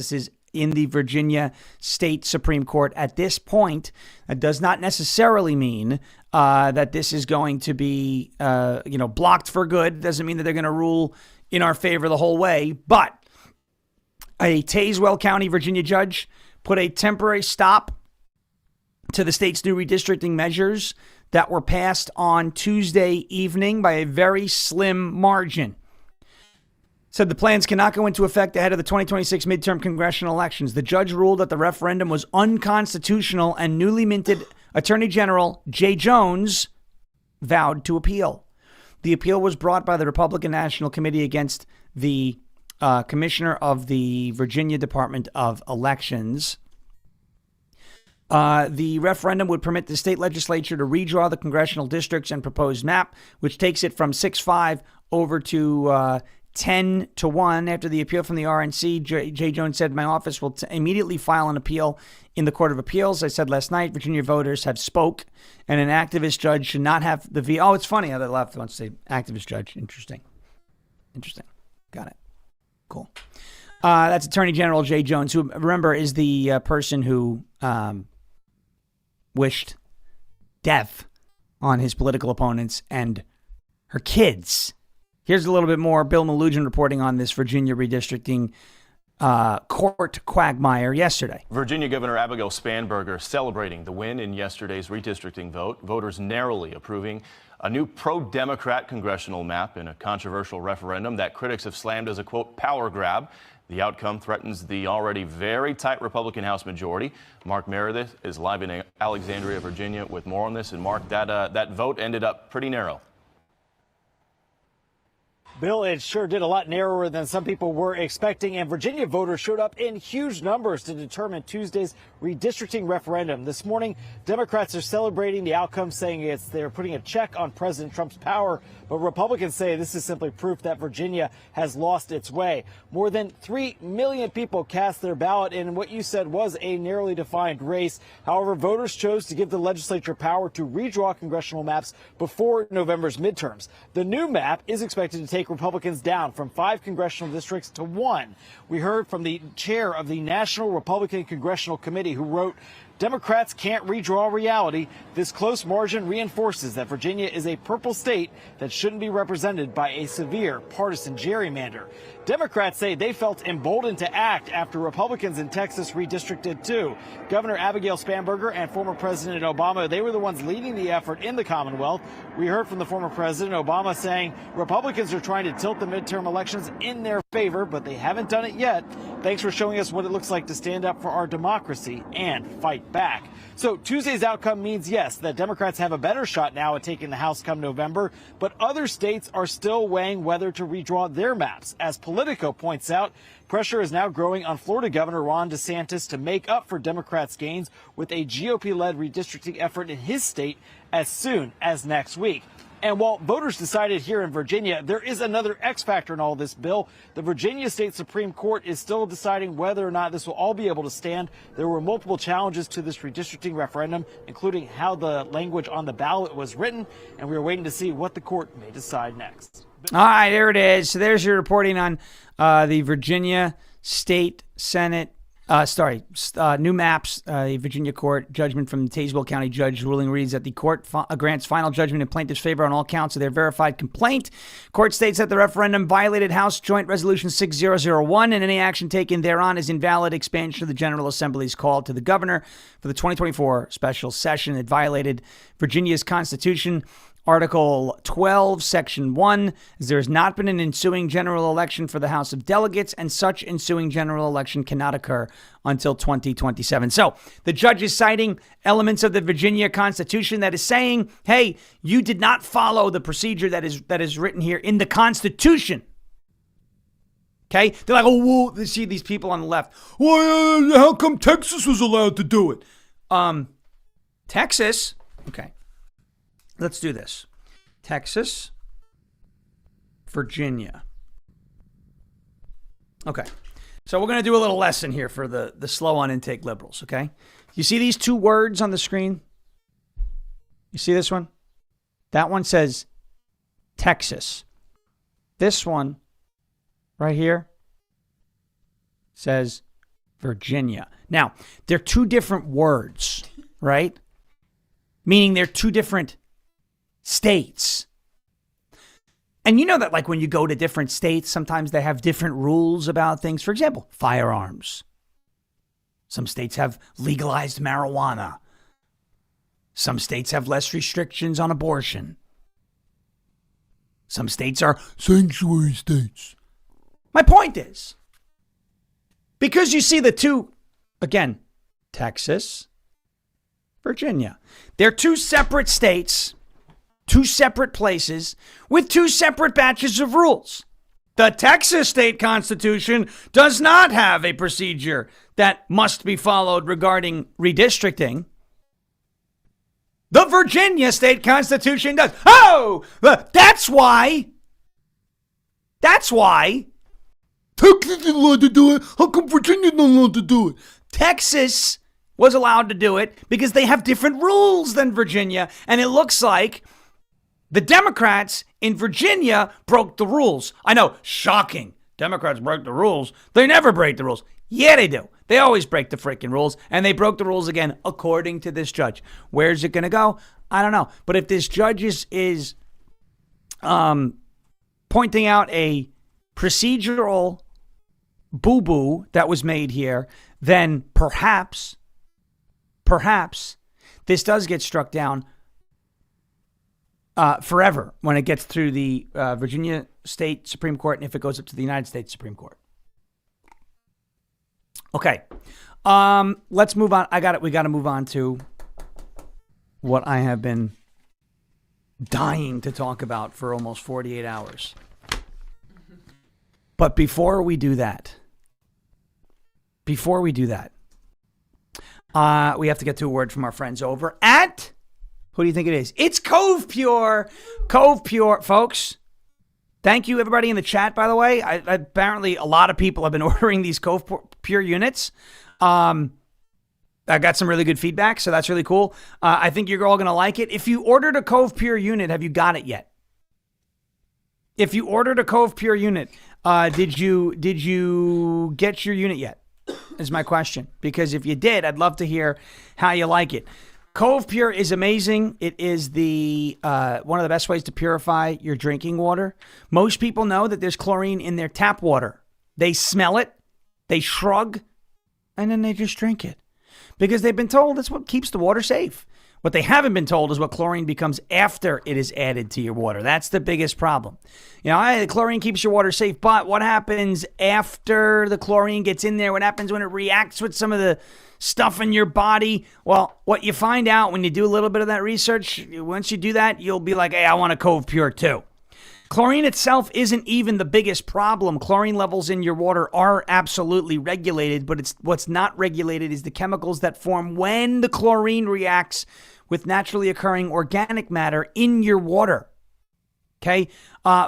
justices in the Virginia State Supreme Court. At this point, that does not necessarily mean that this is going to be, blocked for good. Doesn't mean that they're going to rule in our favor the whole way. But a Tazewell County, Virginia judge put a temporary stop to the state's new redistricting measures that were passed on Tuesday evening by a very slim margin. Said the plans cannot go into effect ahead of the 2026 midterm congressional elections. The judge ruled that the referendum was unconstitutional, and newly minted Attorney General Jay Jones vowed to appeal. The appeal was brought by the Republican National Committee against the commissioner of the Virginia Department of Elections. The referendum would permit the state legislature to redraw the congressional districts and proposed map, which takes it from 6-5 over to 10-1. After the appeal from the RNC, Jay Jones said, my office will immediately file an appeal in the Court of Appeals. I said last night, Virginia voters have spoke, and an activist judge should not have the veto. Oh, it's funny how the left wants to say activist judge. Interesting. Got it. Cool. That's Attorney General Jay Jones, who, remember, is the person who wished death on his political opponents and her kids. Here's a little bit more. Bill Malugin reporting on this Virginia redistricting court quagmire yesterday. Virginia Governor Abigail Spanberger celebrating the win in yesterday's redistricting vote. Voters narrowly approving a new pro-Democrat congressional map in a controversial referendum that critics have slammed as a, quote, power grab. The outcome threatens the already very tight Republican House majority. Mark Meredith is live in Alexandria, Virginia, with more on this. And Mark, that vote ended up pretty narrow. Bill, it sure did a lot narrower than some people were expecting, and Virginia voters showed up in huge numbers to determine Tuesday's redistricting referendum. This morning, Democrats are celebrating the outcome, saying they're putting a check on President Trump's power, but Republicans say this is simply proof that Virginia has lost its way. More than 3 million people cast their ballot in what you said was a narrowly defined race. However, voters chose to give the legislature power to redraw congressional maps before November's midterms. The new map is expected to take Republicans down from 5 congressional districts to 1. We heard from the chair of the National Republican Congressional Committee, who wrote, Democrats can't redraw reality. This close margin reinforces that Virginia is a purple state that shouldn't be represented by a severe partisan gerrymander. Democrats say they felt emboldened to act after Republicans in Texas redistricted too. Governor Abigail Spanberger and former President Obama, they were the ones leading the effort in the Commonwealth. We heard from the former President Obama saying Republicans are trying to tilt the midterm elections in their favor, but they haven't done it yet. Thanks for showing us what it looks like to stand up for our democracy and fight back. So Tuesday's outcome means, yes, that Democrats have a better shot now at taking the House come November, but other states are still weighing whether to redraw their maps. As Politico points out, pressure is now growing on Florida Governor Ron DeSantis to make up for Democrats' gains with a GOP-led redistricting effort in his state as soon as next week. And while voters decided here in Virginia, there is another X factor in all this, Bill. The Virginia State Supreme Court is still deciding whether or not this will all be able to stand. There were multiple challenges to this redistricting referendum, including how the language on the ballot was written, and we are waiting to see what the court may decide next. All right, there it is. So there's your reporting on the Virginia State Senate. New maps. Virginia court judgment from the Tazewell County judge ruling reads that the court grants final judgment in plaintiff's favor on all counts of their verified complaint. Court states that the referendum violated House Joint Resolution 6001 and any action taken thereon is invalid. Expansion of the General Assembly's call to the governor for the 2024 special session. It violated Virginia's Constitution. Article 12, Section 1, there has not been an ensuing general election for the House of Delegates, and such ensuing general election cannot occur until 2027. So the judge is citing elements of the Virginia Constitution that is saying, hey, you did not follow the procedure that is written here in the Constitution. Okay? They're like, oh, whoa, they see these people on the left. Well, how come Texas was allowed to do it? Texas? Okay. Let's do this. Texas, Virginia. Okay. So we're going to do a little lesson here for the slow on intake liberals, okay? You see these 2 words on the screen? You see this one? That one says Texas. This one right here says Virginia. Now, they're two different words, right? Meaning they're two different states. And you know that like when you go to different states, sometimes they have different rules about things. For example, firearms. Some states have legalized marijuana. Some states have less restrictions on abortion. Some states are sanctuary states. My point is, because you see the two, again, Texas, Virginia. They're two separate states, two separate places, with two separate batches of rules. The Texas state constitution does not have a procedure that must be followed regarding redistricting. The Virginia state constitution does. Oh, that's why. That's why. Texas is allowed to do it. How come Virginia not allowed to do it? Texas was allowed to do it because they have different rules than Virginia. And it looks like the Democrats in Virginia broke the rules. I know, shocking. Democrats break the rules. They never break the rules. Yeah, they do. They always break the freaking rules. And they broke the rules again, according to this judge. Where's it going to go? I don't know. But if this judge is pointing out a procedural boo-boo that was made here, then perhaps this does get struck down forever when it gets through the Virginia State Supreme Court and if it goes up to the United States Supreme Court. Okay, let's move on. We got to move on to what I have been dying to talk about for almost 48 hours. But before we do that, we have to get to a word from our friends over at, who do you think it is? It's Cove Pure. Cove Pure, folks. Thank you, everybody in the chat, by the way. Apparently, a lot of people have been ordering these Cove Pure units. I got some really good feedback, so that's really cool. I think you're all going to like it. If you ordered a Cove Pure unit, have you got it yet? If you ordered a Cove Pure unit, did you get your unit yet? Is my question. Because if you did, I'd love to hear how you like it. Cove Pure is amazing. It is the one of the best ways to purify your drinking water. Most people know that there's chlorine in their tap water. They smell it, they shrug, and then they just drink it. Because they've been told that's what keeps the water safe. What they haven't been told is what chlorine becomes after it is added to your water. That's the biggest problem. You know, chlorine keeps your water safe, but what happens after the chlorine gets in there? What happens when it reacts with some of the stuff in your body? Well, what you find out when you do a little bit of that research, once you do that, you'll be like, hey, I want a Cove Pure too. Chlorine itself isn't even the biggest problem. Chlorine levels in your water are absolutely regulated, but what's not regulated is the chemicals that form when the chlorine reacts with naturally occurring organic matter in your water. Okay?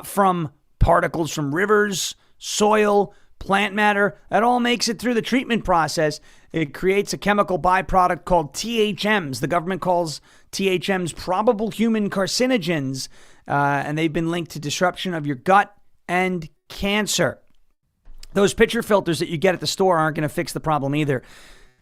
From particles from rivers, soil, plant matter, that all makes it through the treatment process. It creates a chemical byproduct called THMs. The government calls THMs probable human carcinogens, and they've been linked to disruption of your gut and cancer. Those pitcher filters that you get at the store aren't going to fix the problem either.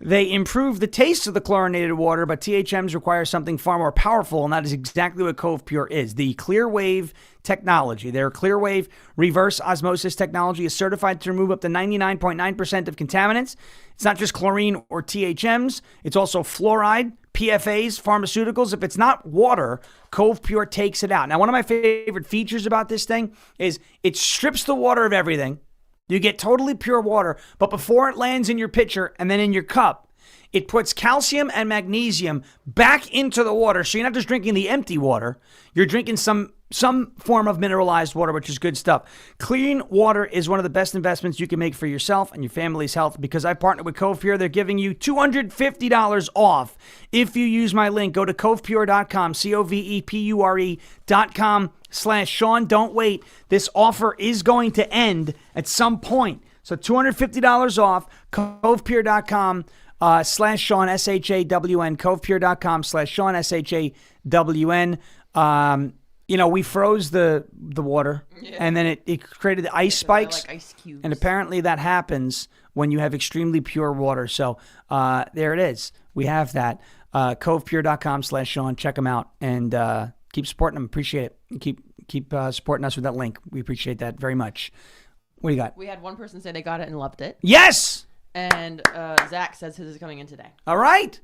They improve the taste of the chlorinated water, but THMs require something far more powerful, and that is exactly what Cove Pure is. The Clearwave technology. Their Clearwave reverse osmosis technology is certified to remove up to 99.9% of contaminants. It's not just chlorine or THMs. It's also fluoride, PFAs, pharmaceuticals. If it's not water, Cove Pure takes it out. Now, one of my favorite features about this thing is it strips the water of everything. You get totally pure water, but before it lands in your pitcher and then in your cup, it puts calcium and magnesium back into the water. So you're not just drinking the empty water. You're drinking some form of mineralized water, which is good stuff. Clean water is one of the best investments you can make for yourself and your family's health. Because I partnered with Cove Pure, they're giving you $250 off if you use my link. Go to covepure.com, covepure.com/Sean. Don't wait. This offer is going to end at some point. So $250 off, covepure.com /Sean, SHAWN, covepure.com /Sean, SHAWN. You know, we froze the water, and then it created the ice spikes, like ice cubes. and apparently that happens when you have extremely pure water. So there it is. We have that. Covepure.com/Sean. Check them out and keep supporting them. Appreciate it. Keep supporting us with that link. We appreciate that very much. What do you got? We had one person say they got it and loved it. Yes! And Zach says his is coming in today. All right.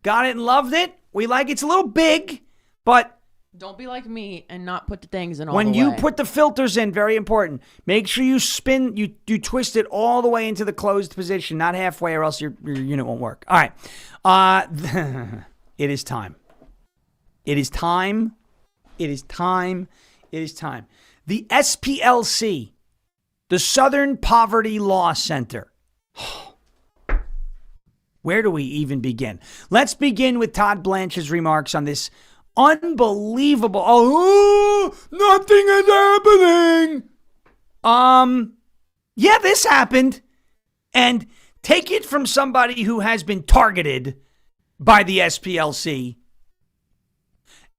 Got it and loved it. We like it. It's a little big, but don't be like me and not put the things in all when the you way. put the filters in, very important. Make sure you spin, you twist it all the way into the closed position, not halfway, or else your unit won't work. All right. It is time. It is time. It is time. It is time. The SPLC, the Southern Poverty Law Center. Where do we even begin? Let's begin with Todd Blanche's remarks on this unbelievable. Oh, nothing is happening. Yeah, this happened. And take it from somebody who has been targeted by the SPLC.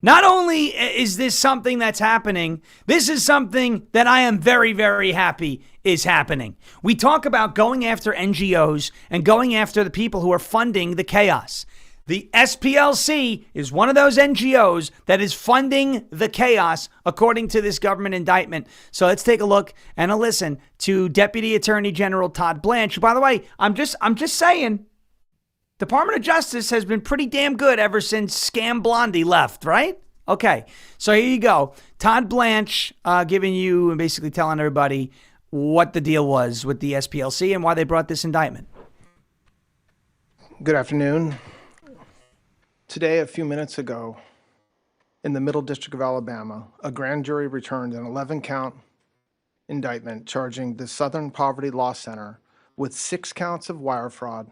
Not only is this something that's happening, this is something that I am very, very happy is happening. We talk about going after NGOs and going after the people who are funding the chaos. The SPLC is one of those NGOs that is funding the chaos, according to this government indictment. So let's take a look and a listen to Deputy Attorney General Todd Blanche, who, by the way, I'm just saying, Department of Justice has been pretty damn good ever since Scam Blondie left, right? Okay, so here you go. Todd Blanche giving you and basically telling everybody what the deal was with the SPLC and why they brought this indictment. Good afternoon. Today, a few minutes ago, in the Middle District of Alabama, a grand jury returned an 11-count indictment charging the Southern Poverty Law Center with 6 counts of wire fraud,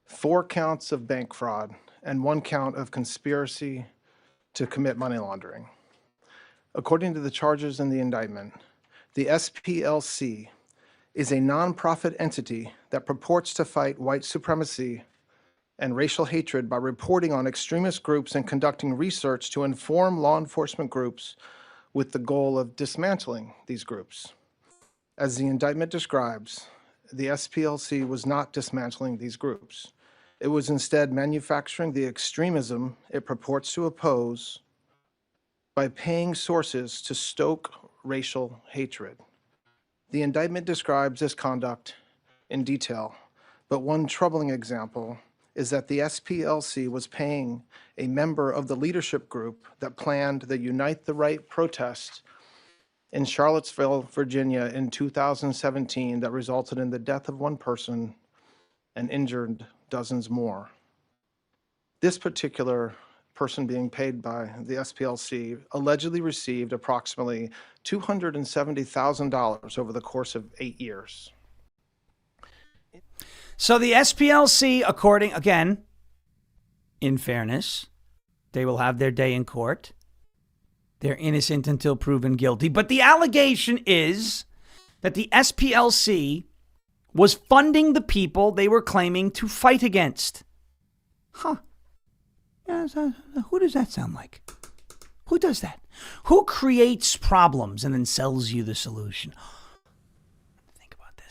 4 counts of bank fraud, and 1 count of conspiracy to commit money laundering. According to the charges in the indictment, the SPLC is a nonprofit entity that purports to fight white supremacy and racial hatred by reporting on extremist groups and conducting research to inform law enforcement groups with the goal of dismantling these groups. As the indictment describes, the SPLC was not dismantling these groups. It was instead manufacturing the extremism it purports to oppose by paying sources to stoke racial hatred. The indictment describes this conduct in detail, but one troubling example is that the SPLC was paying a member of the leadership group that planned the Unite the Right protest in Charlottesville, Virginia in 2017 that resulted in the death of 1 person and injured dozens more. This particular person being paid by the SPLC allegedly received approximately $270,000 over the course of 8 years. So the SPLC, according, again, in fairness, they will have their day in court. They're innocent until proven guilty. But the allegation is that the SPLC was funding the people they were claiming to fight against. Huh. Yeah, who does that sound like? Who does that? Who creates problems and then sells you the solution?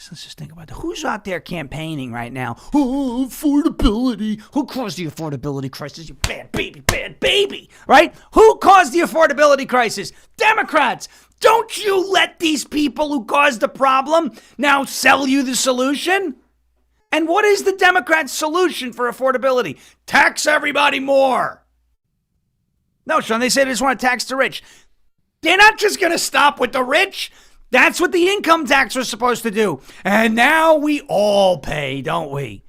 Let's just think about that. Who's out there campaigning right now? Oh, affordability. Who caused the affordability crisis? You bad baby, right? Who caused the affordability crisis? Democrats. Don't you let these people who caused the problem now sell you the solution? And what is the Democrats' solution for affordability? Tax everybody more. No, Sean, they say they just want to tax the rich. They're not just going to stop with the rich. That's what the income tax was supposed to do. And now we all pay, don't we?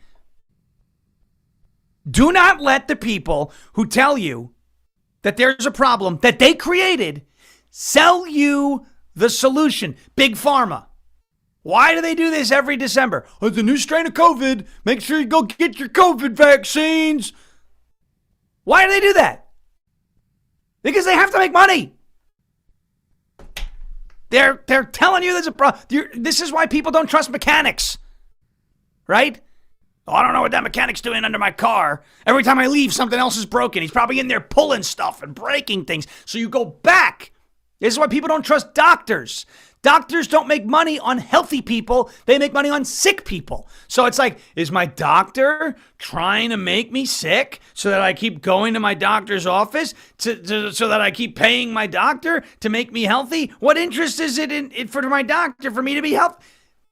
Do not let the people who tell you that there's a problem that they created sell you the solution. Big Pharma. Why do they do this every December? Oh, it's a new strain of COVID. Make sure you go get your COVID vaccines. Why do they do that? Because they have to make money. They're telling you there's a problem. This is why people don't trust mechanics, right? Oh, I don't know what that mechanic's doing under my car. Every time I leave, something else is broken. He's probably in there pulling stuff and breaking things. So you go back This is why people don't trust doctors. Doctors don't make money on healthy people. They make money on sick people. So it's like, is my doctor trying to make me sick so that I keep going to my doctor's office so that I keep paying my doctor to make me healthy? What interest is it in for my doctor for me to be healthy?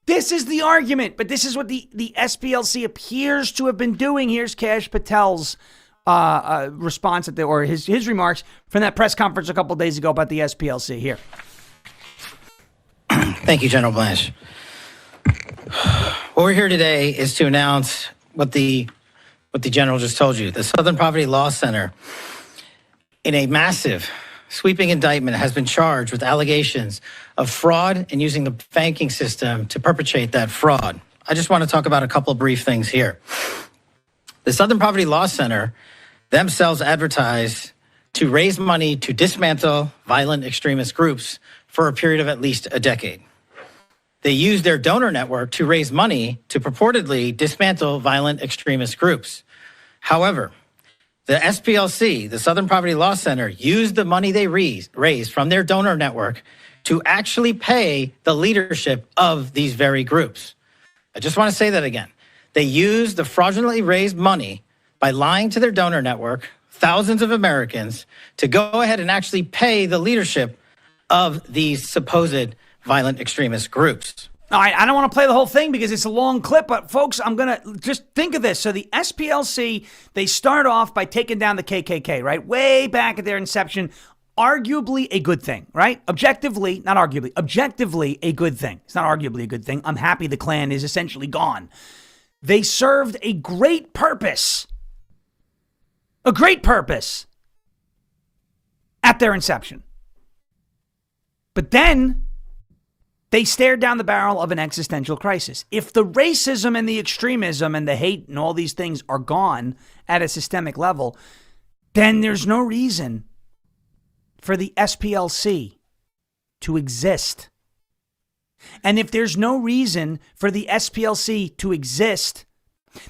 This is the argument, but this is what the SPLC appears to have been doing. Here's Kash Patel's response or his remarks from that press conference a couple days ago about the SPLC. Here. Thank you, General Blanche. What we're here today is to announce what the general just told you. The Southern Poverty Law Center, in a massive, sweeping indictment, has been charged with allegations of fraud and using the banking system to perpetrate that fraud. I just want to talk about a couple of brief things here. The Southern Poverty Law Center themselves advertised to raise money to dismantle violent extremist groups for a period of at least a decade. They used their donor network to raise money to purportedly dismantle violent extremist groups. However, the SPLC, the Southern Poverty Law Center, used the money they raised from their donor network to actually pay the leadership of these very groups. I just want to say that again. They used the fraudulently raised money by lying to their donor network, thousands of Americans, to go ahead and actually pay the leadership of these supposed violent extremist groups. All right, I don't want to play the whole thing because it's a long clip, but folks, I'm going to just think of this. So the SPLC, they start off by taking down the KKK, right? Way back at their inception, arguably a good thing, right? Objectively, not arguably, objectively a good thing. It's not arguably a good thing. I'm happy the Klan is essentially gone. They served a great purpose at their inception. But then they stared down the barrel of an existential crisis. If the racism and the extremism and the hate and all these things are gone at a systemic level, then there's no reason for the SPLC to exist. And if there's no reason for the SPLC to exist,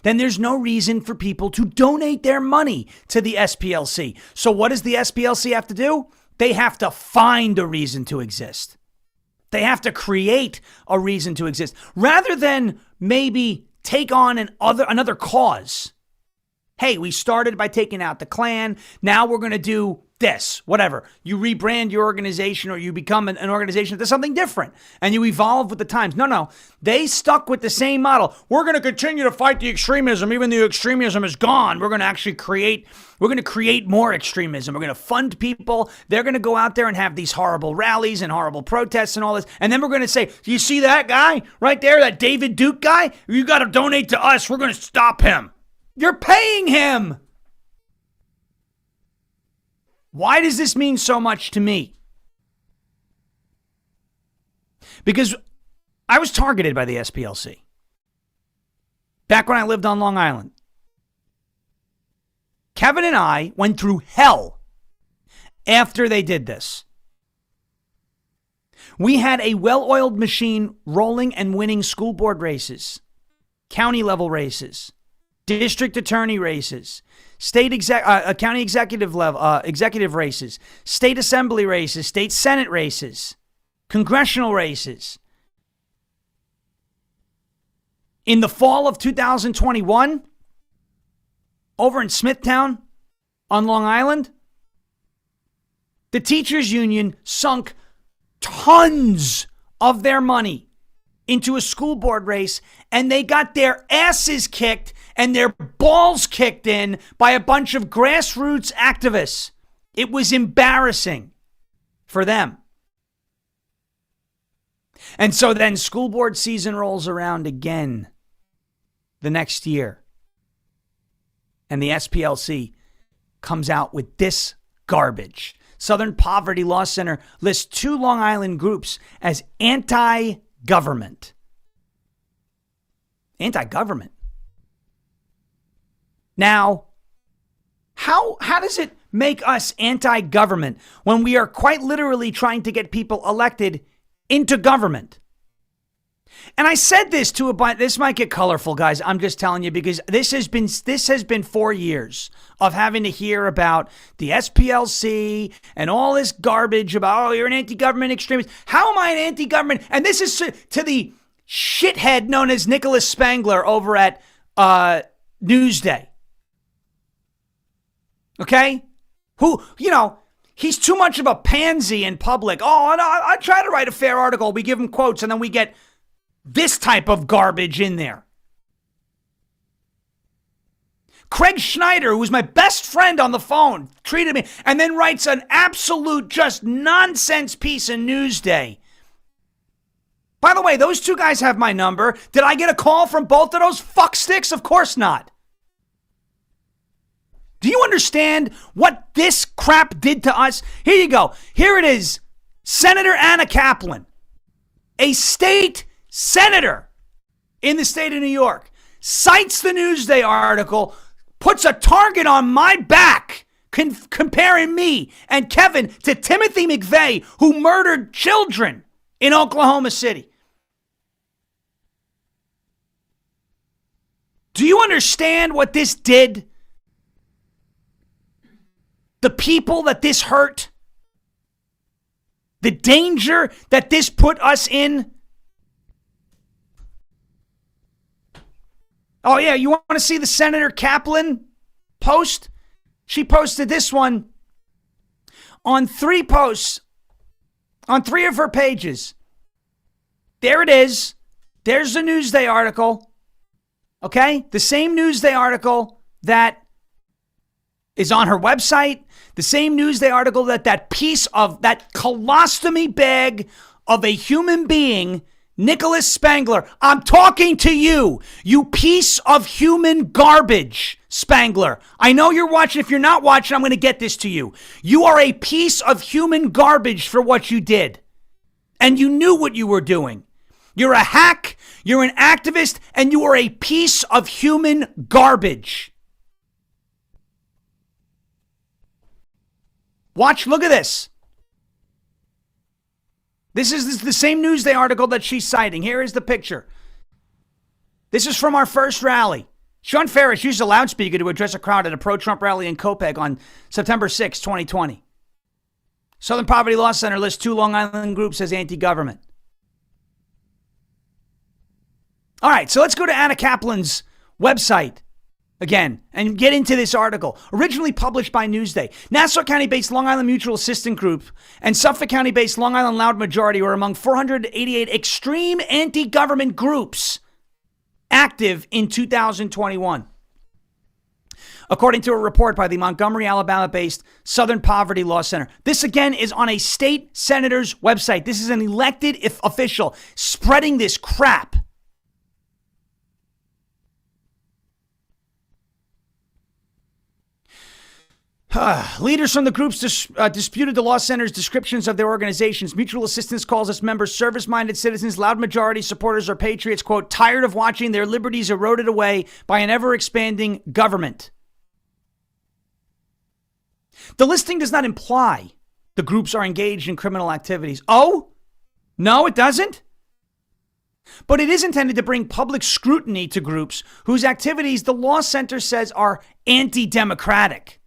then there's no reason for people to donate their money to the SPLC. So what does the SPLC have to do? They have to find a reason to exist. They have to create a reason to exist rather than maybe take on another cause. Hey, we started by taking out the Klan. Now we're going to do this, whatever. You rebrand your organization or you become an organization that does something different and you evolve with the times. No. They stuck with the same model. We're going to continue to fight the extremism. Even though the extremism is gone, we're going to actually create more extremism. We're going to fund people. They're going to go out there and have these horrible rallies and horrible protests and all this. And then we're going to say, do you see that guy right there, that David Duke guy? You got to donate to us. We're going to stop him. You're paying him. Why does this mean so much to me? Because I was targeted by the SPLC back when I lived on Long Island. Kevin and I went through hell after they did this. We had a well-oiled machine rolling and winning school board races, county level races, district attorney races, county executive races, state assembly races, state senate races, congressional races. In the fall of 2021, over in Smithtown on Long Island, the teachers union sunk tons of their money into a school board race, and they got their asses kicked and their balls kicked in by a bunch of grassroots activists. It was embarrassing for them. And so then school board season rolls around again the next year. And the SPLC comes out with this garbage. Southern Poverty Law Center lists 2 Long Island groups as anti-government. Anti-government. Now, how does it make us anti-government when we are quite literally trying to get people elected into government? And I said this to a bunch. This might get colorful, guys. I'm just telling you because this has been 4 years of having to hear about the SPLC and all this garbage about, oh, you're an anti-government extremist. How am I an anti-government? And this is to the shithead known as Nicholas Spangler over at Newsday. Okay? Who, he's too much of a pansy in public. Oh, and I try to write a fair article. We give him quotes and then we get this type of garbage in there. Craig Schneider, who was my best friend on the phone, treated me and then writes an absolute just nonsense piece in Newsday. By the way, those two guys have my number. Did I get a call from both of those fucksticks? Of course not. Do you understand what this crap did to us? Here you go. Here it is. Senator Anna Kaplan, a state senator in the state of New York, cites the Newsday article, puts a target on my back, comparing me and Kevin to Timothy McVeigh, who murdered children in Oklahoma City. Do you understand what this did? The people that this hurt? The danger that this put us in? Oh, yeah, you want to see the Senator Kaplan post? She posted this one on 3 posts, on 3 of her pages. There it is. There's the Newsday article. Okay? The same Newsday article that is on her website. The same Newsday article that piece of that colostomy bag of a human being, Nicholas Spangler. I'm talking to you, you piece of human garbage, Spangler. I know you're watching. If you're not watching, I'm going to get this to you. You are a piece of human garbage for what you did. And you knew what you were doing. You're a hack, you're an activist, and you are a piece of human garbage. Watch, look at this. This is the same Newsday article that she's citing. Here is the picture. This is from our first rally. Sean Ferris used a loudspeaker to address a crowd at a pro-Trump rally in Copiague on September 6, 2020. Southern Poverty Law Center lists 2 Long Island groups as anti-government. All right, so let's go to Anna Kaplan's website again and get into this article. Originally published by Newsday. Nassau County-based Long Island Mutual Assistance Group and Suffolk County-based Long Island Loud Majority were among 488 extreme anti-government groups active in 2021. According to a report by the Montgomery, Alabama-based Southern Poverty Law Center. This, again, is on a state senator's website. This is an elected official spreading this crap. Leaders from the groups disputed the law center's descriptions of their organizations. Mutual Assistance calls its members service-minded citizens, loud majority supporters, or patriots, quote, tired of watching their liberties eroded away by an ever-expanding government. The listing does not imply the groups are engaged in criminal activities. Oh? No, it doesn't? But it is intended to bring public scrutiny to groups whose activities the law center says are anti-democratic.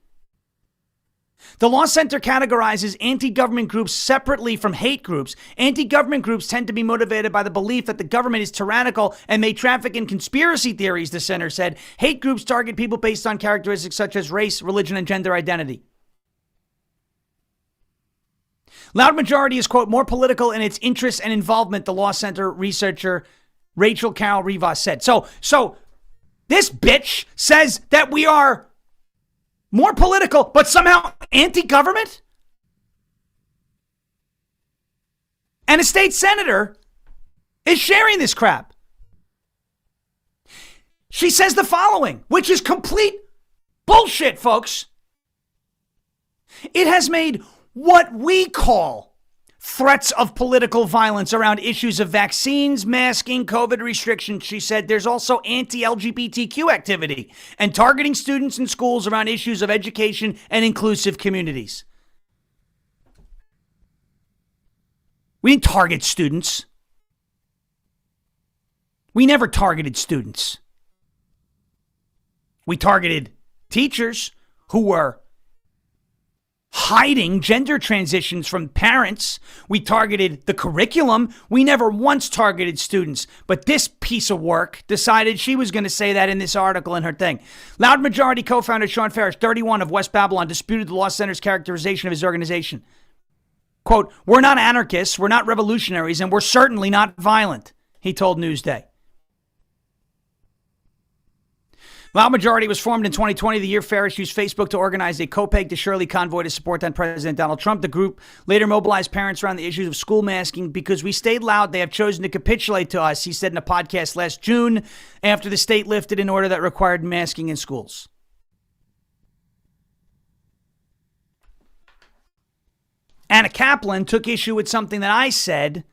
The Law Center categorizes anti-government groups separately from hate groups. Anti-government groups tend to be motivated by the belief that the government is tyrannical and may traffic in conspiracy theories, the center said. Hate groups target people based on characteristics such as race, religion, and gender identity. Loud Majority is, quote, more political in its interests and involvement, the Law Center researcher Rachel Carroll Rivas said. So this bitch says that we are more political, but somehow anti-government? And a state senator is sharing this crap. She says the following, which is complete bullshit, folks. It has made what we call threats of political violence around issues of vaccines, masking, COVID restrictions. She said there's also anti-LGBTQ activity and targeting students in schools around issues of education and inclusive communities. We didn't target students. We never targeted students. We targeted teachers who were hiding gender transitions from parents. We targeted the curriculum. We never once targeted students. But this piece of work decided she was going to say that in this article in her thing. Loud Majority co-founder Sean Farish, 31, of West Babylon, disputed the Law Center's characterization of his organization. Quote, "We're not anarchists, we're not revolutionaries, and we're certainly not violent," he told Newsday. Loud Majority was formed in 2020, the year Farish used Facebook to organize a Copeg to Shirley convoy to support then President Donald Trump. The group later mobilized parents around the issues of school masking. Because we stayed loud, they have chosen to capitulate to us, he said in a podcast last June after the state lifted an order that required masking in schools. Anna Kaplan took issue with something that I said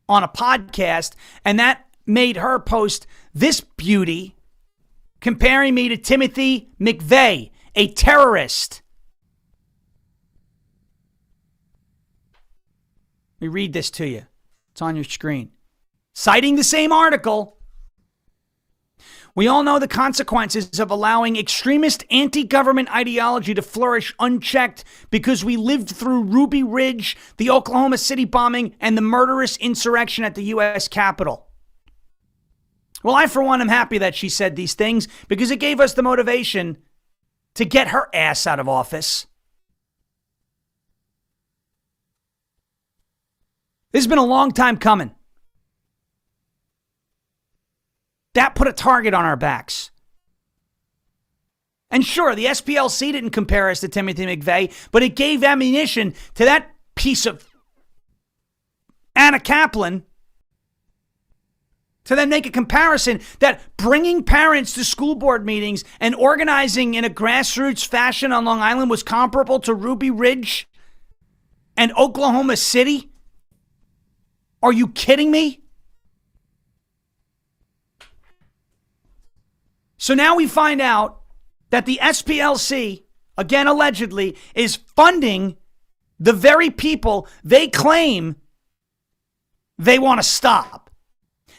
on a podcast, and that made her post this beauty, comparing me to Timothy McVeigh, a terrorist. Let me read this to you. It's on your screen. Citing the same article, "We all know the consequences of allowing extremist anti-government ideology to flourish unchecked because we lived through Ruby Ridge, the Oklahoma City bombing, and the murderous insurrection at the U.S. Capitol." Well, I, for one, am happy that she said these things because it gave us the motivation to get her ass out of office. This has been a long time coming. That put a target on our backs. And sure, the SPLC didn't compare us to Timothy McVeigh, but it gave ammunition to that piece of Anna Kaplan to then make a comparison that bringing parents to school board meetings and organizing in a grassroots fashion on Long Island was comparable to Ruby Ridge and Oklahoma City? Are you kidding me? So now we find out that the SPLC, again allegedly, is funding the very people they claim they want to stop.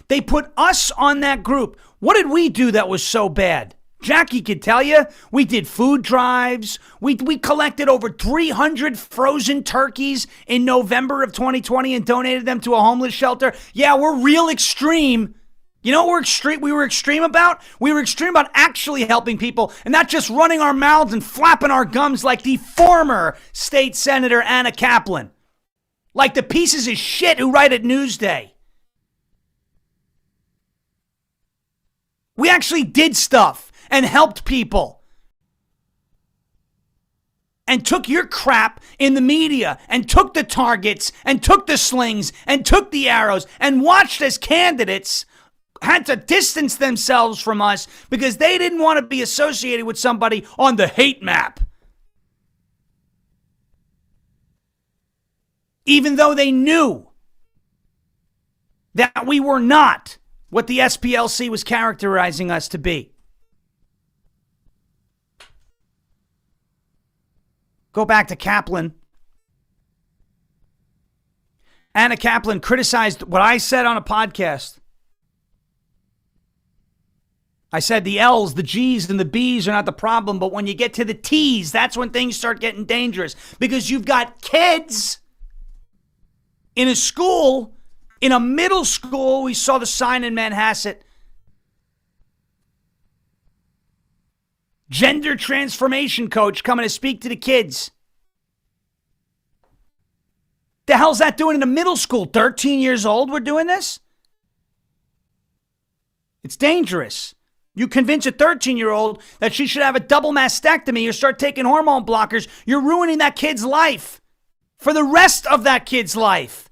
They put us on that group. What did we do that was so bad? Jackie could tell you. We did food drives. We collected over 300 frozen turkeys in November of 2020 and donated them to a homeless shelter. Yeah, we're real extreme. You know what we were extreme about? We were extreme about actually helping people and not just running our mouths and flapping our gums like the former state senator Anna Kaplan. Like the pieces of shit who write at Newsday. We actually did stuff and helped people. And took your crap in the media and took the targets and took the slings and took the arrows and watched as candidates had to distance themselves from us because they didn't want to be associated with somebody on the hate map. Even though they knew that we were not what the SPLC was characterizing us to be. Go back to Kaplan. Anna Kaplan criticized what I said on a podcast. I said the L's, the G's, and the B's are not the problem, but when you get to the T's, that's when things start getting dangerous. Because you've got kids in a school, in a middle school, we saw the sign in Manhasset. Gender transformation coach coming to speak to the kids. The hell's that doing in a middle school? 13 years old, we're doing this? It's dangerous. You convince a 13-year-old that she should have a double mastectomy or start taking hormone blockers, you're ruining that kid's life for the rest of that kid's life.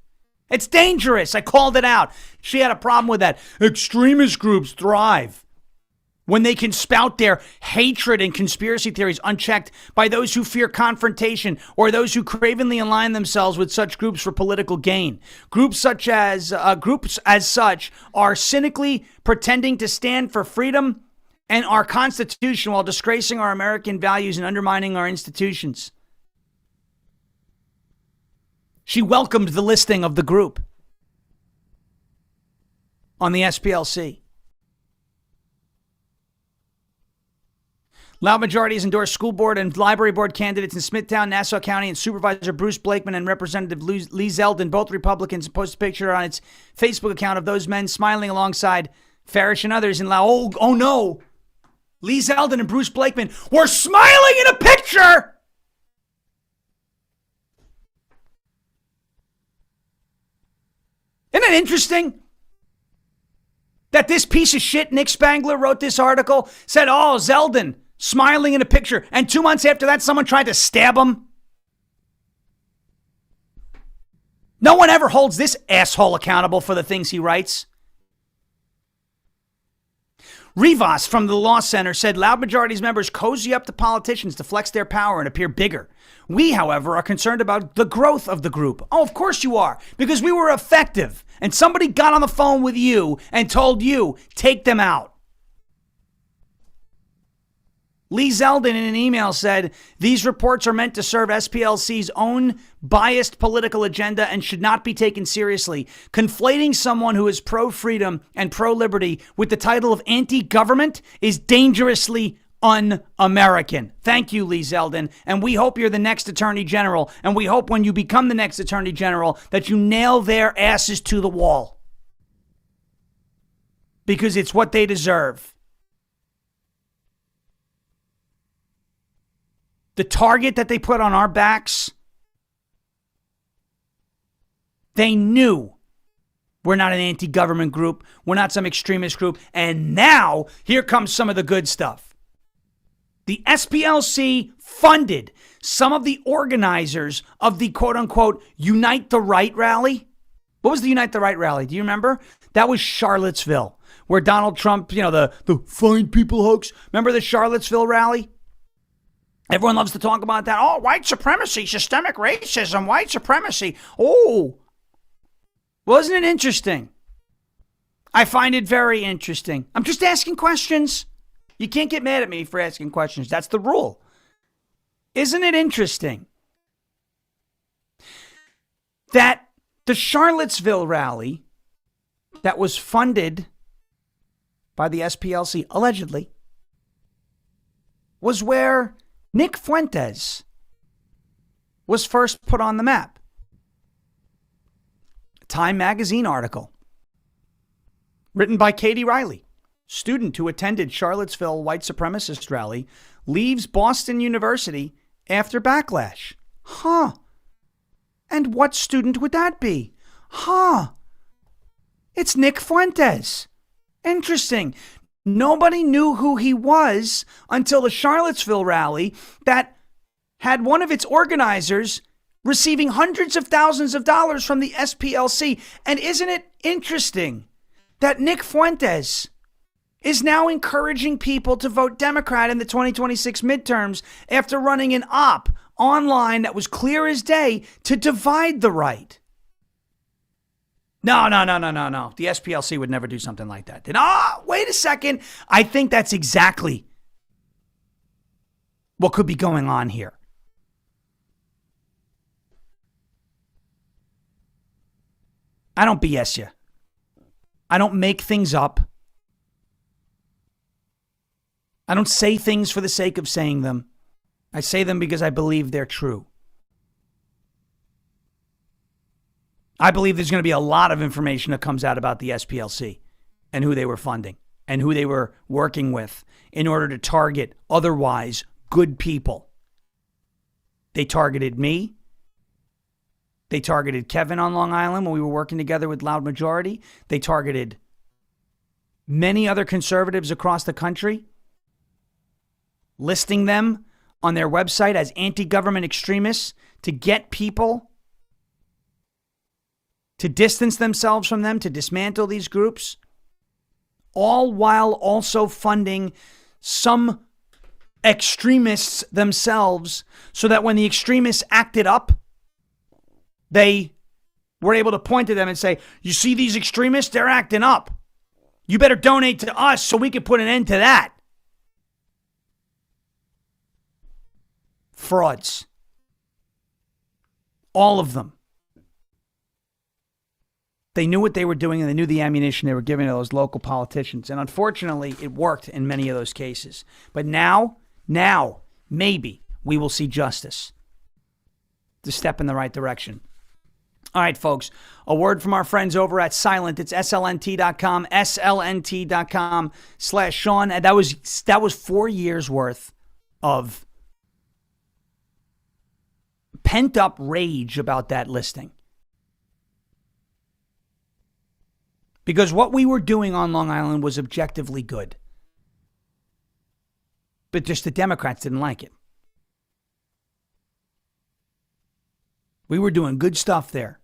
It's dangerous. I called it out. She had a problem with that. Extremist groups thrive when they can spout their hatred and conspiracy theories unchecked by those who fear confrontation or those who cravenly align themselves with such groups for political gain. Groups as such are cynically pretending to stand for freedom and our Constitution while disgracing our American values and undermining our institutions. She welcomed the listing of the group on the SPLC. Loud Majority has endorsed school board and library board candidates in Smithtown, Nassau County, and Supervisor Bruce Blakeman and Representative Lee Zeldin, both Republicans, posted a picture on its Facebook account of those men smiling alongside Farish and others in Loud. Oh no! Lee Zeldin and Bruce Blakeman were smiling in a picture! Isn't it interesting that this piece of shit, Nick Spangler, wrote this article, said, oh, Zeldin, smiling in a picture, and 2 months after that, someone tried to stab him? No one ever holds this asshole accountable for the things he writes. Rivas from the Law Center said Loud Majority's members cozy up to politicians to flex their power and appear bigger. We, however, are concerned about the growth of the group. Oh, of course you are, because we were effective. And somebody got on the phone with you and told you, take them out. Lee Zeldin in an email said, these reports are meant to serve SPLC's own biased political agenda and should not be taken seriously. Conflating someone who is pro-freedom and pro-liberty with the title of anti-government is dangerously un-American. Thank you, Lee Zeldin. And we hope you're the next Attorney General. And we hope when you become the next Attorney General that you nail their asses to the wall. Because it's what they deserve. The target that they put on our backs, they knew we're not an anti-government group. We're not some extremist group. And now, here comes some of the good stuff. The SPLC funded some of the organizers of the quote-unquote Unite the Right rally. What was the Unite the Right rally? Do you remember? That was Charlottesville, where Donald Trump, the find people hoax. Remember the Charlottesville rally? Everyone loves to talk about that. Oh, white supremacy, systemic racism, white supremacy. Oh, wasn't it interesting? I find it very interesting. I'm just asking questions. You can't get mad at me for asking questions. That's the rule. Isn't it interesting that the Charlottesville rally that was funded by the SPLC, allegedly, was where Nick Fuentes was first put on the map. Time magazine article written by Katie Riley, student who attended Charlottesville white supremacist rally, leaves Boston University after backlash. Huh. And what student would that be? Huh. It's Nick Fuentes. Interesting. Nobody knew who he was until the Charlottesville rally that had one of its organizers receiving hundreds of thousands of dollars from the SPLC. And isn't it interesting that Nick Fuentes is now encouraging people to vote Democrat in the 2026 midterms after running an op online that was clear as day to divide the right? No. The SPLC would never do something like that. Wait a second. I think that's exactly what could be going on here. I don't BS you. I don't make things up. I don't say things for the sake of saying them. I say them because I believe they're true. I believe there's going to be a lot of information that comes out about the SPLC and who they were funding and who they were working with in order to target otherwise good people. They targeted me. They targeted Kevin on Long Island when we were working together with Loud Majority. They targeted many other conservatives across the country, listing them on their website as anti-government extremists to get people to distance themselves from them, to dismantle these groups, all while also funding some extremists themselves so that when the extremists acted up, they were able to point to them and say, you see these extremists? They're acting up. You better donate to us so we can put an end to that. Frauds. All of them. They knew what they were doing and they knew the ammunition they were giving to those local politicians. And unfortunately, it worked in many of those cases. But now Now, maybe we will see justice. It's a step in the right direction. All right, folks, a word from our friends over at Silent. It's slnt.com, slnt.com/Sean. And that was 4 years worth of pent up rage about that listing. Because what we were doing on Long Island was objectively good. But just the Democrats didn't like it. We were doing good stuff there.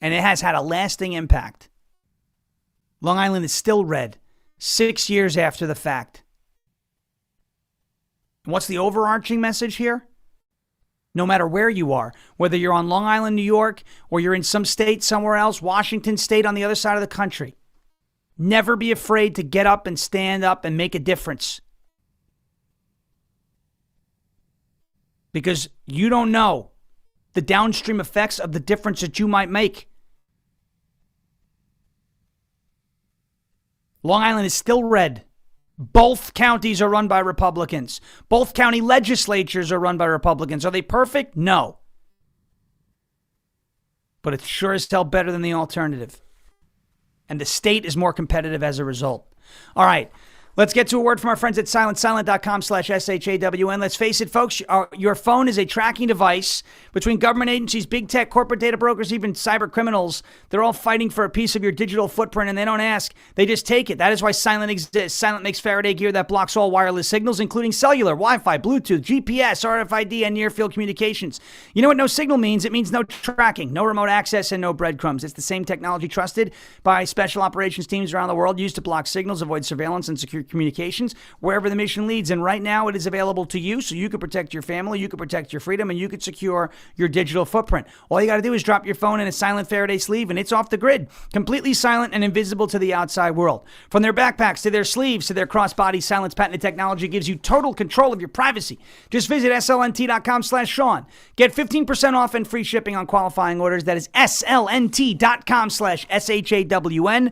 And it has had a lasting impact. Long Island is still red 6 years after the fact. And what's the overarching message here? No matter where you are, whether you're on Long Island, New York, or you're in some state somewhere else, Washington State on the other side of the country, never be afraid to get up and stand up and make a difference. Because you don't know the downstream effects of the difference that you might make. Long Island is still red. Both counties are run by Republicans. Both county legislatures are run by Republicans. Are they perfect? No. But it's sure as hell better than the alternative. And the state is more competitive as a result. All right. Let's get to a word from our friends at Silent, silent.com/SHAWN. Let's face it, folks, your phone is a tracking device between government agencies, big tech, corporate data brokers, even cyber criminals. They're all fighting for a piece of your digital footprint, and they don't ask. They just take it. That is why Silent exists. Silent makes Faraday gear that blocks all wireless signals, including cellular, Wi-Fi, Bluetooth, GPS, RFID, and near-field communications. You know what no signal means? It means no tracking, no remote access, and no breadcrumbs. It's the same technology trusted by special operations teams around the world, used to block signals, avoid surveillance, and secure communications wherever the mission leads. And right now it is available to you so you can protect your family, you can protect your freedom, and you can secure your digital footprint. All you got to do is drop your phone in a Silent Faraday sleeve and it's off the grid, completely silent and invisible to the outside world. From their backpacks to their sleeves to their crossbody, Silent's patented technology gives you total control of your privacy. Just visit slnt.com/Sean. Get 15% off and free shipping on qualifying orders. That is slnt.com/SHAWN.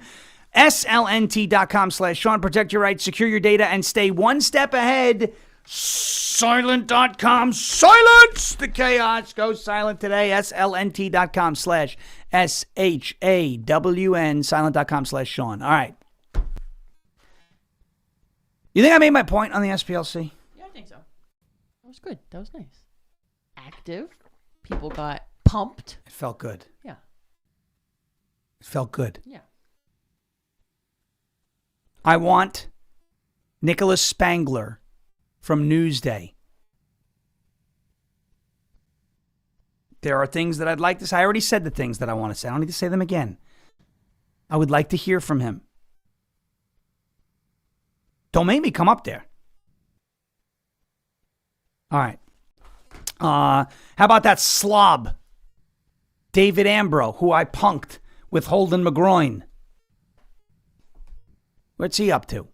slnt.com/Sean. Protect your rights, secure your data, and stay one step ahead. Silent.com. Silence the chaos. Go silent today. slnt.com/SHAWN. Silent.com/Sean. All right. You think I made my point on the SPLC? Yeah, I think so. That was good. That was nice. Active. People got pumped. It felt good. Yeah. It felt good. Yeah. I want Nicholas Spangler from Newsday. There are things that I'd like to say. I already said the things that I want to say. I don't need to say them again. I would like to hear from him. Don't make me come up there. All right. How about that slob, David Ambro, who I punked with Holden McGroin? What's he up to?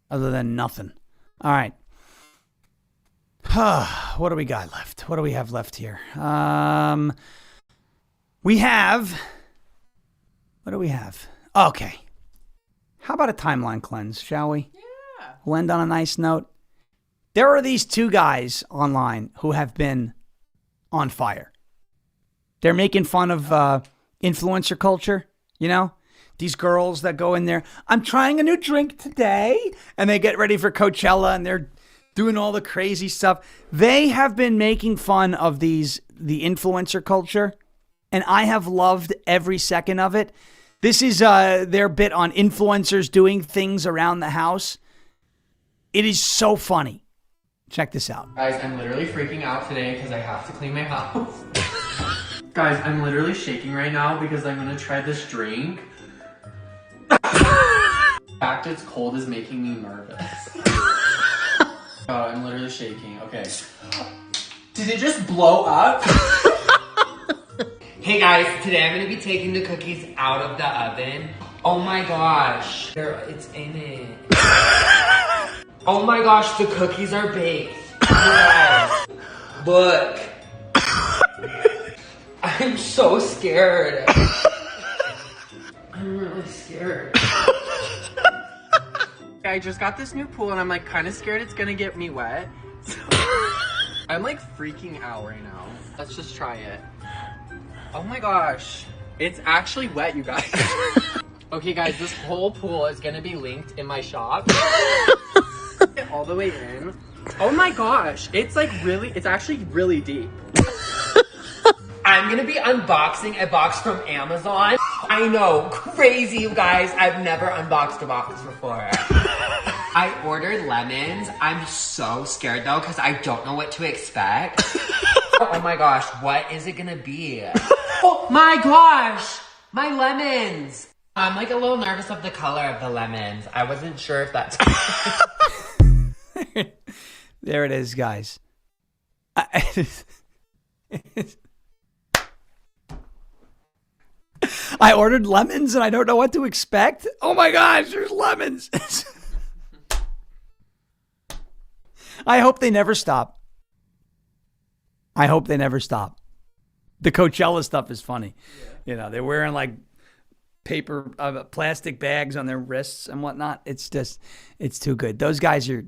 Other than nothing. All right. What do we got left? What do we have left here? We have... What do we have? Okay. How about a timeline cleanse, shall we? Yeah. We'll end on a nice note. There are these two guys online who have been on fire. They're making fun of influencer culture, you know? These girls that go in there, I'm trying a new drink today, and they get ready for Coachella, and they're doing all the crazy stuff. They have been making fun of the influencer culture, and I have loved every second of it. This is their bit on influencers doing things around the house. It is so funny. Check this out. Guys, I'm literally freaking out today because I have to clean my house. Guys, I'm literally shaking right now because I'm going to try this drink. The fact it's cold is making me nervous. Oh, I'm literally shaking. Okay. Did it just blow up? Hey guys, today I'm going to be taking the cookies out of the oven. Oh my gosh. It's in it. Oh my gosh, the cookies are baked. You guys, look. I'm so scared. I'm really scared. I just got this new pool and I'm like kind of scared it's gonna get me wet. So I'm like freaking out right now. Let's just try it. Oh my gosh. It's actually wet, you guys. Okay guys, this whole pool is gonna be linked in my shop. Get all the way in. Oh my gosh. It's actually really deep. I'm gonna be unboxing a box from Amazon. I know, crazy you guys. I've never unboxed a box before. I ordered lemons. I'm so scared though, because I don't know what to expect. Oh my gosh, what is it gonna be? Oh my gosh, my lemons. I'm like a little nervous of the color of the lemons. I wasn't sure if that's... There it is, guys. I ordered lemons and I don't know what to expect. Oh my gosh, there's lemons. I hope they never stop. I hope they never stop. The Coachella stuff is funny. Yeah. You know, they're wearing like paper, plastic bags on their wrists and whatnot. It's too good. Those guys are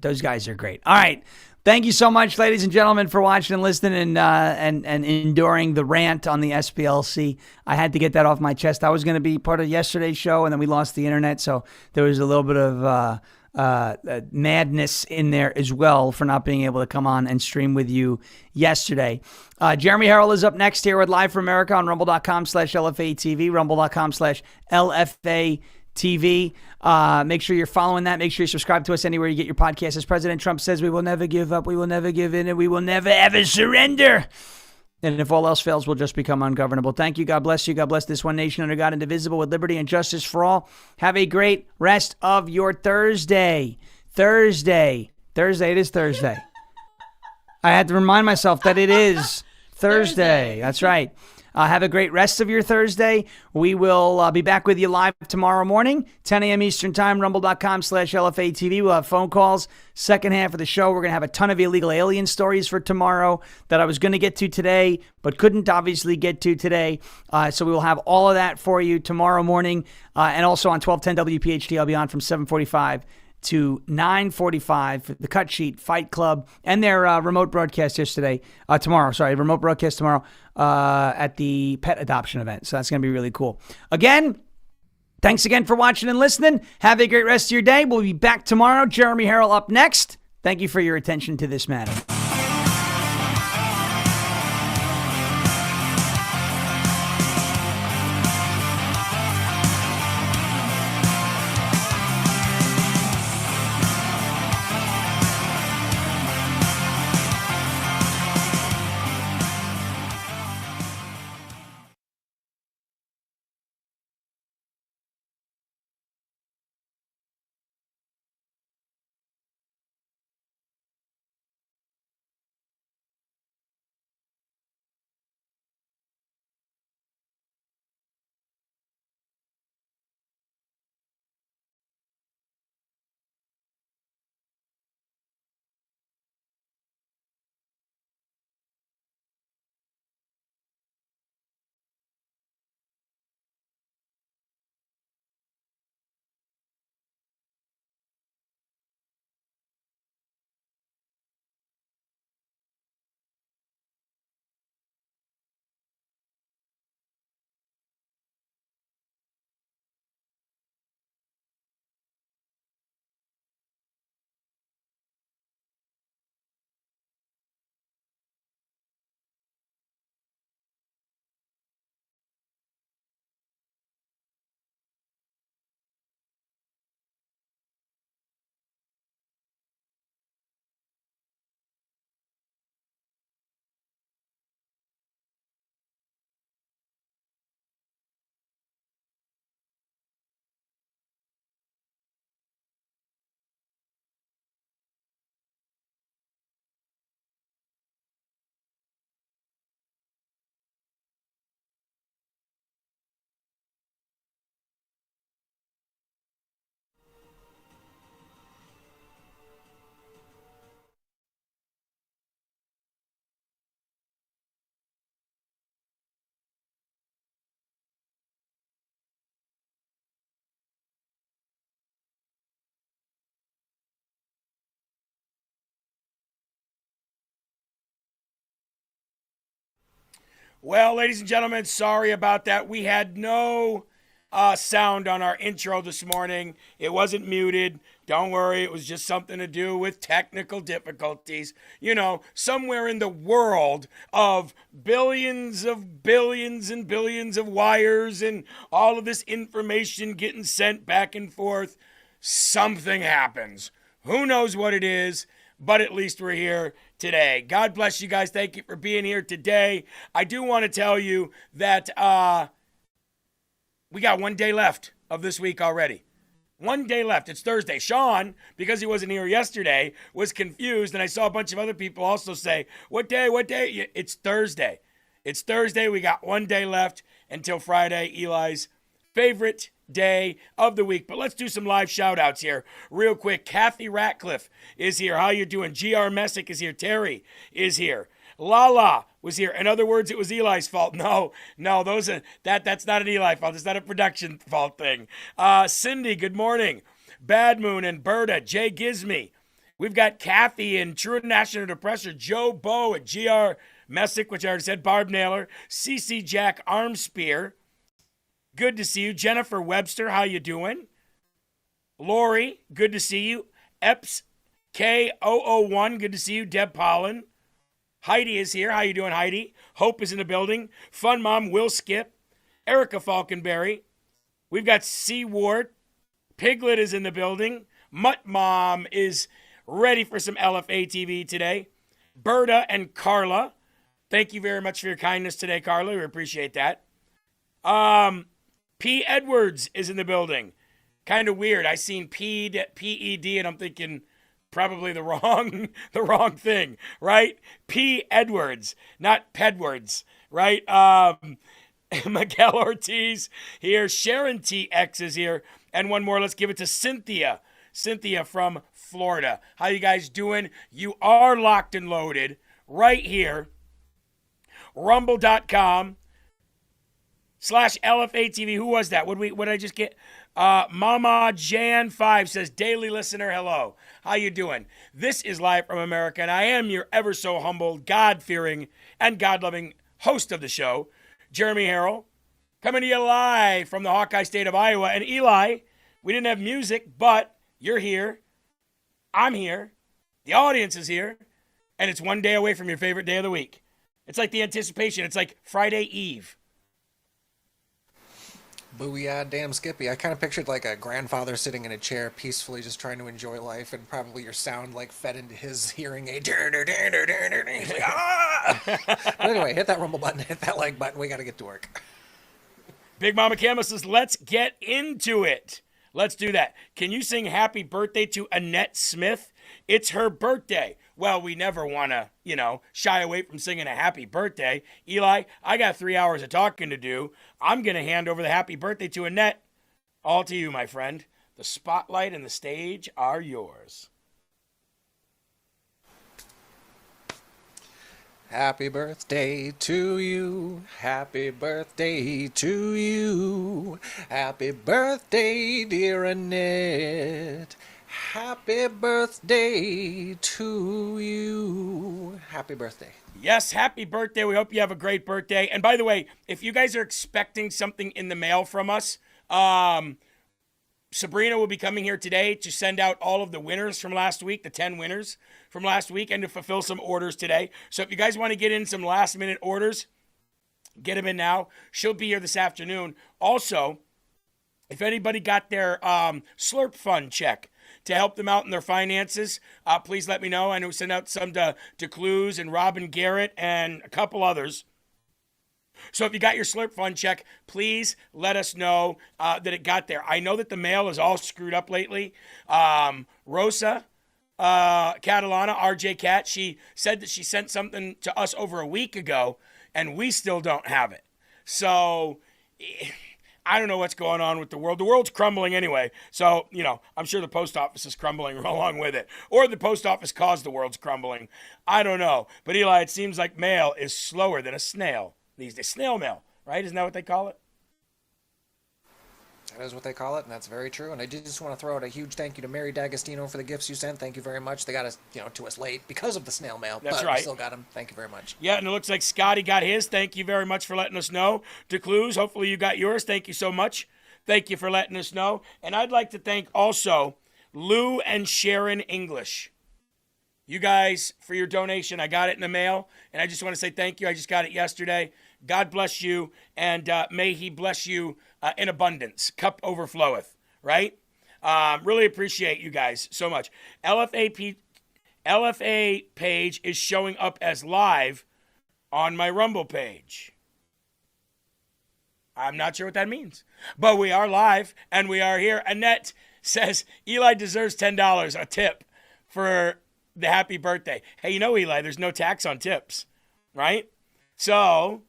great. All right. Thank you so much, ladies and gentlemen, for watching and listening and enduring the rant on the SPLC. I had to get that off my chest. I was going to be part of yesterday's show, and then we lost the internet, so there was a little bit of madness in there as well for not being able to come on and stream with you yesterday. Jeremy Herrell is up next here with Live for America on rumble.com/LFA TV, rumble.com/LFA TV. Make sure you're following that. Make sure you subscribe to us anywhere you get your podcast. As President Trump says, we will never give up, we will never give in, and we will never ever surrender. And if all else fails, we'll just become ungovernable. Thank you. God bless you. God bless this one nation under God, indivisible, with liberty and justice for all. Have a great rest of your Thursday. Thursday. It is Thursday. I had to remind myself that it is Thursday. That's right. Have a great rest of your Thursday. We will be back with you live tomorrow morning, 10 a.m. Eastern Time, rumble.com/LFA TV. We'll have phone calls. Second half of the show, we're going to have a ton of illegal alien stories for tomorrow that I was going to get to today, but couldn't obviously get to today. So we will have all of that for you tomorrow morning. And also on 1210 WPHT, I'll be on from 7:45 to 9:45 for the Cut Sheet Fight Club and their remote broadcast remote broadcast tomorrow at the pet adoption event. So that's going to be really cool. Again, thanks again for watching and listening. Have a great rest of your day. We'll be back tomorrow. Jeremy Herrell up next. Thank you for your attention to this matter. Well, ladies and gentlemen, sorry about that. We had no sound on our intro this morning. It wasn't muted. Don't worry, it was just something to do with technical difficulties. You know, somewhere in the world of billions and billions of wires and all of this information getting sent back and forth, something happens. Who knows what it is, but at least we're here today. God bless you guys. Thank you for being here today. I do want to tell you that we got 1 day left of this week already. 1 day left. It's Thursday. Sean, because he wasn't here yesterday, was confused, and I saw a bunch of other people also say, what day? It's Thursday. It's Thursday. We got 1 day left until Friday, Eli's favorite day of the week. But let's do some live shout-outs here real quick. Kathy Ratcliffe is here. How you doing? GR Messick is here. Terry is here. Lala was here. In other words, it was Eli's fault. No, that's not an Eli fault. It's not a production fault thing. Cindy, good morning. Bad Moon and Berta, Jay Gizme. We've got Kathy and True International Depressor, Joe Bow at GR Messick, which I already said, Barb Naylor, CC Jack Armspear. Good to see you. Jennifer Webster, how you doing? Lori, good to see you. Eps K001, good to see you. Deb Pollen. Heidi is here. How you doing, Heidi? Hope is in the building. Fun Mom, Will Skip. Erica Falconberry. We've got C. Ward. Piglet is in the building. Mutt Mom is ready for some LFA TV today. Berta and Carla. Thank you very much for your kindness today, Carla. We appreciate that. P. Edwards is in the building. Kind of weird. I seen P-E-D, and I'm thinking probably the wrong thing, right? P. Edwards, not Pedwards, right? Miguel Ortiz here. Sharon TX is here. And one more. Let's give it to Cynthia. Cynthia from Florida. How you guys doing? You are locked and loaded right here. Rumble.com/LFA-TV. Who was that? What did I just get? Mama Jan 5 says, daily listener, hello. How you doing? This is Live from America, and I am your ever so humble, God-fearing, and God-loving host of the show, Jeremy Herrell, coming to you live from the Hawkeye State of Iowa. And Eli, we didn't have music, but you're here. I'm here. The audience is here. And it's 1 day away from your favorite day of the week. It's like the anticipation. It's like Friday Eve. Booyah, damn Skippy. I kind of pictured like a grandfather sitting in a chair peacefully just trying to enjoy life, and probably your sound like fed into his hearing aid. He's like, ah! But anyway, hit that rumble button, hit that like button. We got to get to work. Big Mama Camel says, let's get into it. Let's do that. Can you sing happy birthday to Annette Smith? It's her birthday. Well, we never want to, shy away from singing a happy birthday. Eli, I got 3 hours of talking to do. I'm going to hand over the happy birthday to Annette. All to you, my friend. The spotlight and the stage are yours. Happy birthday to you. Happy birthday to you. Happy birthday, dear Annette. Happy birthday to you. Happy birthday. Yes, happy birthday. We hope you have a great birthday. And by the way, if you guys are expecting something in the mail from us, Sabrina will be coming here today to send out all of the winners from last week, the 10 winners from last week, and to fulfill some orders today. So if you guys want to get in some last-minute orders, get them in now. She'll be here this afternoon. Also, if anybody got their Slurp Fund check to help them out in their finances, please let me know. I know we sent out some to Clues and Robin Garrett and a couple others. So if you got your Slurp Fund check, please let us know that it got there. I know that the mail is all screwed up lately. Rosa Catalana, RJ Cat, she said that she sent something to us over a week ago, and we still don't have it. So I don't know what's going on with the world. The world's crumbling anyway. So, I'm sure the post office is crumbling along with it. Or the post office caused the world's crumbling. I don't know. But Eli, it seems like mail is slower than a snail these days. Snail mail, right? Isn't that what they call it? That is what they call it, and that's very true. And I did just want to throw out a huge thank you to Mary D'Agostino for the gifts you sent. Thank you very much. They got us, to us late because of the snail mail. That's but right. We still got them. Thank you very much. Yeah, and it looks like Scotty got his. Thank you very much for letting us know. DeCluse, hopefully you got yours. Thank you so much. Thank you for letting us know. And I'd like to thank also Lou and Sharon English. You guys, for your donation. I got it in the mail, and I just want to say thank you. I just got it yesterday. God bless you, and may he bless you in abundance. Cup overfloweth, right? Really appreciate you guys so much. LFA page is showing up as live on my Rumble page. I'm not sure what that means, but we are live, and we are here. Annette says, Eli deserves $10, a tip for the happy birthday. Hey, Eli, there's no tax on tips, right? So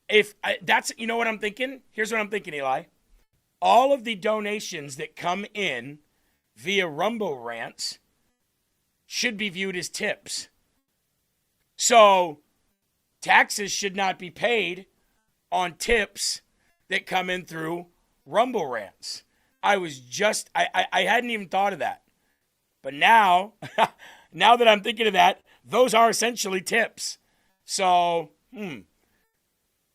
if that's, what I'm thinking? Here's what I'm thinking, Eli. All of the donations that come in via Rumble Rants should be viewed as tips. So taxes should not be paid on tips that come in through Rumble Rants. I hadn't even thought of that. But now, now that I'm thinking of that, those are essentially tips. So,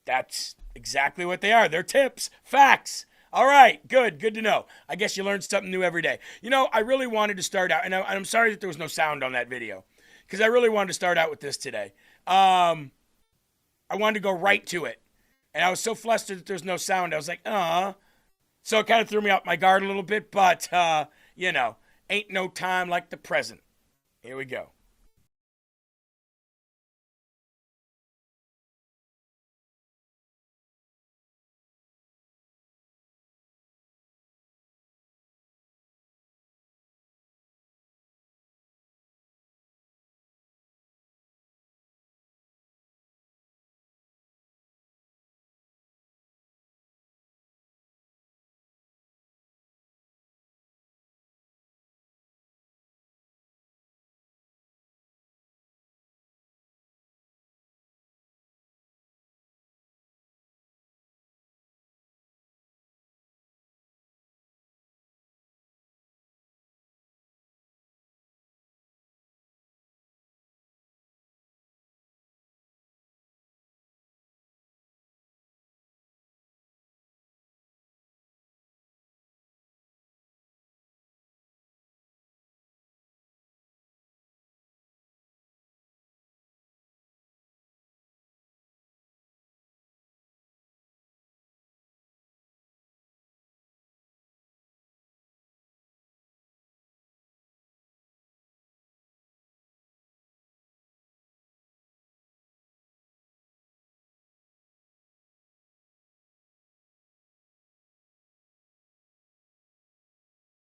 that's exactly what they are. They're tips. Facts. All right. Good to know. I guess you learn something new every day. I really wanted to start out, and I'm sorry that there was no sound on that video, because I really wanted to start out with this today. I wanted to go right to it, and I was so flustered that there's no sound. I was like, So it kind of threw me off my guard a little bit, but, ain't no time like the present. Here we go.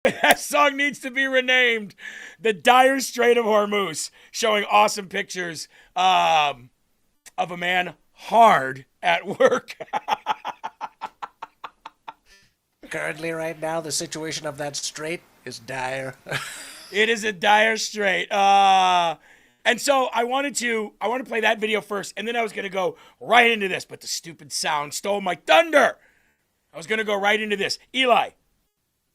That song needs to be renamed The Dire Strait of Hormuz, showing awesome pictures of a man hard at work. Currently, right now, the situation of that strait is dire. It is a dire strait. And so I wanted to play that video first, and then I was going to go right into this, but the stupid sound stole my thunder. I was going to go right into this. Eli,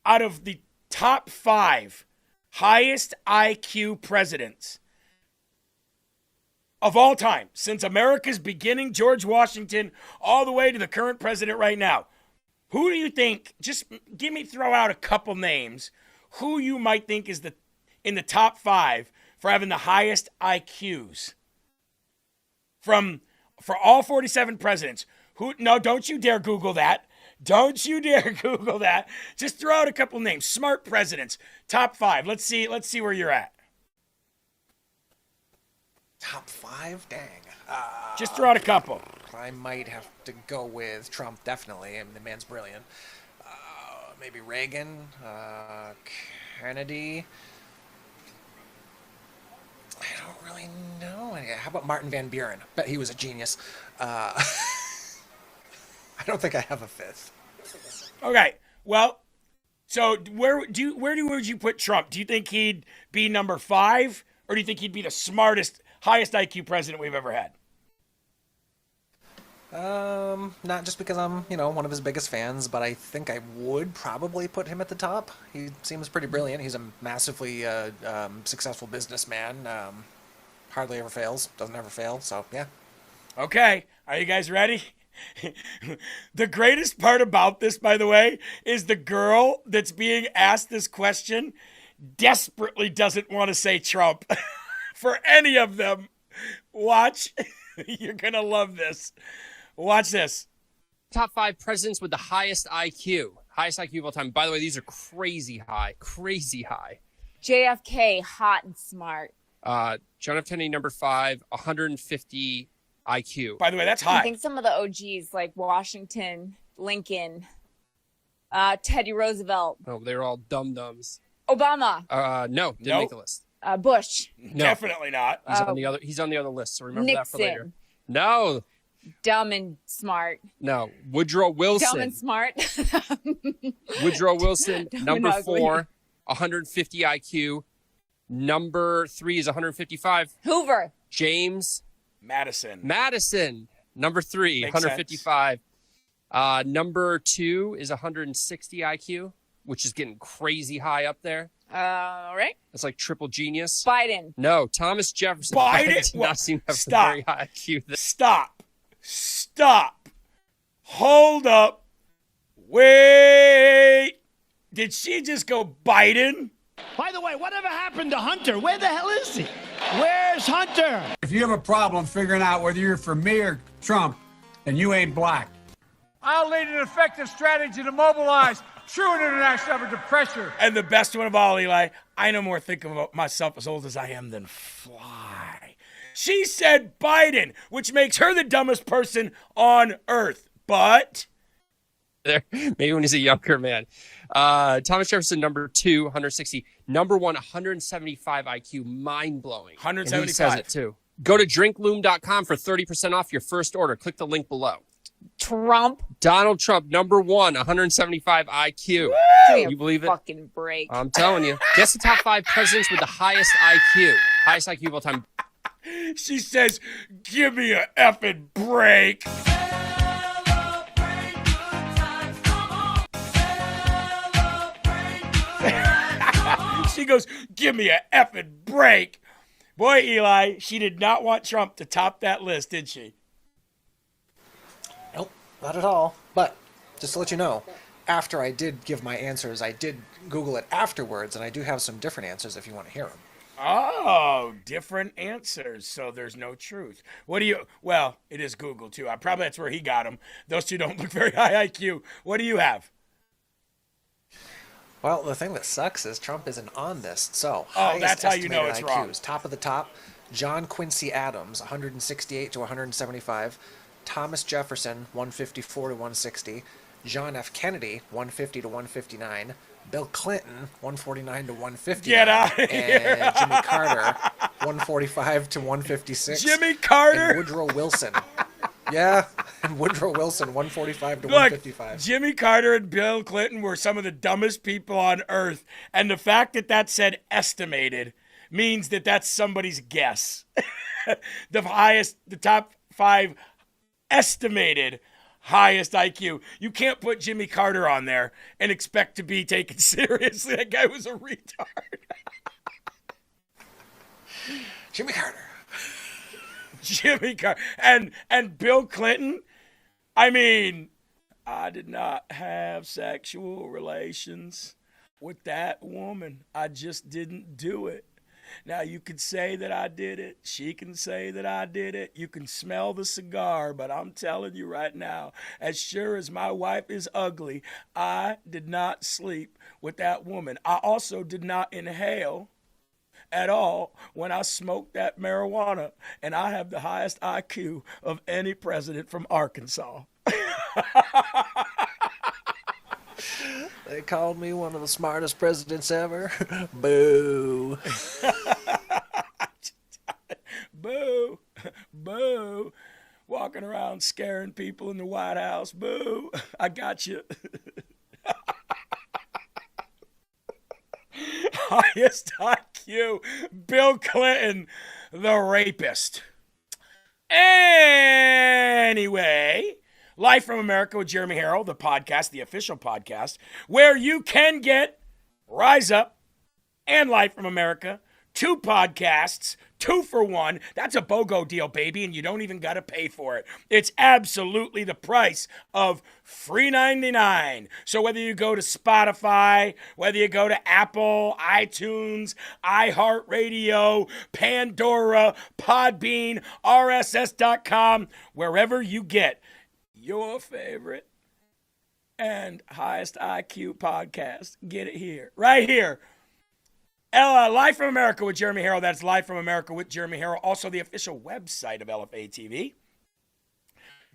out of the top 5 highest IQ presidents of all time, since America's beginning, George Washington, all the way to the current president right now, who do you think, just throw out a couple names, who you might think is in the top 5 for having the highest IQs for all 47 presidents? No, don't you dare Google that. Don't you dare Google that. Just throw out a couple names. Smart presidents. Top 5. Let's see where you're at. Top 5? Dang. Just throw out a couple. I might have to go with Trump, definitely. I mean, the man's brilliant. Maybe Reagan, Kennedy. I don't really know. How about Martin Van Buren? Bet he was a genius. I don't think I have a 5th. Okay. Well, so where would you put Trump? Do you think he'd be number 5, or do you think he'd be the smartest, highest IQ president we've ever had? Not just because I'm, one of his biggest fans, but I think I would probably put him at the top. He seems pretty brilliant. He's a massively successful businessman. Hardly ever fails. Doesn't ever fail. So, yeah. Okay, are you guys ready? The greatest part about this, by the way, is the girl that's being asked this question desperately doesn't want to say Trump for any of them. Watch. You're going to love this. Watch this. Top 5 presidents with the highest IQ. Highest IQ of all time. By the way, these are crazy high. Crazy high. JFK, hot and smart. John F. Kennedy, number 5, 150 IQ. By the way, that's I high. think some of the OGs like Washington, Lincoln, Teddy Roosevelt, Oh, they're all dum-dums. Obama, No, didn't Nope. make the list. Bush, No. Definitely not. He's on the other list, so remember that for later. Nixon. No, Dumb and smart. no. Woodrow Wilson. Dumb and smart. Woodrow Wilson, Dumb number and ugly. 4, 150 IQ. Number 3 is 155. Hoover. James Madison. number 3, Makes 155. Number 2 is 160 IQ, which is getting crazy high up there. All right. It's like triple genius. Biden. No, Thomas Jefferson. Biden? Did not seem to have a Stop. very high IQ. Stop. Hold up. Wait. Did she just go Biden? By the way, whatever happened to Hunter? Where the hell is he? Where's Hunter? If you have a problem figuring out whether you're for me or Trump, then you ain't black. I'll lead an effective strategy to mobilize true international effort to pressure. And the best one of all, Eli, I no more think of myself as old as I am than fly. She said Biden, which makes her the dumbest person on earth. But There, maybe when he's a younger man. Thomas Jefferson, number 2, 160. Number 1, 175 IQ. Mind blowing. 175. And he says it too. Go to drinkloom.com for 30% off your first order. Click the link below. Trump. Donald Trump, number 1, 175 IQ. Give me a You believe it? fucking break. I'm telling you. Guess the top 5 presidents with the highest IQ. Highest IQ of all time. she says, give me a effing break. She goes, give me a effing break. Boy, Eli, she did not want Trump to top that list, did she? Nope, not at all. But just to let you know, after I did give my answers, I did Google it afterwards, and I do have some different answers if you want to hear them. Oh, different answers. So there's no truth. What do you, well, it is Google too. Probably that's where he got them. Those two don't look very high IQ. What do you have? Well, the thing that sucks is Trump isn't on this. So, that's how you know it's estimated wrong. IQs. Top of the top, John Quincy Adams, 168 to 175. Thomas Jefferson, 154 to 160. John F. Kennedy, 150 to 159. Bill Clinton, 149 to 159. Get out of here. And Jimmy Carter, 145 to 156. Jimmy Carter? And Woodrow Wilson. Yeah, and Woodrow Wilson, 145 to Look, 155. Jimmy Carter and Bill Clinton were some of the dumbest people on earth. And the fact that that said estimated means that that's somebody's guess. The top 5 estimated highest IQ. You can't put Jimmy Carter on there and expect to be taken seriously. That guy was a retard. Jimmy Carter. Jimmy Carter. And Bill Clinton, I mean, I did not have sexual relations with that woman. I just didn't do it. Now, you could say that I did it. She can say that I did it. You can smell the cigar, but I'm telling you right now, as sure as my wife is ugly, I did not sleep with that woman. I also did not inhale at all when I smoked that marijuana, and I have the highest IQ of any president from Arkansas. They called me one of the smartest presidents ever. Boo. Boo. Boo. Walking around scaring people in the White House. Boo. I got you. Highest IQ. Bill Clinton, the rapist. Anyway, Live from America with Jeremy Herrell, the podcast, the official podcast, where you can get Rise Up and Live from America, 2 podcasts, 2 for 1. That's a BOGO deal, baby, and you don't even got to pay for it. It's absolutely the price of free $99. So whether you go to Spotify, whether you go to Apple, iTunes, iHeartRadio, Pandora, Podbean, RSS.com, wherever you get your favorite and highest IQ podcast, get it here, right here. Live from America with Jeremy Herrell. That's Live from America with Jeremy Herrell. Also, the official website of LFA TV.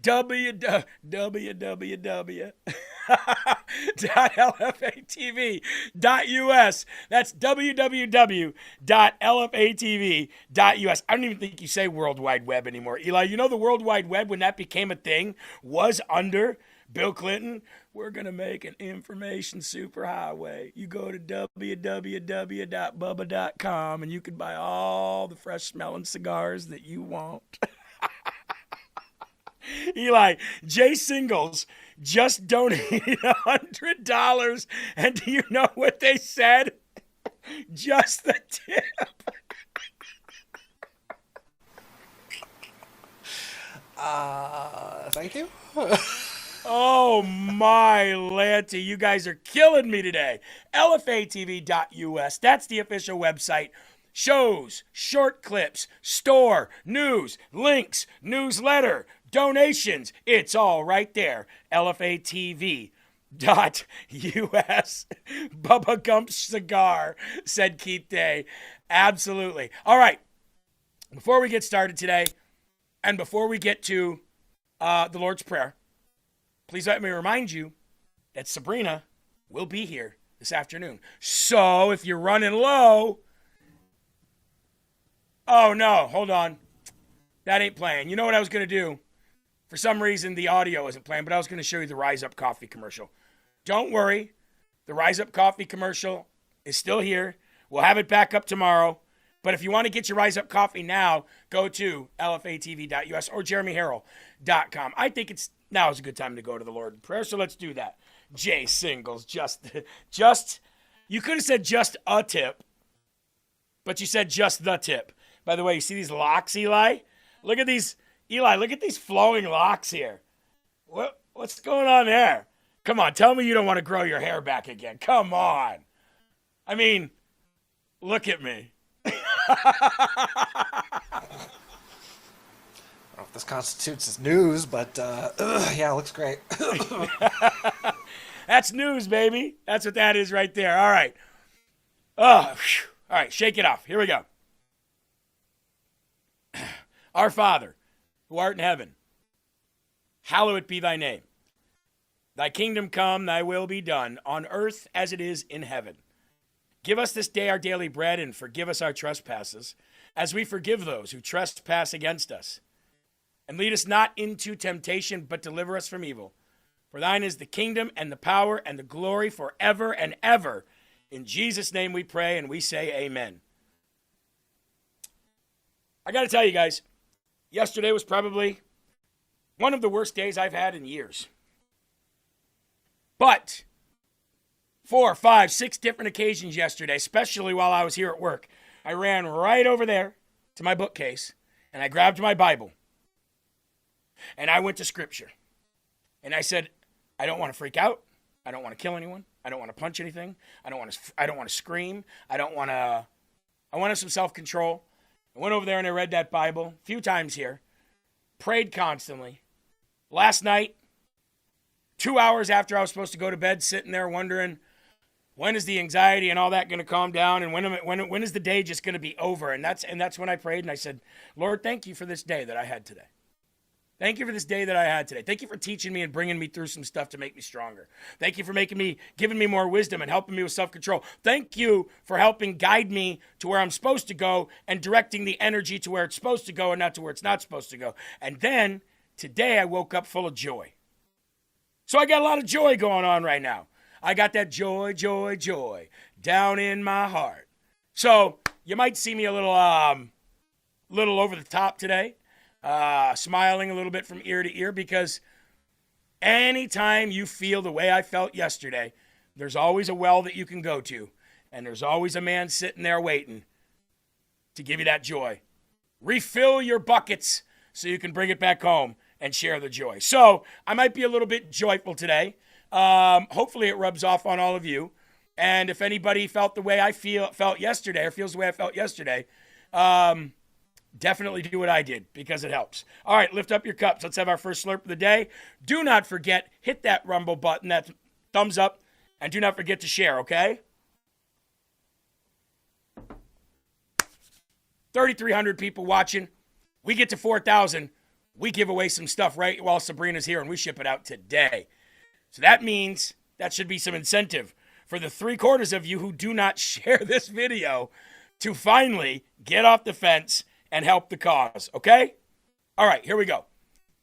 www.lfatv.us. That's www.lfatv.us. I don't even think you say World Wide Web anymore. Eli, you know the World Wide Web, when that became a thing, was under Bill Clinton. We're going to make an information superhighway. You go to www.bubba.com and you can buy all the fresh smelling cigars that you want. Eli, Jay Singles just donated $100. And do you know what they said? Just the tip. Thank you. Oh, my Lanta. You guys are killing me today. LFATV.us. That's the official website. Shows, short clips, store, news, links, newsletter, donations. It's all right there. LFATV.us. Bubba Gump Cigar, said Keith Day. Absolutely. All right. Before we get started today, and before we get to the Lord's Prayer, please let me remind you that Sabrina will be here this afternoon. So if you're running low... Oh, no, hold on. That ain't playing. You know what I was going to do? For some reason, the audio isn't playing, but I was going to show you the Rise Up Coffee commercial. Don't worry. The Rise Up Coffee commercial is still here. We'll have it back up tomorrow. But if you want to get your Rise Up Coffee now, go to lfatv.us or jeremyherrell.com. I think now is a good time to go to the Lord in prayer, so let's do that. Jay Singles, just, you could have said just a tip, but you said just the tip. By the way, you see these locks, Eli? Look at these, Eli, look at these flowing locks here. What's going on there? Come on, tell me you don't want to grow your hair back again. Come on. I mean, look at me. I don't know if this constitutes as news, but yeah, it looks great. That's news, baby. That's what that is right there. All right. All right, shake it off. Here we go. Our Father, who art in heaven, hallowed be thy name. Thy kingdom come, thy will be done, on earth as it is in heaven. Give us this day our daily bread, and forgive us our trespasses, as we forgive those who trespass against us. And lead us not into temptation, but deliver us from evil. For thine is the kingdom, and the power, and the glory forever and ever. In Jesus' name we pray, and we say amen. I got to tell you guys, yesterday was probably one of the worst days I've had in years. But 4, 5, 6 different occasions yesterday, especially while I was here at work, I ran right over there to my bookcase, and I grabbed my Bible, and I went to Scripture. And I said, I don't want to freak out. I don't want to kill anyone. I don't want to punch anything. I don't want to scream. I wanted some self-control. I went over there and I read that Bible a few times here. Prayed constantly. Last night, 2 hours after I was supposed to go to bed, sitting there wondering, when is the anxiety and all that going to calm down, and when is the day just going to be over? And that's when I prayed and I said, Lord, thank you for this day that I had today. Thank you for this day that I had today. Thank you for teaching me and bringing me through some stuff to make me stronger. Thank you for giving me more wisdom and helping me with self-control. Thank you for helping guide me to where I'm supposed to go and directing the energy to where it's supposed to go and not to where it's not supposed to go. And then today I woke up full of joy. So I got a lot of joy going on right now. I got that joy, joy, joy down in my heart. So you might see me a little over the top today. smiling a little bit from ear to ear, because anytime you feel the way I felt yesterday, there's always a well that you can go to, and there's always a man sitting there waiting to give you that joy. Refill your buckets so you can bring it back home and share the joy. So I might be a little bit joyful today. Hopefully it rubs off on all of you. And if anybody felt the way I felt yesterday, or feels the way I felt yesterday, definitely do what I did, because it helps. All right, lift up your cups. Let's have our first slurp of the day. Do not forget, hit that Rumble button, that thumbs up, and do not forget to share, okay? 3,300 people watching. We get to 4,000. We give away some stuff right while Sabrina's here, and we ship it out today. So that means that should be some incentive for the 3/4 of you who do not share this video to finally get off the fence and help the cause, okay? All right, here we go.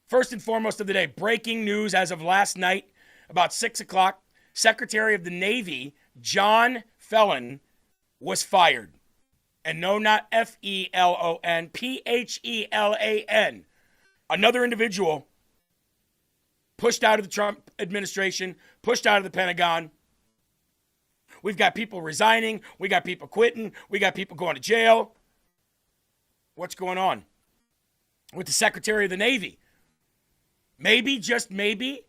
First and foremost of the day, breaking news as of last night, about 6 o'clock, Secretary of the Navy, John Phelan, was fired. And no, not F-E-L-O-N, P-H-E-L-A-N. Another individual pushed out of the Trump administration, pushed out of the Pentagon. We've got people resigning. We got people quitting. We got people going to jail. What's going on with the Secretary of the Navy? Maybe, just maybe,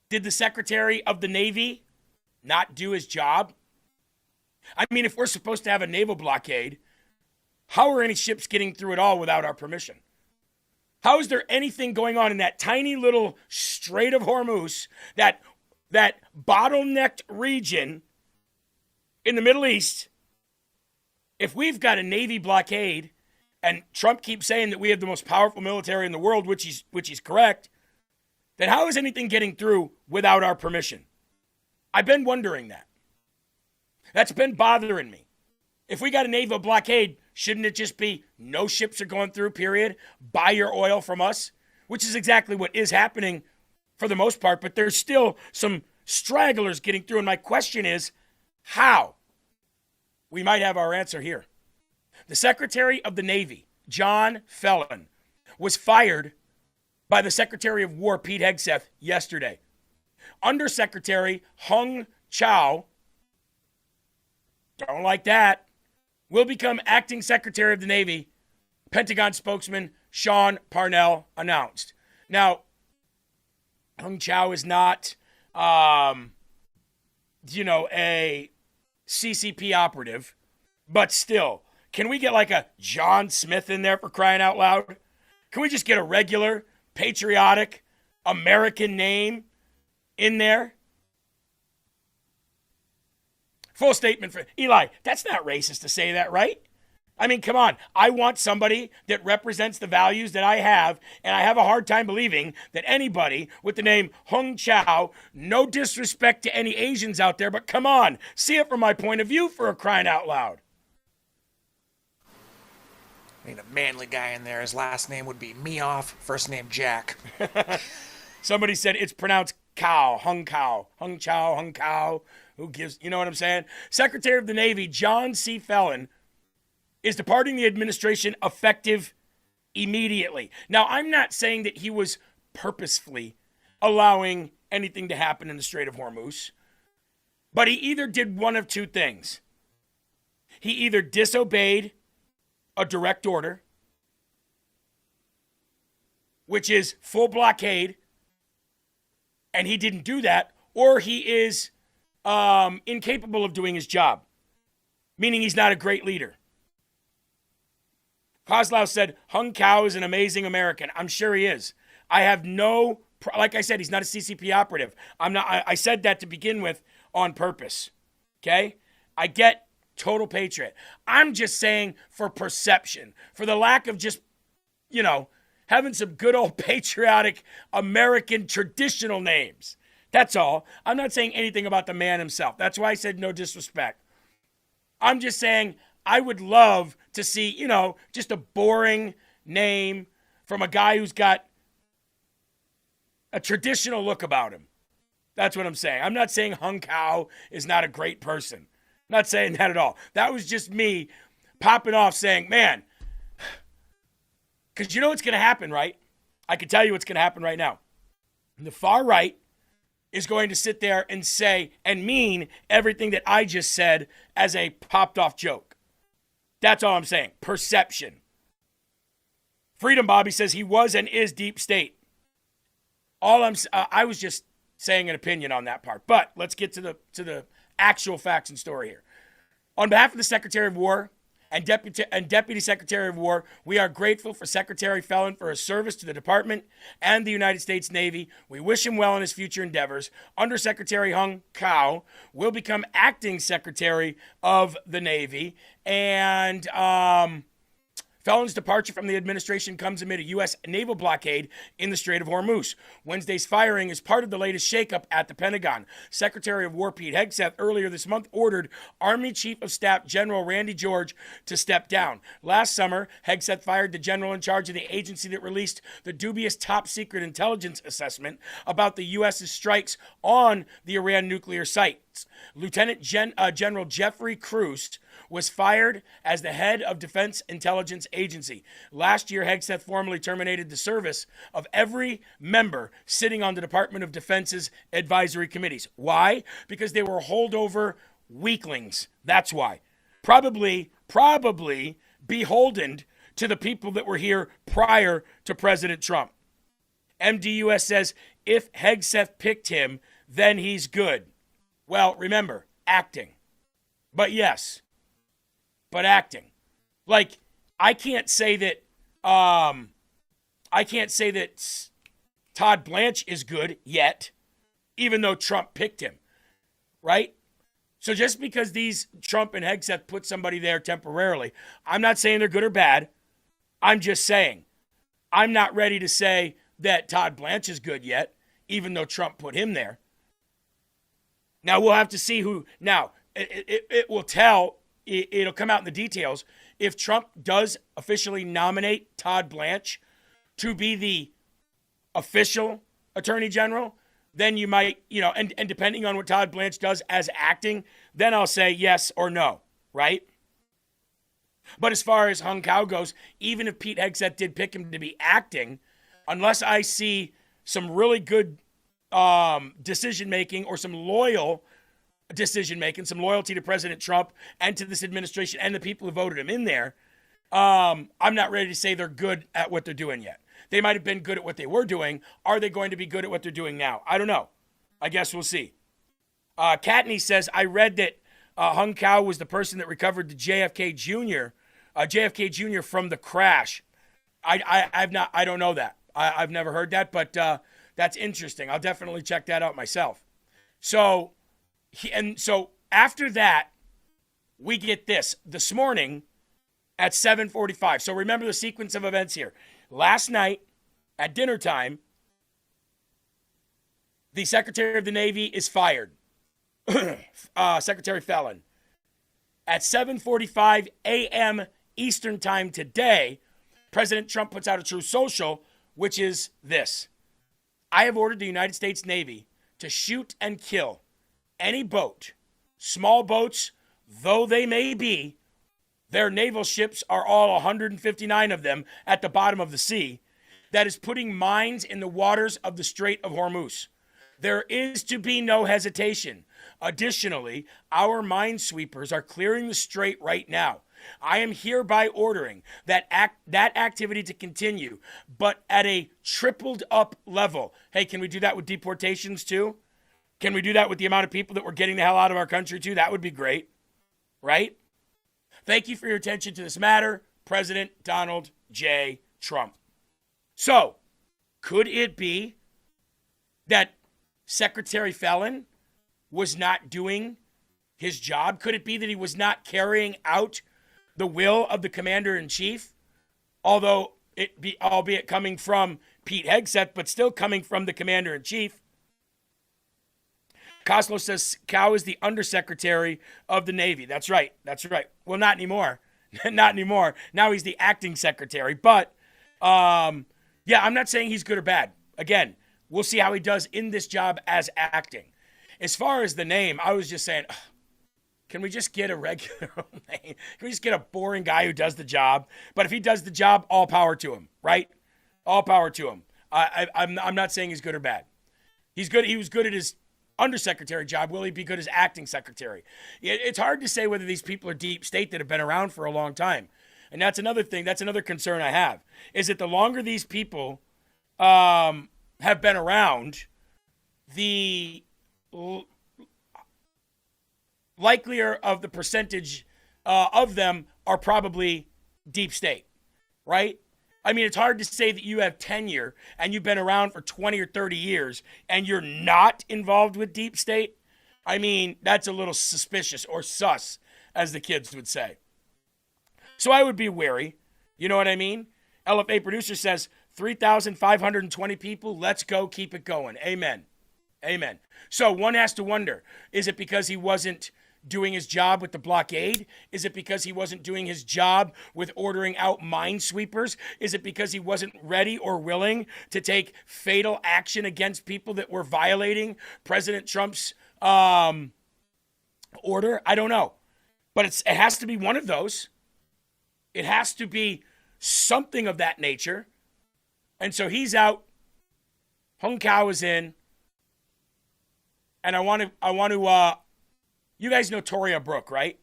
did the Secretary of the Navy not do his job? I mean, if we're supposed to have a naval blockade, how are any ships getting through it all without our permission? How is there anything going on in that tiny little Strait of Hormuz, that bottlenecked region in the Middle East, if we've got a Navy blockade, and Trump keeps saying that we have the most powerful military in the world, which he's correct, then how is anything getting through without our permission? I've been wondering that. That's been bothering me. If we got a naval blockade, shouldn't it just be no ships are going through, period? Buy your oil from us, which is exactly what is happening for the most part, but there's still some stragglers getting through. And my question is, how? We might have our answer here. The Secretary of the Navy, John Phelan, was fired by the Secretary of War, Pete Hegseth, yesterday. Undersecretary Hung Chow, don't like that, will become acting Secretary of the Navy, Pentagon spokesman Sean Parnell announced. Now, Hung Chow is not, a CCP operative, but still, can we get like a John Smith in there, for crying out loud? Can we just get a regular, patriotic, American name in there? Full statement for Eli. That's not racist to say that, right? I mean, come on. I want somebody that represents the values that I have, and I have a hard time believing that anybody with the name Hung Chow, no disrespect to any Asians out there, but come on, see it from my point of view, for a crying out loud. I need a manly guy in there. His last name would be Meoff, first name Jack. Somebody said it's pronounced cow, Hung Cow, Hung Chow, Hung Cow. Who gives, you know what I'm saying? Secretary of the Navy, John C. Phelan, is departing the administration effective immediately. Now, I'm not saying that he was purposefully allowing anything to happen in the Strait of Hormuz, but he either did one of two things. He either disobeyed a direct order, which is full blockade, and he didn't do that, or he is incapable of doing his job, meaning he's not a great leader. Kozlow said, Hung Chow is an amazing American. I'm sure he is. I have no, like I said, he's not a CCP operative. I said that to begin with on purpose. Okay? I get total patriot. I'm just saying for perception, for the lack of just, having some good old patriotic American traditional names. That's all. I'm not saying anything about the man himself. That's why I said no disrespect. I'm just saying I would love to see, just a boring name from a guy who's got a traditional look about him. That's what I'm saying. I'm not saying Hung Chow is not a great person. I'm not saying that at all. That was just me popping off saying, man, Because you know what's going to happen, right? I can tell you what's going to happen right now. The far right is going to sit there and say and mean everything that I just said as a popped off joke. That's all I'm saying. Perception. Freedom Bobby says he was and is deep state. I was just saying an opinion on that part. But let's get to the actual facts and story here. On behalf of the Secretary of War and Deputy Secretary of War, we are grateful for Secretary Felon for his service to the Department and the United States Navy. We wish him well in his future endeavors. Undersecretary Hung Kao will become acting Secretary of the Navy. And Felon's departure from the administration comes amid a U.S. naval blockade in the Strait of Hormuz. Wednesday's firing is part of the latest shakeup at the Pentagon. Secretary of War Pete Hegseth earlier this month ordered Army Chief of Staff General Randy George to step down. Last summer, Hegseth fired the general in charge of the agency that released the dubious top-secret intelligence assessment about the U.S.'s strikes on the Iran nuclear sites. Lieutenant General Jeffrey Kruse was fired as the head of Defense Intelligence Agency. Last year, Hegseth formally terminated the service of every member sitting on the Department of Defense's advisory committees. Why? Because they were holdover weaklings. That's why. Probably beholden to the people that were here prior to President Trump. MDUS says if Hegseth picked him, then he's good. Well, remember, acting. But yes, but acting. Like, I can't say that Todd Blanche is good yet, even though Trump picked him, right? So just because these Trump and Hegseth put somebody there temporarily, I'm not saying they're good or bad. I'm just saying I'm not ready to say that Todd Blanche is good yet, even though Trump put him there. Now, we'll have to see who. Now, it will tell, it'll come out in the details. If Trump does officially nominate Todd Blanche to be the official attorney general, then you might, and depending on what Todd Blanche does as acting, then I'll say yes or no, right? But as far as Hung Kao goes, even if Pete Hegseth did pick him to be acting, unless I see some really good decision-making or some loyal decision-making, some loyalty to President Trump and to this administration and the people who voted him in there, I'm not ready to say they're good at what they're doing yet. They might have been good at what they were doing. Are they going to be good at what they're doing now? I don't know. I guess we'll see. Katney says, I read that Hung Kao was the person that recovered the JFK Jr. from the crash. I don't know that. I've never heard that, but that's interesting. I'll definitely check that out myself. So after that, we get this morning at 7:45. So remember the sequence of events here. Last night at dinner time, the Secretary of the Navy is fired. Secretary Felon. At 7:45 a.m. Eastern time today, President Trump puts out a Truth Social, which is this. I have ordered the United States Navy to shoot and kill any boat, small boats, though they may be. Their naval ships are all 159 of them at the bottom of the sea, that is putting mines in the waters of the Strait of Hormuz. There is to be no hesitation. Additionally, our minesweepers are clearing the strait right now. I am hereby ordering that activity to continue, but at a tripled up level. Hey, can we do that with deportations too? Can we do that with the amount of people that we're getting the hell out of our country too? That would be great, right? Thank you for your attention to this matter, President Donald J. Trump. So, could it be that Secretary Felon was not doing his job? Could it be that he was not carrying out the will of the commander-in-chief? Albeit coming from Pete Hegseth, but still coming from the commander-in-chief. Koslow says Kao is the undersecretary of the Navy. That's right. Well, not anymore. Not anymore. Now he's the acting secretary. But, I'm not saying he's good or bad. Again, we'll see how he does in this job as acting. As far as the name, I was just saying, Can we just get a regular old man? Can we just get a boring guy who does the job? But if he does the job, all power to him, right? All power to him. I'm not saying he's good or bad. He's good. He was good at his undersecretary job. Will he be good as acting secretary? It's hard to say whether these people are deep state that have been around for a long time. And that's another thing. That's another concern I have, is that the longer these people have been around, the likelier of the percentage of them are probably deep state, right? I mean, it's hard to say that you have tenure and you've been around for 20 or 30 years and you're not involved with deep state. I mean, that's a little suspicious, or sus, as the kids would say. So I would be wary. You know what I mean? LFA producer says 3,520 people. Let's go. Keep it going. Amen. Amen. So one has to wonder, is it because he wasn't doing his job with the blockade? Is it because he wasn't doing his job with ordering out minesweepers? Is it because he wasn't ready or willing to take fatal action against people that were violating President Trump's order? I don't know. But it has to be one of those. It has to be something of that nature. And so he's out. Hung Kao is in. And I want to, you guys know Toria Brooke, right?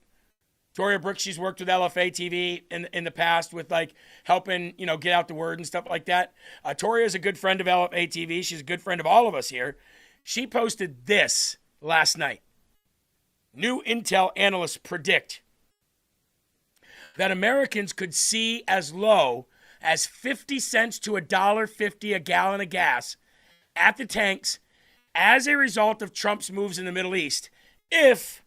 Toria Brooke, she's worked with LFA TV in the past with like helping, get out the word and stuff like that. Toria is a good friend of LFA TV. She's a good friend of all of us here. She posted this last night. New Intel analysts predict that Americans could see as low as 50 cents to $1.50 a gallon of gas at the tanks as a result of Trump's moves in the Middle East, if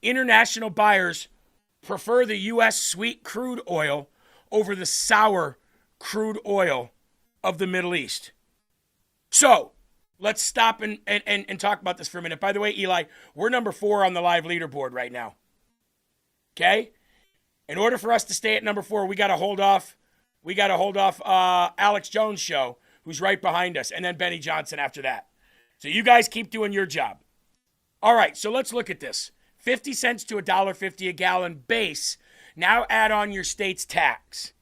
international buyers prefer the U.S. sweet crude oil over the sour crude oil of the Middle East. So let's stop and talk about this for a minute. By the way, Eli, we're number 4 on the live leaderboard right now. Okay? In order for us to stay at number 4, we got to hold off Alex Jones' show, who's right behind us, and then Benny Johnson after that. So you guys keep doing your job. All right, so let's look at this. 50 cents to $1.50 a gallon base. Now add on your state's tax.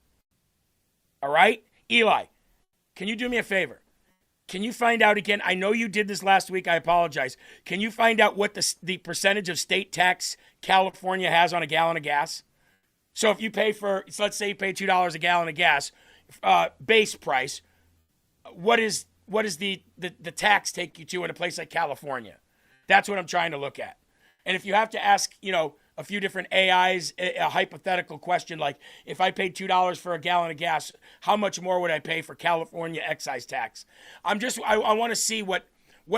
All right? Eli, can you do me a favor? Can you find out again? I know you did this last week. I apologize. Can you find out what the percentage of state tax California has on a gallon of gas? So if you pay so let's say you pay $2 a gallon of gas, base price, what is the tax take you to in a place like California? That's what I'm trying to look at. And if you have to ask, a few different AIs, a hypothetical question like, if I paid $2 for a gallon of gas, how much more would I pay for California excise tax? I want to see what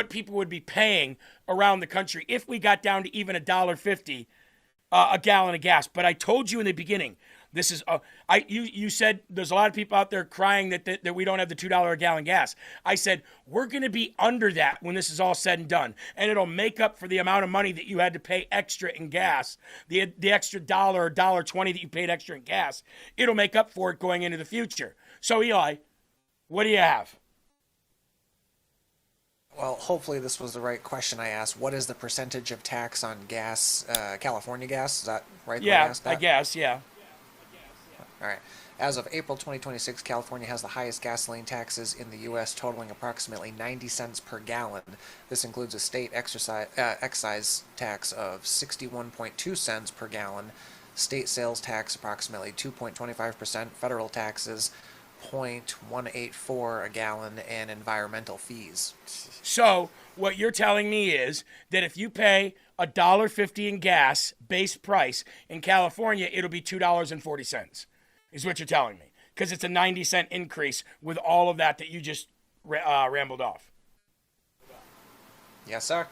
people would be paying around the country if we got down to even $1.50 a gallon of gas. But I told you in the beginning, this is you said there's a lot of people out there crying that we don't have the $2 a gallon gas. I said we're going to be under that when this is all said and done, and it'll make up for the amount of money that you had to pay extra in gas, the extra $1 or $1.20 that you paid extra in gas. It'll make up for it going into the future. So Eli, what do you have? Well, hopefully this was the right question I asked. What is the percentage of tax on gas, California gas? Is that right? Yeah, I guess, yeah. All right. As of April 2026, California has the highest gasoline taxes in the U.S., totaling approximately 90 cents per gallon. This includes a state excise tax of 61.2 cents per gallon, state sales tax approximately 2.25%, federal taxes 0.184 a gallon, and environmental fees. So what you're telling me is that if you pay $1.50 in gas base price in California, it'll be $2.40. Is what you're telling me, because it's a 90-cent increase with all of that you just rambled off. Yes, sir.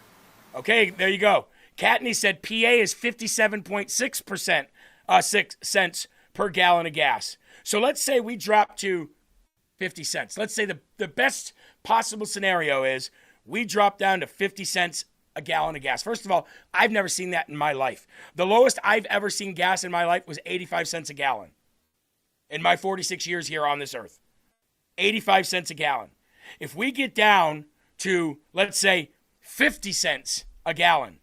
Okay, there you go. Katney said PA is 57.6%, 6 cents per gallon of gas. So let's say we drop to 50 cents. Let's say the best possible scenario is we drop down to 50 cents a gallon of gas. First of all, I've never seen that in my life. The lowest I've ever seen gas in my life was 85 cents a gallon. In my 46 years here on this earth, 85 cents a gallon. If we get down to, let's say, 50 cents a gallon,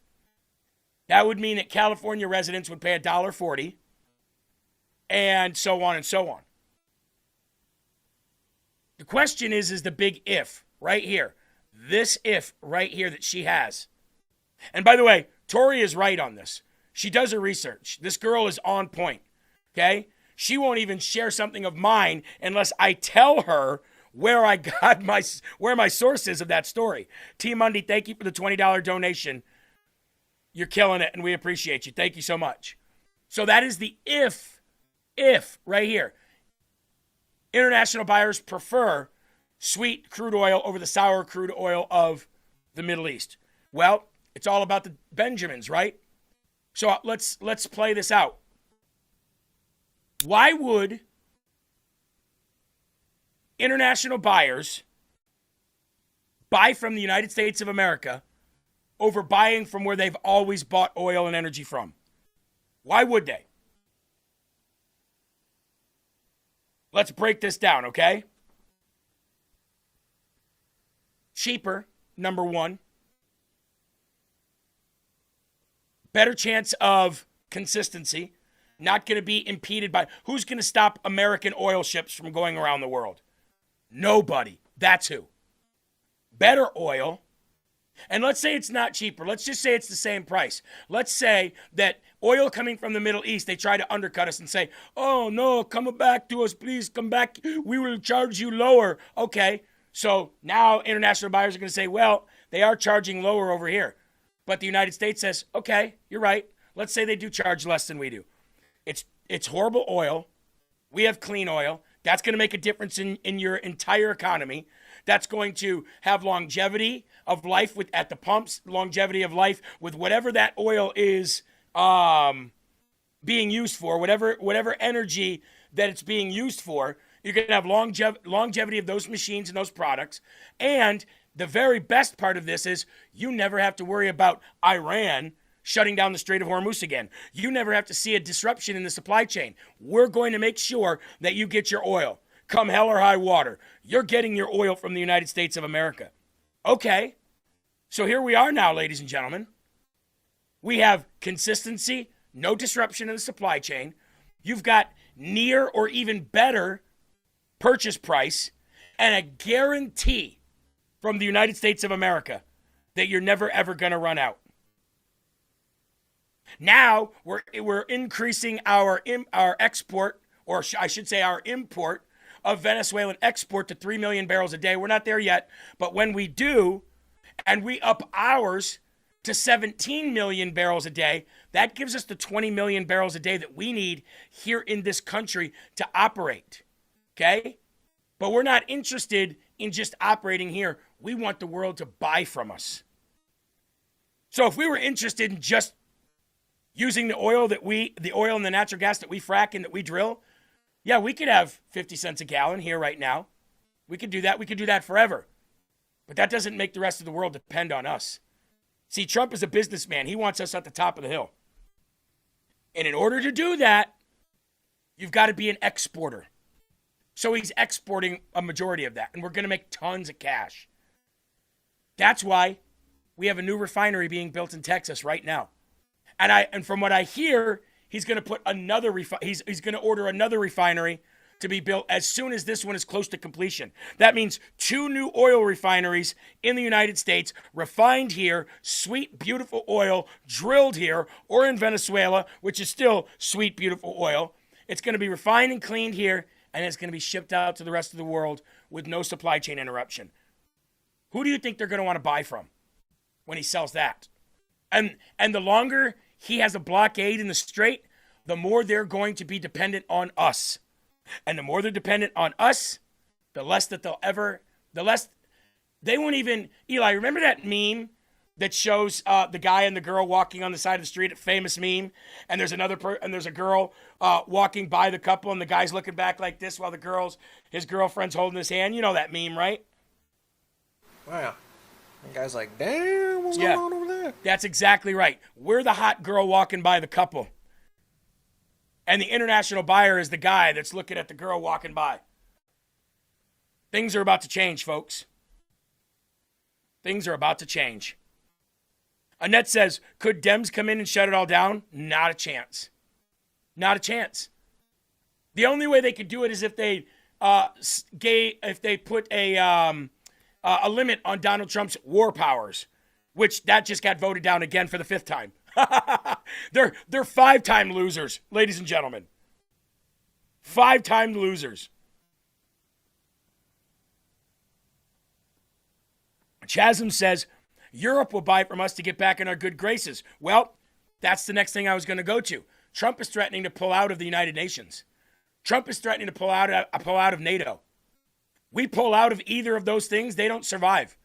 That would mean that California residents would pay $1.40, and so on and so on. The question is the big if right here. This if right here that she has. And by the way, Tori is right on this. She does her research. This girl is on point, okay? She won't even share something of mine unless I tell her where I got where my source is of that story. T Mundy, thank you for the $20 donation. You're killing it, and we appreciate you. Thank you so much. So that is the if right here. International buyers prefer sweet crude oil over the sour crude oil of the Middle East. Well, it's all about the Benjamins, right? So let's play this out. Why would international buyers buy from the United States of America over buying from where they've always bought oil and energy from? Why would they? Let's break this down, okay? Cheaper, number one. Better chance of consistency. Not going to be impeded by... Who's going to stop American oil ships from going around the world? Nobody. That's who. Better oil. And let's say it's not cheaper. Let's just say it's the same price. Let's say that oil coming from the Middle East, they try to undercut us and say, oh, no, come back to us, please, come back. We will charge you lower. Okay, so now international buyers are going to say, well, they are charging lower over here. But the United States says, okay, you're right. Let's say they do charge less than we do. It's horrible oil. We have clean oil. That's going to make a difference in your entire economy. That's going to have longevity of life at the pumps, longevity of life with whatever that oil is being used for, whatever energy that it's being used for. You're going to have longevity of those machines and those products. And the very best part of this is you never have to worry about Iran shutting down the Strait of Hormuz again. You never have to see a disruption in the supply chain. We're going to make sure that you get your oil. Come hell or high water, you're getting your oil from the United States of America. Okay, so here we are now, ladies and gentlemen. We have consistency, no disruption in the supply chain. You've got near or even better purchase price and a guarantee from the United States of America that you're never, ever going to run out. Now we're increasing our export, or I should say our import of Venezuelan export to 3 million barrels a day. We're not there yet, but when we do, and we up ours to 17 million barrels a day, that gives us the 20 million barrels a day that we need here in this country to operate, okay? But we're not interested in just operating here. We want the world to buy from us. So if we were interested in just using the oil and the natural gas that we frack and that we drill, yeah, we could have 50 cents a gallon here right now. We could do that. We could do that forever. But that doesn't make the rest of the world depend on us. See, Trump is a businessman. He wants us at the top of the hill. And in order to do that, you've got to be an exporter. So he's exporting a majority of that, and we're going to make tons of cash. That's why we have a new refinery being built in Texas right now. And from what I hear, he's going to put another he's going to order another refinery to be built as soon as this one is close to completion. That means 2 new oil refineries in the United States, refined here, sweet, beautiful oil, drilled here, or in Venezuela, which is still sweet, beautiful oil. It's going to be refined and cleaned here, and it's going to be shipped out to the rest of the world with no supply chain interruption. Who do you think they're going to want to buy from when he sells that? And the longer he has a blockade in the strait, the more they're going to be dependent on us. And the more they're dependent on us, the less they won't even, Eli, remember that meme that shows the guy and the girl walking on the side of the street, a famous meme, and there's a girl walking by the couple, and the guy's looking back like this while his girlfriend's holding his hand. You know that meme, right? Wow. The guy's like, damn, what's going on over there? That's exactly right. We're the hot girl walking by the couple. And the international buyer is the guy that's looking at the girl walking by. Things are about to change, folks. Things are about to change. Annette says, could Dems come in and shut it all down? Not a chance. Not a chance. The only way they could do it is if they put a limit on Donald Trump's war powers, which that just got voted down again for the 5th time. They're 5-time losers, ladies and gentlemen. 5-time losers. Chasm says, Europe will buy from us to get back in our good graces. Well, that's the next thing I was going to go to. Trump is threatening to pull out of the United Nations. Trump is threatening to pull out of NATO. We pull out of either of those things, they don't survive.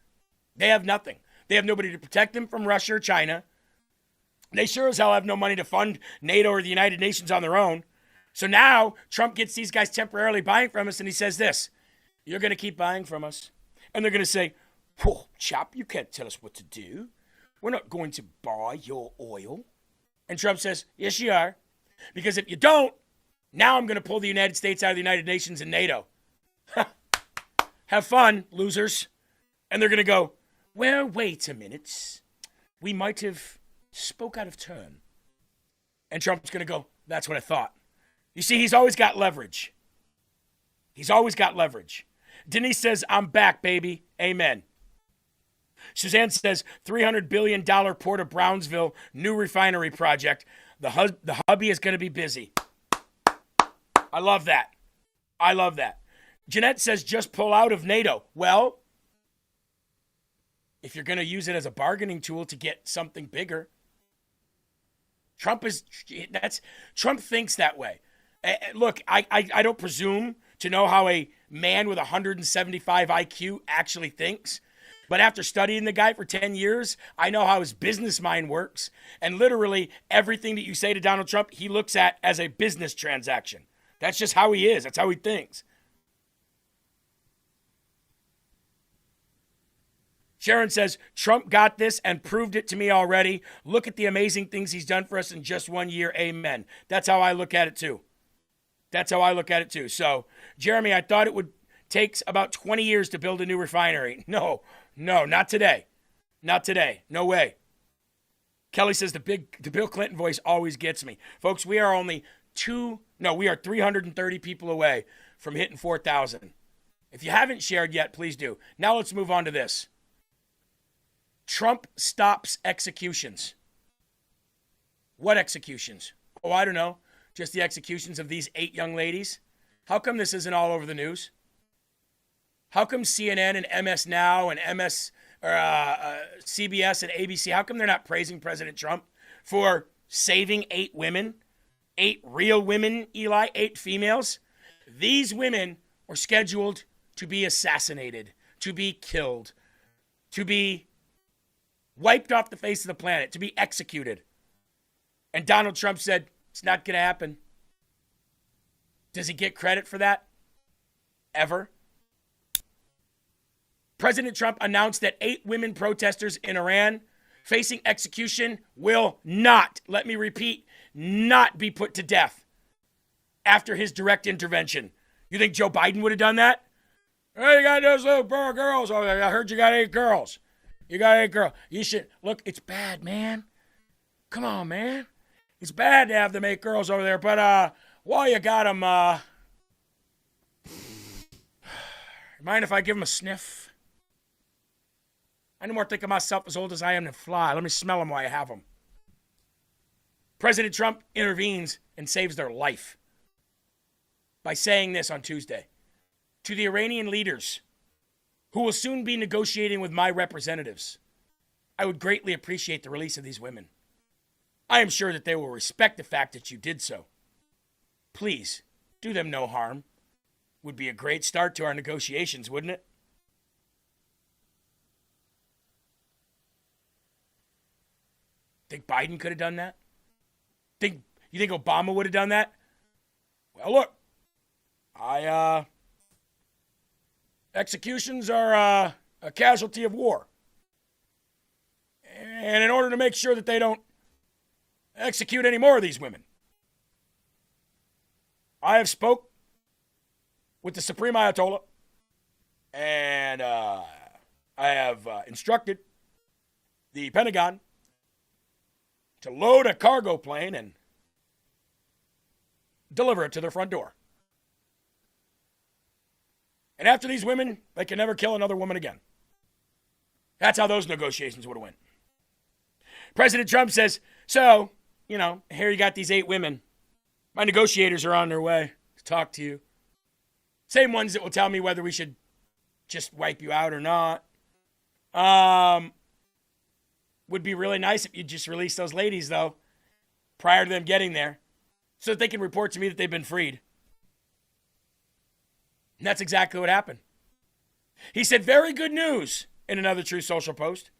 They have nothing. They have nobody to protect them from Russia or China. They sure as hell have no money to fund NATO or the United Nations on their own. So now Trump gets these guys temporarily buying from us, and he says this, you're going to keep buying from us. And they're going to say, whoa, chap, you can't tell us what to do. We're not going to buy your oil. And Trump says, yes, you are. Because if you don't, now I'm going to pull the United States out of the United Nations and NATO. Have fun, losers. And they're going to go, well, wait a minute. We might have spoke out of turn. And Trump's going to go, that's what I thought. You see, he's always got leverage. He's always got leverage. Denise says, I'm back, baby. Amen. Suzanne says, $300 billion Port of Brownsville new refinery project. The hubby is going to be busy. I love that. I love that. Jeanette says, just pull out of NATO. Well, if you're going to use it as a bargaining tool to get something bigger, Trump thinks that way. Look, I don't presume to know how a man with 175 IQ actually thinks. But after studying the guy for 10 years, I know how his business mind works. And literally everything that you say to Donald Trump, he looks at as a business transaction. That's just how he is. That's how he thinks. Sharon says, Trump got this and proved it to me already. Look at the amazing things he's done for us in just 1 year. Amen. That's how I look at it too. That's how I look at it too. So, Jeremy, I thought it would take about 20 years to build a new refinery. No, not today. Not today. No way. Kelly says the Bill Clinton voice always gets me. Folks, we are only we are 330 people away from hitting 4,000. If you haven't shared yet, please do. Now let's move on to this. Trump stops executions. What executions? Oh, I don't know. Just the executions of these 8 young ladies. How come this isn't all over the news? How come CNN and MS Now and CBS and ABC, how come they're not praising President Trump for saving 8 women? 8 real women, Eli, 8 females? These women were scheduled to be assassinated, to be killed, to be wiped off the face of the planet, to be executed. And Donald Trump said, it's not going to happen. Does he get credit for that? Ever? President Trump announced that 8 women protesters in Iran facing execution will not, let me repeat, not be put to death after his direct intervention. You think Joe Biden would have done that? Hey, you got those little girls over there. I heard you got 8 girls. You got 8 girls. You should, look, it's bad, man. Come on, man. It's bad to have them 8 girls over there, but while you got them, mind if I give them a sniff? I no more think of myself as old as I am to fly. Let me smell them while I have them. President Trump intervenes and saves their life by saying this on Tuesday. To the Iranian leaders who will soon be negotiating with my representatives, I would greatly appreciate the release of these women. I am sure that they will respect the fact that you did so. Please, do them no harm. Would be a great start to our negotiations, wouldn't it? Think Biden could have done that? You think Obama would have done that? Well, look, executions are a casualty of war. And in order to make sure that they don't execute any more of these women, I have spoke with the Supreme Ayatollah, and I have instructed the Pentagon to load a cargo plane and deliver it to their front door. And after these women, they can never kill another woman again. That's how those negotiations would have went. President Trump says, so, here you got these 8 women. My negotiators are on their way to talk to you. Same ones that will tell me whether we should just wipe you out or not. Would be really nice if you just release those ladies, though, prior to them getting there, so that they can report to me that they've been freed. And that's exactly what happened. He said, very good news in another True Social post.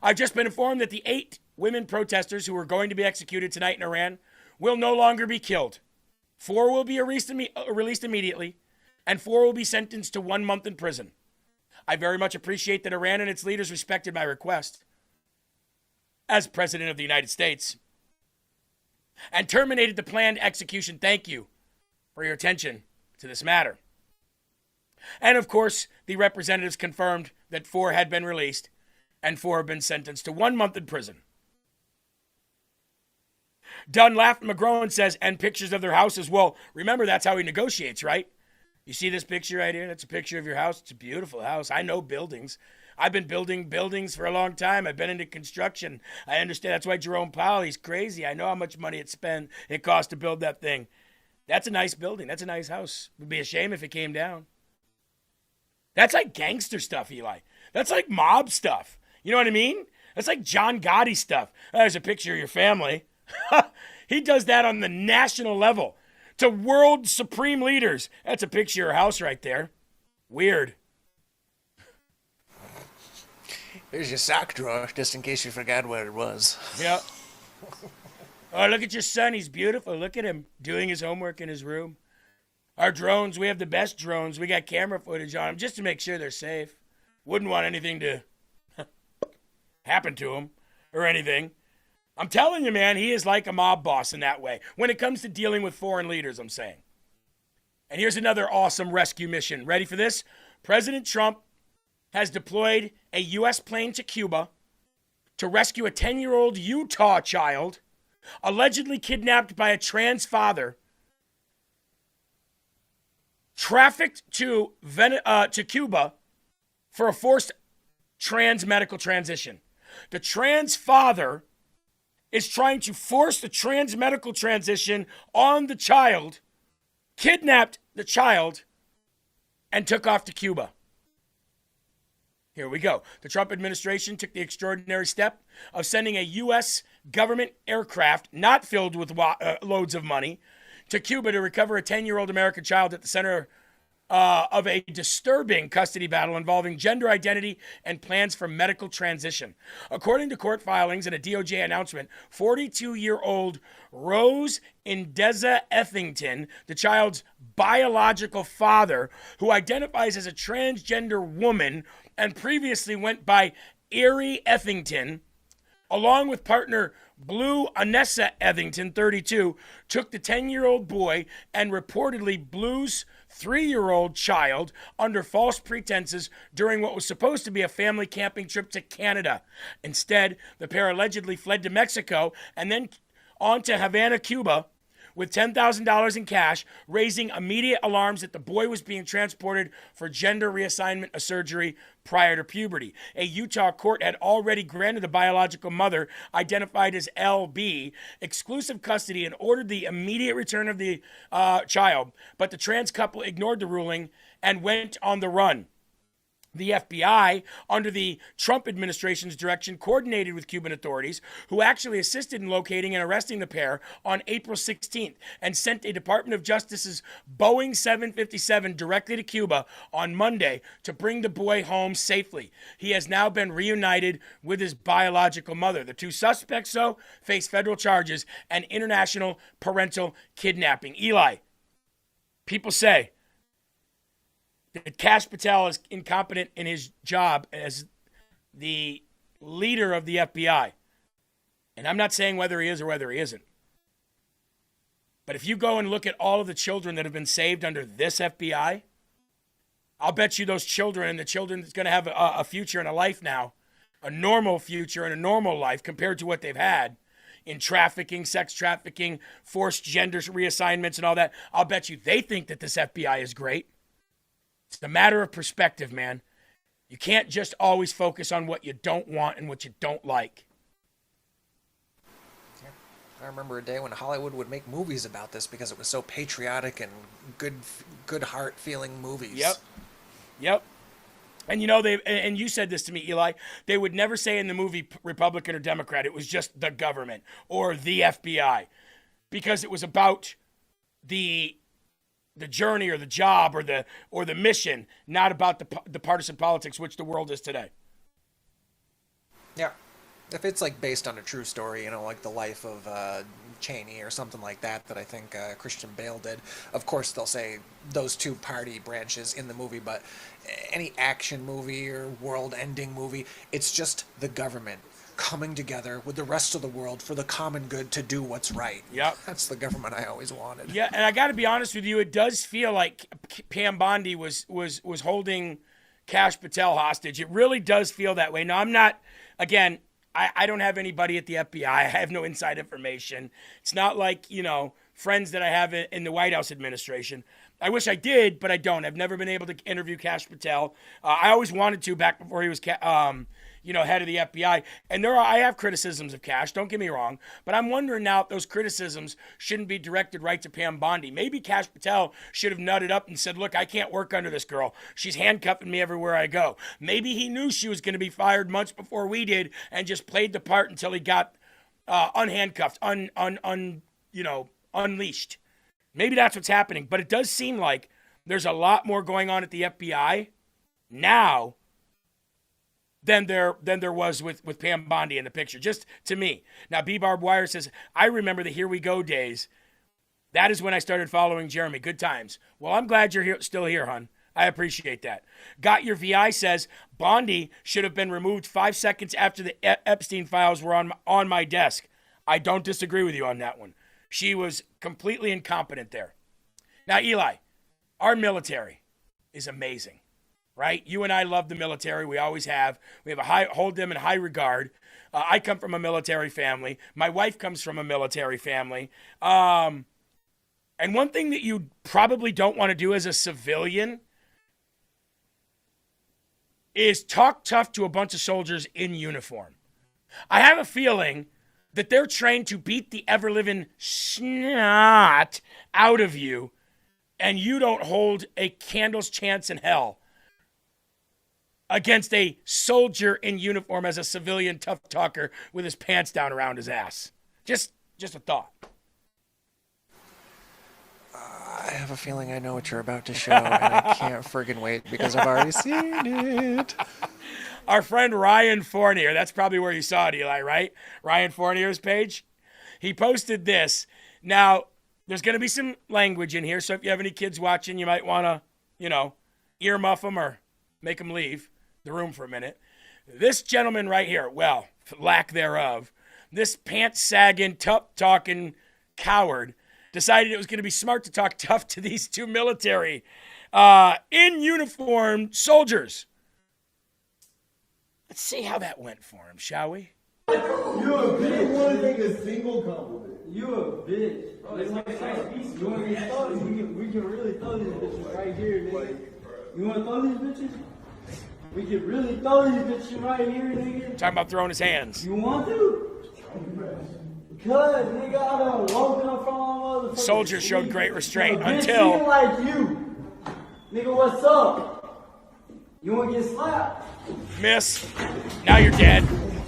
I've just been informed that the 8 women protesters who are going to be executed tonight in Iran will no longer be killed. 4 will be released immediately, and 4 will be sentenced to 1 month in prison. I very much appreciate that Iran and its leaders respected my request as President of the United States and terminated the planned execution. Thank you for your attention to this matter. And of course, the representatives confirmed that 4 had been released and 4 have been sentenced to 1 month in prison. Dunn laughed. McGrowan says, and pictures of their houses. Well, remember, that's how he negotiates, right? You see this picture right here? That's a picture of your house. It's a beautiful house. I know buildings. I've been building buildings for a long time. I've been into construction. I understand. That's why Jerome Powell, he's crazy. I know how much money it cost to build that thing. That's a nice building. That's a nice house. It would be a shame if it came down. That's like gangster stuff, Eli. That's like mob stuff. You know what I mean? That's like John Gotti stuff. There's a picture of your family. He does that on the national level to world supreme leaders. That's a picture of your house right there. Weird. There's your sock drawer, just in case you forgot where it was. Yep. Oh, look at your son. He's beautiful. Look at him doing his homework in his room. Our drones, we have the best drones. We got camera footage on them just to make sure they're safe. Wouldn't want anything to happen to them or anything. I'm telling you, man, he is like a mob boss in that way. When it comes to dealing with foreign leaders, I'm saying. And here's another awesome rescue mission. Ready for this? President Trump has deployed a U.S. plane to Cuba to rescue a 10-year-old Utah child allegedly kidnapped by a trans father, trafficked to Cuba for a forced trans medical transition. The trans father is trying to force the trans medical transition on the child, kidnapped the child, and took off to Cuba. Here we go. The Trump administration took the extraordinary step of sending a U.S. government aircraft, not filled with loads of money, to Cuba to recover a 10-year-old American child at the center of a disturbing custody battle involving gender identity and plans for medical transition. According to court filings and a DOJ announcement, 42-year-old Rose Indeza Ethington, the child's biological father, who identifies as a transgender woman and previously went by Erie Ethington, along with partner Blue Anessa Ethington, 32, took the 10-year-old boy and reportedly Blue's 3-year-old child under false pretenses during what was supposed to be a family camping trip to Canada. Instead, the pair allegedly fled to Mexico and then on to Havana, Cuba, with $10,000 in cash, raising immediate alarms that the boy was being transported for gender reassignment surgery prior to puberty. A Utah court had already granted the biological mother, identified as LB, exclusive custody and ordered the immediate return of the child, but the trans couple ignored the ruling and went on the run. The FBI, under the Trump administration's direction, coordinated with Cuban authorities, who actually assisted in locating and arresting the pair on April 16th, and sent a Department of Justice's Boeing 757 directly to Cuba on Monday to bring the boy home safely. He has now been reunited with his biological mother. The 2 suspects, though, face federal charges and international parental kidnapping. Eli, people say that Kash Patel is incompetent in his job as the leader of the FBI. And I'm not saying whether he is or whether he isn't. But if you go and look at all of the children that have been saved under this FBI, I'll bet you those children and the children that's going to have a future and a life now, a normal future and a normal life compared to what they've had, in trafficking, sex trafficking, forced gender reassignments and all that. I'll bet you they think that this FBI is great. It's a matter of perspective, man. You can't just always focus on what you don't want and what you don't like. I remember a day when Hollywood would make movies about this because it was so patriotic and good heart feeling movies. Yep. And you know, and you said this to me, Eli, they would never say in the movie Republican or Democrat. It was just the government or the FBI, because it was about the journey or the job or the mission, not about the partisan politics, which the world is today. Yeah. If it's like based on a true story, you know, like the life of Cheney or something like that I think Christian Bale did, of course they'll say those two party branches in the movie, but any action movie or world-ending movie, it's just the government coming together with the rest of the world for the common good to do what's right. Yep. That's the government I always wanted. Yeah, and I got to be honest with you, it does feel like Pam Bondi was holding Kash Patel hostage. It really does feel that way. Now, I'm not, again, I don't have anybody at the FBI. I have no inside information. It's not like, you know, friends that I have in the White House administration. I wish I did, but I don't. I've never been able to interview Kash Patel. I always wanted to back before he was, head of the FBI. And I have criticisms of Kash, don't get me wrong. But I'm wondering now if those criticisms shouldn't be directed right to Pam Bondi. Maybe Kash Patel should have nutted up and said, look, I can't work under this girl. She's handcuffing me everywhere I go. Maybe he knew she was going to be fired months before we did and just played the part until he got unhandcuffed, unleashed. Maybe that's what's happening. But it does seem like there's a lot more going on at the FBI now than there was with Pam Bondi in the picture, just to me. Now, B. Barb Wire says, I remember the Here We Go days. That is when I started following Jeremy. Good times. Well, I'm glad you're still here, hon. I appreciate that. Got Your VI says, Bondi should have been removed 5 seconds after the Epstein files were on my desk. I don't disagree with you on that one. She was completely incompetent there. Now, Eli, our military is amazing, right? You and I love the military. We always have. We have hold them in high regard. I come from a military family. My wife comes from a military family. And one thing that you probably don't want to do as a civilian is talk tough to a bunch of soldiers in uniform. I have a feeling that they're trained to beat the ever-living snot out of you, and you don't hold a candle's chance in hell against a soldier in uniform as a civilian tough talker with his pants down around his ass. Just a thought. I have a feeling I know what you're about to show, and I can't friggin' wait because I've already seen it. Our friend Ryan Fournier, that's probably where you saw it, Eli, right? Ryan Fournier's page. He posted this. Now, there's going to be some language in here, so if you have any kids watching, you might want to, earmuff them or make them leave the room for a minute. This gentleman right here, well, lack thereof, this pants-sagging, tough-talking coward decided it was going to be smart to talk tough to these two military in uniform soldiers. Let's see how that went for him, shall we? You a bitch. You want to take a single compliment. You a bitch. Bro, it's like a nice piece. You want to get throw these? We can really throw these bitches right here, nigga. You want to throw these bitches? We can really throw these bitches right here, nigga. Talking about throwing his hands. You want to? Cause, nigga, I done woken up from my motherfucker. Soldier showed great restraint until. until. Like you. Nigga, what's up? You want to get slapped? Miss. Now you're dead.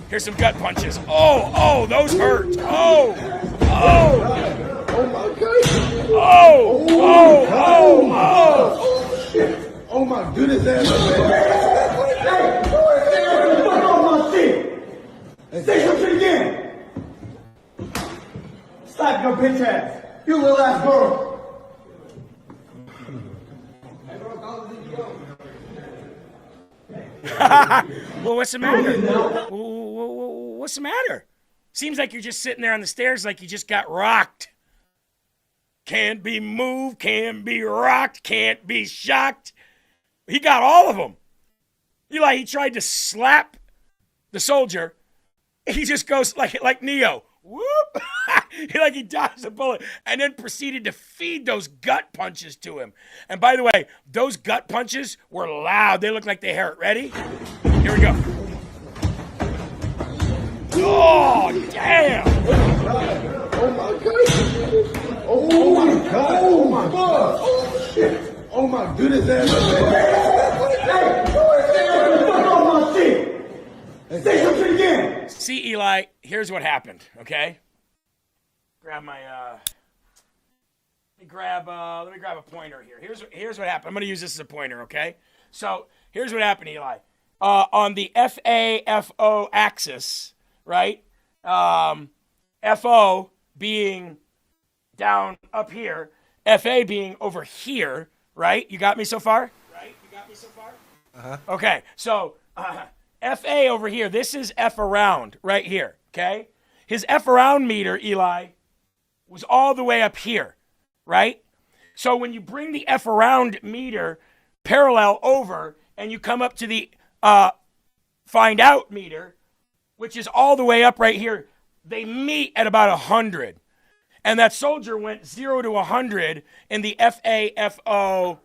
Here's some gut punches. Oh, those hurt. Oh my God. Oh shit. Oh my goodness. Hey, fuck off my shit. Say some shit again. Slap your bitch ass. You little ass girl. Well, what's the matter? What's the matter? Seems like you're just sitting there on the stairs like you just got rocked. Can't be moved, can't be rocked, can't be shocked. He got all of them. He tried to slap the soldier. He just goes like Neo. Whoop. He dodged the bullet and then proceeded to feed those gut punches to him. And by the way, those gut punches were loud. They look like they hurt. Ready? Here we go. Oh, damn. Oh my God. Oh my God. Oh my God. Oh shit. Oh my goodness. Say something again. See, Eli, here's what happened, okay? Grab my, let me grab a pointer here. Here's what happened. I'm going to use this as a pointer, okay? So here's what happened, Eli. On the FAFO axis, right? FO being down up here, FA being over here, right? You got me so far? Uh-huh. Okay, so FA over here, this is F around right here, okay? His F around meter, Eli, was all the way up here, right? So when you bring the F around meter parallel over and you come up to the find out meter, which is all the way up right here, they meet at about 100. And that soldier went 0 to 100 in the FAFO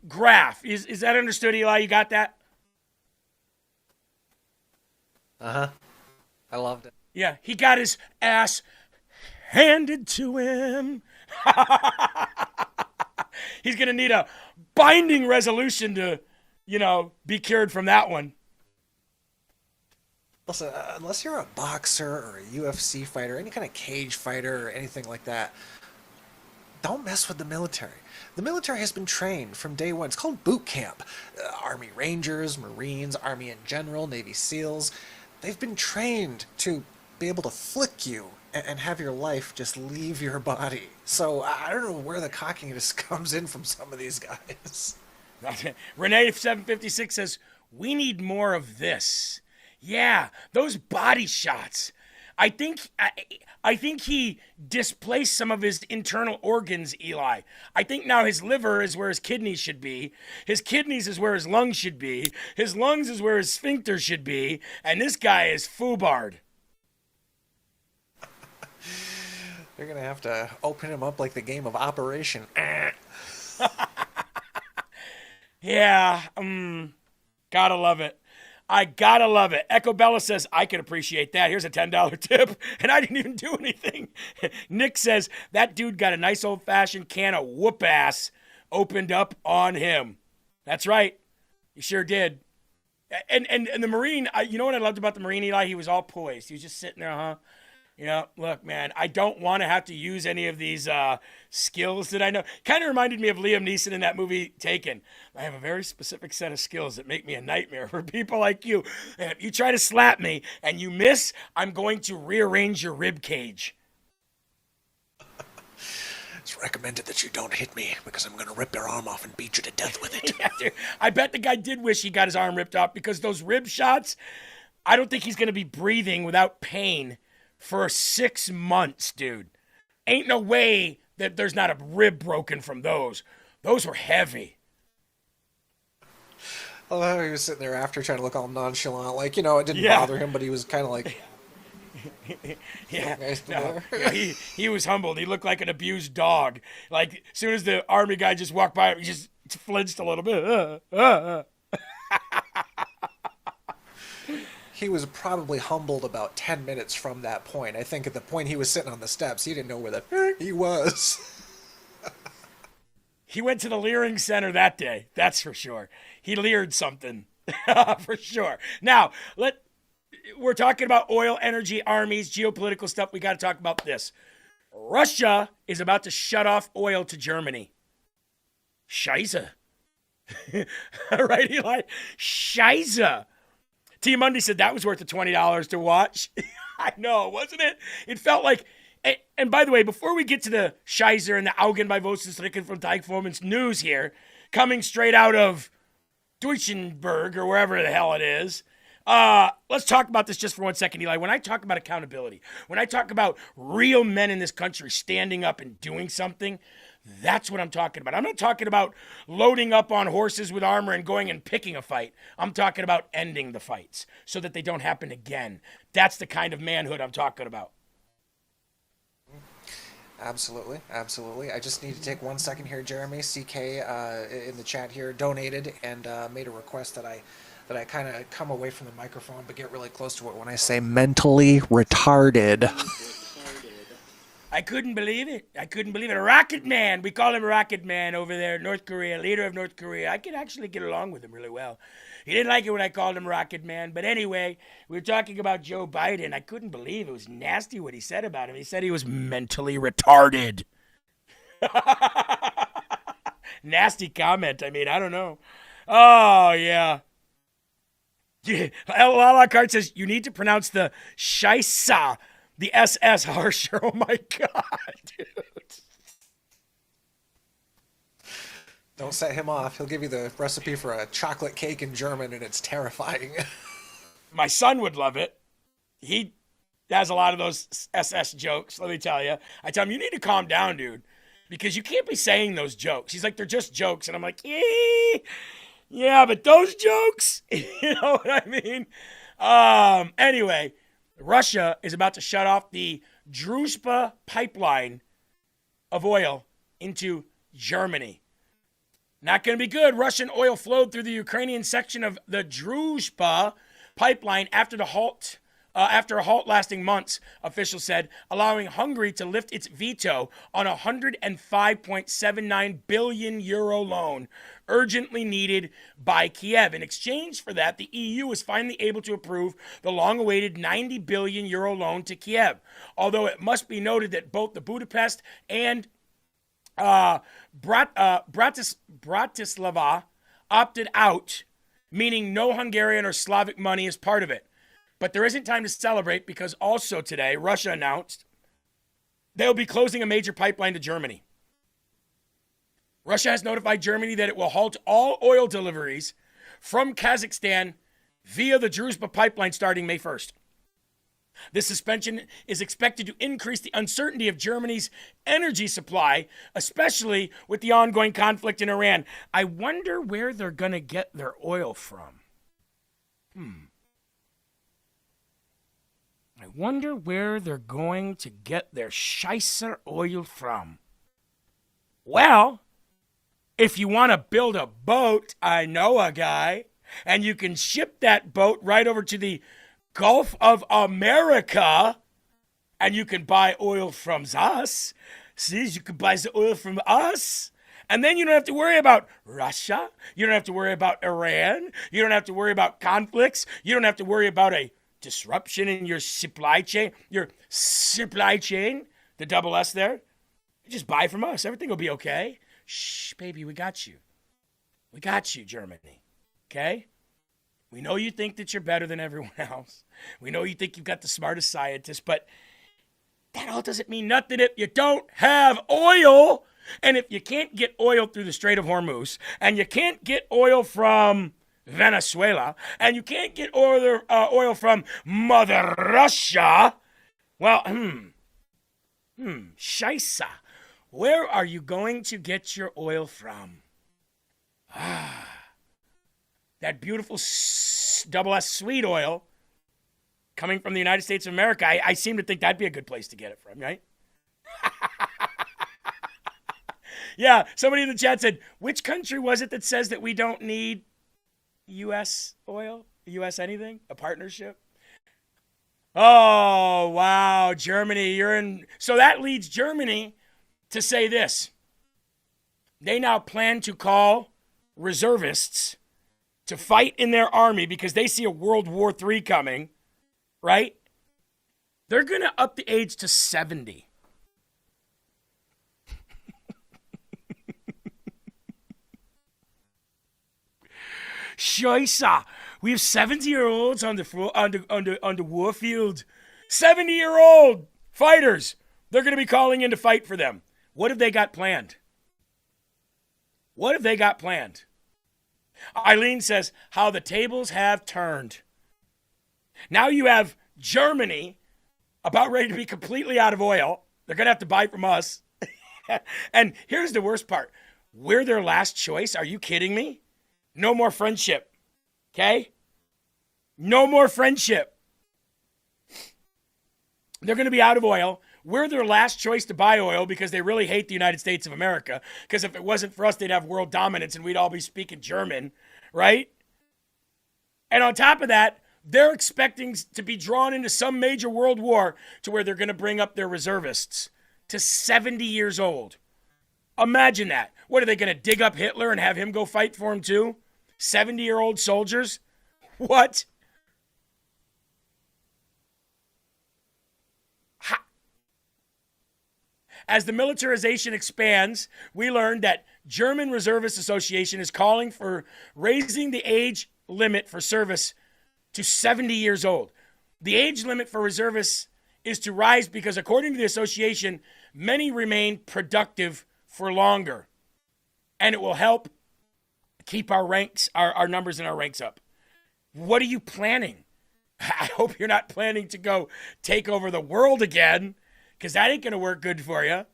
graph. Is that understood, Eli? You got that? Uh-huh. I loved it. Yeah, he got his ass handed to him. He's going to need a binding resolution to, be cured from that one. Listen, unless you're a boxer or a UFC fighter, any kind of cage fighter or anything like that, don't mess with the military. The military has been trained from day one. It's called boot camp. Army Rangers, Marines, Army in general, Navy SEALs, they've been trained to be able to flick you and have your life just leave your body. So I don't know where the cockiness comes in from some of these guys. Renee 756 says, we need more of this. Yeah, those body shots. I think he displaced some of his internal organs, Eli. I think now his liver is where his kidneys should be. His kidneys is where his lungs should be. His lungs is where his sphincter should be. And this guy is foobarred. They're going to have to open him up like the game of Operation. Yeah, gotta love it. I gotta love it. Echo Bella says, I can appreciate that. Here's a $10 tip. And I didn't even do anything. Nick says, that dude got a nice old-fashioned can of whoop ass opened up on him. That's right. He sure did. And the Marine, you know what I loved about the Marine, Eli? He was all poised. He was just sitting there, look, man, I don't want to have to use any of these skills that I know. Kind of reminded me of Liam Neeson in that movie Taken. I have a very specific set of skills that make me a nightmare for people like you. And if you try to slap me and you miss, I'm going to rearrange your rib cage. It's recommended that you don't hit me because I'm going to rip your arm off and beat you to death with it. Yeah, dude. I bet the guy did wish he got his arm ripped off because those rib shots, I don't think he's going to be breathing without pain for 6 months, dude. Ain't no way that there's not a rib broken from those. Those were heavy. I love how he was sitting there after trying to look all nonchalant. Like, it didn't bother him, but he was kind of like... He was humbled. He looked like an abused dog. Like, as soon as the army guy just walked by, he just flinched a little bit. He was probably humbled about 10 minutes from that point. I think at the point he was sitting on the steps, he didn't know where the heck he was. He went to the Leering Center that day. That's for sure. He leered something. For sure. Now, we're talking about oil, energy, armies, geopolitical stuff. We got to talk about this. Russia is about to shut off oil to Germany. Scheiße. Right, Eli? Scheiße. T. Mundy said that was worth the $20 to watch. I know, wasn't it? It felt like, and by the way, before we get to the Scheiße and the Augen bei Vossensricken from Teichformans news here, coming straight out of Deutschenberg or wherever the hell it is, let's talk about this just for 1 second, Eli. When I talk about accountability, when I talk about real men in this country standing up and doing something, that's what I'm talking about. I'm not talking about loading up on horses with armor and going and picking a fight. I'm talking about ending the fights so that they don't happen again. That's the kind of manhood I'm talking about. Absolutely, absolutely. I just need to take 1 second here, Jeremy. CK in the chat here donated and made a request that I kind of come away from the microphone but get really close to it when I say mentally retarded. I couldn't believe it. I couldn't believe it. Rocket Man. We call him Rocket Man over there in North Korea, leader of North Korea. I could actually get along with him really well. He didn't like it when I called him Rocket Man. But anyway, we were talking about Joe Biden. I couldn't believe it was nasty what he said about him. He said he was mentally retarded. Nasty comment. I mean, I don't know. Oh, yeah. Lala Cart says, you need to pronounce the Scheisse, the SS harsher. Oh, my God, dude. Don't set him off. He'll give you the recipe for a chocolate cake in German, and it's terrifying. My son would love it. He has a lot of those SS jokes, let me tell you. I tell him, you need to calm down, dude, because you can't be saying those jokes. He's like, they're just jokes. And I'm like, yeah, but those jokes, you know what I mean? Anyway, Russia is about to shut off the Druzhba pipeline of oil into Germany. Not going to be good. Russian oil flowed through the Ukrainian section of the Druzhba pipeline after a halt lasting months, officials said, allowing Hungary to lift its veto on a 105.79 billion euro loan urgently needed by Kiev. In exchange for that, the EU was finally able to approve the long-awaited 90 billion euro loan to Kiev. Although it must be noted that both the Budapest and Bratislava opted out, meaning no Hungarian or Slavic money is part of it. But there isn't time to celebrate because also today, Russia announced they'll be closing a major pipeline to Germany. Russia has notified Germany that it will halt all oil deliveries from Kazakhstan via the Druzhba pipeline starting May 1st. This suspension is expected to increase the uncertainty of Germany's energy supply, especially with the ongoing conflict in Iran. I wonder where they're going to get their oil from. I wonder where they're going to get their Scheisse oil from. Well, if you want to build a boat, I know a guy, and you can ship that boat right over to the Gulf of America, and you can buy oil from us. See, you can buy the oil from us. And then you don't have to worry about Russia. You don't have to worry about Iran. You don't have to worry about conflicts. You don't have to worry about a disruption in your supply chain. The double S there. You just buy from us. Everything will be okay. Shh, baby, we got you. We got you, Germany. Okay? We know you think that you're better than everyone else. We know you think you've got the smartest scientists, but that all doesn't mean nothing if you don't have oil. And if you can't get oil through the Strait of Hormuz, and you can't get oil from Venezuela, and you can't get oil from Mother Russia, well, Scheisse, where are you going to get your oil from? That beautiful double S sweet oil coming from the United States of America. I seem to think that'd be a good place to get it from, right? Yeah, somebody in the chat said, which country was it that says that we don't need U.S. oil? U.S. anything? A partnership? Oh, wow, Germany, you're in. So that leads Germany to say this. They now plan to call reservists to fight in their army because they see a World War III coming, right? They're going to up the age to 70. Scheisse. We have 70-year-olds on the warfield. 70-year-old fighters. They're going to be calling in to fight for them. What have they got planned? What have they got planned? Eileen says, how the tables have turned. Now you have Germany about ready to be completely out of oil. They're going to have to buy from us. And here's the worst part. We're their last choice. Are you kidding me? No more friendship. Okay? No more friendship. They're going to be out of oil. We're their last choice to buy oil because they really hate the United States of America. Because if it wasn't for us, they'd have world dominance and we'd all be speaking German, right? And on top of that, they're expecting to be drawn into some major world war to where they're going to bring up their reservists to 70 years old. Imagine that. What, are they going to dig up Hitler and have him go fight for him too? 70-year-old soldiers? What? As the militarization expands, we learned that German Reservist Association is calling for raising the age limit for service to 70 years old. The age limit for reservists is to rise because, according to the association, many remain productive for longer. And it will help keep our ranks, our numbers in our ranks up. What are you planning? I hope you're not planning to go take over the world again, because that ain't going to work good for you.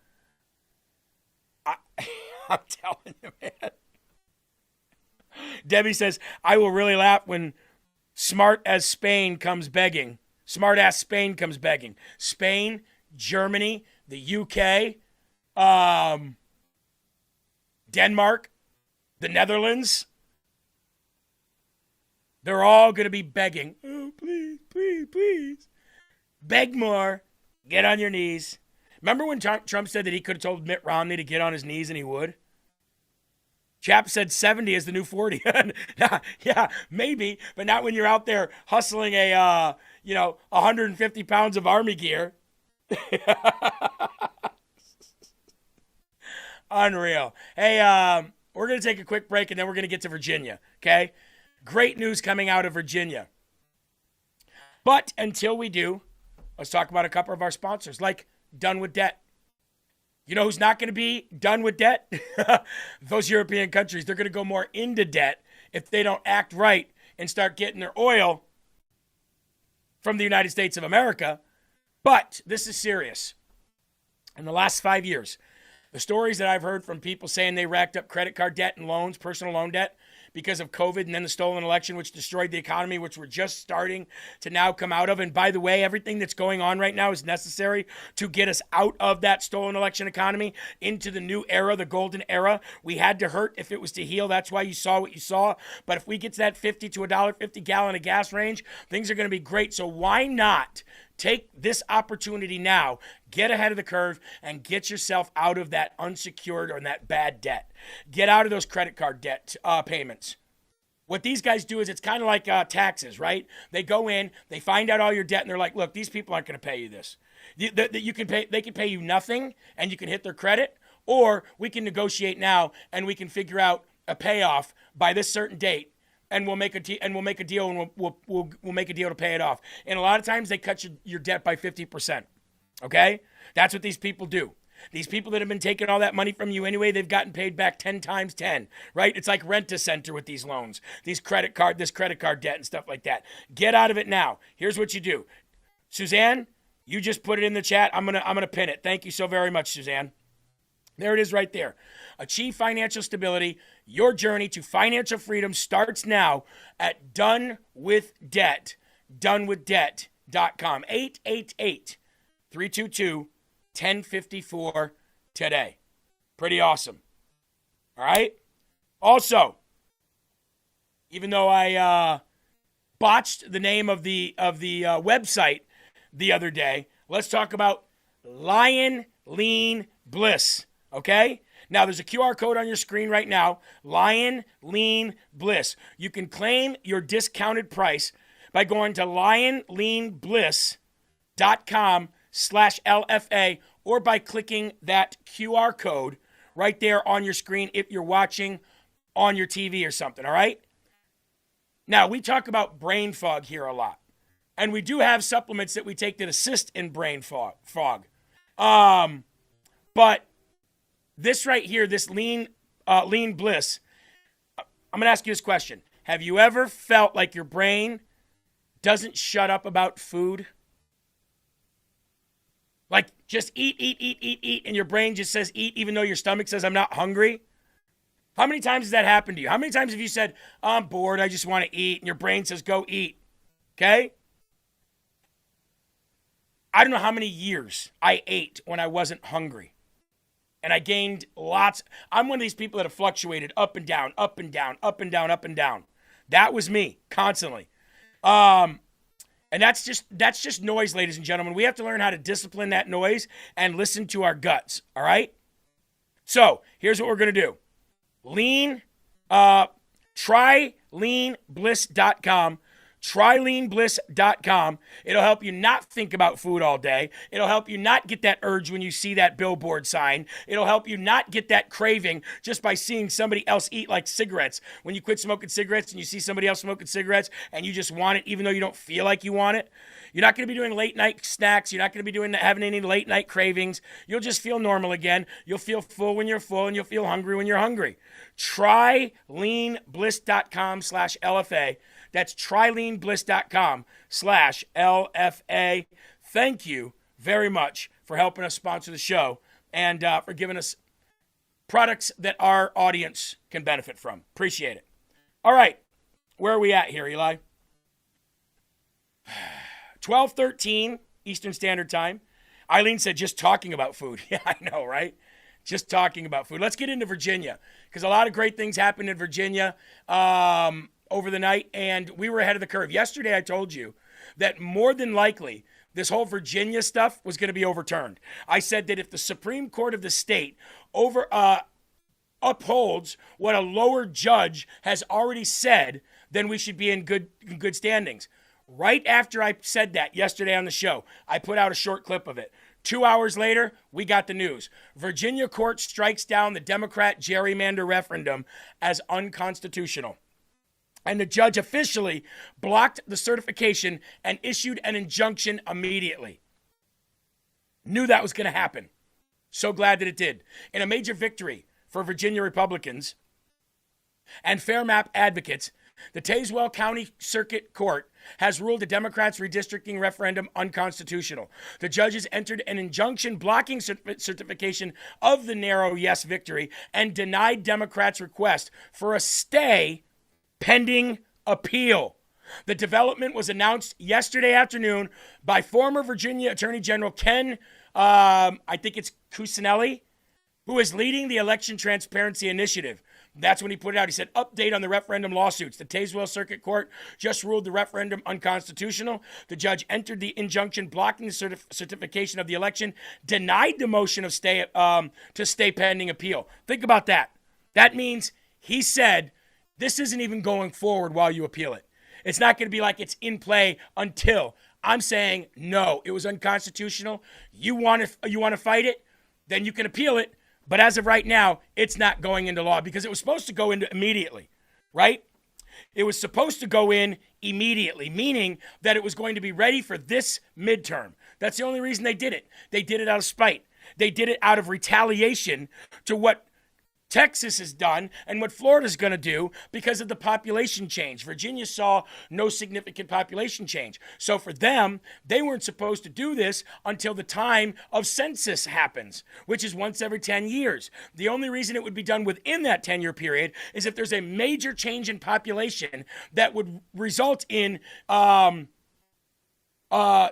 I'm telling you, man. Debbie says, I will really laugh when smart-ass Spain comes begging. Smart-ass Spain comes begging. Spain, Germany, the UK, Denmark, the Netherlands. They're all going to be begging. Oh, please, please, please. Beg more. Get on your knees. Remember when Trump said that he could have told Mitt Romney to get on his knees and he would? Chap said 70 is the new 40. Yeah, maybe, but not when you're out there hustling 150 pounds of army gear. Unreal. Hey, we're going to take a quick break and then we're going to get to Virginia, okay? Great news coming out of Virginia. But until we do, let's talk about a couple of our sponsors, like Done With Debt. You know who's not going to be done with debt? Those European countries. They're going to go more into debt if they don't act right and start getting their oil from the United States of America. But this is serious. In the last 5 years, the stories that I've heard from people saying they racked up credit card debt and loans, personal loan debt, because of COVID and then the stolen election, which destroyed the economy, which we're just starting to now come out of. And by the way, everything that's going on right now is necessary to get us out of that stolen election economy into the new era, the golden era. We had to hurt if it was to heal. That's why you saw what you saw. But if we get to that $50 to $1.50 gallon of gas range, things are going to be great. So why not take this opportunity now, get ahead of the curve, and get yourself out of that unsecured or that bad debt. Get out of those credit card debt payments. What these guys do is it's kind of like taxes, right? They go in, they find out all your debt, and they're like, look, these people aren't going to pay you this. They can pay you nothing, and you can hit their credit, or we can negotiate now, and we can figure out a payoff by this certain date. And we'll make a deal, and we'll make a deal to pay it off. And a lot of times they cut your debt by 50%. Okay, that's what these people do. These people that have been taking all that money from you anyway, they've gotten paid back 10 times 10. Right? It's like Rent-A-Center with these loans, this credit card debt and stuff like that. Get out of it now. Here's what you do, Suzanne. You just put it in the chat. I'm gonna pin it. Thank you so very much, Suzanne. There it is right there. Achieve financial stability. Your journey to financial freedom starts now at donewithdebt. donewithdebt.com. 888-322-1054 today. Pretty awesome. All right? Also, even though I botched the name of the website the other day, let's talk about Lion Lean Bliss. Okay? Now, there's a QR code on your screen right now, Lion Lean Bliss. You can claim your discounted price by going to lionleanbliss.com/LFA or by clicking that QR code right there on your screen if you're watching on your TV or something, all right? Now, we talk about brain fog here a lot, and we do have supplements that we take that assist in brain fog. But this right here, this Lean Bliss, I'm going to ask you this question. Have you ever felt like your brain doesn't shut up about food? Like, just eat, and your brain just says eat even though your stomach says I'm not hungry? How many times has that happened to you? How many times have you said, I'm bored, I just want to eat, and your brain says go eat? Okay? I don't know how many years I ate when I wasn't hungry. And I gained lots. I'm one of these people that have fluctuated up and down, up and down, up and down, up and down. That was me constantly. And that's just noise, ladies and gentlemen. We have to learn how to discipline that noise and listen to our guts, all right? So here's what we're going to do. Try leanbliss.com. TryLeanBliss.com. It'll help you not think about food all day. It'll help you not get that urge when you see that billboard sign. It'll help you not get that craving just by seeing somebody else eat, like cigarettes. When you quit smoking cigarettes and you see somebody else smoking cigarettes and you just want it even though you don't feel like you want it. You're not going to be doing late night snacks. You're not going to be having any late night cravings. You'll just feel normal again. You'll feel full when you're full and you'll feel hungry when you're hungry. TryLeanBliss.com/LFA. That's TryLeanBliss.com/LFA. Thank you very much for helping us sponsor the show and for giving us products that our audience can benefit from. Appreciate it. All right. Where are we at here, Eli? 12:13 Eastern Standard Time. Eileen said just talking about food. Yeah, I know, right? Just talking about food. Let's get into Virginia because a lot of great things happened in Virginia over the night, and we were ahead of the curve. Yesterday, I told you that more than likely this whole Virginia stuff was going to be overturned. I said that if the Supreme Court of the state upholds what a lower judge has already said, then we should be in good standings. Right after I said that yesterday on the show, I put out a short clip of it. 2 hours later, we got the news. Virginia court strikes down the Democrat gerrymander referendum as unconstitutional. And the judge officially blocked the certification and issued an injunction immediately. Knew that was going to happen. So glad that it did. In a major victory for Virginia Republicans and fair map advocates, the Tazewell County Circuit Court has ruled the Democrats' redistricting referendum unconstitutional. The judges entered an injunction blocking certification of the narrow yes victory and denied Democrats' request for a stay pending appeal. The development was announced yesterday afternoon by former Virginia Attorney General Ken, I think it's Cuccinelli, who is leading the Election Transparency Initiative. That's when he put it out. He said, update on the referendum lawsuits. The Tazewell Circuit Court just ruled the referendum unconstitutional. The judge entered the injunction blocking the certification of the election, denied the motion of stay pending appeal. Think about that. That means he said, this isn't even going forward while you appeal it. It's not going to be like it's in play until. I'm saying, no, it was unconstitutional. You want to fight it? Then you can appeal it. But as of right now, it's not going into law because it was supposed to go into immediately, right? It was supposed to go in immediately, meaning that it was going to be ready for this midterm. That's the only reason they did it. They did it out of spite. They did it out of retaliation to what Texas has done and what Florida's going to do because of the population change. Virginia saw no significant population change. So for them, they weren't supposed to do this until the time of census happens, which is once every 10 years. The only reason it would be done within that 10-year period is if there's a major change in population that would result in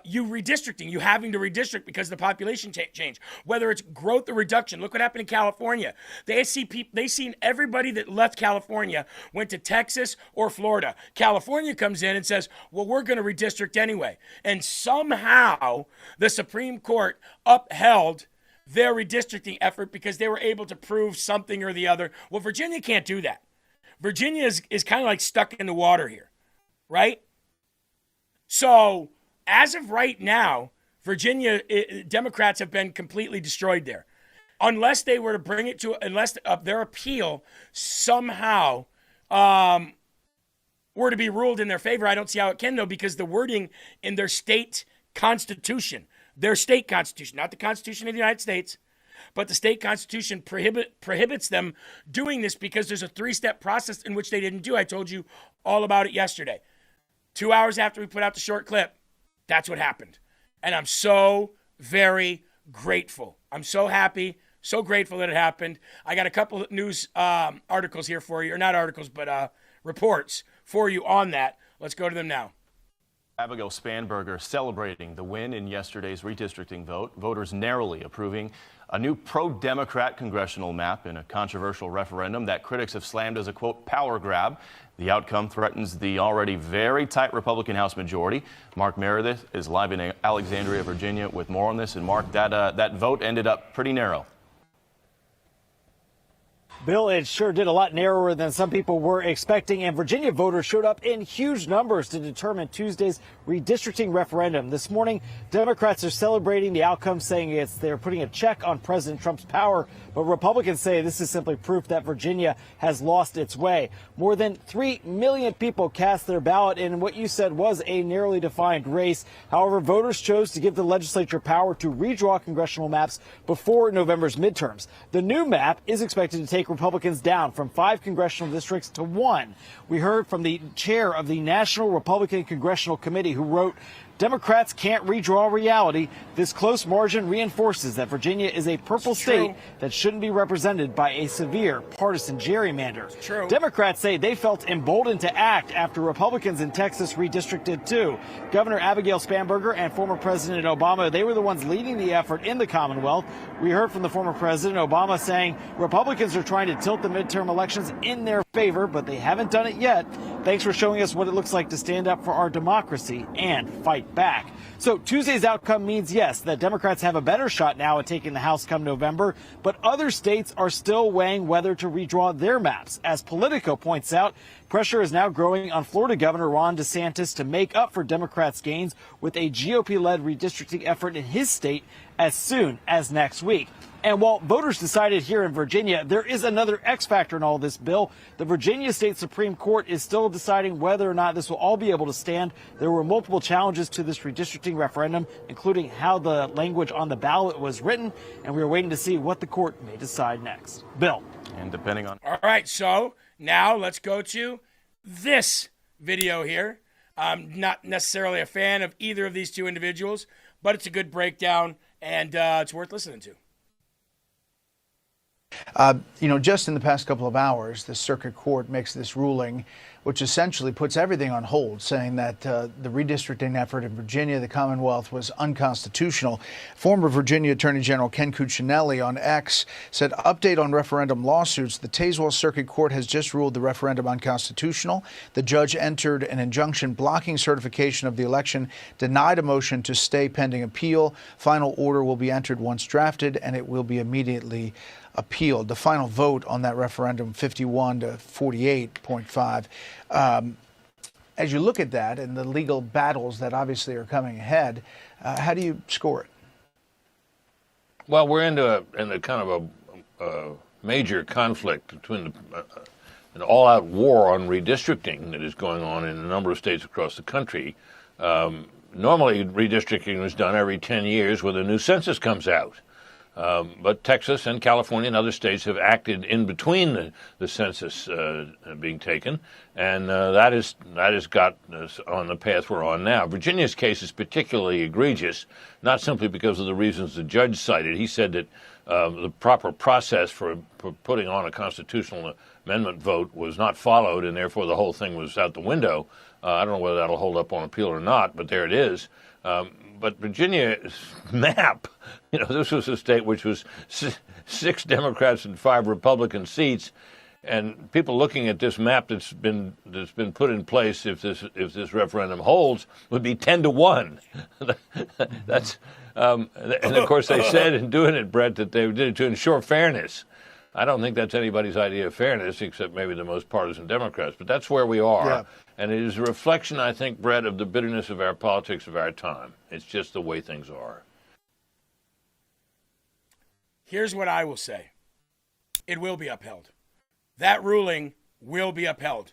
you redistricting, you having to redistrict because of the population change, whether it's growth or reduction. Look what happened in California. They seen everybody that left California went to Texas or Florida. California comes in and says, well, we're going to redistrict anyway. And somehow the Supreme Court upheld their redistricting effort because they were able to prove something or the other. Well, Virginia can't do that. Virginia is kind of like stuck in the water here, right? So as of right now, Virginia Democrats have been completely destroyed there. Unless they were to bring it to, unless their appeal somehow were to be ruled in their favor, I don't see how it can, though, because the wording in their state constitution, not the Constitution of the United States, but the state constitution prohibits them doing this because there's a 3-step process in which they didn't do. I told you all about it yesterday. 2 hours after we put out the short clip, that's what happened. And I'm so very grateful. I'm so happy, so grateful that it happened. I got a couple of news articles here for you, or not articles, but reports for you on that. Let's go to them now. Abigail Spanberger celebrating the win in yesterday's redistricting vote. Voters narrowly approving a new pro-Democrat congressional map in a controversial referendum that critics have slammed as a, quote, power grab. The outcome threatens the already very tight Republican House majority. Mark Meredith is live in Alexandria, Virginia with more on this. And Mark, that vote ended up pretty narrow. Bill, it sure did a lot narrower than some people were expecting, and Virginia voters showed up in huge numbers to determine Tuesday's redistricting referendum. This morning, Democrats are celebrating the outcome, saying they're putting a check on President Trump's power, but Republicans say this is simply proof that Virginia has lost its way. More than 3 million people cast their ballot in what you said was a narrowly defined race. However, voters chose to give the legislature power to redraw congressional maps before November's midterms. The new map is expected to take Republicans down from 5 congressional districts to 1. We heard from the chair of the National Republican Congressional Committee, who wrote, "Democrats can't redraw reality. This close margin reinforces that Virginia is a purple state that shouldn't be represented by a severe partisan gerrymander." True. Democrats say they felt emboldened to act after Republicans in Texas redistricted too. Governor Abigail Spanberger and former President Obama, they were the ones leading the effort in the Commonwealth. We heard from the former President Obama saying Republicans are trying to tilt the midterm elections in their favor, but they haven't done it yet. Thanks for showing us what it looks like to stand up for our democracy and fight back. So Tuesday's outcome means, yes, that Democrats have a better shot now at taking the House come November, but other states are still weighing whether to redraw their maps. As Politico points out, pressure is now growing on Florida Governor Ron DeSantis to make up for Democrats' gains with a GOP-led redistricting effort in his state as soon as next week. And while voters decided here in Virginia, there is another X factor in all this, Bill. The Virginia State Supreme Court is still deciding whether or not this will all be able to stand. There were multiple challenges to this redistricting referendum, including how the language on the ballot was written, and we are waiting to see what the court may decide next. Bill. And depending on... All right, so now let's go to this video here. I'm not necessarily a fan of either of these two individuals, but it's a good breakdown, and it's worth listening to. Just in the past couple of hours, the circuit court makes this ruling, which essentially puts everything on hold, saying that the redistricting effort in Virginia, the Commonwealth, was unconstitutional. Former Virginia Attorney General Ken Cuccinelli on X said, update on referendum lawsuits. The Tazewell Circuit Court has just ruled the referendum unconstitutional. The judge entered an injunction blocking certification of the election, denied a motion to stay pending appeal. Final order will be entered once drafted, and it will be immediately appealed. The final vote on that referendum, 51 to 48.5. As you look at that and the legal battles that obviously are coming ahead, how do you score it? Well, we're in a kind of a major conflict between an all-out war on redistricting that is going on in a number of states across the country. Normally, redistricting was done every 10 years when a new census comes out. But Texas and California and other states have acted in between the census being taken, and that has got us on the path we're on now. Virginia's case is particularly egregious, not simply because of the reasons the judge cited. He said that the proper process for putting on a constitutional amendment vote was not followed, and therefore the whole thing was out the window. I don't know whether that'll hold up on appeal or not, but there it is. But Virginia's map, this was a state which was 6 Democrats and 5 Republican seats, and people looking at this map that's been put in place if this referendum holds would be 10 to 1. That's and of course they said in doing it, Brett, that they did it to ensure fairness. I don't think that's anybody's idea of fairness, except maybe the most partisan Democrats. But that's where we are. Yeah. And it is a reflection, I think, Brett, of the bitterness of our politics of our time. It's just the way things are. Here's what I will say. It will be upheld. That ruling will be upheld.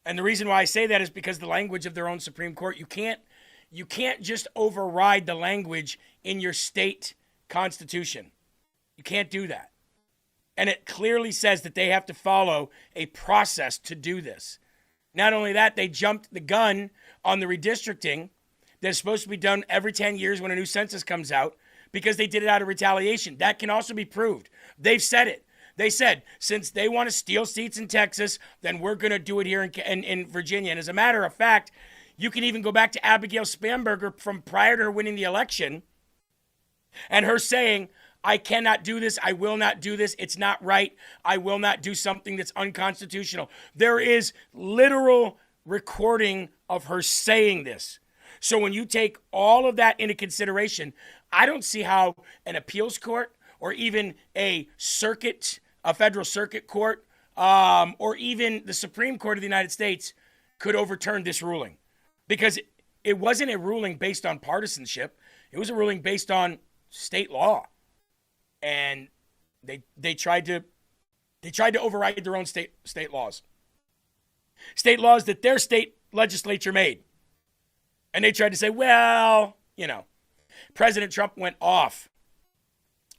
And the reason why I say that is because the language of their own Supreme Court, you can't just override the language in your state constitution. You can't do that. And it clearly says that they have to follow a process to do this. Not only that, they jumped the gun on the redistricting that's supposed to be done every 10 years when a new census comes out because they did it out of retaliation. That can also be proved. They've said it. They said, since they want to steal seats in Texas, then we're going to do it here in Virginia. And as a matter of fact, you can even go back to Abigail Spanberger from prior to her winning the election and her saying, I cannot do this. I will not do this. It's not right. I will not do something that's unconstitutional. There is literal recording of her saying this. So when you take all of that into consideration, I don't see how an appeals court or even a federal circuit court, or even the Supreme Court of the United States could overturn this ruling. Because it wasn't a ruling based on partisanship. It was a ruling based on state law. And they tried to override their own state laws. State laws that their state legislature made. And they tried to say, well, President Trump went off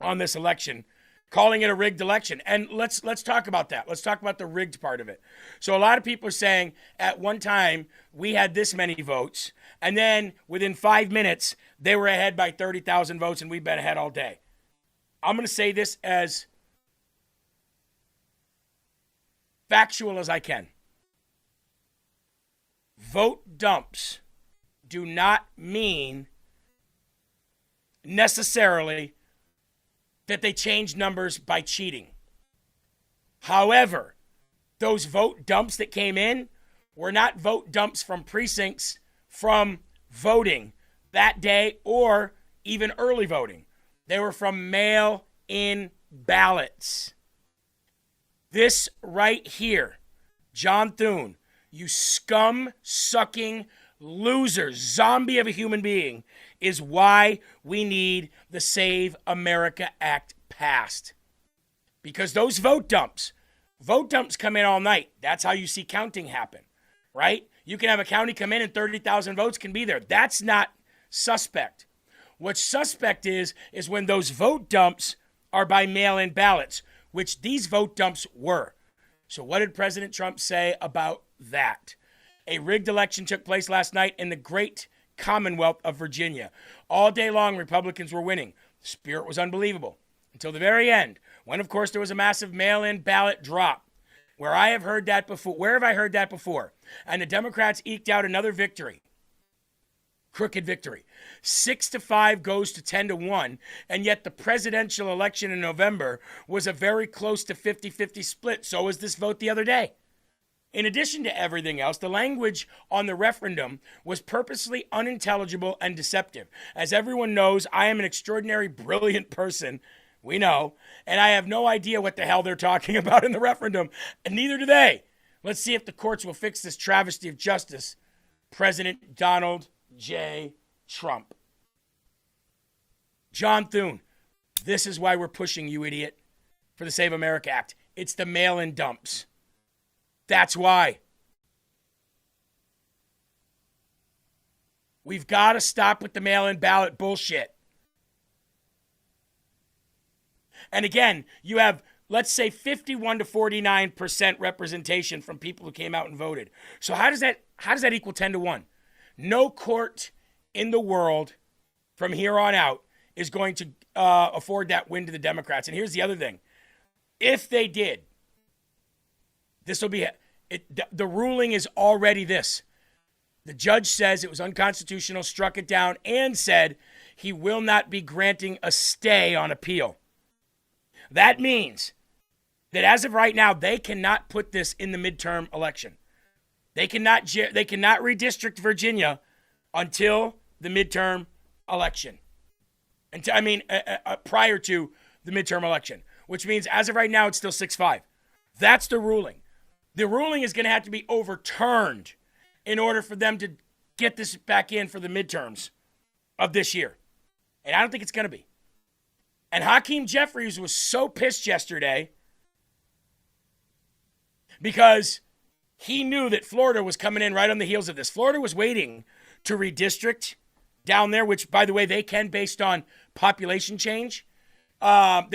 on this election, calling it a rigged election. And let's talk about that. Let's talk about the rigged part of it. So a lot of people are saying at one time we had this many votes, and then within 5 minutes they were ahead by 30,000 votes, and we've been ahead all day. I'm going to say this as factual as I can. Vote dumps do not mean necessarily that they change numbers by cheating. However, those vote dumps that came in were not vote dumps from precincts from voting that day or even early voting. They were from mail-in ballots. This right here, John Thune, you scum-sucking loser, zombie of a human being, is why we need the Save America Act passed. Because those vote dumps come in all night. That's how you see counting happen, right? You can have a county come in and 30,000 votes can be there. That's not suspect. What's suspect is when those vote dumps are by mail-in ballots, which these vote dumps were. So what did President Trump say about that? A rigged election took place last night in the great Commonwealth of Virginia. All day long, Republicans were winning. The spirit was unbelievable until the very end, when, of course, there was a massive mail-in ballot drop. Where I have heard that before. Where have I heard that before? And the Democrats eked out another victory. Crooked victory. 6-5 goes to 10-1, and yet the presidential election in November was a very close to 50-50 split. So was this vote the other day. In addition to everything else, the language on the referendum was purposely unintelligible and deceptive. As everyone knows, I am an extraordinary, brilliant person. We know. And I have no idea what the hell they're talking about in the referendum, and neither do they. Let's see if the courts will fix this travesty of justice. President Donald J. Trump. John Thune, this is why we're pushing, you idiot, for the Save America Act. It's the mail-in dumps. That's why. We've got to stop with the mail-in ballot bullshit. And again, you have, let's say, 51 to 49% representation from people who came out and voted. So how does that equal 10-1? No court in the world from here on out is going to afford that win to the Democrats. And here's the other thing. If they did, this will be the ruling is already this. The judge says it was unconstitutional, struck it down, and said he will not be granting a stay on appeal. That means that as of right now, they cannot put this in the midterm election. They cannot redistrict Virginia until the midterm election. Prior to the midterm election, which means as of right now, it's still 6-5. That's the ruling. The ruling is going to have to be overturned in order for them to get this back in for the midterms of this year. And I don't think it's going to be. And Hakeem Jeffries was so pissed yesterday because he knew that Florida was coming in right on the heels of this. Florida was waiting to redistrict down there, which, by the way, they can based on population change. They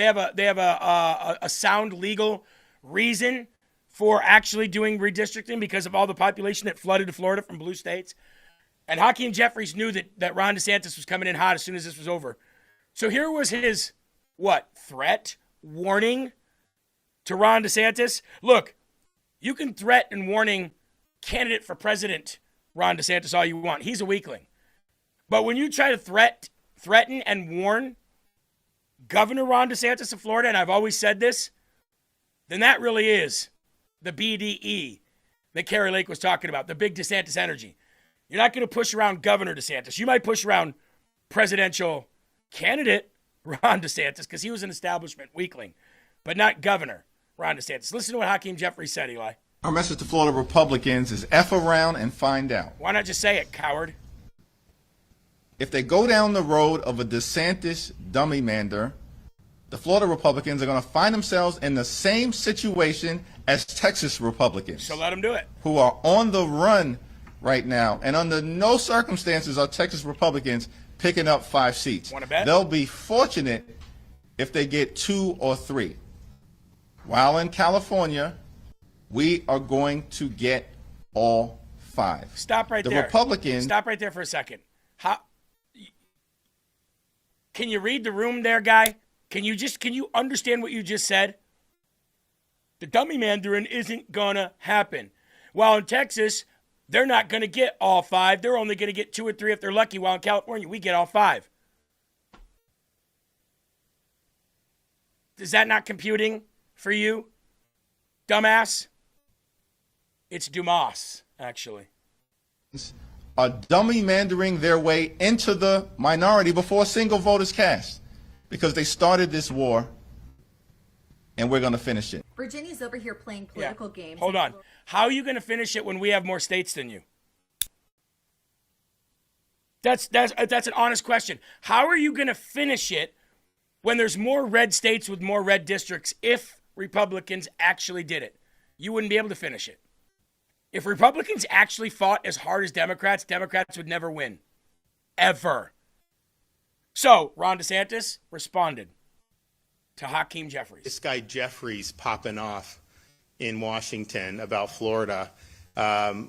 have a sound legal reason for actually doing redistricting because of all the population that flooded to Florida from blue states. And Hakeem Jeffries knew that Ron DeSantis was coming in hot as soon as this was over. So here was his, threat, warning to Ron DeSantis? Look, you can threat and warning candidate for president Ron DeSantis all you want. He's a weakling. But when you try to threaten and warn Governor Ron DeSantis of Florida, and I've always said this, then that really is the BDE that Carrie Lake was talking about, the big DeSantis energy. You're not going to push around Governor DeSantis. You might push around presidential candidate Ron DeSantis because he was an establishment weakling, but not Governor Ron DeSantis. Listen to what Hakeem Jeffries said, Eli. Our message to Florida Republicans is F around and find out. Why not just say it, coward? If they go down the road of a DeSantis dummy mander, the Florida Republicans are going to find themselves in the same situation as Texas Republicans. So let them do it. Who are on the run right now. And under no circumstances are Texas Republicans picking up 5 seats. Want to bet? They'll be fortunate if they get 2 or 3. While in California, we are going to get all 5. Stop right there. The Republicans. Stop right there for a second. Can you read the room there, guy? Can you understand what you just said? The dummy mandarin isn't gonna happen. While in Texas, they're not gonna get all 5. They're only gonna get 2 or 3 if they're lucky. While in California, we get all 5. Is that not computing for you, dumbass? It's Dumas, actually. Are dummy mandering their way into the minority before a single vote is cast. Because they started this war, and we're going to finish it. Virginia's over here playing political games. Hold on. How are you going to finish it when we have more states than you? That's an honest question. How are you going to finish it when there's more red states with more red districts if Republicans actually did it? You wouldn't be able to finish it. If Republicans actually fought as hard as Democrats, Democrats would never win. Ever. So, Ron DeSantis responded to Hakeem Jeffries. This guy Jeffries popping off in Washington about Florida.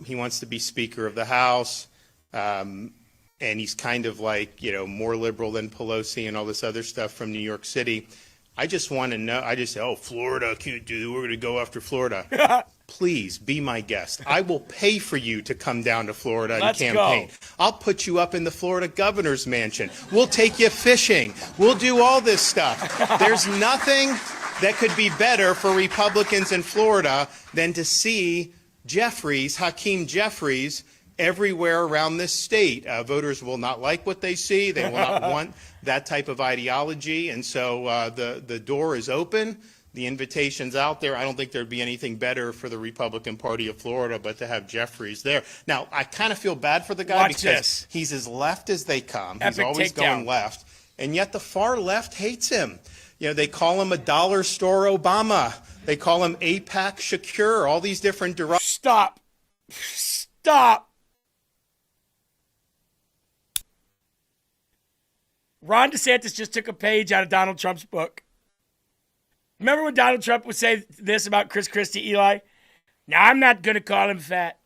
He wants to be Speaker of the House, and he's kind of like, more liberal than Pelosi and all this other stuff from New York City. I just want to know, Florida, cute dude, we're going to go after Florida. Please be my guest. I will pay for you to come down to Florida and campaign. Go. I'll put you up in the Florida governor's mansion. We'll take you fishing. We'll do all this stuff. There's nothing that could be better for Republicans in Florida than to see Hakeem Jeffries, everywhere around this state. Voters will not like what they see. They will not want that type of ideology. And so the door is open. The invitation's out there. I don't think there'd be anything better for the Republican Party of Florida but to have Jeffries there. Now, I kind of feel bad for the guy because he's as left as they come. He's always going left. And yet the far left hates him. They call him a dollar store Obama. They call him AIPAC Shakur, all these different Stop. Ron DeSantis just took a page out of Donald Trump's book. Remember when Donald Trump would say this about Chris Christie, Eli? Now, I'm not going to call him fat.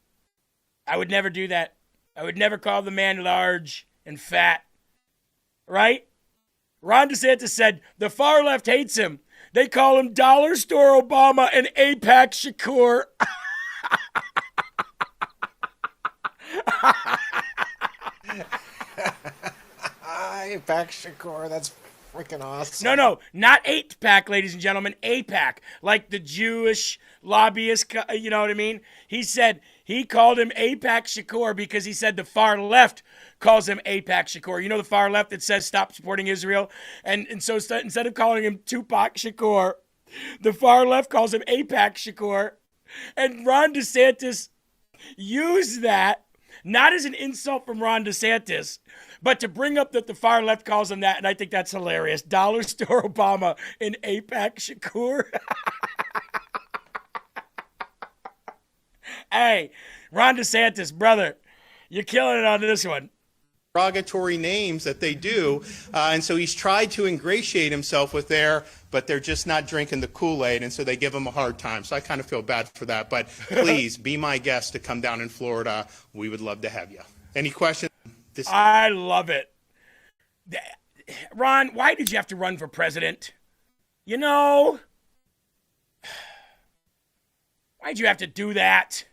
I would never do that. I would never call the man large and fat. Right? Ron DeSantis said the far left hates him. They call him Dollar Store Obama and AIPAC Shakur. AIPAC Shakur, that's freaking awesome. No, not 8-pack, ladies and gentlemen, AIPAC, like the Jewish lobbyist, you know what I mean? He called him AIPAC Shakur because he said the far left calls him AIPAC Shakur. You know the far left that says stop supporting Israel? And so instead of calling him Tupac Shakur, the far left calls him AIPAC Shakur. And Ron DeSantis used that, not as an insult from Ron DeSantis, but to bring up that the far left calls him that, and I think that's hilarious. Dollar Store Obama and AIPAC Shakur. Hey, Ron DeSantis, brother, you're killing it on this one. Derogatory names that they do, and so he's tried to ingratiate himself with but they're just not drinking the Kool-Aid, and so they give him a hard time. So I kind of feel bad for that, but please be my guest to come down in Florida. We would love to have you. Any questions? I love it. Ron, why did you have to run for president? Why'd you have to do that?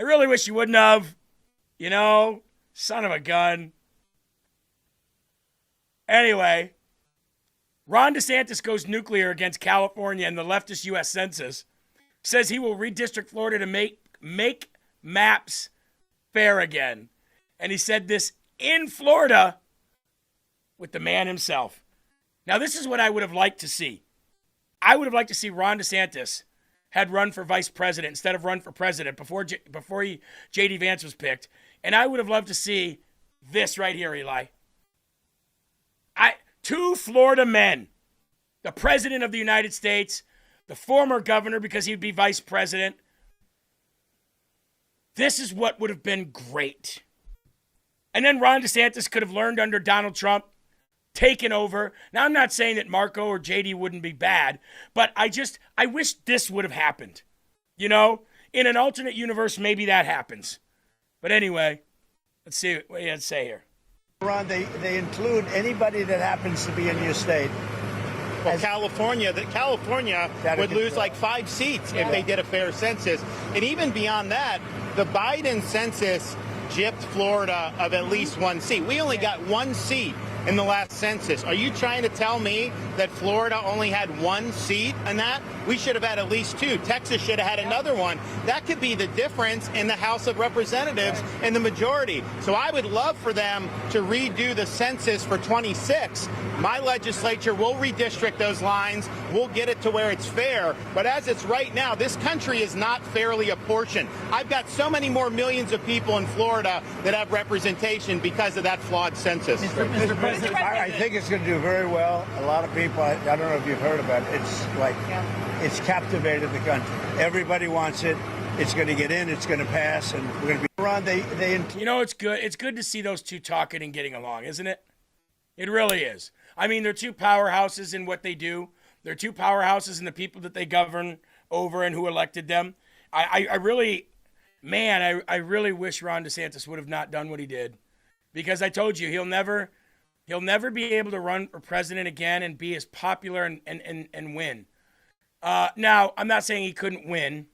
I really wish you wouldn't have. You know, son of a gun. Anyway, Ron DeSantis goes nuclear against California and the leftist U.S. Census. Says he will redistrict Florida to make maps fair again. And he said this in Florida with the man himself. Now, this is what I would have liked to see. I would have liked to see Ron DeSantis had run for vice president instead of run for president before J.D. Vance was picked. And I would have loved to see this right here, Eli. Two Florida men, the president of the United States, the former governor because he'd be vice president. This is what would have been great. And then Ron DeSantis could have learned under Donald Trump, taken over. Now, I'm not saying that Marco or JD wouldn't be bad, but I wish this would have happened. You know, in an alternate universe, maybe that happens. But anyway, let's see what he had to say here. Ron, they include anybody that happens to be in your state. Well, California would lose like 5 seats if they did a fair census. And even beyond that, the Biden census gypped Florida of at least 1 seat. We only got 1 seat in the last census. Are you trying to tell me that Florida only had 1 seat in that? We should have had at least 2. Texas should have had another one. That could be the difference in the House of Representatives and the majority. So I would love for them to redo the census for 26. My legislature will redistrict those lines. We'll get it to where it's fair. But as it's right now, this country is not fairly apportioned. I've got so many more millions of people in Florida that have representation because of that flawed census. Mr. President, I think it's going to do very well. A lot of people, I don't know if you've heard about it, it's captivated the country. Everybody wants it. It's going to get in. It's going to pass, and we're going to be around. You know, it's good. It's good to see those two talking and getting along, isn't it? It really is. I mean, they're two powerhouses in what they do. They're two powerhouses in the people that they govern over and who elected them. I really wish Ron DeSantis would have not done what he did, because I told you he'll never be able to run for president again and be as popular and win. Now, I'm not saying he couldn't win,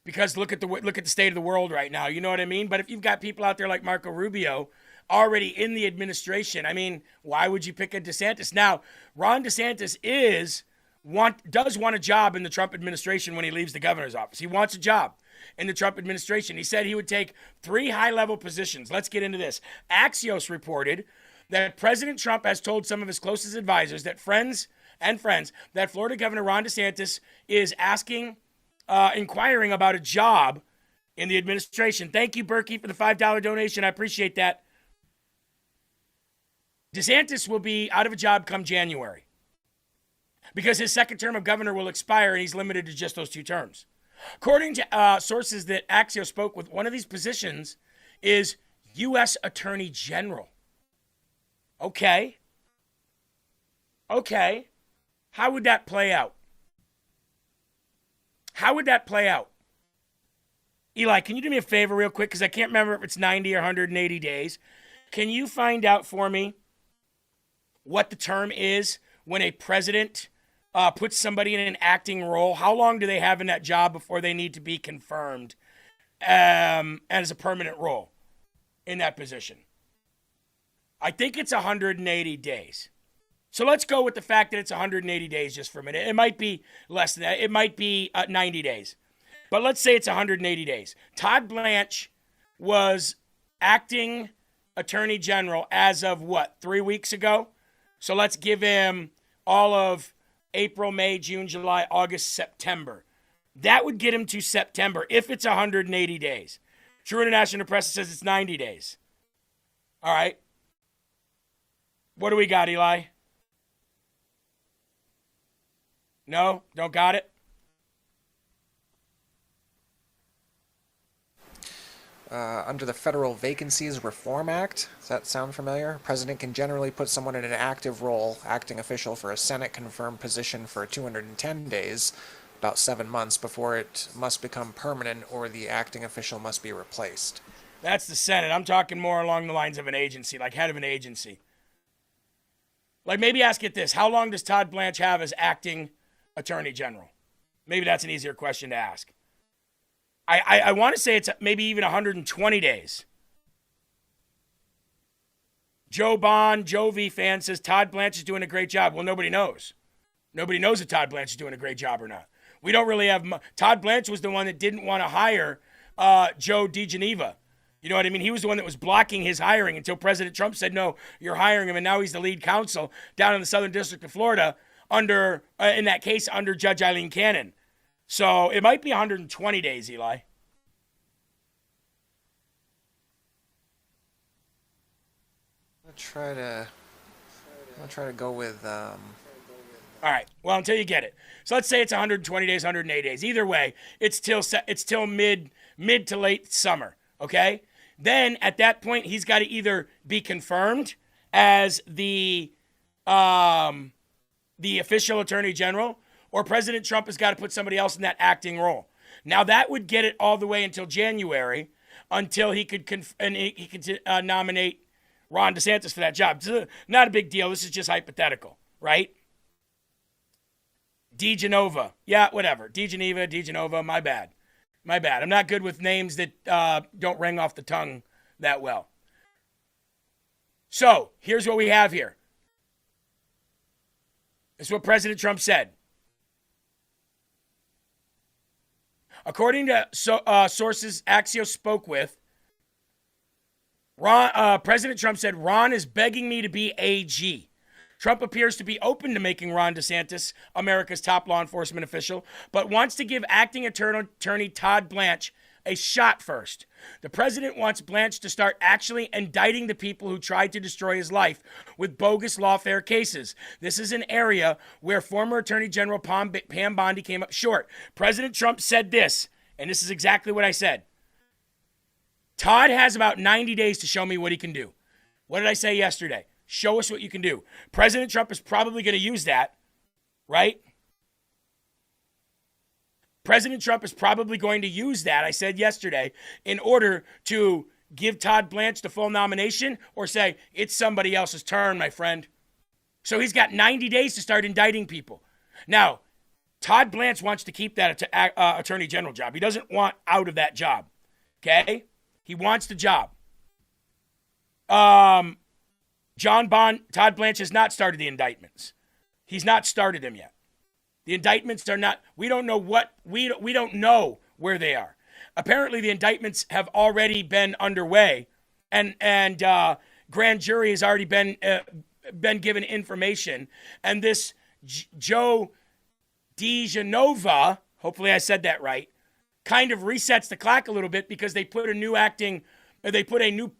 because look at the state of the world right now. You know what I mean? But if you've got people out there like Marco Rubio already in the administration, I mean, why would you pick a DeSantis? Now, Ron DeSantis does want a job in the Trump administration when he leaves the governor's office. He wants a job in the Trump administration. He said he would take 3 high-level positions. Let's get into this. Axios reported that President Trump has told some of his closest advisors that that Florida Governor Ron DeSantis is inquiring about a job in the administration. Thank you, Berkey, for the $5 donation. I appreciate that. DeSantis will be out of a job come January because his second term of governor will expire and he's limited to just those 2 terms. According to sources that Axios spoke with, one of these positions is U.S. Attorney General. Okay. How would that play out? Eli, can you do me a favor real quick? Because I can't remember if it's 90 or 180 days. Can you find out for me what the term is when a president puts somebody in an acting role? How long do they have in that job before they need to be confirmed as a permanent role in that position? I think it's 180 days. So let's go with the fact that it's 180 days just for a minute. It might be less than that. It might be 90 days. But let's say it's 180 days. Todd Blanche was acting attorney general as of 3 weeks ago? So let's give him all of April, May, June, July, August, September. That would get him to September if it's 180 days. True International Press says it's 90 days. All right. What do we got, Eli? No? Don't got it? Under the Federal Vacancies Reform Act, does that sound familiar? The president can generally put someone in an active role, acting official, for a Senate-confirmed position for 210 days, about 7 months, before it must become permanent or the acting official must be replaced. That's the Senate. I'm talking more along the lines of an agency, like head of an agency. Like maybe ask it this. How long does Todd Blanche have as acting attorney general? Maybe that's an easier question to ask. I want to say it's maybe even 120 days. Joe Bond, Joe V fan says Todd Blanche is doing a great job. Well, nobody knows. Nobody knows if Todd Blanche is doing a great job or not. We don't really have Todd Blanche was the one that didn't want to hire Joe DiGeneva. You know what I mean? He was the one that was blocking his hiring until President Trump said, no, you're hiring him. And now he's the lead counsel down in the Southern District of Florida under, in that case, under Judge Eileen Cannon. So it might be 120 days, Eli. I'm gonna try to go with. All right. Well, until you get it. So let's say it's 120 days, 108 days. Either way, it's till mid to late summer. Okay. Then at that point, he's got to either be confirmed as the official attorney general, or President Trump has got to put somebody else in that acting role. Now that would get it all the way until January, until he could nominate Ron DeSantis for that job. It's not a big deal. This is just hypothetical, right? DiGenova. Yeah, whatever. DiGenova, my bad. I'm not good with names that don't ring off the tongue that well. So, here's what we have here. This is what President Trump said. According to sources Axios spoke with, President Trump said, Ron is begging me to be AG. Trump appears to be open to making Ron DeSantis America's top law enforcement official, but wants to give acting attorney Todd Blanche a shot first. The president wants Blanche to start actually indicting the people who tried to destroy his life with bogus lawfare cases. This is an area where former Attorney General Pam Bondi came up short. President Trump said this, and this is exactly what I said. Todd has about 90 days to show me what he can do. What did I say yesterday? Show us what you can do. President Trump is probably going to use that, right? President Trump is probably going to use that, I said yesterday, in order to give Todd Blanche the full nomination or say, it's somebody else's turn, my friend. So he's got 90 days to start indicting people. Now, Todd Blanche wants to keep that attorney general job. He doesn't want out of that job, okay? He wants the job. Todd Blanche has not started the indictments. He's not started them yet. The indictments are not, we don't know where they are. Apparently the indictments have already been underway and grand jury has already been given information. And this Joe DiGenova, hopefully I said that right, kind of resets the clock a little bit because they put a new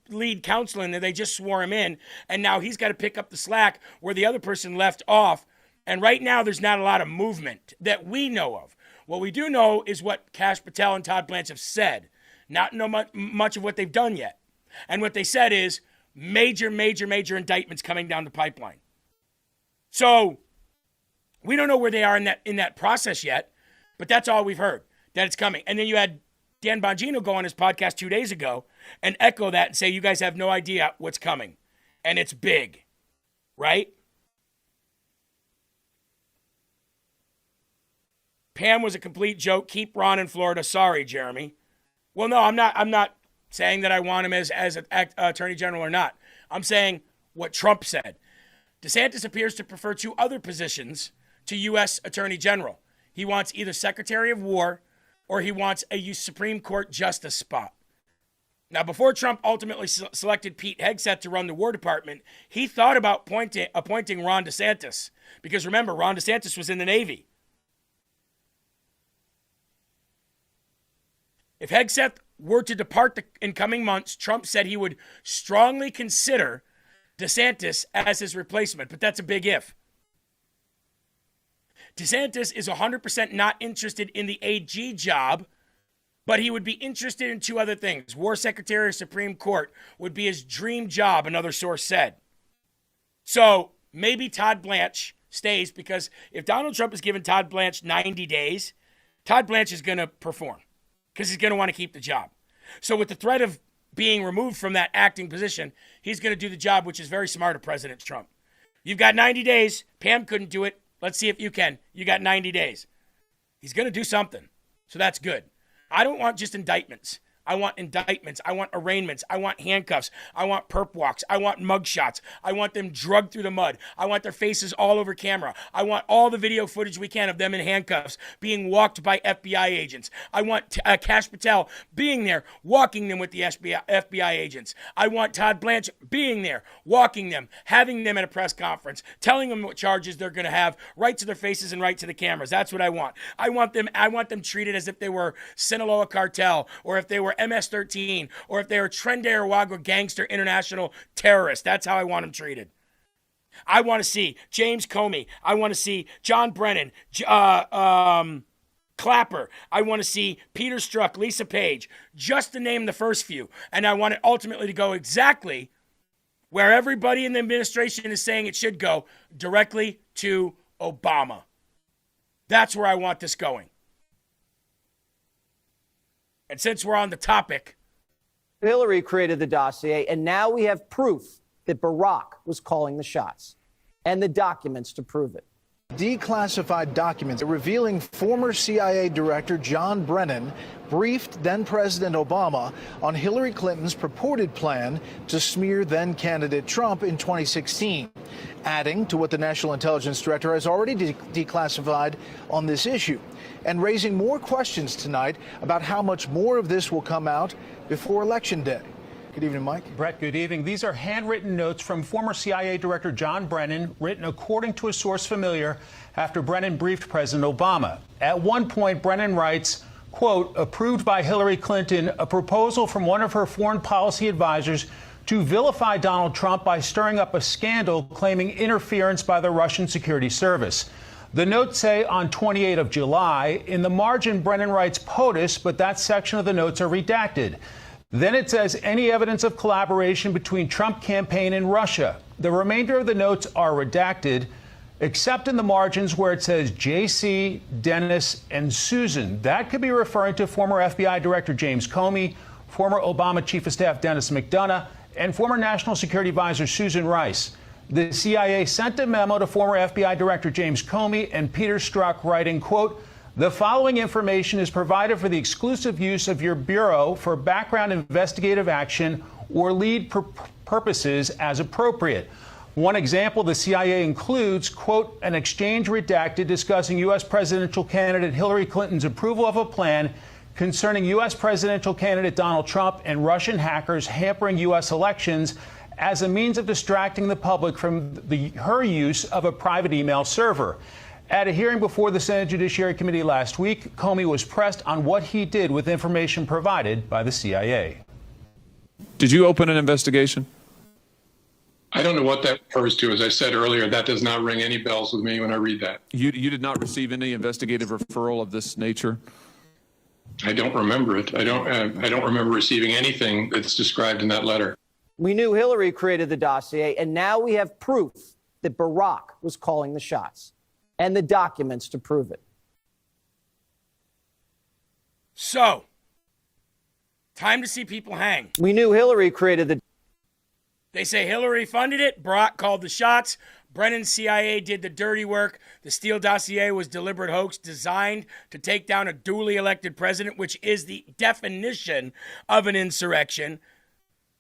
lead counsel in there. They just swore him in. And now he's got to pick up the slack where the other person left off. And right now, there's not a lot of movement that we know of. What we do know is what Kash Patel and Todd Blanche have said. Not know much of what they've done yet. And what they said is major indictments coming down the pipeline. So we don't know where they are in that process yet, but that's all we've heard, that it's coming. And then you had Dan Bongino go on his podcast 2 days ago and echo that and say, you guys have no idea what's coming. And it's big, right? Pam was a complete joke. Keep Ron in Florida. Sorry, Jeremy. Well, no, I'm not saying that I want him as an attorney general or not. I'm saying what Trump said. DeSantis appears to prefer two other positions to U.S. Attorney General. He wants either Secretary of War or he wants a Supreme Court justice spot. Now, before Trump ultimately selected Pete Hegseth to run the War Department, he thought about appointing Ron DeSantis. Because remember, Ron DeSantis was in the Navy. If Hegseth were to depart in coming months, Trump said he would strongly consider DeSantis as his replacement, but that's a big if. DeSantis is 100% not interested in the AG job, but he would be interested in two other things. War Secretary or Supreme Court would be his dream job, another source said. So maybe Todd Blanche stays, because if Donald Trump has given Todd Blanche 90 days, Todd Blanche is going to perform because he's going to want to keep the job. So with the threat of being removed from that acting position, he's going to do the job, which is very smart of President Trump. You've got 90 days. Pam couldn't do it. Let's see if you can. You got 90 days. He's going to do something. So that's good. I don't want just indictments. I want indictments. I want arraignments. I want handcuffs. I want perp walks. I want mugshots. I want them drugged through the mud. I want their faces all over camera. I want all the video footage we can of them in handcuffs being walked by FBI agents. I want Kash Patel being there, walking them with the FBI agents. I want Todd Blanchard being there, walking them, having them at a press conference, telling them what charges they're going to have, right to their faces and right to the cameras. That's what I want. I want them treated as if they were Sinaloa Cartel, or if they were MS-13, or if they were Tren de Aragua gangster international terrorists. That's how I want them treated. I want to see James Comey. I want to see John Brennan, Clapper. I want to see Peter Strzok, Lisa Page, just to name the first few. And I want it ultimately to go exactly where everybody in the administration is saying it should go, directly to Obama. That's where I want this going. And since we're on the topic, Hillary created the dossier, and now we have proof that Barack was calling the shots and the documents to prove it. Declassified documents revealing former CIA Director John Brennan briefed then-President Obama on Hillary Clinton's purported plan to smear then-candidate Trump in 2016, adding to what the National Intelligence Director has already declassified on this issue, and raising more questions tonight about how much more of this will come out before Election Day. Good evening, Mike. Brett, good evening. These are handwritten notes from former CIA Director John Brennan, written according to a source familiar after Brennan briefed President Obama. At one point, Brennan writes, quote, approved by Hillary Clinton, a proposal from one of her foreign policy advisors to vilify Donald Trump by stirring up a scandal claiming interference by the Russian security service. The notes say on 28 of July, in the margin, Brennan writes POTUS, but that section of the notes are redacted. Then it says any evidence of collaboration between Trump campaign and Russia. The remainder of the notes are redacted, except in the margins where it says JC, Dennis, and Susan. That could be referring to former FBI Director James Comey, former Obama Chief of Staff Dennis McDonough, and former National Security Advisor Susan Rice. The CIA sent a memo to former FBI Director James Comey and Peter Strzok writing, quote, the following information is provided for the exclusive use of your Bureau for background investigative action or lead purposes as appropriate. One example the CIA includes, quote, an exchange redacted discussing U.S. presidential candidate Hillary Clinton's approval of a plan concerning U.S. presidential candidate Donald Trump and Russian hackers hampering U.S. elections as a means of distracting the public from her use of a private email server. At a hearing before the Senate Judiciary Committee last week, Comey was pressed on what he did with information provided by the CIA. Did you open an investigation? I don't know what that refers to. As I said earlier, that does not ring any bells with me when I read that. You did not receive any investigative referral of this nature? I don't remember it. I don't remember receiving anything that's described in that letter. We knew Hillary created the dossier, and now we have proof that Barack was calling the shots and the documents to prove it. So, time to see people hang. We knew Hillary created the... They say Hillary funded it, Barack called the shots, Brennan's CIA did the dirty work, the Steele dossier was deliberate hoax designed to take down a duly elected president, which is the definition of an insurrection.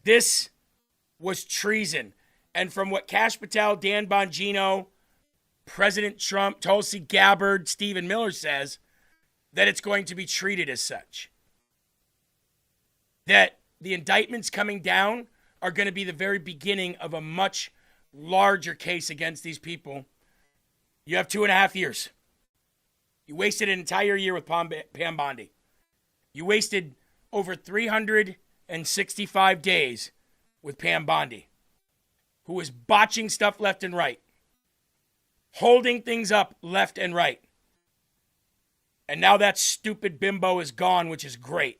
This was treason. And from what Kash Patel, Dan Bongino, President Trump, Tulsi Gabbard, Stephen Miller says, that it's going to be treated as such. That the indictments coming down are going to be the very beginning of a much larger case against these people. You have 2.5 years. You wasted an entire year with Pam Bondi. You wasted over 365 days with Pam Bondi, who was botching stuff left and right, holding things up left and right. And now that stupid bimbo is gone, which is great.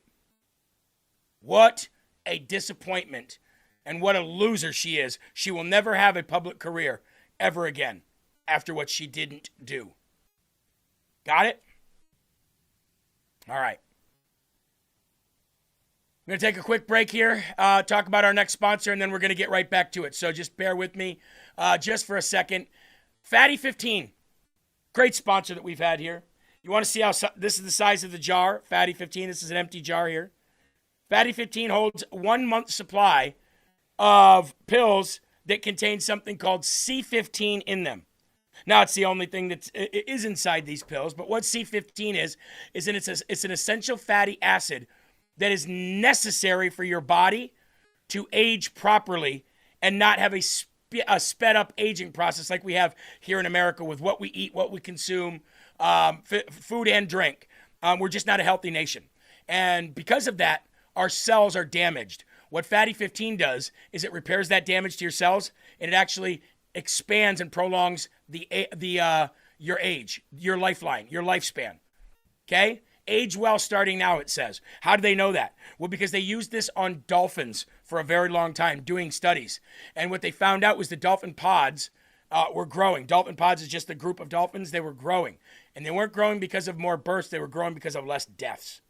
What a disappointment. And what a loser she is. She will never have a public career ever again after what she didn't do. Got it? All right. I'm going to take a quick break here, talk about our next sponsor, and then we're going to get right back to it. So just bear with me just for a second. Fatty 15, great sponsor that we've had here. You want to see how this is the size of the jar, Fatty 15. This is an empty jar here. Fatty 15 holds 1 month's supply of pills that contain something called C15 in them. Now, it's the only thing that is inside these pills, but what C15 is it's an essential fatty acid that is necessary for your body to age properly and not have a sped up aging process like we have here in America with what we eat, what we consume, food and drink. We're just not a healthy nation. And because of that, our cells are damaged. What Fatty 15 does is it repairs that damage to your cells, and it actually expands and prolongs your age, your lifeline, your lifespan. Okay? Age well starting now, it says. How do they know that? Well, because they used this on dolphins for a very long time, doing studies. And what they found out was the dolphin pods were growing. Dolphin pods is just a group of dolphins. They were growing. And they weren't growing because of more births. They were growing because of less deaths.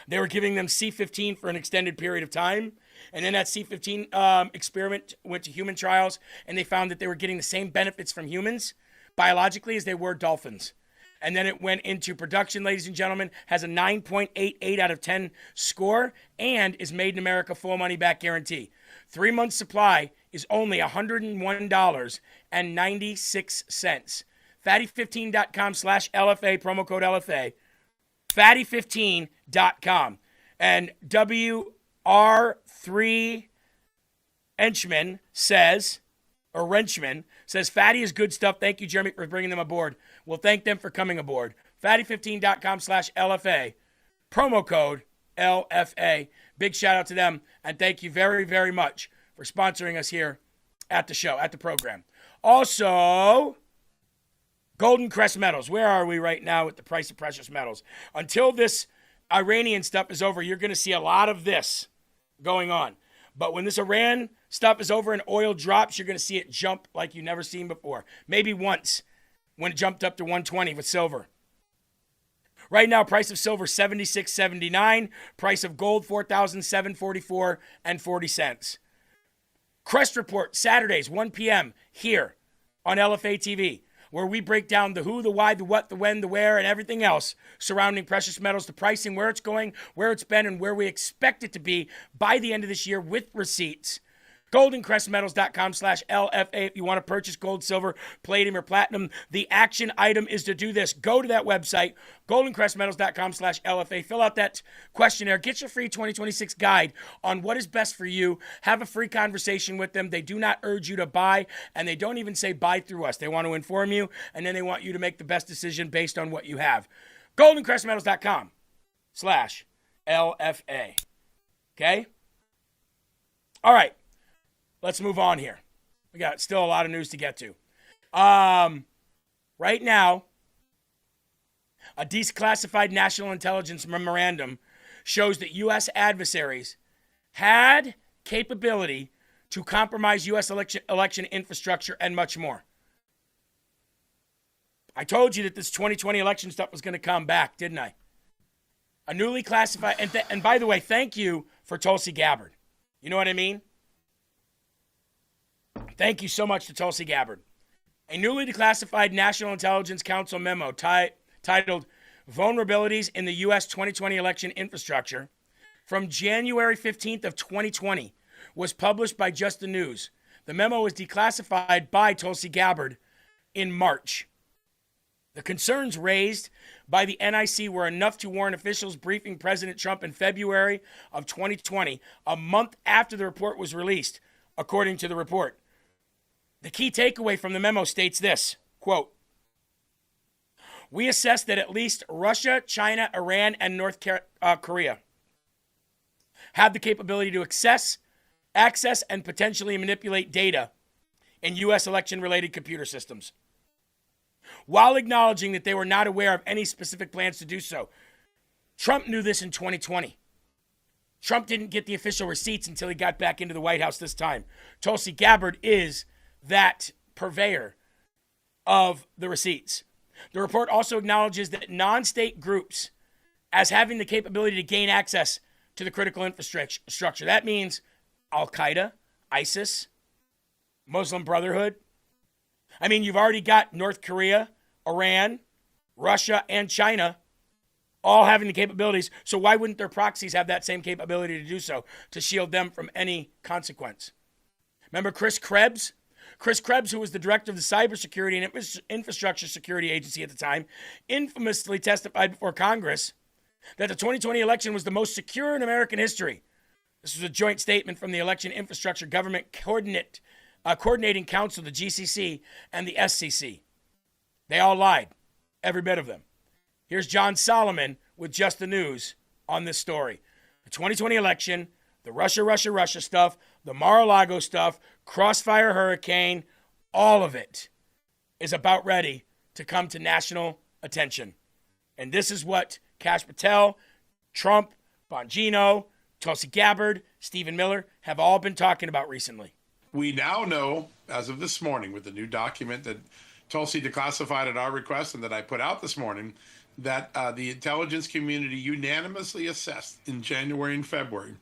They were giving them C15 for an extended period of time. And then that C15 experiment went to human trials, and they found that they were getting the same benefits from humans biologically as they were dolphins. And then it went into production, ladies and gentlemen, has a 9.88 out of 10 score, and is made in America, full money back guarantee. 3 months supply is only $101.96. Fatty15.com/LFA, promo code LFA. Fatty15.com. And WR3 Henchman says, or Wrenchman says, Fatty is good stuff. Thank you, Jeremy, for bringing them aboard. We'll thank them for coming aboard. Fatty15.com/LFA. Promo code LFA. Big shout out to them. And thank you very, very much for sponsoring us here at the show, at the program. Also, Golden Crest Metals. Where are we right now with the price of precious metals? Until this Iranian stuff is over, you're going to see a lot of this going on. But when this Iran stuff is over and oil drops, you're going to see it jump like you've never seen before. Maybe once when it jumped up to 120 with silver. Right now, price of silver $76.79. Price of gold $4,744.40. Crest Report, Saturdays, 1 p.m. here on LFA TV, where we break down the who, the why, the what, the when, the where, and everything else surrounding precious metals, the pricing, where it's going, where it's been, and where we expect it to be by the end of this year with receipts. GoldenCrestMetals.com/LFA if you want to purchase gold, silver, palladium, or platinum. The action item is to do this. Go to that website, GoldenCrestMetals.com/LFA. Fill out that questionnaire. Get your free 2026 guide on what is best for you. Have a free conversation with them. They do not urge you to buy, and they don't even say buy through us. They want to inform you, and then they want you to make the best decision based on what you have. GoldenCrestMetals.com/LFA. Okay? All right. Let's move on here. We got still a lot of news to get to. Right now, a declassified national intelligence memorandum shows that U.S. adversaries had capability to compromise U.S. election infrastructure and much more. I told you that this 2020 election stuff was going to come back, didn't I? A newly classified, and by the way, thank you for Tulsi Gabbard. You know what I mean? Thank you so much to Tulsi Gabbard. A newly declassified National Intelligence Council memo titled Vulnerabilities in the U.S. 2020 Election Infrastructure from January 15th of 2020 was published by Just the News. The memo was declassified by Tulsi Gabbard in March. The concerns raised by the NIC were enough to warrant officials briefing President Trump in February of 2020, a month after the report was released, according to the report. The key takeaway from the memo states this, quote, we assess that at least Russia, China, Iran, and North Korea have the capability to access, and potentially manipulate data in U.S. election-related computer systems, while acknowledging that they were not aware of any specific plans to do so. Trump knew this in 2020. Trump didn't get the official receipts until he got back into the White House this time. Tulsi Gabbard is that purveyor of the receipts. The report also acknowledges that non-state groups as having the capability to gain access to the critical infrastructure. That means Al-Qaeda, ISIS, Muslim Brotherhood. I mean, you've already got North Korea, Iran, Russia, and China all having the capabilities. So why wouldn't their proxies have that same capability to do so, to shield them from any consequence? Remember Chris Krebs? Chris Krebs, who was the director of the Cybersecurity and Infrastructure Security Agency at the time, infamously testified before Congress that the 2020 election was the most secure in American history. This was a joint statement from the Election Infrastructure Government Coordinating Council, the GCC, and the SCC. They all lied, every bit of them. Here's John Solomon with Just the News on this story. The 2020 election, the Russia stuff, the Mar-a-Lago stuff, Crossfire Hurricane, all of it is about ready to come to national attention. And this is what Kash Patel, Trump, Bongino, Tulsi Gabbard, Stephen Miller have all been talking about recently. We now know, as of this morning, with the new document that Tulsi declassified at our request and that I put out this morning, that the intelligence community unanimously assessed in January and February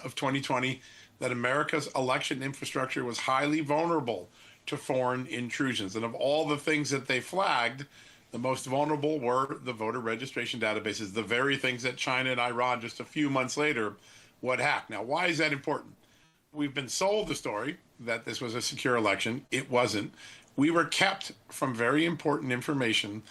of 2020 that America's election infrastructure was highly vulnerable to foreign intrusions. And of all the things that they flagged, the most vulnerable were the voter registration databases, the very things that China and Iran just a few months later would hack. Now, why is that important? We've been sold the story that this was a secure election. It wasn't. We were kept from very important information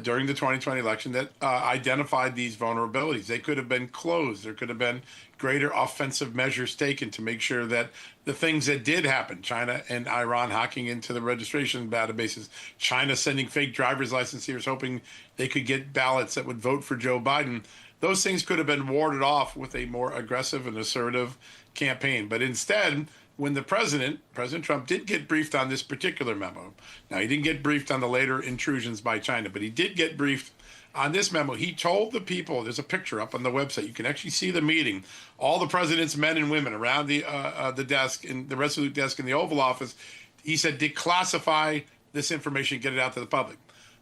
during the 2020 election that identified these vulnerabilities. They could have been closed. There could have been greater offensive measures taken to make sure that the things that did happen, China and Iran hacking into the registration databases, China sending fake driver's licenses hoping they could get ballots that would vote for Joe Biden, those things could have been warded off with a more aggressive and assertive campaign. But instead, when the President Trump, did get briefed on this particular memo. Now, he didn't get briefed on the later intrusions by China, but he did get briefed on this memo. He told the people, there's a picture up on the website, you can actually see the meeting, all the president's men and women around the desk, in the Resolute desk in the Oval Office. He said, declassify this information, get it out to the public.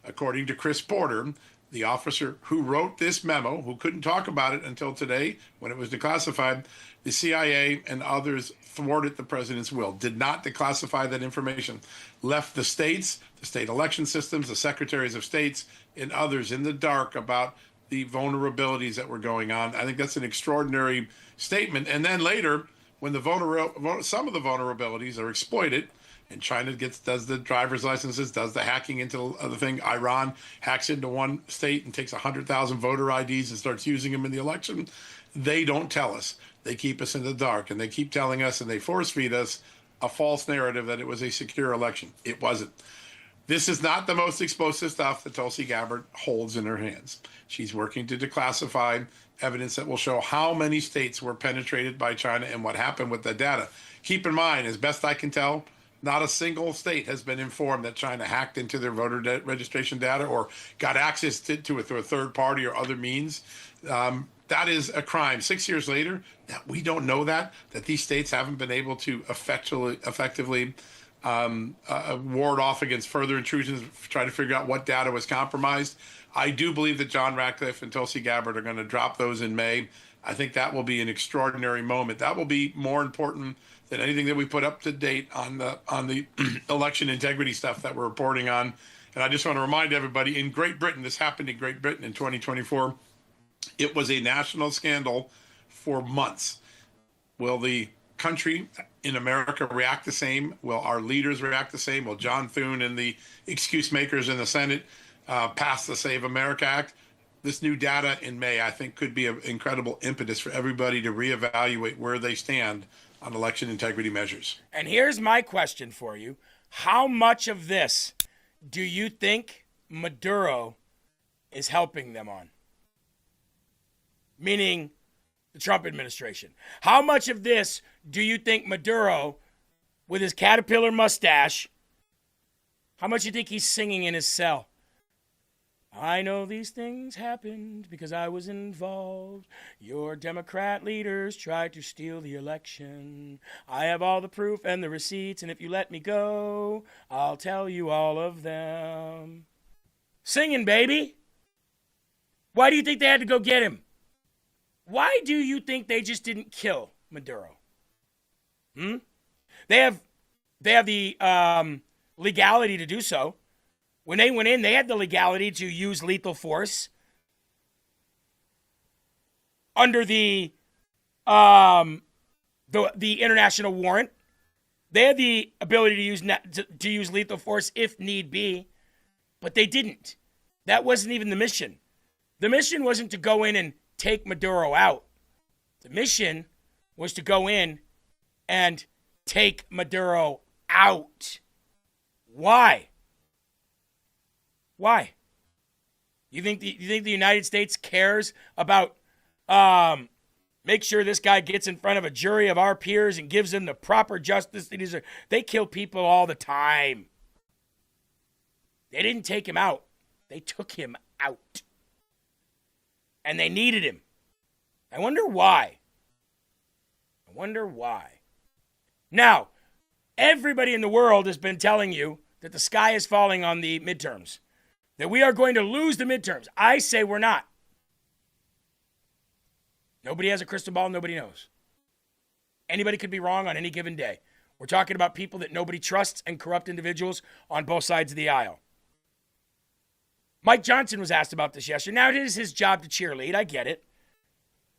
According to Chris Porter, the officer who wrote this memo, who couldn't talk about it until today when it was declassified, the CIA and others thwarted the president's will, did not declassify that information, left the states, the state election systems, the secretaries of states, and others in the dark about the vulnerabilities that were going on. I think that's an extraordinary statement. And then later, when some of the vulnerabilities are exploited, and China does the driver's licenses, does the hacking into the thing. Iran hacks into one state and takes 100,000 voter IDs and starts using them in the election. They don't tell us. They keep us in the dark, and they keep telling us, and they force feed us a false narrative that it was a secure election. It wasn't. This is not the most explosive stuff that Tulsi Gabbard holds in her hands. She's working to declassify evidence that will show how many states were penetrated by China and what happened with the data. Keep in mind, as best I can tell, not a single state has been informed that China hacked into their voter registration data or got access to it through a third party or other means. That is a crime. 6 years later, that we don't know that these states haven't been able to effectively ward off against further intrusions, try to figure out what data was compromised. I do believe that John Ratcliffe and Tulsi Gabbard are going to drop those in May. I think that will be an extraordinary moment. That will be more important than anything that we put up to date on the election integrity stuff that we're reporting on. And I just want to remind everybody, in Great Britain, this happened in Great Britain in 2024. It was a national scandal for months. Will the country in America react the same? Will our leaders react the same? Will John Thune and the excuse makers in the Senate pass the Save America Act? This new data in May, I think, could be an incredible impetus for everybody to reevaluate where they stand on election integrity measures. And here's my question for you. How much of this do you think Maduro is helping them on? Meaning the Trump administration. How much of this do you think Maduro, with his caterpillar mustache, how much do you think he's singing in his cell? I know these things happened because I was involved. Your Democrat leaders tried to steal the election. I have all the proof and the receipts, and if you let me go, I'll tell you all of them. Singing, baby. Why do you think they had to go get him? Why do you think they just didn't kill Maduro? They have the legality to do so. When they went in, they had the legality to use lethal force under the international warrant. They had the ability to use lethal force if need be, but they didn't. That wasn't even the mission. The mission wasn't to go in and take Maduro out. The mission was to go in and take Maduro out. Why? Why? You think the United States cares about make sure this guy gets in front of a jury of our peers and gives them the proper justice they deserve? They kill people all the time. They didn't take him out. They took him out. And they needed him. I wonder why. Now, everybody in the world has been telling you that the sky is falling on the midterms, that we are going to lose the midterms. I say we're not. Nobody has a crystal ball. Nobody knows. Anybody could be wrong on any given day. We're talking about people that nobody trusts and corrupt individuals on both sides of the aisle. Mike Johnson was asked about this yesterday. Now, it is his job to cheerlead. I get it.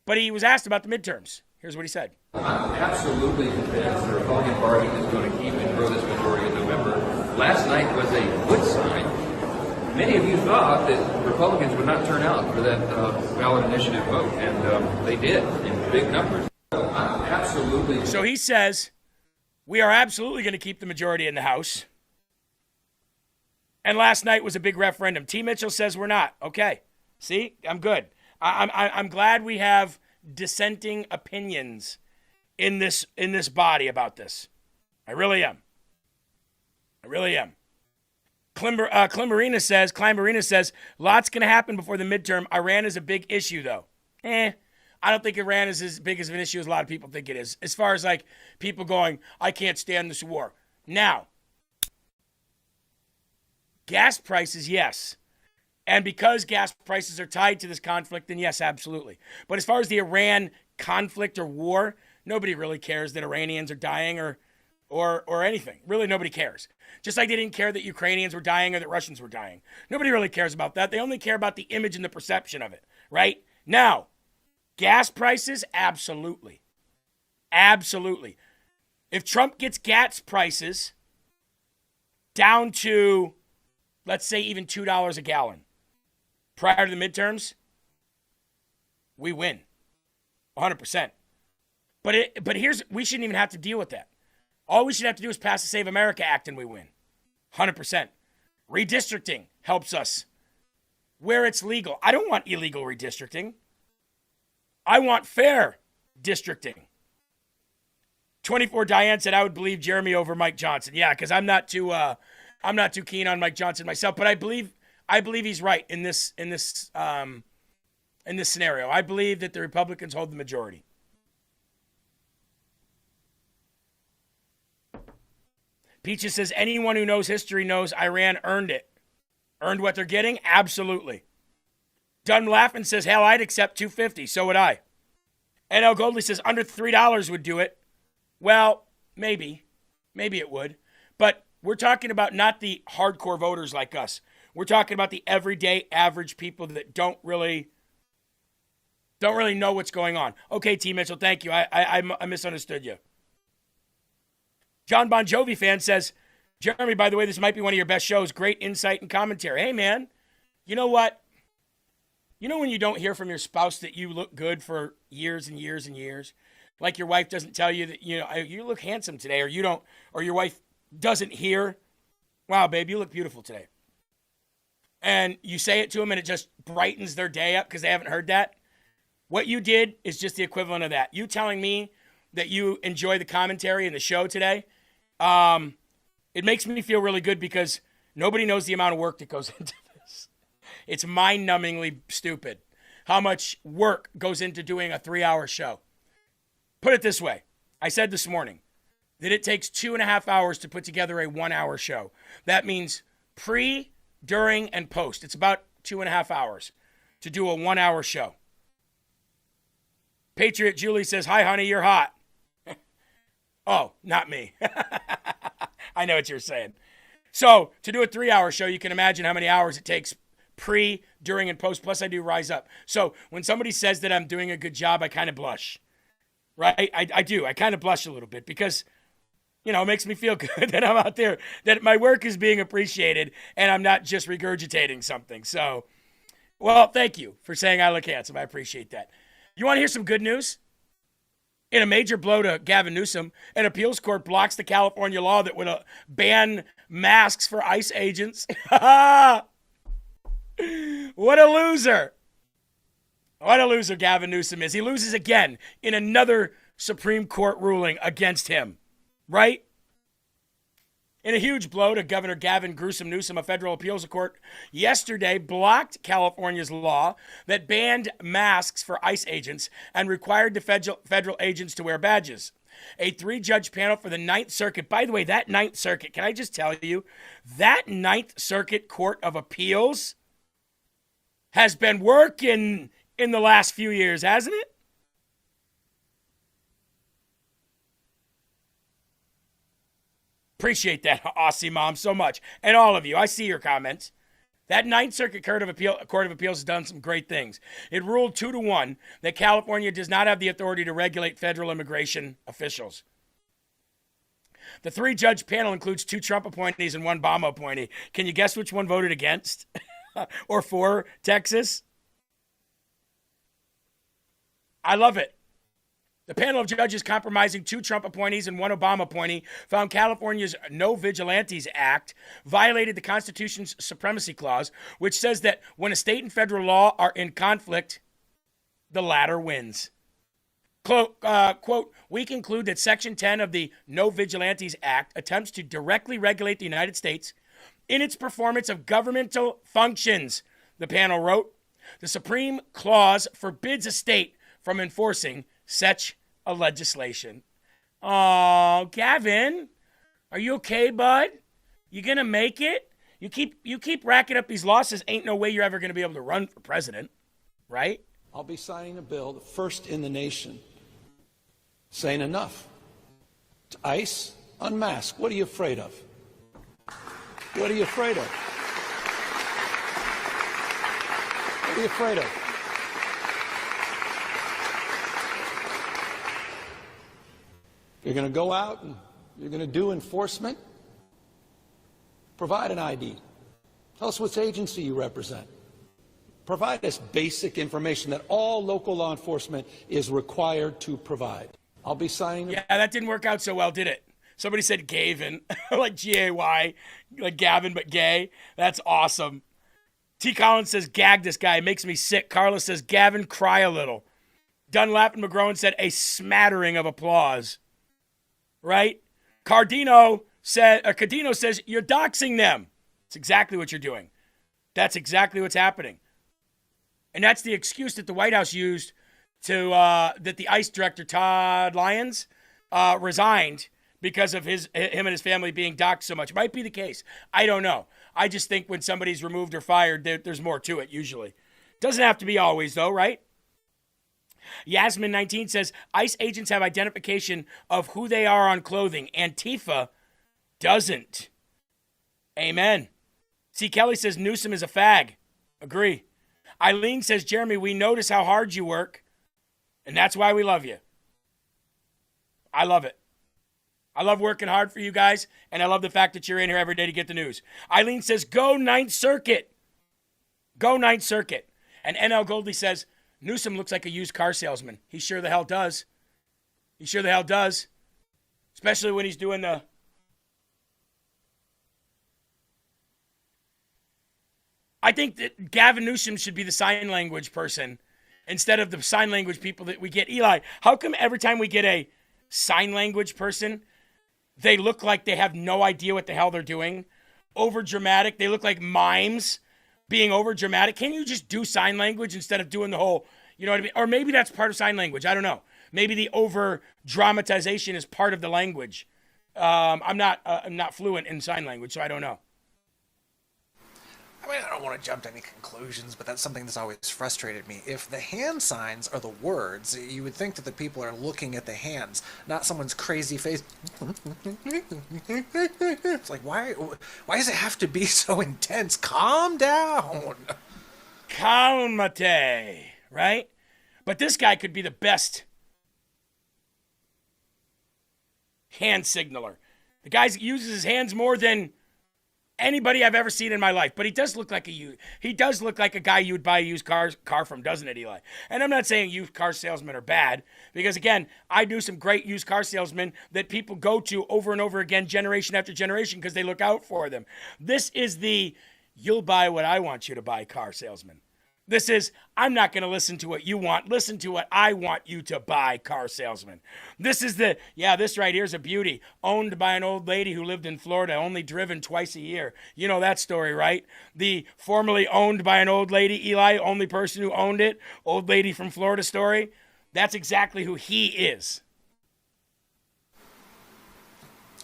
But he was asked about the midterms. Here's what he said. I'm absolutely convinced the Republican Party is going to keep and grow this majority in November. Last night was a good sign. Many of you thought that Republicans would not turn out for that ballot initiative vote, and they did in big numbers. I'm absolutely. So he says, we are absolutely going to keep the majority in the House. And last night was a big referendum. T. Mitchell says we're not. Okay. See, I'm good. I'm glad we have dissenting opinions in this body about this. I really am. Climberina says, lots going to happen before the midterm. Iran is a big issue, though. I don't think Iran is as big as an issue as a lot of people think it is. As far as like people going, I can't stand this war. Now, gas prices, yes. And because gas prices are tied to this conflict, then yes, absolutely. But as far as the Iran conflict or war, nobody really cares that Iranians are dying or anything. Really, nobody cares. Just like they didn't care that Ukrainians were dying or that Russians were dying. Nobody really cares about that. They only care about the image and the perception of it, right? Now, gas prices, absolutely. Absolutely. If Trump gets gas prices down to, let's say, even $2 a gallon prior to the midterms, we win 100%. But we shouldn't even have to deal with that. All we should have to do is pass the Save America Act and we win 100%. Redistricting helps us where it's legal. I don't want illegal redistricting. I want fair districting. 24 Diane said I would believe Jeremy over Mike Johnson. Yeah, because I'm not too keen on Mike Johnson myself, but I believe he's right in this scenario. I believe that the Republicans hold the majority. Peaches says anyone who knows history knows Iran earned it. Earned what they're getting? Absolutely. Dunn laughing says, hell, I'd accept $2.50. So would I. And L. Goldley says under $3 would do it. Well, maybe. Maybe it would. But we're talking about not the hardcore voters like us. We're talking about the everyday average people that don't really know what's going on. Okay, T. Mitchell, thank you. I misunderstood you. John Bon Jovi fan says, Jeremy, by the way, this might be one of your best shows. Great insight and commentary. Hey, man, you know what? You know when you don't hear from your spouse that you look good for years and years and years? Like your wife doesn't tell you that, you look handsome today, or your wife doesn't hear, wow, babe, you look beautiful today. And you say it to them and it just brightens their day up because they haven't heard that. What you did is just the equivalent of that. You telling me that you enjoy the commentary and the show today, it makes me feel really good because nobody knows the amount of work that goes into this. It's mind-numbingly stupid how much work goes into doing a 3-hour show. Put it this way. I said this morning that it takes 2.5 hours to put together a 1-hour show. That means pre, during, and post. It's about 2.5 hours to do a 1-hour show. Patriot Julie says, hi, honey, you're hot. Oh, not me. I know what you're saying. So to do a 3-hour show, you can imagine how many hours it takes pre, during, and post. Plus, I do Rise Up. So when somebody says that I'm doing a good job, I kind of blush, right? I do. I kind of blush a little bit because, you know, it makes me feel good that I'm out there, that my work is being appreciated and I'm not just regurgitating something. So, well, thank you for saying I look handsome. I appreciate that. You want to hear some good news? In a major blow to Gavin Newsom, an appeals court blocks the California law that would ban masks for ICE agents. What a loser. What a loser Gavin Newsom is. He loses again in another Supreme Court ruling against him, right? In a huge blow to Governor Gavin Gruesome Newsom, a federal appeals court yesterday blocked California's law that banned masks for ICE agents and required the federal agents to wear badges. A 3-judge panel for the Ninth Circuit. By the way, that Ninth Circuit, can I just tell you, that Ninth Circuit Court of Appeals has been working in the last few years, hasn't it? Appreciate that, Aussie Mom, so much. And all of you, I see your comments. That Ninth Circuit Court of Appeals has done some great things. It ruled 2-1 that California does not have the authority to regulate federal immigration officials. The 3-judge panel includes 2 Trump appointees and 1 Obama appointee. Can you guess which one voted against or for Texas? I love it. The panel of judges comprising 2 Trump appointees and 1 Obama appointee found California's No Vigilantes Act violated the Constitution's Supremacy Clause, which says that when a state and federal law are in conflict, the latter wins. Quote, we conclude that Section 10 of the No Vigilantes Act attempts to directly regulate the United States in its performance of governmental functions, the panel wrote. The Supreme Clause forbids a state from enforcing such a legislation. Oh, Gavin, are you okay, bud? You gonna make it? You keep racking up these losses. Ain't no way you're ever gonna be able to run for president, right? I'll be signing a bill, the first in the nation, saying enough. To ICE, unmask. What are you afraid of? What are you afraid of? What are you afraid of? You're going to go out and you're going to do enforcement. Provide an ID. Tell us which agency you represent. Provide us basic information that all local law enforcement is required to provide. I'll be signing. Yeah, that didn't work out so well, did it? Somebody said Gavin, like G-A-Y, like Gavin, but gay. That's awesome. T. Collins says, gag this guy. It makes me sick. Carla says, Gavin, cry a little. Dunlap and McGrowan said, a smattering of applause. Right? Cadino says, you're doxing them. It's exactly what you're doing. That's exactly what's happening. And that's the excuse that the White House used to, that the ICE director, Todd Lyons, resigned because of him and his family being doxxed so much. Might be the case. I don't know. I just think when somebody's removed or fired, there's more to it usually. Doesn't have to be always though, right? Yasmin19 says, ICE agents have identification of who they are on clothing. Antifa doesn't. Amen. C. Kelly says, Newsom is a fag. Agree. Eileen says, Jeremy, we notice how hard you work, and that's why we love you. I love it. I love working hard for you guys, and I love the fact that you're in here every day to get the news. Eileen says, go Ninth Circuit. Go Ninth Circuit. And NL Goldie says, Newsom looks like a used car salesman. He sure the hell does. He sure the hell does. Especially when he's doing the... I think that Gavin Newsom should be the sign language person instead of the sign language people that we get. Eli, how come every time we get a sign language person, they look like they have no idea what the hell they're doing? Over dramatic. They look like mimes. Being over dramatic. Can you just do sign language instead of doing the whole, you know what I mean? Or maybe that's part of sign language. I don't know. Maybe the over dramatization is part of the language. I'm not fluent in sign language, so I don't know. I mean, I don't want to jump to any conclusions, but that's something that's always frustrated me. If the hand signs are the words, you would think that the people are looking at the hands, not someone's crazy face. It's like, why does it have to be so intense? Calm down. Calmate, right? But this guy could be the best hand signaler. The guy uses his hands more than anybody I've ever seen in my life. But he does look like a guy you would buy a used car from, doesn't it, Eli? And I'm not saying used car salesmen are bad, because again, I knew some great used car salesmen that people go to over and over again, generation after generation, because they look out for them. This is the you'll buy what I want you to buy car salesman. This is, I'm not going to listen to what you want. Listen to what I want you to buy, car salesman. This is this right here is a beauty. Owned by an old lady who lived in Florida, only driven twice a year. You know that story, right? The formerly owned by an old lady, Eli, only person who owned it, old lady from Florida story. That's exactly who he is.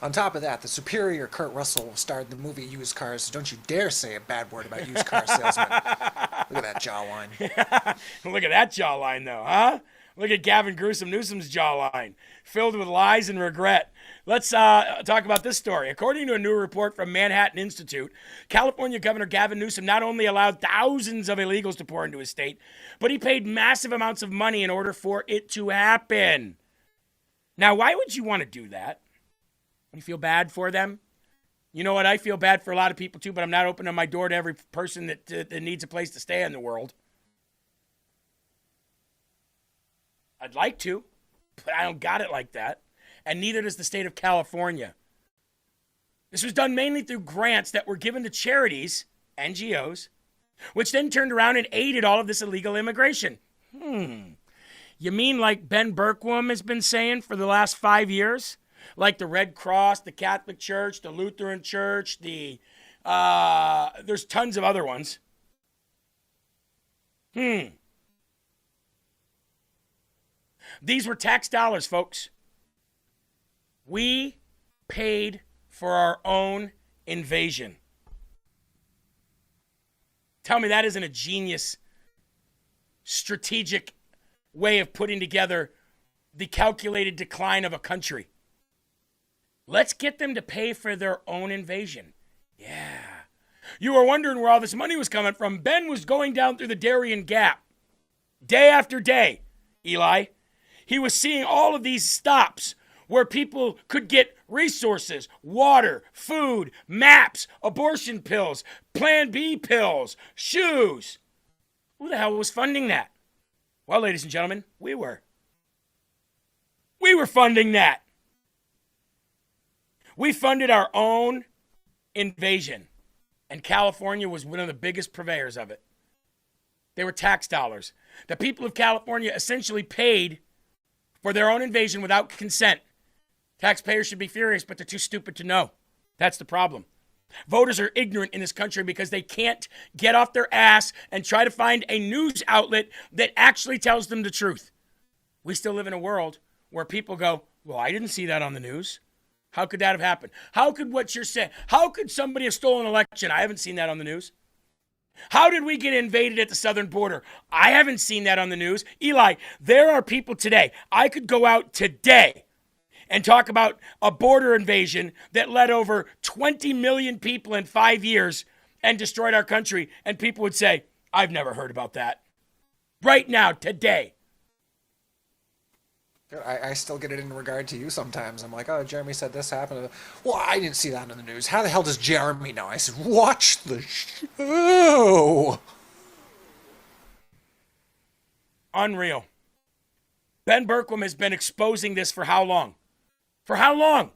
On top of that, the superior Kurt Russell starred in the movie Used Cars, so don't you dare say a bad word about used car salesmen. Look at that jawline. Look at that jawline, though, huh? Look at Gavin Newsom's jawline, filled with lies and regret. Let's talk about this story. According to a new report from Manhattan Institute, California Governor Gavin Newsom not only allowed thousands of illegals to pour into his state, but he paid massive amounts of money in order for it to happen. Now, why would you want to do that? You feel bad for them? You know what? I feel bad for a lot of people too, but I'm not opening my door to every person that needs a place to stay in the world. I'd like to, but I don't got it like that. And neither does the state of California. This was done mainly through grants that were given to charities, NGOs, which then turned around and aided all of this illegal immigration. You mean like Ben Berkwam has been saying for the last 5 years? Like the Red Cross, the Catholic Church, the Lutheran Church, there's tons of other ones. These were tax dollars, folks. We paid for our own invasion. Tell me that isn't a genius, strategic way of putting together the calculated decline of a country. Let's get them to pay for their own invasion. Yeah. You were wondering where all this money was coming from. Ben was going down through the Darien Gap day after day, Eli. He was seeing all of these stops where people could get resources, water, food, maps, abortion pills, Plan B pills, shoes. Who the hell was funding that? Well, ladies and gentlemen, we were. We were funding that. We funded our own invasion, and California was one of the biggest purveyors of it. They were tax dollars. The people of California essentially paid for their own invasion without consent. Taxpayers should be furious, but they're too stupid to know. That's the problem. Voters are ignorant in this country because they can't get off their ass and try to find a news outlet that actually tells them the truth. We still live in a world where people go, well, I didn't see that on the news. How could that have happened? How could what you're saying? How could somebody have stolen an election? I haven't seen that on the news. How did we get invaded at the southern border? I haven't seen that on the news. Eli, there are people today. I could go out today and talk about a border invasion that led over 20 million people in 5 years and destroyed our country. And people would say, I've never heard about that. Right now, today. I still get it in regard to you sometimes. I'm like, oh, Jeremy said this happened. Well, I didn't see that on the news. How the hell does Jeremy know? I said, watch the show. Unreal. Ben Berkwam has been exposing this for how long? For how long?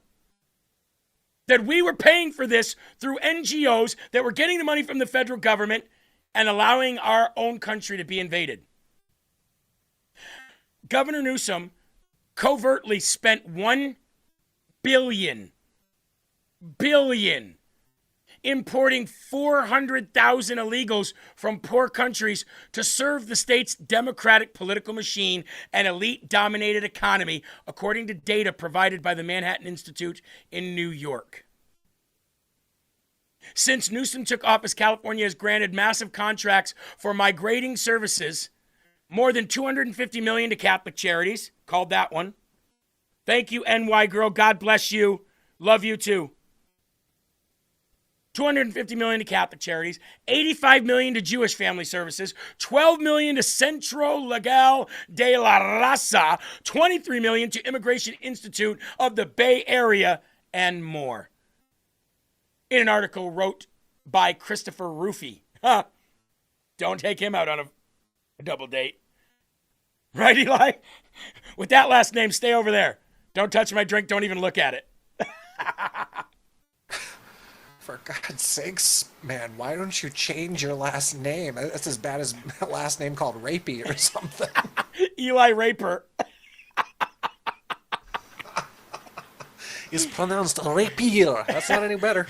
That we were paying for this through NGOs that were getting the money from the federal government and allowing our own country to be invaded. Governor Newsom covertly spent $1 billion importing 400,000 illegals from poor countries to serve the state's democratic political machine and elite-dominated economy, according to data provided by the Manhattan Institute in New York. Since Newsom took office, California has granted massive contracts for migrating services, more than $250 million to Catholic charities. Called that one. Thank you, NY girl. God bless you. Love you too. $250 million to Catholic charities, $85 million to Jewish family services, $12 million to Centro Legal de la Raza, $23 million to Immigration Institute of the Bay Area, and more. In an article wrote by Christopher Rufy. Don't take him out on a double date. Right, Eli? With that last name, stay over there. Don't touch my drink. Don't even look at it. For God's sakes, man, why don't you change your last name? That's as bad as a last name called Rapey or something. Eli Raper. It's pronounced Rapier. That's not any better.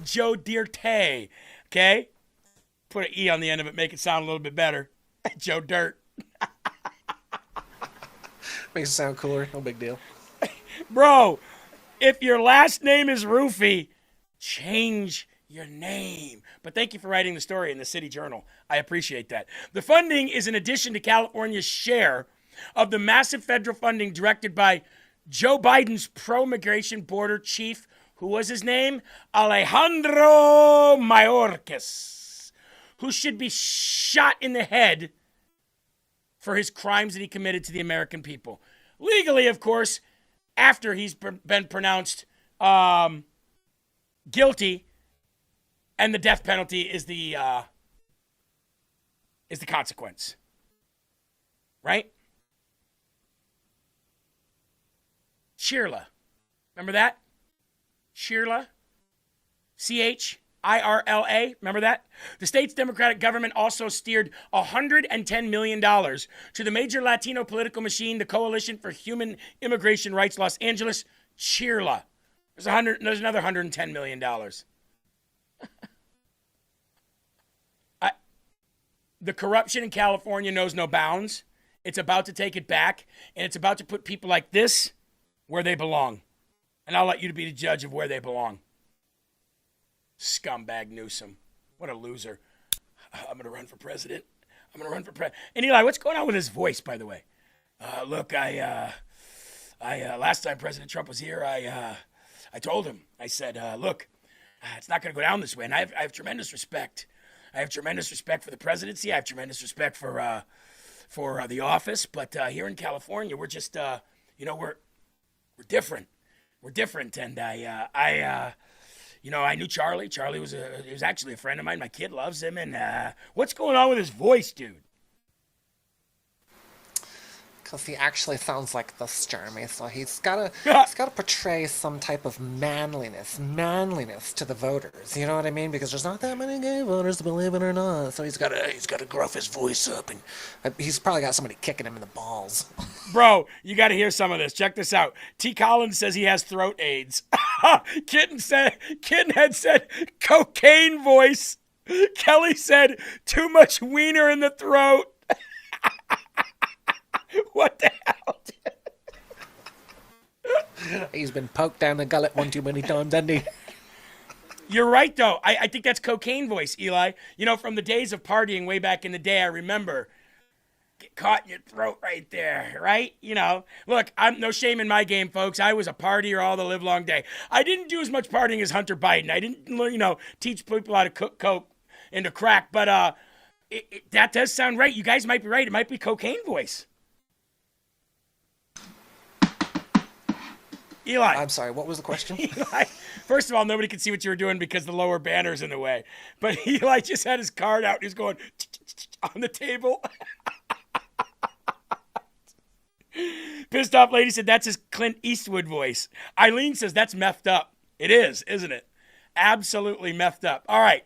Joe Dirte. Okay? Put an E on the end of it, make it sound a little bit better. Joe Dirt. Makes it sound cooler. No big deal. Bro, if your last name is Rufy, change your name. But thank you for writing the story in the City Journal. I appreciate that. The funding is in addition to California's share of the massive federal funding directed by Joe Biden's pro-migration border chief, who was his name? Alejandro Mayorkas, who should be shot in the head for his crimes that he committed to the American people. Legally, of course, after he's been pronounced guilty, and the death penalty is the consequence, right? Chirla, remember that? Chirla, Chirla, remember that? The state's Democratic government also steered $110 million to the major Latino political machine, the Coalition for Human Immigration Rights, Los Angeles, Chirla. There's another $110 million. The corruption in California knows no bounds. It's about to take it back, and it's about to put people like this where they belong. And I'll let you be the judge of where they belong. Scumbag Newsom. What a loser. I'm going to run for president. And Eli, what's going on with his voice, by the way? Look, last time President Trump was here, I told him, I said, look, it's not going to go down this way. And I have tremendous respect. I have tremendous respect for the presidency. I have tremendous respect for the office. But here in California, we're just, we're different. We're different. And I knew Charlie. Charlie was actually a friend of mine. My kid loves him. And what's going on with his voice, dude? Because he actually sounds like this, Jeremy. So he's gotta portray some type of manliness to the voters. You know what I mean? Because there's not that many gay voters, believe it or not. So he's gotta gruff his voice up, and he's probably got somebody kicking him in the balls. Bro, you got to hear some of this. Check this out. T. Collins says he has throat AIDS. Kitten had said cocaine voice. Kelly said too much wiener in the throat. What the hell? He's been poked down the gullet one too many times, hasn't he? You're right, though. I think that's cocaine voice, Eli. You know, from the days of partying way back in the day, I remember get caught in your throat right there, right? You know, look, I'm no shame in my game, folks. I was a partier all the live long day. I didn't do as much partying as Hunter Biden. I didn't, teach people how to cook coke into crack. But that does sound right. You guys might be right. It might be cocaine voice. Eli. I'm sorry, what was the question? Eli, first of all, nobody could see what you were doing because the lower banner's in the way. But Eli just had his card out and he was going on the table. Pissed off lady said that's his Clint Eastwood voice. Eileen says that's meffed up. It is, isn't it? Absolutely meffed up. All right.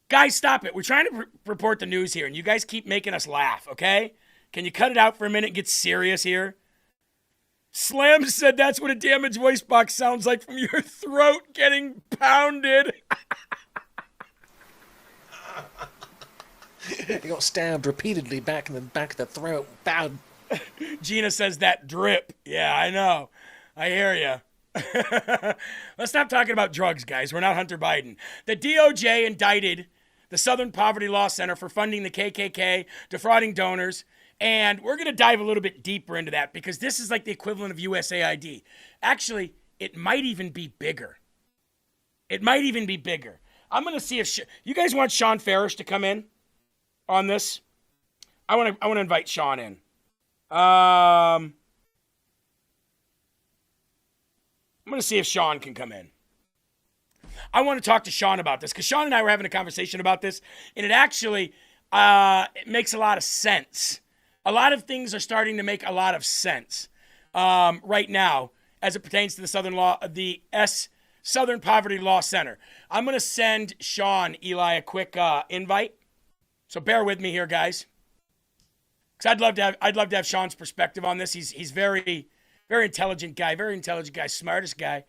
Guys, stop it. We're trying to report the news here, and you guys keep making us laugh, okay? Can you cut it out for a minute and get serious here? Slam said that's what a damaged voice box sounds like from your throat getting pounded. You got stabbed repeatedly back in the back of the throat. Bad. Gina says that drip. Yeah, I know. I hear you. Let's stop talking about drugs, guys. We're not Hunter Biden. The DOJ indicted the Southern Poverty Law Center for funding the KKK, defrauding donors, and we're going to dive a little bit deeper into that because this is like the equivalent of USAID. Actually, it might even be bigger. It might even be bigger. I'm going to see if you guys want Sean Farish to come in on this. I want to invite Sean in. I'm going to see if Sean can come in. I want to talk to Sean about this because Sean and I were having a conversation about this, and it actually it makes a lot of sense. A lot of things are starting to make a lot of sense right now as it pertains to the Southern Poverty Law Center. I'm going to send Sean, Eli, a quick invite. So bear with me here, guys, because I'd love to have Sean's perspective on this. He's very, very intelligent guy, smartest guy.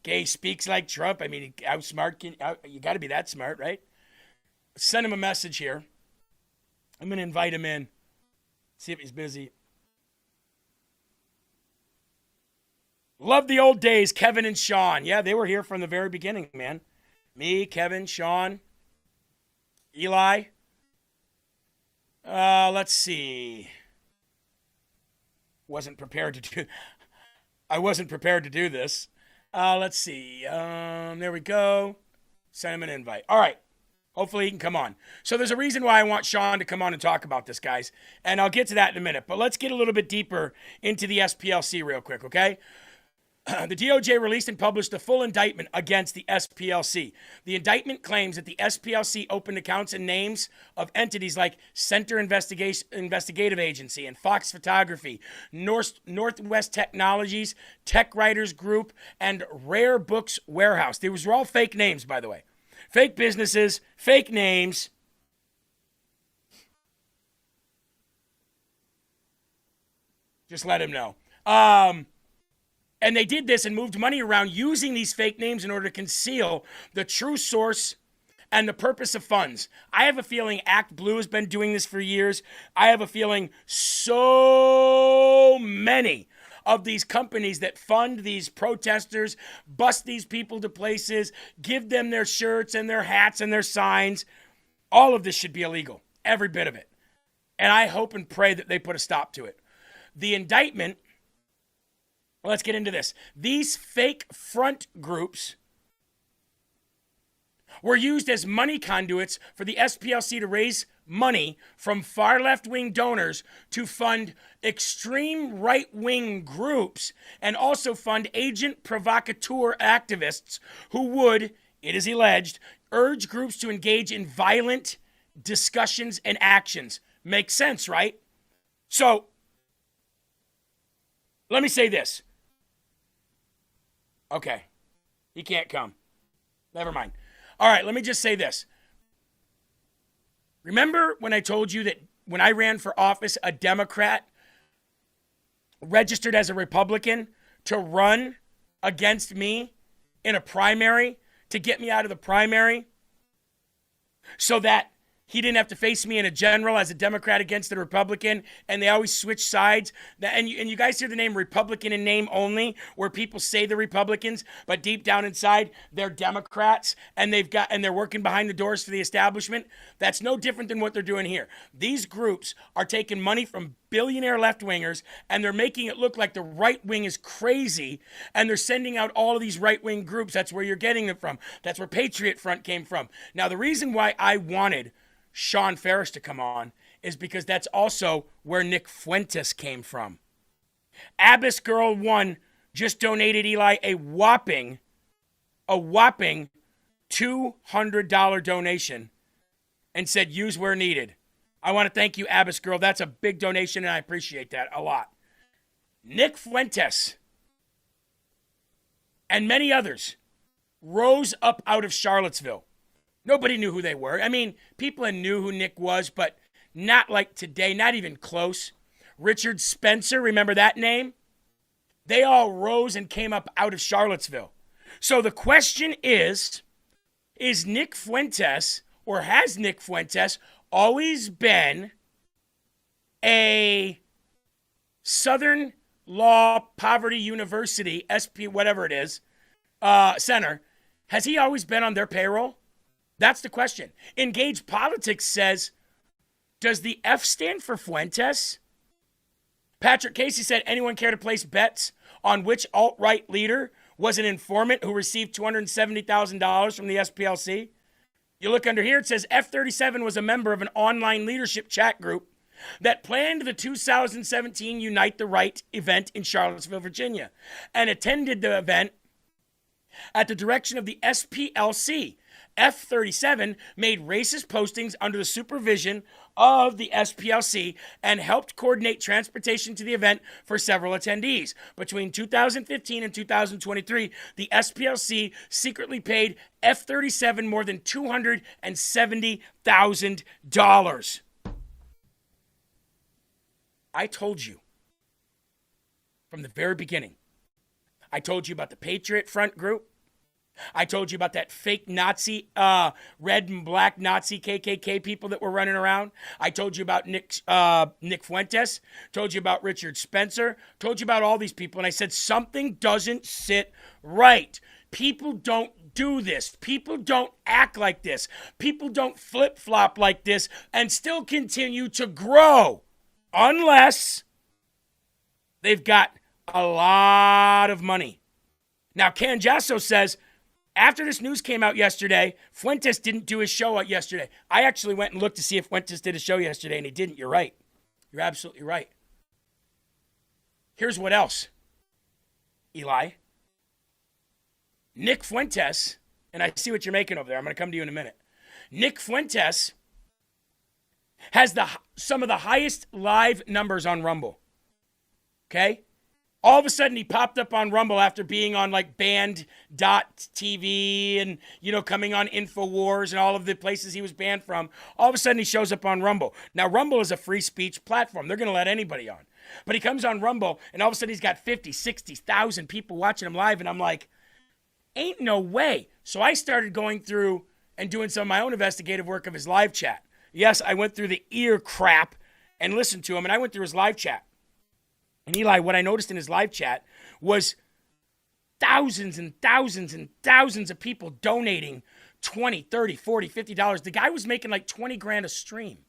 Okay, he speaks like Trump. I mean, how smart you got to be that smart, right? Send him a message here. I'm going to invite him in. See if he's busy. Love the old days, Kevin and Sean. Yeah, they were here from the very beginning, man. Me, Kevin, Sean, Eli. Let's see. I wasn't prepared to do this. Let's see. There we go. Send him an invite. All right. Hopefully he can come on. So there's a reason why I want Sean to come on and talk about this, guys. And I'll get to that in a minute. But let's get a little bit deeper into the SPLC real quick, okay? The DOJ released and published the full indictment against the SPLC. The indictment claims that the SPLC opened accounts in names of entities like Center Investigative Agency and Fox Photography, Northwest Technologies, Tech Writers Group, and Rare Books Warehouse. These were all fake names, by the way. Fake businesses, fake names. Just let him know. And they did this and moved money around using these fake names in order to conceal the true source and the purpose of funds. I have a feeling Act Blue has been doing this for years. I have a feeling so many of these companies that fund these protesters, bust these people to places, give them their shirts and their hats and their signs, all of this should be illegal, every bit of it. And I hope and pray that they put a stop to it. The indictment, let's get into this. These fake front groups were used as money conduits for the SPLC to raise money from far left-wing donors to fund extreme right-wing groups and also fund agent provocateur activists who would, it is alleged, urge groups to engage in violent discussions and actions. Makes sense, right? So, let me say this. Okay. He can't come. Never mind. All right, let me just say this. Remember when I told you that when I ran for office, a Democrat registered as a Republican to run against me in a primary to get me out of the primary so that he didn't have to face me in a general as a Democrat against the Republican, and they always switch sides. And you guys hear the name Republican in name only, where people say they're Republicans, but deep down inside, they're Democrats, and they're working behind the doors for the establishment. That's no different than what they're doing here. These groups are taking money from billionaire left-wingers, and they're making it look like the right wing is crazy, and they're sending out all of these right-wing groups. That's where you're getting them from. That's where Patriot Front came from. Now, the reason why I wanted Sean Farish to come on is because that's also where Nick Fuentes came from. Abyss Girl 1 just donated Eli a whopping $200 donation and said use where needed. I want to thank you, Abyss Girl. That's a big donation, and I appreciate that a lot. Nick Fuentes and many others rose up out of Charlottesville. Nobody knew who they were. I mean, people knew who Nick was, but not like today, not even close. Richard Spencer, remember that name? They all rose and came up out of Charlottesville. So the question is Nick Fuentes, or has Nick Fuentes always been a Southern Law Poverty University, SP, whatever it is, center, has he always been on their payroll? That's the question. Engage Politics says, does the F stand for Fuentes? Patrick Casey said, anyone care to place bets on which alt-right leader was an informant who received $270,000 from the SPLC? You look under here, it says F-37 was a member of an online leadership chat group that planned the 2017 Unite the Right event in Charlottesville, Virginia, and attended the event at the direction of the SPLC. F-37 made racist postings under the supervision of the SPLC and helped coordinate transportation to the event for several attendees. Between 2015 and 2023, the SPLC secretly paid F-37 more than $270,000. I told you from the very beginning. I told you about the Patriot Front group. I told you about that fake Nazi, red and black Nazi KKK people that were running around. I told you about Nick Fuentes. Told you about Richard Spencer. Told you about all these people. And I said, something doesn't sit right. People don't do this. People don't act like this. People don't flip-flop like this and still continue to grow unless they've got a lot of money. Now, Ken Jasso says, after this news came out yesterday, Fuentes didn't do his show out yesterday. I actually went and looked to see if Fuentes did a show yesterday, and he didn't. You're right. You're absolutely right. Here's what else, Eli. Nick Fuentes, and I see what you're making over there. I'm going to come to you in a minute. Nick Fuentes has some of the highest live numbers on Rumble. Okay? All of a sudden, he popped up on Rumble after being on like Banned.TV and, coming on InfoWars and all of the places he was banned from. All of a sudden, he shows up on Rumble. Now, Rumble is a free speech platform. They're going to let anybody on. But he comes on Rumble, and all of a sudden, he's got 50, 60,000 people watching him live. And I'm like, ain't no way. So I started going through and doing some of my own investigative work of his live chat. Yes, I went through the ear crap and listened to him, and I went through his live chat. And Eli, what I noticed in his live chat was thousands and thousands and thousands of people donating $20, $30, $40, $50. The guy was making like 20 grand a stream.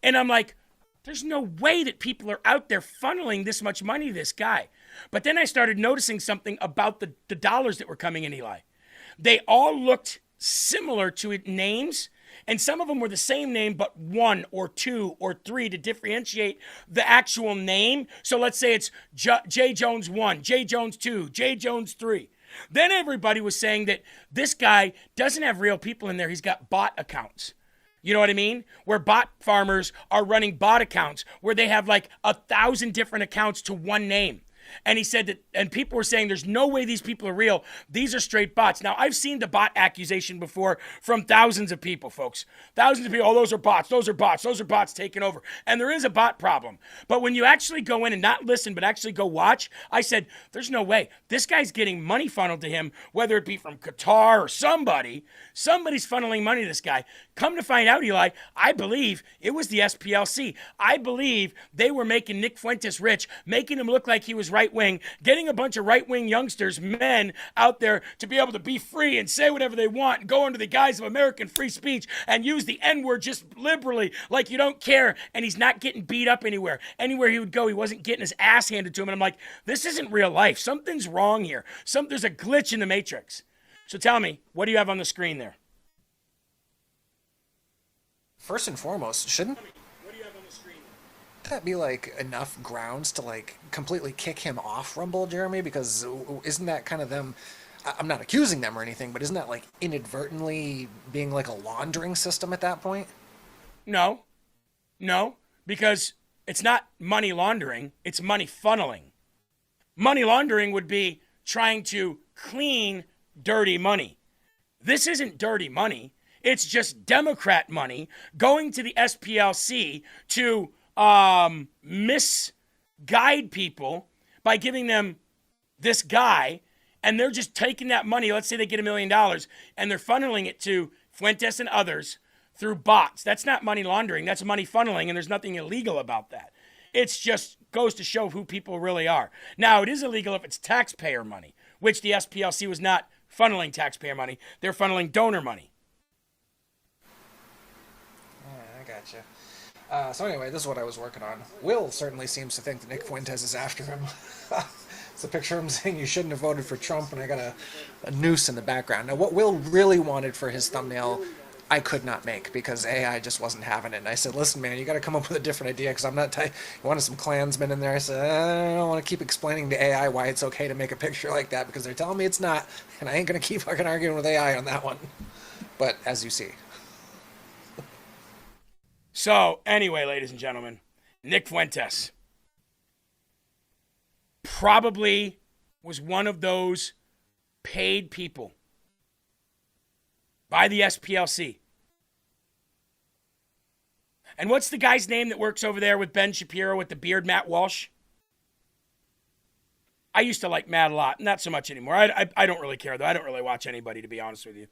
And I'm like, there's no way that people are out there funneling this much money to this guy. But then I started noticing something about the dollars that were coming in, Eli. They all looked similar to names. And some of them were the same name, but 1 or 2 or 3 to differentiate the actual name. So let's say it's J. Jones 1, J. Jones 2, J. Jones 3. Then everybody was saying that this guy doesn't have real people in there. He's got bot accounts. You know what I mean? Where bot farmers are running bot accounts where they have like 1,000 different accounts to one name. And he said that, and people were saying there's no way these people are real. These are straight bots. Now, I've seen the bot accusation before from thousands of people, folks. Thousands of people, oh, those are bots, those are bots, those are bots taking over. And there is a bot problem. But when you actually go in and not listen, but actually go watch, I said, there's no way. This guy's getting money funneled to him, whether it be from Qatar or somebody's funneling money to this guy. Come to find out, Eli, I believe it was the SPLC. I believe they were making Nick Fuentes rich, making him look like he was right-wing, getting a bunch of right-wing youngsters, men out there to be able to be free and say whatever they want and go under the guise of American free speech and use the N-word just liberally like you don't care, and he's not getting beat up anywhere. Anywhere he would go, he wasn't getting his ass handed to him, and I'm like, this isn't real life. Something's wrong here. There's a glitch in the matrix. So tell me, what do you have on the screen there? First and foremost, shouldn't that be like enough grounds to like completely kick him off Rumble, Jeremy? Because isn't that kind of them? I'm not accusing them or anything, but isn't that like inadvertently being like a laundering system at that point? No, because it's not money laundering, it's money funneling. Money laundering would be trying to clean dirty money. This isn't dirty money. It's just Democrat money going to the SPLC to misguide people by giving them this guy, and they're just taking that money. Let's say they get $1 million, and they're funneling it to Fuentes and others through bots. That's not money laundering. That's money funneling, and there's nothing illegal about that. It's just goes to show who people really are. Now, it is illegal if it's taxpayer money, which the SPLC was not funneling taxpayer money. They're funneling donor money. I gotcha. So anyway, this is what I was working on. Will certainly seems to think that Nick Fuentes is after him. It's a picture of him saying you shouldn't have voted for Trump, and I got a noose in the background. Now, what Will really wanted for his thumbnail, I could not make because AI just wasn't having it. And I said, listen, man, you got to come up with a different idea because I'm not you wanted some Klansmen in there. I said, I don't want to keep explaining to AI why it's okay to make a picture like that because they're telling me it's not, and I ain't going to keep fucking arguing with AI on that one. But as you see. So, anyway, ladies and gentlemen, Nick Fuentes probably was one of those paid people by the SPLC. And what's the guy's name that works over there with Ben Shapiro with the beard, Matt Walsh? I used to like Matt a lot, not so much anymore. I don't really care, though. I don't really watch anybody, to be honest with you.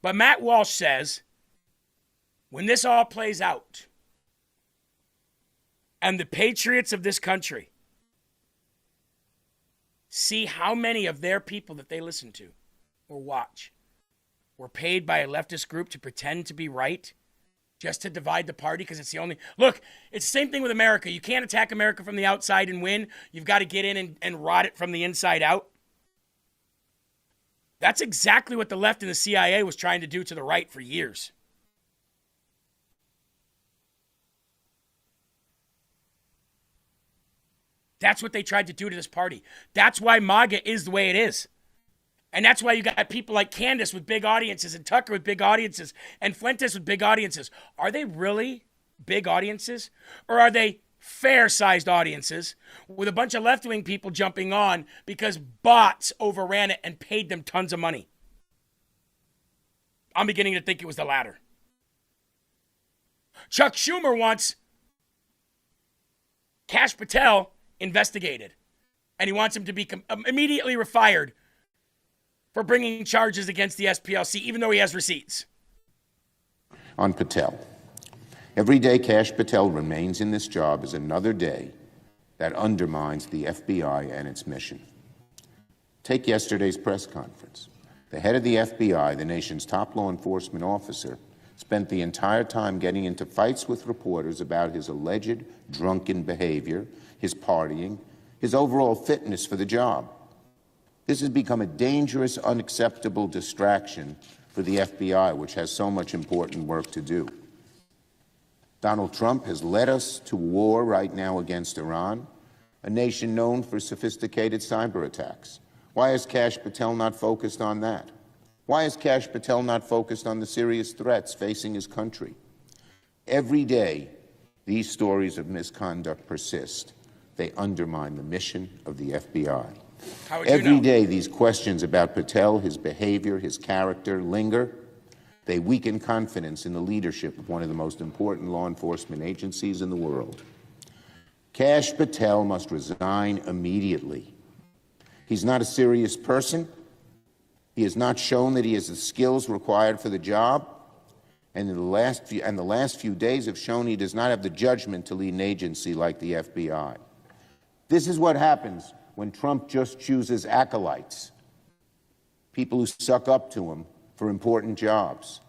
But Matt Walsh says, when this all plays out, and the patriots of this country see how many of their people that they listen to or watch were paid by a leftist group to pretend to be right, just to divide the party because it's the only... Look, it's the same thing with America. You can't attack America from the outside and win. You've got to get in and rot it from the inside out. That's exactly what the left and the CIA was trying to do to the right for years. That's what they tried to do to this party. That's why MAGA is the way it is. And that's why you got people like Candace with big audiences and Tucker with big audiences and Fuentes with big audiences. Are they really big audiences? Or are they fair-sized audiences with a bunch of left-wing people jumping on because bots overran it and paid them tons of money? I'm beginning to think it was the latter. Chuck Schumer wants Kash Patel investigated, and he wants him to be immediately fired for bringing charges against the SPLC, even though he has receipts. On Patel, every day Kash Patel remains in this job is another day that undermines the FBI and its mission. Take yesterday's press conference. The head of the FBI, the nation's top law enforcement officer, spent the entire time getting into fights with reporters about his alleged drunken behavior, his partying, his overall fitness for the job. This has become a dangerous, unacceptable distraction for the FBI, which has so much important work to do. Donald Trump has led us to war right now against Iran, a nation known for sophisticated cyber attacks. Why is Kash Patel not focused on that? Why is Kash Patel not focused on the serious threats facing his country? Every day, these stories of misconduct persist. They undermine the mission of the FBI. Every day, these questions about Patel, his behavior, his character linger. They weaken confidence in the leadership of one of the most important law enforcement agencies in the world. Kash Patel must resign immediately. He's not a serious person. He has not shown that he has the skills required for the job. And the last few days have shown he does not have the judgment to lead an agency like the FBI. This is what happens when Trump just chooses acolytes, people who suck up to him for important jobs.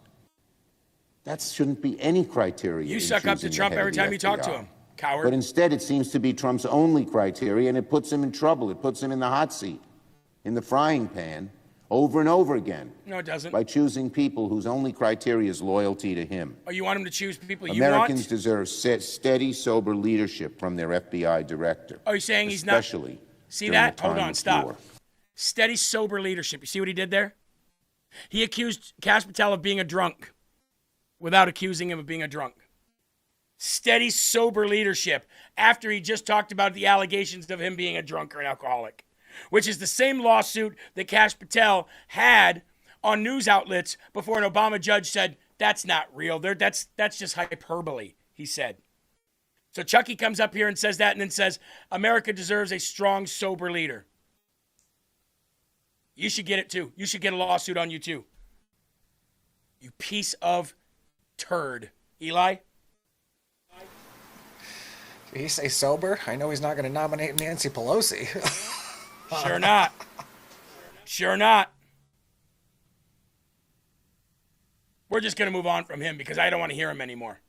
That shouldn't be any criteria. You suck up to Trump every time you talk to him, coward. But instead, it seems to be Trump's only criteria, and it puts him in trouble. It puts him in the hot seat, in the frying pan, over and over again. No, it doesn't. By choosing people whose only criteria is loyalty to him. Oh, you want him to choose people you Americans want? deserve steady, sober leadership from their FBI director. Oh, you're saying he's not? Especially. See that? Hold on, stop. Steady, sober leadership. You see what he did there? He accused Kash Patel of being a drunk without accusing him of being a drunk. Steady, sober leadership after he just talked about the allegations of him being a drunk or an alcoholic, which is the same lawsuit that Kash Patel had on news outlets before an Obama judge said, that's not real. That's just hyperbole, he said. So Chucky comes up here and says that and then says, America deserves a strong, sober leader. You should get it too. You should get a lawsuit on you too. You piece of turd. Eli? Did he say sober? I know he's not going to nominate Nancy Pelosi. Sure not. Sure not. We're just going to move on from him because I don't want to hear him anymore.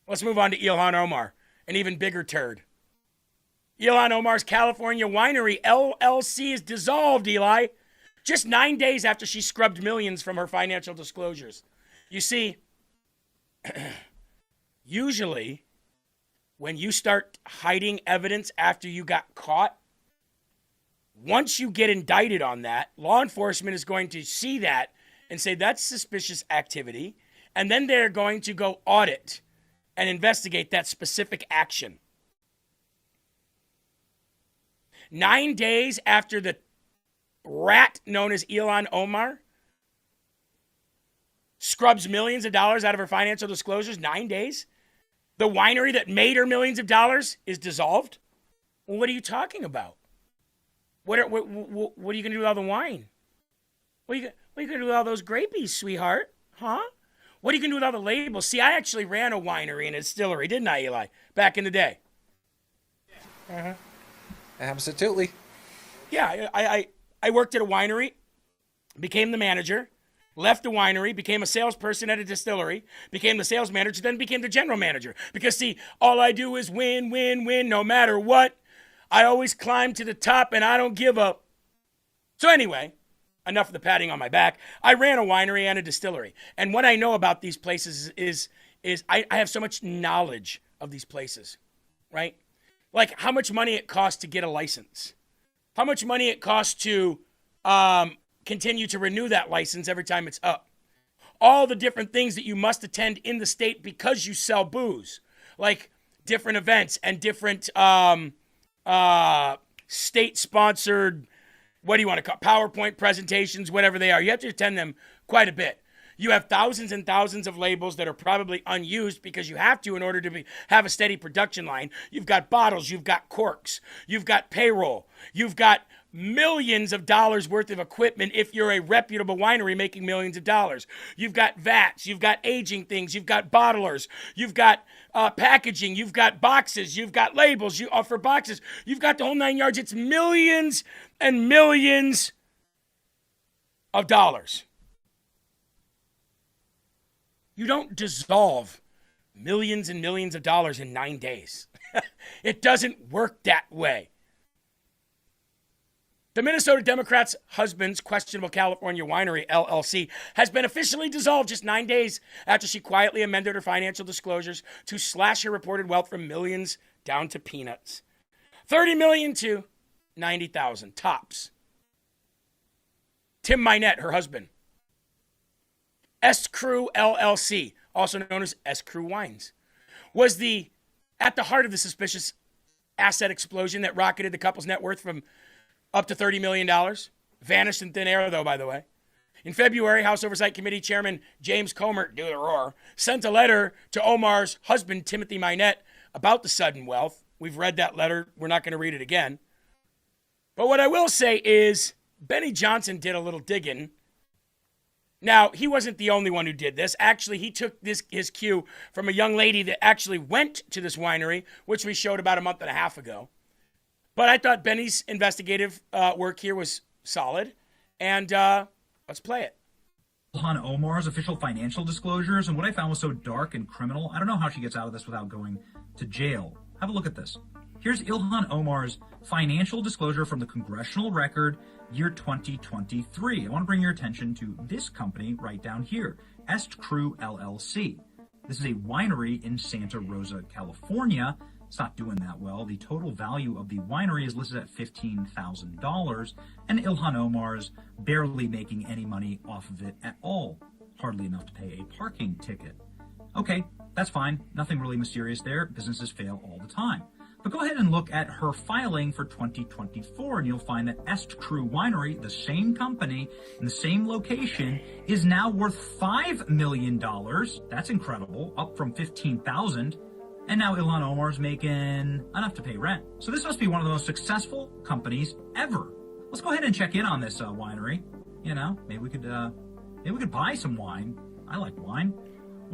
Let's move on to Ilhan Omar, an even bigger turd. Ilhan Omar's California winery, LLC, is dissolved, Eli, just 9 days after she scrubbed millions from her financial disclosures. You see, usually when you start hiding evidence after you got caught, once you get indicted on that, law enforcement is going to see that and say that's suspicious activity, and then they're going to go audit and investigate that specific action. 9 days after the rat known as Ilhan Omar scrubs millions of dollars out of her financial disclosures, 9 days, the winery that made her millions of dollars is dissolved? Well, what are you talking about? What are you going to do with all the wine? What are you going to do with all those grapies, sweetheart? Huh? What are you going to do with all the labels? See, I actually ran a winery and a distillery, didn't I, Eli? Back in the day. Uh-huh. Absolutely. Yeah, I worked at a winery, became the manager, left the winery, became a salesperson at a distillery, became the sales manager, then became the general manager. Because, see, all I do is win, win, win, no matter what. I always climb to the top and I don't give up. So anyway, enough of the patting on my back. I ran a winery and a distillery. And what I know about these places is I have so much knowledge of these places, right? Like how much money it costs to get a license. How much money it costs to continue to renew that license every time it's up. All the different things that you must attend in the state because you sell booze. Like different events and different state-sponsored, what do you want to call PowerPoint presentations, whatever they are. You have to attend them quite a bit. You have thousands and thousands of labels that are probably unused because you have to in order to have a steady production line. You've got bottles, you've got corks, you've got payroll, you've got millions of dollars worth of equipment if you're a reputable winery making millions of dollars. You've got vats, you've got aging things, you've got bottlers, you've got packaging, you've got boxes, you've got labels for boxes, you've got the whole 9 yards. It's millions and millions of dollars. You don't dissolve millions and millions of dollars in 9 days. It doesn't work that way. The Minnesota Democrat's husband's questionable California winery, LLC, has been officially dissolved just 9 days after she quietly amended her financial disclosures to slash her reported wealth from millions down to peanuts. $30 million to $90,000, tops. Tim Minette, her husband. S-Crew LLC, also known as S-Crew Wines, was at the heart of the suspicious asset explosion that rocketed the couple's net worth from up to $30 million. Vanished in thin air, though, by the way. In February, House Oversight Committee Chairman James Comer, do the roar, sent a letter to Omar's husband, Timothy Minette, about the sudden wealth. We've read that letter. We're not going to read it again. But what I will say is Benny Johnson did a little digging. Now, he wasn't the only one who did this. Actually, he took his cue from a young lady that actually went to this winery, which we showed about a month and a half ago. But I thought Benny's investigative work here was solid. And let's play it. Ilhan Omar's official financial disclosures, and what I found was so dark and criminal. I don't know how she gets out of this without going to jail. Have a look at this. Here's Ilhan Omar's financial disclosure from the Congressional Record, year 2023. I want to bring your attention to this company right down here, S-Crew LLC. This is a winery in Santa Rosa, California. It's not doing that well. The total value of the winery is listed at $15,000, and Ilhan Omar's barely making any money off of it at all. Hardly enough to pay a parking ticket. Okay, that's fine. Nothing really mysterious there. Businesses fail all the time. But go ahead and look at her filing for 2024, and you'll find that S-Crew Winery, the same company in the same location, is now worth $5 million. That's incredible, up from $15,000. And now Ilhan Omar's making enough to pay rent. So this must be one of the most successful companies ever. Let's go ahead and check in on this winery. You know, maybe we could buy some wine. I like wine.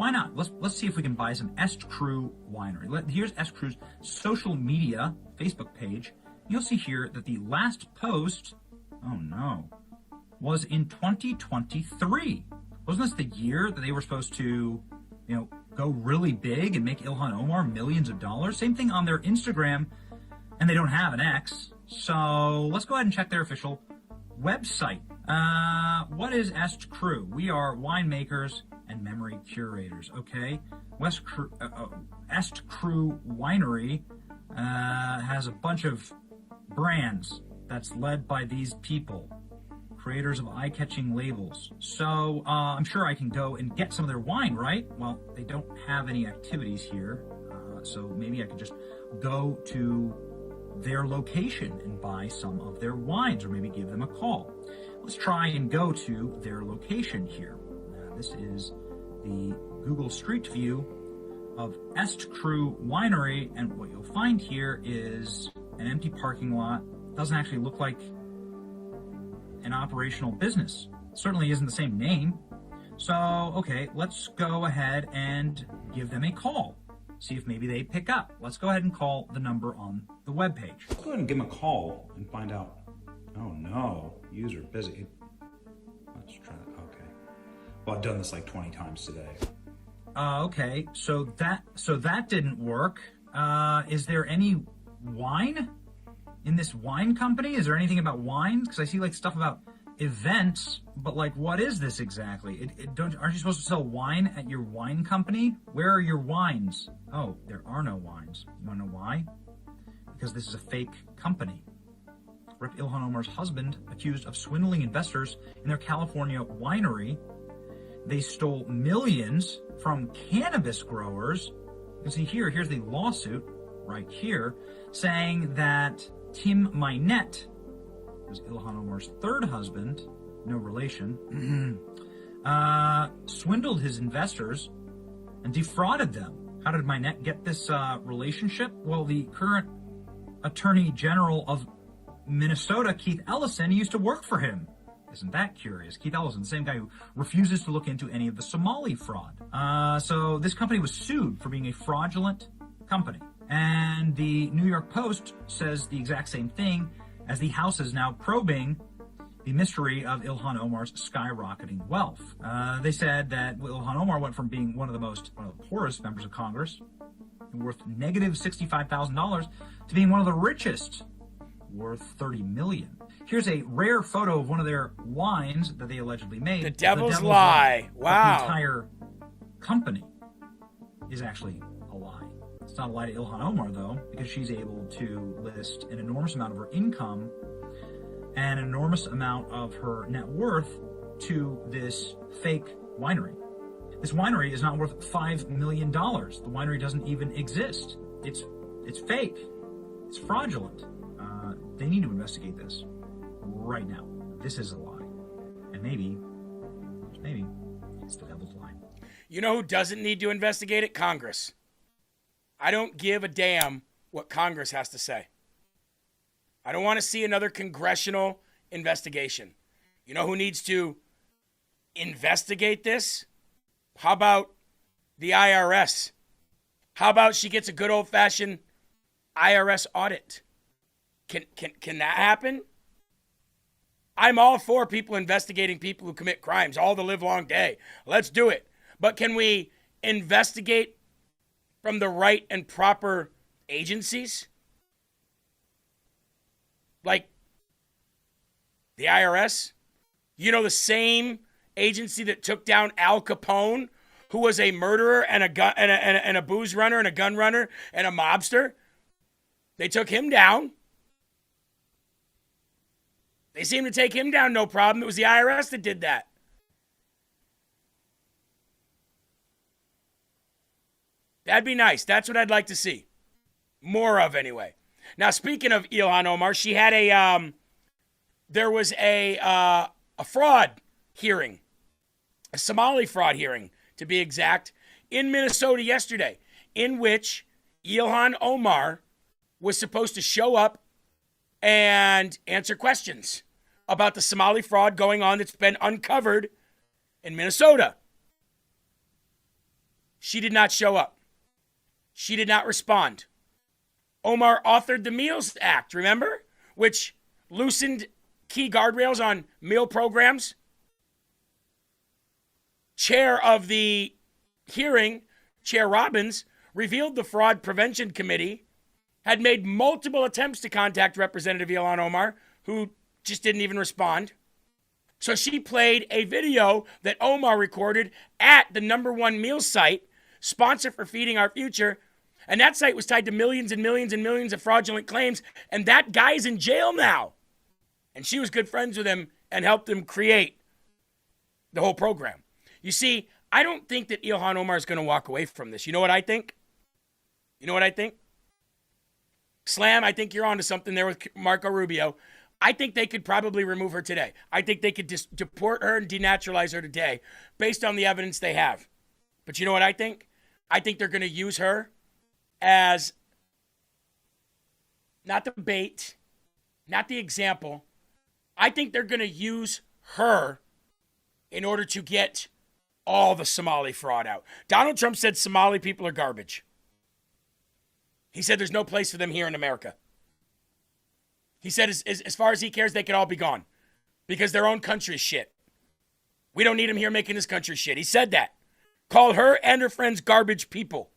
why not? Let's see if we can buy some Est Crew Winery. Here's Est Crew's social media Facebook page. You'll see here that the last post, oh no, was in 2023. Wasn't this the year that they were supposed to, go really big and make Ilhan Omar millions of dollars? Same thing on their Instagram, and they don't have an X. So let's go ahead and check their official website. What is Est Crew? We are winemakers and memory curators, okay? Est Crew Winery has a bunch of brands that's led by these people, creators of eye-catching labels. So I'm sure I can go and get some of their wine, right? Well, they don't have any activities here, so maybe I could just go to their location and buy some of their wines, or maybe give them a call. Let's try and go to their location here. This is the Google Street View of Est Crew Winery, and what you'll find here is an empty parking lot. Doesn't actually look like an operational business. Certainly isn't the same name. So, okay, let's go ahead and give them a call. See if maybe they pick up. Let's go ahead and call the number on the webpage. Let's go ahead and give them a call and find out. Oh no, user busy. Let's try that. Okay. Well, I've done this like 20 times today. Okay, so that didn't work. Is there any wine in this wine company? Is there anything about wines? Because I see like stuff about events, but like, what is this exactly? Aren't you supposed to sell wine at your wine company? Where are your wines? Oh, there are no wines. You want to know why? Because this is a fake company. Rep. Ilhan Omar's husband accused of swindling investors in their California winery. They stole millions from cannabis growers. You can see here's the lawsuit right here, saying that Tim Minette, who's Ilhan Omar's third husband, no relation, swindled his investors and defrauded them. How did Minette get this relationship? Well, the current Attorney General of Minnesota, Keith Ellison, used to work for him. Isn't that curious? Keith Ellison, the same guy who refuses to look into any of the Somali fraud. So this company was sued for being a fraudulent company. And the New York Post says the exact same thing, as the House is now probing the mystery of Ilhan Omar's skyrocketing wealth. They said that Ilhan Omar went from being one of the poorest members of Congress, worth negative $65,000, to being one of the richest, worth $30 million. Here's a rare photo of one of their wines that they allegedly made. The Devil's Lie. Wow. The entire company is actually a lie. It's not a lie to Ilhan Omar, though, because she's able to list an enormous amount of her income and an enormous amount of her net worth to this fake winery. This winery is not worth $5 million. The winery doesn't even exist. It's fake. It's fraudulent. They need to investigate this right now. This is a lie. And maybe it's the devil's lie. You know who doesn't need to investigate it? Congress. I don't give a damn what Congress has to say. I don't want to see another congressional investigation. You know who needs to investigate this? How about the IRS? How about she gets a good old-fashioned IRS audit? Can that happen? I'm all for people investigating people who commit crimes all the live long day. Let's do it. But can we investigate from the right and proper agencies? Like the IRS? You know, the same agency that took down Al Capone, who was a murderer and a booze runner and a gun runner and a mobster? They took him down. They seemed to take him down no problem. It was the IRS that did that. That'd be nice. That's what I'd like to see. More of, anyway. Now, speaking of Ilhan Omar, she had there was a fraud hearing, a Somali fraud hearing, to be exact, in Minnesota yesterday, in which Ilhan Omar was supposed to show up and answer questions about the Somali fraud going on that's been uncovered in Minnesota. She did not show up. She did not respond. Omar authored the Meals Act, remember? Which loosened key guardrails on meal programs. Chair of the hearing, Chair Robbins, revealed the Fraud Prevention Committee had made multiple attempts to contact Representative Ilhan Omar, who just didn't even respond. So she played a video that Omar recorded at the #1 meal site, sponsor for Feeding Our Future, and that site was tied to millions and millions and millions of fraudulent claims, and that guy's in jail now. And she was good friends with him and helped him create the whole program. You see, I don't think that Ilhan Omar is going to walk away from this. You know what I think? You know what I think? Slam, I think you're onto something there with Marco Rubio. I think they could probably remove her today. I think they could deport her and denaturalize her today based on the evidence they have. But you know what I think? I think they're going to use her as not the bait, not the example. I think they're going to use her in order to get all the Somali fraud out. Donald Trump said Somali people are garbage. He said there's no place for them here in America. He said as far as he cares, they could all be gone because their own country is shit. We don't need them here making this country shit. He said that. Called her and her friends garbage people.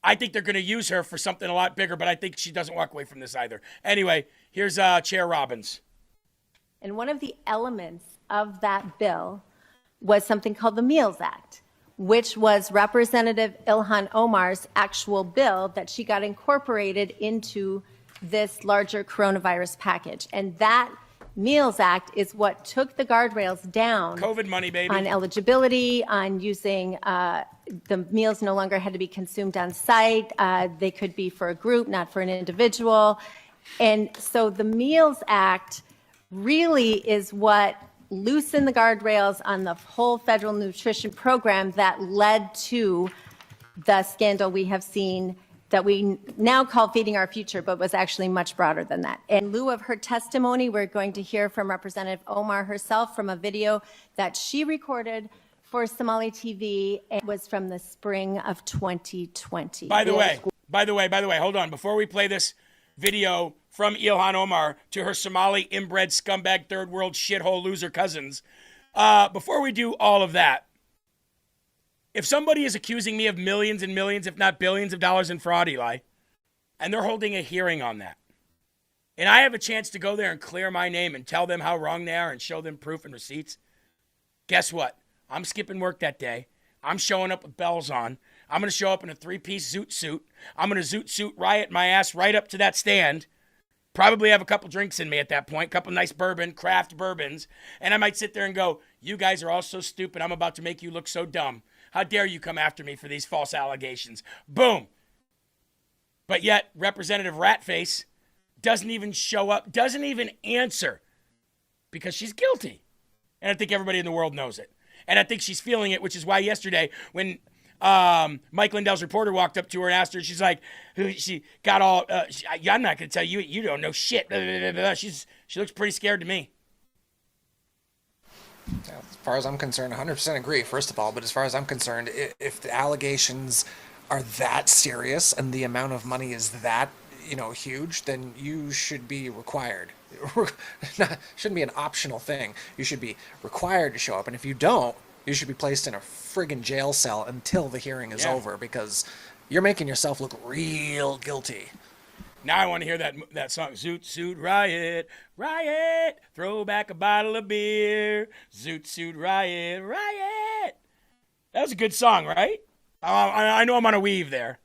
I think they're going to use her for something a lot bigger, but I think she doesn't walk away from this either. Anyway, here's Chair Robbins. And one of the elements of that bill was something called the Meals Act, which was Representative Ilhan Omar's actual bill that she got incorporated into this larger coronavirus package. And that Meals Act is what took the guardrails down. COVID money, baby. On eligibility, on using the meals no longer had to be consumed on site. They could be for a group, not for an individual. And so the Meals Act really is what loosened the guardrails on the whole federal nutrition program that led to the scandal we have seen that we now call Feeding Our Future, but was actually much broader than that. In lieu of her testimony, we're going to hear from Representative Omar herself from a video that she recorded for Somali TV. It was from the spring of 2020. By the way, hold on. Before we play this video from Ilhan Omar to her Somali inbred scumbag third world shithole loser cousins, before we do all of that, if somebody is accusing me of millions and millions, if not billions of dollars in fraud, Eli, and they're holding a hearing on that, and I have a chance to go there and clear my name and tell them how wrong they are and show them proof and receipts, guess what? I'm skipping work that day. I'm showing up with bells on. I'm going to show up in a 3-piece zoot suit. I'm going to zoot suit riot my ass right up to that stand. Probably have a couple drinks in me at that point, couple nice craft bourbons, and I might sit there and go, you guys are all so stupid, I'm about to make you look so dumb. How dare you come after me for these false allegations? Boom. But yet, Representative Ratface doesn't even show up, doesn't even answer because she's guilty. And I think everybody in the world knows it. And I think she's feeling it, which is why yesterday when Mike Lindell's reporter walked up to her and asked her, she's like, she got all, I'm not going to tell you, you don't know shit. Blah, blah, blah, blah. She looks pretty scared to me. As far as I'm concerned, 100% agree, first of all. But as far as I'm concerned, if the allegations are that serious and the amount of money is that, huge, then you should be required. Shouldn't be an optional thing. You should be required to show up. And if you don't, you should be placed in a friggin' jail cell until the hearing is over because you're making yourself look real guilty. Now I want to hear that song, Zoot Suit Riot, Riot, throw back a bottle of beer, Zoot Suit Riot, Riot. That was a good song, right? I know I'm on a weave there.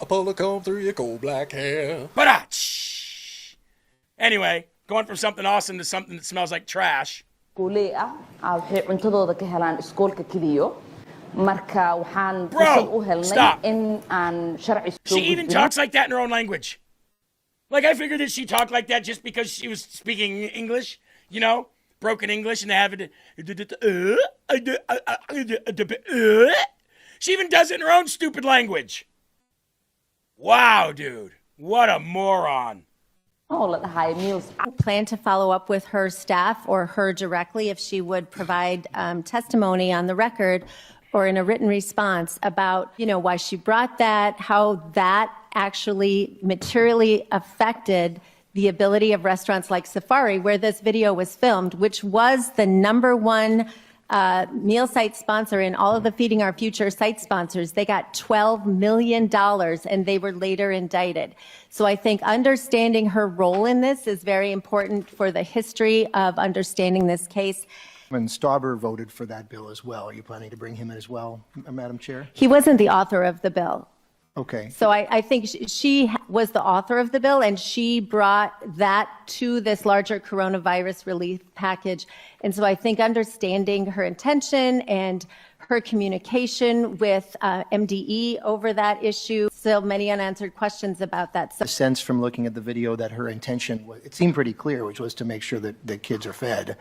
A pull a comb through your coal black hair. Anyway, going from something awesome to something that smells like trash. waxay cuntadooda ka helaan iskoolka kaliyo marka waxaan fursad u helnay stop. in aan sharci She even talks like that in her own language. Like, I figured that she talked like that just because she was speaking English, broken English, and they have it. She even does it in her own stupid language. Wow, dude. What a moron. Plan to follow up with her staff or her directly if she would provide testimony on the record or in a written response about, why she brought that, how that actually materially affected the ability of restaurants like Safari, where this video was filmed, which was the #1 meal site sponsor in all of the Feeding Our Future site sponsors. They got $12 million and they were later indicted. So I think understanding her role in this is very important for the history of understanding this case. And Stauber voted for that bill as well. Are you planning to bring him in as well, Madam Chair? He wasn't the author of the bill. Okay. So I think she was the author of the bill, and she brought that to this larger coronavirus relief package. And so I think understanding her intention and her communication with MDE over that issue, still many unanswered questions about that. A sense from looking at the video that her intention was, it seemed pretty clear, which was to make sure that the kids are fed.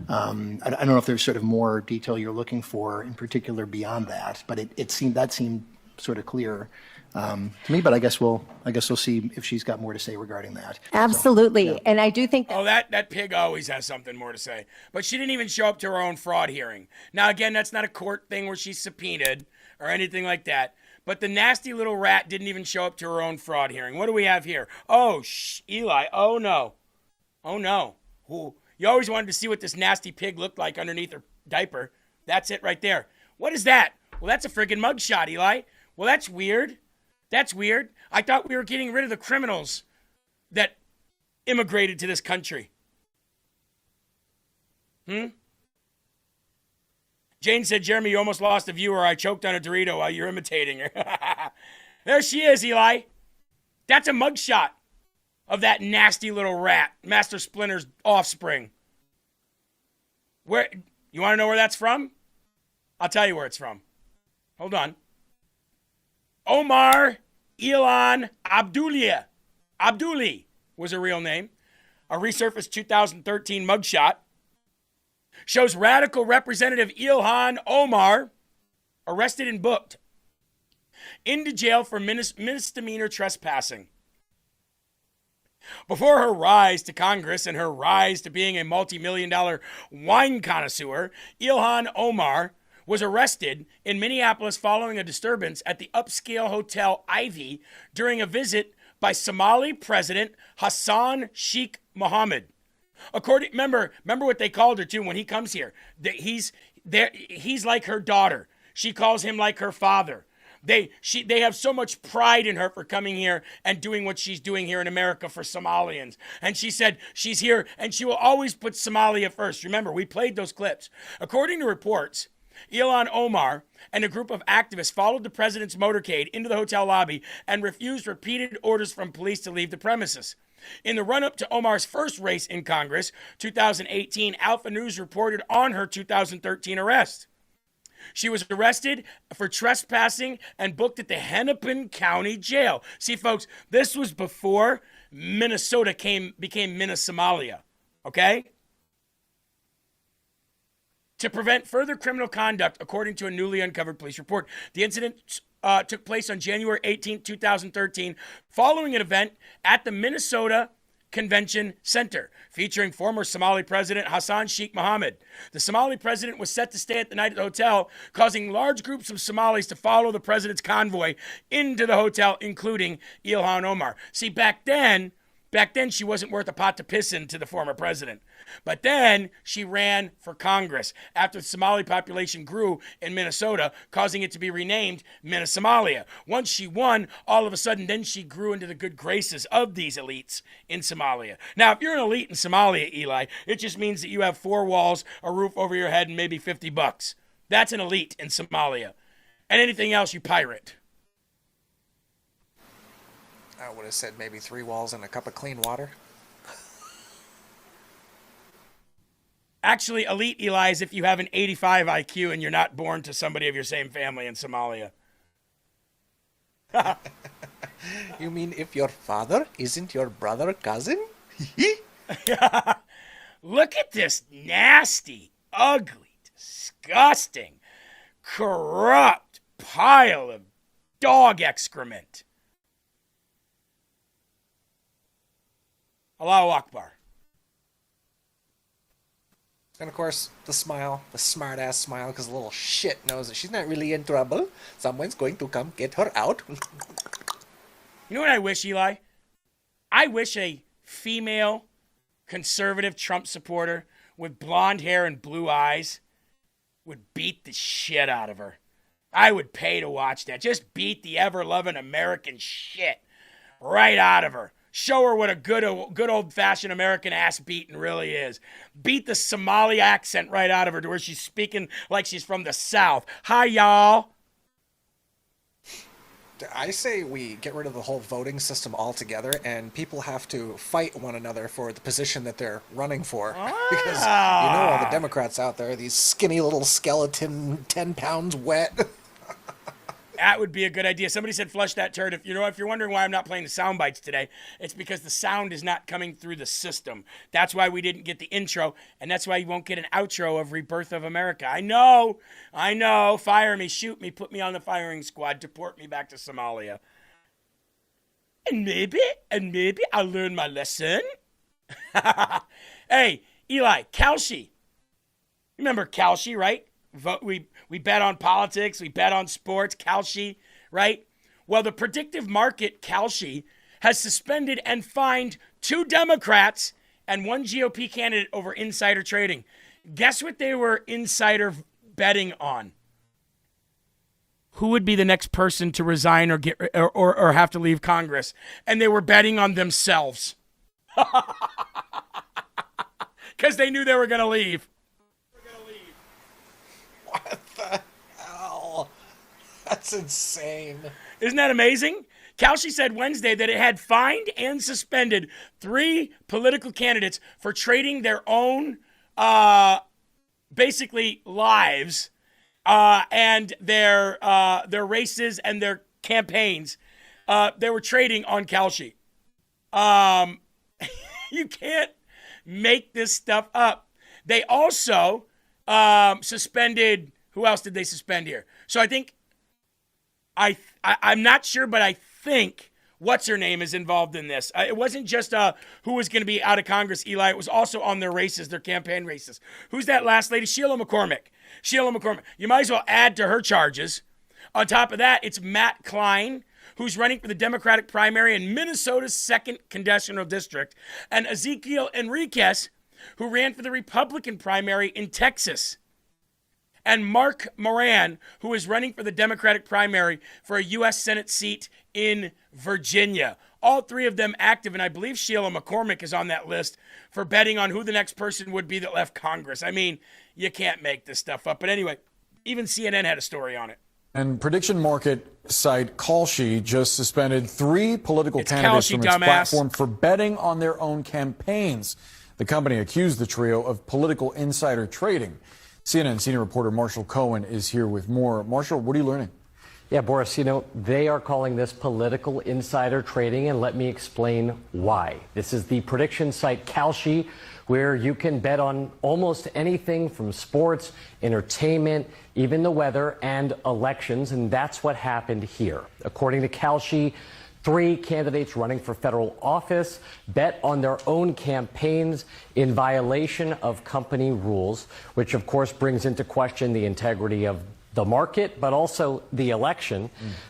I don't know if there's sort of more detail you're looking for in particular beyond that, but that seemed sort of clear to me. But I guess we'll see if she's got more to say regarding that. Absolutely. So, yeah. And I do think that pig always has something more to say. But she didn't even show up to her own fraud hearing. Now, again, that's not a court thing where she's subpoenaed or anything like that. But the nasty little rat didn't even show up to her own fraud hearing. What do we have here? Oh, Eli. Oh, no. Oh, no. Ooh. You always wanted to see what this nasty pig looked like underneath her diaper. That's it right there. What is that? Well, that's a friggin' mugshot, Eli. Well, that's weird. That's weird. I thought we were getting rid of the criminals that immigrated to this country. Jane said, Jeremy, you almost lost a viewer. I choked on a Dorito while you're imitating her. There she is, Eli. That's a mugshot of that nasty little rat, Master Splinter's offspring. Where? You want to know where that's from? I'll tell you where it's from. Hold on. Omar Ilan Abduli was her real name. A resurfaced 2013 mugshot shows radical Representative Ilhan Omar arrested and booked into jail for misdemeanor trespassing. Before her rise to Congress and her rise to being a multi-million-dollar wine connoisseur, Ilhan Omar was arrested in Minneapolis following a disturbance at the upscale Hotel Ivy during a visit by Somali President Hassan Sheikh Mohammed. Remember what they called her too when he comes here. He's like her daughter. She calls him like her father. They have so much pride in her for coming here and doing what she's doing here in America for Somalians. And she said she's here and she will always put Somalia first. Remember, we played those clips. According to reports, Ilhan Omar and a group of activists followed the president's motorcade into the hotel lobby and refused repeated orders from police to leave the premises. In the run-up to Omar's first race in Congress, 2018, Alpha News reported on her 2013 arrest. She was arrested for trespassing and booked at the Hennepin County Jail. See, folks, this was before Minnesota became Minnesomalia, okay? To prevent further criminal conduct, according to a newly uncovered police report. The incident took place on January 18, 2013, following an event at the Minnesota Convention Center, featuring former Somali President Hassan Sheikh Mohammed. The Somali president was set to stay at the night at the hotel, causing large groups of Somalis to follow the president's convoy into the hotel, including Ilhan Omar. See, back then, she wasn't worth a pot to piss in to the former president. But then she ran for Congress after the Somali population grew in Minnesota, causing it to be renamed Minnesomalia. Once she won, all of a sudden, then she grew into the good graces of these elites in Somalia. Now, if you're an elite in Somalia, Eli, it just means that you have 4 walls, a roof over your head, and maybe $50. That's an elite in Somalia. And anything else, you pirate. I would have said maybe 3 walls and a cup of clean water. Actually, elite, Eli, is if you have an 85 IQ and you're not born to somebody of your same family in Somalia. You mean if your father isn't your brother or cousin? Look at this nasty, ugly, disgusting, corrupt pile of dog excrement. Allahu Akbar. And of course, the smile, the smart-ass smile, because the little shit knows that she's not really in trouble. Someone's going to come get her out. You know what I wish, Eli? I wish a female conservative Trump supporter with blonde hair and blue eyes would beat the shit out of her. I would pay to watch that. Just beat the ever-loving American shit right out of her. Show her what a good old-fashioned American ass beating really is. Beat the Somali accent right out of her to where she's speaking like she's from the South. Hi, y'all. I say we get rid of the whole voting system altogether, and people have to fight one another for the position that they're running for. Because you know all the Democrats out there, these skinny little skeleton, 10 pounds wet. That would be a good idea. Somebody said flush that turd. If you're wondering why I'm not playing the sound bites today, it's because the sound is not coming through the system. That's why we didn't get the intro, and that's why you won't get an outro of Rebirth of America. I know. Fire me, shoot me, put me on the firing squad, deport me back to Somalia. And maybe I'll learn my lesson. Hey, Eli, Kalshi. Remember Kalshi, right? We bet on politics, we bet on sports, Kalshi, right? Well, the predictive market, Kalshi, has suspended and fined 2 Democrats and 1 GOP candidate over insider trading. Guess what they were insider betting on? Who would be the next person to resign or have to leave Congress? And they were betting on themselves. Because they knew they were going to leave. What the hell? That's insane. Isn't that amazing? Kalshi said Wednesday that it had fined and suspended 3 political candidates for trading their own, basically, lives and their races and their campaigns. They were trading on Kalshi. You can't make this stuff up. They also suspended. Who else did they suspend here? So I think I'm not sure, but I think what's her name is involved in this. It wasn't just who was going to be out of Congress, Eli. It was also on their races, their campaign races. Who's that last lady? Sheila McCormick. You might as well add to her charges. On top of that, it's Matt Klein, who's running for the Democratic primary in Minnesota's 2nd Congressional District, and Ezekiel Enriquez, who ran for the Republican primary in Texas, and Mark Moran, who is running for the Democratic primary for a U.S. Senate seat in Virginia. All 3 of them active, and I believe Sheila McCormick is on that list for betting on who the next person would be that left Congress. I mean, you can't make this stuff up. But anyway, even CNN had a story on it. And prediction market site Kalshi just suspended 3 political candidates Kalshi, from its dumbass. platform for betting on their own campaigns. The company accused the trio of political insider trading. CNN senior reporter Marshall Cohen is here with more. Marshall, what are you learning? Yeah, Boris, they are calling this political insider trading, and let me explain why. This is the prediction site Kalshi, where you can bet on almost anything from sports, entertainment, even the weather, and elections, and that's what happened here. According to Kalshi, 3 candidates running for federal office bet on their own campaigns in violation of company rules, which of course brings into question the integrity of the market, but also the election.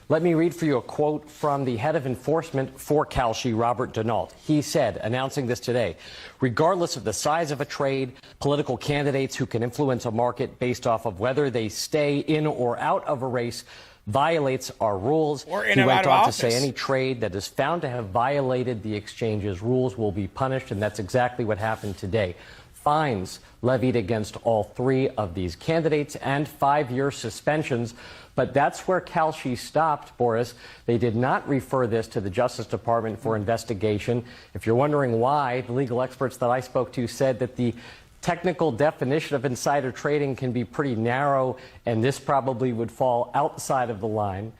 Let me read for you a quote from the head of enforcement for Kalshi, Robert Denault. He said, announcing this today, regardless of the size of a trade, political candidates who can influence a market based off of whether they stay in or out of a race violates our rules. Or in he or went out of on to office. say any trade that is found to have violated the exchange's rules will be punished, and that's exactly what happened today. Fines levied against all 3 of these candidates and 5-year suspensions. But that's where Kalshi stopped, Boris. They did not refer this to the Justice Department for investigation. If you're wondering why, the legal experts that I spoke to said that the technical definition of insider trading can be pretty narrow, and this probably would fall outside of the line.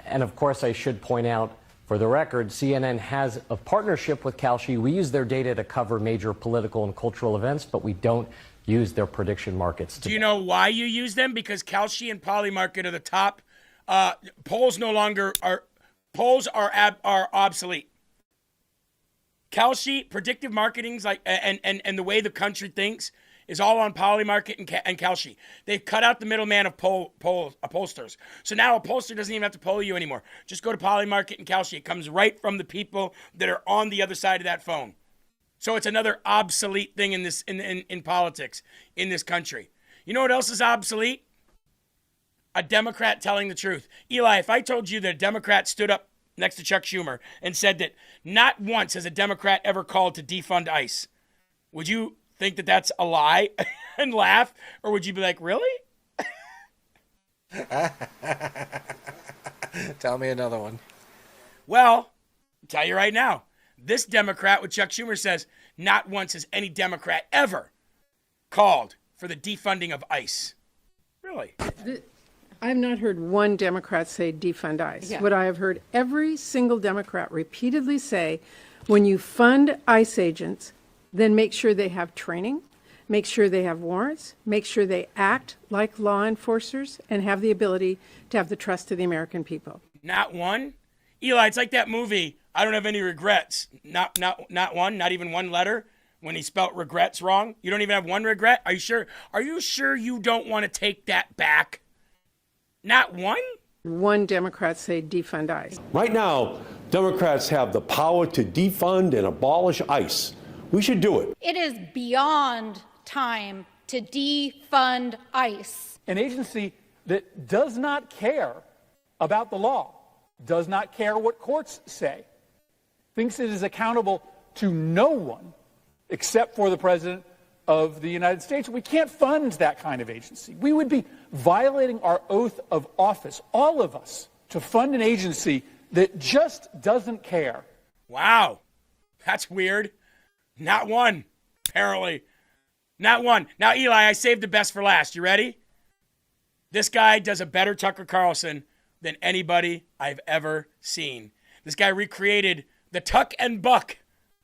And of course, I should point out, for the record, CNN has a partnership with Kalshi. We use their data to cover major political and cultural events, but we don't use their prediction markets. Do you know why you use them? Because Kalshi and Polymarket are the top. Polls are obsolete. Kalshi, predictive marketing's like, and the way the country thinks is all on Polymarket and Kalshi. They've cut out the middleman of pollsters. So now a pollster doesn't even have to poll you anymore. Just go to Polymarket and Kalshi. It comes right from the people that are on the other side of that phone. So it's another obsolete thing in this in politics in this country. You know what else is obsolete? A Democrat telling the truth. Eli, if I told you that a Democrat stood up next to Chuck Schumer and said that not once has a Democrat ever called to defund ICE, would you think that that's a lie and laugh? Or would you be like, really? Tell me another one. Well, I'll tell you right now. This Democrat with Chuck Schumer says not once has any Democrat ever called for the defunding of ICE. Really? I have not heard one Democrat say defund ICE. Yeah. What I have heard every single Democrat repeatedly say, when you fund ICE agents, then make sure they have training, make sure they have warrants, make sure they act like law enforcers, and have the ability to have the trust of the American people. Not one? Eli, it's like that movie, I Don't Have Any Regrets. Not one, not even one letter when he spelt regrets wrong. You don't even have one regret? Are you sure? Are you sure you don't want to take that back? Not one? One Democrat say defund ICE. Right now, Democrats have the power to defund and abolish ICE. We should do it. It is beyond time to defund ICE. An agency that does not care about the law, does not care what courts say, thinks it is accountable to no one except for the President of the United States. We can't fund that kind of agency. We would be violating our oath of office, all of us, to fund an agency that just doesn't care. Wow. That's weird. Not one, apparently. Not one. Now, Eli, I saved the best for last. You ready? This guy does a better Tucker Carlson than anybody I've ever seen. This guy recreated the Tuck and Buck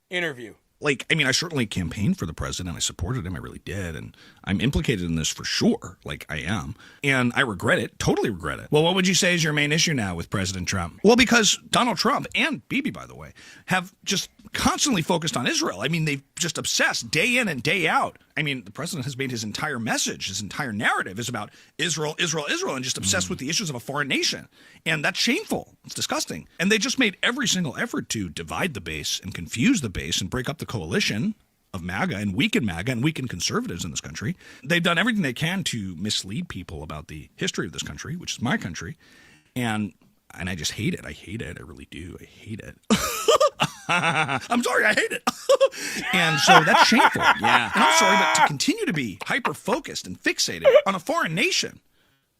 interview. Like, I mean, I certainly campaigned for the president. I supported him. I really did. And I'm implicated in this for sure. Like, I am. And I regret it. Totally regret it. Well, what would you say is your main issue now with President Trump? Well, because Donald Trump and Bibi, by the way, have just constantly focused on Israel. I mean, they've just obsessed day in and day out. I mean, the president has made his entire message, his entire narrative is about Israel, Israel, Israel, and just obsessed with the issues of a foreign nation. And that's shameful. It's disgusting. And they just made every single effort to divide the base and confuse the base and break up the coalition of MAGA and weaken conservatives in this country. They've done everything they can to mislead people about the history of this country, which is my country. And I just hate it. I hate it. I really do. I hate it. I'm sorry, I hate it. And so that's shameful. Yeah. And I'm sorry, but to continue to be hyper-focused and fixated on a foreign nation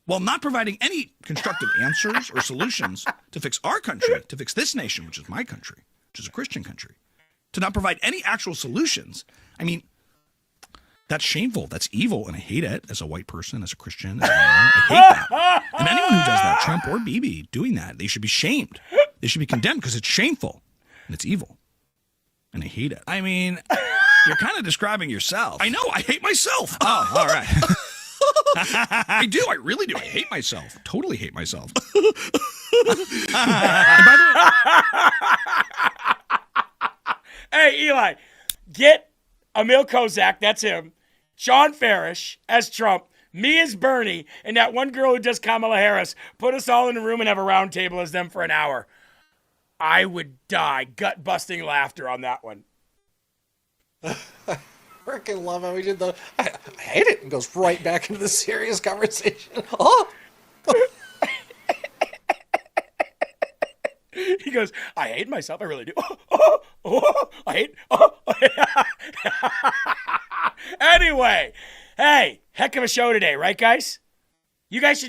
while not providing any constructive answers or solutions to fix our country, to fix this nation, which is my country, which is a Christian country, to not provide any actual solutions. I mean, that's shameful. That's evil. And I hate it as a white person, as a Christian, as a man. I hate that. And anyone who does that, Trump or Bibi, doing that, they should be shamed. They should be condemned because it's shameful and it's evil. And I hate it. I mean, you're kind of describing yourself. I know. I hate myself. Oh, all right. I do. I really do. I hate myself. Totally hate myself. Hey, Eli, get Emil Kozak, that's him, Sean Farish as Trump, me as Bernie, and that one girl who does Kamala Harris. Put us all in a room and have a round table as them for an hour. I would die gut-busting laughter on that one. Freaking love how we did the I hate it and goes right back into the serious conversation. Oh. He goes, I hate myself. I really do. I hate. Anyway, hey, heck of a show today, right, guys? You guys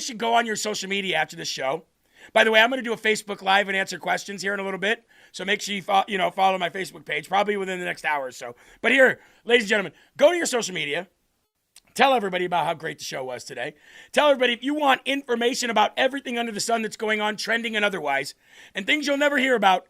should go on your social media after this show. By the way, I'm going to do a Facebook Live and answer questions here in a little bit. So make sure you follow my Facebook page, probably within the next hour or so. But here, ladies and gentlemen, go to your social media. Tell everybody about how great the show was today. Tell everybody if you want information about everything under the sun that's going on, trending and otherwise, and things you'll never hear about,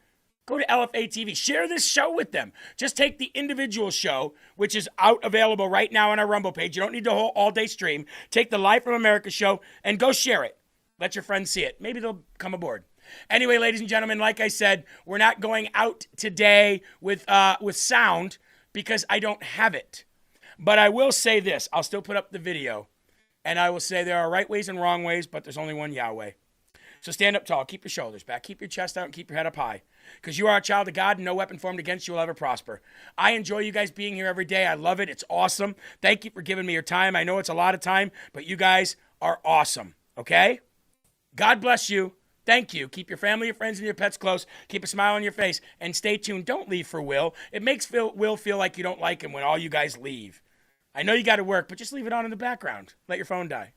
go to LFA TV. Share this show with them. Just take the individual show, which is out available right now on our Rumble page. You don't need the whole all-day stream. Take the Live from America show and go share it. Let your friends see it. Maybe they'll come aboard. Anyway, ladies and gentlemen, like I said, we're not going out today with sound because I don't have it. But I will say this. I'll still put up the video. And I will say there are right ways and wrong ways, but there's only one Yahweh. So stand up tall. Keep your shoulders back. Keep your chest out and keep your head up high. Because you are a child of God and no weapon formed against you will ever prosper. I enjoy you guys being here every day. I love it. It's awesome. Thank you for giving me your time. I know it's a lot of time, but you guys are awesome. Okay? God bless you. Thank you. Keep your family, your friends, and your pets close. Keep a smile on your face. And stay tuned. Don't leave for Will. It makes Will feel like you don't like him when all you guys leave. I know you got to work, but just leave it on in the background. Let your phone die.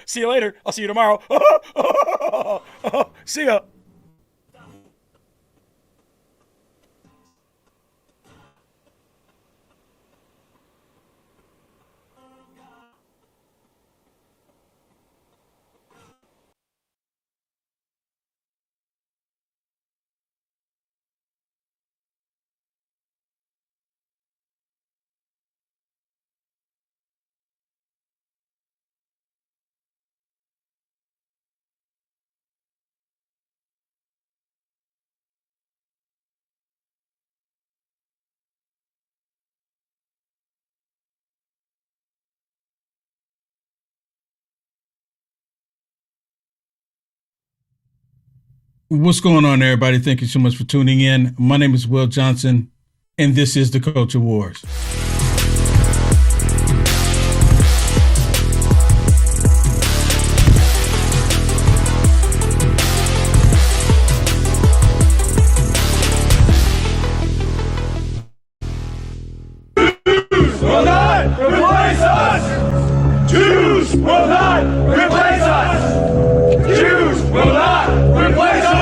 See you later. I'll see you tomorrow. See ya. What's going on, everybody? Thank you so much for tuning in. My name is Will Johnson, and this is the Culture Wars. Will not replace us! Jews will not replace us! Jews will not replace us!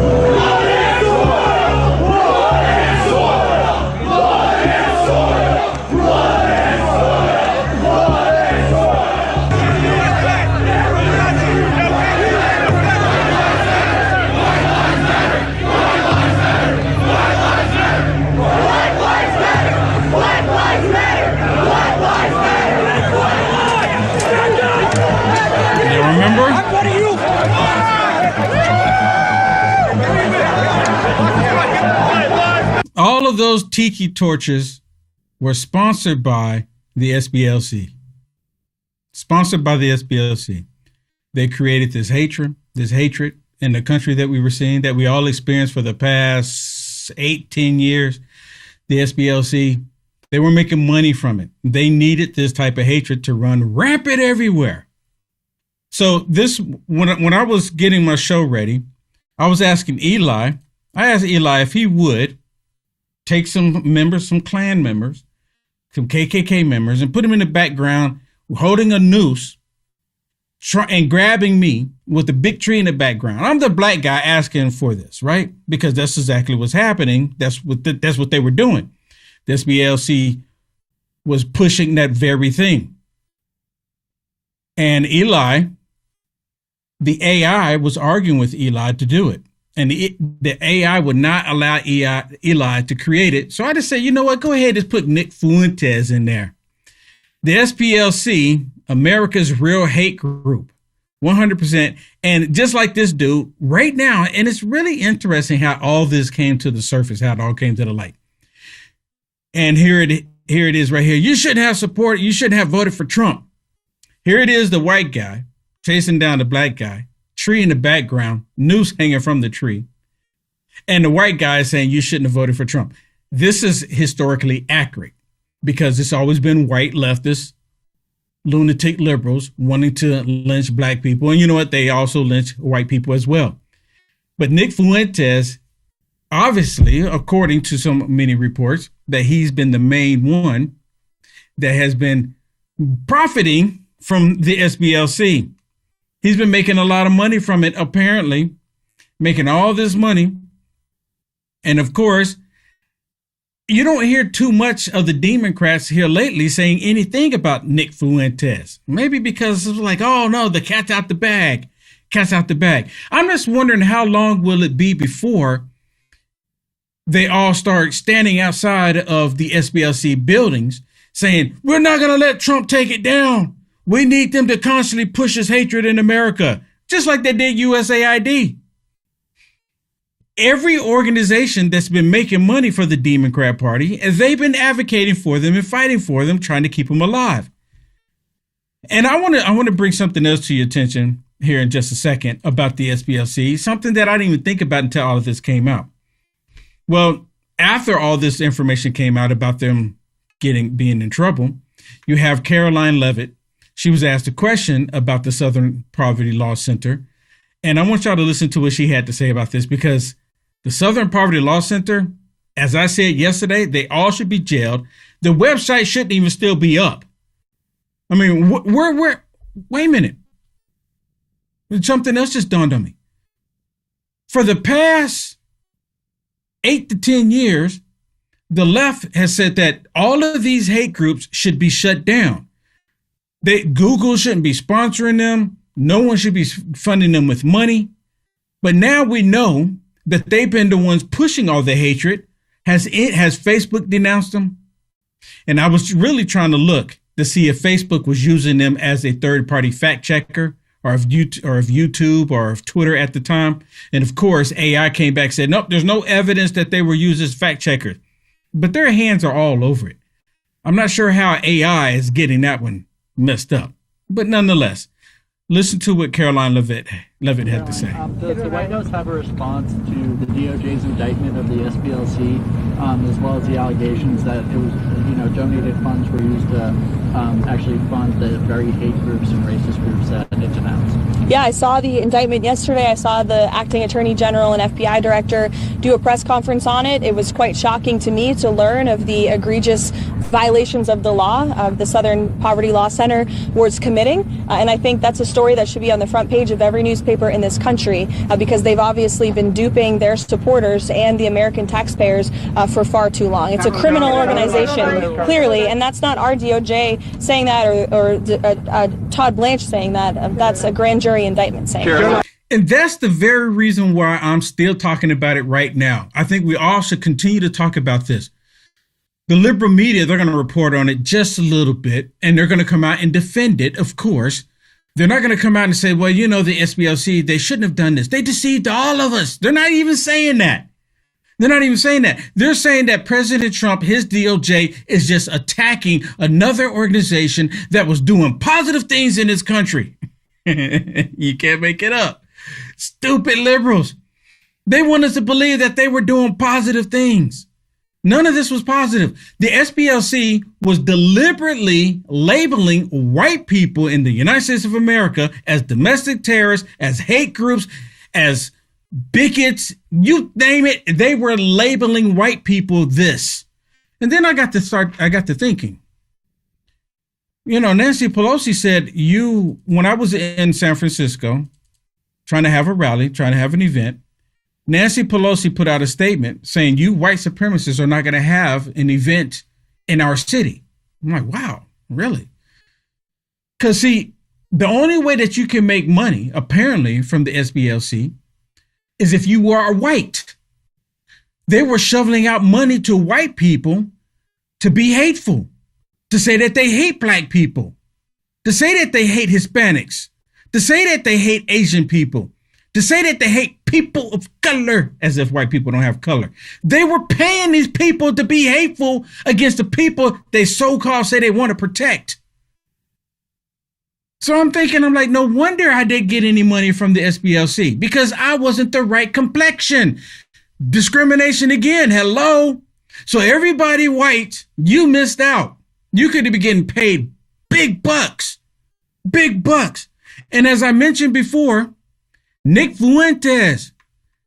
Blood and soil! Blood and soil! Blood and soil! Blood and soil! Blood and You remember? All of those tiki torches were sponsored by the SBLC. Sponsored by the SBLC. They created this hatred in the country that we were seeing, that we all experienced for the past 8-10 years. The SBLC, they were making money from it. They needed this type of hatred to run rampant everywhere. So this, when I was getting my show ready, I was asking Eli. I asked Eli if he would take some members, some Klan members, some KKK members, and put them in the background holding a noose and grabbing me with a big tree in the background. I'm the black guy asking for this, right? Because that's exactly what's happening. That's what they were doing. The SBLC was pushing that very thing. And Eli, the AI was arguing with Eli to do it. And the AI would not allow Eli to create it. So I just said, you know what? Go ahead and just put Nick Fuentes in there. The SPLC, America's Real Hate Group, 100%. And just like this dude right now, and it's really interesting how all this came to the surface, how it all came to the light. And here it is right here. You shouldn't have support. You shouldn't have voted for Trump. Here it is, the white guy chasing down the black guy, tree in the background, noose hanging from the tree. And the white guy is saying you shouldn't have voted for Trump. This is historically accurate because it's always been white leftists, lunatic liberals wanting to lynch black people. And you know what? They also lynch white people as well. But Nick Fuentes, obviously, according to so many reports, that he's been the main one that has been profiting from the SBLC. He's been making a lot of money from it, apparently, making all this money. And of course, you don't hear too much of the Democrats here lately saying anything about Nick Fuentes. Maybe because it's like, oh no, the cat's out the bag. Cat's out the bag. I'm just wondering how long will it be before they all start standing outside of the SBLC buildings saying, we're not going to let Trump take it down. We need them to constantly push his hatred in America. just like they did USAID. Every organization that's been making money for the Democrat Party, they've been advocating for them and fighting for them, trying to keep them alive. And I want to bring something else to your attention here in just a second about the SPLC, something that I didn't even think about until all of this came out. Well, after all this information came out about them being in trouble, you have Caroline Levitt. She was asked a question about the Southern Poverty Law Center. And I want y'all to listen to what she had to say about this, because the Southern Poverty Law Center, as I said yesterday, they all should be jailed. The website shouldn't even still be up. I mean, wait a minute. Something else just dawned on me. For the past 8 to 10 years, the left has said that all of these hate groups should be shut down. Google shouldn't be sponsoring them. No one should be funding them with money. But now we know that they've been the ones pushing all the hatred. Has Facebook denounced them? And I was really trying to look to see if Facebook was using them as a third-party fact checker, or if YouTube or if Twitter at the time. And of course, AI came back and said, nope, there's no evidence that they were used as fact checkers. But their hands are all over it. I'm not sure how AI is getting that one messed up. But nonetheless, listen to what Caroline Levitt had to say. Does the White House have a response to the DOJ's indictment of the SPLC, as well as the allegations that it was, donated funds were used to actually fund the very hate groups and racist groups that it denounced? Yeah, I saw the indictment yesterday. I saw the acting attorney general and FBI director do a press conference on it. It was quite shocking to me to learn of the egregious violations of the law of the Southern Poverty Law Center was committing. And I think that's a story that should be on the front page of every newspaper in this country, because they've obviously been duping their supporters and the American taxpayers for far too long. It's a criminal organization, clearly, and that's not our DOJ saying that or Todd Blanche saying that. That's a grand jury indictment saying that. And that's the very reason why I'm still talking about it right now. I think we all should continue to talk about this. The liberal media, they're going to report on it just a little bit, and they're going to come out and defend it, of course. They're not going to come out and say, well, the SPLC, they shouldn't have done this. They deceived all of us. They're not even saying that. They're not even saying that. They're saying that President Trump, his DOJ, is just attacking another organization that was doing positive things in this country. You can't make it up. Stupid liberals. They want us to believe that they were doing positive things. None of this was positive. The SPLC was deliberately labeling white people in the United States of America as domestic terrorists, as hate groups, as bigots, you name it. They were labeling white people this. And then I got to thinking. Nancy Pelosi said, when I was in San Francisco, trying to have a rally, trying to have an event, Nancy Pelosi put out a statement saying, you white supremacists are not going to have an event in our city. I'm like, wow, really? Because, see, the only way that you can make money, apparently, from the SPLC is if you are white. They were shoveling out money to white people to be hateful, to say that they hate black people, to say that they hate Hispanics, to say that they hate Asian people, to say that they hate people of color, as if white people don't have color. They were paying these people to be hateful against the people they so-called say they want to protect. So I'm like, no wonder I didn't get any money from the SPLC, because I wasn't the right complexion. Discrimination again, hello. So everybody white, you missed out. You could have been getting paid big bucks. And as I mentioned before, Nick Fuentes,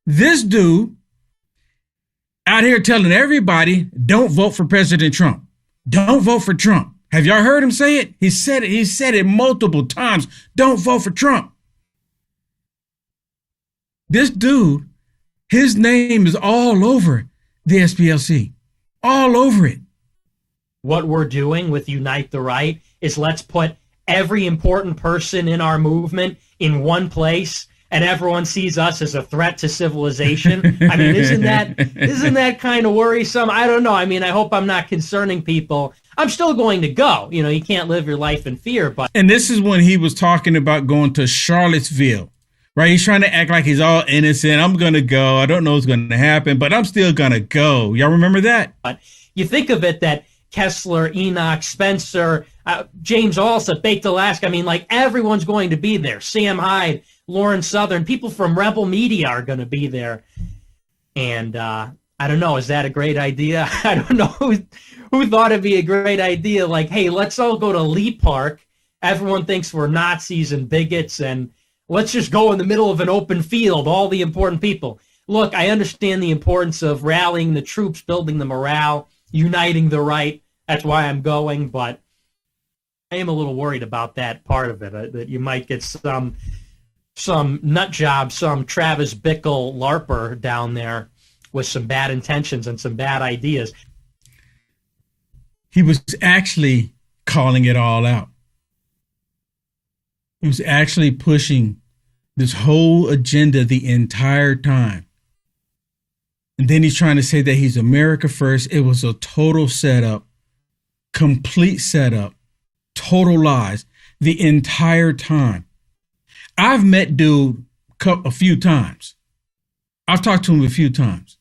this dude out here telling everybody, don't vote for President Trump. Don't vote for Trump. Have y'all heard him say it? He said it multiple times. Don't vote for Trump. This dude, his name is all over the SPLC, all over it. What we're doing with Unite the Right is let's put every important person in our movement in one place, and everyone sees us as a threat to civilization. I mean, isn't that kind of worrisome? I don't know. I mean, I hope I'm not concerning people. I'm still going to go. You can't live your life in fear. But and this is when he was talking about going to Charlottesville. right? He's trying to act like he's all innocent. I'm going to go. I don't know what's going to happen, but I'm still going to go. Y'all remember that? You think of it that Kessler, Enoch, Spencer, James Alsop, Baked Alaska, I mean, like everyone's going to be there. Sam Hyde, Lauren Southern, people from Rebel Media are going to be there. And I don't know, is that a great idea? I don't know who thought it'd be a great idea. Like, hey, let's all go to Lee Park. Everyone thinks we're Nazis and bigots, and let's just go in the middle of an open field, all the important people. Look, I understand the importance of rallying the troops, building the morale, uniting the right. That's why I'm going, but I am a little worried about that part of it, that you might get some nut job, some Travis Bickle LARPer down there with some bad intentions and some bad ideas. He was actually calling it all out. He was actually pushing this whole agenda the entire time. And then he's trying to say that he's America first. It was a total setup, complete setup, total lies the entire time. I've met dude a few times. I've talked to him a few times.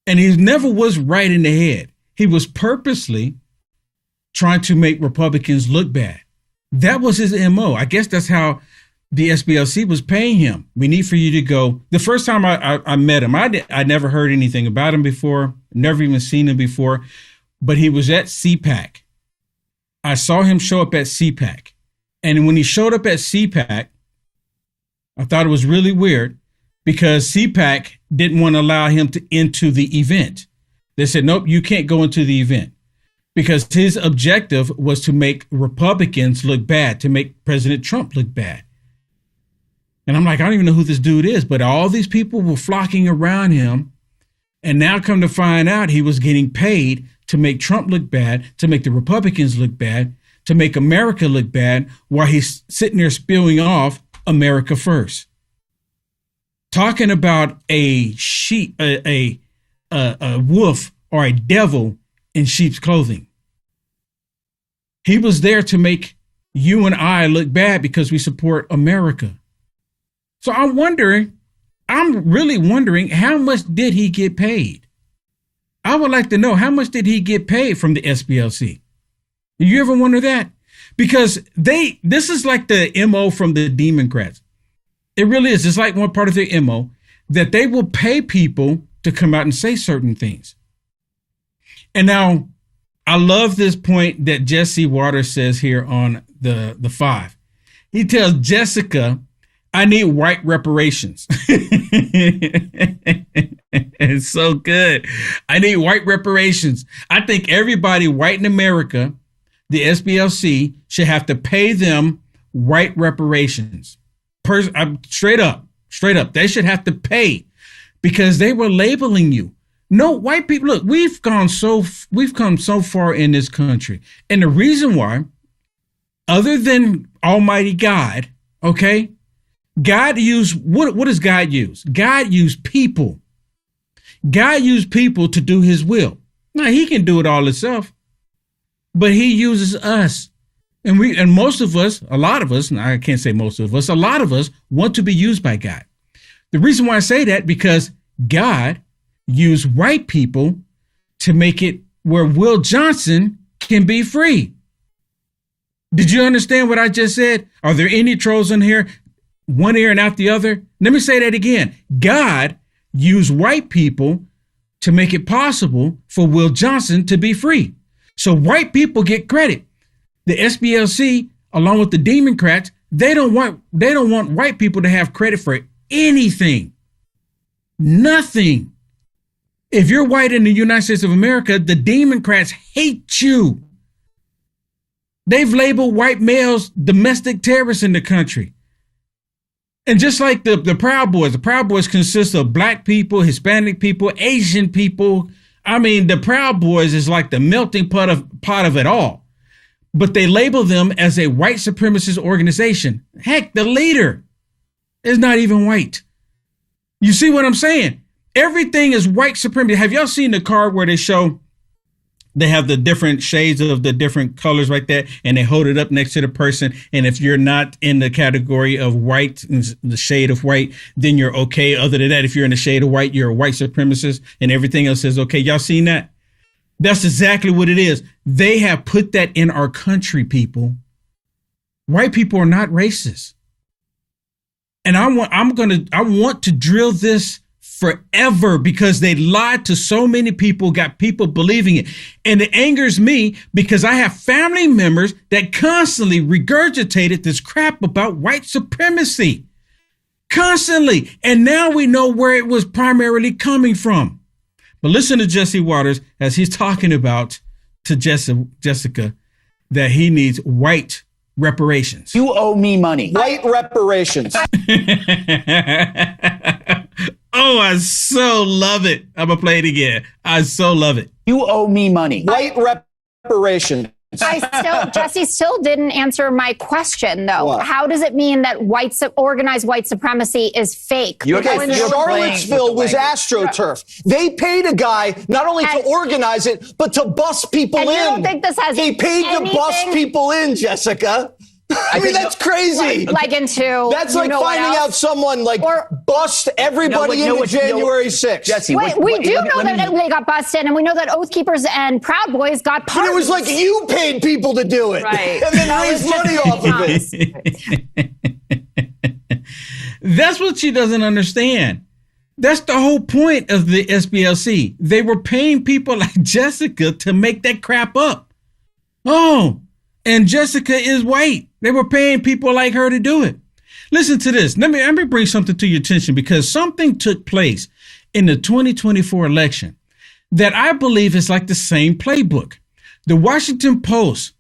And he never was right in the head. He was purposely trying to make Republicans look bad. That was his MO. I guess that's how the SPLC was paying him. We need for you to go. The first time I met him, I never heard anything about him before, never even seen him before, but he was at CPAC. I saw him show up at CPAC. And when he showed up at CPAC, I thought it was really weird because CPAC didn't want to allow him into the event. They said, nope, you can't go into the event because his objective was to make Republicans look bad, to make President Trump look bad. And I'm like, I don't even know who this dude is, but all these people were flocking around him. And now come to find out he was getting paid to make Trump look bad, to make the Republicans look bad, to make America look bad while he's sitting there spewing off America first. Talking about a sheep, a wolf or a devil in sheep's clothing. He was there to make you and I look bad because we support America. So I'm really wondering, how much did he get paid? I would like to know, how much did he get paid from the SPLC? You ever wonder that? Because this is like the MO from the Democrats. It really is. It's like one part of their MO that they will pay people to come out and say certain things. And now I love this point that Jesse Waters says here on the 5. He tells Jessica, I need white reparations. It's so good. I need white reparations. I think everybody white in America, the SPLC, should have to pay them white reparations. Straight up. They should have to pay because they were labeling you. No, white people, look, we've come so far in this country. And the reason why, other than Almighty God, okay, God used, what does God use? God used people. God used people to do his will. Now, he can do it all himself, but he uses us. And most of us, a lot of us, and I can't say most of us, a lot of us want to be used by God. The reason why I say that, because God used white people to make it where Will Johnson can be free. Did you understand what I just said? Are there any trolls in here? One ear and out the other? Let me say that again. God used white people to make it possible for Will Johnson to be free. So white people get credit. The SPLC, along with the Democrats, they don't want white people to have credit for anything. Nothing. If you're white in the United States of America, the Democrats hate you. They've labeled white males domestic terrorists in the country. And just like the Proud Boys consist of black people, Hispanic people, Asian people. I mean, the Proud Boys is like the melting pot of it all. But they label them as a white supremacist organization. Heck, the leader is not even white. You see what I'm saying? Everything is white supremacy. Have y'all seen the card where they show They have the different shades of the different colors like that, and they hold it up next to the person. And if you're not in the category of white, the shade of white, then you're okay. Other than that, if you're in the shade of white, you're a white supremacist, and everything else is okay. Y'all seen that? That's exactly what it is. They have put that in our country, people. White people are not racist. And I want to drill this forever, because they lied to so many people, got people believing it. And it angers me because I have family members that constantly regurgitated this crap about white supremacy. Constantly. And now we know where it was primarily coming from. But listen to Jesse Waters as he's talking about to Jessica that he needs white reparations. You owe me money. White reparations. Oh, I so love it. I'm going to play it again. I so love it. You owe me money. White reparations. Jesse still didn't answer my question, though. What? How does it mean that organized white supremacy is fake? Charlottesville was AstroTurf. They paid a guy not only to organize it, but to bus people in. You don't think this has He paid to bus people in, Jessica. I mean, that's crazy. Like into that's like finding out someone bust everybody into January 6th. Jesse, we do know that they got busted, and we know that Oath Keepers and Proud Boys got pardoned. But it was like you paid people to do it, right? And then raised money off of it. That's what she doesn't understand. That's the whole point of the SPLC. They were paying people like Jessica to make that crap up. Oh, and Jessica is white. They were paying people like her to do it. Listen to this. Let me bring something to your attention, because something took place in the 2024 election that I believe is like the same playbook. The Washington Post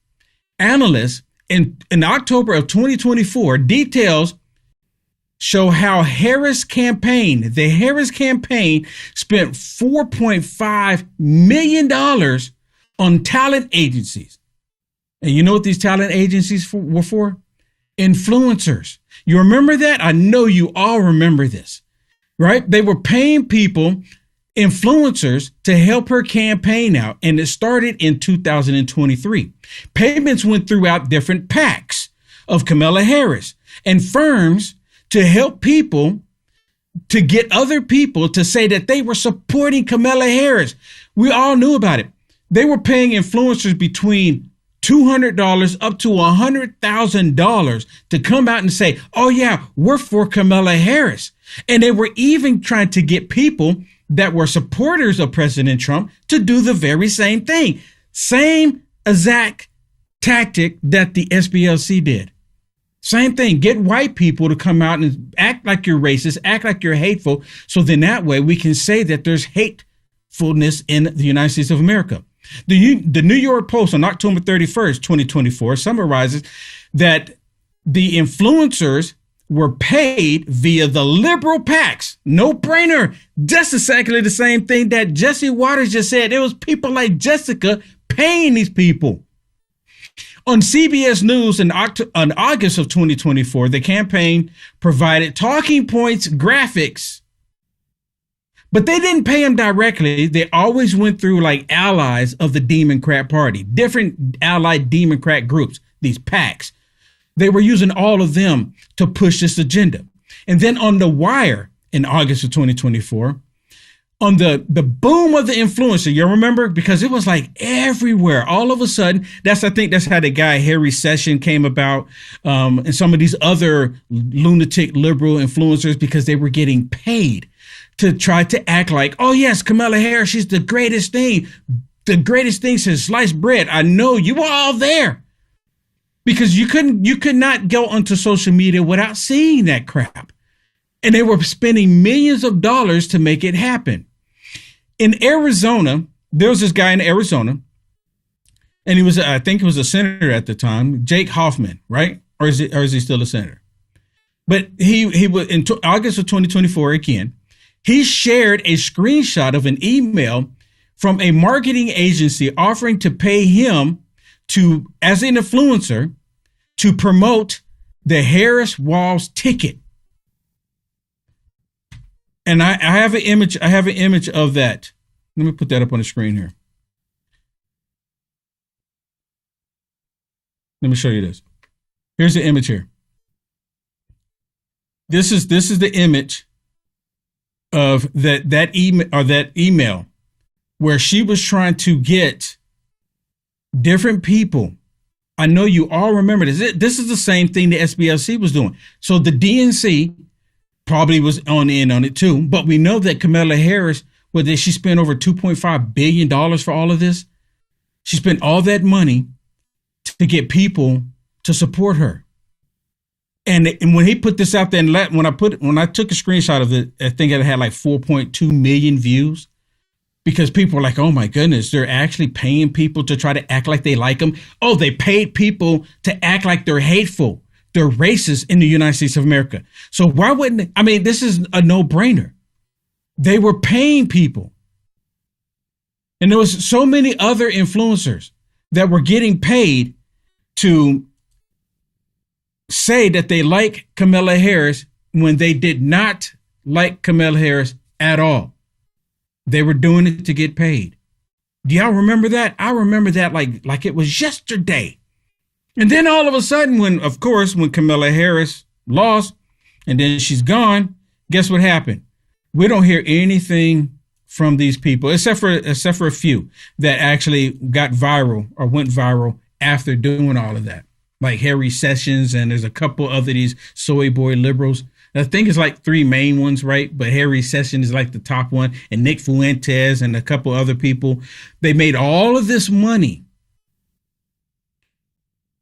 analyst in October of 2024 details show how the Harris campaign spent $4.5 million on talent agencies. And you know what these talent agencies were for? Influencers. You remember that? I know you all remember this, right? They were paying people, influencers, to help her campaign out. And it started in 2023. Payments went throughout different PACs of Kamala Harris and firms to help people, to get other people to say that they were supporting Kamala Harris. We all knew about it. They were paying influencers between $200 up to $100,000 to come out and say, oh yeah, we're for Kamala Harris. And they were even trying to get people that were supporters of President Trump to do the very same thing. Same exact tactic that the SPLC did. Same thing. Get white people to come out and act like you're racist, act like you're hateful. So then that way we can say that there's hatefulness in the United States of America. The New York Post on October 31st, 2024 summarizes that the influencers were paid via the liberal PACs. No brainer. Just exactly the same thing that Jesse Waters just said. It was people like Jessica paying these people. On CBS News in August of 2024, the campaign provided talking points, graphics, but they didn't pay them directly. They always went through like allies of the Democrat Party, different allied Democrat groups, these PACs. They were using all of them to push this agenda. And then on The Wire in August of 2024, on the boom of the influencer, you remember? Because it was like everywhere. All of a sudden, I think that's how the guy Harry Session came about, and some of these other lunatic liberal influencers, because they were getting paid to try to act like, oh yes, Kamala Harris, she's the greatest thing since sliced bread. I know you were all there because you could not go onto social media without seeing that crap. And they were spending millions of dollars to make it happen. In Arizona, there was this guy in Arizona, and he was, I think he was a senator at the time, Jake Hoffman, right? Or is he still a senator? But he was in August of 2024 again. He shared a screenshot of an email from a marketing agency offering to pay him to, as an influencer, to promote the Harris Walls ticket. And I have an image. I have an image of that. Let me put that up on the screen here. Let me show you this. Here's the image here. This is the image of that email where she was trying to get different people. I know you all remember this. This is the same thing the SBLC was doing. So the DNC probably was on it too, but we know that Kamala Harris, she spent over $2.5 billion for all of this. She spent all that money to get people to support her. And when he put this out there, and when I took a screenshot of it, I think it had like 4.2 million views, because people were like, oh my goodness, they're actually paying people to try to act like they like them. Oh, they paid people to act like they're hateful. They're racist in the United States of America. So why wouldn't, this is a no-brainer. They were paying people. And there was so many other influencers that were getting paid to say that they like Kamala Harris when they did not like Kamala Harris at all. They were doing it to get paid. Do y'all remember that? I remember that like it was yesterday. And then all of a sudden, when Kamala Harris lost and then she's gone, guess what happened? We don't hear anything from these people, except for a few that actually got viral or went viral after doing all of that. Like Harry Sessions, and there's a couple other these soy boy liberals. I think it's like three main ones, right? But Harry Sessions is like the top one, and Nick Fuentes and a couple other people. They made all of this money,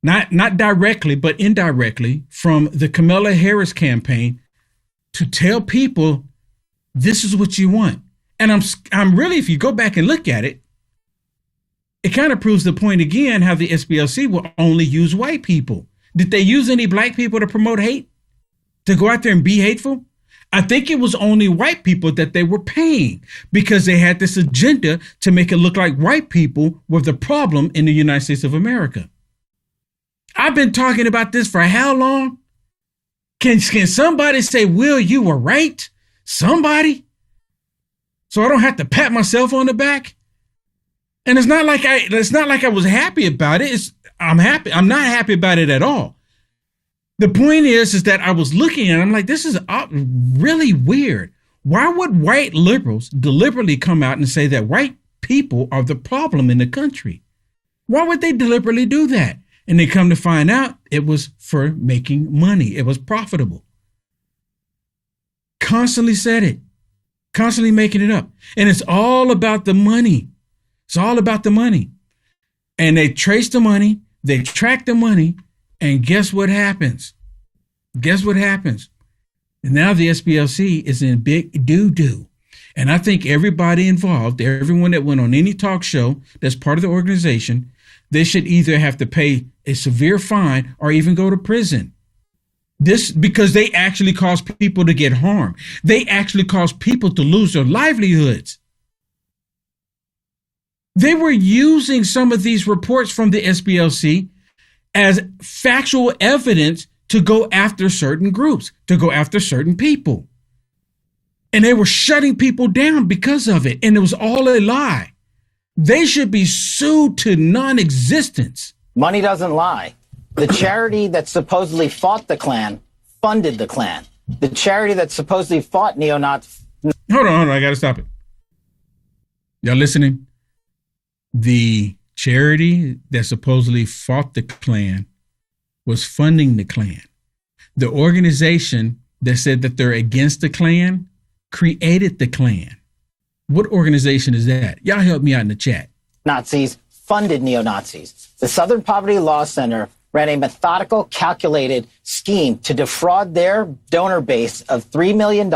not directly, but indirectly, from the Kamala Harris campaign to tell people this is what you want. And I'm really, if you go back and look at it, it kind of proves the point again, how the SBLC will only use white people. Did they use any black people to promote hate? To go out there and be hateful? I think it was only white people that they were paying, because they had this agenda to make it look like white people were the problem in the United States of America. I've been talking about this for how long? Can somebody say, Will, you were right? Somebody? So I don't have to pat myself on the back? And it's not like I was happy about it. I'm happy. I'm not happy about it at all. The point is that I was looking at it, I'm like, this is really weird. Why would white liberals deliberately come out and say that white people are the problem in the country? Why would they deliberately do that? And they come to find out it was for making money. It was profitable. Constantly said it, constantly making it up. And it's all about the money. It's all about the money. And they trace the money, they track the money, and guess what happens? Guess what happens? And now the SBLC is in big doo-doo. And I think everybody involved, everyone that went on any talk show that's part of the organization, they should either have to pay a severe fine or even go to prison. This because they actually cause people to get harmed. They actually cause people to lose their livelihoods. They were using some of these reports from the SBLC as factual evidence to go after certain groups, to go after certain people. And they were shutting people down because of it. And it was all a lie. They should be sued to non-existence. Money doesn't lie. The charity that supposedly fought the Klan funded the Klan. The charity that supposedly fought neo-Nazis. Hold on. I got to stop it. Y'all listening? The charity that supposedly fought the Klan was funding the Klan. The organization that said that they're against the Klan created the Klan. What organization is that? Y'all help me out in the chat. Nazis funded neo-Nazis. The Southern Poverty Law Center ran a methodical, calculated scheme to defraud their donor base of $3 million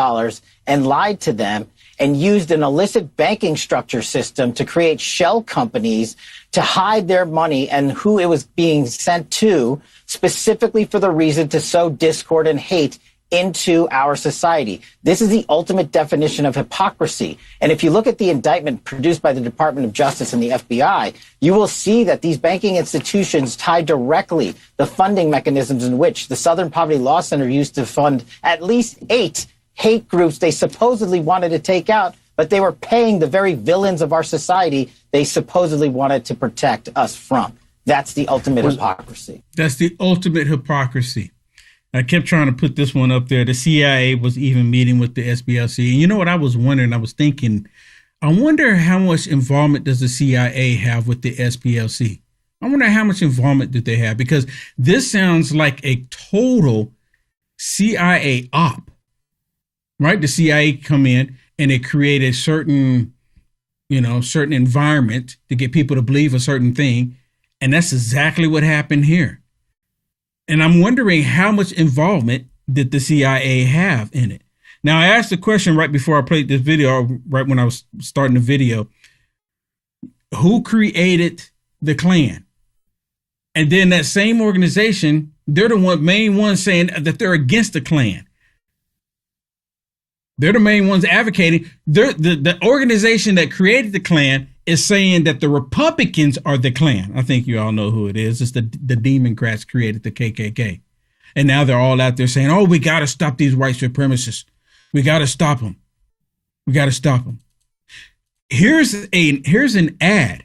and lied to them and used an illicit banking structure system to create shell companies to hide their money and who it was being sent to, specifically for the reason to sow discord and hate into our society. This is the ultimate definition of hypocrisy. And if you look at the indictment produced by the Department of Justice and the FBI, you will see that these banking institutions tie directly the funding mechanisms in which the Southern Poverty Law Center used to fund at least 8 hate groups they supposedly wanted to take out, but they were paying the very villains of our society they supposedly wanted to protect us from. That's the ultimate hypocrisy. That's the ultimate hypocrisy. I kept trying to put this one up there. The CIA was even meeting with the SPLC. And you know what I was wondering? I was thinking, I wonder how much involvement does the CIA have with the SPLC? I wonder how much involvement did they have? Because this sounds like a total CIA op, right? The CIA come in and they create a certain environment to get people to believe a certain thing. And that's exactly what happened here. And I'm wondering how much involvement did the CIA have in it? Now, I asked the question right before I played this video, right when I was starting the video, who created the Klan? And then that same organization, they're the main ones saying that they're against the Klan. They're the main ones advocating. The organization that created the Klan is saying that the Republicans are the Klan. I think you all know who it is. It's the Democrats created the KKK. And now they're all out there saying, oh, we got to stop these white supremacists. We got to stop them. We got to stop them. Here's an ad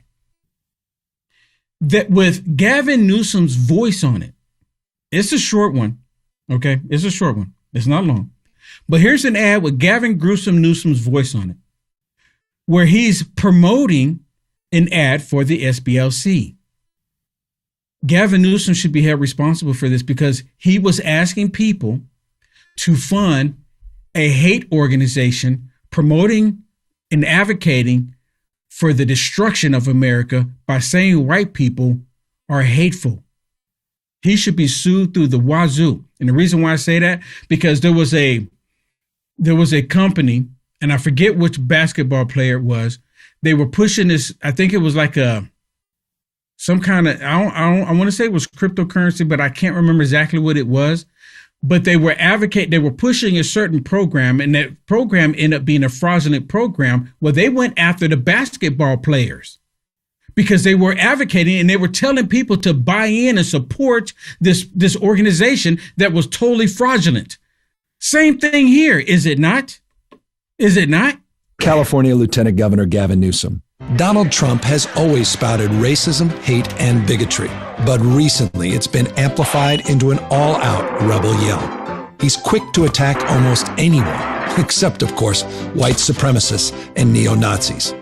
that with Gavin Newsom's voice on it. It's a short one. Okay. It's a short one. It's not long. But here's an ad with Gavin Newsom's voice on it, where he's promoting an ad for the SPLC. Gavin Newsom should be held responsible for this because he was asking people to fund a hate organization promoting and advocating for the destruction of America by saying white people are hateful. He should be sued through the wazoo. And the reason why I say that, because there was a company, and I forget which basketball player it was. They were pushing this. I think it was like some kind of, I want to say it was cryptocurrency, but I can't remember exactly what it was. But they were pushing a certain program, and that program ended up being a fraudulent program where they went after the basketball players because they were advocating and they were telling people to buy in and support this organization that was totally fraudulent. Same thing here, is it not? Is it not? California Lieutenant Governor Gavin Newsom. Donald Trump has always spouted racism, hate, and bigotry, but recently it's been amplified into an all-out rebel yell. He's quick to attack almost anyone, except, of course, white supremacists and neo-Nazis.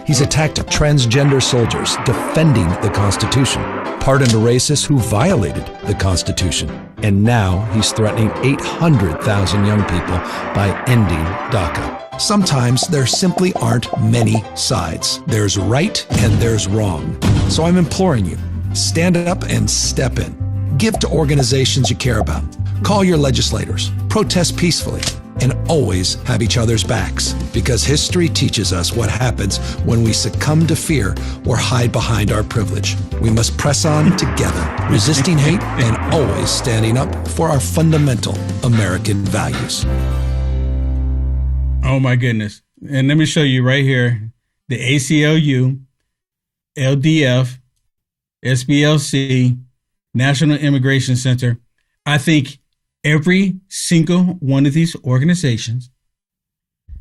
He's attacked transgender soldiers defending the Constitution, pardoned racists who violated the Constitution, and now he's threatening 800,000 young people by ending DACA. Sometimes there simply aren't many sides. There's right and there's wrong. So I'm imploring you, stand up and step in. Give to organizations you care about. Call your legislators. Protest peacefully. And always have each other's backs. Because history teaches us what happens when we succumb to fear or hide behind our privilege. We must press on together, resisting hate and always standing up for our fundamental American values. Oh my goodness. And let me show you right here, the ACLU, LDF, SPLC, National Immigration Center. I think every single one of these organizations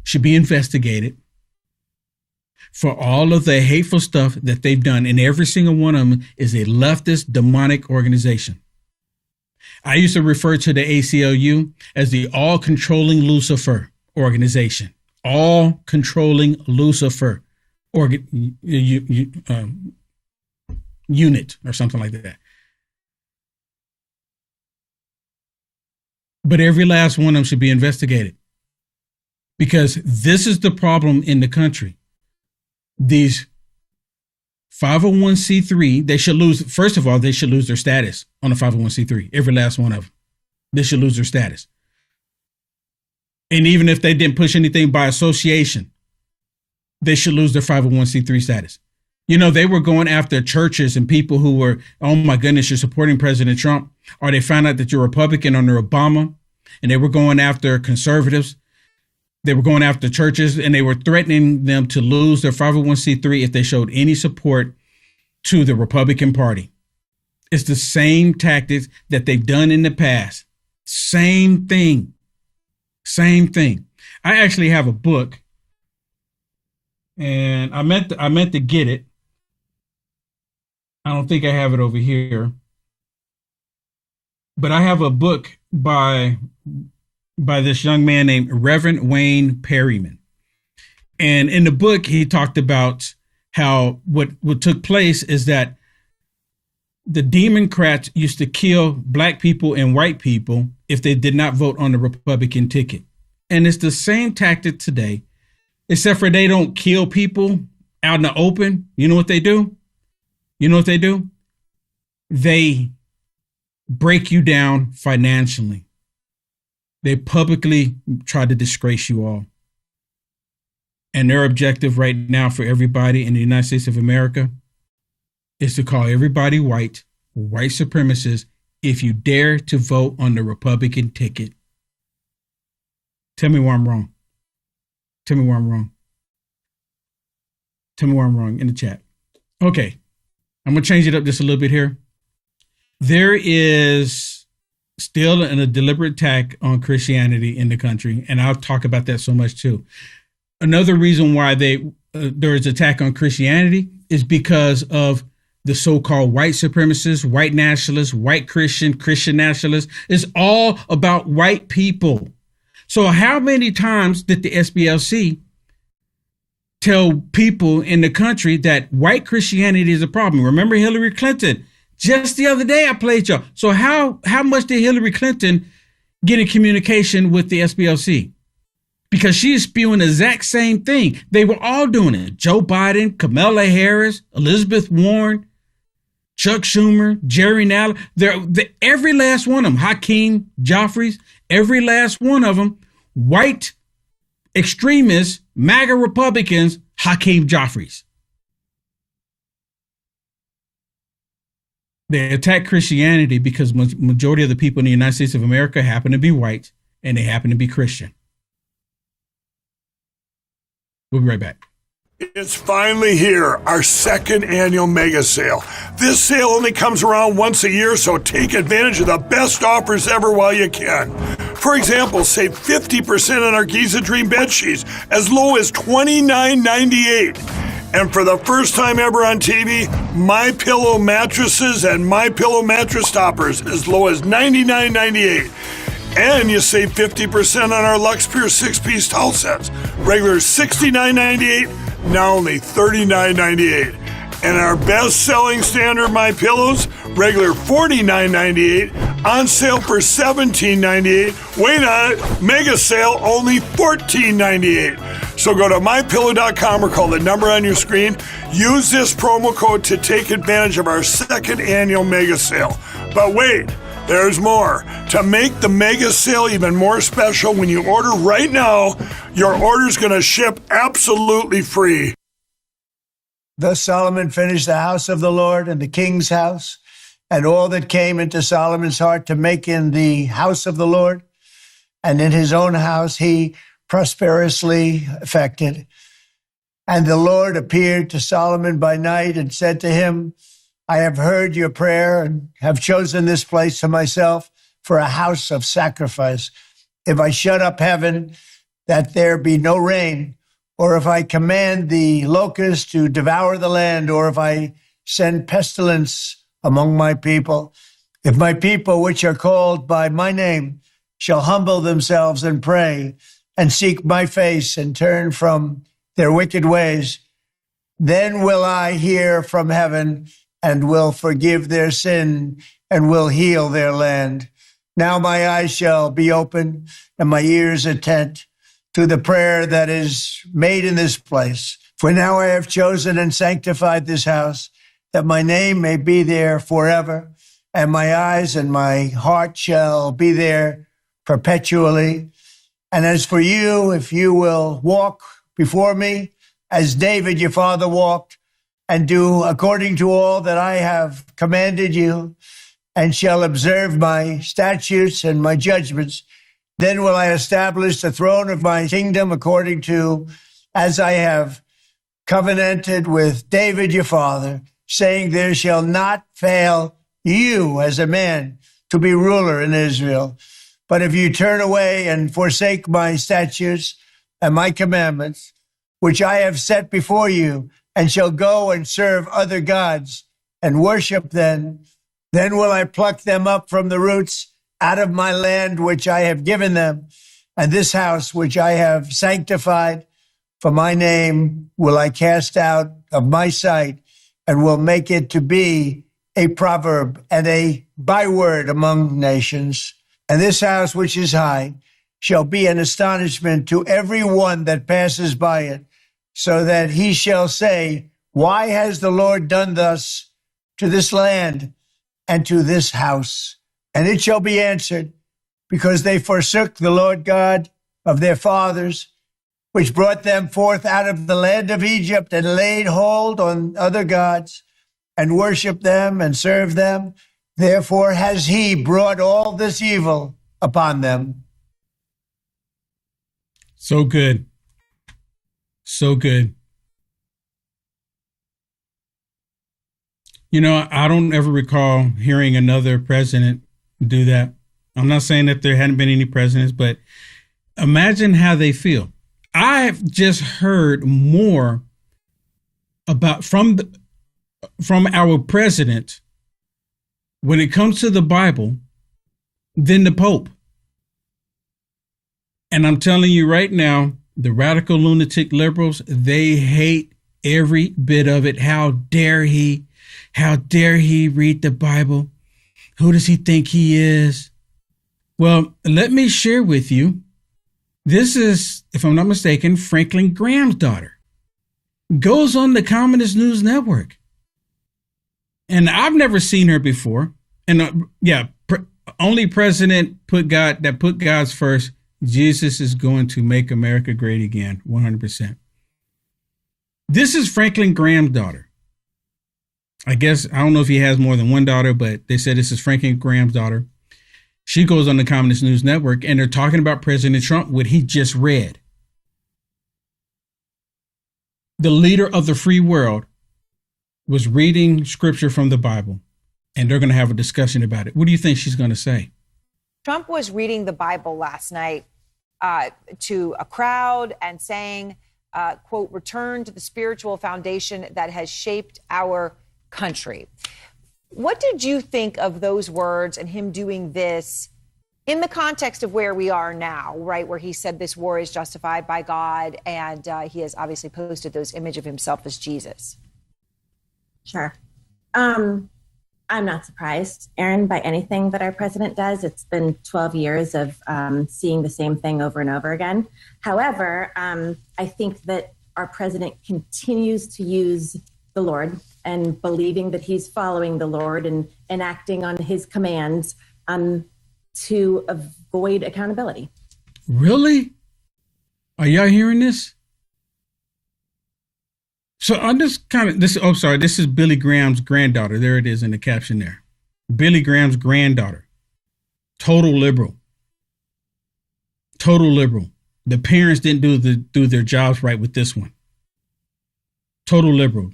should be investigated for all of the hateful stuff that they've done. And every single one of them is a leftist demonic organization. I used to refer to the ACLU as the all-controlling Lucifer organization, all controlling Lucifer unit or something like that. But every last one of them should be investigated because this is the problem in the country. These 501c3, they should lose, first of all, they should lose their status on a 501c3, every last one of them. They should lose their status. And even if they didn't push anything by association, they should lose their 501c3 status. You know, they were going after churches and people who were, oh my goodness, you're supporting President Trump. Or they found out that you're Republican under Obama. And they were going after conservatives. They were going after churches and they were threatening them to lose their 501c3 if they showed any support to the Republican Party. It's the same tactics that they've done in the past. Same thing. Same thing. I actually have a book, and I meant to get it. I don't think I have it over here, but I have a book by this young man named Reverend Wayne Perryman. And in the book, he talked about how what took place is that the Democrats used to kill black people and white people if they did not vote on the Republican ticket. And it's the same tactic today, except for they don't kill people out in the open. You know what they do? They break you down financially. They publicly try to disgrace you all. And their objective right now for everybody in the United States of America is to call everybody white supremacists if you dare to vote on the Republican ticket. Tell me where I'm wrong. Tell me where I'm wrong in the chat. Okay, I'm going to change it up just a little bit here. There is still a deliberate attack on Christianity in the country, and I'll talk about that so much too. Another reason why there is attack on Christianity is because of the so-called white supremacists, white nationalists, white Christian nationalists. It's all about white people. So how many times did the SPLC tell people in the country that white Christianity is a problem? Remember Hillary Clinton? Just the other day I played y'all. So how much did Hillary Clinton get in communication with the SPLC? Because she is spewing the exact same thing. They were all doing it. Joe Biden, Kamala Harris, Elizabeth Warren, Chuck Schumer, Jerry Nadler. Every last one of them, Hakeem Jeffries, every last one of them, white extremists, MAGA Republicans, Hakeem Jeffries. They attack Christianity because majority of the people in the United States of America happen to be white and they happen to be Christian. We'll be right back. It's finally here, our second annual mega sale. This sale only comes around once a year, so take advantage of the best offers ever while you can. For example, save 50% on our Giza Dream bed sheets, as low as $29.98. And for the first time ever on TV, MyPillow mattresses and MyPillow mattress toppers, as low as $99.98. And you save 50% on our Lux Pure 6-piece towel sets. Regular $69.98, now only $39.98. And our best-selling standard MyPillows, regular $49.98, on sale for $17.98. Wait on it, mega sale, only $14.98. So go to MyPillow.com or call the number on your screen. Use this promo code to take advantage of our second annual mega sale. But wait, there's more. To make the mega sale even more special, when you order right now, your order's going to ship absolutely free. Thus Solomon finished the house of the Lord and the king's house, and all that came into Solomon's heart to make in the house of the Lord, and in his own house he prosperously effected. And the Lord appeared to Solomon by night and said to him, I have heard your prayer and have chosen this place to myself for a house of sacrifice. If I shut up heaven, that there be no rain, or if I command the locusts to devour the land, or if I send pestilence among my people, if my people, which are called by my name, shall humble themselves and pray and seek my face and turn from their wicked ways, then will I hear from heaven and will forgive their sin and will heal their land. Now my eyes shall be open and my ears attent to the prayer that is made in this place. For now I have chosen and sanctified this house, that my name may be there forever, and my eyes and my heart shall be there perpetually. And as for you, if you will walk before me, as David your father walked, and do according to all that I have commanded you, and shall observe my statutes and my judgments, then will I establish the throne of my kingdom according to as I have covenanted with David your father, saying, there shall not fail you as a man to be ruler in Israel. But if you turn away and forsake my statutes and my commandments, which I have set before you, and shall go and serve other gods, and worship them. Then will I pluck them up from the roots out of my land, which I have given them, and this house, which I have sanctified for my name, will I cast out of my sight, and will make it to be a proverb and a byword among nations. And this house, which is high, shall be an astonishment to every one that passes by it, so that he shall say, why has the Lord done thus to this land and to this house? And it shall be answered, because they forsook the Lord God of their fathers, which brought them forth out of the land of Egypt, and laid hold on other gods, and worshiped them and served them. Therefore has he brought all this evil upon them. So good. So good. You know, I don't ever recall hearing another president do that. I'm not saying that there hadn't been any presidents, but imagine how they feel. I've just heard more about from our president when it comes to the Bible than the Pope. And I'm telling you right now, the radical lunatic liberals, they hate every bit of it. How dare he? How dare he read the Bible? Who does he think he is? Well, let me share with you. This is, if I'm not mistaken, Franklin Graham's daughter. Goes on the Communist News Network. And I've never seen her before. And only president put God's first. Jesus is going to make America great again, 100%. This is Franklin Graham's daughter. I guess, I don't know if he has more than one daughter, but they said this is Franklin Graham's daughter. She goes on the Communist News Network, and they're talking about President Trump, what he just read. The leader of the free world was reading scripture from the Bible, and they're going to have a discussion about it. What do you think she's going to say? Trump was reading the Bible last night to a crowd and saying, quote, return to the spiritual foundation that has shaped our country. What did you think of those words and him doing this in the context of where we are now, right, where he said this war is justified by God, and he has obviously posted those images of himself as Jesus? Sure. I'm not surprised, Aaron, by anything that our president does. It's been 12 years of seeing the same thing over and over again. However, I think that our president continues to use the Lord and believing that he's following the Lord and acting on his commands to avoid accountability. Really? Are y'all hearing this? So I'm just this is Billy Graham's granddaughter. There it is in the caption there. Billy Graham's granddaughter. Total liberal. Total liberal. The parents didn't do their jobs right with this one. Total liberal.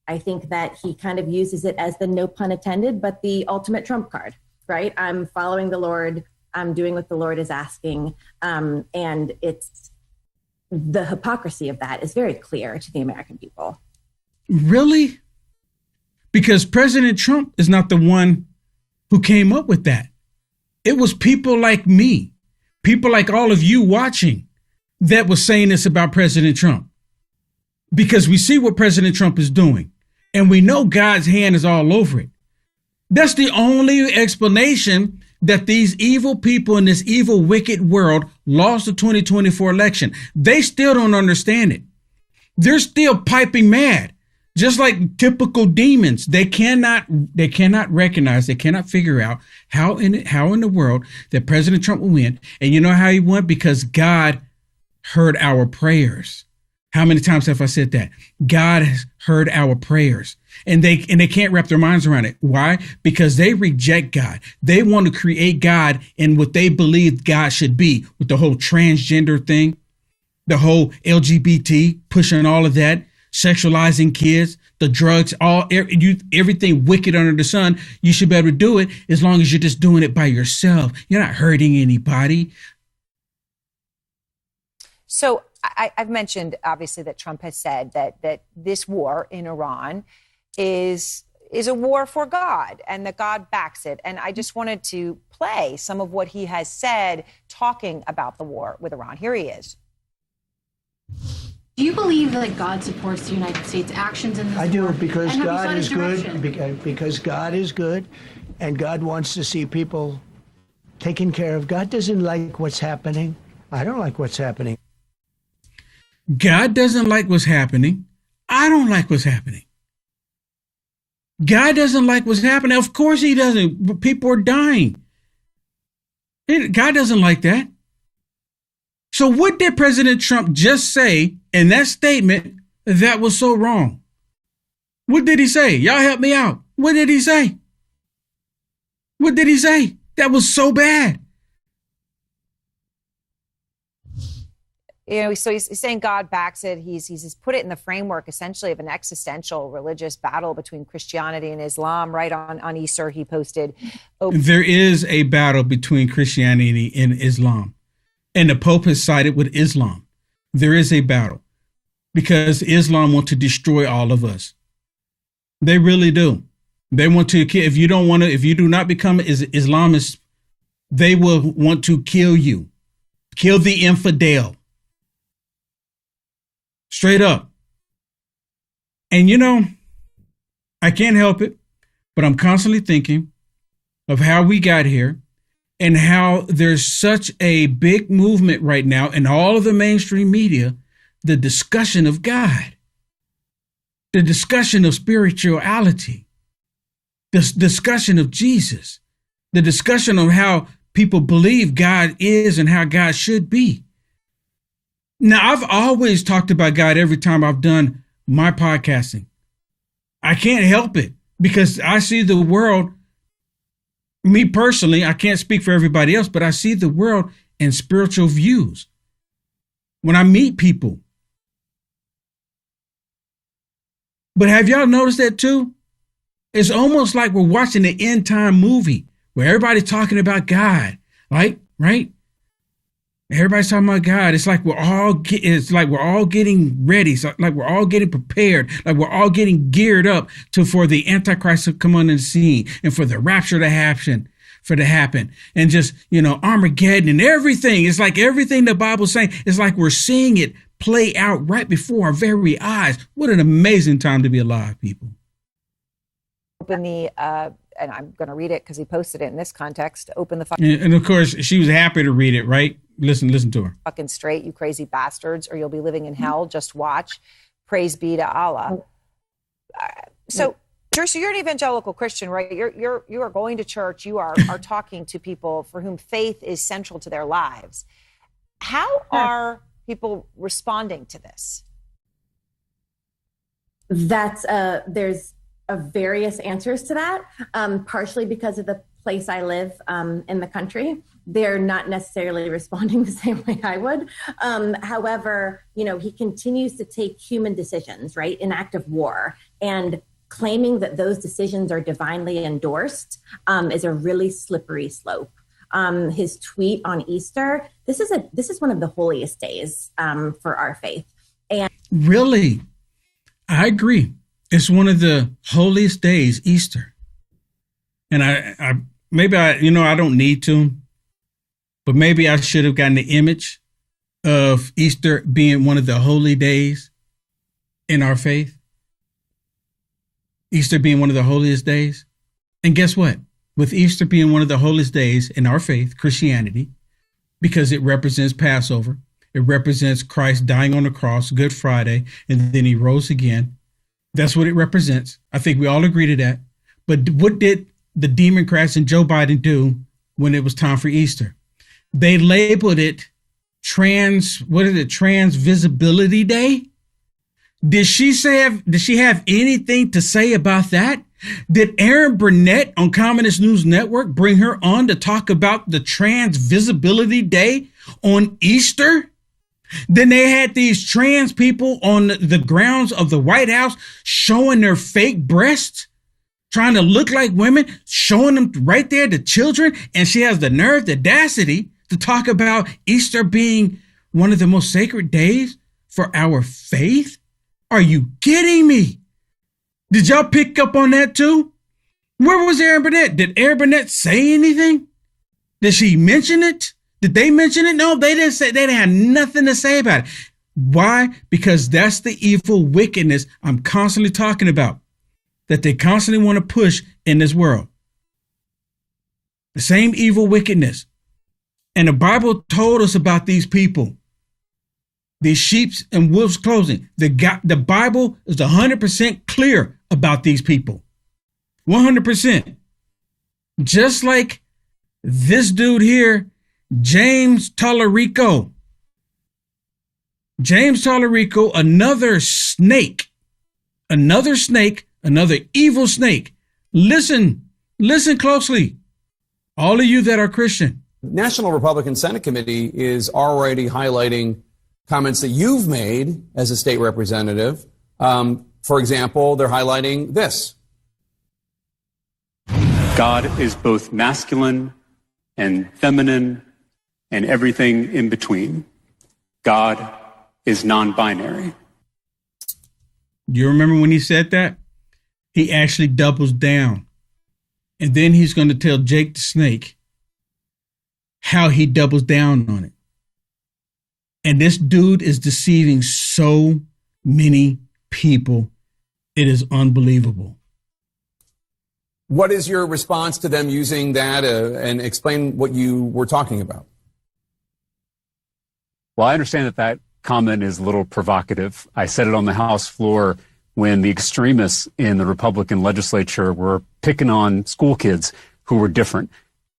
I think that he kind of uses it as the, no pun intended, but the ultimate trump card, right? I'm following the Lord. I'm doing what the Lord is asking. And it's the hypocrisy of that is very clear to the American people. Really? Because President Trump is not the one who came up with that. It was people like me, people like all of you watching, that was saying this about President Trump. Because we see what President Trump is doing, and we know God's hand is all over it. That's the only explanation that these evil people in this evil, wicked world lost the 2024 election. They still don't understand it. They're still piping mad, just like typical demons. They cannot recognize, they cannot figure out how in the world that President Trump will win. And you know how he won? Because God heard our prayers. How many times have I said that? God has heard our prayers, and they can't wrap their minds around it. Why? Because they reject God. They want to create God in what they believe God should be, with the whole transgender thing, the whole LGBT, pushing all of that, sexualizing kids, the drugs, everything wicked under the sun. You should be able to do it as long as you're just doing it by yourself. You're not hurting anybody. So I've mentioned, obviously, that Trump has said that this war in Iran is is a war for God and that God backs it. And I just wanted to play some of what he has said talking about the war with Iran. Here he is. Do you believe that God supports the United States' actions in this war? I do, because And have you God sought is his direction? good, because God is good, and God wants to see people taken care of. God doesn't like what's happening. I don't like what's happening. God doesn't like what's happening. I don't like what's happening. God doesn't like what's happening. Of course he doesn't. But people are dying. God doesn't like that. So what did President Trump just say in that statement that was so wrong? What did he say? Y'all help me out. What did he say? What did he say? That was so bad. You know, so he's saying God backs it. He's put it in the framework essentially of an existential religious battle between Christianity and Islam. Right on Easter, he posted. There is a battle between Christianity and Islam. And the Pope has sided with Islam. There is a battle because Islam wants to destroy all of us. They really do. They want to, if you do not become Islamist, they will want to kill you, kill the infidel. Straight up. And you know, I can't help it, but I'm constantly thinking of how we got here and how there's such a big movement right now in all of the mainstream media, the discussion of God, the discussion of spirituality, the discussion of Jesus, the discussion of how people believe God is and how God should be. Now, I've always talked about God every time I've done my podcasting. I can't help it because I see the world, me personally, I can't speak for everybody else, but I see the world in spiritual views. When I meet people. But have y'all noticed that too? It's almost like we're watching the end time movie where everybody's talking about God, right? Everybody's talking about God. It's like we're all getting ready. It's like we're all getting prepared. Like we're all getting geared up for the Antichrist to come on the scene and for the rapture to happen, and just, Armageddon and everything. It's like everything the Bible's saying. It's like we're seeing it play out right before our very eyes. What an amazing time to be alive, people. Open the and I'm going to read it because he posted it in this context. Open the and of course she was happy to read it, right? Listen to her. Fucking straight, you crazy bastards, or you'll be living in hell. Just watch. Praise be to Allah. So you're an evangelical Christian, right? You are going to church. You are talking to people for whom faith is central to their lives. How are people responding to this? There's various answers to that, partially because of the place I live in the country. They're not necessarily responding the same way I would. However, he continues to take human decisions, right, in act of war, and claiming that those decisions are divinely endorsed is a really slippery slope. His tweet on Easter, this is one of the holiest days for our faith. And really, I agree. It's one of the holiest days, Easter. And I don't need to, but maybe I should have gotten the image of Easter being one of the holy days in our faith. Easter being one of the holiest days. And guess what? With Easter being one of the holiest days in our faith, Christianity, because it represents Passover, it represents Christ dying on the cross, Good Friday, and then he rose again. That's what it represents. I think we all agree to that. But what did the Democrats and Joe Biden do when it was time for Easter? They labeled it Trans Visibility Day. Did she have anything to say about that? Did Aaron Burnett on Communist News Network bring her on to talk about the Trans Visibility Day on Easter? Then they had these trans people on the grounds of the White House showing their fake breasts, trying to look like women, showing them right there to children. And she has the nerve, the audacity to talk about Easter being one of the most sacred days for our faith. Are you kidding me? Did y'all pick up on that too? Where was Erin Burnett? Did Erin Burnett say anything? Did she mention it? Did they mention it? No, they didn't say. They didn't have nothing to say about it. Why? Because that's the evil wickedness I'm constantly talking about, that they constantly want to push in this world. The same evil wickedness. And the Bible told us about these people, these sheep's and wolves' clothing. The Bible is 100% clear about these people. 100%. Just like this dude here, James Tallarico. James Tallarico, another evil snake. Listen closely. All of you that are Christian. National Republican Senate Committee is already highlighting comments that you've made as a state representative. For example, they're highlighting this. God is both masculine and feminine and everything in between. God is non-binary. Do you remember when he said that? He actually doubles down. And then he's going to tell Jake the Snake how he doubles down on it. And this dude is deceiving so many people. It is unbelievable. What is your response to them using that and explain what you were talking about? Well, I understand that comment is a little provocative. I said it on the House floor when the extremists in the Republican legislature were picking on school kids who were different.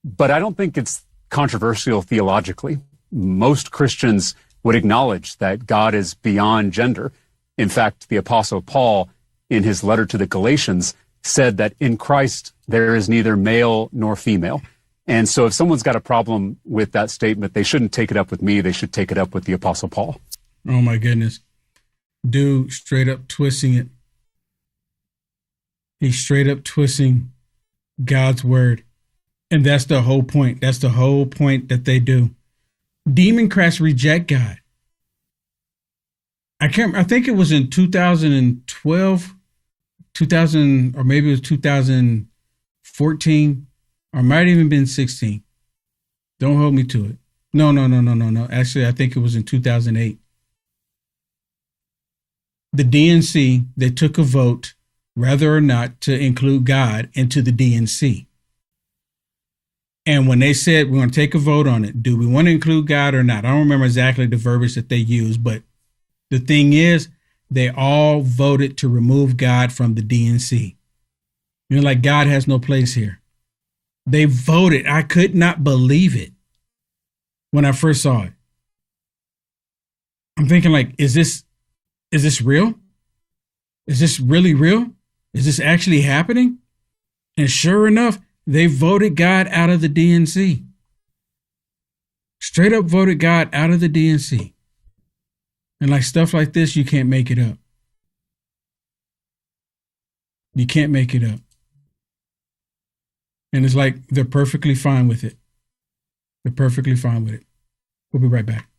But I don't think it's controversial theologically. Most Christians would acknowledge that God is beyond gender. In fact, the Apostle Paul, in his letter to the Galatians, said that in Christ there is neither male nor female. And so if someone's got a problem with that statement, they shouldn't take it up with me. They should take it up with the Apostle Paul. Oh, my goodness. Dude, straight up twisting it. He's straight up twisting God's word. And that's the whole point. That's the whole point that they do. Democrats reject God. I think it was in 2012, or maybe it was 2014, or might even been 16. Don't hold me to it. No. Actually, I think it was in 2008. The DNC, they took a vote whether or not to include God into the DNC. And when they said, we're going to take a vote on it, do we want to include God or not? I don't remember exactly the verbiage that they used, but the thing is, they all voted to remove God from the DNC. You know, like God has no place here. They voted. I could not believe it when I first saw it. I'm thinking, like, is this real? Is this really real? Is this actually happening? And sure enough, they voted God out of the DNC. Straight up voted God out of the DNC. And like stuff like this, you can't make it up. You can't make it up. And it's like they're perfectly fine with it. They're perfectly fine with it. We'll be right back.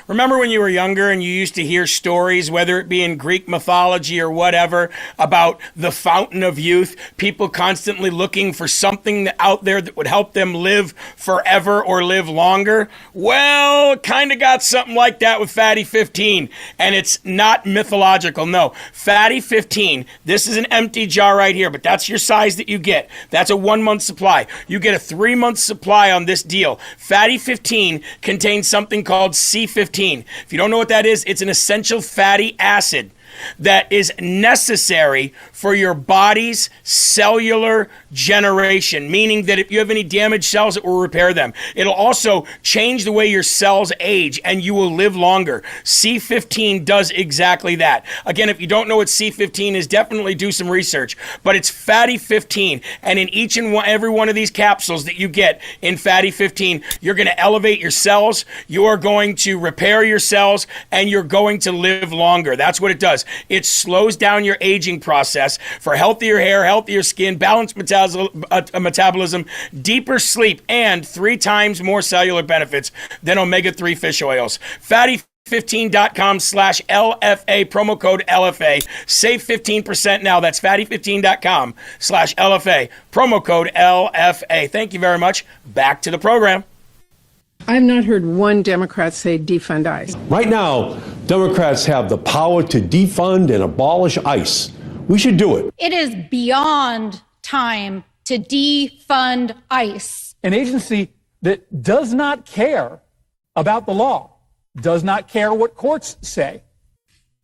Remember when you were younger and you used to hear stories, whether it be in Greek mythology or whatever, about the fountain of youth, people constantly looking for something out there that would help them live forever or live longer? Well, kind of got something like that with Fatty 15, and it's not mythological. No, Fatty 15, this is an empty jar right here, but that's your size that you get. That's a 1 month supply. You get a 3 month supply on this deal. Fatty 15 contains something called C15. If you don't know what that is, it's an essential fatty acid that is necessary for your body's cellular generation, meaning that if you have any damaged cells, it will repair them. It'll also change the way your cells age and you will live longer. C15 does exactly that. Again, if you don't know what C15 is, definitely do some research, but it's Fatty 15, and in each and every one of these capsules that you get in Fatty 15, you're going to elevate your cells, you are going to repair your cells, and you're going to live longer. That's what it does. It slows down your aging process for healthier hair, healthier skin, balanced metabolism, deeper sleep, and 3 times more cellular benefits than omega-3 fish oils. Fatty fatty15.com/LFA, promo code LFA. Save 15% now. That's fatty15.com/LFA, promo code LFA. Thank you very much. Back to the program. I've not heard one Democrat say defund ICE. Right now, Democrats have the power to defund and abolish ICE. We should do it. It is beyond time to defund ICE. An agency that does not care about the law, does not care what courts say,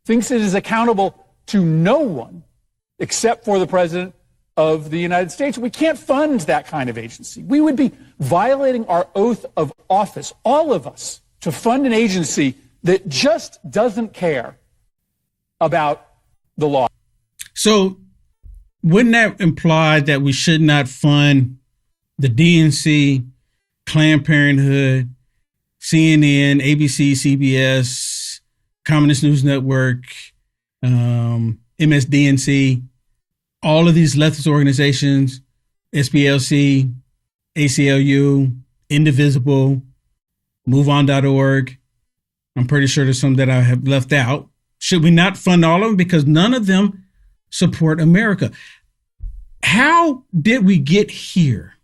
thinks it is accountable to no one except for the President of the United States. We can't fund that kind of agency. We would be violating our oath of office, all of us, to fund an agency that just doesn't care about the law. So wouldn't that imply that we should not fund the DNC, Planned Parenthood, CNN, ABC, CBS, Communist News Network, MSDNC, all of these leftist organizations, SPLC, ACLU, Indivisible, MoveOn.org. I'm pretty sure there's some that I have left out. Should we not fund all of them? Because none of them support America. How did we get here?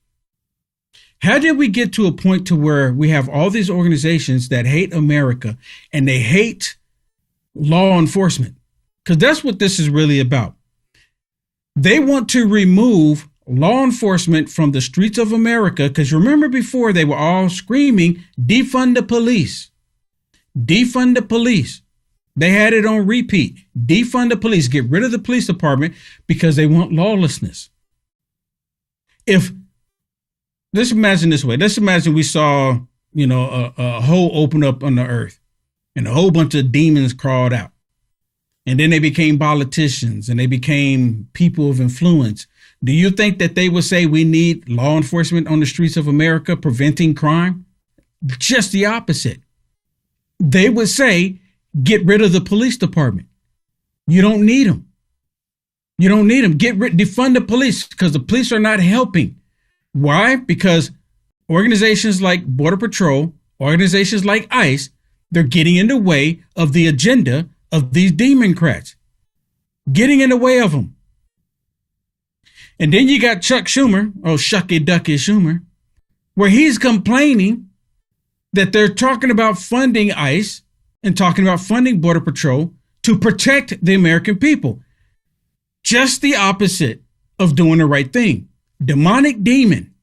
How did we get to a point to where we have all these organizations that hate America and they hate law enforcement? Because that's what this is really about. They want to remove law enforcement from the streets of America. Because remember before, they were all screaming, defund the police, defund the police. They had it on repeat. Defund the police, get rid of the police department because they want lawlessness. Let's imagine this way. Let's imagine we saw, a hole open up on the earth and a whole bunch of demons crawled out. And then they became politicians and they became people of influence. Do you think that they would say we need law enforcement on the streets of America preventing crime? Just the opposite. They would say, get rid of the police department. You don't need them. You don't need them. Defund the police because the police are not helping. Why? Because organizations like Border Patrol, organizations like ICE, they're getting in the way of the agenda of these Democrats, getting in the way of them. And then you got Chuck Schumer, Shucky Ducky Schumer, where he's complaining that they're talking about funding ICE and talking about funding Border Patrol to protect the American people. Just the opposite of doing the right thing. Demonic demon.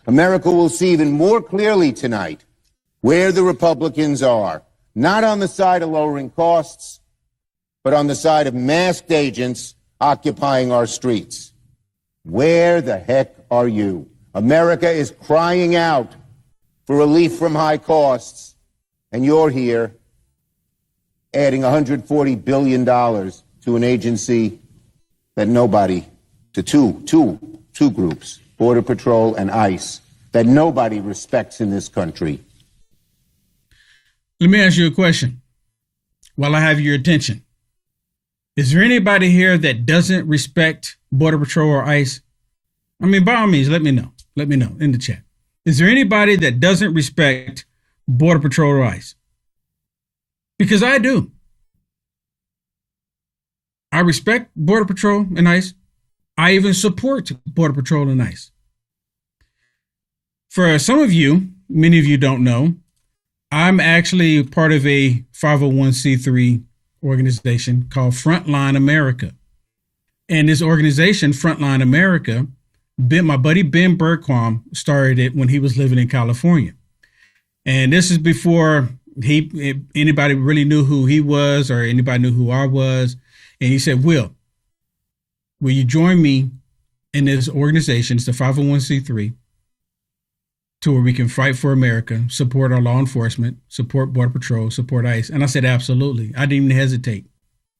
America will see even more clearly tonight where the Republicans are, not on the side of lowering costs, but on the side of masked agents occupying our streets. Where the heck are you? America is crying out for relief from high costs, and you're here adding $140 billion to an agency that to two groups, Border Patrol and ICE, that nobody respects in this country. Let me ask you a question while I have your attention. Is there anybody here that doesn't respect Border Patrol or ICE? I mean, by all means, let me know. Let me know in the chat. Is there anybody that doesn't respect Border Patrol or ICE? Because I do. I respect Border Patrol and ICE. I even support Border Patrol and ICE. For some of you, many of you don't know, I'm actually part of a 501c3 organization called Frontline America. And this organization, Frontline America, my buddy Ben Bergquam started it when he was living in California. And this is before anybody really knew who he was or anybody knew who I was. And he said, will you join me in this organization? It's the 501c3 to where we can fight for America, support our law enforcement, support Border Patrol, support ICE. And I said, absolutely. I didn't even hesitate.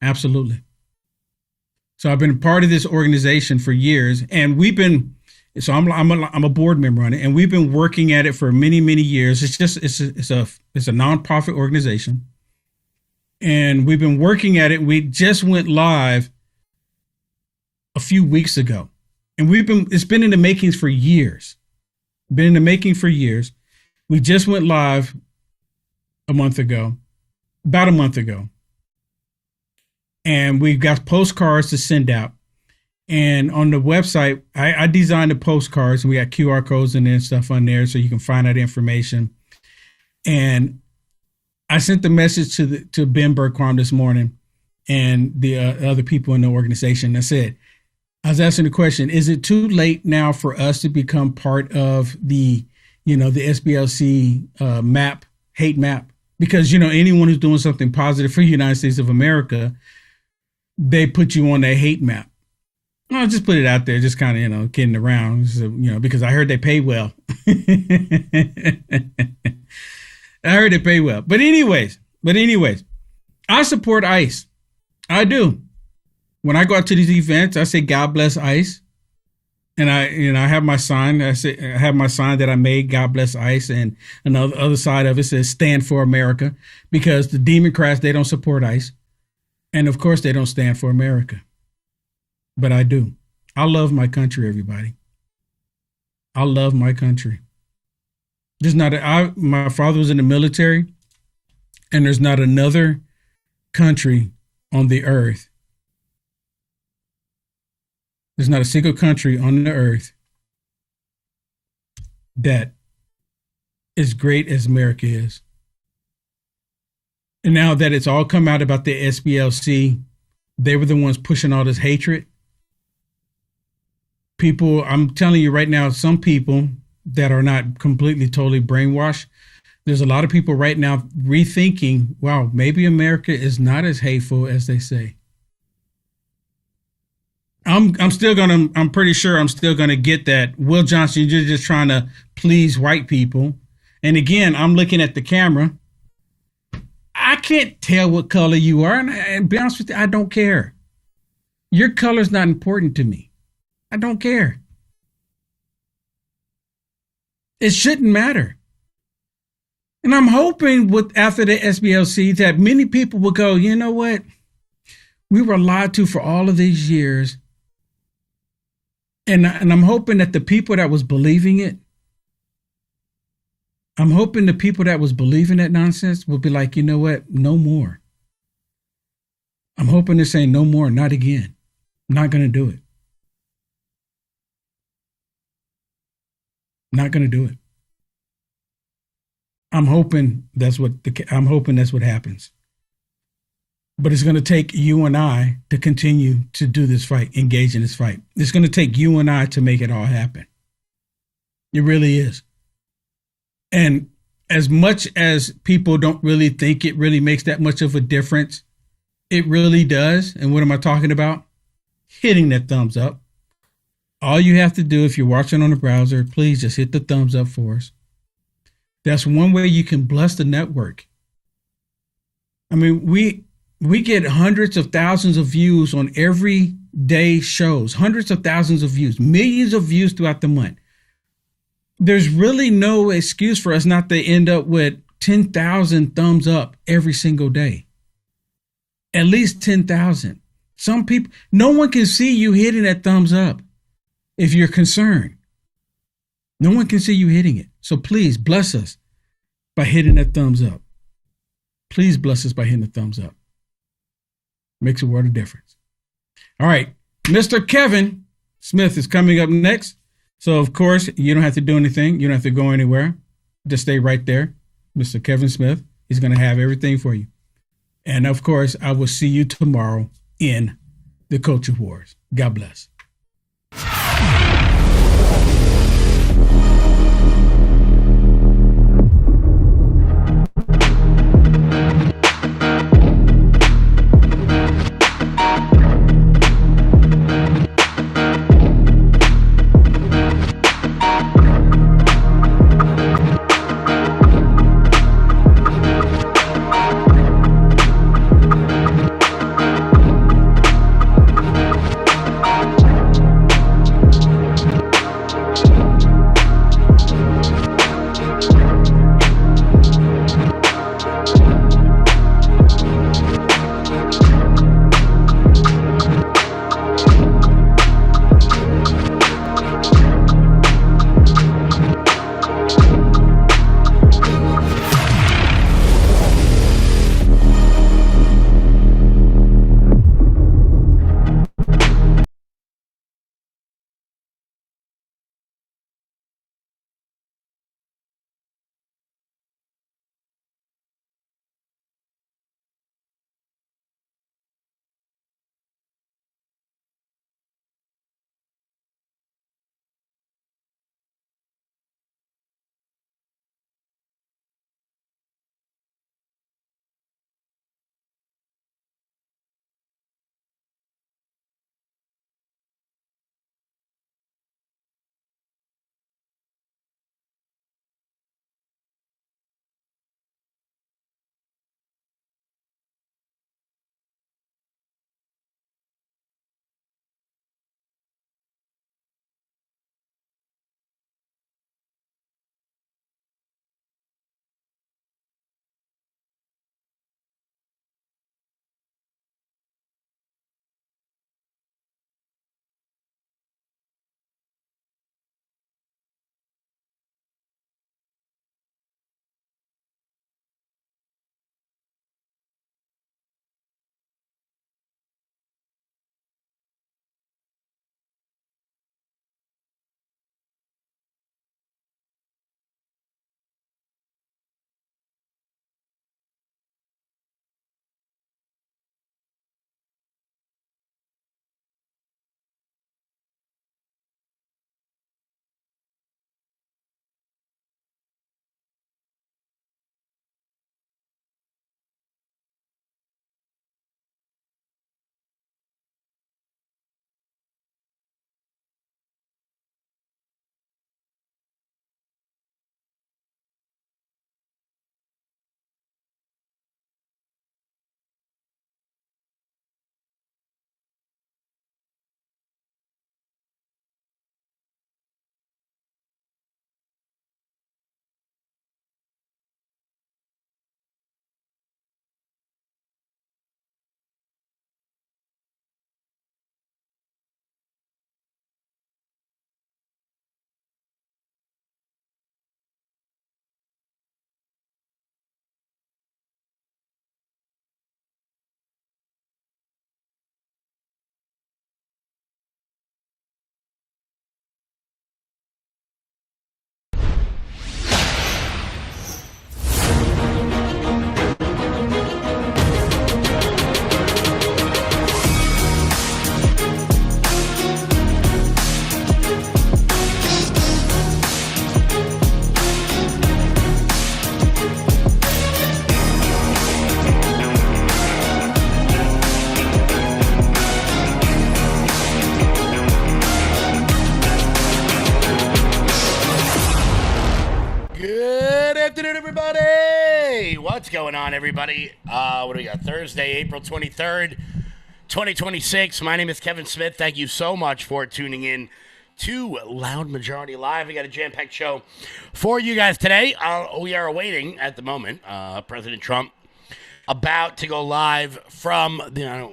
Absolutely. So I've been a part of this organization for years, and I'm a board member on it, and we've been working at it for many, many years. It's a nonprofit organization, and we've been working at it. We just went live a few weeks ago, and it's been in the makings for years. Been in the making for years. We just went live a month ago about a month ago. And we got postcards to send out. And on the website, I designed the postcards, and we got QR codes and stuff on there so you can find out information. And I sent the message to Ben Bergquam this morning and the other people in the organization. I said, I was asking the question, is it too late now for us to become part of the SBLC hate map? Because, anyone who's doing something positive for the United States of America, they put you on that hate map. I'll just put it out there, just kind of, kidding around, so, because I heard they pay well. I heard they pay well. But anyways, I support ICE. I do. When I go out to these events, I say, God bless ICE. And I have my sign. I have my sign that I made, God bless ICE. And another other side of it says, stand for America, because the Democrats, they don't support ICE. And of course, they don't stand for America. But I do. I love my country, everybody. I love my country. My father was in the military, and there's not another country on the earth. There's not a single country on the earth that is great as America is. And now that it's all come out about the SBLC, they were the ones pushing all this hatred. People, I'm telling you right now, some people that are not completely, totally brainwashed, there's a lot of people right now rethinking, wow, maybe America is not as hateful as they say. I'm pretty sure I'm still gonna get that. Will Johnson, you're just trying to please white people. And again, I'm looking at the camera. I can't tell what color you are. And be honest with you, I don't care. Your color's not important to me. I don't care. It shouldn't matter. And I'm hoping after the SBLC that many people will go, you know what? We were lied to for all of these years. And I'm hoping that the people that was believing it, I'm hoping the people that was believing that nonsense will be like, you know what? No more. I'm hoping they're saying no more, not again. I'm not going to do it. Not going to do it. I'm hoping that's what happens. But it's going to take you and I to continue to do this fight, engage in this fight. It's going to take you and I to make it all happen. It really is. And as much as people don't really think it really makes that much of a difference, it really does. And what am I talking about? Hitting that thumbs up. All you have to do, if you're watching on the browser, please just hit the thumbs up for us. That's one way you can bless the network. I mean, we get hundreds of thousands of views on every day shows, hundreds of thousands of views, millions of views throughout the month. There's really no excuse for us not to end up with 10,000 thumbs up every single day. At least 10,000. Some people, no one can see you hitting that thumbs up if you're concerned. No one can see you hitting it. So please bless us by hitting that thumbs up. Please bless us by hitting the thumbs up. Makes a world of difference. All right. Mr. Kevin Smith is coming up next. So, of course, you don't have to do anything. You don't have to go anywhere. Just stay right there. Mr. Kevin Smith is going to have everything for you. And, of course, I will see you tomorrow in the Culture Wars. God bless. What's going on, everybody? What do we got? Thursday, April 23rd, 2026. My name is Kevin Smith. Thank you so much for tuning in to Loud Majority Live. We got a jam-packed show for you guys today. We are awaiting, at the moment, President Trump about to go live from the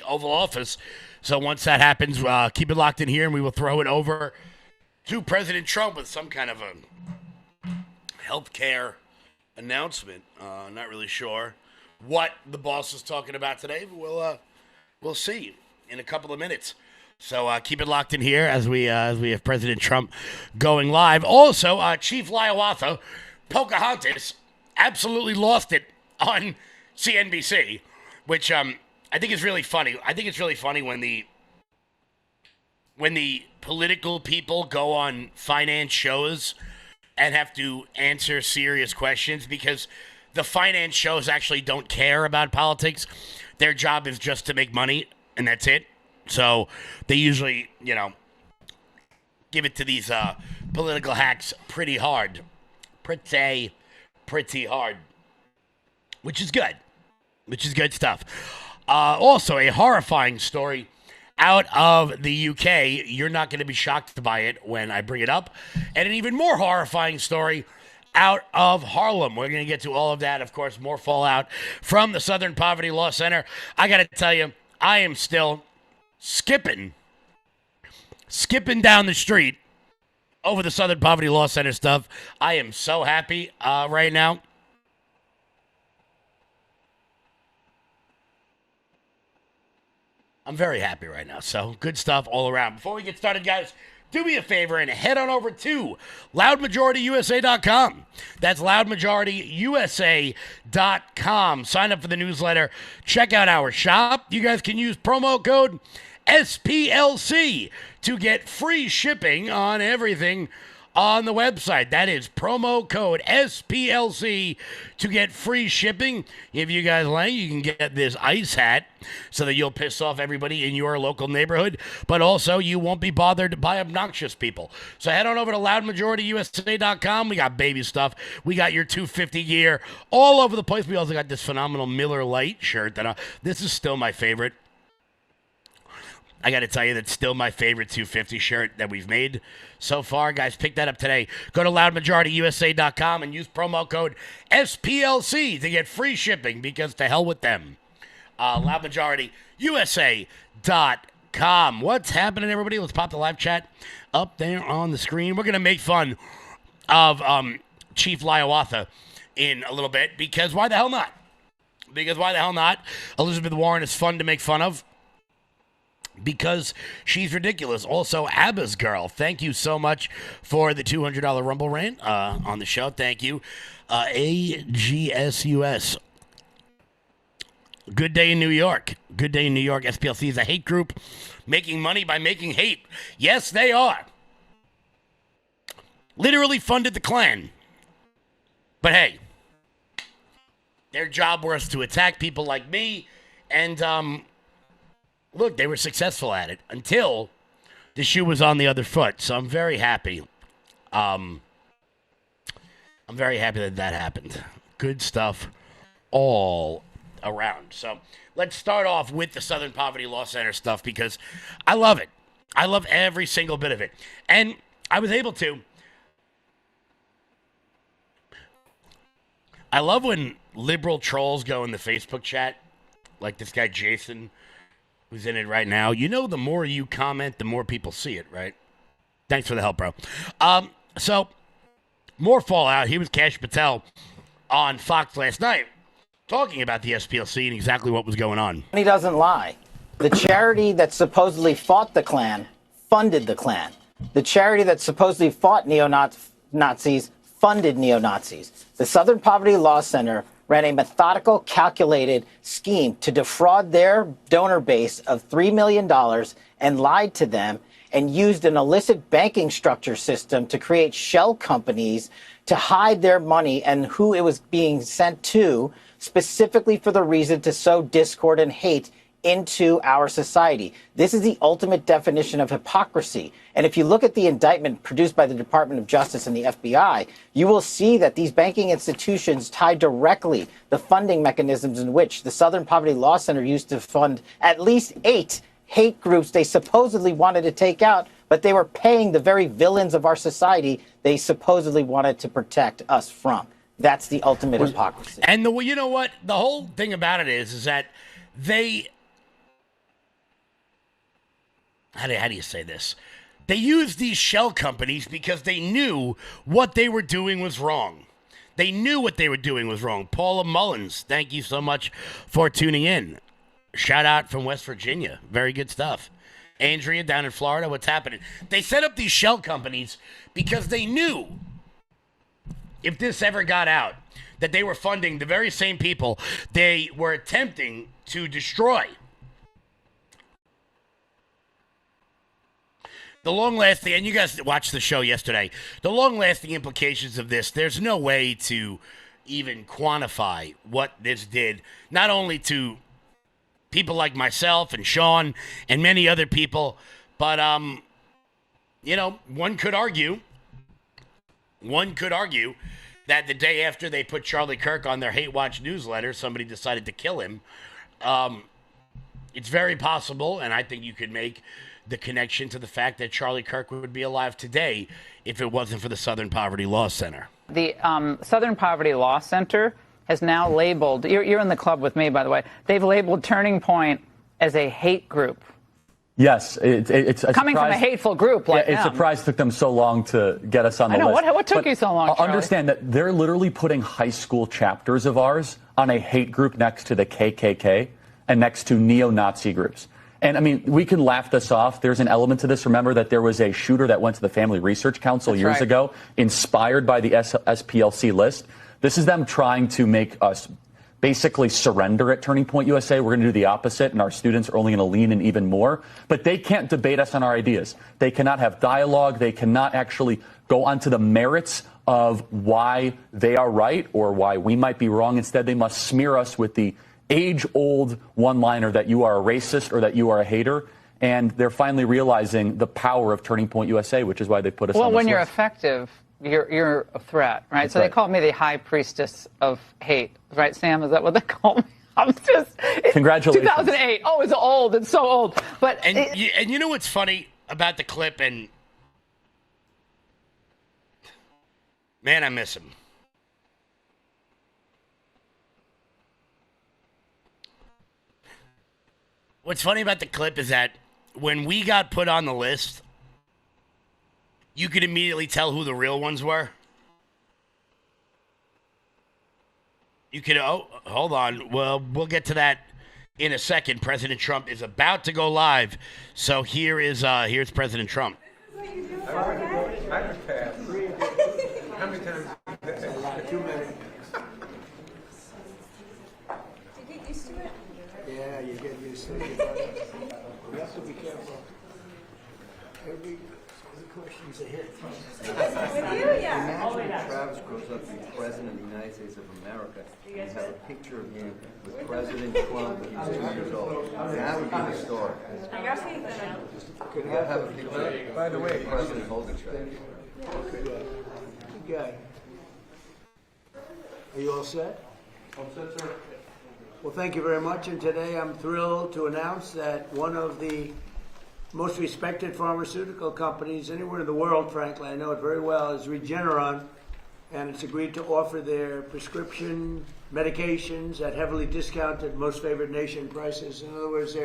Oval Office. So once that happens, keep it locked in here, and we will throw it over to President Trump with some kind of a healthcare announcement. Not really sure what the boss is talking about today, but we'll see in a couple of minutes. So keep it locked in here as we have President Trump going live. Also, Chief Liawatha, Pocahontas, absolutely lost it on CNBC, which I think is really funny. I think it's really funny when the political people go on finance shows and have to answer serious questions, because the finance shows actually don't care about politics. Their job is just to make money, and that's it. So they usually, give it to these political hacks pretty hard. Pretty hard. Which is good. Which is good stuff. Also, a horrifying story out of the UK. You're not going to be shocked by it when I bring it up. And an even more horrifying story out of Harlem. We're going to get to all of that. Of course, more fallout from the Southern Poverty Law Center. I got to tell you, I am still skipping down the street over the Southern Poverty Law Center stuff. I am so happy right now. I'm very happy right now. So good stuff all around. Before we get started, guys, do me a favor and head on over to loudmajorityusa.com. That's loudmajorityusa.com. Sign up for the newsletter. Check out our shop. You guys can use promo code SPLC to get free shipping on everything on the website. That is promo code SPLC to get free shipping. If you guys like, you can get this ice hat so that you'll piss off everybody in your local neighborhood, but also you won't be bothered by obnoxious people. So head on over to loudmajorityusa.com. We got baby stuff. We got your 250 gear all over the place. We also got this phenomenal Miller Lite shirt. This is still my favorite. I got to tell you, that's still my favorite 250 shirt that we've made so far. Guys, pick that up today. Go to loudmajorityusa.com and use promo code SPLC to get free shipping, because to hell with them. Loudmajorityusa.com. What's happening, everybody? Let's pop the live chat up there on the screen. We're going to make fun of Chief Liawatha in a little bit, because why the hell not? Elizabeth Warren is fun to make fun of, because she's ridiculous. Also, ABBA's girl. Thank you so much for the $200 Rumble rant on the show. Thank you. AGSUS. Good day in New York. Good day in New York. SPLC is a hate group making money by making hate. Yes, they are. Literally funded the Klan. But hey, their job was to attack people like me, and look, they were successful at it until the shoe was on the other foot. So I'm very happy. I'm very happy that happened. Good stuff all around. So let's start off with the Southern Poverty Law Center stuff, because I love it. I love every single bit of it. And I was able to. I love when liberal trolls go in the Facebook chat, like this guy Jason, who's in it right now. The more you comment, the more people see it, right? Thanks for the help, bro. So, more fallout. He was Kash Patel on Fox last night talking about the SPLC and exactly what was going on. He doesn't lie. The charity that supposedly fought the Klan funded the Klan. The charity that supposedly fought neo-Nazis funded neo-Nazis. The Southern Poverty Law Center ran a methodical, calculated scheme to defraud their donor base of $3 million and lied to them, and used an illicit banking structure system to create shell companies to hide their money and who it was being sent to, specifically for the reason to sow discord and hate into our society. This is the ultimate definition of hypocrisy. And if you look at the indictment produced by the Department of Justice and the FBI, you will see that these banking institutions tie directly the funding mechanisms in which the Southern Poverty Law Center used to fund at least 8 hate groups they supposedly wanted to take out, but they were paying the very villains of our society they supposedly wanted to protect us from. That's the ultimate hypocrisy. And you know what? The whole thing about it is that they... How do you say this? They used these shell companies because they knew what they were doing was wrong. They knew what they were doing was wrong. Paula Mullins, thank you so much for tuning in. Shout out from West Virginia. Very good stuff. Andrea down in Florida, what's happening? They set up these shell companies because they knew if this ever got out that they were funding the very same people they were attempting to destroy. The long-lasting, and you guys watched the show yesterday, the long-lasting implications of this, there's no way to even quantify what this did, not only to people like myself and Sean and many other people, but, one could argue that the day after they put Charlie Kirk on their Hate Watch newsletter, somebody decided to kill him. It's very possible, and I think you could make the connection to the fact that Charlie Kirk would be alive today if it wasn't for the Southern Poverty Law Center. The Southern Poverty Law Center has now labeled, you're in the club with me, by the way, they've labeled Turning Point as a hate group. Yes, it's coming from a hateful group like it's surprised it took them so long to get us on the list. What took you so long, Charlie? Understand that they're literally putting high school chapters of ours on a hate group next to the KKK and next to neo-Nazi groups. And, I mean, we can laugh this off. There's an element to this. Remember that there was a shooter that went to the Family Research Council years ago, inspired by the SPLC list. This is them trying to make us basically surrender at Turning Point USA. We're going to do the opposite, and our students are only going to lean in even more. But they can't debate us on our ideas. They cannot have dialogue. They cannot actually go onto the merits of why they are right or why we might be wrong. Instead, they must smear us with the age-old one-liner that you are a racist or that you are a hater, and they're finally realizing the power of Turning Point USA, which is why they put us on this list. Well, when you're effective, you're a threat, right? That's so right. They call me the high priestess of hate, right, Sam? Is that what they call me? I'm just... Congratulations. 2008. Oh, it's old. It's so old. But and you know what's funny about the clip, and man, I miss him. What's funny about the clip is that when we got put on the list, you could immediately tell who the real ones were. You could, hold on. Well, we'll get to that in a second. President Trump is about to go live. So here's President Trump. How many times? 2 minutes. Yeah, you get used to it. You have to be careful. Every question's a hit. Imagine if Travis grows up to be president of the United States of America and have a picture of him with President Trump when he was 2 years old. That would be historic. Could have a picture. By the way, President holding that. Good guy. Are you all set? All set, sir. Well, thank you very much. And today I'm thrilled to announce that one of the most respected pharmaceutical companies anywhere in the world, frankly, I know it very well, is Regeneron. And it's agreed to offer their prescription medications at heavily discounted, most favored nation prices. In other words,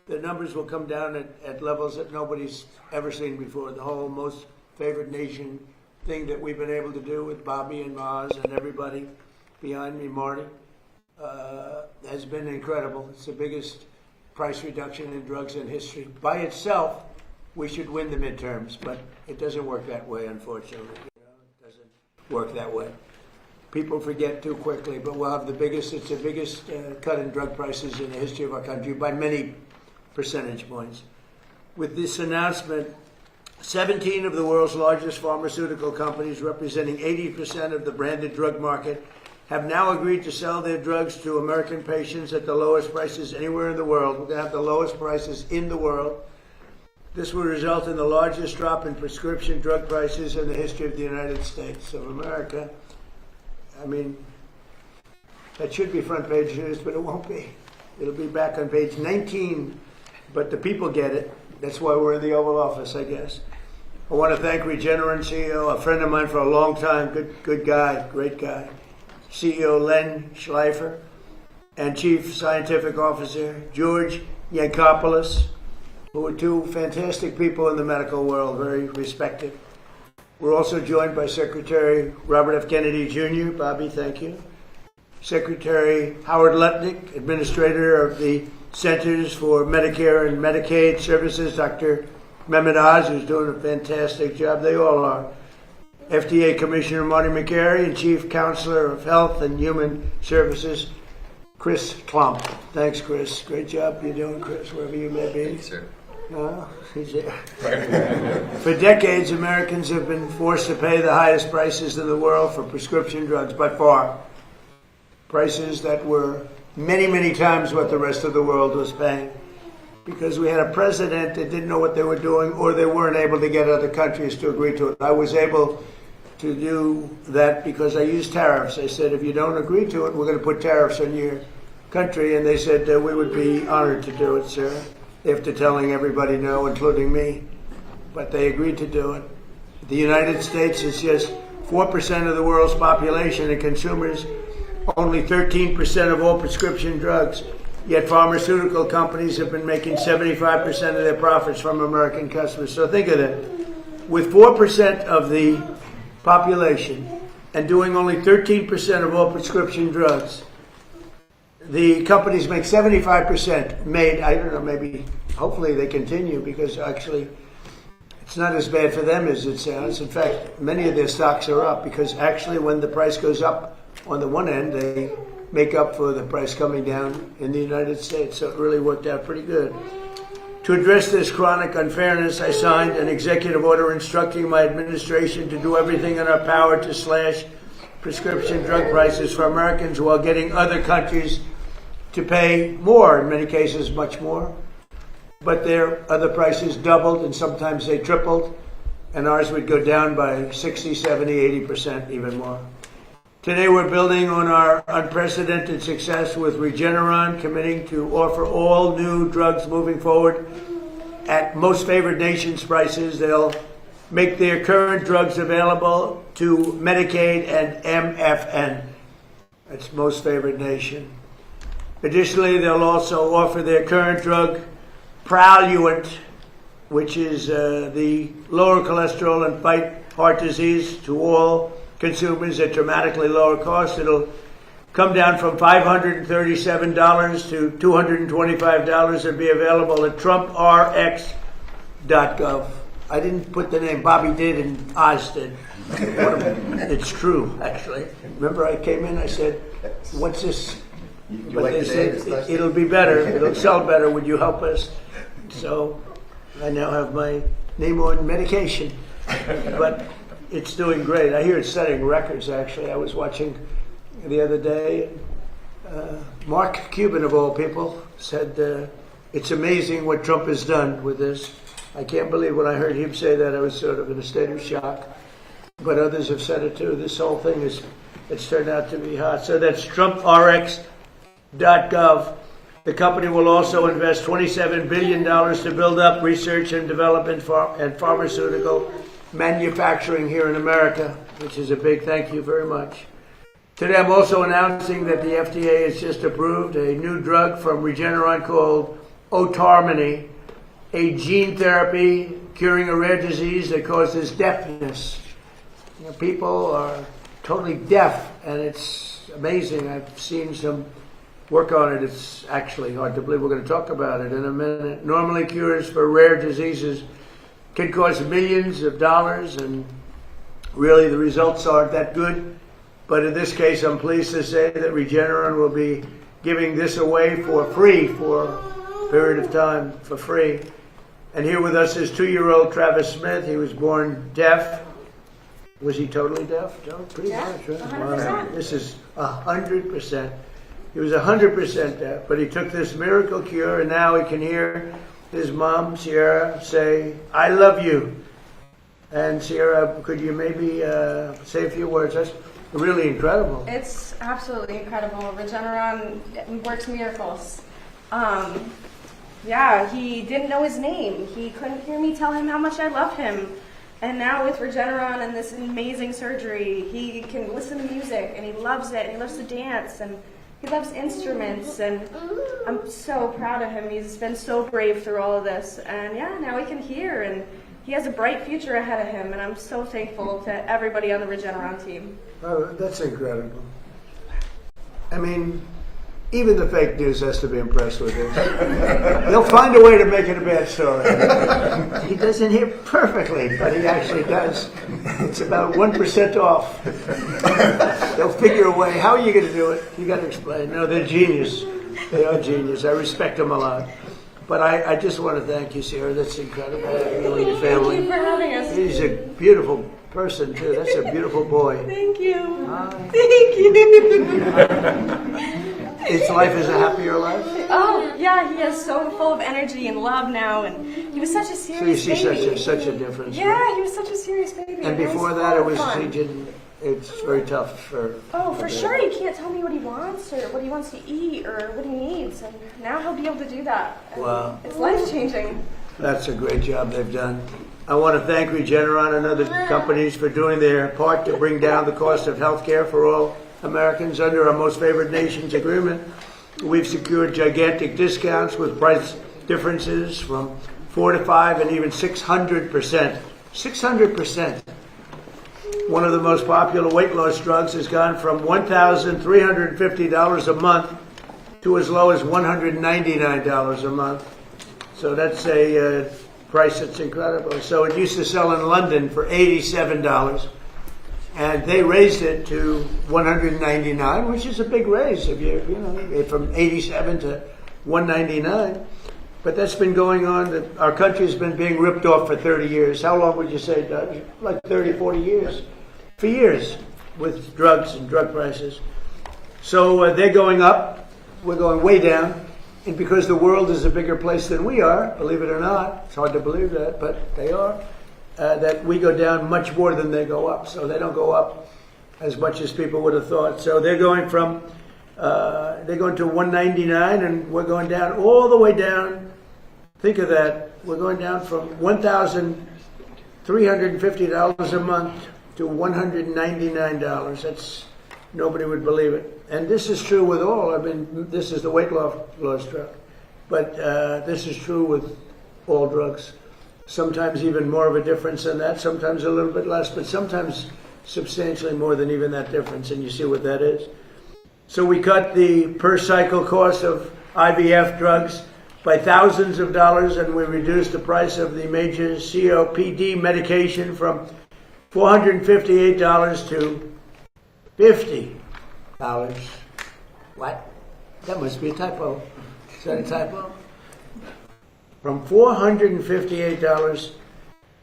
the numbers will come down at levels that nobody's ever seen before. The whole most favored nation thing that we've been able to do with Bobby and Maz and everybody behind me, Marty, has been incredible. It's the biggest price reduction in drugs in history. By itself, we should win the midterms, but it doesn't work that way, unfortunately. It doesn't work that way. People forget too quickly, but we'll have it's the biggest cut in drug prices in the history of our country by many percentage points. With this announcement, 17 of the world's largest pharmaceutical companies, representing 80% of the branded drug market, have now agreed to sell their drugs to American patients at the lowest prices anywhere in the world. We're going to have the lowest prices in the world. This will result in the largest drop in prescription drug prices in the history of the United States of America. I mean, that should be front page news, but it won't be. It'll be back on page 19, but the people get it. That's why we're in the Oval Office, I guess. I want to thank Regeneron CEO, a friend of mine for a long time, good guy, great guy, CEO Len Schleifer, and Chief Scientific Officer George Yankopoulos, who are two fantastic people in the medical world, very respected. We're also joined by Secretary Robert F. Kennedy Jr. Bobby, thank you. Secretary Howard Lutnick, Administrator of the Centers for Medicare and Medicaid Services, Dr. Mehmet Oz, who's doing a fantastic job. They all are. FDA Commissioner Marty McCary and Chief Counselor of Health and Human Services, Chris Klump. Thanks, Chris. Great job you're doing, Chris, wherever you may be. Thanks, sir. He's there. For decades, Americans have been forced to pay the highest prices in the world for prescription drugs, by far. Prices that were many, many times what the rest of the world was paying. Because we had a president that didn't know what they were doing, or they weren't able to get other countries to agree to it. I was able to do that because I used tariffs. I said, if you don't agree to it, we're going to put tariffs on your country. And they said, we would be honored to do it, sir, after telling everybody no, including me. But they agreed to do it. The United States is just 4% of the world's population and consumers only 13% of all prescription drugs. Yet pharmaceutical companies have been making 75% of their profits from American customers. So think of that. With 4% of the population and doing only 13% of all prescription drugs, the companies make 75% made, I don't know, maybe, hopefully they continue, because actually it's not as bad for them as it sounds. In fact, many of their stocks are up, because actually when the price goes up on the one end, they make up for the price coming down in the United States. So it really worked out pretty good. To address this chronic unfairness, I signed an executive order instructing my administration to do everything in our power to slash prescription drug prices for Americans while getting other countries to pay more, in many cases much more. But their other prices doubled, and sometimes they tripled, and ours would go down by 60, 70, 80%, even more. Today we're building on our unprecedented success with Regeneron, committing to offer all new drugs moving forward at most favored nations prices. They'll make their current drugs available to Medicaid and MFN. That's most favored nation. Additionally, they'll also offer their current drug, Praluent, which is the lower cholesterol and fight heart disease, to all consumers at dramatically lower cost. It'll come down from $537 to $225 and be available at TrumpRx.gov. I didn't put the name. Bobby did and Oz did. It's true, actually. Remember I came in, I said, what's this? But they said, it'll be better. It'll sell better. Would you help us? So I now have my name on medication. But it's doing great. I hear it's setting records, actually. I was watching the other day. Mark Cuban, of all people, said it's amazing what Trump has done with this. I can't believe when I heard him say that. I was sort of in a state of shock. But others have said it too. This whole thing it's turned out to be hot. So that's TrumpRx.gov. The company will also invest $27 billion to build up research and development and pharmaceutical manufacturing here in America, which is a big thank you very much. Today I'm also announcing that the FDA has just approved a new drug from Regeneron called Otarmany, a gene therapy curing a rare disease that causes deafness. You know, people are totally deaf, and it's amazing. I've seen some work on it. It's actually hard to believe. We're going to talk about it in a minute. Normally, cures for rare diseases can cost millions of dollars, and really the results aren't that good. But in this case, I'm pleased to say that Regeneron will be giving this away for free for a period of time, for free. And here with us is 2-year-old Travis Smith. He was born deaf. Was he totally deaf, Joe? Pretty much, right? 100%. Wow. This is 100%. He was 100% deaf, but he took this miracle cure, and now he can hear his mom, Sierra, say, "I love you." And Sierra, could you maybe say a few words? That's really incredible. It's absolutely incredible. Regeneron works miracles. Yeah, he didn't know his name. He couldn't hear me tell him how much I love him. And now with Regeneron and this amazing surgery, he can listen to music, and he loves it, and he loves to dance, and he loves instruments, and I'm so proud of him. He's been so brave through all of this. And yeah, now he can hear, and he has a bright future ahead of him, and I'm so thankful to everybody on the Regeneron team. Oh, that's incredible. I mean, even the fake news has to be impressed with this. They'll find a way to make it a bad story. He doesn't hear perfectly, but he actually does. It's about 1% off. They'll figure a way. How are you going to do it? You got to explain. No, they're genius. They are genius. I respect them a lot. But I just want to thank you, Sierra. That's incredible. You and your family. Thank you for having us. He's a beautiful person, too. That's a beautiful boy. Thank you. Thank you. His life is a happier life? Oh, yeah, he is so full of energy and love now, and he was such a serious So you see baby. such a difference. Yeah, he was such a serious baby. And was before that, it was fun. it's very tough for. Oh, for sure. He can't tell me what he wants or what he wants to eat or what he needs, and now he'll be able to do that. And Wow. it's life-changing. That's a great job they've done. I want to thank Regeneron and other companies for doing their part to bring down the cost of health care for all Americans under our Most Favored Nations agreement. We've secured gigantic discounts with price differences from 4 to 5 and even 600%. 600%. One of the most popular weight loss drugs has gone from $1,350 a month to as low as $199 a month. So that's a price that's incredible. So it used to sell in London for $87. And they raised it to $199, which is a big raise if you know, from 87 to 199. But that's been going on. Our country's been being ripped off for 30 years. How long would you say, Doug? Like 30, 40 years. For years with drugs and drug prices. So they're going up. We're going way down. And because the world is a bigger place than we are, believe it or not, it's hard to believe that, but they are. That we go down much more than they go up. So they don't go up as much as people would have thought. So they're going from, they're going to 199 and we're going down all the way down. Think of that. We're going down from $1,350 a month to $199. That's, nobody would believe it. And this is true with all. I mean, this is the weight loss drug. But this is true with all drugs. Sometimes even more of a difference than that, sometimes a little bit less, but sometimes substantially more than even that difference, and you see what that is. So we cut the per cycle cost of IVF drugs by thousands of dollars, and we reduced the price of the major COPD medication from $458 to $50. What? That must be a typo. Is that a typo? From $458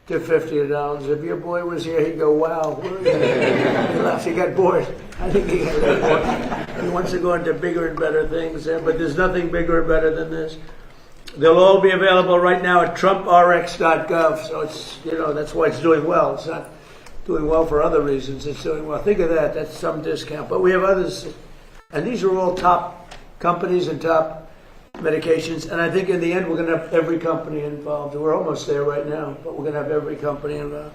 to $50. If your boy was here, he'd go, wow. He laughed, he got bored. I think he got bored. He wants to go into bigger and better things, but there's nothing bigger or better than this. They'll all be available right now at TrumpRx.gov. So it's, that's why it's doing well. It's not doing well for other reasons. It's doing well. Think of that. That's some discount. But we have others. And these are all top companies and top medications, and I think in the end we're going to have every company involved. We're almost there right now, but we're going to have every company involved.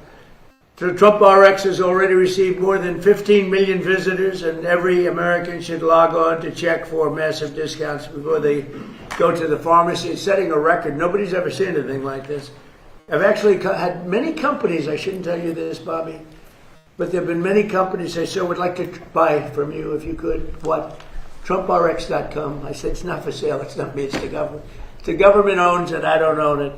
Trump RX has already received more than 15 million visitors, and every American should log on to check for massive discounts before they go to the pharmacy. It's setting a record. Nobody's ever seen anything like this. I've actually had many companies, I shouldn't tell you this, Bobby, but there have been many companies say, "Sir, we'd like to buy from you if you could." What? TrumpRx.com. I said, it's not for sale. It's not me. It's the government. The government owns it. I don't own it.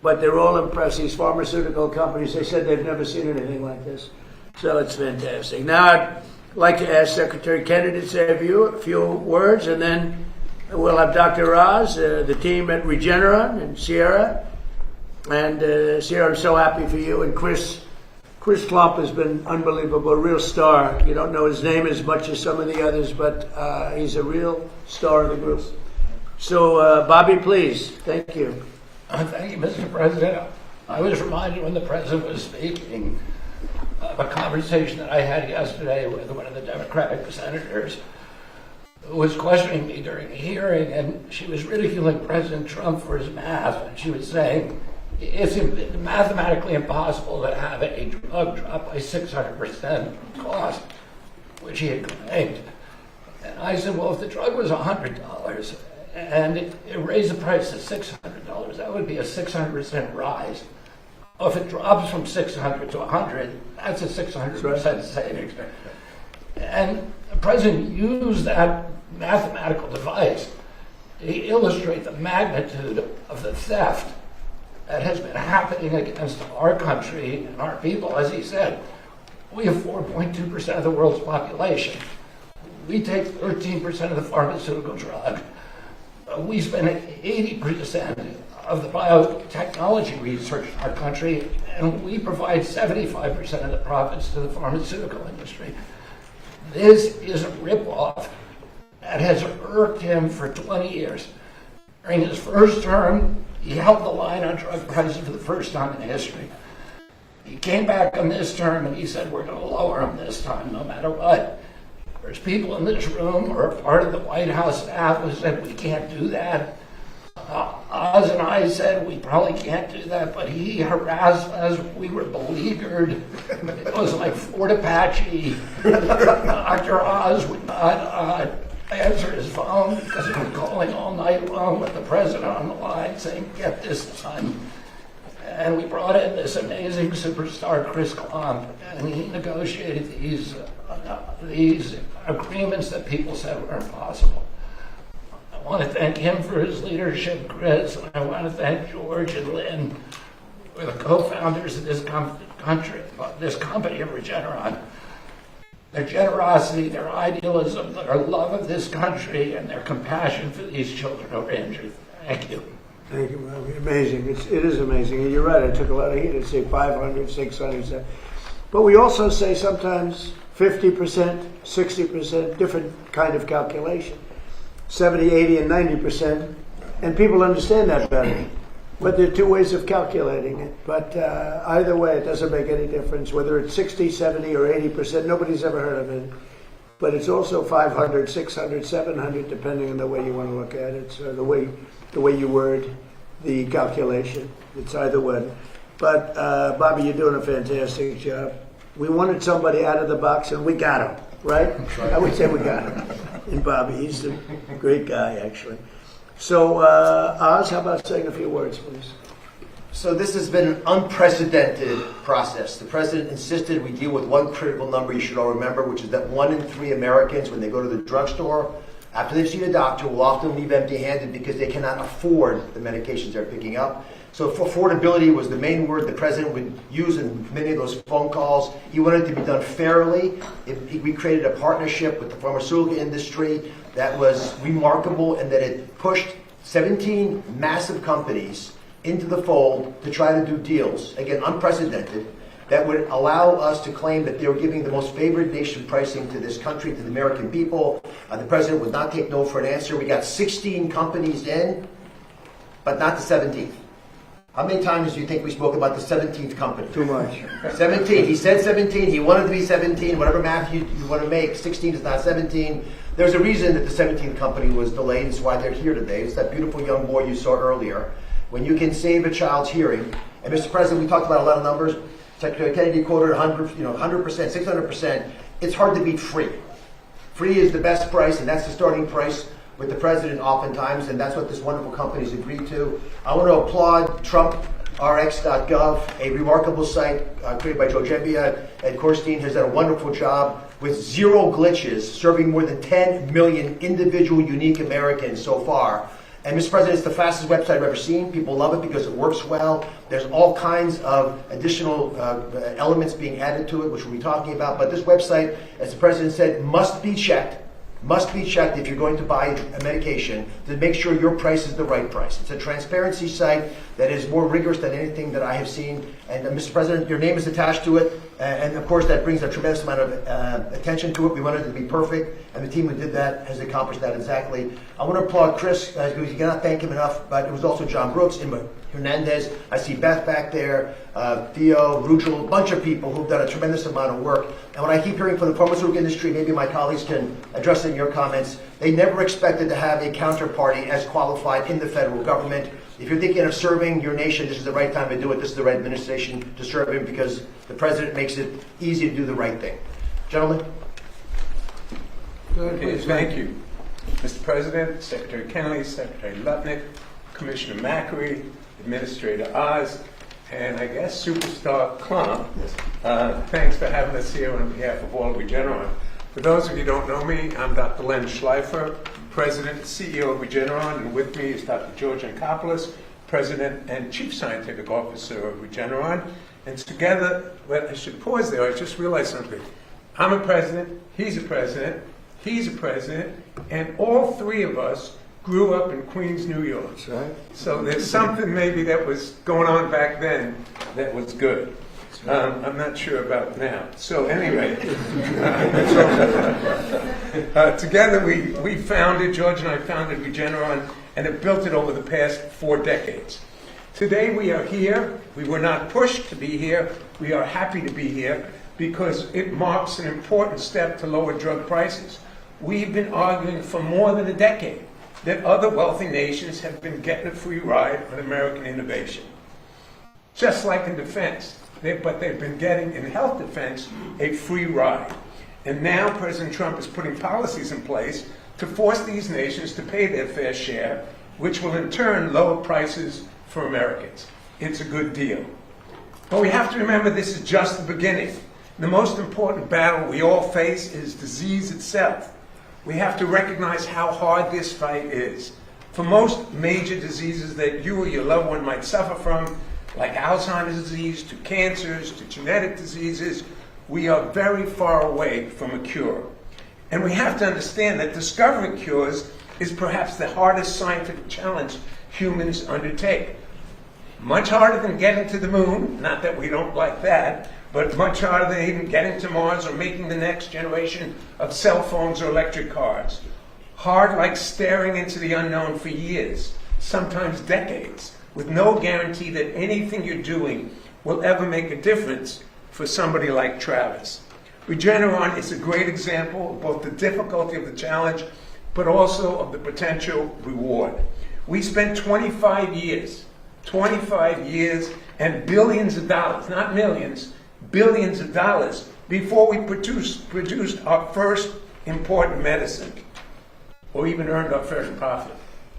But they're all impressed. These pharmaceutical companies, they said they've never seen anything like this. So it's fantastic. Now, I'd like to ask Secretary Kennedy to say a few words, and then we'll have Dr. Oz, the team at Regeneron, and Sierra. And Sierra, I'm so happy for you. And Chris, Chris Klopp has been unbelievable, a real star. You don't know his name as much as some of the others, but he's a real star of the group. So, Bobby, please. Thank you. Thank you, Mr. President. I was reminded when the President was speaking of a conversation that I had yesterday with one of the Democratic senators who was questioning me during a hearing, and she was ridiculing President Trump for his math, and she was saying it's mathematically impossible to have a drug drop by 600% cost, which he had claimed. And I said, well, if the drug was $100 and it raised the price to $600, that would be a 600% rise. Well, if it drops from 600 to 100, that's a 600% savings. And the President used that mathematical device to illustrate the magnitude of the theft that has been happening against our country and our people. As he said, we have 4.2% of the world's population. We take 13% of the pharmaceutical drug. We spend 80% of the biotechnology research in our country, and we provide 75% of the profits to the pharmaceutical industry. This is a ripoff that has irked him for 20 years. During his first term, he held the line on drug prices for the first time in history. He came back on this term and he said, we're going to lower them this time, no matter what. There's people in this room or part of the White House staff who said, we can't do that. Oz and I said, we probably can't do that, but he harassed us. We were beleaguered. It was like Fort Apache. Dr. Oz would not answer his phone because he was calling all night long with the president on the line saying, get this done. And we brought in this amazing superstar, Chris Klopp, and he negotiated these agreements that people said were impossible. I want to thank him for his leadership, Chris, and I want to thank George and Lynn, who are the co-founders of this company of Regeneron. Their generosity, their idealism, their love of this country, and their compassion for these children who are injured. Thank you. Thank you, Bobby. Amazing. It is amazing. And you're right, I took a lot of heat. I'd say 500, 600. But we also say sometimes 50%, 60%, different kind of calculation. 70, 80, and 90%. And people understand that better. But there are two ways of calculating it. But either way, it doesn't make any difference. Whether it's 60, 70, or 80%, nobody's ever heard of it. But it's also 500, 600, 700, depending on the way you want to look at it. So the way you word the calculation. It's either one. But Bobby, you're doing a fantastic job. We wanted somebody out of the box, and we got him, right? I would say we got him. And Bobby, he's a great guy, actually. So, Oz, how about saying a few words, please? So this has been an unprecedented process. The president insisted we deal with one critical number you should all remember, which is that 1 in 3 Americans, when they go to the drugstore, after they've seen a doctor, will often leave empty-handed because they cannot afford the medications they're picking up. So affordability was the main word the president would use in many of those phone calls. He wanted it to be done fairly. We created a partnership with the pharmaceutical industry that was remarkable, and that it pushed 17 massive companies into the fold to try to do deals, again, unprecedented, that would allow us to claim that they were giving the most favored nation pricing to this country, to the American people. The president would not take no for an answer. We got 16 companies in, but not the 17th. How many times do you think we spoke about the 17th company? Too much. 17. He said 17. He wanted to be 17. Whatever math you want to make, 16 is not 17. There's a reason that the 17th company was delayed. It's why they're here today. It's that beautiful young boy you saw earlier. When you can save a child's hearing, and Mr. President, we talked about a lot of numbers. Secretary Kennedy quoted 100%, 600%. It's hard to beat free. Free is the best price, and that's the starting price with the president oftentimes, and that's what this wonderful company's agreed to. I want to applaud TrumpRx.gov, a remarkable site created by Joe Gebbia. Ed Korstein has done a wonderful job with 0 glitches, serving more than 10 million individual unique Americans so far. And Mr. President, it's the fastest website I've ever seen. People love it because it works well. There's all kinds of additional elements being added to it, which we'll be talking about. But this website, as the president said, must be checked if you're going to buy a medication to make sure your price is the right price. It's a transparency site that is more rigorous than anything that I have seen. And Mr. President, your name is attached to it. And of course, that brings a tremendous amount of attention to it. We wanted it to be perfect, and the team who did that has accomplished that exactly. I want to applaud Chris, because you cannot thank him enough, but it was also John Brooks, Inma Hernandez. I see Beth back there, Theo, Rugel, a bunch of people who've done a tremendous amount of work. And when I keep hearing from the pharmaceutical industry, maybe my colleagues can address it in your comments, they never expected to have a counterparty as qualified in the federal government. If you're thinking of serving your nation, this is the right time to do it. This is the right administration to serve him, because the president makes it easy to do the right thing. Gentlemen? Okay, thank you. Mr. President, Secretary Kennedy, Secretary Lutnick, Commissioner Macri, Administrator Oz, and I guess Superstar Klum. Thanks for having us here on behalf of all Regeneron. For those of you who don't know me, I'm Dr. Len Schleifer, President and CEO of Regeneron, and with me is Dr. George Ankopoulos, President and Chief Scientific Officer of Regeneron. And together, well, I should pause there, I just realized something. I'm a president, he's a president, and all three of us grew up in Queens, New York. That's right. So there's something maybe that was going on back then that was good. I'm not sure about now. So anyway, together we founded, George and I founded Regeneron, and have built it over the past 4 decades. Today we are here. We were not pushed to be here. We are happy to be here because it marks an important step to lower drug prices. We've been arguing for more than a decade that other wealthy nations have been getting a free ride on American innovation. Just like in defense, but they've been getting in health defense a free ride. And now President Trump is putting policies in place to force these nations to pay their fair share, which will in turn lower prices for Americans. It's a good deal. But we have to remember this is just the beginning. The most important battle we all face is disease itself. We have to recognize how hard this fight is. For most major diseases that you or your loved one might suffer from, like Alzheimer's disease, to cancers, to genetic diseases, we are very far away from a cure. And we have to understand that discovering cures is perhaps the hardest scientific challenge humans undertake. Much harder than getting to the moon, not that we don't like that, but much harder than even getting to Mars or making the next generation of cell phones or electric cars. Hard like staring into the unknown for years, sometimes decades, with no guarantee that anything you're doing will ever make a difference for somebody like Travis. Regeneron is a great example of both the difficulty of the challenge, but also of the potential reward. We spent 25 years and billions of dollars, not millions, billions of dollars before we produced our first important medicine, or even earned our first profit.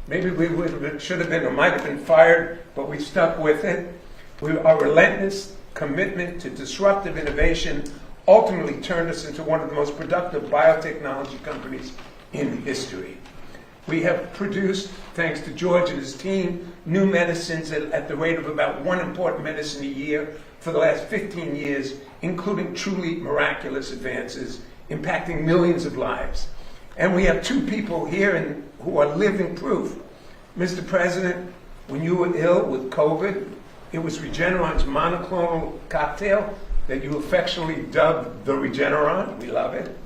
Maybe we should have been or might have been fired, but we stuck with it. Our relentless commitment to disruptive innovation ultimately turned us into one of the most productive biotechnology companies in history. We have produced, thanks to George and his team, new medicines at the rate of about 1 important medicine a year for the last 15 years, including truly miraculous advances impacting millions of lives. And we have 2 people here who are living proof. Mr. President, when you were ill with COVID, it was Regeneron's monoclonal cocktail that you affectionately dubbed the Regeneron. We love it.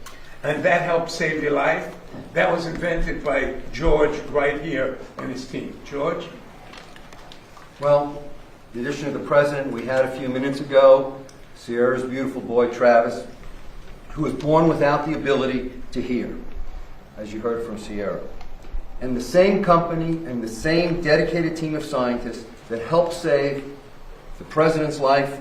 And that helped save your life. That was invented by George right here and his team. George? Well, in addition to the president we had a few minutes ago, Sierra's beautiful boy, Travis, who was born without the ability to hear, as you heard from Sierra. And the same company and the same dedicated team of scientists that helped save the president's life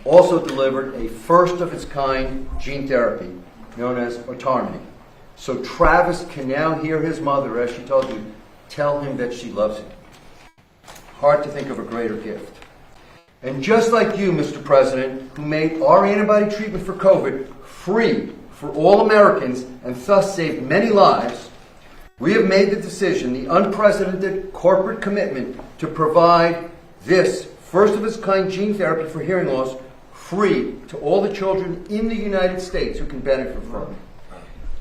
also delivered a first-of-its-kind gene therapy known as autonomy. So Travis can now hear his mother, as she told you, tell him that she loves him. Hard to think of a greater gift. And just like you, Mr. President, who made our antibody treatment for COVID free for all Americans and thus saved many lives, we have made the decision, the unprecedented corporate commitment, to provide this first-of-its-kind gene therapy for hearing loss free to all the children in the United States who can benefit from it.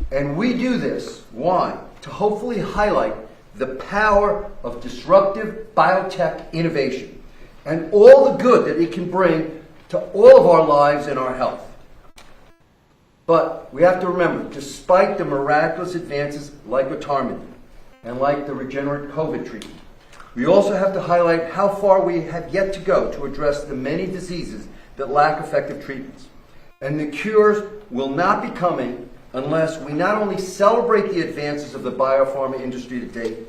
And we do this, why? To hopefully highlight the power of disruptive biotech innovation and all the good that it can bring to all of our lives and our health. But we have to remember, despite the miraculous advances like Retarmine and like the regenerate COVID treatment, we also have to highlight how far we have yet to go to address the many diseases that lack effective treatments. And the cures will not be coming unless we not only celebrate the advances of the biopharma industry to date,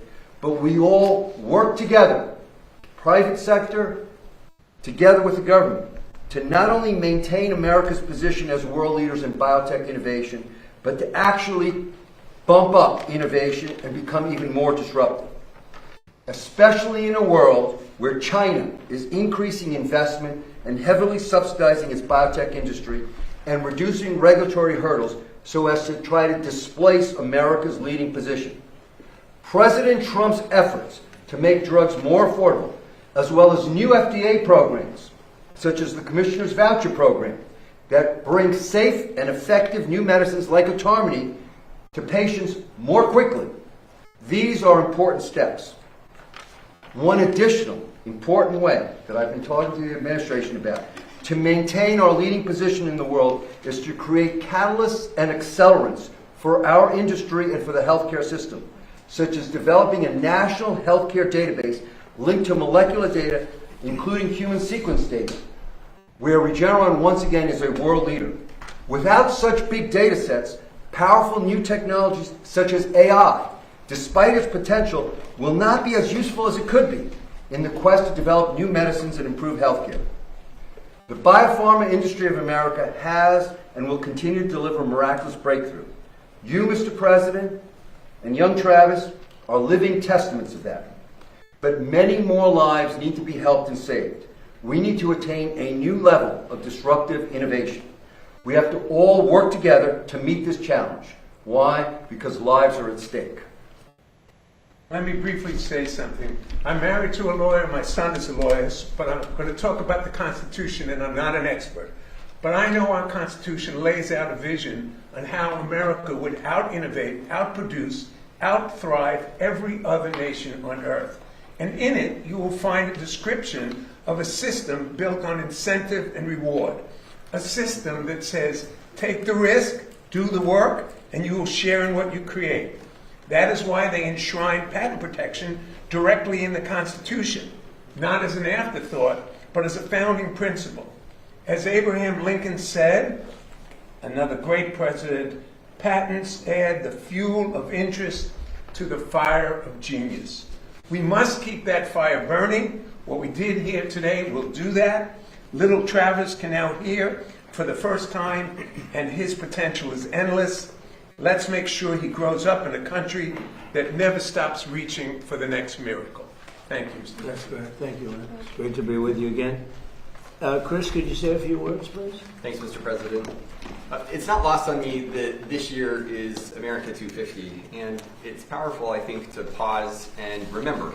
but we all work together, private sector, together with the government, to not only maintain America's position as world leaders in biotech innovation, but to actually bump up innovation and become even more disruptive. Especially in a world where China is increasing investment and heavily subsidizing its biotech industry and reducing regulatory hurdles so as to try to displace America's leading position. President Trump's efforts to make drugs more affordable, as well as new FDA programs, such as the Commissioner's Voucher Program, that bring safe and effective new medicines like Retarmine to patients more quickly. These are important steps. One additional important way that I've been talking to the administration about to maintain our leading position in the world is to create catalysts and accelerants for our industry and for the healthcare system, such as developing a national healthcare database linked to molecular data, including human sequence data, where Regeneron once again is a world leader. Without such big data sets, powerful new technologies such as AI, despite its potential, will not be as useful as it could be in the quest to develop new medicines and improve healthcare. The biopharma industry of America has and will continue to deliver miraculous breakthrough. You, Mr. President, and young Travis are living testaments of that. But many more lives need to be helped and saved. We need to attain a new level of disruptive innovation. We have to all work together to meet this challenge. Why? Because lives are at stake. Let me briefly say something. I'm married to a lawyer, my son is a lawyer, but I'm going to talk about the Constitution, and I'm not an expert. But I know our Constitution lays out a vision on how America would out-innovate, out-produce, out-thrive every other nation on earth. And in it, you will find a description of a system built on incentive and reward. A system that says, take the risk, do the work, and you will share in what you create. That is why they enshrine patent protection directly in the Constitution, not as an afterthought, but as a founding principle. As Abraham Lincoln said, another great president, patents add the fuel of interest to the fire of genius. We must keep that fire burning. What we did here today will do that. Little Travis can now hear for the first time, and his potential is endless. Let's make sure he grows up in a country that never stops reaching for the next miracle. Thank you, Mr. That's great. Thank you, Lynn. It's great to be with you again. Chris, could you say a few words, please? Thanks, Mr. President. It's not lost on me that this year is America 250, and it's powerful, I think, to pause and remember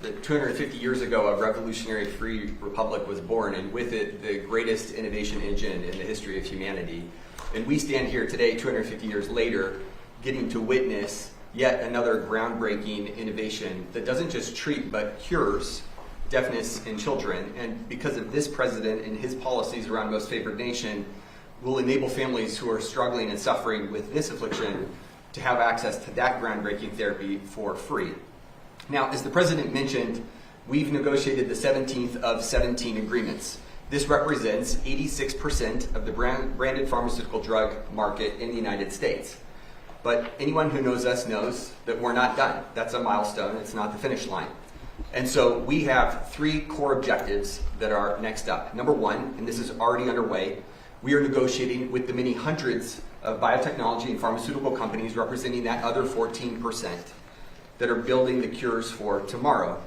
that 250 years ago, a revolutionary free republic was born, and with it, the greatest innovation engine in the history of humanity. And we stand here today, 250 years later, getting to witness yet another groundbreaking innovation that doesn't just treat but cures deafness in children. And because of this president and his policies around most favored nation, will enable families who are struggling and suffering with this affliction to have access to that groundbreaking therapy for free. Now, as the president mentioned, we've negotiated the 17th of 17 agreements. This represents 86% of the branded pharmaceutical drug market in the United States. But anyone who knows us knows that we're not done. That's a milestone, it's not the finish line. And so we have three core objectives that are next up. Number one, and this is already underway, we are negotiating with the many hundreds of biotechnology and pharmaceutical companies representing that other 14% that are building the cures for tomorrow.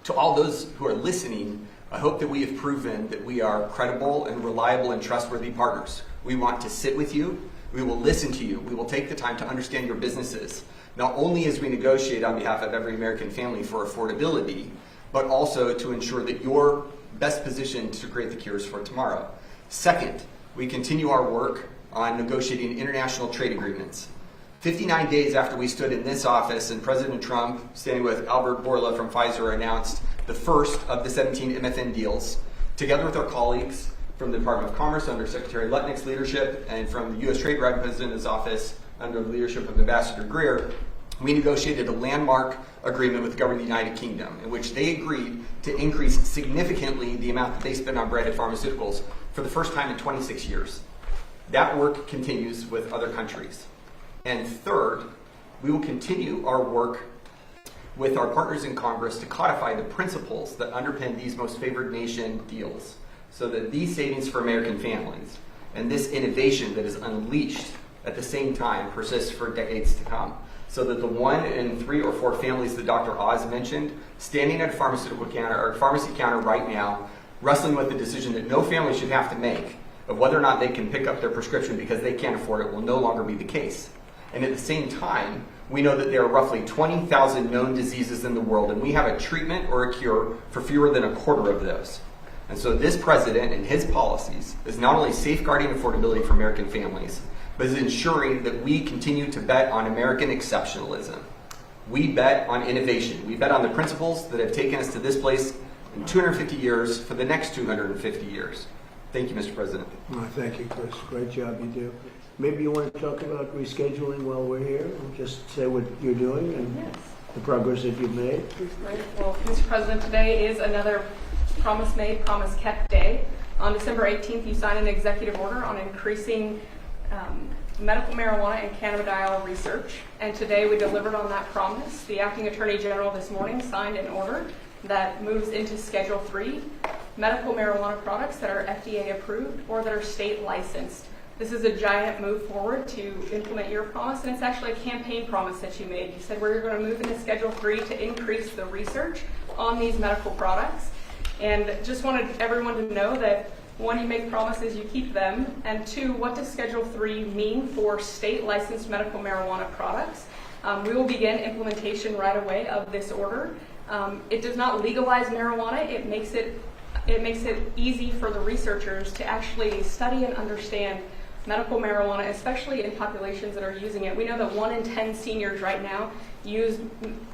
To all those who are listening, I hope that we have proven that we are credible and reliable and trustworthy partners. We want to sit with you. We will listen to you. We will take the time to understand your businesses, not only as we negotiate on behalf of every American family for affordability, but also to ensure that you're best positioned to create the cures for tomorrow. Second, we continue our work on negotiating international trade agreements. 59 days after we stood in this office and President Trump, standing with Albert Bourla from Pfizer, announced the first of the 17 MFN deals, together with our colleagues from the Department of Commerce under Secretary Lutnick's leadership and from the U.S. Trade Representative's Office under the leadership of Ambassador Greer, we negotiated a landmark agreement with the government of the United Kingdom in which they agreed to increase significantly the amount that they spend on branded pharmaceuticals for the first time in 26 years. That work continues with other countries. And third, we will continue our work with our partners in Congress to codify the principles that underpin these most favored nation deals so that these savings for American families and this innovation that is unleashed at the same time persists for decades to come. So that the 1 in 3 or 4 families that Dr. Oz mentioned, standing at a pharmaceutical counter or pharmacy counter right now, wrestling with the decision that no family should have to make of whether or not they can pick up their prescription because they can't afford it will no longer be the case. And at the same time, we know that there are roughly 20,000 known diseases in the world, and we have a treatment or a cure for fewer than a quarter of those. And so this president and his policies is not only safeguarding affordability for American families, but is ensuring that we continue to bet on American exceptionalism. We bet on innovation. We bet on the principles that have taken us to this place in 250 years for the next 250 years. Thank you, Mr. President. Oh, thank you, Chris. Great job you do. Maybe you want to talk about rescheduling while we're here, and just say what you're doing and the progress that you've made. Right. Well, Mr. President, today is another promise made, promise kept day. On December 18th, you signed an executive order on increasing medical marijuana and cannabidiol research, and today we delivered on that promise. The Acting Attorney General this morning signed an order that moves into Schedule 3 medical marijuana products that are FDA approved or that are state licensed. This is a giant move forward to implement your promise, and it's actually a campaign promise that you made. You said we're going to move into Schedule 3 to increase the research on these medical products, and just wanted everyone to know that 1, you make promises, you keep them, and 2, what does Schedule 3 mean for state licensed medical marijuana products? We will begin implementation right away of this order. It does not legalize marijuana. It makes it easy for the researchers to actually study and understand medical marijuana, especially in populations that are using it. We know that 1 in 10 seniors right now use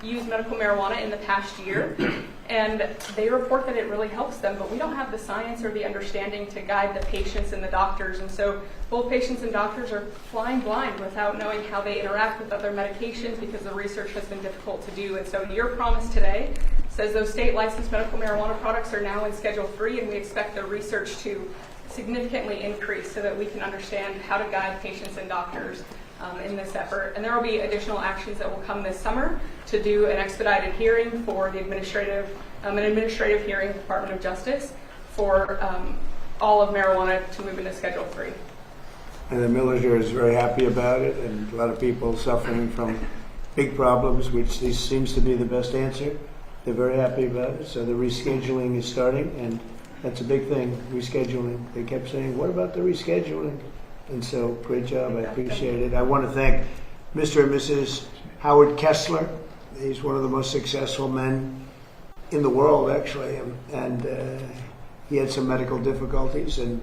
medical marijuana in the past year, and they report that it really helps them, but we don't have the science or the understanding to guide the patients and the doctors, and so both patients and doctors are flying blind without knowing how they interact with other medications because the research has been difficult to do. And so your promise today says those state licensed medical marijuana products are now in Schedule 3, and we expect the research to significantly increase so that we can understand how to guide patients and doctors in this effort. And there will be additional actions that will come this summer to do an expedited hearing for the administrative hearing with the Department of Justice for all of marijuana to move into Schedule 3. And the military is very happy about it, and a lot of people suffering from big problems, which this seems to be the best answer. They're very happy about it. So the rescheduling is starting, and that's a big thing, rescheduling. They kept saying, what about the rescheduling? And so, great job, I appreciate it. I want to thank Mr. and Mrs. Howard Kessler. He's one of the most successful men in the world, actually, and he had some medical difficulties, and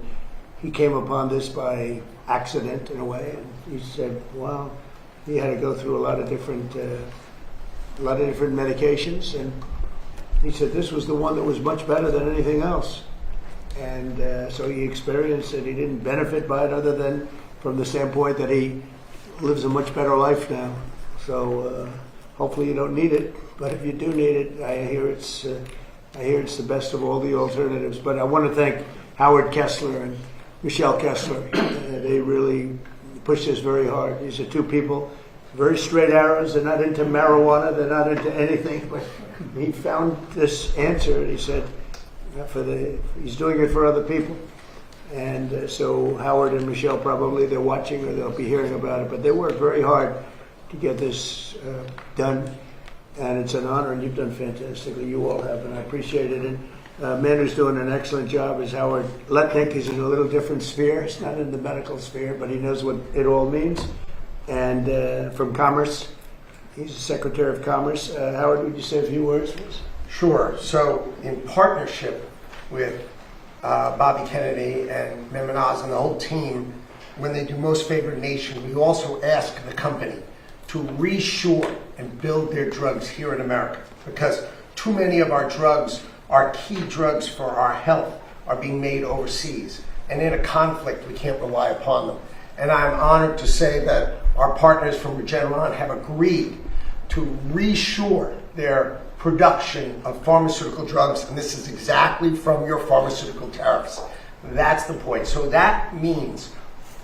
he came upon this by accident in a way, and he said, wow, he had to go through a lot of different medications, and he said this was the one that was much better than anything else. And so he experienced it. He didn't benefit by it other than from the standpoint that he lives a much better life now. So hopefully you don't need it, but if you do need it, I hear it's the best of all the alternatives. But I want to thank Howard Kessler and Michelle Kessler. They really pushed this very hard. These are two people, very straight arrows. They're not into marijuana. They're not into anything. But he found this answer, and he said, he's doing it for other people. And so Howard and Michelle probably, they're watching or they'll be hearing about it. But they worked very hard to get this done. And it's an honor, and you've done fantastically. You all have, and I appreciate it. And a man who's doing an excellent job is Howard Lutnick. He's in a little different sphere. He's not in the medical sphere, but he knows what it all means. And from Commerce, he's the Secretary of Commerce. Howard, would you say a few words, please? Sure. So in partnership with Bobby Kennedy and Memonaz and the whole team, when they do Most Favored Nation, we also ask the company to reshore and build their drugs here in America, because too many of our drugs, our key drugs for our health, are being made overseas. And in a conflict, we can't rely upon them. And I'm honored to say that our partners from Regeneron have agreed to reshore their production of pharmaceutical drugs, and this is exactly from your pharmaceutical tariffs. That's the point. So that means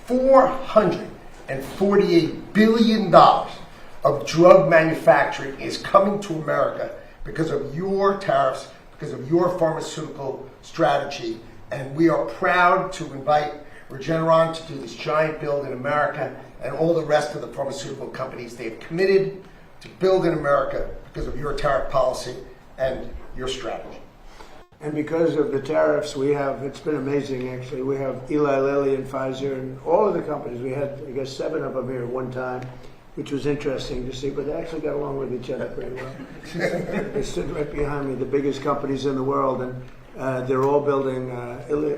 $448 billion of drug manufacturing is coming to America because of your tariffs, because of your pharmaceutical strategy. And we are proud to invite Regeneron to do this giant build in America, and all the rest of the pharmaceutical companies. They've committed to build in America because of your tariff policy and your strategy. And because of the tariffs, it's been amazing actually. We have Eli Lilly and Pfizer and all of the companies. We had, I guess, 7 of them here at one time, which was interesting to see, but they actually got along with each other pretty well. They stood right behind me, the biggest companies in the world, and they're all building,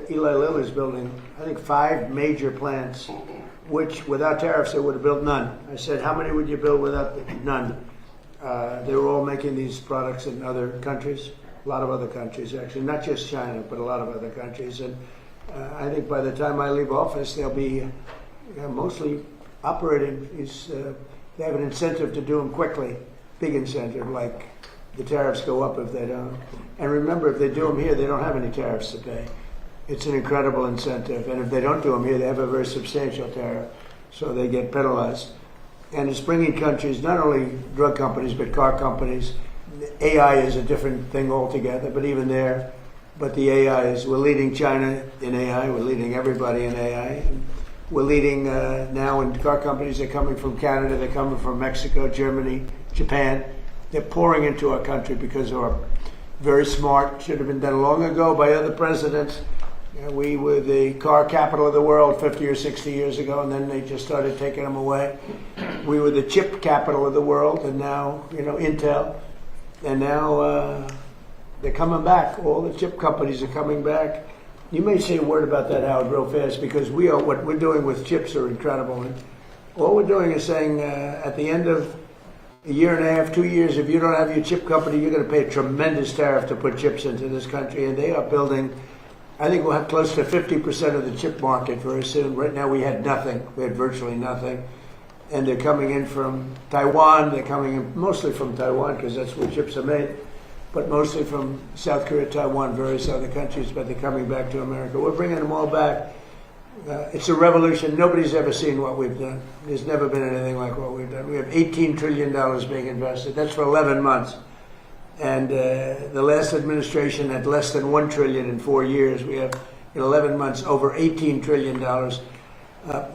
Eli Lilly's building, I think 5 major plants, which without tariffs they would have built none. I said, how many would you build without none? They were all making these products in other countries, a lot of other countries actually, not just China, but a lot of other countries. And I think by the time I leave office, they'll be mostly operating. They have an incentive to do them quickly, big incentive, like the tariffs go up if they don't. And remember, if they do them here, they don't have any tariffs to pay. It's an incredible incentive. And if they don't do them here, they have a very substantial tariff, so they get penalized. And it's bringing countries, not only drug companies, but car companies. AI is a different thing altogether, but even there, but the AI is, we're leading China in AI, we're leading everybody in AI. We're leading now in car companies. They're coming from Canada, they're coming from Mexico, Germany, Japan. They're pouring into our country because we're very smart. Should have been done long ago by other presidents. We were the car capital of the world 50 or 60 years ago, and then they just started taking them away. We were the chip capital of the world, and now, Intel. And now they're coming back. All the chip companies are coming back. You may say a word about that, Howard, real fast, because what we're doing with chips are incredible. And all we're doing is saying at the end of a year and a half, 2 years, if you don't have your chip company, you're going to pay a tremendous tariff to put chips into this country. And they are building, I think we'll have close to 50% of the chip market very soon. Right now we had nothing. We had virtually nothing. And they're coming in from Taiwan. They're coming in mostly from Taiwan because that's where chips are made, but mostly from South Korea, Taiwan, various other countries, but they're coming back to America. We're bringing them all back. It's a revolution. Nobody's ever seen what we've done. There's never been anything like what we've done. We have $18 trillion being invested. That's for 11 months. And the last administration had less than $1 trillion in 4 years. We have, in 11 months, over $18 trillion.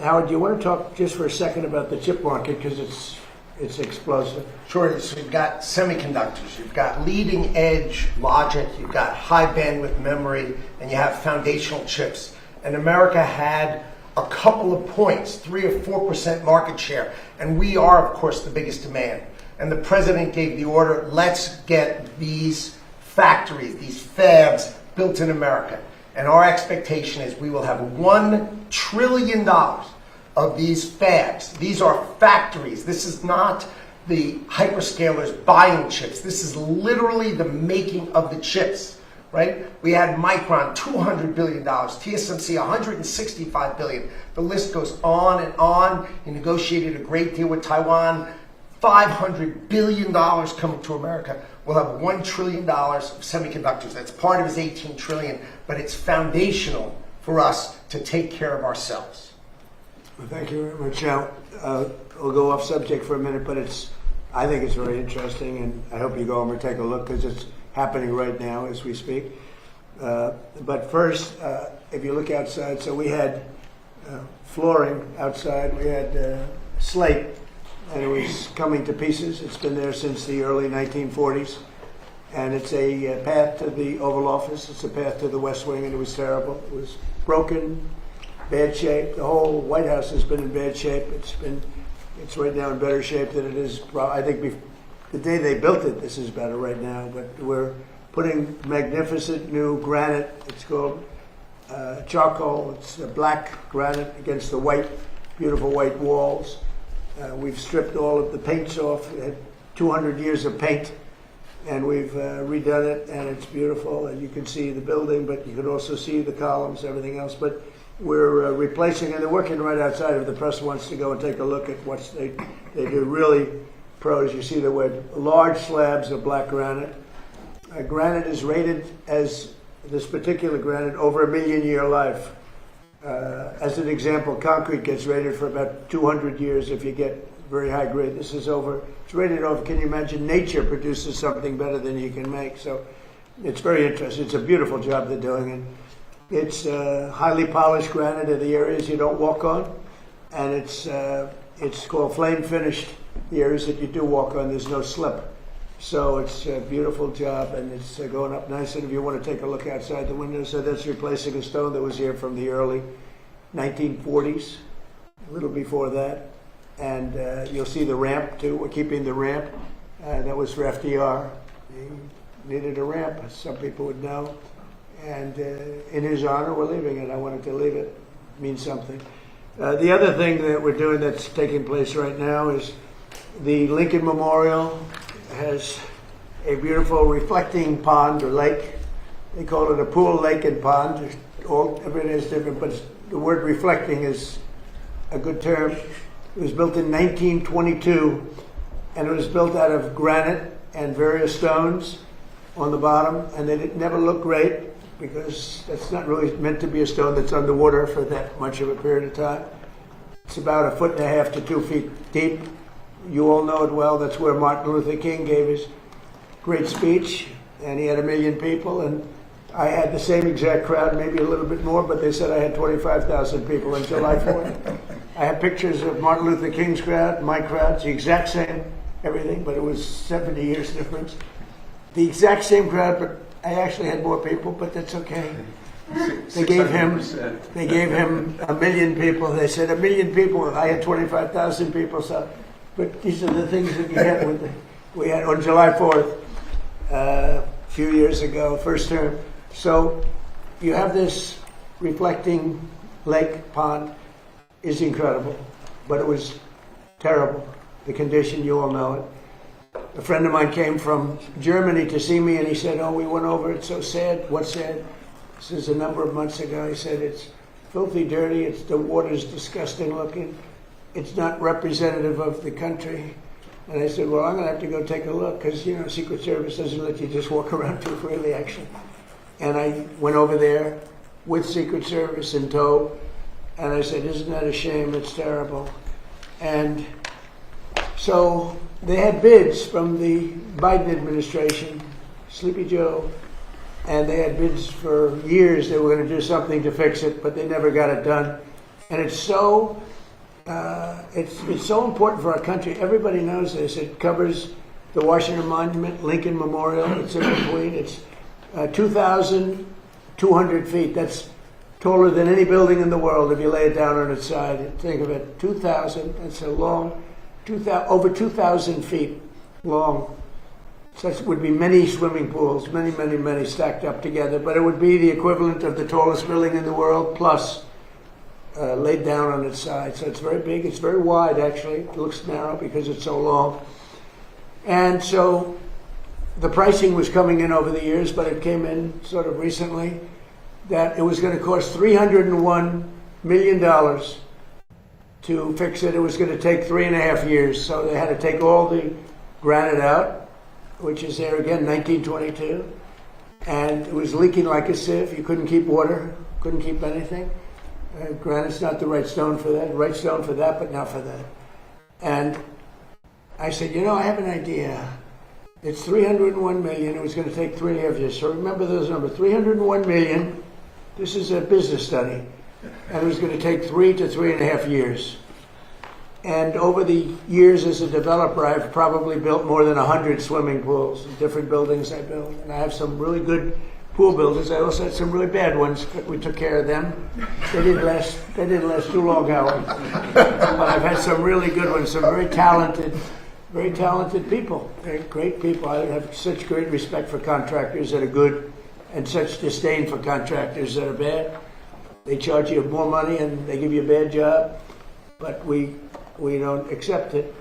Howard, do you want to talk just for a second about the chip market, because it's explosive? Sure. So you've got semiconductors, you've got leading edge logic, you've got high bandwidth memory, and you have foundational chips. And America had a couple of points, 3 or 4% market share, and we are, of course, the biggest demand. And the president gave the order, let's get these factories, these fabs built in America. And our expectation is we will have $1 trillion of these fabs. These are factories. This is not the hyperscalers buying chips. This is literally the making of the chips, right? We had Micron, $200 billion, TSMC, $165 billion. The list goes on and on. He negotiated a great deal with Taiwan, $500 billion coming to America. We'll have $1 trillion of semiconductors. That's part of his $18 trillion, but it's foundational for us to take care of ourselves. Well, thank you very much. Now, we'll go off subject for a minute, but I think it's very interesting, and I hope you go over and take a look because it's happening right now as we speak. But first, if you look outside, so we had flooring outside, we had slate, and it was coming to pieces. It's been there since the early 1940s, and it's a path to the Oval Office. It's a path to the West Wing, and it was terrible. It was broken, bad shape. The whole White House has been in bad shape. It's right now in better shape than it is. I think the day they built it, this is better right now. But we're putting magnificent new granite. It's called charcoal. It's a black granite against the white, beautiful white walls. We've stripped all of the paints off. We had 200 years of paint, and we've redone it, and it's beautiful. And you can see the building, but you can also see the columns, everything else. But we're replacing, and they're working right outside. If the press wants to go and take a look at what they do, really pros. You see the word large slabs of black granite. Granite is rated as, this particular granite, over 1 million year life. As an example, concrete gets rated for about 200 years if you get very high grade. This is over, it's rated over, can you imagine? Nature produces something better than you can make. So it's very interesting. It's a beautiful job they're doing. And it's highly polished granite in the areas you don't walk on. And it's called flame finished. The areas that you do walk on, there's no slip. So it's a beautiful job, and it's going up nice. And if you want to take a look outside the window, so that's replacing a stone that was here from the early 1940s, a little before that. And you'll see the ramp too. We're keeping the ramp. That was for FDR. He needed a ramp, as some people would know. And in his honor, we're leaving it. I wanted to leave it. It means something. The other thing that we're doing that's taking place right now is the Lincoln Memorial has a beautiful reflecting pond or lake. They call it a pool, lake, and pond. Everything is different, but the word reflecting is a good term. It was built in 1922, and it was built out of granite and various stones on the bottom, and it never looked great because that's not really meant to be a stone that's underwater for that much of a period of time. It's about 1.5 to 2 feet deep. You all know it well. That's where Martin Luther King gave his great speech, and he had 1 million people, and I had the same exact crowd, maybe a little bit more, but they said I had 25,000 people on July 4th. I have pictures of Martin Luther King's crowd, my crowd, it's the exact same, everything, but it was 70 years difference. The exact same crowd, but I actually had more people, but that's okay. They gave him 1 million people. They said 1 million people. I had 25,000 people. So, but these are the things that you get with we had on July 4th a few years ago, first term. So you have this reflecting lake pond is incredible, but it was terrible. The condition, you all know it. A friend of mine came from Germany to see me, and he said, "Oh, we went over. It's so sad." What's sad? This is a number of months ago. He said, "It's filthy dirty. The water's disgusting looking. It's not representative of the country." And I said, "Well, I'm going to have to go take a look because, you know, Secret Service doesn't let you just walk around too freely, actually." And I went over there with Secret Service in tow, and I said, "Isn't that a shame? It's terrible." And so they had bids from the Biden administration, Sleepy Joe, and they had bids for years. They were going to do something to fix it, but they never got it done. And it's so important for our country. Everybody knows this. It covers the Washington Monument, Lincoln Memorial. It's in between. It's 2,200 feet. That's taller than any building in the world if you lay it down on its side. Think of it, 2,000. It's a long, over 2,000 feet long. So it would be many swimming pools, many, many, many stacked up together. But it would be the equivalent of the tallest building in the world, plus laid down on its side. So it's very big. It's very wide, actually. It looks narrow because it's so long. And so the pricing was coming in over the years, but it came in sort of recently that it was going to cost $301 million to fix it. It was going to take 3.5 years. So they had to take all the granite out, which is there again, 1922. And it was leaking like a sieve. You couldn't keep water, couldn't keep anything. Granite's not the right stone for that. Right stone for that, but not for that. And I said, you know, I have an idea. It's $301 million. It was going to take 3.5 years. So remember those numbers, $301 million. This is a business study. And it was going to take 3 to 3.5 years. And over the years as a developer, I've probably built more than 100 swimming pools, different buildings I built. And I have some really good pool builders. I also had some really bad ones, but we took care of them. They didn't last too long, Howard. But I've had some really good ones, some very talented people. They're great people. I have such great respect for contractors that are good and such disdain for contractors that are bad. They charge you more money and they give you a bad job, but we don't accept it.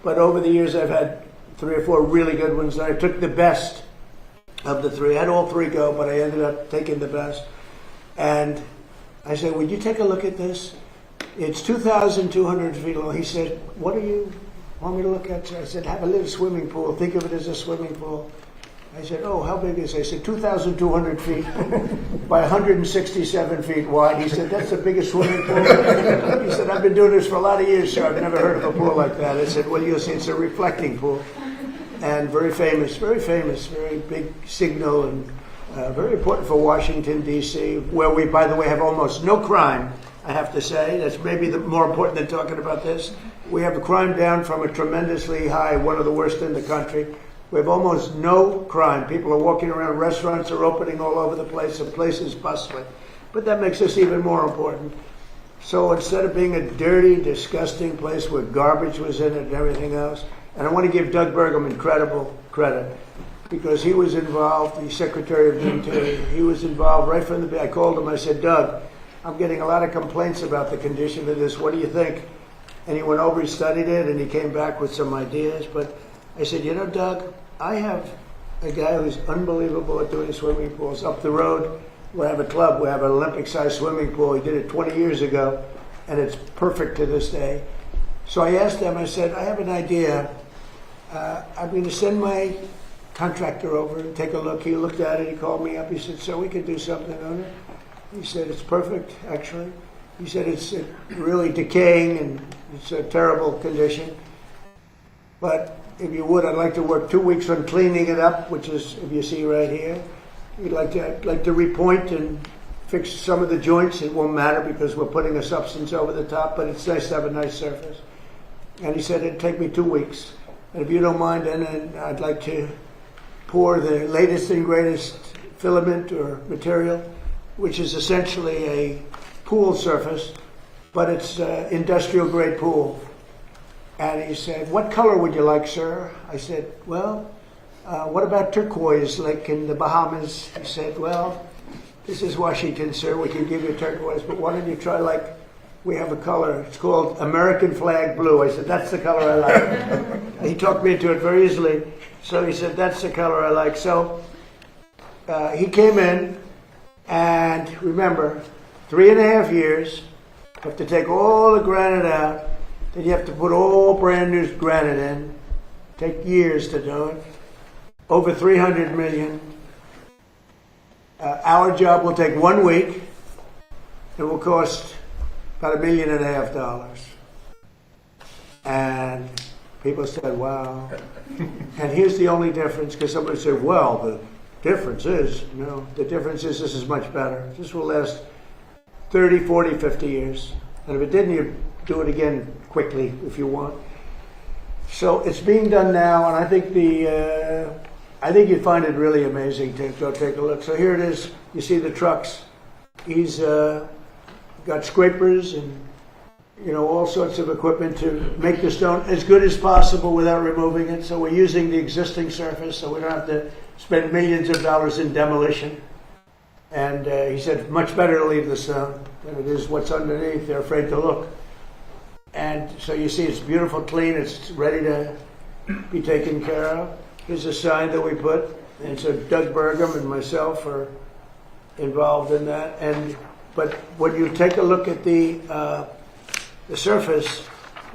But over the years, I've had 3 or 4 really good ones, and I took the best of the 3. I had all 3 go, but I ended up taking the best. And I said, would you take a look at this? It's 2,200 feet long. He said, what do you want me to look at? I said, have a little swimming pool. Think of it as a swimming pool. I said, oh, how big is it? I said, 2,200 feet by 167 feet wide. He said, that's the biggest swimming pool. He said, I've been doing this for a lot of years, sir. I've never heard of a pool like that. I said, well, you'll see, it's a reflecting pool. And very big signal, and very important for Washington, D.C., where we, by the way, have almost no crime, I have to say. That's maybe more important than talking about this. We have the crime down from a tremendously high, one of the worst in the country. We have almost no crime. People are walking around, restaurants are opening all over the place, the place is bustling. But that makes us even more important. So instead of being a dirty, disgusting place where garbage was in it and everything else, and I want to give Doug Burgum incredible credit, because he was involved, the Secretary of the Interior, he was involved right from the beginning. I called him, I said, Doug, I'm getting a lot of complaints about the condition of this. What do you think? And he went over, he studied it, and he came back with some ideas. But I said, you know, Doug, I have a guy who's unbelievable at doing swimming pools. Up the road, we have a club, we have an Olympic-sized swimming pool. He did it 20 years ago, and it's perfect to this day. So I asked him, I said, I have an idea. I'm going to send my contractor over and take a look. He looked at it, he called me up, he said, so we could do something on it. He said, it's perfect, actually. He said, it's really decaying and it's a terrible condition. But if you would, I'd like to work 2 weeks on cleaning it up, which is, if you see right here. I'd like to repoint and fix some of the joints. It won't matter because we're putting a substance over the top, but it's nice to have a nice surface. And he said, it'd take me 2 weeks. And if you don't mind, then I'd like to pour the latest and greatest filament or material, which is essentially a pool surface, but it's industrial grade pool. And he said, what color would you like, sir? I said, well, what about turquoise, like in the Bahamas? He said, well, this is Washington, sir. We can give you turquoise, but why don't you try, like, we have a color. It's called American flag blue. I said, that's the color I like. He talked me into it very easily. So he said, that's the color I like. So he came in, and remember, 3.5 years. You have to take all the granite out. Then you have to put all brand new granite in. Take years to do it. Over 300 million. Our job will take 1 week. It will cost about $1.5 million. And people said, wow. And here's the only difference, because somebody said, well, the difference is, the difference is this is much better. This will last 30, 40, 50 years. And if it didn't, you do it again quickly if you want. So it's being done now, and I think you'd find it really amazing to go take a look. So here it is. You see the trucks. He's got scrapers and all sorts of equipment to make the stone as good as possible without removing it. So we're using the existing surface, so we don't have to spend millions of dollars in demolition. And he said, much better to leave the stone than it is what's underneath. They're afraid to look. And so you see it's beautiful, clean, it's ready to be taken care of. Here's a sign that we put. And so Doug Burgum and myself are involved in that. But when you take a look at the surface,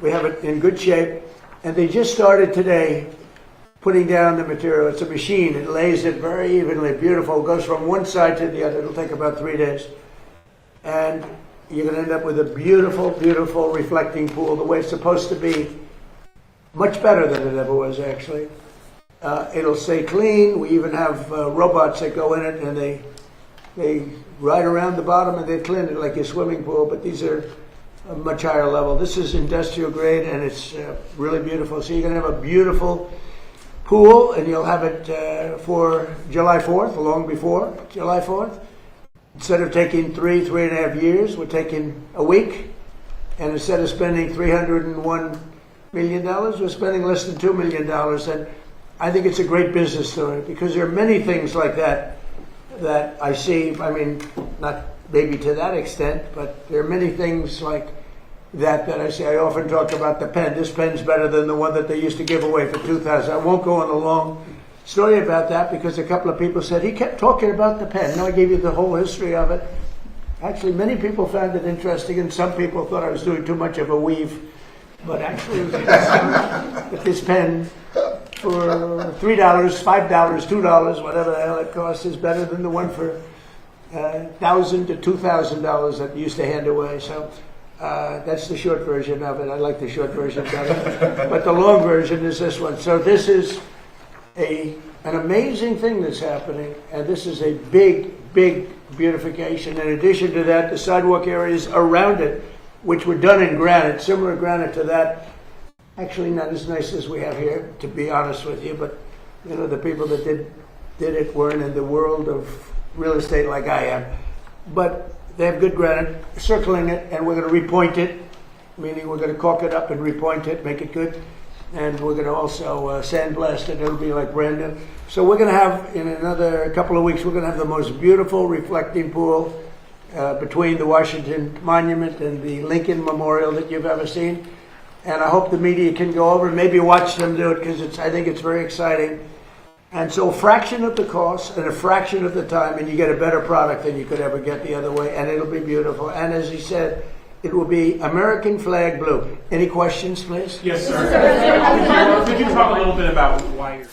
we have it in good shape. And they just started today putting down the material. It's a machine. It lays it very evenly, beautiful. It goes from one side to the other. It'll take about 3 days. And you're going to end up with a beautiful, beautiful reflecting pool, the way it's supposed to be. Much better than it ever was, actually. It'll stay clean. We even have robots that go in it, and they ride around the bottom, and they clean it like a swimming pool, but these are a much higher level. This is industrial grade, and it's really beautiful. So you're going to have a beautiful pool, and you'll have it for July 4th, long before July 4th. Instead of taking 3.5 years, we're taking a week. And instead of spending $301 million, we're spending less than $2 million. And I think it's a great business story, because there are many things like that that I see. I mean, not maybe to that extent, but there are many things like that I see. I often talk about the pen. This pen's better than the one that they used to give away for $2,000. I won't go on a long story about that, because a couple of people said, he kept talking about the pen. No, I gave you the whole history of it. Actually, many people found it interesting, and some people thought I was doing too much of a weave. But actually, this pen for $3, $5, $2, whatever the hell it costs, is better than the one for $1,000 to $2,000 that you used to hand away. So that's the short version of it. I like the short version better. But the long version is this one. So this is an amazing thing that's happening, and this is a big, big beautification. In addition to that, the sidewalk areas around it, which were done in granite, similar granite to that, actually not as nice as we have here, to be honest with you, but you know, the people that did it weren't in the world of real estate like I am. But they have good granite, circling it, and we're going to repoint it, meaning we're going to caulk it up and repoint it, make it good. And we're going to also sandblast it. It'll be like brand new. So we're going to have, in another couple of weeks, we're going to have the most beautiful reflecting pool between the Washington Monument and the Lincoln Memorial that you've ever seen. And I hope the media can go over and maybe watch them do it, because I think it's very exciting. And so a fraction of the cost and a fraction of the time, and you get a better product than you could ever get the other way, and it'll be beautiful. And as he said, it will be American flag blue. Any questions, please? Yes, sir. Could you talk a little bit about why you're...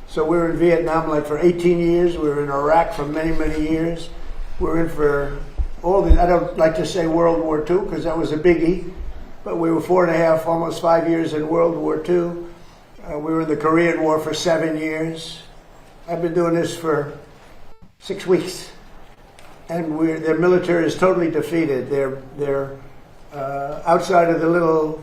So we were in Vietnam like for 18 years. We were in Iraq for many, many years. We're in for all the, I don't like to say World War II because that was a biggie, but we were 4.5, almost 5 years in World War II. We were in the Korean War for 7 years. I've been doing this for 6 weeks. And their military is totally defeated. They're outside of the little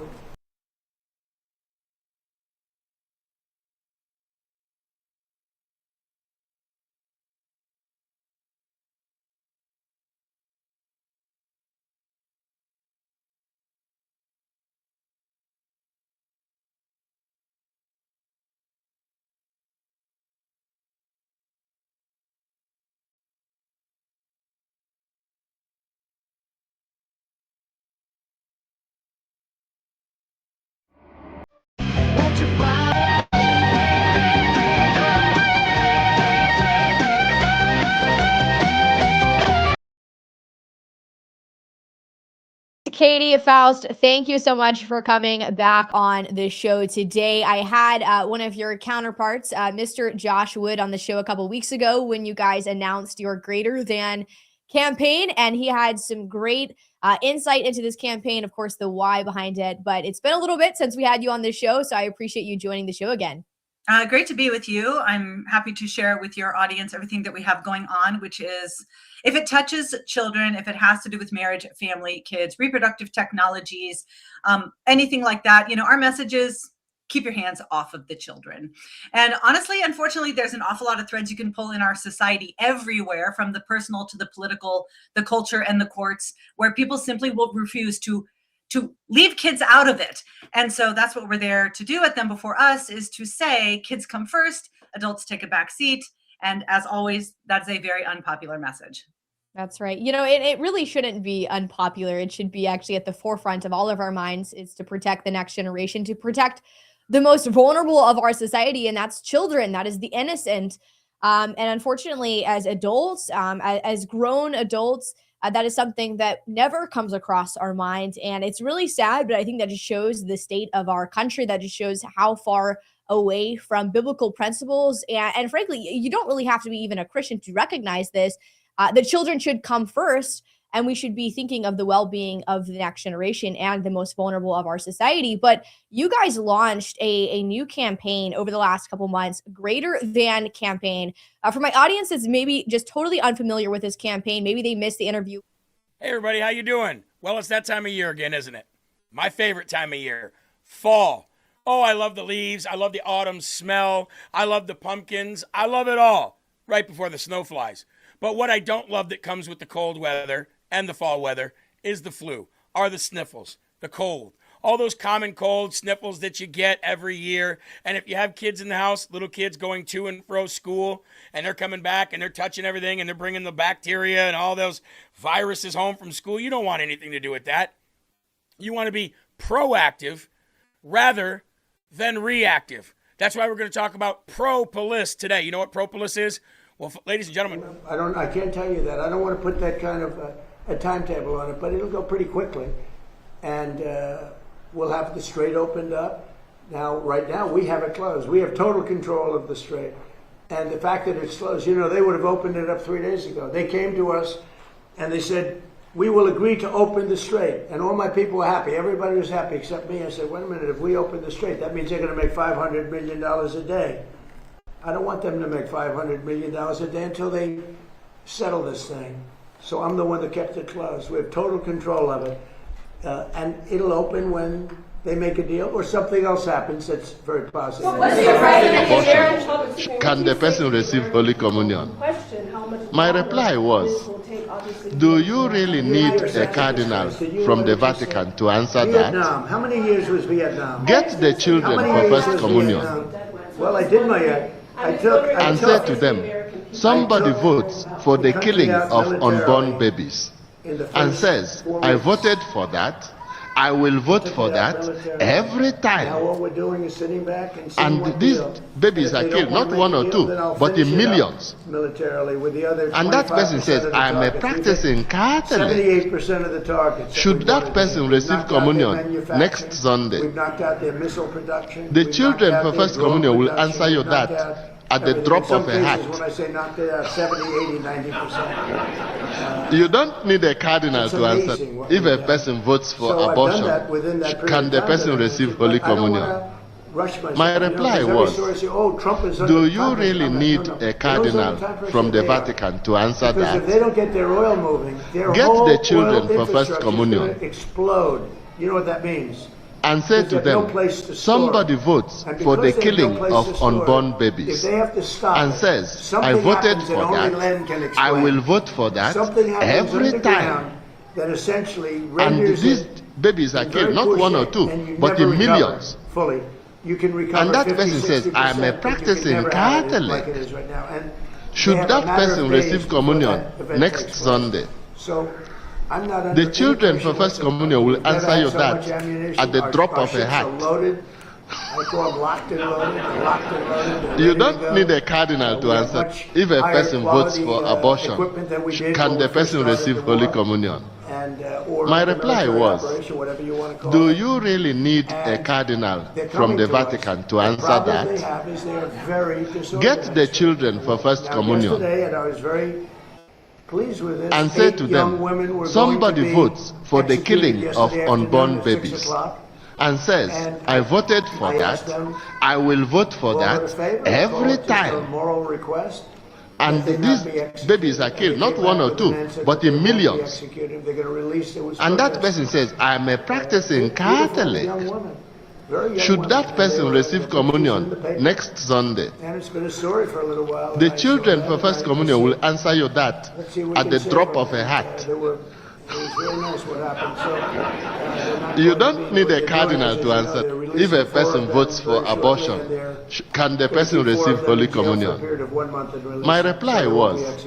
Katie, Faust, thank you so much for coming back on the show today. I had one of your counterparts, Mr. Josh Wood, on the show a couple weeks ago when you guys announced your Greater Than campaign, and he had some great insight into this campaign, of course, the why behind it. But it's been a little bit since we had you on the show, so I appreciate you joining the show again. Great to be with you. I'm happy to share with your audience everything that we have going on, which is, if it touches children, if it has to do with marriage, family, kids, reproductive technologies, anything like that, you know, our message is keep your hands off of the children. And honestly, unfortunately, there's an awful lot of threads you can pull in our society everywhere, from the personal to the political, the culture and the courts, where people simply will refuse to leave kids out of it. And so that's what we're there to do at Them Before Us, is to say kids come first, adults take a back seat. And as always, that's a very unpopular message. That's right. You know, it really shouldn't be unpopular. It should be actually at the forefront of all of our minds, is to protect the next generation, to protect the most vulnerable of our society, and that's children. That is the innocent. And unfortunately, as adults, as grown adults, that is something that never comes across our minds. And it's really sad, but I think that just shows the state of our country, that just shows how far away from biblical principles. And frankly, you don't really have to be even a Christian to recognize this. The children should come first, and we should be thinking of the well-being of the next generation and the most vulnerable of our society. But you guys launched a new campaign over the last couple months, Greater Than campaign. For my audience that's maybe just totally unfamiliar with this campaign, maybe they missed the interview. Hey everybody, how you doing? Well, it's that time of year again, isn't it? My favorite time of year, fall. Oh, I love the leaves. I love the autumn smell. I love the pumpkins. I love it all right before the snow flies. But what I don't love that comes with the cold weather and the fall weather is the flu, are the sniffles, the cold. All those common cold sniffles that you get every year. And if you have kids in the house, little kids going to and fro school, and they're coming back and they're touching everything and they're bringing the bacteria and all those viruses home from school, you don't want anything to do with that. You want to be proactive rather than reactive. That's why we're going to talk about propolis today. You know what propolis is? Well, ladies and gentlemen. I can't tell you that. I don't want to put that kind of a timetable on it, but it'll go pretty quickly. And we'll have the strait opened up. Now, right now, we have it closed. We have total control of the strait. And the fact that it's closed, you know, they would have opened it up 3 days ago. They came to us and they said, we will agree to open the strait. And all my people were happy. Everybody was happy except me. I said, wait a minute, if we open the strait, that means they're going to make $500 million a day. I don't want them to make $500 million a day until they settle this thing. So I'm the one that kept it closed. We have total control of it. And it'll open when they make a deal or something else happens that's very positive. Can the person receive Holy Communion? My reply was, do you really need a cardinal from the Vatican to answer that? How many years was Vietnam? Get the children for First Communion. Well, I did my... and say to them, somebody votes for the killing of unborn babies and says, I voted for that, I will vote for that every time. Now what we're doing is sitting back and seeing And these babies are killed, not one or two, but in millions. Militarily with the other And that person says, I am a practicing Catholic. 78% of the targets. Should that person receive communion next Sunday? We've knocked out their missile production. The children for First Communion will answer you that at the drop of a hat. When I say knocked it out, 70, 80, 90%. You don't need a cardinal to answer. If a person votes for abortion, can the person receive Holy Communion? My reply was, do you really need a cardinal from the Vatican to answer that? If they don't get their oil moving, Get the children for First Communion. Explode. You know what that means? And say to them, somebody votes for the killing of unborn babies and says, I voted for that, I will vote for that every time. And these babies are killed, not one or two, but in millions. And that person says, I am a practicing Catholic. Should that person receive communion next Sunday? The children for First Communion will answer you that at the drop of a hat. You don't need a cardinal to answer. If a person votes for abortion, can the person receive Holy Communion? My reply was, do you really need a cardinal from the Vatican to answer that? Get the children for First Communion and say to them, somebody votes for the killing of unborn babies and says, I voted for that, I will vote for that every time. And these babies are killed, not one or two, but in millions. And that person says, I am a practicing Catholic. Should that person receive communion next Sunday? The children for First Communion will answer you that at the drop of a hat. You don't need a cardinal to answer. If a person votes for abortion, can the person receive Holy Communion? My reply was,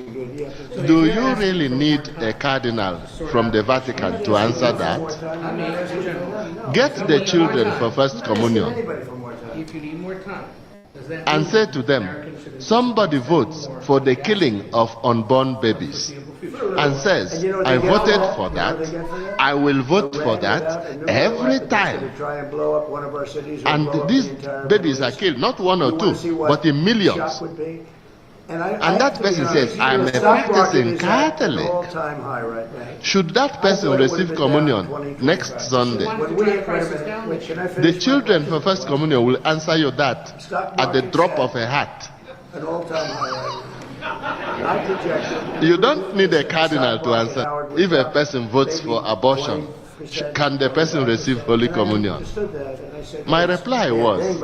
do you really need a cardinal from the Vatican to answer that? Get the children for First Communion If you need more time. and say to them, somebody votes for the killing of unborn babies and says, I voted for that, I will vote for that every time. And these babies are killed, not one or two, but in millions. And that person says, I'm a practicing Catholic. Should that person receive communion next Sunday? The children for First Communion will answer you that at the drop of a hat. You don't need a cardinal to answer. If a person votes for abortion, can the person receive Holy Communion? My reply was,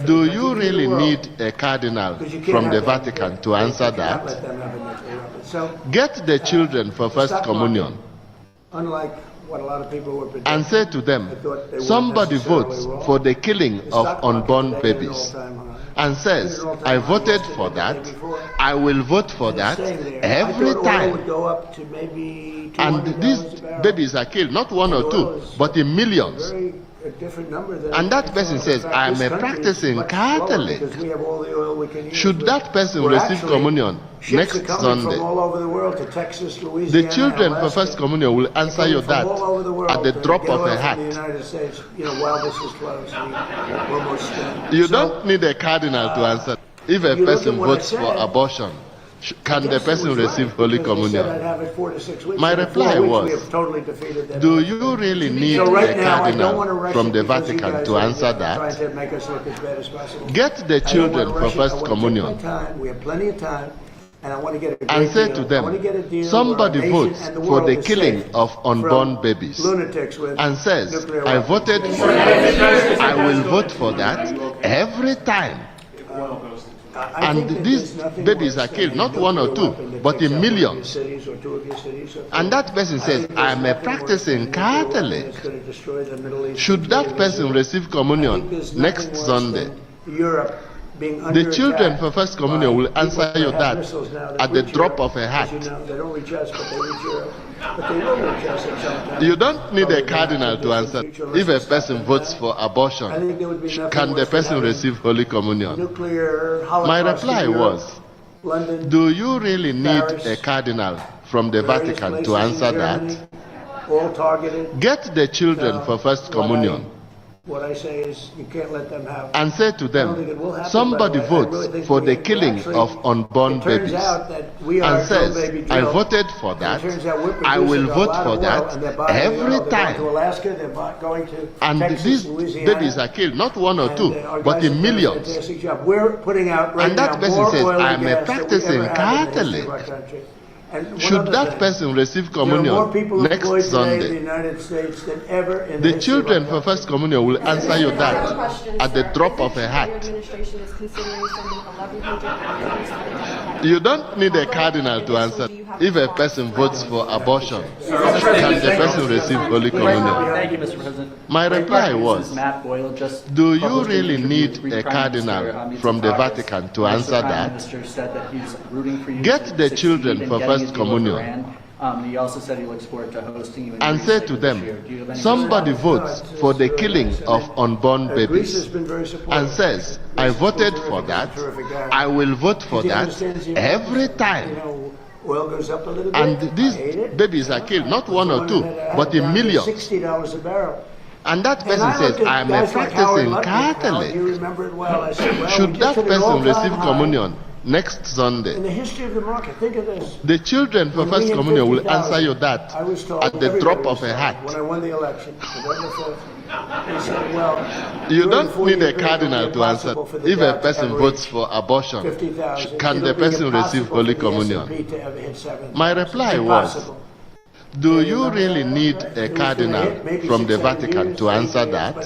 do you really need a cardinal from the Vatican to answer that? Get the children for First Communion and say to them, somebody votes for the killing of unborn babies and says, I voted for that, I will vote for that every time. And these babies are killed, not one or two, but in millions. And that person says, I am a practicing Catholic. Should that person receive communion next Sunday? The children for First Communion will answer you that at the drop of a hat. You don't need a cardinal to answer. If a person votes for abortion, can the person receive Holy Communion? My reply was, do you really need a cardinal from the Vatican to answer that? Get the children for First Communion and say to them, somebody votes for the killing of unborn babies and says, I voted for that, I will vote for that every time. And these babies are killed, not one or two, but in millions. And that person says, I am a practicing Catholic. Should that person receive communion next Sunday? The children for First Communion will answer you that at the drop of a hat. You don't need a cardinal to answer. If a person votes for abortion, can the person receive Holy Communion? My reply was, do you really need a cardinal from the Vatican to answer that? Get the children for First Communion. What I say is, you can't let them have. And say to them, somebody votes for the killing of unborn babies and says, I voted for that, I will vote for that every time. And these babies are killed, not one or two, but in millions. And that person says, I am a practicing Catholic. Should that person receive communion next Sunday? The children for First Communion will answer you that at the drop of a hat. You don't need a cardinal to answer. If a person votes for abortion, can the person receive Holy Communion? Thank you, Mr. President. My reply was, do you really need a cardinal from the Vatican to answer that? Get the children for First Communion He also said he looks forward to hosting you and say to them, somebody votes for the killing of unborn babies and says, I voted for that, I will vote for that every time. And these babies are killed, not one or two, but in millions. $60 a barrel. And that person says, I am a practicing Catholic. Should that person receive communion next Sunday? In the history of the market, think of this. The children for First Communion will answer you that at the drop of a hat. When I won the election, November 5th, they said, well, you don't need a cardinal to answer. If a person votes for abortion, can the person receive Holy Communion? My reply was, do you really need a cardinal from the Vatican to answer that?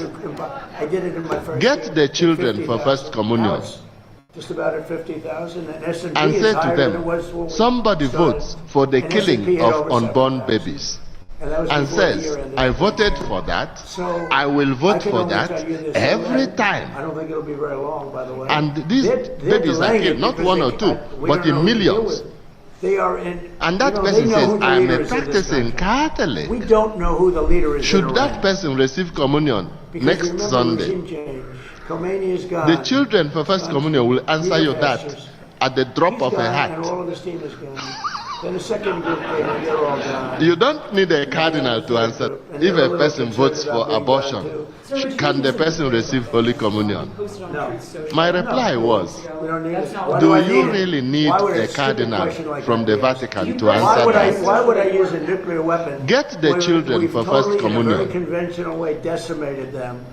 Get the children for First Communion just about at 50,000, and say to them, somebody votes for the killing of unborn babies and says, I voted for that, I will vote for that every time. I don't think it'll be very long, by the way. And these babies are killed, not one or two, but in millions. They are in, and that person says, I am a practicing Catholic. We don't know who the leader is. Should that person receive communion next Sunday? Khomeini is gone. The children for First Communion will answer you that at the drop He's of a gone, hat. and all of his team is gone. Then the second group came, and they're all gone. You don't need a cardinal to answer. If a person votes for abortion, can the person receive Holy Communion? No. My reply was, We don't need it. Why do I you need it? really need Why would a stupid cardinal question like from that the be asked? Vatican to Why answer would I that? use a nuclear weapon? Get the when children we've for totally, First in a very Communion conventional way, decimated them.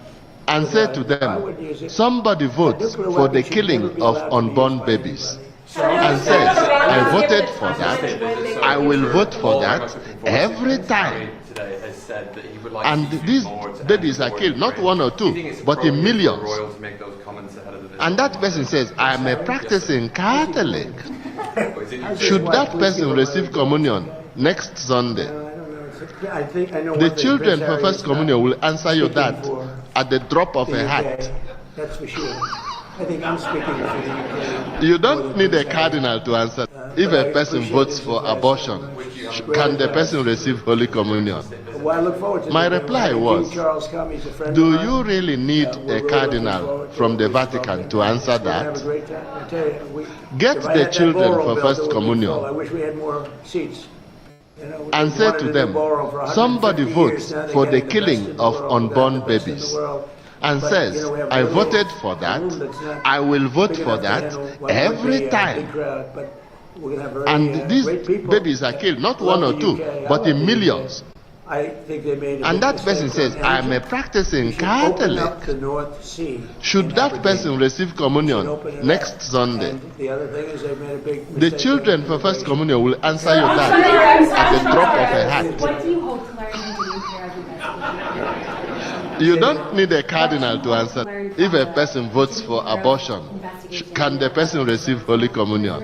and say to them, somebody votes for the killing of unborn babies and says, I voted for that, I will vote for that every time. And these babies are killed, not one or two, but in millions. And that person says, I am a practicing Catholic. Should that person receive communion next Sunday? I think I know The one thing, children Prince for Harry First is Communion will answer you speaking that for at the drop of the a UK. hat. That's for sure. I think I'm speaking for the UK. You don't need a cardinal to answer. If a person votes for abortion, can the person receive Holy Communion? Well, I look forward to My that. reply King was, Charles come, he's a friend do of mine. you really need a We're cardinal forward to from it. the Vatican to answer We're gonna have a that? great time. I tell you, Get if I the had that children ballroom for built, First it would be Communion full. I wish we had more seats. You know, and we say wanted to do them, ballroom for somebody 150 votes years. Now they're for the getting best killing in the of world. We've got unborn the best in the babies world. and But, says, you know, we have I very voted little for that, room that's not I will vote big for enough to that handle what would every be a time. big crowd, but we're gonna have very, And these great people. babies are killed, not one or Love the two, UK. I but love in the millions. I think they made a And big that person mistake says, on I am a energy. practicing We should open up Catholic. the North Sea. Should that person receive communion next Sunday? And the other thing is they made a big The mistake. children for First Communion will answer you that at the drop of a hat. What do you hope to learn in the nuclear investigation? You don't need a cardinal to answer. If a person votes for abortion, can the person receive Holy Communion?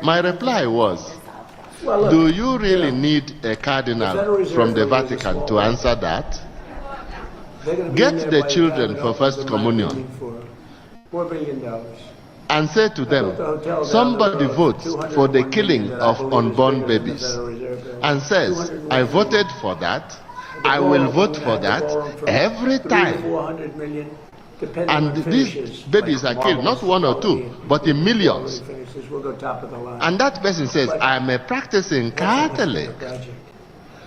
My reply was, do you really need a cardinal from the Vatican to answer that? Get the children for First Communion $4 billion. and say to them, somebody votes for the killing of unborn babies and says, I voted for that, I will vote for that every time. And these babies are killed, not one or two, but in millions. We'll go top of the line. And that person says, I am a practicing Catholic.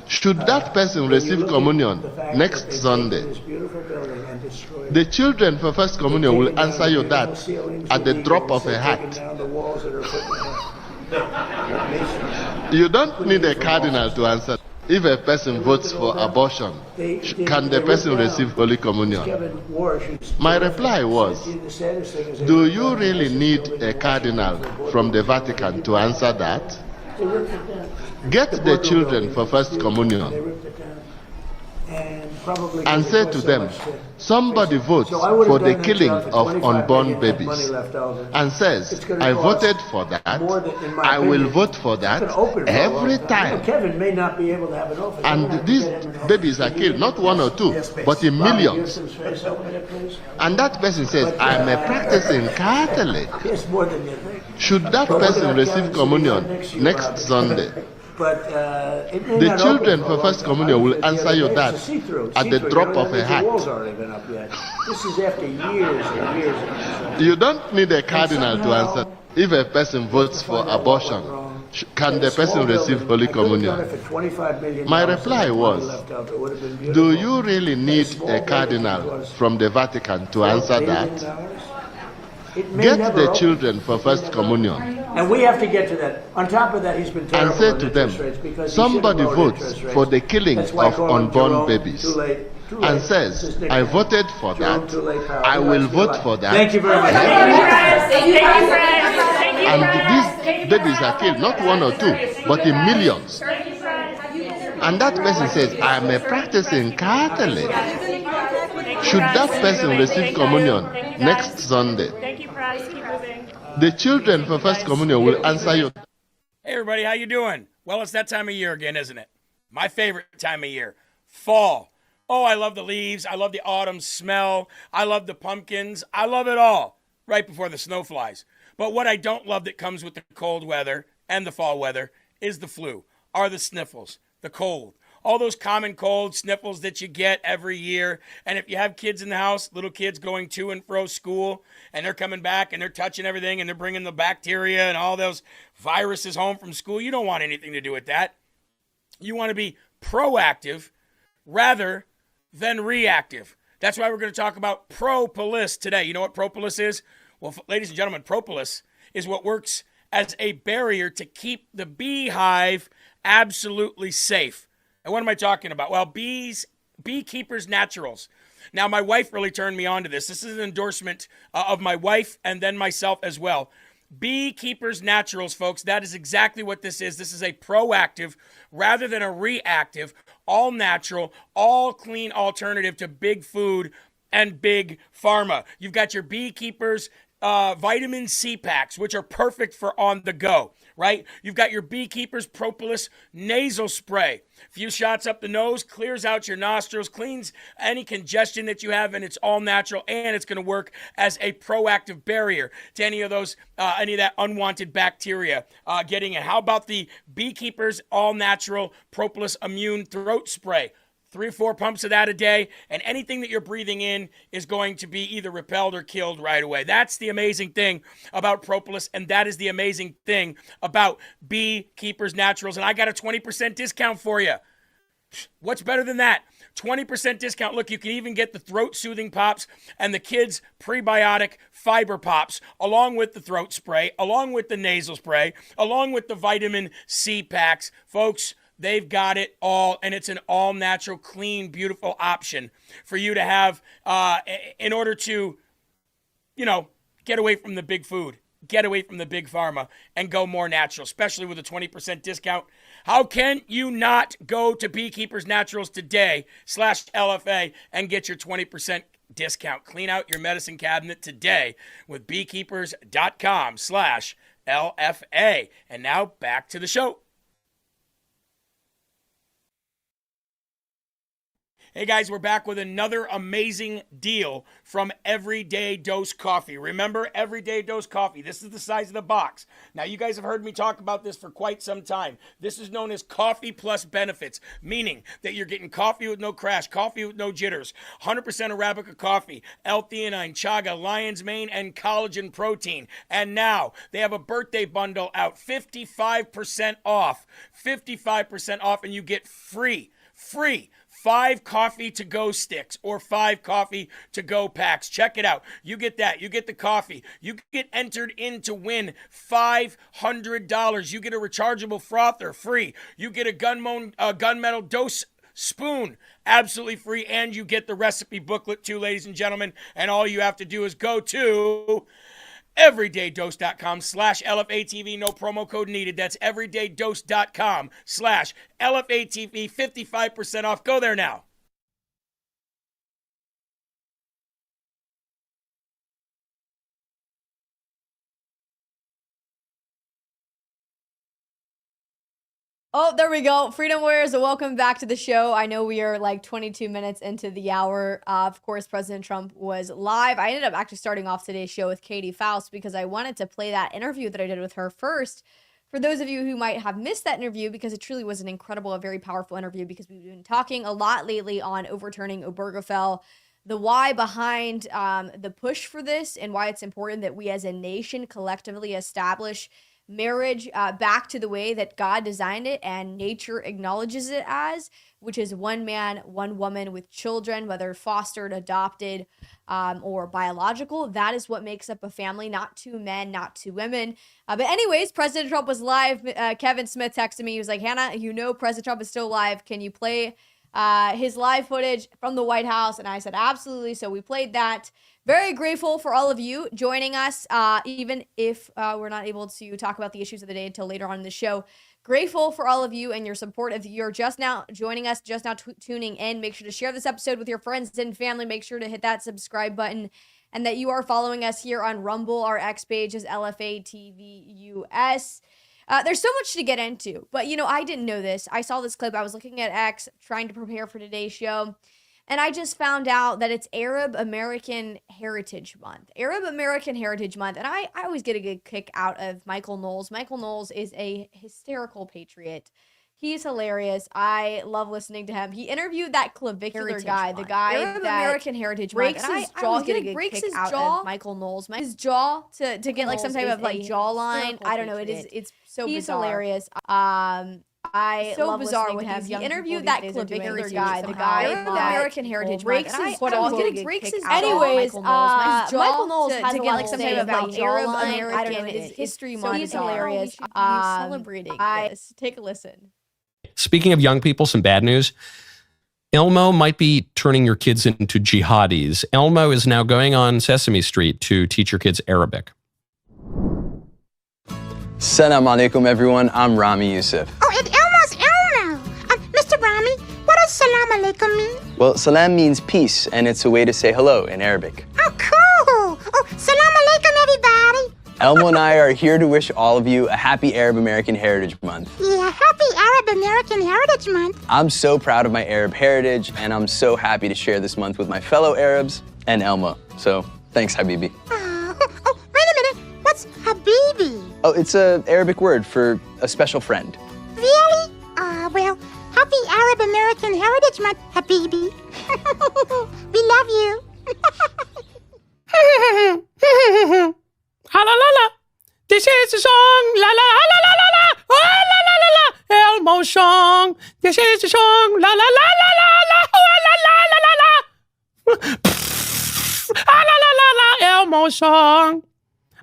Should that person receive communion next Sunday? The children for First Communion will answer you that at the drop of a hat. You don't need a cardinal to answer. If a person votes for abortion, can the person receive Holy Communion? My reply was, do you really need a cardinal from the Vatican to answer that? Get the children for First Communion and say to them, somebody votes for the killing of unborn babies and says, I voted for that, I will vote for that every time. Kevin may not be able to have it open. And these babies are killed, not one or two, but in millions. And that person says, I am a practicing Catholic. Should that person receive communion next Sunday? But The children for First Communion will answer you that at the drop of a hat. The walls aren't even up yet. This is after years and years. You don't need a cardinal to answer. If a person votes for abortion, can the person receive Holy Communion? My reply was, do you really need a cardinal from the Vatican to answer that? Get the children for First Communion And we have to get to that. On top of that, he's been and terrible say on to interest them, rates because he somebody should've lowered votes interest rates. for the killing That's why I of call him unborn Jerome, babies too late, and says, I voted for that, I will vote for that. Thank you very much. And these babies are killed, not one or two, but in millions. And that person says, I am a practicing Catholic. Should that person receive communion next Sunday? Thank you, Price. Keep moving. The children for First Communion will answer you. Hey everybody, how you doing? Well, it's that time of year again, isn't it? My favorite time of year, fall. Oh, I love the leaves. I love the autumn smell. I love the pumpkins. I love it all right before the snow flies. But what I don't love that comes with the cold weather and the fall weather is the flu, are the sniffles, the cold, all those common cold sniffles that you get every year. And if you have kids in the house, little kids going to and fro school, and they're coming back and they're touching everything and they're bringing the bacteria and all those viruses home from school, you don't want anything to do with that. You want to be proactive rather than reactive. That's why we're going to talk about propolis today. You know what propolis is? Well, ladies and gentlemen, propolis is what works as a barrier to keep the beehive absolutely safe. And what am I talking about? Well, beekeepers naturals. Now, my wife really turned me on to this. This is an endorsement of my wife and then myself as well. Beekeepers naturals, folks, that is exactly what this is. This is a proactive rather than a reactive, all natural, all clean alternative to big food and big pharma. You've got your beekeepers vitamin C packs, which are perfect for on the go, right? You've got your beekeepers propolis nasal spray. A few shots up the nose, clears out your nostrils, cleans any congestion that you have, and it's all natural, and it's going to work as a proactive barrier to any of that unwanted bacteria getting in. How about the beekeepers all natural propolis immune throat spray? 3 or 4 pumps of that a day, and anything that you're breathing in is going to be either repelled or killed right away. That's the amazing thing about propolis, and that is the amazing thing about Beekeepers Naturals. And I got a 20% discount for you. What's better than that? 20% discount. Look, you can even get the throat soothing pops and the kids prebiotic fiber pops, along with the throat spray, along with the nasal spray, along with the vitamin C packs. Folks, they've got it all, and it's an all-natural, clean, beautiful option for you to have in order to, get away from the big food, get away from the big pharma, and go more natural, especially with a 20% discount. How can you not go to Beekeepers Naturals today /LFA and get your 20% discount? Clean out your medicine cabinet today with beekeepers.com/LFA. And now back to the show. Hey guys, we're back with another amazing deal from Everyday Dose Coffee. Remember, Everyday Dose Coffee. This is the size of the box. Now, you guys have heard me talk about this for quite some time. This is known as coffee plus benefits, meaning that you're getting coffee with no crash, coffee with no jitters, 100% Arabica coffee, L-theanine, chaga, lion's mane, and collagen protein. And now, they have a birthday bundle out, 55% off. 55% off, and you get free 5 coffee to go sticks or 5 coffee to go packs. Check it out. You get that. You get the coffee. You get entered in to win $500. You get a rechargeable frother free. You get a gunmetal dose spoon absolutely free, and you get the recipe booklet too, ladies and gentlemen. And all you have to do is go to everydaydose.com/LFATV. No promo code needed. That's everydaydose.com/LFATV. 55% off. Go there now. Oh, there we go. Freedom Warriors, welcome back to the show. I know we are like 22 minutes into the hour. Of course, President Trump was live. I ended up actually starting off today's show with Katie Faust because I wanted to play that interview that I did with her first. For those of you who might have missed that interview, because it truly was an incredible, a very powerful interview, because we've been talking a lot lately on overturning Obergefell, the why behind the push for this, and why it's important that we as a nation collectively establish marriage back to the way that God designed it and nature acknowledges it as, which is one man, one woman with children, whether fostered, adopted, or biological. That is what makes up a family, not 2 men, not 2 women. But anyways, President Trump was live. Kevin Smith texted me. He was like, Hannah, President Trump is still live. Can you play his live footage from the White House? And I said, absolutely. So we played that. Very grateful for all of you joining us, even if we're not able to talk about the issues of the day until later on in the show. Grateful for all of you and your support. If you're just now joining us, just now tuning in, make sure to share this episode with your friends and family. Make sure to hit that subscribe button, and that you are following us here on Rumble. Our X page is LFA TV US. There's so much to get into, but I didn't know this. I saw this clip. I was looking at X trying to prepare for today's show, and I just found out that it's Arab American Heritage Month. Arab American Heritage Month. And I always get a good kick out of Michael Knowles. Michael Knowles is a hysterical patriot. He's hilarious. I love listening to him. He interviewed that clavicular Heritage guy, the Month. guy Arab that American Heritage breaks Month. And his I jaw. was He getting like a breaks kick his out jaw. of Michael Knowles. His jaw to get like some type of like jawline. I don't know. It's so he's bizarre. hilarious. I So love bizarre listening with to him. these He young interviewed people that these days are doing clavicular heritage guy, the somehow. guy Arab that American Heritage breaks Month. And his I was jaw. getting a kick out of Anyways, Michael Michael Knowles to has get a lot like to some say type of about like Arab jawline. American. I don't know. It is history so month. he's Bizarre. hilarious. We should be celebrating this. take a listen. Speaking of young people, some bad news. Elmo might be turning your kids into jihadis. Elmo is now going on Sesame Street to teach your kids Arabic. Salam alaikum, everyone. I'm Rami Youssef. Oh, and Elmo's Elmo. Mr. Rami, what does salam alaikum mean? Well, salam means peace, and it's a way to say hello in Arabic. Oh, cool. Oh, salam alaikum, everybody. Elmo and I are here to wish all of you a happy Arab American Heritage Month. Yeah, happy Arab American Heritage Month. I'm so proud of my Arab heritage, and I'm so happy to share this month with my fellow Arabs and Elmo. So, thanks, Habibi. Oh, wait a minute. What's Habibi? Oh, it's an Arabic word for a special friend. Really? Well, happy Arab American Heritage Month, Habibi. We love you. Ha la la la. This is the song. La la la la la la. Oh la la la la. Elmo song. This is the song. La la la la la la. Oh la la la la la. Ah la la la la. Elmo song.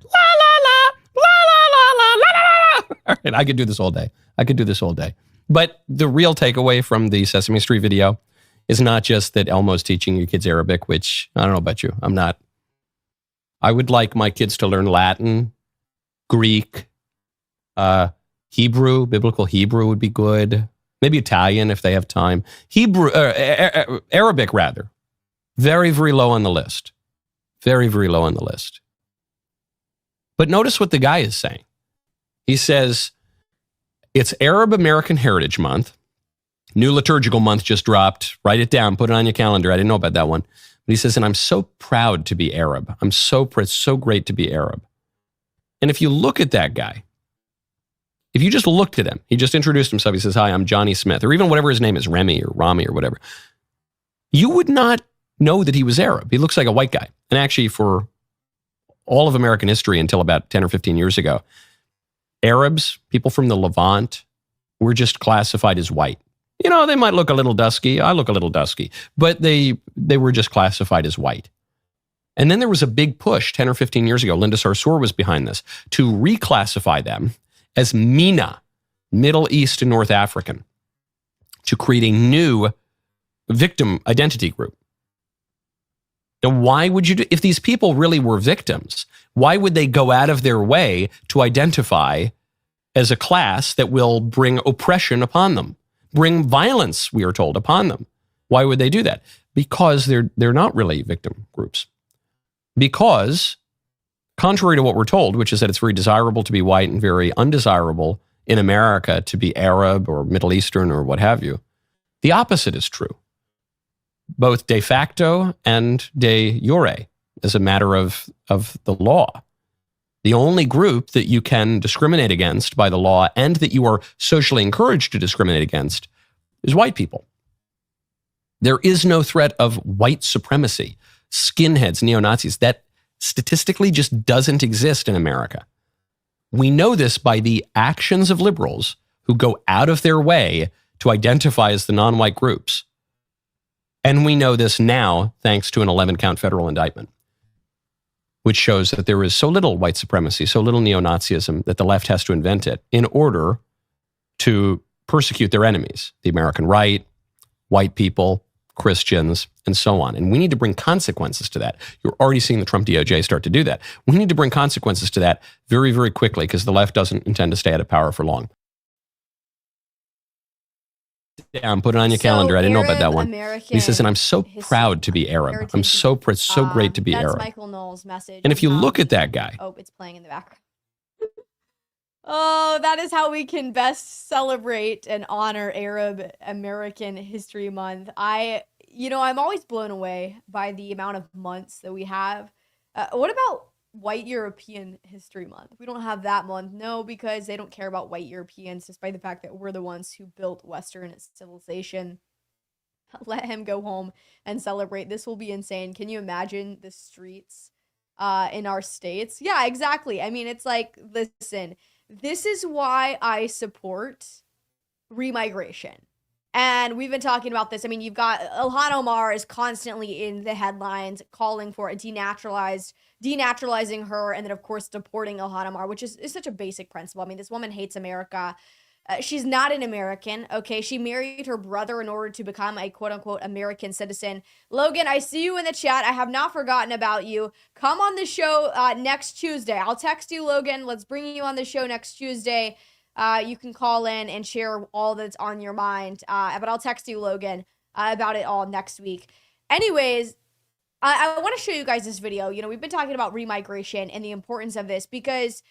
La la la. La la la la la la la. All right, I could do this all day. I could do this all day. But the real takeaway from the Sesame Street video is not just that Elmo's teaching your kids Arabic, which I don't know about you. I'm not. I would like my kids to learn Latin, Greek, Hebrew. Biblical Hebrew would be good. Maybe Italian if they have time. Arabic, rather. Very, very low on the list. Very, very low on the list. But notice what the guy is saying. He says, it's Arab American Heritage Month. New liturgical month just dropped. Write it down. Put it on your calendar. I didn't know about that one. But he says, and I'm so proud to be Arab. It's so great to be Arab. And if you look at that guy, if you just looked at him, he just introduced himself. He says, hi, I'm Johnny Smith, or even whatever his name is, Remy or Rami or whatever. You would not know that he was Arab. He looks like a white guy. And actually, for all of American history until about 10 or 15 years ago, Arabs, people from the Levant, were just classified as white. You know, they might look a little dusky. I look a little dusky. But they were just classified as white. And then there was a big push 10 or 15 years ago. Linda Sarsour was behind this to reclassify them as MENA, Middle East and North African, to create a new victim identity group. Now, why would you do, if these people really were victims, why would they go out of their way to identify as a class that will bring oppression upon them, bring violence, we are told, upon them? Why would they do that? Because they're not really victim groups. Because, contrary to what we're told, which is that it's very desirable to be white and very undesirable in America to be Arab or Middle Eastern or what have you, the opposite is true, both de facto and de jure, as a matter of the law. The only group that you can discriminate against by the law and that you are socially encouraged to discriminate against is white people. There is no threat of white supremacy, skinheads, neo-Nazis. That statistically just doesn't exist in America. We know this by the actions of liberals who go out of their way to identify as the non-white groups. And we know this now thanks to an 11-count federal indictment, which shows that there is so little white supremacy, so little neo-Nazism, that the left has to invent it in order to persecute their enemies, the American right, white people, Christians, and so on. And we need to bring consequences to that. You're already seeing the Trump DOJ start to do that. We need to bring consequences to that very, very quickly because the left doesn't intend to stay out of power for long. Down, put it on your calendar. I didn't know about that one. He says, and I'm so proud to be Arab. It's so great to be that's Arab. Michael Knowles' message. And if you look at that guy, oh, it's playing in the background. Oh, that is how we can best celebrate and honor Arab American History Month. I'm always blown away by the amount of months that we have. What about White European History Month. We don't have that month. No, because they don't care about white Europeans, despite the fact that we're the ones who built Western civilization. Let him go home and celebrate. This will be insane. Can you imagine the streets in our states? Yeah, exactly. I mean, it's like, listen, this is why I support remigration. And we've been talking about this. I mean, you've got Ilhan Omar is constantly in the headlines calling for a denaturalizing her, and then of course deporting Ilhan Omar, which is such a basic principle. I mean, this woman hates America. She's not an American, okay? She married her brother in order to become a quote-unquote American citizen. Logan, I see you in the chat. I have not forgotten about you. Come on the show next Tuesday. I'll text you, Logan. Let's bring you on the show next Tuesday. You can call in and share all that's on your mind. But I'll text you, Logan, about it all next week. Anyways, I want to show you guys this video. You know, we've been talking about remigration and the importance of this because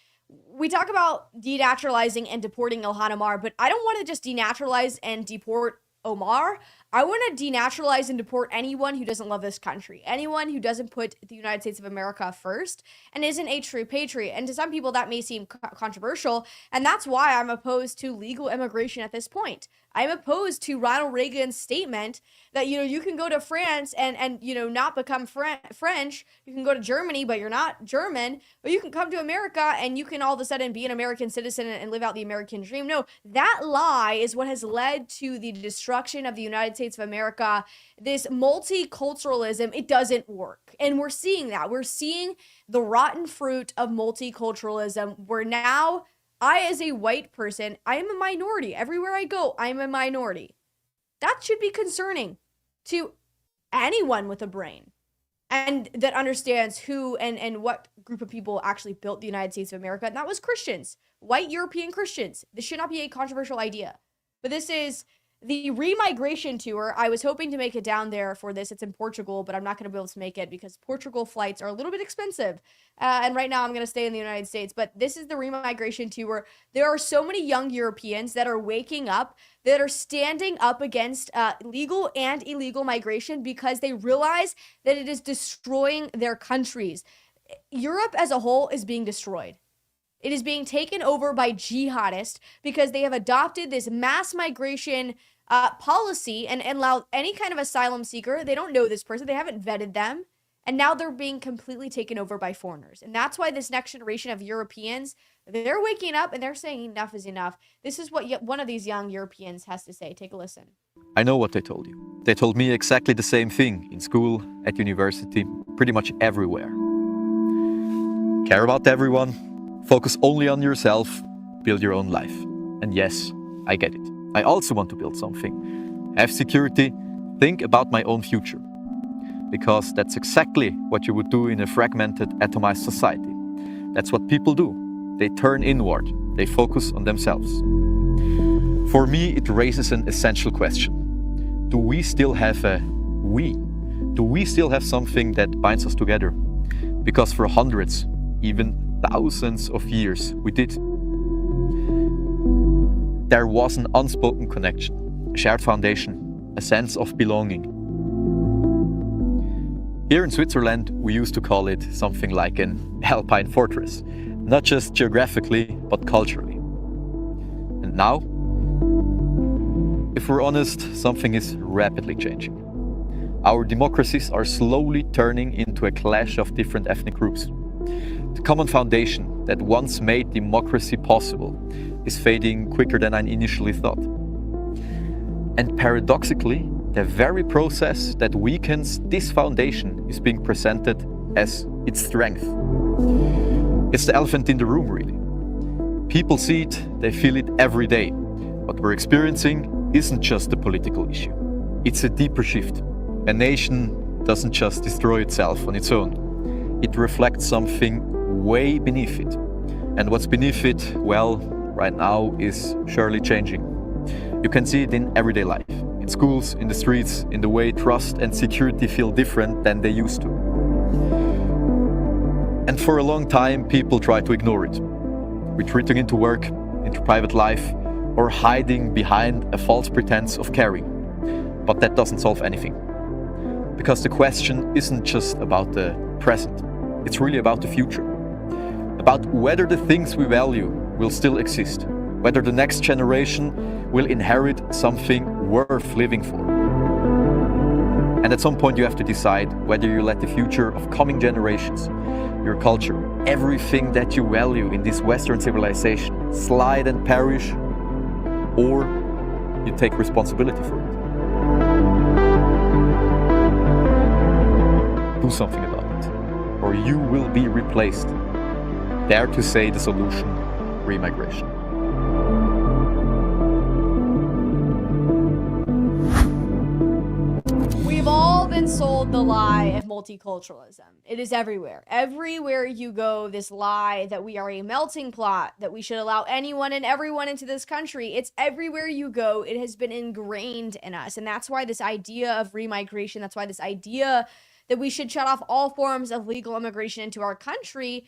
we talk about denaturalizing and deporting Ilhan Omar, but I don't want to just denaturalize and deport Omar. I want to denaturalize and deport anyone who doesn't love this country, anyone who doesn't put the United States of America first and isn't a true patriot. And to some people that may seem controversial, and that's why I'm opposed to legal immigration at this point. I'm opposed to Ronald Reagan's statement that, you know, you can go to France and you know, not become French. You can go to Germany, but you're not German. Or you can come to America and you can all of a sudden be an American citizen and live out the American dream. No, that lie is what has led to the destruction of the United States of America. This multiculturalism, it doesn't work. And we're seeing that. We're seeing the rotten fruit of multiculturalism, where now I, as a white person, I am a minority. Everywhere I go, I'm a minority. That should be concerning to anyone with a brain and that understands who and what group of people actually built the United States of America. And that was Christians, white European Christians. This should not be a controversial idea. But this is the remigration tour. I was hoping to make it down there for this. It's in Portugal, but I'm not going to be able to make it because Portugal flights are a little bit expensive. And right now I'm going to stay in the United States. But this is the remigration tour. There are so many young Europeans that are waking up, that are standing up against legal and illegal migration because they realize that it is destroying their countries. Europe as a whole is being destroyed. It is being taken over by jihadists because they have adopted this mass migration policy and allow any kind of asylum seeker. They don't know this person. They haven't vetted them. And now they're being completely taken over by foreigners. And that's why this next generation of Europeans, they're waking up and they're saying enough is enough. This is what one of these young Europeans has to say. Take a listen. I know what they told you. They told me exactly the same thing in school, at university, pretty much everywhere. Care about everyone, focus only on yourself, build your own life. And yes, I get it. I also want to build something. Have security, think about my own future. Because that's exactly what you would do in a fragmented, atomized society. That's what people do. They turn inward. They focus on themselves. For me, it raises an essential question. Do we still have a we? Do we still have something that binds us together? Because for hundreds, even thousands of years, we did. There was an unspoken connection, a shared foundation, a sense of belonging. Here in Switzerland, we used to call it something like an alpine fortress, not just geographically, but culturally. And now, if we're honest, something is rapidly changing. Our democracies are slowly turning into a clash of different ethnic groups. The common foundation that once made democracy possible is fading quicker than I initially thought. And paradoxically, the very process that weakens this foundation is being presented as its strength. It's the elephant in the room, really. People see it, they feel it every day. What we're experiencing isn't just a political issue. It's a deeper shift. A nation doesn't just destroy itself on its own. It reflects something way beneath it. And what's beneath it, well, right now is surely changing. You can see it in everyday life. In schools, in the streets, in the way trust and security feel different than they used to. And for a long time, people try to ignore it, retreating into work, into private life, or hiding behind a false pretense of caring. But that doesn't solve anything. Because the question isn't just about the present, it's really about the future. about whether the things we value will still exist, whether the next generation will inherit something worth living for. And at some point you have to decide whether you let the future of coming generations, your culture, everything that you value in this Western civilization slide and perish, or you take responsibility for it. Do something about it, or you will be replaced. Dare to say the solution: remigration. We've all been sold the lie of multiculturalism. It is everywhere. Everywhere you go, this lie that we are a melting pot, that we should allow anyone and everyone into this country. It's everywhere you go. It has been ingrained in us. And that's why this idea of remigration, that's why this idea that we should shut off all forms of legal immigration into our country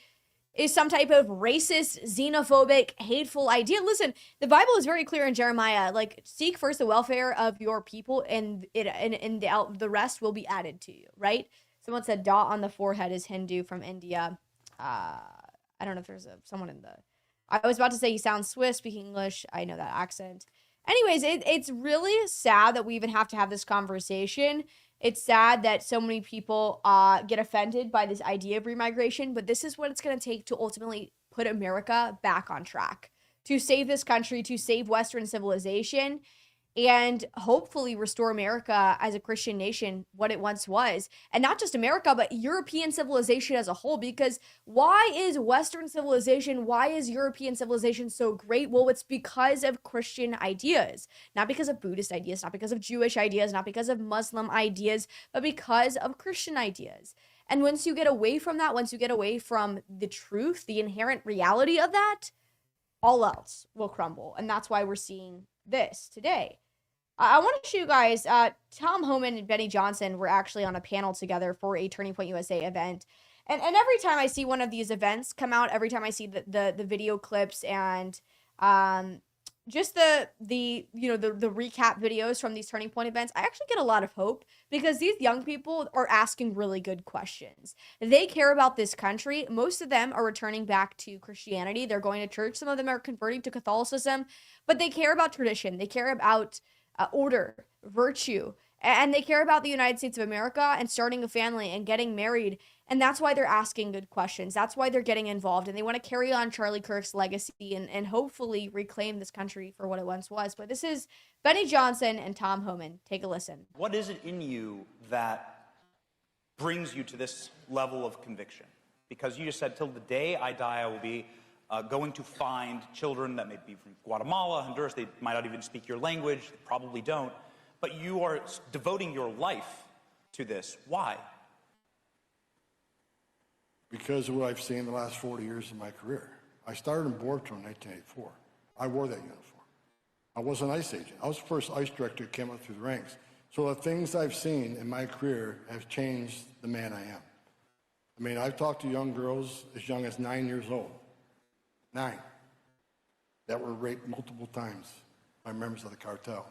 is some type of racist, xenophobic, hateful idea. Listen, the Bible is very clear in Jeremiah, like, seek first the welfare of your people and the rest will be added to you, right? Someone said dot on the forehead is Hindu from India. I don't know if there's someone in the... I was about to say he sounds Swiss, speaking English. I know that accent. Anyways, it's really sad that we even have to have this conversation. It's sad that so many people get offended by this idea of remigration, but this is what it's going to take to ultimately put America back on track, to save this country, to save Western civilization, and hopefully restore America as a Christian nation, what it once was. And not just America, but European civilization as a whole. Because why is Western civilization, why is European civilization so great? Well, it's because of Christian ideas, not because of Buddhist ideas, not because of Jewish ideas, not because of Muslim ideas, but because of Christian ideas. And once you get away from that, once you get away from the truth, the inherent reality of that, all else will crumble. And that's why we're seeing this today. I want to show you guys, Tom Homan and Benny Johnson were actually on a panel together for a Turning Point USA event. And every time I see one of these events come out, every time I see the video clips and just the recap videos from these Turning Point events, I actually get a lot of hope because these young people are asking really good questions. They care about this country. Most of them are returning back to Christianity. They're going to church. Some of them are converting to Catholicism, but they care about tradition. They care about order, virtue, and they care about the United States of America and starting a family and getting married. And that's why they're asking good questions. That's why they're getting involved. And they want to carry on Charlie Kirk's legacy and hopefully reclaim this country for what it once was. But this is Benny Johnson and Tom Homan. Take a listen. What is it in you that brings you to this level of conviction? Because you just said, till the day I die, I will be going to find children that may be from Guatemala, Honduras. They might not even speak your language. They probably don't. But you are devoting your life to this. Why? Because of what I've seen in the last 40 years of my career. I started in Border Patrol in 1984. I wore that uniform. I was an ICE agent. I was the first ICE director who came up through the ranks. So the things I've seen in my career have changed the man I am. I mean, I've talked to young girls as young as 9 years old. 9. That were raped multiple times by members of the cartel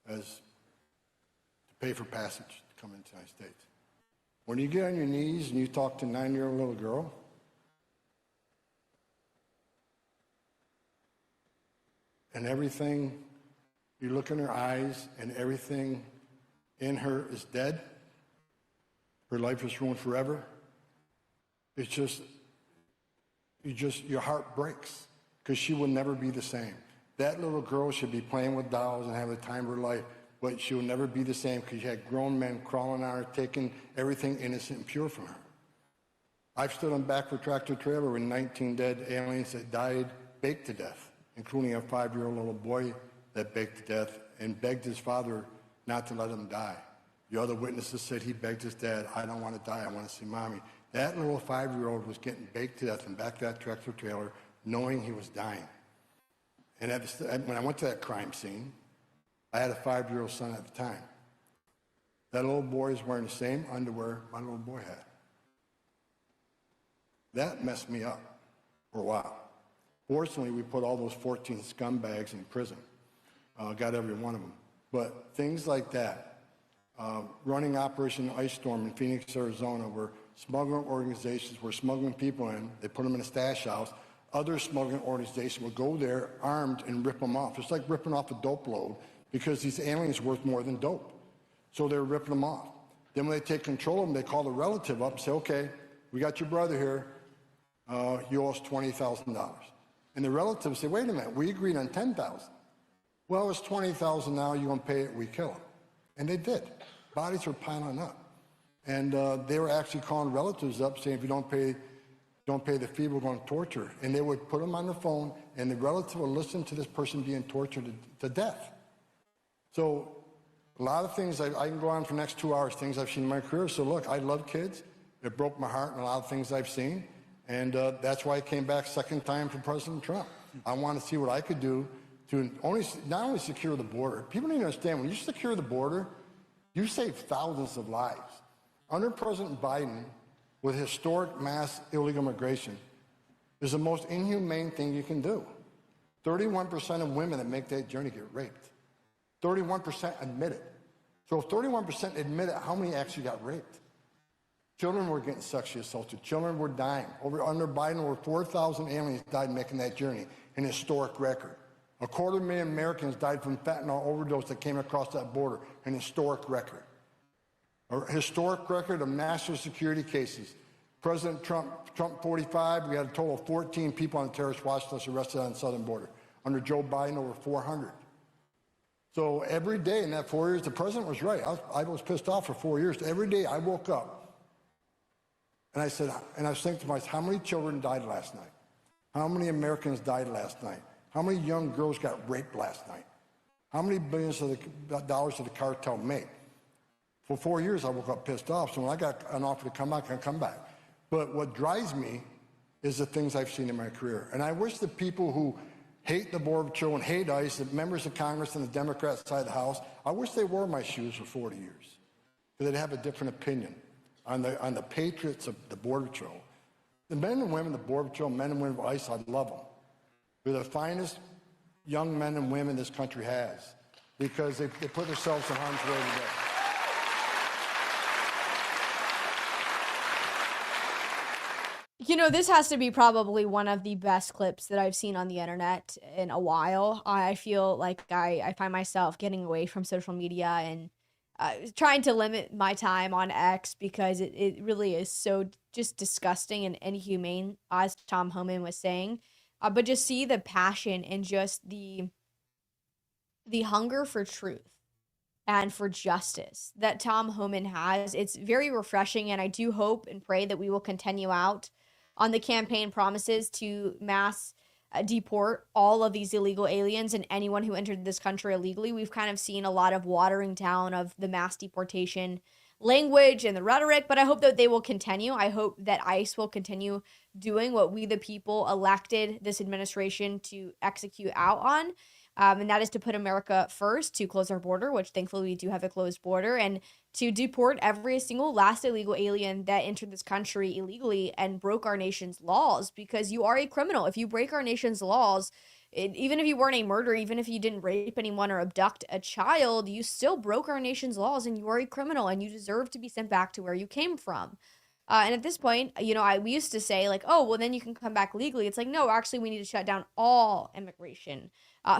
as to pay for passage to come into the United States. When you get on your knees and you talk to a 9-year-old little girl, and everything, you look in her eyes and everything in her is dead, her life is ruined forever, it's just, your heart breaks because she will never be the same. That little girl should be playing with dolls and having the time of her life, but she will never be the same because you had grown men crawling on her, taking everything innocent and pure from her. I've stood on back of a tractor trailer with 19 dead aliens that died baked to death, including a 5-year-old little boy that baked to death and begged his father not to let him die. The other witnesses said he begged his dad, I don't want to die, I want to see mommy. That little 5-year-old was getting baked to death in back of that tractor trailer, knowing he was dying. And when I went to that crime scene, I had a 5-year-old son at the time. That little boy is wearing the same underwear my little boy had. That messed me up for a while. Fortunately, we put all those 14 scumbags in prison. Got every one of them. But things like that, running Operation Ice Storm in Phoenix, Arizona, where smuggling organizations were smuggling people in. They put them in a stash house. Other smuggling organizations would go there armed and rip them off. It's like ripping off a dope load because these aliens are worth more than dope. So they're ripping them off. Then when they take control of them, they call the relative up and say, okay, we got your brother here. You owe us $20,000. And the relatives say, wait a minute, we agreed on $10,000. Well, it's $20,000 now, you're going to pay it, we kill him. And they did. Bodies were piling up. And they were actually calling relatives up saying, if you don't pay the fee, we're going to torture. And they would put them on the phone, and the relative would listen to this person being tortured to death. So a lot of things, I can go on for the next 2 hours, things I've seen in my career. So look, I love kids. It broke my heart in a lot of things I've seen. And that's why I came back second time for President Trump. I want to see what I could do to not only secure the border. People need to understand, when you secure the border, you save thousands of lives. Under President Biden, with historic mass illegal immigration, is the most inhumane thing you can do. 31% of women that make that journey get raped. 31% admit it. So if 31% admit it, how many actually got raped? Children were getting sexually assaulted. Children were dying. Under Biden, over 4,000 aliens died making that journey, an historic record. 250,000 Americans died from fentanyl overdose that came across that border, an historic record. A historic record of national security cases. President Trump 45, we had a total of 14 people on the terrorist watch list arrested on the southern border. Under Joe Biden, over 400. So every day in that 4 years, the president was right. I was pissed off for 4 years. Every day I woke up and I was thinking to myself, how many children died last night? How many Americans died last night? How many young girls got raped last night? How many billions of dollars did the cartel make? For 4 years, I woke up pissed off. So when I got an offer to come back, I come back. But what drives me is the things I've seen in my career. And I wish the people who hate the Border Patrol and hate ICE, the members of Congress and the Democrat side of the House, I wish they wore my shoes for 40 years. Because they'd have a different opinion on the patriots of the Border Patrol. The men and women of the Border Patrol, men and women of ICE, I love them. They're the finest young men and women this country has because they put themselves in harm's way today. You know, this has to be probably one of the best clips that I've seen on the internet in a while. I feel like I find myself getting away from social media and trying to limit my time on X because it really is so just disgusting and inhumane, as Tom Homan was saying. But just see the passion and just the hunger for truth and for justice that Tom Homan has. It's very refreshing, and I do hope and pray that we will continue out on the campaign promises to mass deport all of these illegal aliens and anyone who entered this country illegally. We've kind of seen a lot of watering down of the mass deportation language and the rhetoric, but I hope that they will continue. I hope that ICE will continue doing what we the people elected this administration to execute out on. And that is to put America first, to close our border, which thankfully we do have a closed border, and to deport every single last illegal alien that entered this country illegally and broke our nation's laws, because you are a criminal. If you break our nation's laws, even if you weren't a murderer, even if you didn't rape anyone or abduct a child, you still broke our nation's laws and you are a criminal and you deserve to be sent back to where you came from. And at this point, you know, we used to say like, oh, well, then you can come back legally. It's like, no, actually, we need to shut down all immigration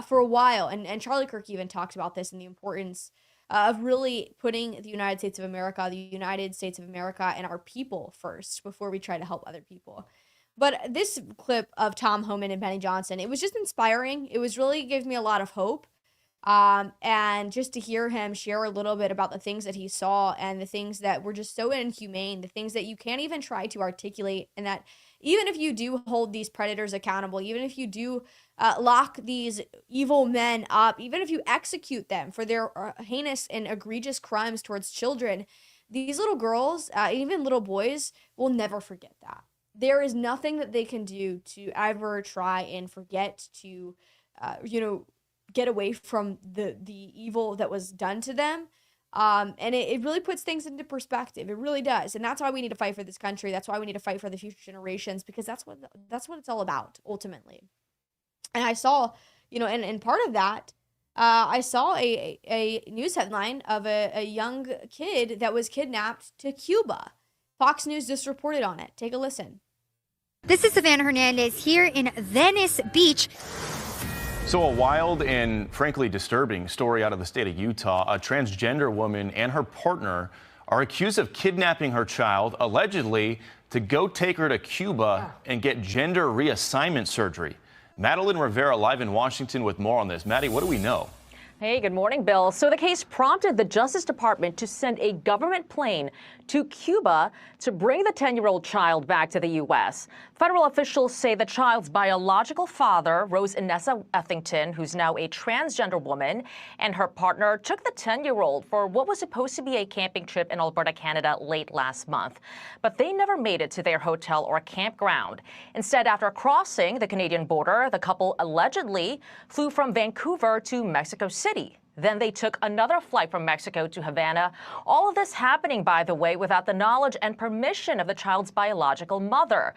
for a while. And Charlie Kirk even talked about this and the importance of really putting the United States of America, and our people first before we try to help other people. But this clip of Tom Homan and Benny Johnson, it was just inspiring. It was really gave me a lot of hope. And just to hear him share a little bit about the things that he saw and the things that were just so inhumane, the things that you can't even try to articulate, and that even if you do hold these predators accountable, even if you do lock these evil men up, even if you execute them for their heinous and egregious crimes towards children, these little girls, even little boys, will never forget that. There is nothing that they can do to ever try and forget to, get away from the evil that was done to them. And it really puts things into perspective. It really does. And that's why we need to fight for this country. That's why we need to fight for the future generations, because that's what it's all about ultimately. And I saw, and part of that, I saw a news headline of a young kid that was kidnapped to Cuba. Fox News just reported on it. Take a listen. This is Savannah Hernandez here in Venice Beach. So a wild and frankly disturbing story out of the state of Utah. A transgender woman and her partner are accused of kidnapping her child, allegedly to go take her to Cuba and get gender reassignment surgery. Madeline Rivera live in Washington with more on this. Maddie, what do we know? Hey, good morning, Bill. So the case prompted the Justice Department to send a government plane to Cuba to bring the 10-year-old child back to the U.S. Federal officials say the child's biological father, Rose Inessa Ethington, who's now a transgender woman, and her partner took the 10-year-old for what was supposed to be a camping trip in Alberta, Canada, late last month. But they never made it to their hotel or campground. Instead, after crossing the Canadian border, the couple allegedly flew from Vancouver to Mexico City. Then they took another flight from Mexico to Havana. All of this happening, by the way, without the knowledge and permission of the child's biological mother.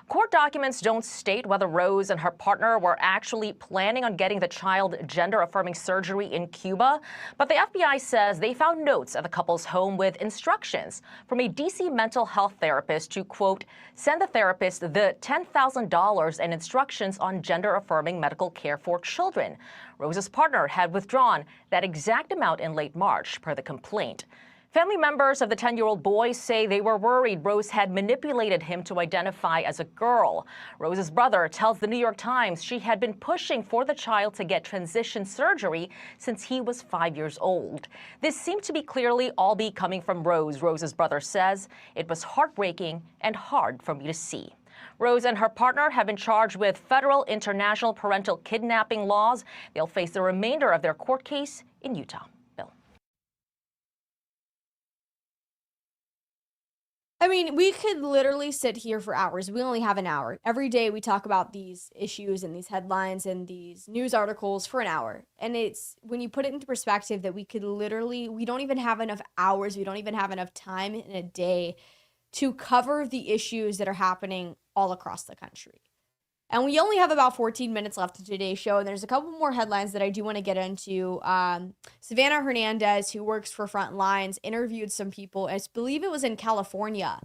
Court documents don't state whether Rose and her partner were actually planning on getting the child gender-affirming surgery in Cuba, but the FBI says they found notes at the couple's home with instructions from a D.C. mental health therapist to, quote, send the therapist the $10,000 and instructions on gender-affirming medical care for children. Rose's partner had withdrawn that exact amount in late March, per the complaint. Family members of the 10-year-old boy say they were worried Rose had manipulated him to identify as a girl. Rose's brother tells the New York Times she had been pushing for the child to get transition surgery since he was 5 years old. This seemed to be clearly all be coming from Rose, Rose's brother says. It was heartbreaking and hard for me to see. Rose and her partner have been charged with federal international parental kidnapping laws. They'll face the remainder of their court case in Utah. Bill. I mean, we could literally sit here for hours. We only have an hour. Every day we talk about these issues and these headlines and these news articles for an hour. And it's when you put it into perspective that we don't even have enough hours. We don't even have enough time in a day to cover the issues that are happening all across the country. And we only have about 14 minutes left of today's show, and there's a couple more headlines that I do want to get into. Savannah Hernandez, who works for Frontlines, interviewed some people, I believe it was in California.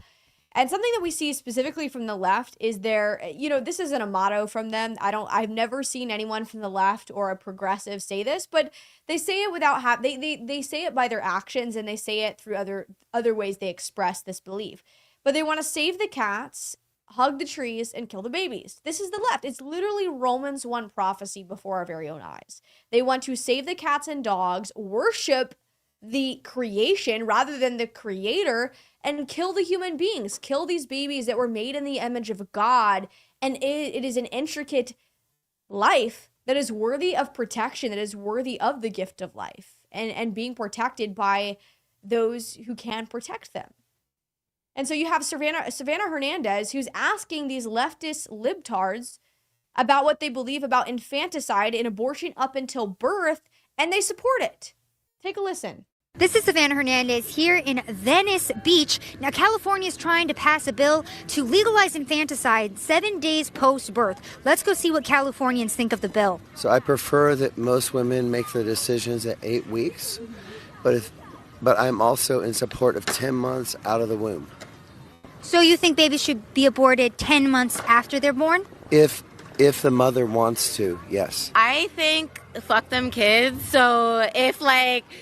And something that we see specifically from the left is this isn't a motto from them. I've never seen anyone from the left or a progressive say this, but they say it without they say it by their actions, and they say it through other ways they express this belief. But they want to save the cats, hug the trees, and kill the babies. This is the left. It's literally Romans 1 prophecy before our very own eyes. They want to save the cats and dogs, worship the creation rather than the creator, and kill the human beings, kill these babies that were made in the image of God. And it is an intricate life that is worthy of protection, that is worthy of the gift of life and being protected by those who can protect them. And so you have Savannah Hernandez, who's asking these leftist libtards about what they believe about infanticide and abortion up until birth, and they support it. Take a listen. This is Savannah Hernandez here in Venice Beach. Now, California is trying to pass a bill to legalize infanticide 7 days post-birth. Let's go see what Californians think of the bill. So I prefer that most women make their decisions at 8 weeks, but I'm also in support of 10 months out of the womb. So you think babies should be aborted 10 months after they're born? If the mother wants to, yes. I think fuck them kids. So if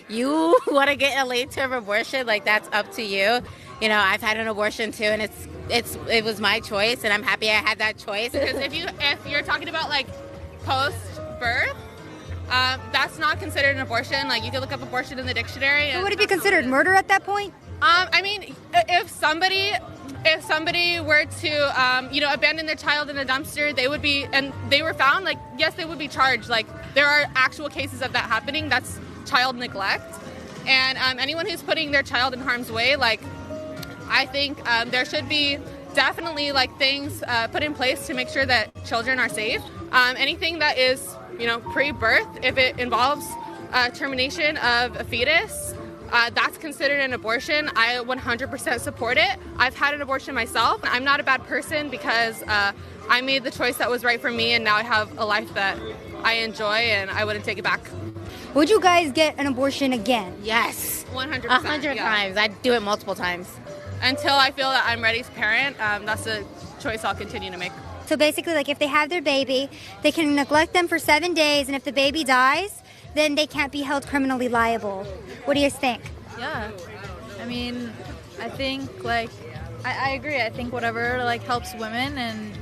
you want to get a late-term abortion, that's up to you. You know, I've had an abortion too, and it was my choice, and I'm happy I had that choice. Because if you're talking about post-birth, that's not considered an abortion. You can look up abortion in the dictionary. So would it be considered murder at that point? If somebody were to, abandon their child in a dumpster, they were found, yes, they would be charged. There are actual cases of that happening. That's child neglect. And anyone who's putting their child in harm's way, I think there should be definitely things put in place to make sure that children are safe. Anything that is, pre-birth, if it involves termination of a fetus, that's considered an abortion. I 100% support it. I've had an abortion myself. I'm not a bad person because I made the choice that was right for me, and now I have a life that I enjoy, and I wouldn't take it back. Would you guys get an abortion again? Yes. 100%. 100 times. I'd do it multiple times. until I feel that I'm ready as a parent, that's a choice I'll continue to make. So basically, like if they have their baby, they can neglect them for 7 days, and if the baby dies, then they can't be held criminally liable. What do you think? Yeah, I mean, I think like I agree. I think whatever like helps women and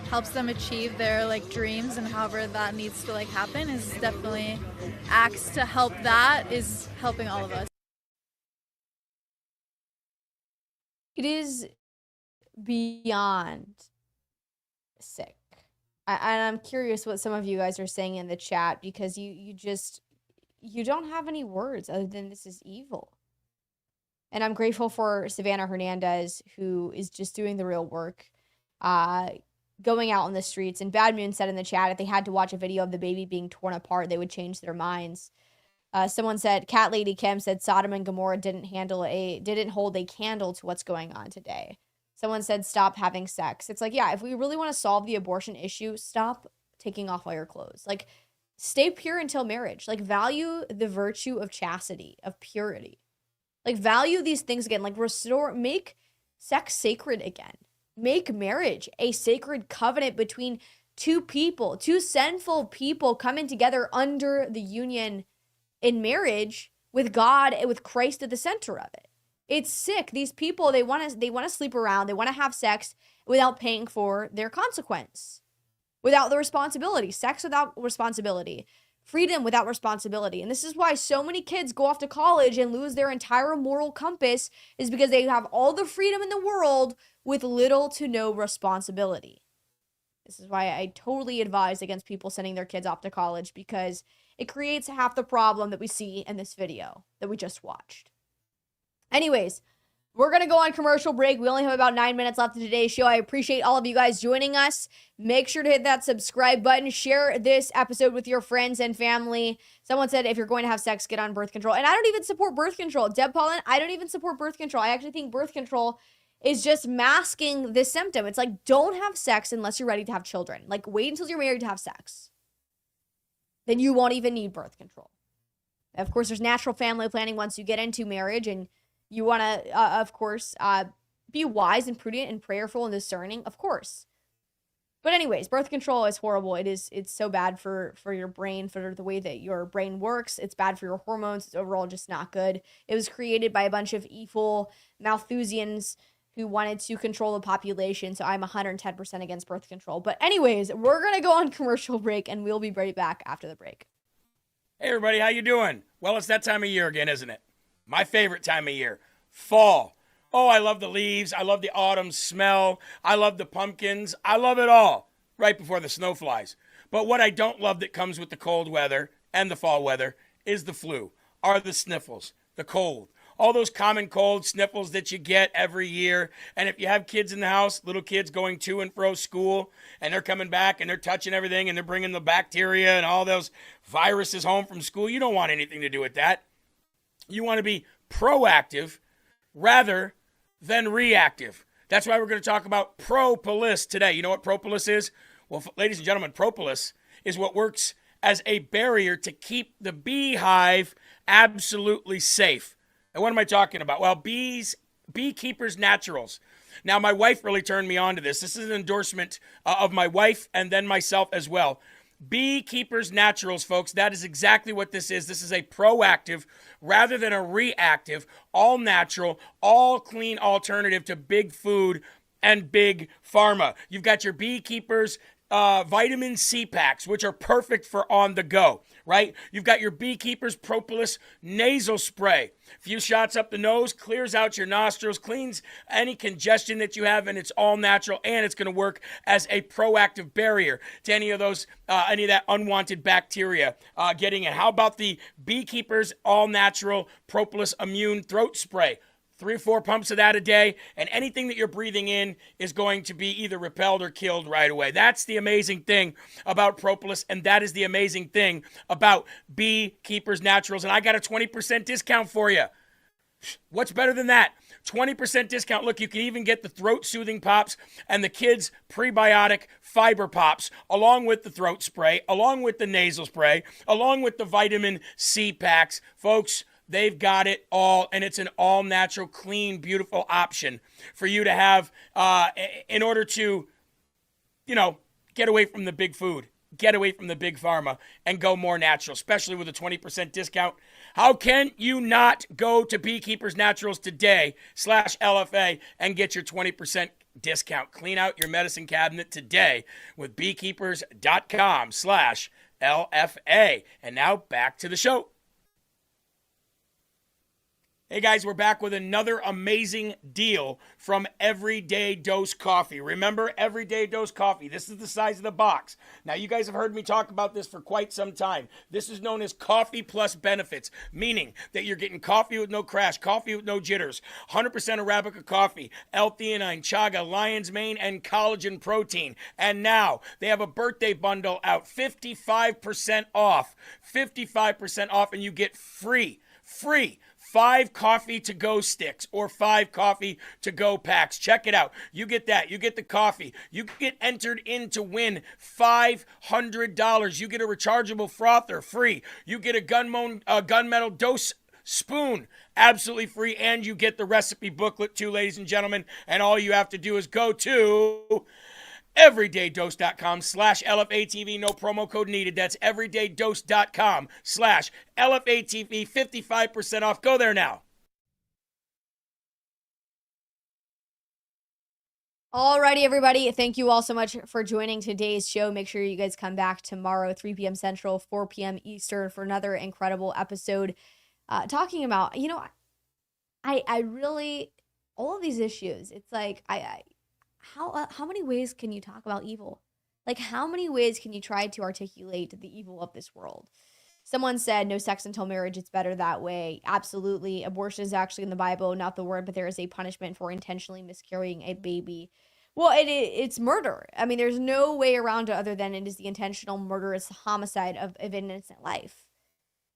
helps them achieve their like dreams and however that needs to like happen is definitely acts to help. That is helping all of us. It is beyond sick. And I'm curious what some of you guys are saying in the chat, because you don't have any words other than this is evil. And I'm grateful for Savannah Hernandez, who is just doing the real work, going out on the streets. And Bad Moon said in the chat, if they had to watch a video of the baby being torn apart, they would change their minds. Someone said, Cat Lady Kim said Sodom and Gomorrah didn't hold a candle to what's going on today. Someone said, stop having sex. It's like, yeah, if we really want to solve the abortion issue, stop taking off all your clothes. Like, stay pure until marriage. Like, value the virtue of chastity, of purity. Like, value these things again. Like, make sex sacred again. Make marriage a sacred covenant between two people, two sinful people coming together under the union in marriage with God and with Christ at the center of it. It's sick. These people, they want to sleep around. They want to have sex without paying for their consequence, without the responsibility, sex without responsibility, freedom without responsibility. And this is why so many kids go off to college and lose their entire moral compass, is because they have all the freedom in the world with little to no responsibility. This is why I totally advise against people sending their kids off to college, because it creates half the problem that we see in this video that we just watched. Anyways, we're going to go on commercial break. We only have about 9 minutes left of today's show. I appreciate all of you guys joining us. Make sure to hit that subscribe button. Share this episode with your friends and family. Someone said, if you're going to have sex, get on birth control. And I don't even support birth control. Deb Pollen, I don't even support birth control. I actually think birth control is just masking this symptom. It's like, don't have sex unless you're ready to have children. Like, wait until you're married to have sex. Then you won't even need birth control. Of course, there's natural family planning once you get into marriage, and you want to, of course, be wise and prudent and prayerful and discerning, of course. But anyways, birth control is horrible. It's so bad for your brain, for the way that your brain works. It's bad for your hormones. It's overall just not good. It was created by a bunch of evil Malthusians who wanted to control the population. So I'm 110% against birth control. But anyways, we're going to go on commercial break, and we'll be right back after the break. Hey, everybody, how you doing? Well, it's that time of year again, isn't it? My favorite time of year, fall. Oh, I love the leaves. I love the autumn smell. I love the pumpkins. I love it all right before the snow flies. But what I don't love that comes with the cold weather and the fall weather is the flu, are the sniffles, the cold. All those common cold sniffles that you get every year. And if you have kids in the house, little kids going to and fro school, and they're coming back and they're touching everything and they're bringing the bacteria and all those viruses home from school, you don't want anything to do with that. You want to be proactive rather than reactive. That's why we're going to talk about propolis today. You know what propolis is? Well, ladies and gentlemen, propolis is what works as a barrier to keep the beehive absolutely safe. And what am I talking about? Well, Beekeepers Naturals. Now, my wife really turned me on to this. This is an endorsement of my wife and then myself as well. Beekeepers Naturals, folks, that is exactly what this is. This is a proactive rather than a reactive, all natural, all clean alternative to big food and big pharma. You've got your Beekeepers vitamin C packs, which are perfect for on the go, right? You've got your Beekeepers Propolis nasal spray. A few shots up the nose, clears out your nostrils, cleans any congestion that you have, and it's all natural, and it's going to work as a proactive barrier to any of that unwanted bacteria getting in. How about the Beekeepers All Natural Propolis Immune Throat Spray? 3 or 4 pumps of that a day, and anything that you're breathing in is going to be either repelled or killed right away. That's the amazing thing about propolis, and that is the amazing thing about Beekeepers Naturals. And I got a 20% discount for you. What's better than that? 20% discount. Look, you can even get the throat soothing pops and the kids prebiotic fiber pops, along with the throat spray, along with the nasal spray, along with the vitamin C packs. Folks, They've got it all, and it's an all-natural, clean, beautiful option for you to have in order to, get away from the big food, get away from the big pharma, and go more natural, especially with a 20% discount. How can you not go to Beekeepers Naturals today /LFA and get your 20% discount? Clean out your medicine cabinet today with beekeepers.com/LFA. And now back to the show. Hey guys, we're back with another amazing deal from Everyday Dose Coffee. Remember Everyday Dose Coffee? This is the size of the box. Now, you guys have heard me talk about this for quite some time. This is known as Coffee Plus Benefits, meaning that you're getting coffee with no crash, coffee with no jitters, 100% Arabica coffee, L-theanine, chaga, lion's mane, and collagen protein. And now they have a birthday bundle out, 55% off, 55% off, and you get free 5 coffee to go sticks or 5 coffee to go packs. Check it out. You get that. You get the coffee. You get entered in to win $500. You get a rechargeable frother free. You get a gunmetal dose spoon absolutely free, and you get the recipe booklet too, ladies and gentlemen. And all you have to do is go to everydaydose.com/LFATV. No promo code needed. That's everydaydose.com/LFATV. 55% off. Go there now. Alrighty, everybody. Thank you all so much for joining today's show. Make sure you guys come back tomorrow, 3 p.m. Central, 4 p.m. Eastern, for another incredible episode talking about, I really, all of these issues, it's like, how many ways can you talk about evil? Like, how many ways can you try to articulate the evil of this world? Someone said, no sex until marriage, it's better that way. Absolutely. Abortion is actually in the Bible, not the word, but there is a punishment for intentionally miscarrying a baby. Well, it's murder. I mean, there's no way around it other than it is the intentional murderous homicide of an innocent life.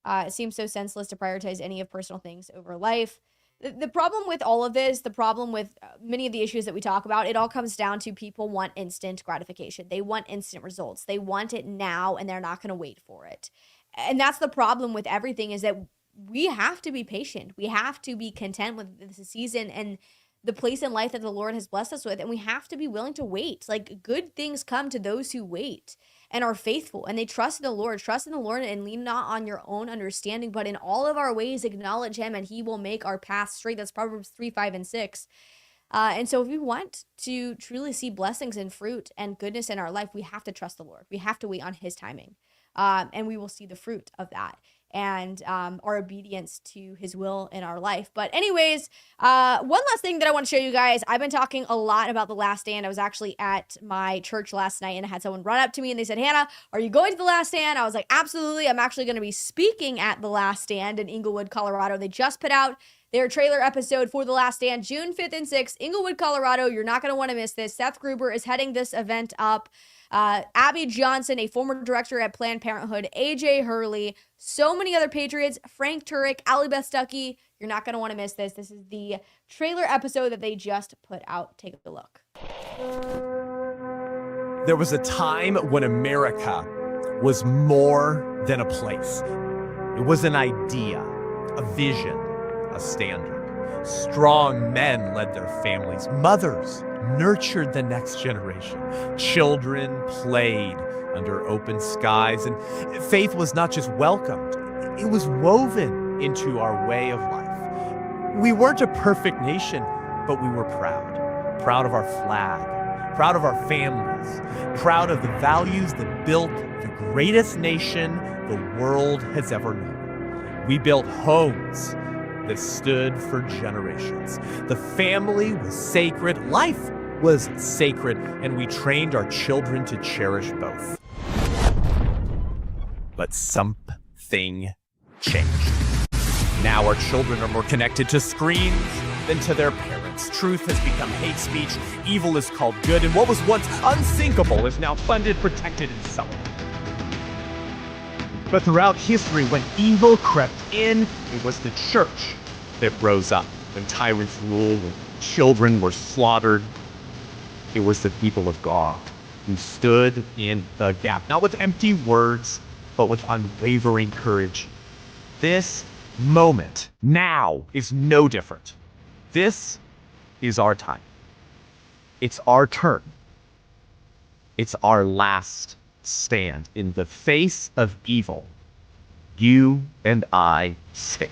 It seems so senseless to prioritize any of personal things over life. The problem with all of this, the problem with many of the issues that we talk about, it all comes down to people want instant gratification. They want instant results. They want it now, and they're not going to wait for it. And that's the problem with everything, is that we have to be patient. We have to be content with the season and the place in life that the Lord has blessed us with. And we have to be willing to wait. Like, good things come to those who wait and are faithful, and they trust in the Lord. Trust in the Lord and lean not on your own understanding, but in all of our ways acknowledge him, and he will make our path straight. That's Proverbs 3, 5, and 6. And so if we want to truly see blessings and fruit and goodness in our life, we have to trust the Lord. We have to wait on his timing. And we will see the fruit of that and our obedience to his will in our life. But anyways, one last thing that I want to show you guys. I've been talking a lot about The Last Stand. I was actually at my church last night, and I had someone run up to me and they said, Hannah, are you going to The Last Stand? I was like, absolutely. I'm actually going to be speaking at The Last Stand in Inglewood, Colorado. They just put out their trailer episode for The Last Stand, June 5th and 6th, Inglewood, Colorado. You're not going to want to miss this. Seth Gruber is heading this event up. Abby Johnson, a former director at Planned Parenthood, AJ Hurley, so many other Patriots, Frank Turek, Allie Beth Stuckey. You're not going to want to miss this. This is the trailer episode that they just put out. Take a look. There was a time when America was more than a place. It was an idea, a vision, a standard. Strong men led their families. Mothers nurtured the next generation. Children played under open skies. And faith was not just welcomed, it was woven into our way of life. We weren't a perfect nation, but we were proud. Proud of our flag, proud of our families, proud of the values that built the greatest nation the world has ever known. We built homes that stood for generations. The family was sacred, life was sacred, and we trained our children to cherish both. But something changed. Now our children are more connected to screens than to their parents. Truth has become hate speech, evil is called good, and what was once unthinkable is now funded, protected, and celebrated. But throughout history, when evil crept in, it was the church that rose up. When tyrants ruled, when children were slaughtered, it was the people of God who stood in the gap, not with empty words, but with unwavering courage. This moment, now, is no different. This is our time. It's our turn. It's our last stand in the face of evil. You and I say.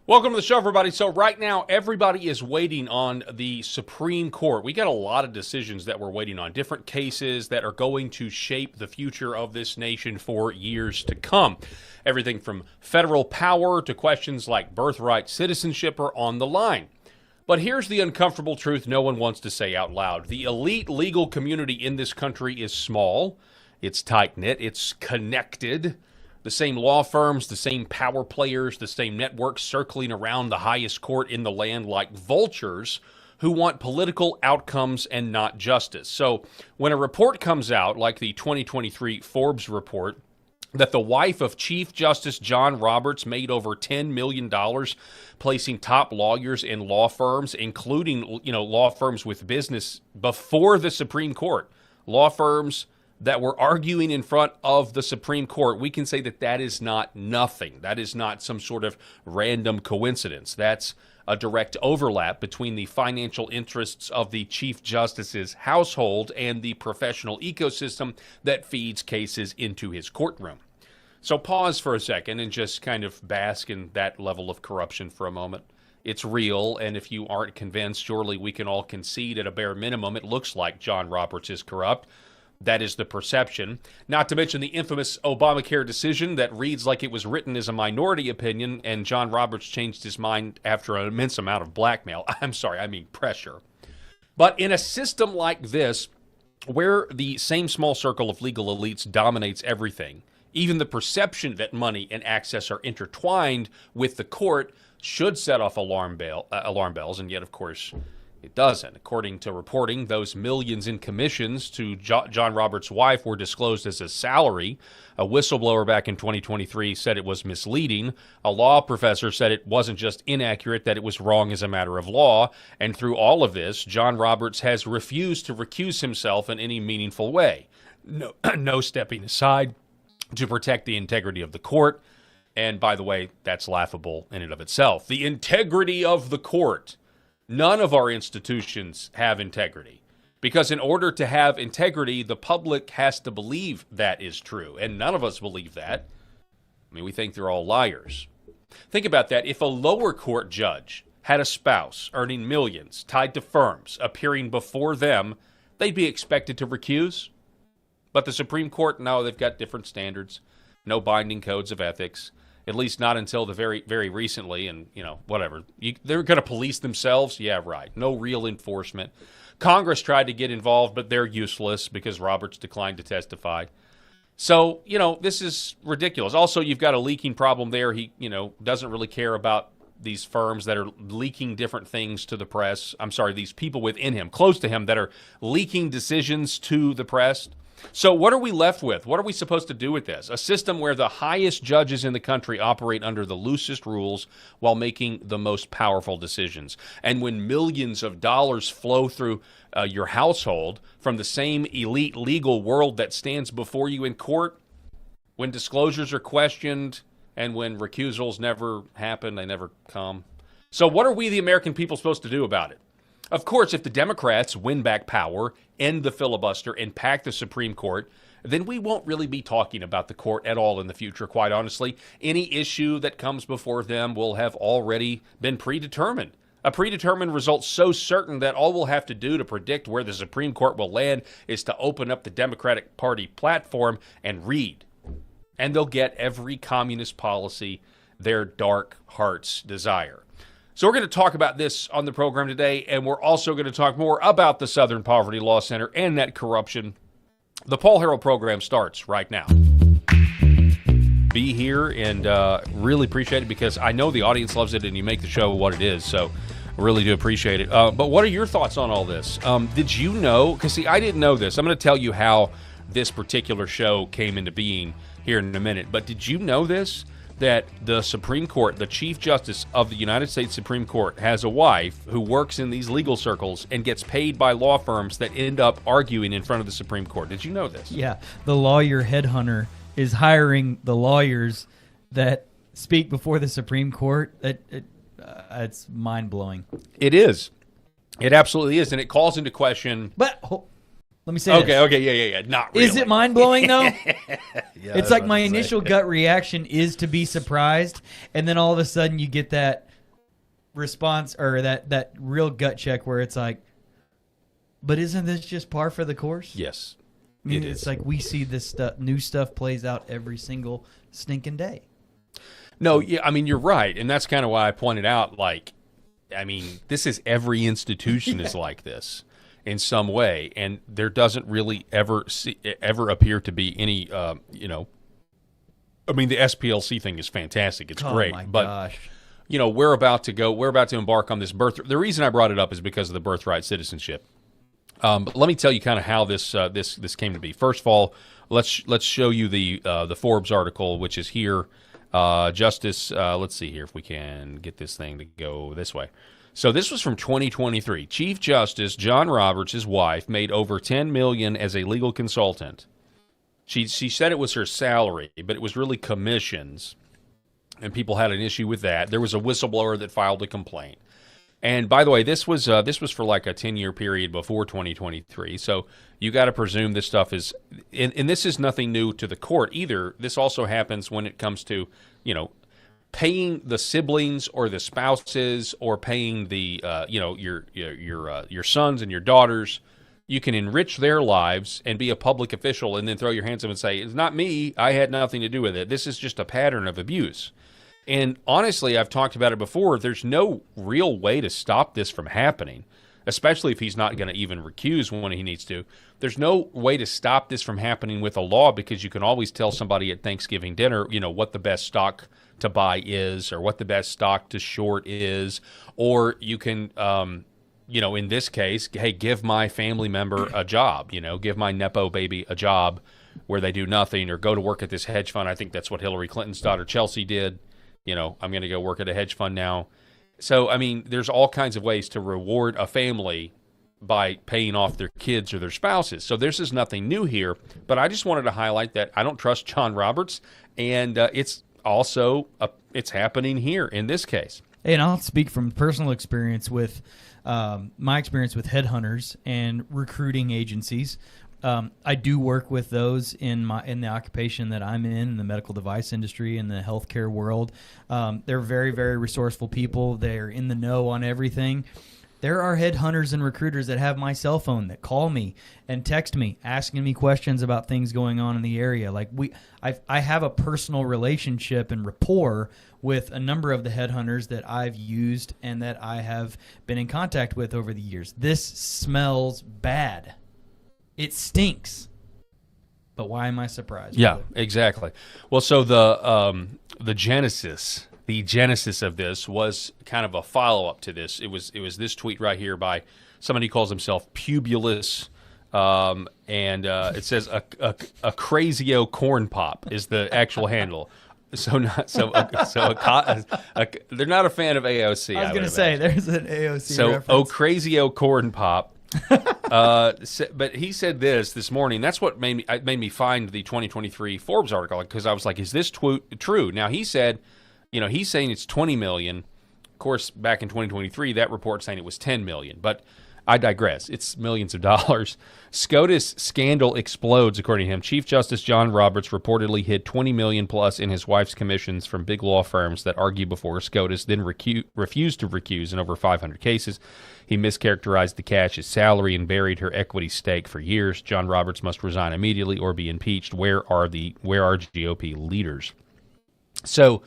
Welcome to the show, everybody. So right now, everybody is waiting on the Supreme Court. We got a lot of decisions that we're waiting on, different cases that are going to shape the future of this nation for years to come. Everything from federal power to questions like birthright citizenship are on the line. But here's the uncomfortable truth no one wants to say out loud. The elite legal community in this country is small, it's tight-knit, it's connected. The same law firms, the same power players, the same networks circling around the highest court in the land like vultures who want political outcomes and not justice. So when a report comes out, like the 2023 Forbes report, that the wife of Chief Justice John Roberts made over $10 million placing top lawyers in law firms, including, law firms with business before the Supreme Court, law firms that were arguing in front of the Supreme Court, we can say that that is not nothing. That is not some sort of random coincidence. That's a direct overlap between the financial interests of the Chief Justice's household and the professional ecosystem that feeds cases into his courtroom. So pause for a second and just kind of bask in that level of corruption for a moment. It's real, and if you aren't convinced, surely we can all concede at a bare minimum it looks like John Roberts is corrupt. That is the perception. Not to mention the infamous Obamacare decision that reads like it was written as a minority opinion, and John Roberts changed his mind after an immense amount of blackmail. Pressure. But in a system like this, where the same small circle of legal elites dominates everything, even the perception that money and access are intertwined with the court should set off alarm bells, and yet, of course, it doesn't. According to reporting, those millions in commissions to John Roberts' wife were disclosed as a salary. A whistleblower back in 2023 said it was misleading. A law professor said it wasn't just inaccurate, that it was wrong as a matter of law. And through all of this, John Roberts has refused to recuse himself in any meaningful way. No stepping aside to protect the integrity of the court. And by the way, that's laughable in and of itself. The integrity of the court. None of our institutions have integrity. Because in order to have integrity, the public has to believe that is true. And none of us believe that. I mean, we think they're all liars. Think about that. If a lower court judge had a spouse earning millions tied to firms appearing before them, they'd be expected to recuse. But the Supreme Court, no, they've got different standards. No binding codes of ethics, at least not until the very, very recently. And, whatever. They're going to police themselves? Yeah, right. No real enforcement. Congress tried to get involved, but they're useless because Roberts declined to testify. So, this is ridiculous. Also, you've got a leaking problem there. He, doesn't really care about these firms that are leaking different things to the press. I'm sorry, these people within him, close to him, that are leaking decisions to the press. So what are we left with? What are we supposed to do with this? A system where the highest judges in the country operate under the loosest rules while making the most powerful decisions. And when millions of dollars flow through your household from the same elite legal world that stands before you in court, when disclosures are questioned and when recusals never happen, they never come. So what are we, the American people, supposed to do about it? Of course, if the Democrats win back power, end the filibuster, and pack the Supreme Court, then we won't really be talking about the court at all in the future, quite honestly. Any issue that comes before them will have already been predetermined. A predetermined result so certain that all we'll have to do to predict where the Supreme Court will land is to open up the Democratic Party platform and read. And they'll get every communist policy their dark hearts desire. So we're going to talk about this on the program today, and we're also going to talk more about the Southern Poverty Law Center and that corruption. The Paul Herrell program starts right now. Be here and really appreciate it because I know the audience loves it and you make the show what it is, so I really do appreciate it. But what are your thoughts on all this? Did you know? Because, see, I didn't know this. I'm going to tell you how this particular show came into being here in a minute. But did you know this? That the Supreme Court, the Chief Justice of the United States Supreme Court, has a wife who works in these legal circles and gets paid by law firms that end up arguing in front of the Supreme Court. Did you know this? Yeah. The lawyer headhunter is hiring the lawyers that speak before the Supreme Court. It's mind-blowing. It is. It absolutely is. And it calls into question... But... Let me say this. Okay, yeah. Not really. Is it mind-blowing, though? It's like my initial gut reaction is to be surprised, and then all of a sudden you get that response or that real gut check where it's like, but isn't this just par for the course? Yes, I mean, it's like we see this stuff, new stuff plays out every single stinking day. No, yeah, I mean, you're right, and that's kind of why I pointed out, this is every institution is like this. In some way, and there doesn't really ever appear to be any, the SPLC thing is fantastic. It's great. But, gosh. We're about to embark on this the reason I brought it up is because of the birthright citizenship. But let me tell you kind of how this came to be. First of all, let's show you the Forbes article, which is here. Justice, let's see here if we can get this thing to go this way. So this was from 2023. Chief Justice John Roberts' wife made over $10 million as a legal consultant. She said it was her salary, but it was really commissions, and people had an issue with that. There was a whistleblower that filed a complaint. And by the way, this was for like a 10-year period before 2023. So you got to presume this stuff is, and this is nothing new to the court either. This also happens when it comes to, paying the siblings or the spouses or paying the your sons and your daughters. You can enrich their lives and be a public official and then throw your hands up and say, it's not me, I had nothing to do with it. This is just a pattern of abuse. And honestly, I've talked about it before, there's no real way to stop this from happening, especially if he's not going to even recuse when he needs to. There's no way to stop this from happening with a law because you can always tell somebody at Thanksgiving dinner, what the best stock to buy is or what the best stock to short is. Or you can, in this case, hey, give my family member a job, give my Nepo baby a job where they do nothing or go to work at this hedge fund. I think that's what Hillary Clinton's daughter Chelsea did. I'm going to go work at a hedge fund now. So, there's all kinds of ways to reward a family by paying off their kids or their spouses. So this is nothing new here, but I just wanted to highlight that I don't trust John Roberts, and it's also it's happening here in this case. And I'll speak from personal experience with my experience with headhunters and recruiting agencies. I do work with those in the occupation that I'm in the medical device industry, in the healthcare world. They're very, very resourceful people. They're in the know on everything. There are headhunters and recruiters that have my cell phone that call me and text me, asking me questions about things going on in the area. Like I have a personal relationship and rapport with a number of the headhunters that I've used and that I have been in contact with over the years. This smells bad. It stinks. But why am I surprised? Yeah, exactly. Well, so the genesis of this was kind of a follow-up to this. It was this tweet right here by somebody who calls himself Pubulus, and it says a crazy-o corn pop is the actual handle. So they're not a fan of AOC. I was going to say there's an AOC reference. So crazy-o corn pop. But he said this morning. That's what made me find the 2023 Forbes article, because I was like, is this true? Now he said, he's saying it's 20 million. Of course, back in 2023, that report saying it was 10 million. But I digress. It's millions of dollars. SCOTUS scandal explodes, according to him. Chief Justice John Roberts reportedly hid 20 million plus in his wife's commissions from big law firms that argue before SCOTUS, then refused to recuse in over 500 cases. He mischaracterized the cash as salary and buried her equity stake for years. John Roberts must resign immediately or be impeached. Where are GOP leaders? So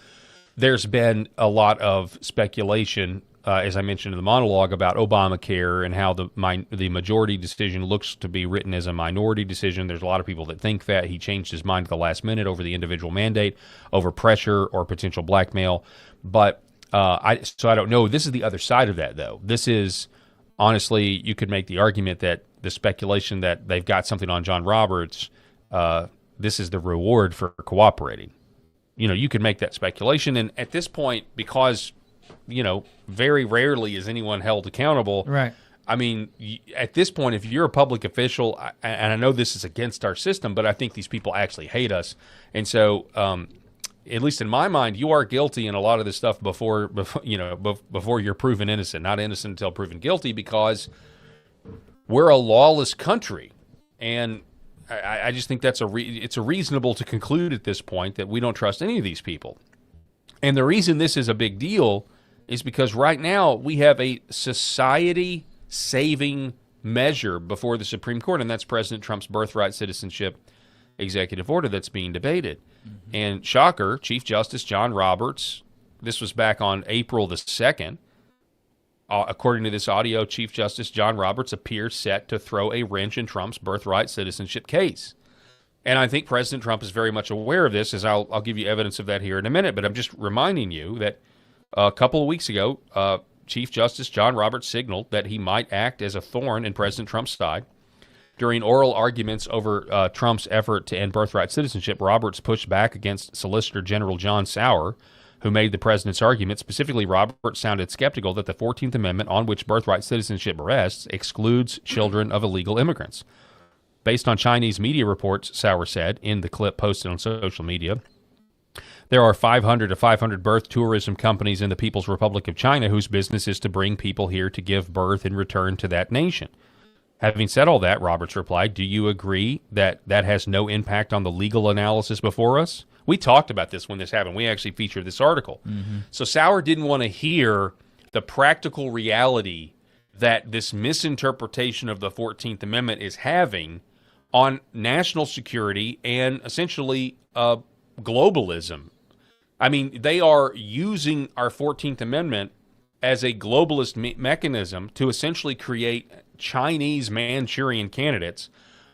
there's been a lot of speculation, as I mentioned in the monologue, about Obamacare and how the majority decision looks to be written as a minority decision. There's a lot of people that think that he changed his mind at the last minute over the individual mandate, over pressure or potential blackmail. But I don't know. This is the other side of that, though. This is, honestly, you could make the argument that the speculation that they've got something on John Roberts, this is the reward for cooperating. You could make that speculation. And at this point, because, very rarely is anyone held accountable. Right. I mean, at this point, if you're a public official, and I know this is against our system, but I think these people actually hate us. And so, at least in my mind, you are guilty in a lot of this stuff before you're proven innocent. Not innocent until proven guilty, because we're a lawless country. And I just think that's it's reasonable to conclude at this point that we don't trust any of these people. And the reason this is a big deal is because right now we have a society-saving measure before the Supreme Court, and that's President Trump's birthright citizenship executive order that's being debated. Mm-hmm. And shocker, Chief Justice John Roberts, this was back on April the 2nd, according to this audio, Chief Justice John Roberts appears set to throw a wrench in Trump's birthright citizenship case. And I think President Trump is very much aware of this, as I'll give you evidence of that here in a minute. But I'm just reminding you that a couple of weeks ago, Chief Justice John Roberts signaled that he might act as a thorn in President Trump's side. During oral arguments over Trump's effort to end birthright citizenship, Roberts pushed back against Solicitor General John Sauer, who made the president's argument. Specifically, Roberts sounded skeptical that the 14th Amendment, on which birthright citizenship rests, excludes children of illegal immigrants. Based on Chinese media reports, Sauer said in the clip posted on social media, there are 500 to 500 birth tourism companies in the People's Republic of China whose business is to bring people here to give birth in return to that nation. Having said all that, Roberts replied, do you agree that that has no impact on the legal analysis before us? We talked about this when this happened. We actually featured this article. Mm-hmm. So Sauer didn't want to hear the practical reality that this misinterpretation of the 14th Amendment is having on national security and essentially globalism. I mean, they are using our 14th Amendment as a globalist mechanism to essentially create Chinese Manchurian candidates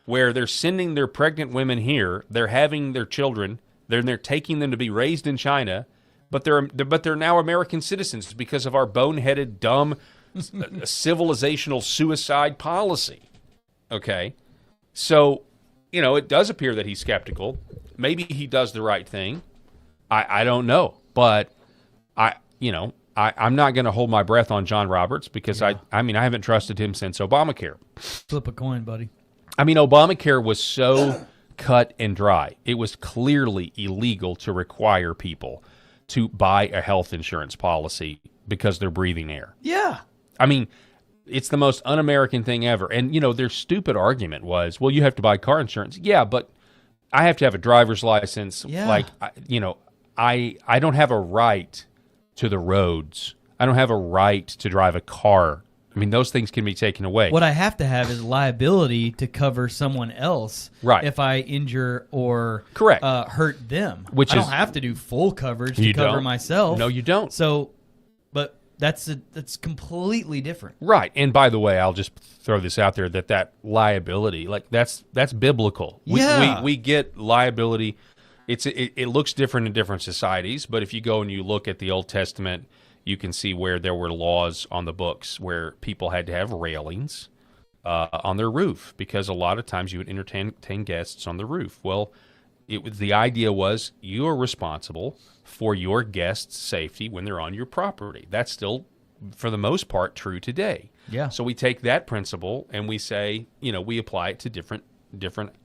where they're sending their pregnant women here, they're having their children, they're taking them to be raised in China, but they're now American citizens because of our boneheaded, dumb, civilizational suicide policy. Okay? So, it does appear that he's skeptical. Maybe he does the right thing. I don't know. But I'm not going to hold my breath on John Roberts because I haven't trusted him since Obamacare. Flip a coin, buddy. I mean, Obamacare was so cut and dry. It was clearly illegal to require people to buy a health insurance policy because they're breathing air. Yeah. I mean, it's the most un-American thing ever. And, their stupid argument was, well, you have to buy car insurance. Yeah, but I have to have a driver's license. Yeah. Like, I don't have a right to the roads. I don't have a right to drive a car. I mean, those things can be taken away. What I have to have is liability to cover someone else Right. if I injure or Correct. Hurt them. Which I is- don't have to do full coverage to You cover don't. myself. No, you don't. So, but that's completely different. Right. And by the way, I'll just throw this out there that liability, like that's biblical. Yeah. We get liability. It looks different in different societies, but if you go and you look at the Old Testament, you can see where there were laws on the books where people had to have railings on their roof because a lot of times you would entertain guests on the roof. Well, the idea was you are responsible for your guests' safety when they're on your property. That's still, for the most part, true today. Yeah. So we take that principle and we say, we apply it to different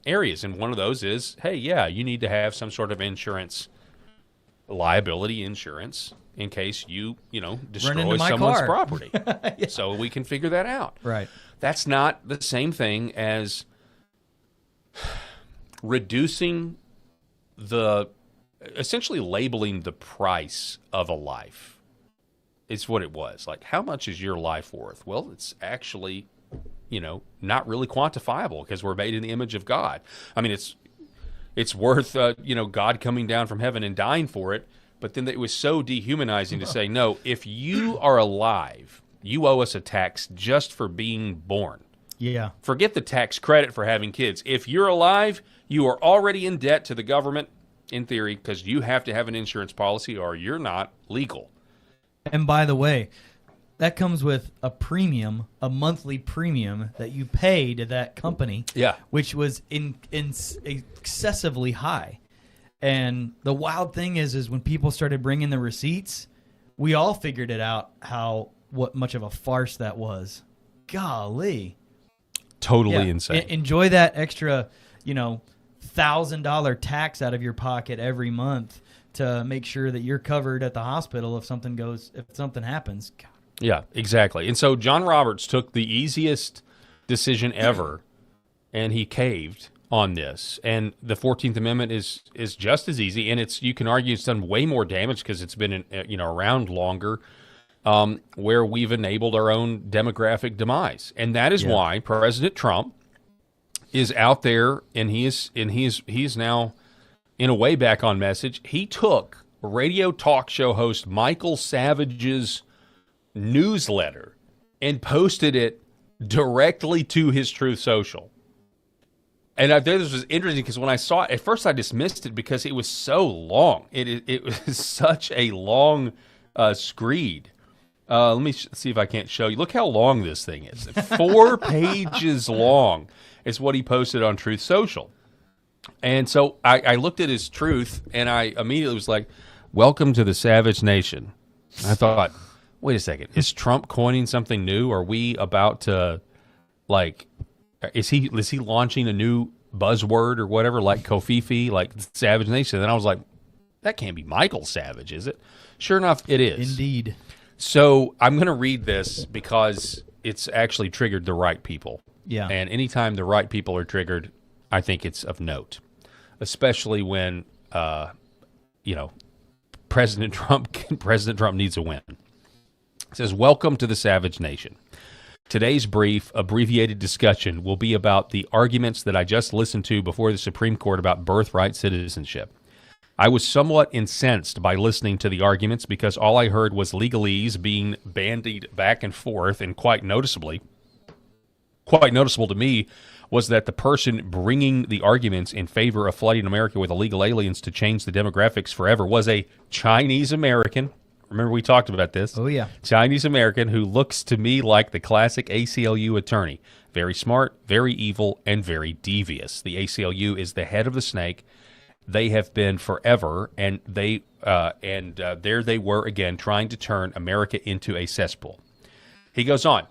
areas. And one of those is, hey, yeah, you need to have some sort of insurance, liability insurance, in case you destroy my someone's car. property. So we can figure that out. Right. That's not the same thing as reducing essentially labeling the price of a life. It's what it was. Like, how much is your life worth? Well, it's actually, not really quantifiable because we're made in the image of God. I mean, it's worth, God coming down from heaven and dying for it. But then it was so dehumanizing to say, no, if you are alive, you owe us a tax just for being born. Yeah. Forget the tax credit for having kids. If you're alive, you are already in debt to the government, in theory, because you have to have an insurance policy or you're not legal. And by the way, that comes with a premium, a monthly premium that you pay to that company. Yeah. Which was excessively high. And the wild thing is when people started bringing the receipts, we all figured it out what much of a farce that was. Golly. Totally insane. Enjoy that extra, $1,000 tax out of your pocket every month to make sure that you're covered at the hospital if something happens. God. Yeah, exactly. And so John Roberts took the easiest decision ever, and he caved on this. And the 14th Amendment is just as easy, and you can argue it's done way more damage because it's been around longer, where we've enabled our own demographic demise. And that is why President Trump is out there, and he is now in a way back on message. He took radio talk show host Michael Savage's newsletter and posted it directly to his Truth Social. And I thought this was interesting because when I saw it, at first I dismissed it because it was so long. It was such a long screed. Let me see if I can't show you. Look how long this thing is. 4 pages long is what he posted on Truth Social. And so I looked at his truth, and I immediately was like, welcome to the Savage Nation. I thought, wait a second. Is Trump coining something new? Are we about to, is he launching a new buzzword or whatever, like Kofifi, like Savage Nation? And then I was like, that can't be Michael Savage, is it? Sure enough, it is. Indeed. So I'm going to read this because it's actually triggered the right people. Yeah. And anytime the right people are triggered, I think it's of note, especially when, President Trump needs a win. It says, welcome to the Savage Nation. Today's brief, abbreviated discussion will be about the arguments that I just listened to before the Supreme Court about birthright citizenship. I was somewhat incensed by listening to the arguments because all I heard was legalese being bandied back and forth, and quite noticeable to me was that the person bringing the arguments in favor of flooding America with illegal aliens to change the demographics forever was a Chinese American. Remember, we talked about this. Oh, yeah. Chinese American who looks to me like the classic ACLU attorney. Very smart, very evil, and very devious. The ACLU is the head of the snake. They have been forever, and there they were again trying to turn America into a cesspool. He goes on.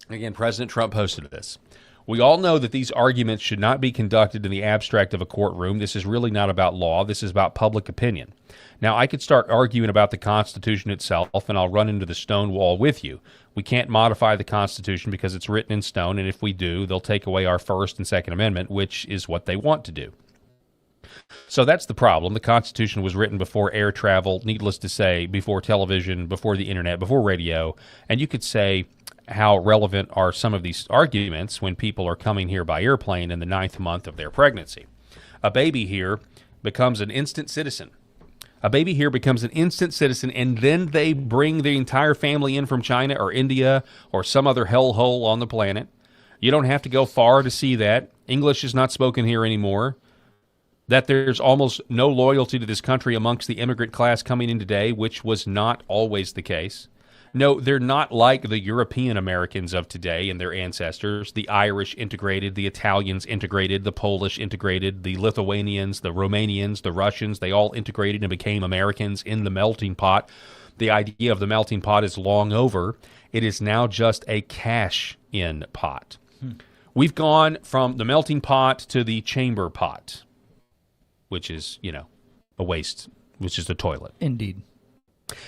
Again, President Trump posted this. We all know that these arguments should not be conducted in the abstract of a courtroom. This is really not about law. This is about public opinion. Now, I could start arguing about the Constitution itself, and I'll run into the stone wall with you. We can't modify the Constitution because it's written in stone, and if we do, they'll take away our First and Second Amendment, which is what they want to do. So that's the problem. The Constitution was written before air travel, needless to say, before television, before the internet, before radio, and you could say, how relevant are some of these arguments when people are coming here by airplane in the 9th month of their pregnancy? A baby here becomes an instant citizen. A baby here becomes an instant citizen, and then they bring the entire family in from China or India or some other hellhole on the planet. You don't have to go far to see that. English is not spoken here anymore. That there's almost no loyalty to this country amongst the immigrant class coming in today, which was not always the case. No, they're not like the European Americans of today and their ancestors. The Irish integrated, the Italians integrated, the Polish integrated, the Lithuanians, the Romanians, the Russians, they all integrated and became Americans in the melting pot. The idea of the melting pot is long over. It is now just a cash-in pot. We've gone from the melting pot to the chamber pot, which is, a waste, which is the toilet. Indeed.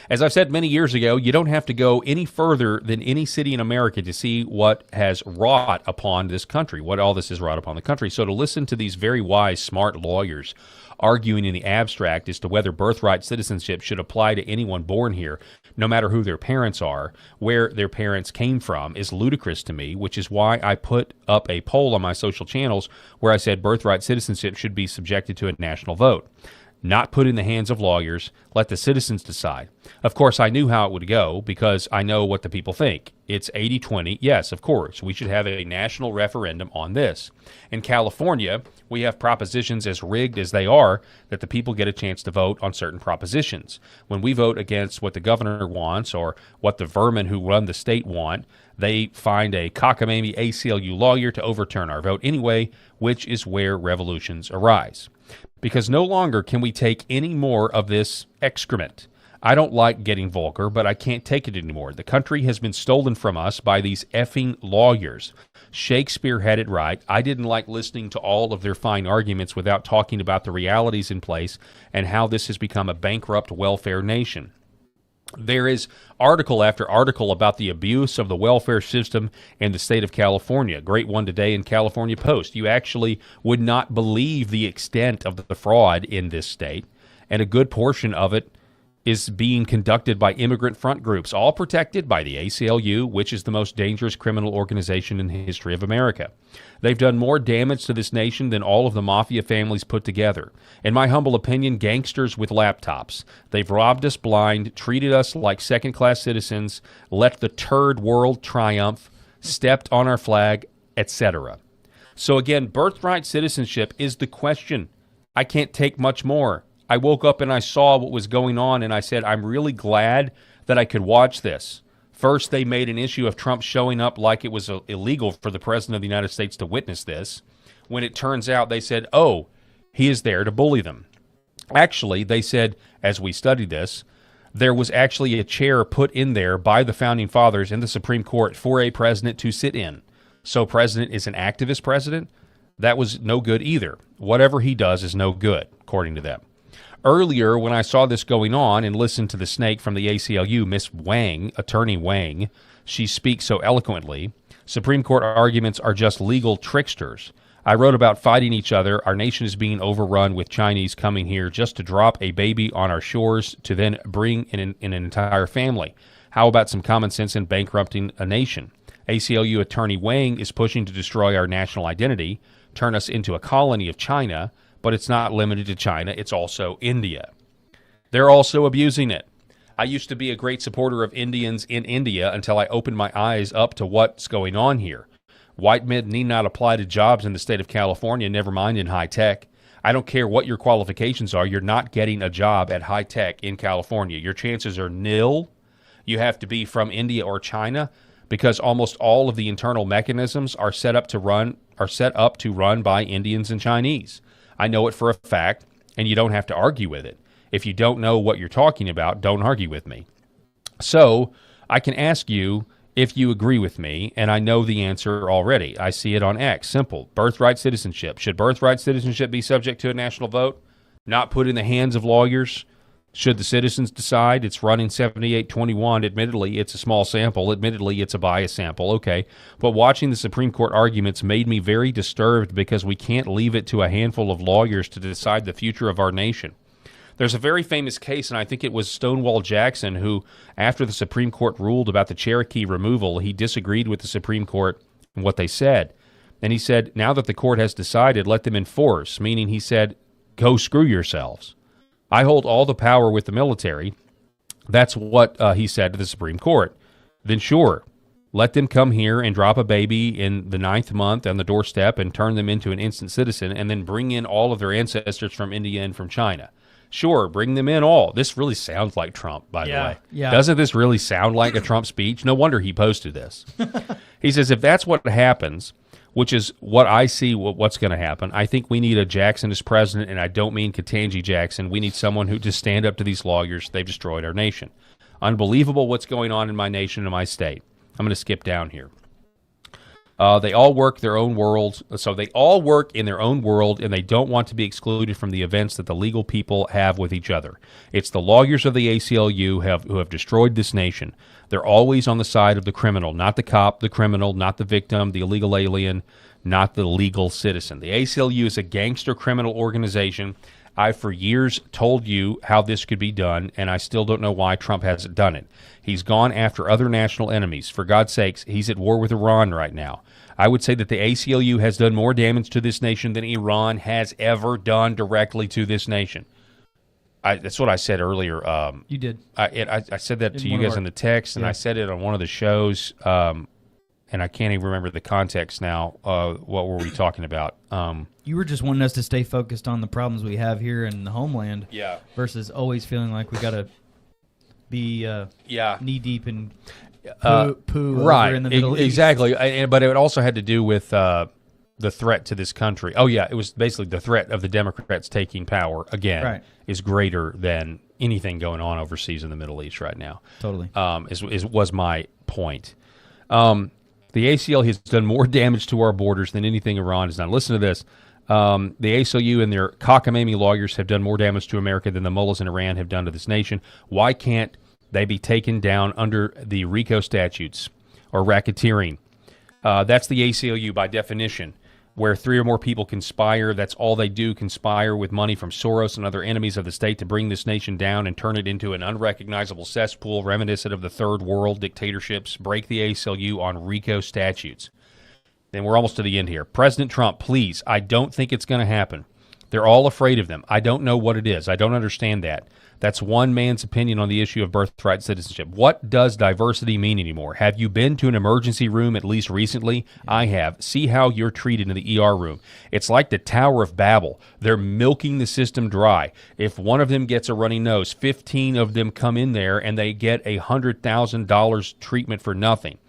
As I've said many years ago, you don't have to go any further than any city in America to see what has wrought upon this country, what all this has wrought upon the country. So to listen to these very wise, smart lawyers arguing in the abstract as to whether birthright citizenship should apply to anyone born here, no matter who their parents are, where their parents came from, is ludicrous to me, which is why I put up a poll on my social channels where I said birthright citizenship should be subjected to a national vote. Not put in the hands of lawyers, let the citizens decide. Of course, I knew how it would go because I know what the people think. It's 80-20. Yes, of course, we should have a national referendum on this. In California, we have propositions as rigged as they are that the people get a chance to vote on certain propositions. When we vote against what the governor wants or what the vermin who run the state want, they find a cockamamie ACLU lawyer to overturn our vote anyway, which is where revolutions arise. Because no longer can we take any more of this excrement. I don't like getting vulgar, but I can't take it anymore. The country has been stolen from us by these effing lawyers. Shakespeare had it right. I didn't like listening to all of their fine arguments without talking about the realities in place and how this has become a bankrupt welfare nation. There is article after article about the abuse of the welfare system in the state of California. Great one today in California Post. You actually would not believe the extent of the fraud in this state, and a good portion of it is being conducted by immigrant front groups, all protected by the ACLU, which is the most dangerous criminal organization in the history of America. They've done more damage to this nation than all of the mafia families put together. In my humble opinion, gangsters with laptops. They've robbed us blind, treated us like second-class citizens, let the turd world triumph, stepped on our flag, etc. So again, birthright citizenship is the question. I can't take much more. I woke up and I saw what was going on, and I said, I'm really glad that I could watch this. First, they made an issue of Trump showing up like it was illegal for the President of the United States to witness this, when it turns out they said, oh, he is there to bully them. Actually, they said, as we studied this, there was actually a chair put in there by the Founding Fathers in the Supreme Court for a president to sit in. So president is an activist president? That was no good either. Whatever he does is no good, according to them. Earlier, when I saw this going on and listened to the snake from the ACLU, Miss Wang, Attorney Wang, she speaks so eloquently. Supreme Court arguments are just legal tricksters. I wrote about fighting each other. Our nation is being overrun with Chinese coming here just to drop a baby on our shores to then bring in an entire family. How about some common sense in bankrupting a nation? ACLU Attorney Wang is pushing to destroy our national identity, turn us into a colony of China, but it's not limited to China, it's also India. They're also abusing it. I used to be a great supporter of Indians in India until I opened my eyes up to what's going on here. White men need not apply to jobs in the state of California, never mind in high tech. I don't care what your qualifications are, you're not getting a job at high tech in California. Your chances are nil. You have to be from India or China because almost all of the internal mechanisms are set up to run by Indians and Chinese. I know it for a fact, and you don't have to argue with it. If you don't know what you're talking about, don't argue with me. So I can ask you, if you agree with me, and I know the answer already. I see it on X. Simple. Birthright citizenship. Should birthright citizenship be subject to a national vote? Not put in the hands of lawyers? Should the citizens decide? It's running 78-21. Admittedly, it's a small sample. Admittedly, it's a biased sample. Okay. But watching the Supreme Court arguments made me very disturbed because we can't leave it to a handful of lawyers to decide the future of our nation. There's a very famous case, and I think it was Stonewall Jackson, who, after the Supreme Court ruled about the Cherokee removal, he disagreed with the Supreme Court and what they said. And he said, now that the court has decided, let them enforce, meaning he said, go screw yourselves. I hold all the power with the military. That's what he said to the Supreme Court. Then sure, let them come here and drop a baby in the 9th month on the doorstep and turn them into an instant citizen and then bring in all of their ancestors from India and from China. Sure, bring them in all. This really sounds like Trump, by the way. Yeah. Doesn't this really sound like a Trump speech? No wonder he posted this. He says, if that's what happens, which is what I see what's going to happen, I think we need a Jackson as president, and I don't mean Ketanji Jackson. We need someone who just stand up to these lawyers. They've destroyed our nation. Unbelievable what's going on in my nation and my state. I'm going to skip down here. They all work their own world, so they all work in their own world, and they don't want to be excluded from the events that the legal people have with each other. It's the lawyers of the ACLU who have destroyed this nation. They're always on the side of the criminal, not the cop, the criminal, not the victim, the illegal alien, not the legal citizen. The ACLU is a gangster criminal organization. I've for years told you how this could be done, and I still don't know why Trump hasn't done it. He's gone after other national enemies. For God's sakes, he's at war with Iran right now. I would say that the ACLU has done more damage to this nation than Iran has ever done directly to this nation. That's what I said earlier. You did. I said that to you guys in the text, and I said it on one of the shows, and I can't even remember the context now. What were we talking about? You were just wanting us to stay focused on the problems we have here in the homeland, versus always feeling like we got to be knee deep in poo right over in the Middle East. Exactly. But it also had to do with the threat to this country. Oh yeah, it was basically the threat of the Democrats taking power again is greater than anything going on overseas in the Middle East right now. Totally. Was my point. The ACLU has done more damage to our borders than anything Iran has done. Listen to this. The ACLU and their cockamamie lawyers have done more damage to America than the mullahs in Iran have done to this nation. Why can't they be taken down under the RICO statutes or racketeering? That's the ACLU by definition, where 3 or more people conspire. That's all they do, conspire with money from Soros and other enemies of the state to bring this nation down and turn it into an unrecognizable cesspool reminiscent of the third world dictatorships. Break the ACLU on RICO statutes. Then we're almost to the end here. President Trump, please, I don't think it's going to happen. They're all afraid of them. I don't know what it is. I don't understand that. That's one man's opinion on the issue of birthright citizenship. What does diversity mean anymore? Have you been to an emergency room at least recently? I have. See how you're treated in the ER room. It's like the Tower of Babel. They're milking the system dry. If one of them gets a runny nose, 15 of them come in there and they get $100,000 treatment for nothing.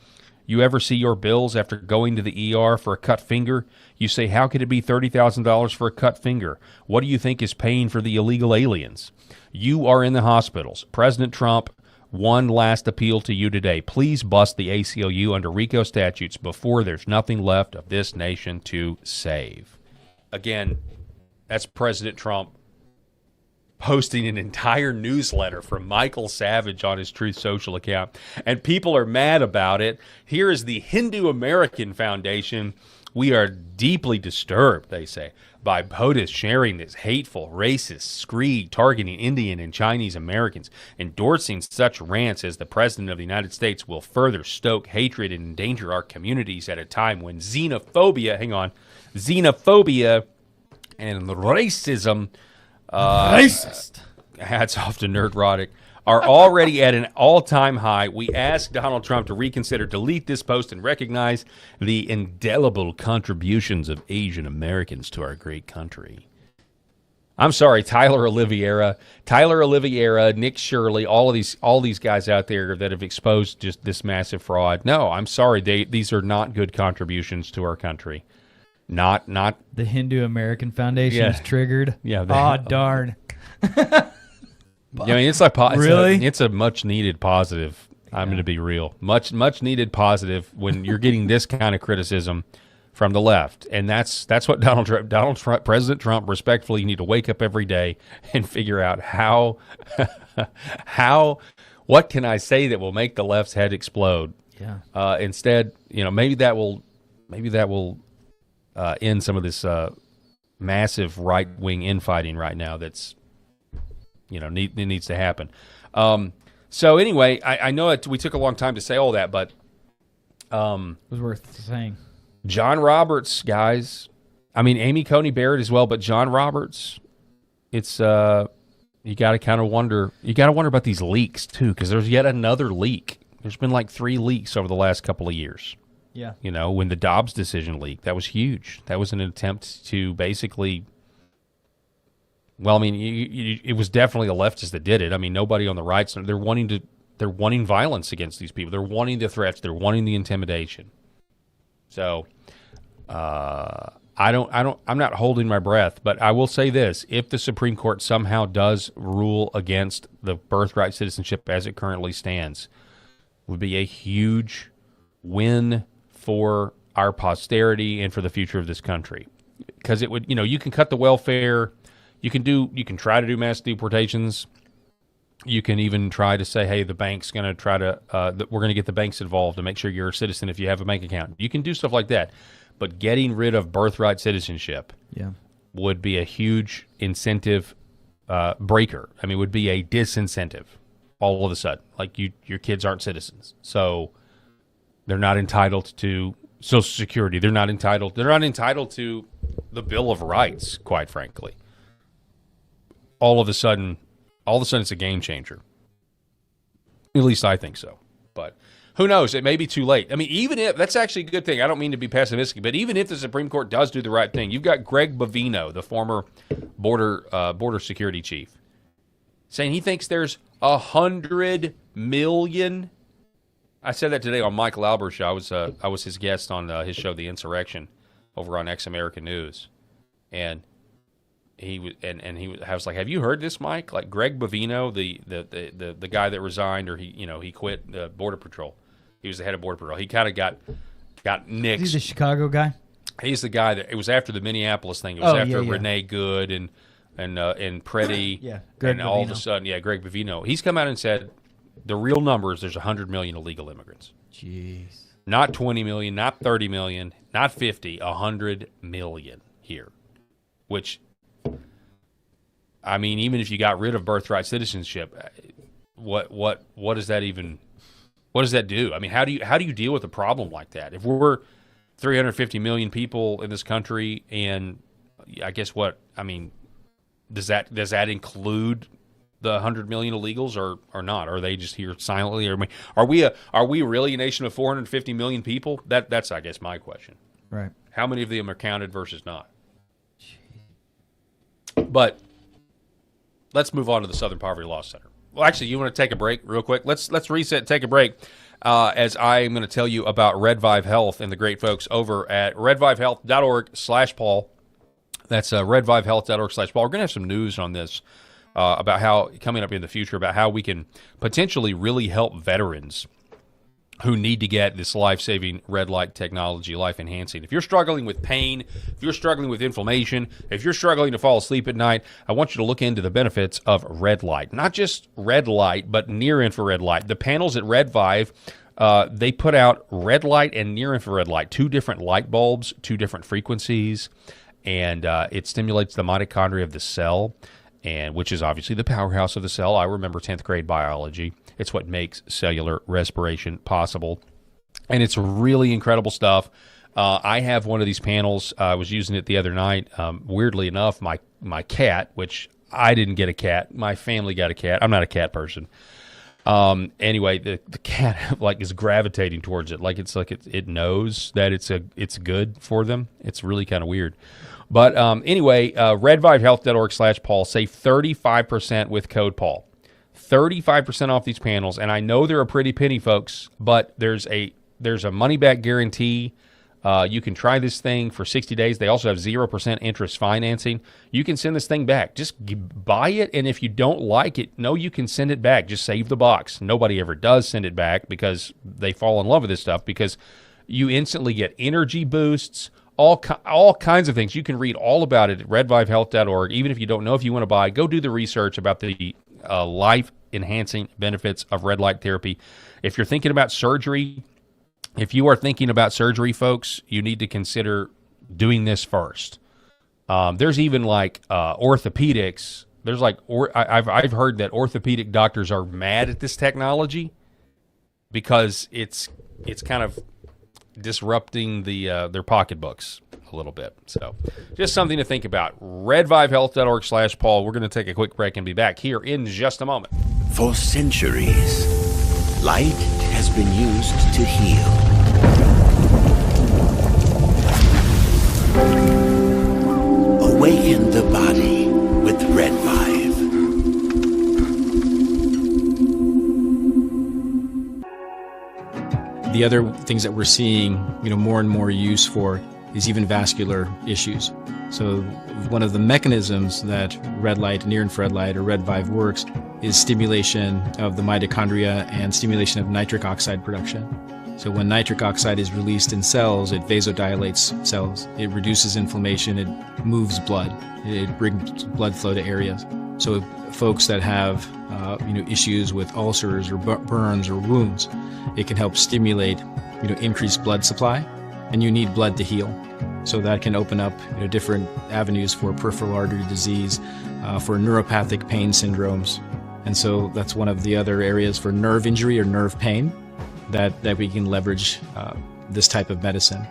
You ever see your bills after going to the ER for a cut finger? You say, how could it be $30,000 for a cut finger? What do you think is paying for the illegal aliens? You are in the hospitals. President Trump, one last appeal to you today. Please bust the ACLU under RICO statutes before there's nothing left of this nation to save. Again, that's President Trump posting an entire newsletter from Michael Savage on his Truth Social account, and people are mad about it. Here is the Hindu American Foundation. We are deeply disturbed, they say, by POTUS sharing this hateful, racist screed targeting Indian and Chinese Americans. Endorsing such rants as the President of the United States will further stoke hatred and endanger our communities at a time when xenophobia and racism, racist, hats off to Nerdrotic, are already at an all-time high. We ask Donald Trump to reconsider, delete this post, and recognize the indelible contributions of Asian Americans to our great country. I'm sorry, Tyler Oliveira, Nick Shirley, all these guys out there that have exposed just this massive fraud. No, I'm sorry, these are not good contributions to our country. Not the Hindu American Foundation is triggered. Yeah. Oh, darn. I mean, it's like really? It's a much needed positive I'm going to be real. Much needed positive when you're getting this kind of criticism from the left, and that's what Donald Trump, President Trump, respectfully, you need to wake up every day and figure out how what can I say that will make the left's head explode. Yeah. Instead, maybe that will end some of this massive right wing infighting right now. That's it needs to happen. So anyway, I know we took a long time to say all that, but it was worth saying. John Roberts, guys. I mean, Amy Coney Barrett as well, but John Roberts. It's you got to kind of wonder. You got to wonder about these leaks too, because there's yet another leak. There's been like 3 leaks over the last couple of years. Yeah. When the Dobbs decision leaked, that was huge. That was an attempt to basically. Well, I mean, it was definitely the leftists that did it. I mean, nobody on the right. They're wanting violence against these people. They're wanting the threats. They're wanting the intimidation. So, I'm not holding my breath, but I will say this: if the Supreme Court somehow does rule against the birthright citizenship as it currently stands, it would be a huge win for our posterity and for the future of this country. Because it would, you can cut the welfare. You can try to do mass deportations. You can even try to say, hey, the bank's going to try to, we're going to get the banks involved to make sure you're a citizen if you have a bank account. You can do stuff like that. But getting rid of birthright citizenship would be a huge incentive breaker. I mean, it would be a disincentive all of a sudden. Like your kids aren't citizens. So they're not entitled to Social Security. They're not entitled to the Bill of Rights, quite frankly. All of a sudden it's a game changer. At least I think so. But who knows? It may be too late. I mean, even if that's actually a good thing. I don't mean to be pessimistic, but even if the Supreme Court does do the right thing, you've got Greg Bovino, the former border security chief, saying he thinks there's 100 million. I said that today on Michael Albert's show. I was his guest on his show, The Insurrection, over on Ex American News, and I was like, have you heard this, Mike? Like Greg Bovino, the guy that resigned, or he quit the Border Patrol. He was the head of Border Patrol. He kind of got nixed. He's the Chicago guy. He's the guy that it was after the Minneapolis thing. It was after Renee Good and Preddy. Greg and all of Bovino. a sudden, Greg Bovino. He's come out and said the real number is there's 100 million illegal immigrants. Jeez. Not 20 million, not 30 million, not 50, 100 million here, which. I mean, even if you got rid of birthright citizenship, what does that even? What does that do? I mean, how do you deal with a problem like that? If we're 350 million people in this country, and I guess what I mean, does that include the 100 million illegals or not? Are they just here silently? Or are we really a nation of 450 million people? That's I guess my question. Right. How many of them are counted versus not? But let's move on to the Southern Poverty Law Center. Well, actually, you want to take a break real quick? Let's reset and take a break as I'm going to tell you about Redvive Health and the great folks over at redvivehealth.org/Paul. That's redvivehealth.org/Paul. We're going to have some news on this about how, coming up in the future, about how we can potentially really help veterans who need to get this life-saving red light technology, life-enhancing. If you're struggling with pain, if you're struggling with inflammation, if you're struggling to fall asleep at night, I want you to look into the benefits of red light. Not just red light, but near-infrared light. The panels at Redvive, they put out red light and near-infrared light, 2 different light bulbs, 2 different frequencies, and it stimulates the mitochondria of the cell, and which is obviously the powerhouse of the cell. I remember 10th grade biology. It's what makes cellular respiration possible. And it's really incredible stuff. I have one of these panels. I was using it the other night. Weirdly enough, my cat, which I didn't get a cat. My family got a cat. I'm not a cat person. Anyway, the cat is gravitating towards it. It knows that it's good for them. It's really kind of weird. But anyway, redvivehealth.org/Paul. Save 35% with code Paul. 35% off these panels, and I know they're a pretty penny, folks, but there's a money-back guarantee You can try this thing for 60 days. They also have 0% interest financing. You can send this thing back. Just buy it, and if you don't like it, no, you can send it back. Just save the box. Nobody ever does send it back because they fall in love with this stuff, because you instantly get energy boosts, all kinds of things. You can read all about it at redvivehealth.org. Even if you don't know if you want to buy, go do the research about the life-enhancing benefits of red light therapy. If you're thinking about surgery, folks, you need to consider doing this first. There's even like orthopedics. There's like I've heard that orthopedic doctors are mad at this technology because it's kind of disrupting their pocketbooks a little bit. So just something to think about. redvivehealth.org/Paul. We're going to take a quick break and be back here in just a moment. For centuries, light has been used to heal. Awaken the body with Red Vive. The other things that we're seeing, more and more use for is even vascular issues. So one of the mechanisms that red light, near-infrared light, or Red Vive works is stimulation of the mitochondria and stimulation of nitric oxide production. So when nitric oxide is released in cells, it vasodilates cells. It reduces inflammation. It moves blood. It brings blood flow to areas. So if folks that have issues with ulcers or burns or wounds, it can help stimulate increased blood supply, and you need blood to heal. So that can open up different avenues for peripheral artery disease, for neuropathic pain syndromes. And so that's one of the other areas for nerve injury or nerve pain that we can leverage this type of medicine.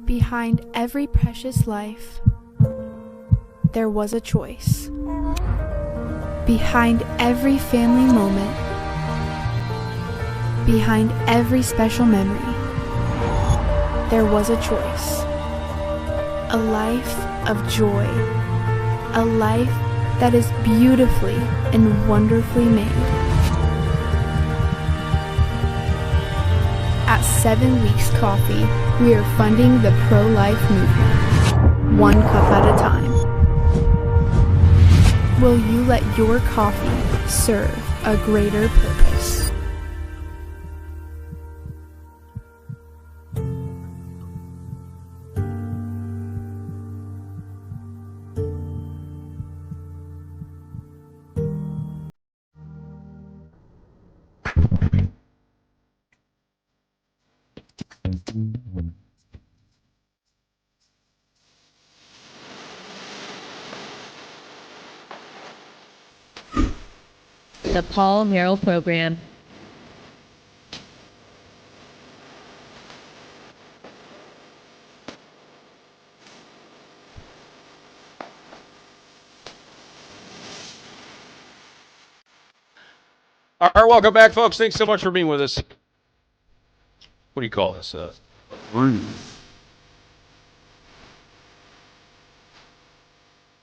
Behind every precious life, there was a choice. Behind every family moment, behind every special memory, there was a choice. A life of joy. A life that is beautifully and wonderfully made. At 7 Weeks Coffee, we are funding the pro-life movement, one cup at a time. Will you let your coffee serve a greater purpose? The Paul Merrill Program. All right, welcome back, folks. Thanks so much for being with us. What do you call this? Room.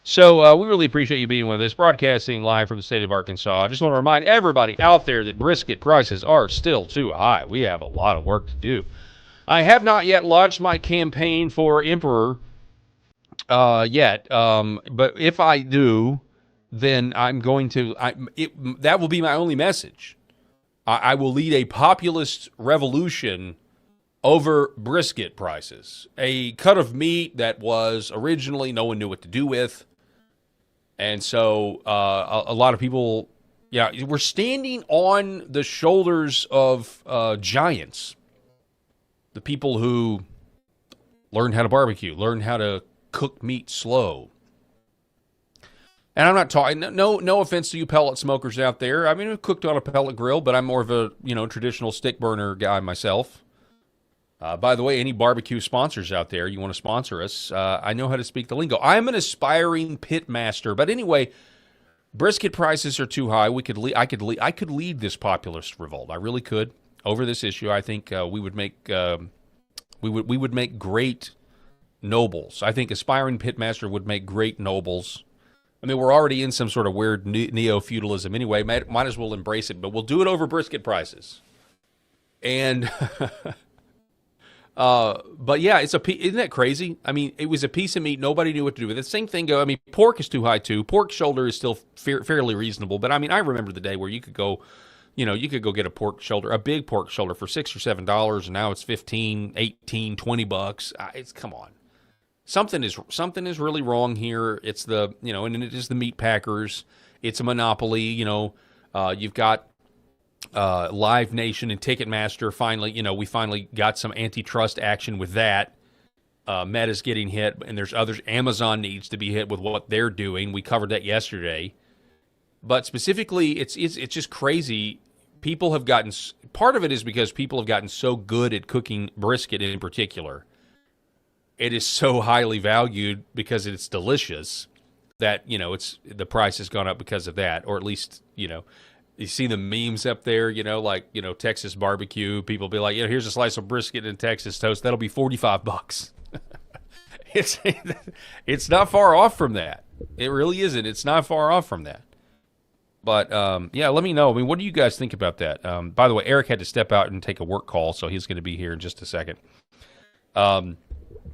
So we really appreciate you being with us, broadcasting live from the state of Arkansas. I just want to remind everybody out there that brisket prices are still too high. We have a lot of work to do. I have not yet launched my campaign for Emperor yet, but if I do, then I'm going to, that will be my only message. I will lead a populist revolution over brisket prices. A cut of meat that was originally no one knew what to do with. And so a lot of people, we're standing on the shoulders of giants. The people who learned how to barbecue, learned how to cook meat slow. And I'm not talking, no offense to you pellet smokers out there. I mean, I've cooked on a pellet grill, but I'm more of a, traditional stick burner guy myself. By the way, any barbecue sponsors out there, you want to sponsor us, I know how to speak the lingo. I'm an aspiring pit master. But anyway, brisket prices are too high. I could lead this populist revolt. I really could over this issue. I think we would make great nobles. I think aspiring pit master would make great nobles. I mean, we're already in some sort of weird neo-feudalism anyway. Might as well embrace it, but we'll do it over brisket prices. And but yeah, isn't that crazy? I mean, it was a piece of meat. Nobody knew what to do with it. The same thing I mean, pork is too high too. Pork shoulder is still fairly reasonable. But I mean, I remember the day where you could go, you could go get a pork shoulder, a big pork shoulder for $6 or $7, and now it's $15, $18, $20. It's come on. Something is really wrong here. It's the, and it is the meat packers. It's a monopoly. You've got Live Nation and Ticketmaster. Finally, we finally got some antitrust action with that. Meta's getting hit, and there's others. Amazon needs to be hit with what they're doing. We covered that yesterday. But specifically, it's just crazy. People have gotten, part of it is because people have gotten so good at cooking brisket in particular. It is so highly valued because it's delicious that, it's the price has gone up because of that, or at least, you see the memes up there, Texas barbecue. People be like, here's a slice of brisket and Texas toast. That'll be $45. It's not far off from that. It really isn't. It's not far off from that. But, yeah, let me know. I mean, what do you guys think about that? By the way, Eric had to step out and take a work call, so he's going to be here in just a second.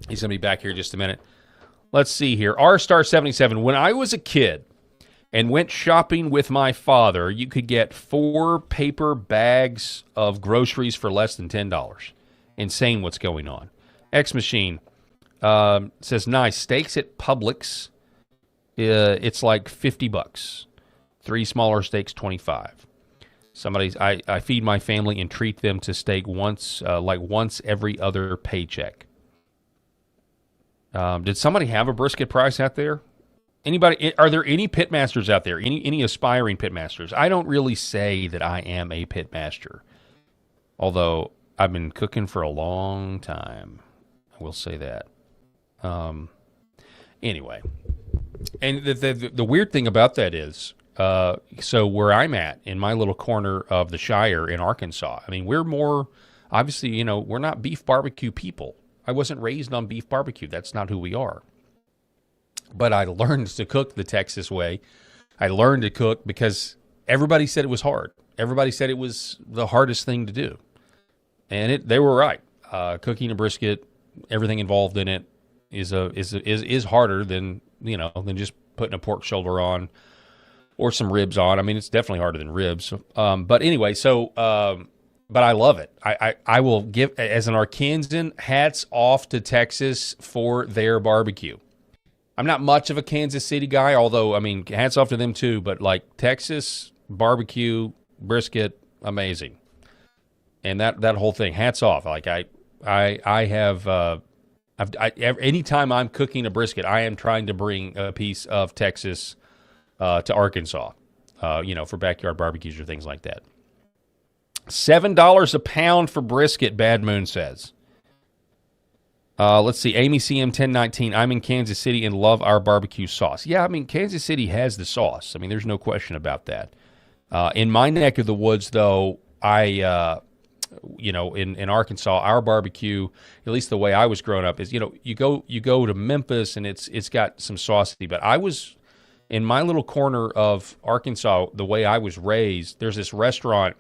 He's going to be back here in just a minute. Let's see here. R-Star77, when I was a kid and went shopping with my father, you could get 4 paper bags of groceries for less than $10. Insane what's going on. X-Machine says, nice. Steaks at Publix, it's like $50. 3 smaller steaks, $25. I feed my family and treat them to steak once every other paycheck. Did somebody have a brisket price out there? Anybody? Are there any pitmasters out there? Any aspiring pitmasters? I don't really say that I am a pitmaster, although I've been cooking for a long time. I will say that. Anyway, and the weird thing about that is, so where I'm at in my little corner of the Shire in Arkansas, I mean, we're more obviously, we're not beef barbecue people. I wasn't raised on beef barbecue. That's not who we are. But I learned to cook the Texas way. I learned to cook because everybody said it was hard. Everybody said it was the hardest thing to do. And they were right. Cooking a brisket, everything involved in it is harder than just putting a pork shoulder on or some ribs on. I mean, it's definitely harder than ribs. But anyway, but I love it. I will give, as an Arkansan, hats off to Texas for their barbecue. I'm not much of a Kansas City guy, although, I mean, hats off to them too. But like Texas barbecue, brisket, amazing. And that whole thing, hats off. Like anytime I'm cooking a brisket, I am trying to bring a piece of Texas to Arkansas, for backyard barbecues or things like that. $7 a pound for brisket, Bad Moon says. Let's see, Amy CM 1019, I'm in Kansas City and love our barbecue sauce. Yeah, I mean, Kansas City has the sauce. I mean, there's no question about that. In my neck of the woods, though, in Arkansas, our barbecue, at least the way I was growing up, is, you go to Memphis and it's got some saucy, but I was in my little corner of Arkansas, the way I was raised, there's this restaurant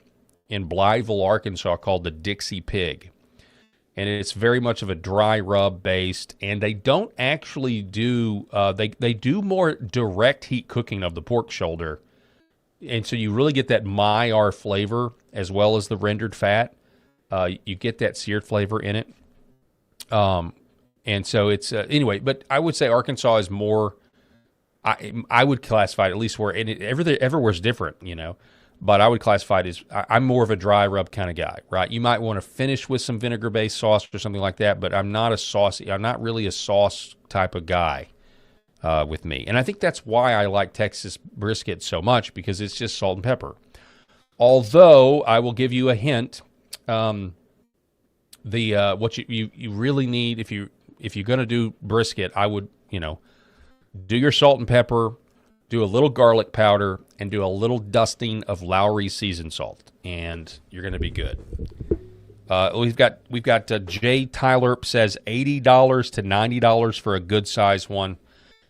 in Blytheville, Arkansas called the Dixie Pig. And it's very much of a dry rub based, and they don't actually do, they do more direct heat cooking of the pork shoulder. And so you really get that Maillard flavor as well as the rendered fat. You get that seared flavor in it. And so it's, anyway, but I would say Arkansas is more, I would classify it at least where, and everywhere's different, but I would classify it as, I'm more of a dry rub kind of guy, right? You might want to finish with some vinegar-based sauce or something like that, but I'm not really a sauce type of guy with me. And I think that's why I like Texas brisket so much, because it's just salt and pepper. Although, I will give you a hint, what you really need, if you're going to do brisket, I would, do your salt and pepper, do a little garlic powder, and do a little dusting of Lowry seasoned salt, and you're going to be good. We've got Jay Tyler says $80 to $90 for a good size one.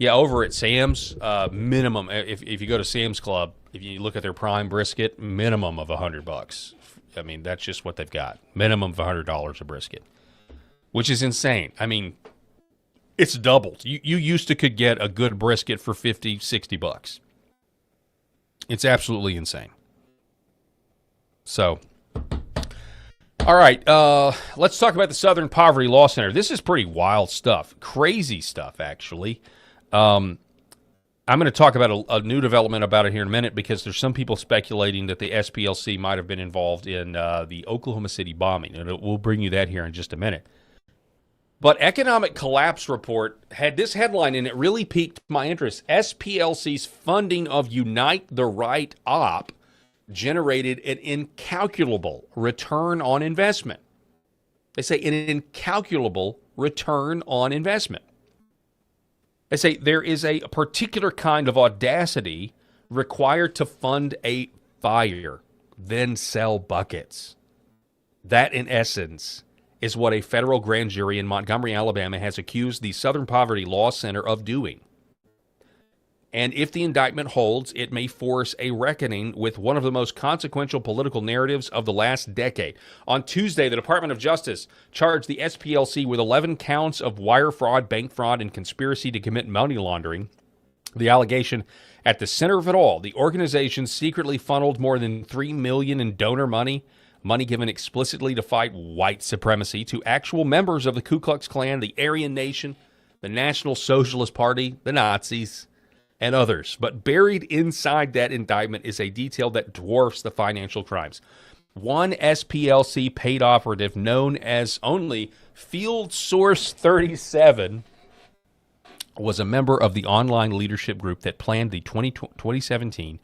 Yeah, over at Sam's, minimum, if you go to Sam's Club, if you look at their prime brisket, minimum of $100. I mean, that's just what they've got. Minimum of $100 a brisket, which is insane. I mean, it's doubled. You used to could get a good brisket for $50, $60. It's absolutely insane. So, all right, let's talk about the Southern Poverty Law Center. This is pretty wild stuff, crazy stuff, actually. I'm going to talk about a new development about it here in a minute because there's some people speculating that the SPLC might have been involved in the Oklahoma City bombing, and we'll bring you that here in just a minute. But Economic Collapse Report had this headline, and it really piqued my interest. SPLC's funding of Unite the Right Op generated an incalculable return on investment. They say an incalculable return on investment. They say there is a particular kind of audacity required to fund a fire, then sell buckets. That, in essence, is what a federal grand jury in Montgomery, Alabama has accused the Southern Poverty Law Center of doing. And if the indictment holds, it may force a reckoning with one of the most consequential political narratives of the last decade. On Tuesday, the Department of Justice charged the SPLC with 11 counts of wire fraud, bank fraud, and conspiracy to commit money laundering. The allegation at the center of it all, the organization secretly funneled more than $3 million in donor money given explicitly to fight white supremacy, to actual members of the Ku Klux Klan, the Aryan Nation, the National Socialist Party, the Nazis, and others. But buried inside that indictment is a detail that dwarfs the financial crimes. One SPLC paid operative known as only Field Source 37 was a member of the online leadership group that planned the 2017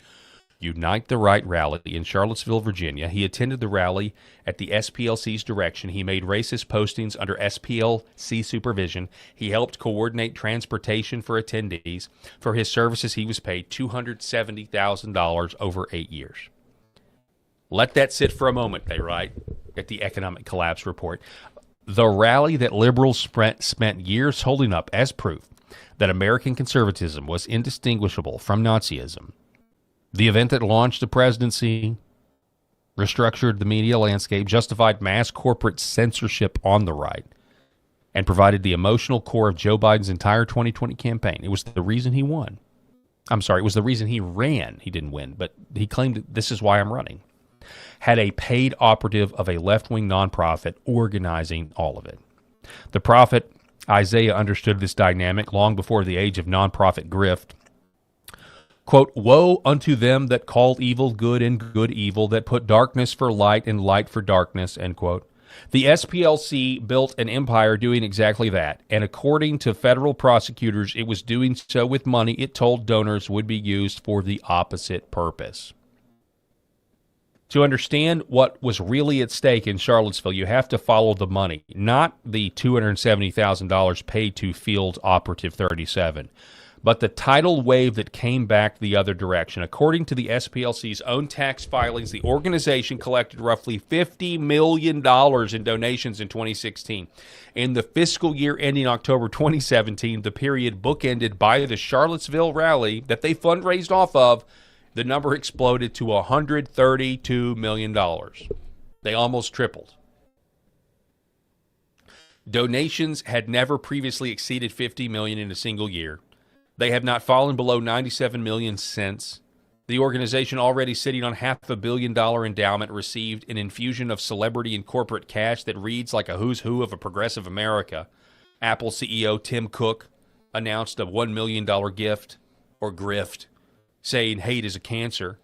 Unite the Right rally in Charlottesville, Virginia. He attended the rally at the SPLC's direction. He made racist postings under SPLC supervision. He helped coordinate transportation for attendees. For his services, he was paid $270,000 over 8 years. Let that sit for a moment, they write at the Economic Collapse Report. The rally that liberals spent years holding up as proof that American conservatism was indistinguishable from Nazism. The event that launched the presidency, restructured the media landscape, justified mass corporate censorship on the right, and provided the emotional core of Joe Biden's entire 2020 campaign. It was the reason he won. I'm sorry, it was the reason he ran. He didn't win, but he claimed, this is why I'm running. Had a paid operative of a left-wing nonprofit organizing all of it. The prophet Isaiah understood this dynamic long before the age of nonprofit grift. Quote, woe unto them that call evil good and good evil, that put darkness for light and light for darkness, end quote. The SPLC built an empire doing exactly that, and according to federal prosecutors, it was doing so with money it told donors would be used for the opposite purpose. To understand what was really at stake in Charlottesville, you have to follow the money, not the $270,000 paid to Field Operative 37. But the tidal wave that came back the other direction. According to the SPLC's own tax filings, the organization collected roughly $50 million in donations in 2016. In the fiscal year ending October 2017, the period bookended by the Charlottesville rally that they fundraised off of, the number exploded to $132 million. They almost tripled. Donations had never previously exceeded $50 million in a single year. They have not fallen below $97 million since. The organization, already sitting on $500 million endowment, received an infusion of celebrity and corporate cash that reads like a who's who of a progressive America. Apple CEO Tim Cook announced a $1 million gift, or grift, saying hate is a cancer.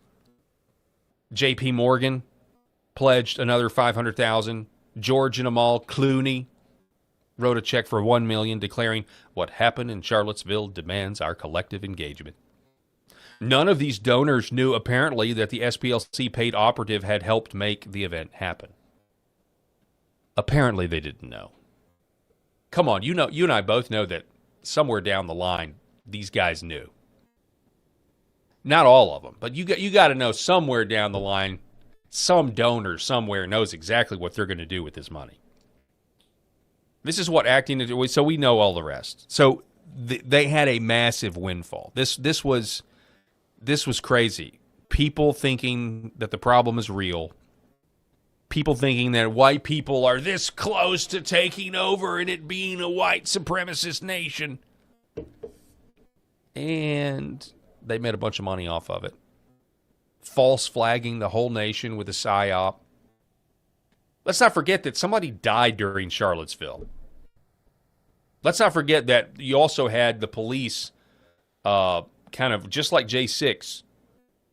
J.P. Morgan pledged another $500,000. George and Amal Clooney wrote a check for $1 million, declaring what happened in Charlottesville demands our collective engagement. None of these donors knew, apparently, that the SPLC paid operative had helped make the event happen. Apparently, they didn't know. Come on, you and I both know that somewhere down the line, these guys knew. Not all of them, but you got to know somewhere down the line, some donor somewhere knows exactly what they're going to do with this money. This is what acting is, so we know all the rest. So they had a massive windfall. This was crazy. People thinking that the problem is real. People thinking that white people are this close to taking over and it being a white supremacist nation. And they made a bunch of money off of it. False flagging the whole nation with a psyop. Let's not forget that somebody died during Charlottesville. Let's not forget that you also had the police kind of, just like J6,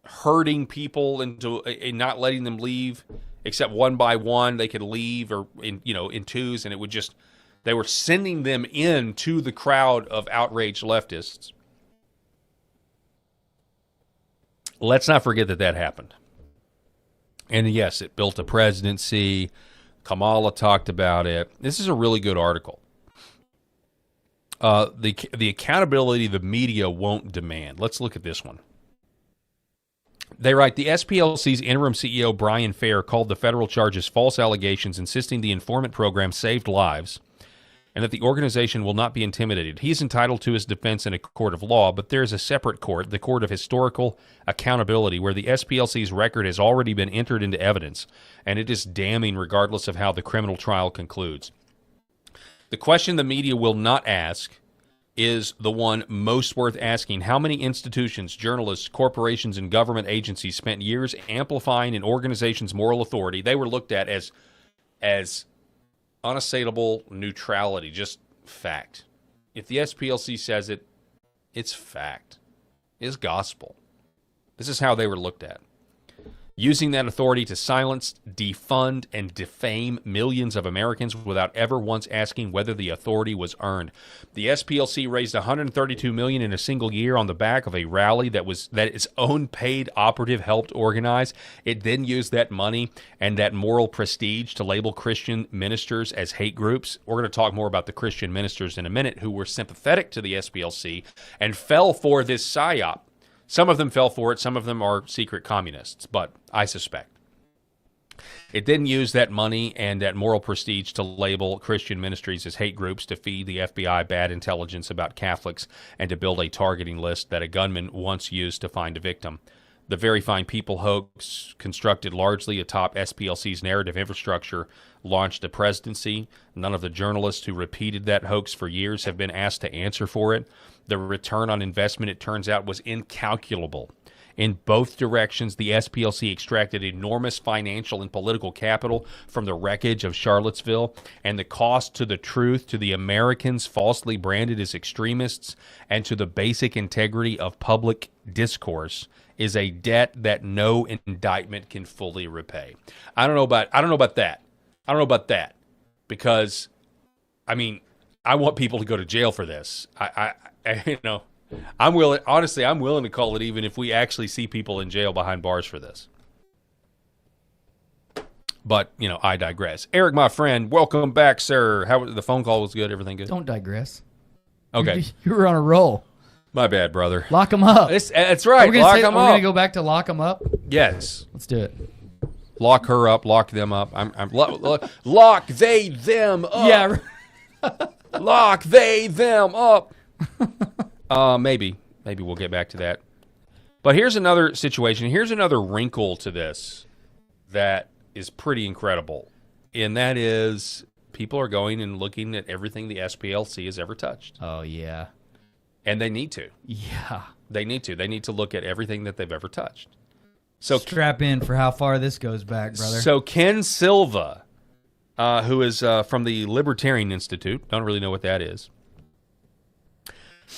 herding people into and not letting them leave, except one by one they could leave, or in twos, and it would just, they were sending them in to the crowd of outraged leftists. Let's not forget that happened. And yes, it built a presidency. Kamala talked about it. This is a really good article. The accountability the media won't demand. Let's look at this one. They write, the SPLC's interim CEO, Brian Fair, called the federal charges false allegations, insisting the informant program saved lives and that the organization will not be intimidated. He's entitled to his defense in a court of law, but there is a separate court, the Court of Historical Accountability, where the SPLC's record has already been entered into evidence, and it is damning regardless of how the criminal trial concludes. The question the media will not ask is the one most worth asking. How many institutions, journalists, corporations, and government agencies spent years amplifying an organization's moral authority? They were looked at as unassailable neutrality, just fact. If the SPLC says it, it's fact. It's gospel. This is how they were looked at. Using that authority to silence, defund, and defame millions of Americans without ever once asking whether the authority was earned. The SPLC raised $132 million in a single year on the back of a rally that its own paid operative helped organize. It then used that money and that moral prestige to label Christian ministers as hate groups. We're going to talk more about the Christian ministers in a minute who were sympathetic to the SPLC and fell for this psyop. Some of them fell for it. Some of them are secret communists, but I suspect. It didn't use that money and that moral prestige to label Christian ministries as hate groups, to feed the FBI bad intelligence about Catholics, and to build a targeting list that a gunman once used to find a victim. The Very Fine People hoax, constructed largely atop SPLC's narrative infrastructure, launched a presidency. None of the journalists who repeated that hoax for years have been asked to answer for it. The return on investment, it turns out, was incalculable. In both directions, the SPLC extracted enormous financial and political capital from the wreckage of Charlottesville, and the cost to the truth, to the Americans falsely branded as extremists, and to the basic integrity of public discourse is a debt that no indictment can fully repay. I don't know about that. Because, I mean, I want people to go to jail for this. I'm willing to call it even if we actually see people in jail behind bars for this. But, I digress. Eric, my friend, welcome back, sir. How the phone call was good? Everything good? Don't digress. Okay. You were on a roll. My bad, brother. Lock them up. That's right. Lock them up. We're going to go back to lock them up? Yes. Let's do it. Lock her up. Lock them up. Lock they, them up. Yeah. Lock they, them up. Maybe we'll get back to that. But here's another situation. Here's another wrinkle to this that is pretty incredible. And that is, people are going and looking at everything the SPLC has ever touched. Oh, yeah. And they need to. Yeah. They need to. They need to look at everything that they've ever touched. So strap in for how far this goes back, brother. So Ken Silva, who is from the Libertarian Institute, don't really know what that is,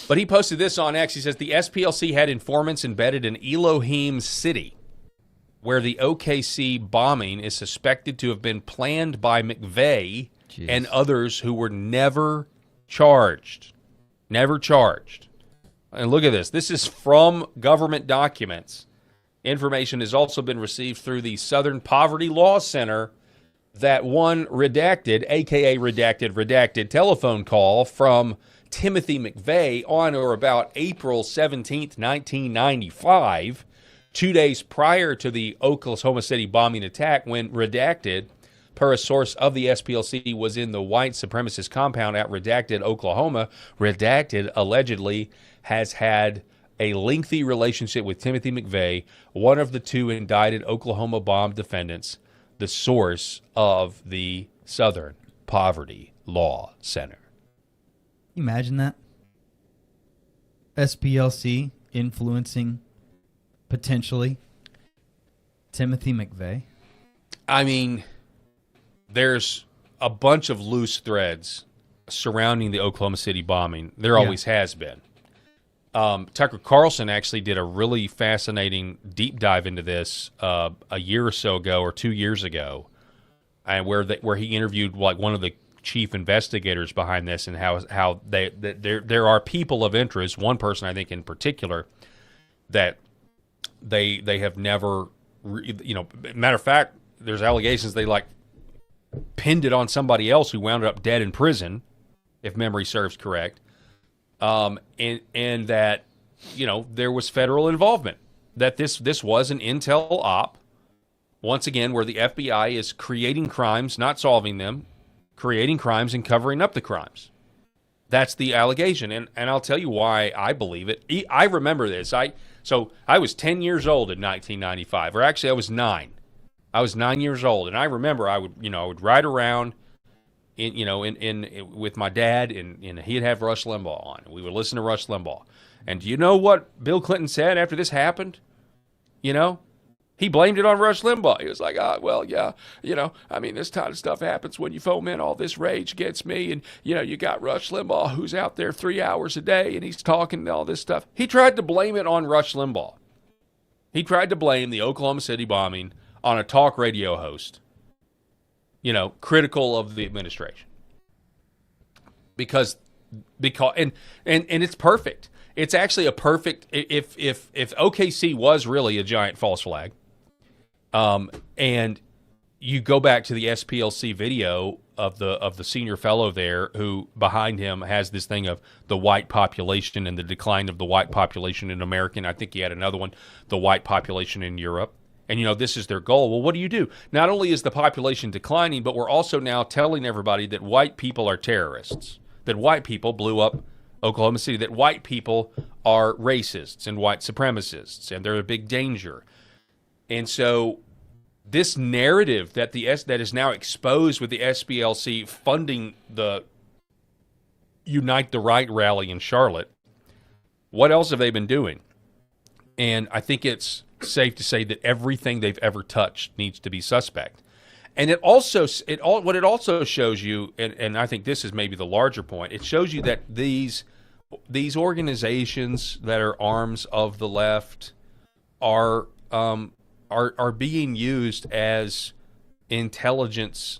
but he posted this on X. He says the SPLC had informants embedded in Elohim City, where the OKC bombing is suspected to have been planned by McVeigh and others who were never charged. Never charged. And look at this. This is from government documents. Information has also been received through the Southern Poverty Law Center that one redacted, a.k.a. redacted telephone call from Timothy McVeigh on or about April 17th, 1995, 2 days prior to the Oklahoma City bombing attack, when redacted, per a source of the SPLC, was in the white supremacist compound at Redacted, Oklahoma. Redacted allegedly has had a lengthy relationship with Timothy McVeigh, one of the two indicted Oklahoma bomb defendants, the source of the Southern Poverty Law Center. Imagine that. SPLC influencing, potentially, Timothy McVeigh. I mean, there's a bunch of loose threads surrounding the Oklahoma City bombing. There always has been. Tucker Carlson actually did a really fascinating deep dive into this a year or so ago, or 2 years ago, and where he interviewed like one of the chief investigators behind this, and how there are people of interest. One person, I think, in particular, that they have never, matter of fact, there's allegations they like pinned it on somebody else who wound up dead in prison, if memory serves correct. And that, there was federal involvement, that this was an intel op, once again, where the FBI is creating crimes, not solving them, creating crimes and covering up the crimes. That's the allegation. And I'll tell you why I believe it. I remember this. So I was 10 years old in 1995, or actually I was 9. I was 9 years old, and I remember I would ride around in with my dad, and he'd have Rush Limbaugh on. We would listen to Rush Limbaugh. And do you know what Bill Clinton said after this happened? He blamed it on Rush Limbaugh. He was like, this kind of stuff happens when you foment all this rage against me, and, you got Rush Limbaugh who's out there 3 hours a day, and he's talking all this stuff. He tried to blame it on Rush Limbaugh. He tried to blame the Oklahoma City bombing on a talk radio host, critical of the administration. Because and it's perfect. It's actually a perfect, if OKC was really a giant false flag, and you go back to the SPLC video of the senior fellow there, who behind him has this thing of the white population and the decline of the white population in America. And I think he had another one, the white population in Europe. And, this is their goal. Well, what do? Not only is the population declining, but we're also now telling everybody that white people are terrorists, that white people blew up Oklahoma City, that white people are racists and white supremacists, and they're a big danger. And so this narrative that is now exposed with the SPLC funding the Unite the Right rally in Charlotte, what else have they been doing? And I think it's safe to say that everything they've ever touched needs to be suspect. And what it also shows you, and I think this is maybe the larger point, it shows you that these organizations that are arms of the left are being used as intelligence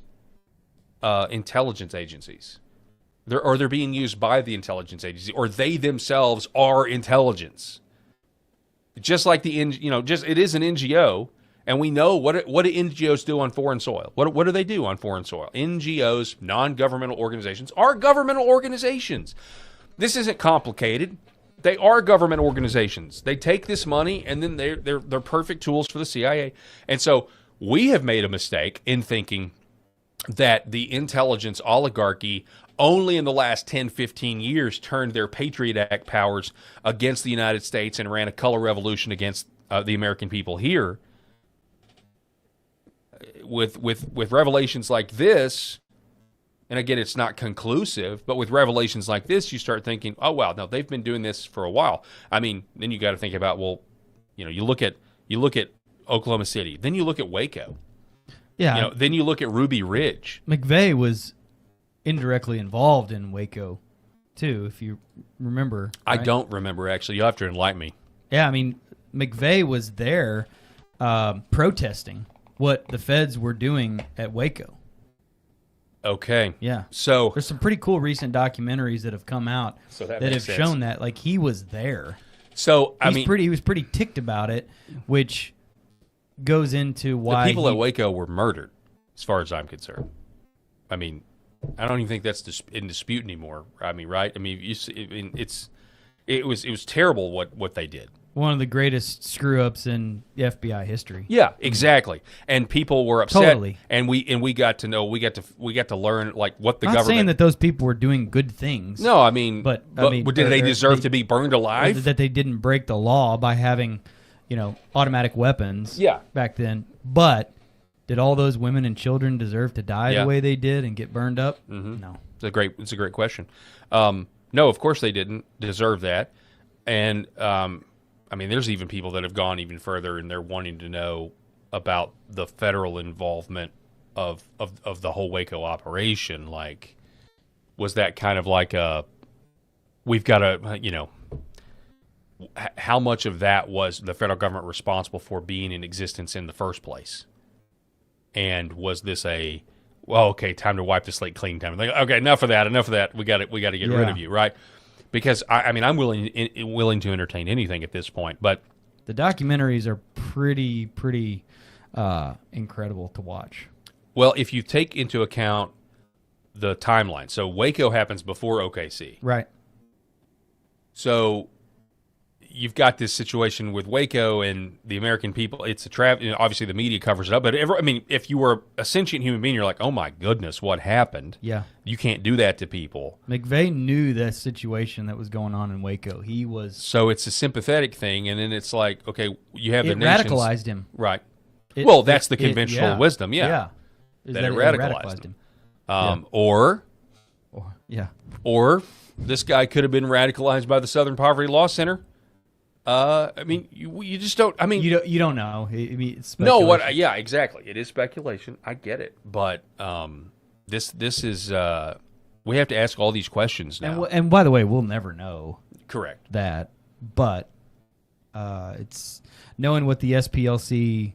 agencies. They're being used by the intelligence agency, or they themselves are intelligence. Just like it is an NGO, and we know what do NGOs do on foreign soil. What do they do on foreign soil? NGOs, non-governmental organizations, are governmental organizations. This isn't complicated. They are government organizations. They take this money, and then they're perfect tools for the CIA. And so we have made a mistake in thinking that the intelligence oligarchy only in the last 10, 15 years turned their Patriot Act powers against the United States and ran a color revolution against the American people here. With revelations like this, and again, it's not conclusive, but with revelations like this, you start thinking, oh, wow, no, they've been doing this for a while. I mean, then you got to think about, well, you look at Oklahoma City, then you look at Waco. Yeah. Then you look at Ruby Ridge. McVeigh was indirectly involved in Waco, too, if you remember. Right? I don't remember, actually. You'll have to enlighten me. Yeah, I mean, McVeigh was there protesting what the feds were doing at Waco. Okay. Yeah. So there's some pretty cool recent documentaries that have come out that have shown that, like, he was there. So he was pretty ticked about it, which goes into why the people at Waco were murdered, as far as I'm concerned. I mean, I don't even think that's in dispute anymore. I mean, right? I mean, it was terrible what they did. one of the greatest screw ups in FBI history. Yeah, exactly. And people were upset. Totally. And we got to know, we got to learn like what the Not government. saying that those people were doing good things. No, I mean, but did they deserve to be burned alive? That they didn't break the law by having, automatic weapons. Yeah. Back then, but did all those women and children deserve to die the way they did and get burned up? Mm-hmm. No. It's a great question. No, of course they didn't deserve that. And there's even people that have gone even further, and they're wanting to know about the federal involvement of the whole Waco operation. Like, was that kind of like we've got to, how much of that was the federal government responsible for being in existence in the first place? And was this time to wipe the slate clean time? Like, okay, enough of that. We got to get rid of you, right? Because I'm willing to entertain anything at this point, but the documentaries are pretty incredible to watch. Well, if you take into account the timeline, so Waco happens before OKC, right? So you've got this situation with Waco and the American people. It's a trap. Obviously, the media covers it up. But if you were a sentient human being, you're like, oh my goodness, what happened? Yeah, you can't do that to people. McVeigh knew the situation that was going on in Waco. He was so it's a sympathetic thing, and then it's like, okay, you have it radicalized him, right? That's the conventional wisdom, that it radicalized him. Or this guy could have been radicalized by the Southern Poverty Law Center. You just don't. You don't know. It's speculation. Yeah, exactly. It is speculation. I get it, but this is we have to ask all these questions now. And by the way, we'll never know. Correct. That, but it's knowing what the SPLC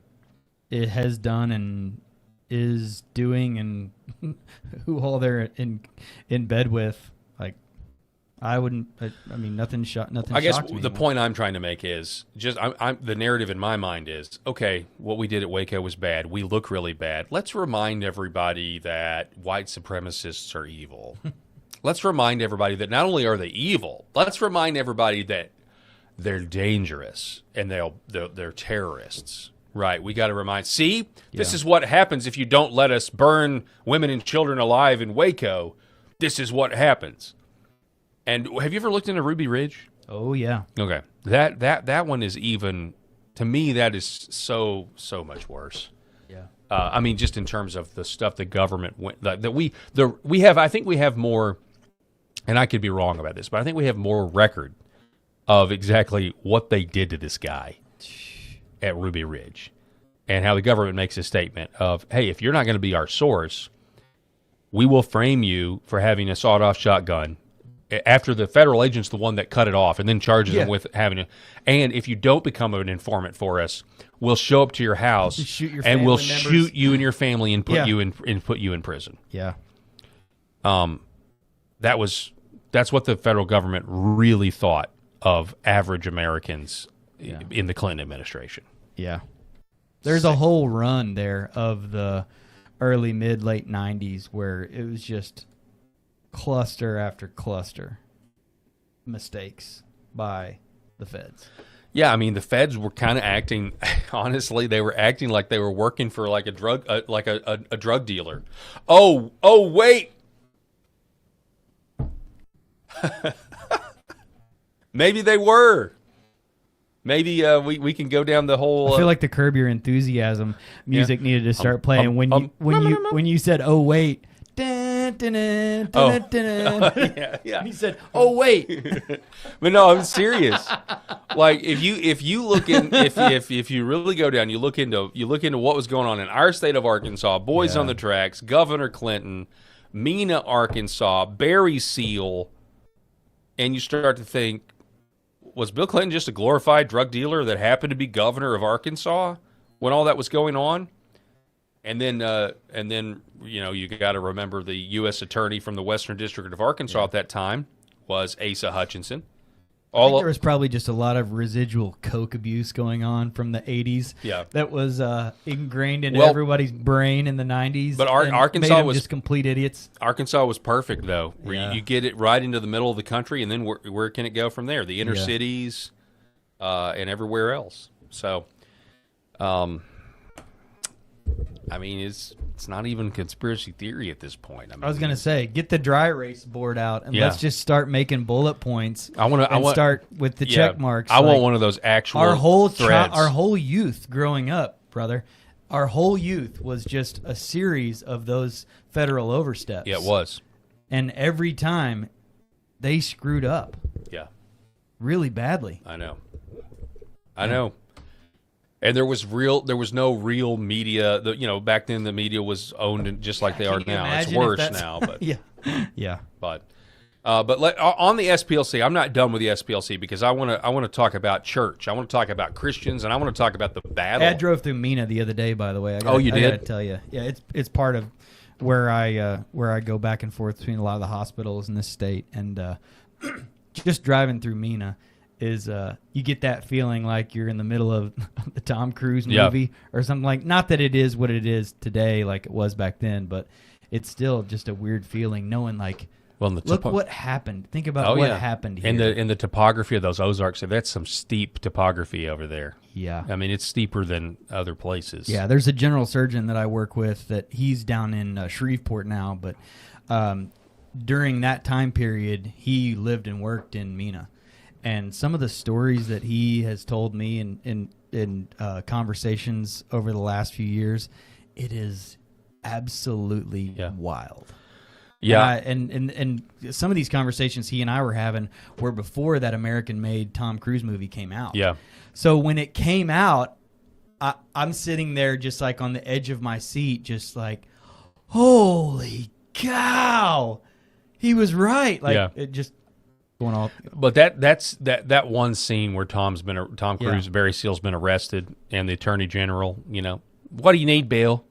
has done and is doing, and who all they're in bed with. Like, I wouldn't. Nothing shot. Nothing. I guess me the point I'm trying to make is just the narrative in my mind is, okay, what we did at Waco was bad. We look really bad. Let's remind everybody that white supremacists are evil. Let's remind everybody that not only are they evil, let's remind everybody that they're dangerous and they're terrorists. Right. We got to remind. See, this is what happens if you don't let us burn women and children alive in Waco. This is what happens. And have you ever looked into Ruby Ridge? Oh, yeah. Okay. That one is even, to me, that is so much worse. Yeah. Just in terms of the stuff the government we have, I think we have more, and I could be wrong about this, but I think we have more record of exactly what they did to this guy at Ruby Ridge, and how the government makes a statement of, hey, if you're not going to be our source, we will frame you for having a sawed-off shotgun after the federal agent's the one that cut it off and then charges them with having it. And if you don't become an informant for us, we'll show up to your house and we'll shoot you and your family and put you in prison. Yeah. That's what the federal government really thought of average Americans in the Clinton administration. Yeah. There's a whole run there of the early, mid, late 90s where it was just cluster after cluster mistakes by the feds. Yeah, the feds were kind of acting, honestly, they were acting like they were working for like a drug a drug dealer. Oh, wait. Maybe they were. Maybe we can go down the whole. I feel like the Curb Your Enthusiasm music needed to start playing when you said, "Oh wait." Dun, dun, dun, dun, dun, dun. Yeah. He said, "Oh wait." But no, I'm serious. Like if you look in if you really go down, you look into what was going on in our state of Arkansas, Boys on the Tracks, Governor Clinton, Mena, Arkansas, Barry Seal, and you start to think, was Bill Clinton just a glorified drug dealer that happened to be governor of Arkansas when all that was going on? And then you got to remember the U.S. attorney from the Western District of Arkansas at that time was Asa Hutchinson. I think there was probably just a lot of residual coke abuse going on from the 80s. Yeah. That was ingrained into everybody's brain in the 90s. But Arkansas was just complete idiots. Arkansas was perfect, though. Where you get it right into the middle of the country, and then where can it go from there? The inner cities. and everywhere else. So, I mean, it's not even conspiracy theory at this point. I was gonna say, get the dry erase board out and let's just start making bullet points. I want to start with the check marks. I want one of those actual our whole threads. Our whole youth growing up, brother. Our whole youth was just a series of those federal oversteps. Yeah, it was. And every time they screwed up. Yeah. Really badly. I know. And there was no real media. Back then the media was owned just like they are now. It's worse now, but yeah. But on the SPLC, I'm not done with the SPLC because I want to talk about church. I want to talk about Christians, and I want to talk about the battle. I drove through Mena the other day, by the way. You did? I gotta tell you, yeah, it's part of where I go back and forth between a lot of the hospitals in this state, and just driving through Mena is you get that feeling like you're in the middle of the Tom Cruise movie or something like. Not that it is what it is today, like it was back then, but it's still just a weird feeling knowing like. Well, look what happened. Think about what happened here. In the topography of those Ozarks, that's some steep topography over there. Yeah. I mean, it's steeper than other places. Yeah, there's a general surgeon that I work with that he's down in Shreveport now, but during that time period, he lived and worked in Mena. And some of the stories that he has told me in conversations over the last few years, it is absolutely wild. Yeah, and some of these conversations he and I were having were before that American-made Tom Cruise movie came out. Yeah. So when it came out, I'm sitting there just like on the edge of my seat, just like, holy cow, he was right. Like it just going off. But that one scene where Tom Cruise, Barry Seal's been arrested, and the Attorney General, what do you need, Bill?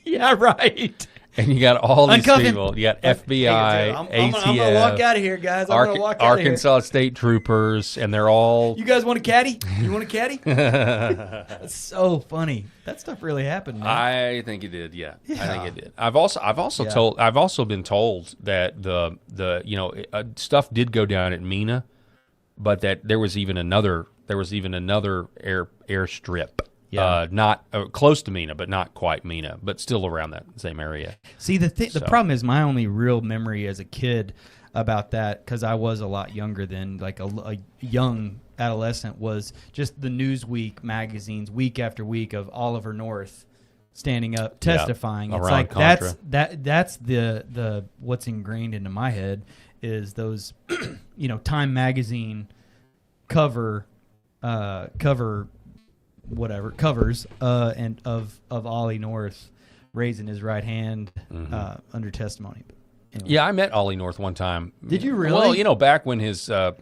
Yeah, right. And you got all these people. You got FBI, ATF. I'm going to walk out of here, guys. I'm going to walk out of here. Arkansas State Troopers, and they're all... You guys want a caddy? You want a caddy? That's so funny. That stuff really happened, man. I think it did, yeah. I think it did. I've also been told that the stuff did go down at Mena, but that there was even another airstrip. Yeah. Not close to Mena, but not quite Mena, but still around that same area. See, the problem is my only real memory as a kid about that, because I was a lot younger than like a young adolescent, was just the Newsweek magazines week after week of Oliver North standing up testifying. It's like Contra. that's the what's ingrained into my head is those Time magazine covers and of Ollie North raising his right hand under testimony. But anyway. Yeah, I met Ollie North one time. Did you really? Well, back when his all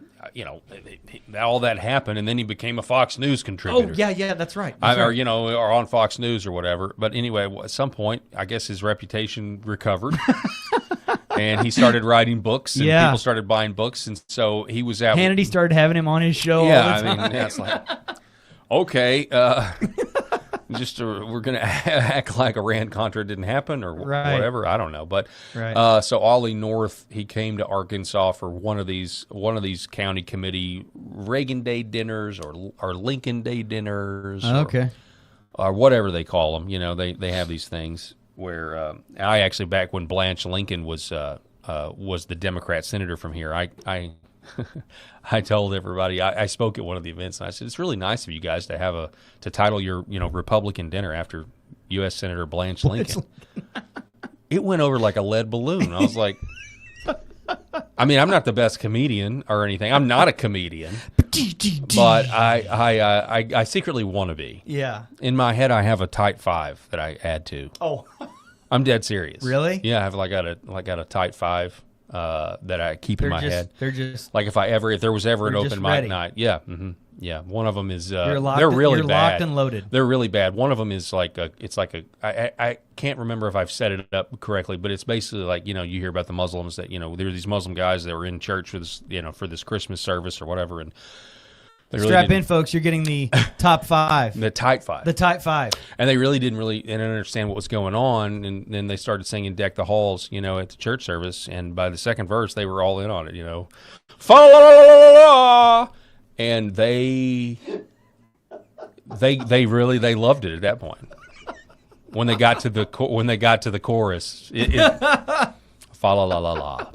that happened, and then he became a Fox News contributor. Oh yeah, that's right. Or on Fox News or whatever. But anyway, at some point, I guess his reputation recovered. And he started writing books, and people started buying books, and so he was out. Hannity started having him on his show all the time. It's like... Okay, we're going to act like Iran-Contra didn't happen or whatever. I don't know. But so Ollie North, he came to Arkansas for one of these county committee Reagan Day dinners or Lincoln Day dinners. Or whatever they call them. They have these things where I actually, back when Blanche Lincoln was the Democrat senator from here, I told everybody, I spoke at one of the events, and I said, it's really nice of you guys to title your Republican dinner after U.S. Senator Blanche Lincoln. It went over like a lead balloon. I was like, I mean, I'm not the best comedian or anything. I'm not a comedian, but I secretly want to be. Yeah. In my head, I have a tight five that I add to. Oh. I'm dead serious. Really? Yeah, I have got a tight five. That I keep in my head. They're just like if there was ever an open mic night. Yeah, yeah. One of them is they're really bad. Locked and loaded. They're really bad. One of them is I can't remember if I've set it up correctly, but it's basically like you hear about the Muslims that there are these Muslim guys that were in church for this for this Christmas service or whatever, and strap in, folks. You're getting the top five. The tight five. The tight five. And they really didn't understand what was going on. And then they started singing Deck the Halls, at the church service. And by the second verse, they were all in on it, Fa-la-la-la-la-la. and they loved it at that point. When they got to the chorus, fa la la la la.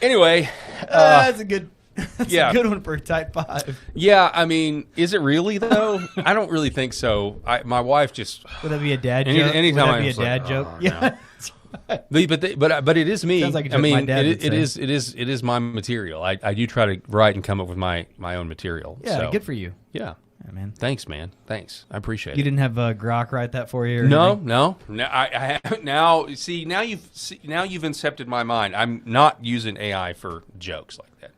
Anyway, that's a good. That's yeah. a good one for Type 5. Yeah, I mean, is it really though? I don't really think so. My wife just would that be a dad joke? Anytime would that be a dad joke? Yeah. No. But it is me. Sounds like a joke I mean, my dad it would is my material. I do try to write and come up with my own material. Yeah, so, good for you. Yeah. Yeah, man. Thanks, man. Thanks. I appreciate it. You didn't have Grok write that for you? Or No. anything? Now I have, now you've incepted my mind. I'm not using AI for jokes like that.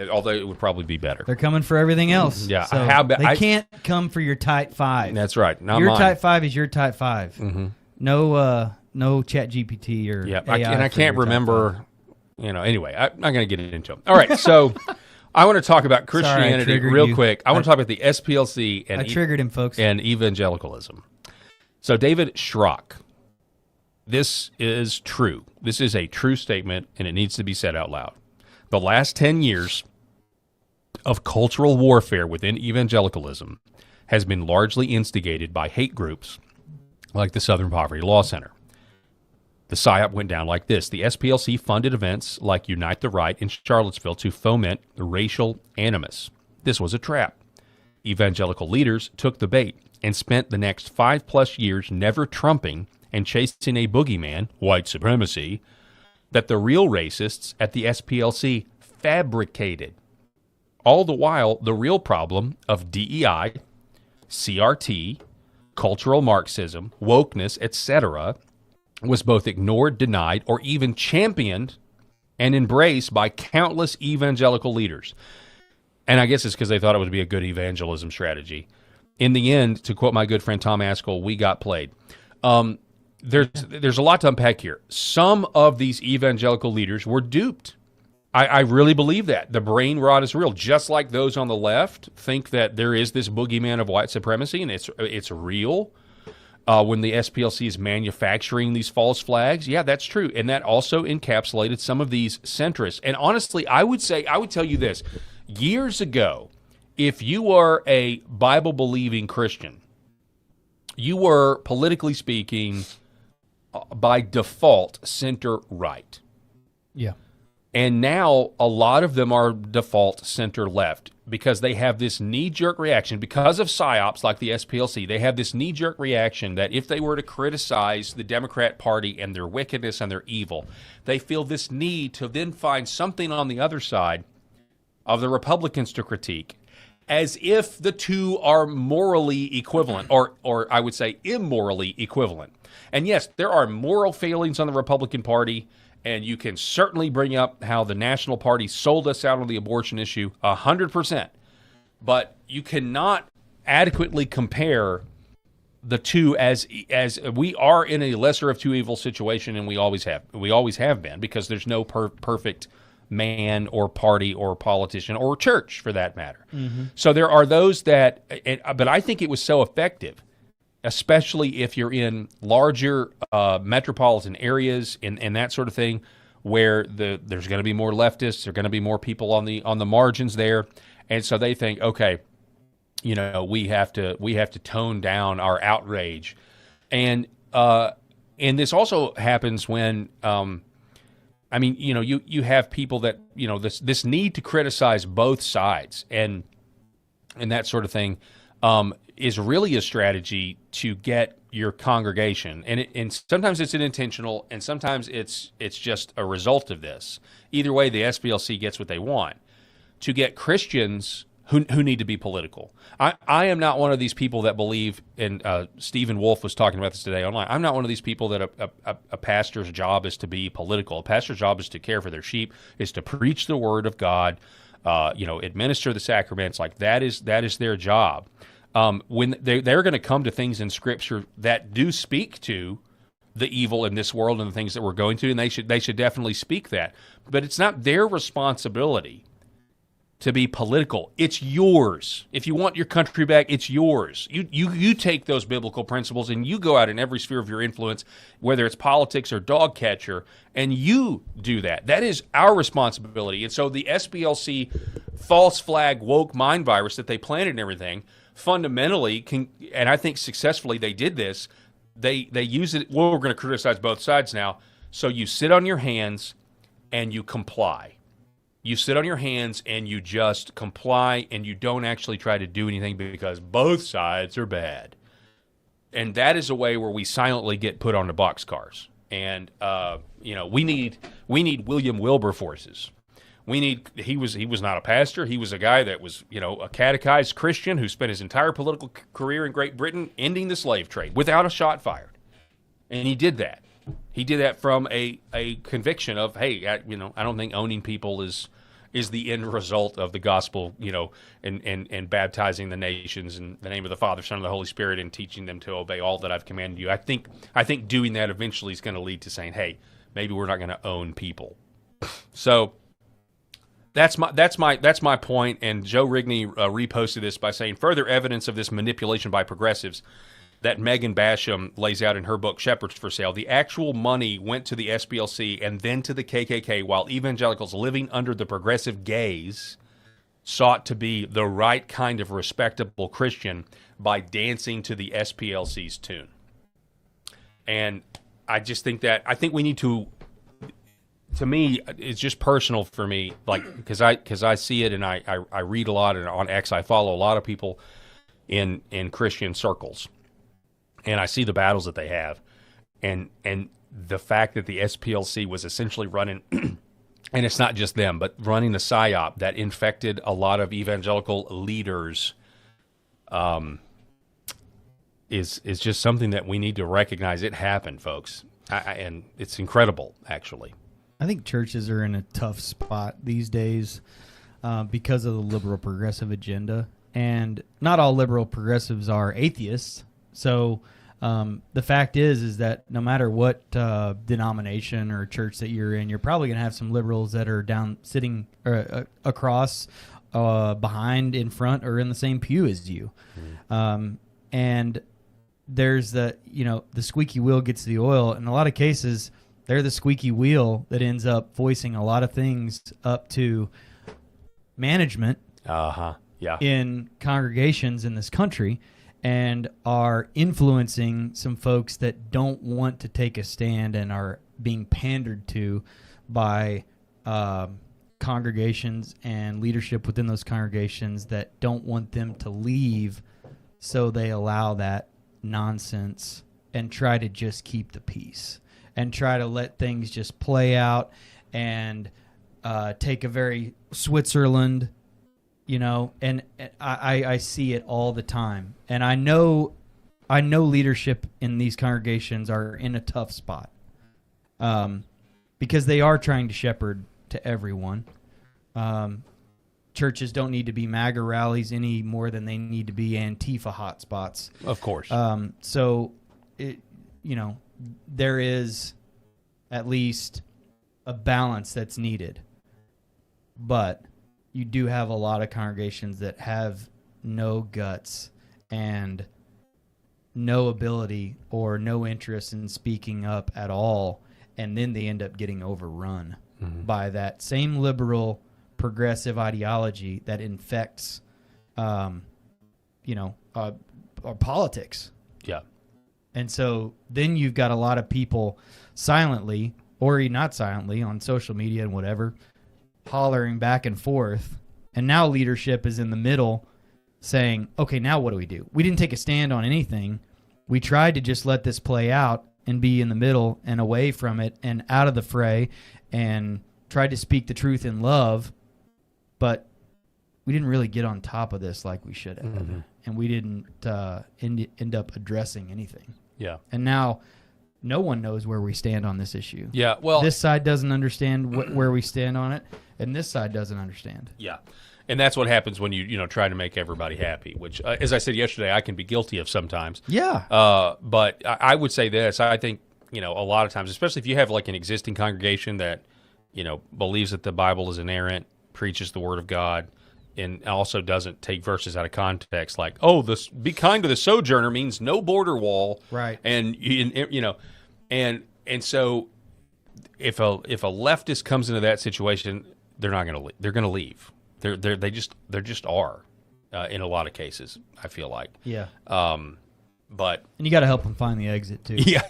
Although it would probably be better. They're coming for everything else. Yeah. So they can't come for your Type 5. That's right. Not your mine. Type 5 is your Type 5. Mm-hmm. No Chat GPT or Yeah. AI I for can't your Type remember. Anyway, I'm not going to get into them. All right. So I want to talk about Christianity triggered real you. quick. I want to talk about the SPLC and I triggered him, folks. And evangelicalism. So David Schrock, this is true. This is a true statement, and it needs to be said out loud. The last 10 years of cultural warfare within evangelicalism has been largely instigated by hate groups like the Southern Poverty Law Center. The PSYOP went down like this. The SPLC funded events like Unite the Right in Charlottesville to foment racial animus. This was a trap. Evangelical leaders took the bait and spent the next 5+ years never trumping and chasing a boogeyman, white supremacy, that the real racists at the SPLC fabricated. All the while, the real problem of DEI, CRT, cultural Marxism, wokeness, etc., was both ignored, denied, or even championed and embraced by countless evangelical leaders. And I guess it's because they thought it would be a good evangelism strategy. In the end, to quote my good friend Tom Askell, we got played. There's a lot to unpack here. Some of these evangelical leaders were duped. I really believe that. The brain rot is real. Just like those on the left think that there is this boogeyman of white supremacy, and it's real. When the SPLC is manufacturing these false flags, yeah, that's true. And that also encapsulated some of these centrists. And honestly, I would tell you this. Years ago, if you were a Bible-believing Christian, you were, politically speaking, by default, center-right. Yeah. And now a lot of them are default center-left because they have this knee-jerk reaction. Because of PSYOPs like the SPLC, they have this knee-jerk reaction that if they were to criticize the Democrat Party and their wickedness and their evil, they feel this need to then find something on the other side of the Republicans to critique, as if the two are morally equivalent, or I would say immorally equivalent. And yes, there are moral failings on the Republican Party, and you can certainly bring up how the National Party sold us out on the abortion issue 100%. But you cannot adequately compare the two as we are in a lesser of two evils situation, and we always have been, because there's no perfect man or party or politician or church for that matter. Mm-hmm. So there are those that, but I think it was so effective, especially if you're in larger metropolitan areas and that sort of thing, where there's going to be more leftists, there's going to be more people on the margins there, and so they think, okay, we have to tone down our outrage, and this also happens when. You have people that, this need to criticize both sides and that sort of thing is really a strategy to get your congregation. And sometimes it's unintentional, and sometimes it's just a result of this. Either way, the SPLC gets what they want, to get Christians who need to be political. I am not one of these people that believe, and Stephen Wolf was talking about this today online, I'm not one of these people that a pastor's job is to be political. A pastor's job is to care for their sheep, is to preach the word of God, administer the sacraments. Like that is their job. When they're going to come to things in Scripture that do speak to the evil in this world and the things that we're going to, and they should definitely speak that. But it's not their responsibility to be political. It's yours. If you want your country back, it's yours. You take those biblical principles and you go out in every sphere of your influence, whether it's politics or dog catcher, and you do that. That is our responsibility. And so the SPLC false flag woke mind virus that they planted and everything, fundamentally, and I think successfully they did this, they use it. Well, we're going to criticize both sides now. So you sit on your hands and you comply. You sit on your hands and you just comply, and you don't actually try to do anything because both sides are bad. And that is a way where we silently get put on the boxcars. And we need William Wilberforces. He was not a pastor. He was a guy that was, a catechized Christian who spent his entire political career in Great Britain ending the slave trade without a shot fired. And he did that. He did that from a conviction of, hey, I don't think owning people is the end result of the gospel, and baptizing the nations in the name of the Father, Son, and the Holy Spirit, and teaching them to obey all that I've commanded you. I think doing that eventually is going to lead to saying, hey, maybe we're not going to own people. So that's my point. And Joe Rigney reposted this by saying, further evidence of this manipulation by progressives that Megan Basham lays out in her book, Shepherds for Sale. The actual money went to the SPLC and then to the KKK, while evangelicals living under the progressive gaze sought to be the right kind of respectable Christian by dancing to the SPLC's tune. And I just think we need to me, it's just personal for me, because I see it and I read a lot, and on X I follow a lot of people in Christian circles. And I see the battles that they have, and the fact that the SPLC was essentially running, and it's not just them, but running a psyop that infected a lot of evangelical leaders, is just something that we need to recognize. It happened, folks, and it's incredible, actually. I think churches are in a tough spot these days because of the liberal progressive agenda, and not all liberal progressives are atheists. So the fact is that no matter what denomination or church that you're in, you're probably going to have some liberals that are down sitting across, behind, in front, or in the same pew as you. And there's the squeaky wheel gets the oil. In a lot of cases, they're the squeaky wheel that ends up voicing a lot of things up to management in congregations in this country, and are influencing some folks that don't want to take a stand and are being pandered to by congregations and leadership within those congregations that don't want them to leave, so they allow that nonsense and try to just keep the peace and try to let things just play out and take a very Switzerland, and I see it all the time. And I know leadership in these congregations are in a tough spot because they are trying to shepherd to everyone. Churches don't need to be MAGA rallies any more than they need to be Antifa hotspots. Of course. So, there is at least a balance that's needed. But you do have a lot of congregations that have no guts and no ability or no interest in speaking up at all, and then they end up getting overrun by that same liberal progressive ideology that infects our politics. Yeah. And so then you've got a lot of people silently or not silently on social media and whatever hollering back and forth, and now leadership is in the middle saying, okay, now what do? We didn't take a stand on anything. We tried to just let this play out and be in the middle and away from it and out of the fray and tried to speak the truth in love, but we didn't really get on top of this like we should have. And we didn't end up addressing anything. Yeah. And now no one knows where we stand on this issue. Yeah, well, this side doesn't understand where we stand on it, and this side doesn't understand. Yeah. And that's what happens when you try to make everybody happy, which, as I said yesterday, I can be guilty of sometimes. Yeah. But I would say this. I think, a lot of times, especially if you have like an existing congregation that, believes that the Bible is inerrant, preaches the Word of God, and also doesn't take verses out of context, like, oh, this be kind to the sojourner means no border wall, right? And so if a leftist comes into that situation, they're not going to leave. They're going to leave. They just are in a lot of cases. I feel like, yeah. But and you got to help them find the exit too. Yeah.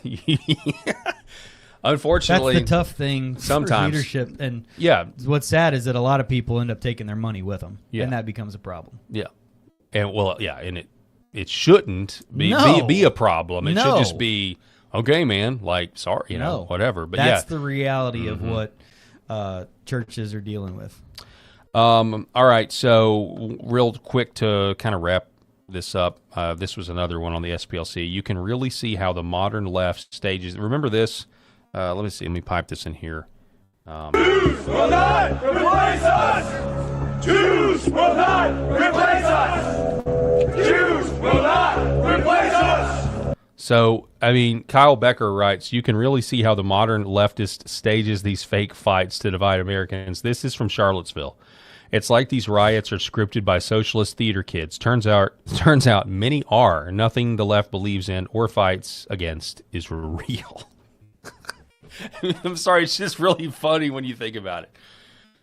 Unfortunately, that's the tough thing sometimes. For leadership. And yeah, what's sad is that a lot of people end up taking their money with them, yeah. and that becomes a problem. Yeah, and and it shouldn't be a problem. It should just be okay, man. Like, sorry, whatever. But that's the reality of what churches are dealing with. All right, so real quick to kind of wrap this up. This was another one on the SPLC. You can really see how the modern left stages. Remember this. Let me see. Let me pipe this in here. Jews will not replace us! Jews will not replace us! Jews will not replace us! So, I mean, Kyle Becker writes, you can really see how the modern leftist stages these fake fights to divide Americans. This is from Charlottesville. It's like these riots are scripted by socialist theater kids. Turns out many are. Nothing the left believes in or fights against is real. I'm sorry, it's just really funny when you think about it.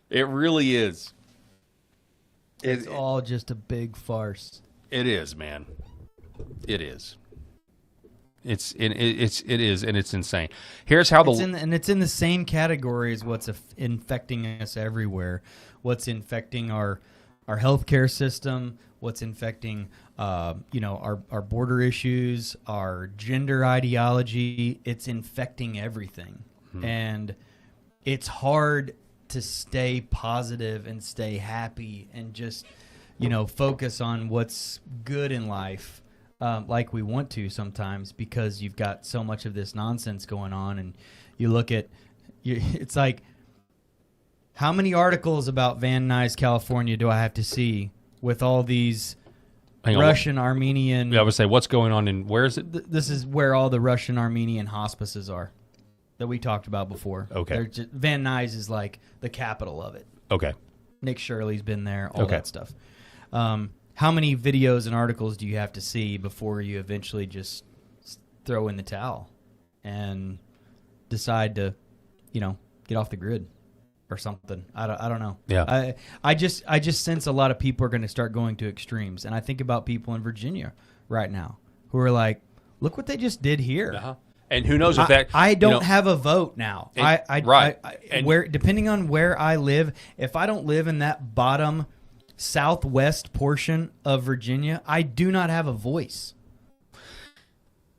It really is. It's all just a big farce. It is, man. It is. It is, and it's insane. Here's how it's in the same category as what's infecting us everywhere. What's infecting our healthcare system? What's infecting our border issues, our gender ideology? It's infecting everything, and it's hard to stay positive and stay happy and just focus on what's good in life. Like we want to sometimes, because you've got so much of this nonsense going on, and you look at it's like, how many articles about Van Nuys, California do I have to see with all these Russian, Armenian... Yeah, I would say, what's going on in... Where is it? This is where all the Russian, Armenian hospices are that we talked about before. Okay. Van Nuys is like the capital of it. Okay. Nick Shirley's been there, all that stuff. How many videos and articles do you have to see before you eventually just throw in the towel and decide to, get off the grid or something? I don't know. Yeah. I just sense a lot of people are going to start going to extremes, and I think about people in Virginia right now who are like, look what they just did here. Uh-huh. And who knows if that... I don't have a vote now. Right. Depending on where I live, if I don't live in that bottom southwest portion of Virginia, I do not have a voice.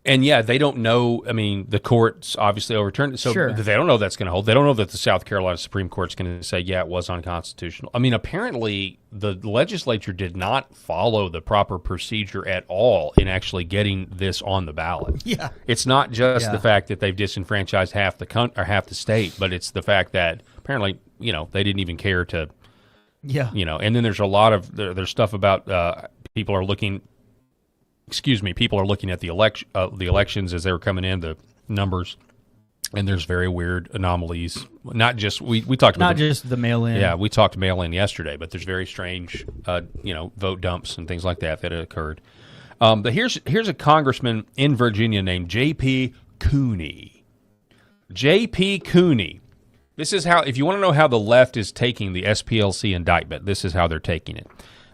And yeah, they don't know. I mean, the court's obviously overturned it, so Sure. they don't know that's going to hold. They don't know that the South Carolina Supreme Court's going to say, yeah, it was unconstitutional. I mean, apparently the legislature did not follow the proper procedure at all in actually getting this on the ballot. Yeah. It's not just the fact that they've disenfranchised half the state, but it's the fact that apparently, they didn't even care to. Yeah. And then there's a lot of there's stuff about people are looking at the elections as they were coming in, the numbers, and there's very weird anomalies. Not just we talked about just the mail-in. Yeah, we talked mail-in yesterday, but there's very strange vote dumps and things like that had occurred. But here's a congressman in Virginia named J.P. Cooney. J.P. Cooney. This is how, if you want to know how the left is taking the SPLC indictment, this is how they're taking it.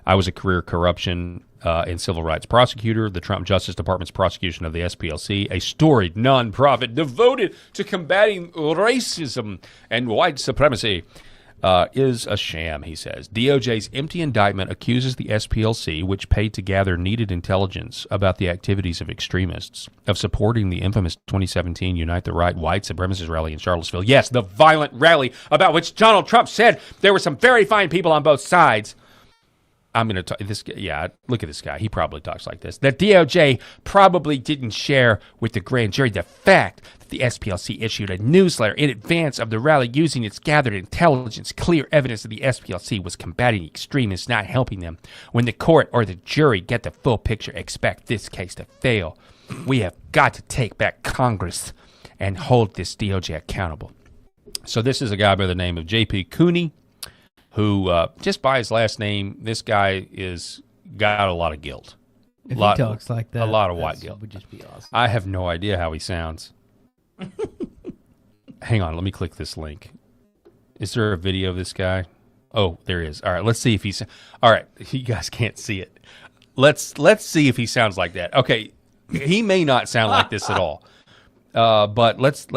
I was a career corruption and civil rights prosecutor. The Trump Justice Department's prosecution of the SPLC, a storied nonprofit devoted to combating racism and white supremacy, is a sham, he says. DOJ's empty indictment accuses the SPLC, which paid to gather needed intelligence about the activities of extremists, of supporting the infamous 2017 Unite the Right white supremacist rally in Charlottesville. Yes, the violent rally about which Donald Trump said there were some very fine people on both sides. I'm going to talk this. Yeah, look at this guy. He probably talks like this. The DOJ probably didn't share with the grand jury the fact that the SPLC issued a newsletter in advance of the rally using its gathered intelligence, clear evidence that the SPLC was combating extremists, not helping them. When the court or the jury get the full picture, expect this case to fail. We have got to take back Congress and hold this DOJ accountable. So this is a guy by the name of J.P. Cooney. who just by his last name, this guy is got a lot of guilt. If he talks like that, a lot of white guilt would just be awesome. I have no idea how he sounds. Hang on, let me click this link. Is there a video of this guy? Oh, there is. All right, let's see if he's. All right, you guys can't see it. Let's see if he sounds like that. Okay, he may not sound like this at all. But let's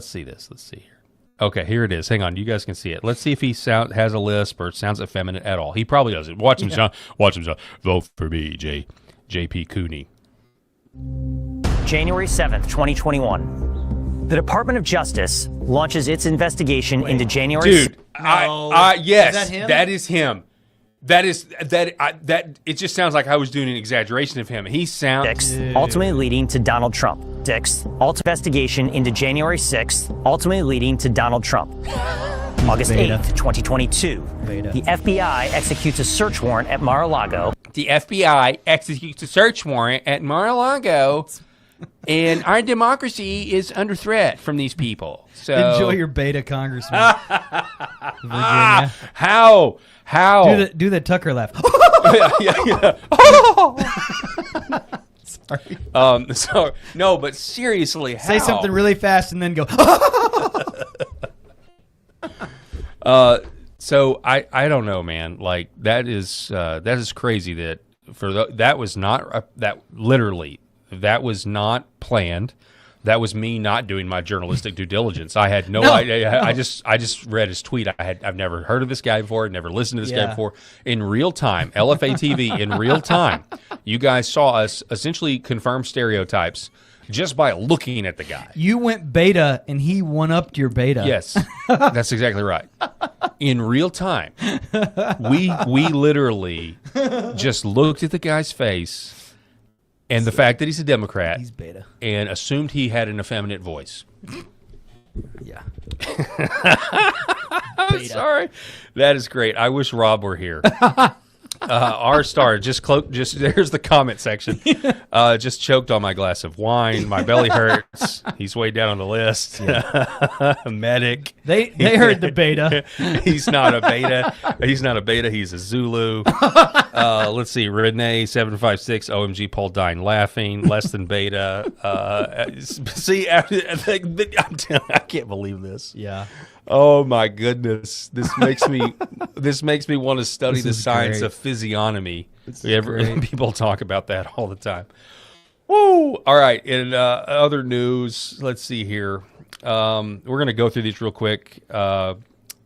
see this. Let's see here. Okay, here it is. Hang on, you guys can see it. Let's see if he has a lisp or sounds effeminate at all. He probably doesn't. Watch him sound. Watch him sound. Vote for me, JP Cooney. January 7th, 2021. The Department of Justice launches its investigation into January. Dude, yes, Is that him? that is him. That it just sounds like I was doing an exaggeration of him. He sounds ultimately leading to Donald Trump. Sixth, investigation into January 6th, ultimately leading to Donald Trump. August 8th, 2022. The FBI executes a search warrant at Mar-a-Lago. The FBI executes a search warrant at Mar-a-Lago, and our democracy is under threat from these people. So Enjoy your beta, Congressman. Virginia. How? Do the Tucker laugh. yeah. Sorry. So no, but seriously, how? Say something really fast and then go. So I don't know, man. Like that is crazy. That that was not that was not planned. That was me not doing my journalistic due diligence. I had no idea. I just read his tweet. I've never heard of this guy before. Never listened to this guy before. In real time, LFA TV in real time, you guys saw us essentially confirm stereotypes just by looking at the guy. You went beta, and he one-upped your beta. Yes, that's exactly right. In real time, we literally just looked at the guy's face. And the fact that he's a Democrat, he's beta, and assumed he had an effeminate voice. Yeah. I'm sorry. That is great. I wish Rob were here. R star, just there's the comment section. Just choked on my glass of wine. My belly hurts. He's way down on the list. Yeah. Medic. They heard the beta. He's not a beta. He's not a beta. He's a Zulu. Let's see. Renee 756 OMG Paul dying laughing. Less than beta. See, I can't believe this. Yeah. Oh my goodness! This makes me want to study the science of physiognomy. People talk about that all the time. Woo! All right. In other news, let's see here. We're going to go through these real quick.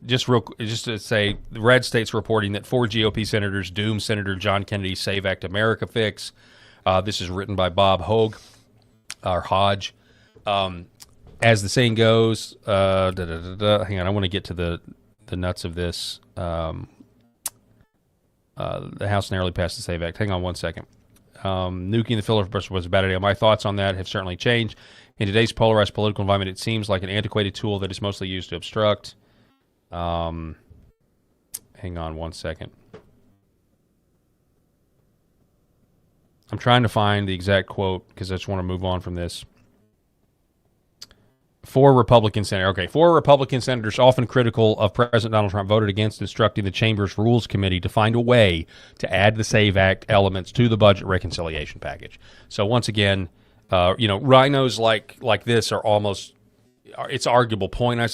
Just to say, the red state's reporting that 4 GOP senators doom Senator John Kennedy's Save Act America fix. This is written by Bob Hodge. As the saying goes, hang on, I want to get to the nuts of this. The House narrowly passed the SAVE Act. Hang on one second. Nuking the filibuster was a bad idea. My thoughts on that have certainly changed. In today's polarized political environment, it seems like an antiquated tool that is mostly used to obstruct. Hang on one second. I'm trying to find the exact quote because I just want to move on from this. 4 Republican senators, often critical of President Donald Trump, voted against instructing the Chamber's Rules Committee to find a way to add the SAVE Act elements to the budget reconciliation package. So once again, rhinos like this are almost, it's an arguable point, I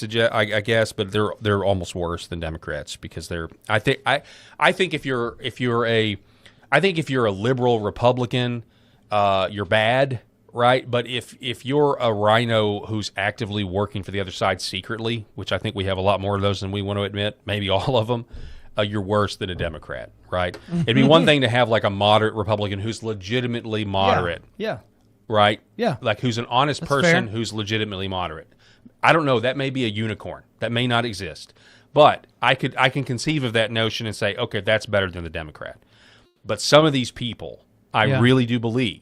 guess, but they're almost worse than Democrats because they're. I think if you're a liberal Republican, you're bad. Right, but if you're a rhino who's actively working for the other side secretly, which I think we have a lot more of those than we want to admit, maybe all of them, you're worse than a Democrat, right? It'd be one thing to have like a moderate Republican who's legitimately moderate. Yeah. Right? Yeah. Like who's an honest person who's legitimately moderate. I don't know. That may be a unicorn. That may not exist. But I can conceive of that notion and say, okay, that's better than the Democrat. But some of these people, I really do believe,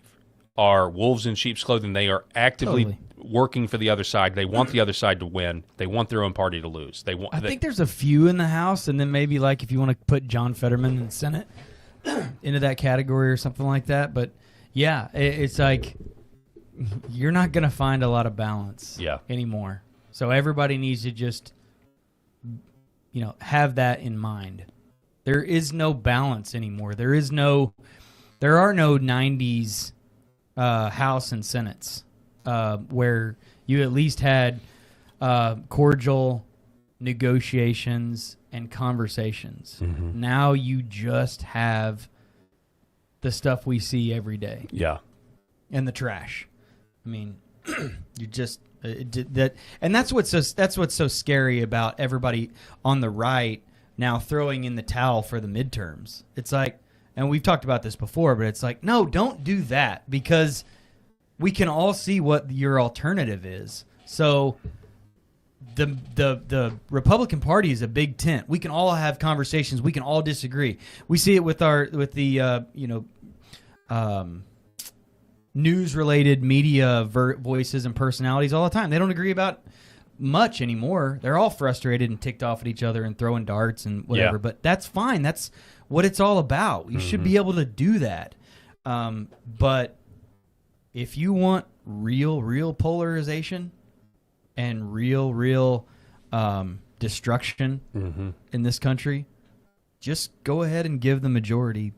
are wolves in sheep's clothing. They are actively working for the other side. They want the other side to win. They want their own party to lose. I think there's a few in the House, and then maybe like if you want to put John Fetterman in the Senate into that category or something like that. But yeah, it's like you're not going to find a lot of balance anymore. So everybody needs to just, have that in mind. There is no balance anymore. There are no 90s House and Senates where you at least had cordial negotiations and conversations. Mm-hmm. Now you just have the stuff we see every day. Yeah. And the trash. I mean, you just and that's what's so scary about everybody on the right now throwing in the towel for the midterms. It's like, and we've talked about this before, but it's like, no, don't do that, because we can all see what your alternative is. So the Republican Party is a big tent. We can all have conversations. We can all disagree. We see it with the news-related media voices and personalities all the time. They don't agree about much anymore. They're all frustrated and ticked off at each other and throwing darts and whatever. Yeah. But that's fine. That's what it's all about. You should be able to do that. But if you want real polarization and real destruction in this country, just go ahead and give the majority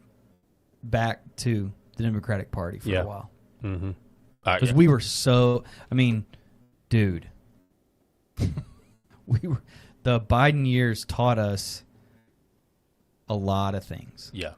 back to the Democratic Party for a while. Mm-hmm. Because we were so, I mean, dude, the Biden years taught us a lot of things. Yeah.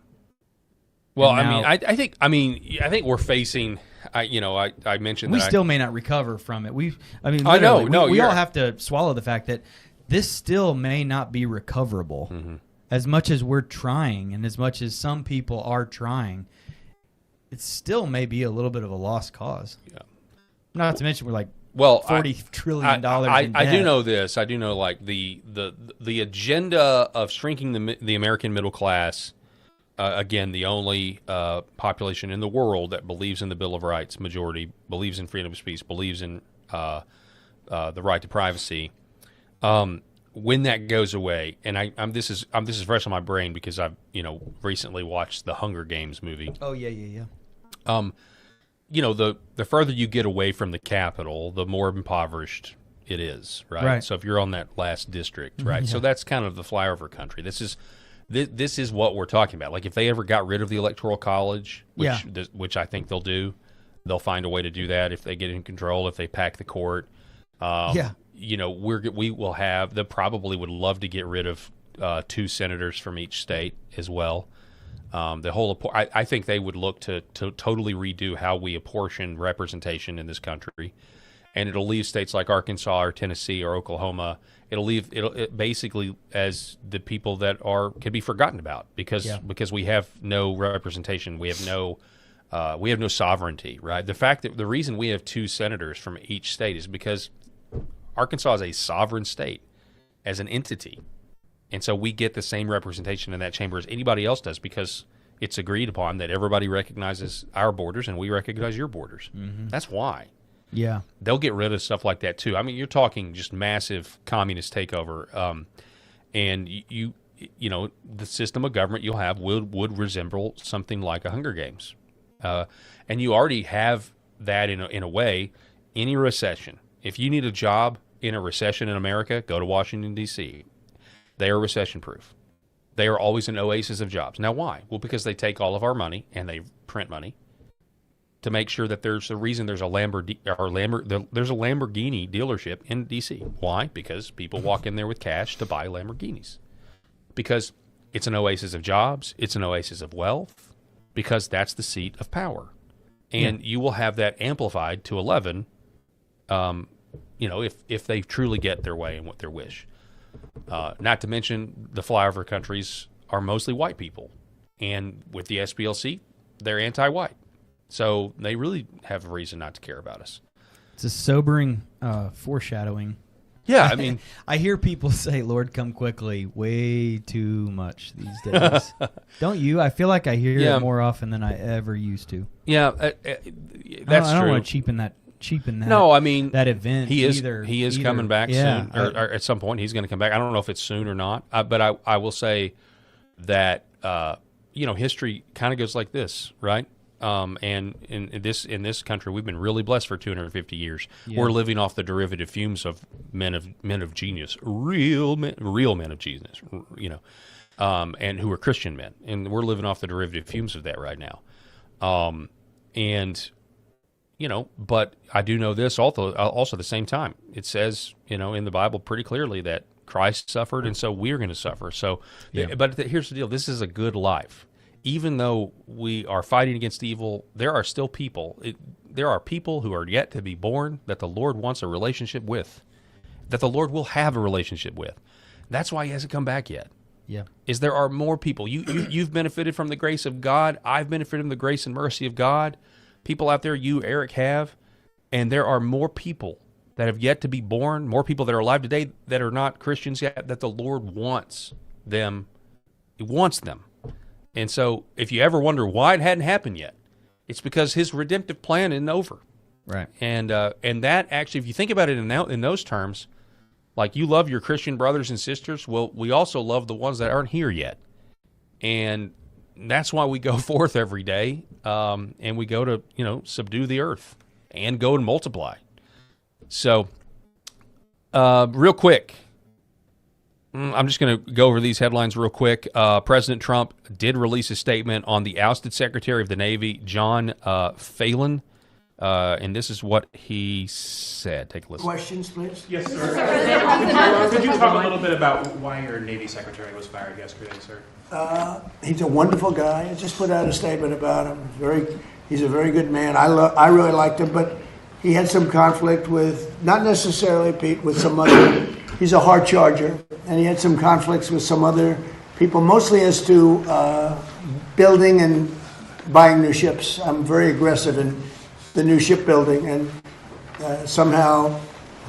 Well, And now- I think we're facing. I mentioned we that still may not recover from it. We I know, literally, no, we you're- all have to swallow the fact that this still may not be recoverable. Mm-hmm. As much as we're trying, and as much as some people are trying, it still may be a little bit of a lost cause. Yeah. Not to mention we're like $40 trillion in debt. I do know this. I do know, like, the agenda of shrinking the American middle class. Again, the only population in the world that believes in the Bill of Rights, majority believes in freedom of speech, believes in the right to privacy. When that goes away, and this is fresh on my brain because I've recently watched the Hunger Games movie. Oh yeah. The further you get away from the capital, the more impoverished it is, right? Right. So if you're on that last district, right? Yeah. So that's kind of the flyover country. This is what we're talking about. Like, if they ever got rid of the Electoral College, which I think they'll do, they'll find a way to do that if they get in control, if they pack the court. We will have. They probably would love to get rid of 2 senators from each state as well. The whole, I think they would look to totally redo how we apportion representation in this country, and it'll leave states like Arkansas or Tennessee or Oklahoma. It'll leave it basically as the people that can be forgotten about because we have no representation. We have no sovereignty, right? The reason we have 2 senators from each state is because Arkansas is a sovereign state as an entity. And so we get the same representation in that chamber as anybody else does because it's agreed upon that everybody recognizes our borders and we recognize your borders. Mm-hmm. That's why. Yeah. They'll get rid of stuff like that too. I mean, you're talking just massive communist takeover. And the system of government you'll have would resemble something like a Hunger Games. And you already have that in a way. Any recession. If you need a job in a recession in America, go to Washington, D.C. They are recession-proof. They are always an oasis of jobs. Now, why? Well, because they take all of our money and they print money to make sure that there's a reason there's a Lamborghini dealership in D.C. Why? Because people walk in there with cash to buy Lamborghinis. Because it's an oasis of jobs. It's an oasis of wealth. Because that's the seat of power. And you will have that amplified to 11, if they truly get their way and what their wish. Not to mention the flyover countries are mostly white people. And with the SPLC, they're anti-white. So they really have a reason not to care about us. It's a sobering foreshadowing. Yeah, I mean, I hear people say, Lord, come quickly, way too much these days. Don't you? I feel like I hear it more often than I ever used to. Yeah, that's true. I don't want to cheapen that. No, I mean, that event. He is either. coming back Yeah, soon, or at some point he's going to come back. I don't know if it's soon or not, but I will say that history kind of goes like this, right? And in this country, we've been really blessed for 250 years. Yeah. We're living off the derivative fumes of men of genius, real men of genius, and who are Christian men, and we're living off the derivative fumes of that right now. But I do know this also at the same time. It says, in the Bible pretty clearly that Christ suffered, and so we're going to suffer. So, but here's the deal: this is a good life. Even though we are fighting against evil, there are still people. There are people who are yet to be born that the Lord wants a relationship with, that the Lord will have a relationship with. That's why He hasn't come back yet. Yeah, there are more people. You've benefited from the grace of God. I've benefited from the grace and mercy of God. People out there, you, Eric, have, and there are more people that have yet to be born. More people that are alive today that are not Christians yet. That the Lord wants them. He wants them. And so, if you ever wonder why it hadn't happened yet, it's because His redemptive plan isn't over. Right. And that actually, if you think about it in those terms, like you love your Christian brothers and sisters, well, we also love the ones that aren't here yet. And that's why we go forth every day, and we go to, subdue the earth and go and multiply. So, real quick, I'm just going to go over these headlines real quick. President Trump did release a statement on the ousted Secretary of the Navy, John Phelan, and this is what he said. Take a listen. Questions, please? Yes, sir. Could you talk a little bit about why your Navy Secretary was fired yesterday, sir? He's a wonderful guy. I just put out a statement about him. He's a very good man. I really liked him, but he had some conflict with, not necessarily Pete, with some other. He's a hard charger, and he had some conflicts with some other people, mostly as to building and buying new ships. I'm very aggressive in the new shipbuilding, and somehow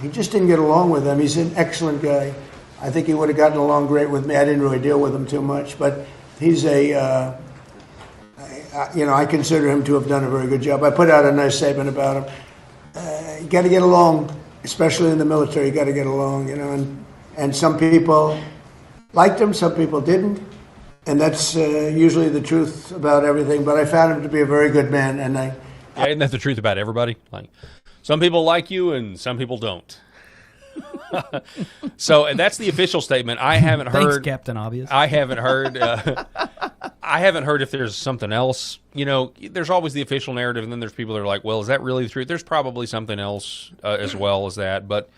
he just didn't get along with them. He's an excellent guy. I think he would have gotten along great with me. I didn't really deal with him too much, but he's I consider him to have done a very good job. I put out a nice statement about him. You got to get along, especially in the military. You got to get along, and some people liked him, some people didn't, and that's usually the truth about everything. But I found him to be a very good man, and isn't that the truth about everybody? Like, some people like you and some people don't. So, and that's the official statement. I haven't heard. Thanks, Captain Obvious. I haven't heard. I haven't heard if there's something else. There's always the official narrative, and then there's people that are like, "Well, is that really the truth?" There's probably something else as well as that. But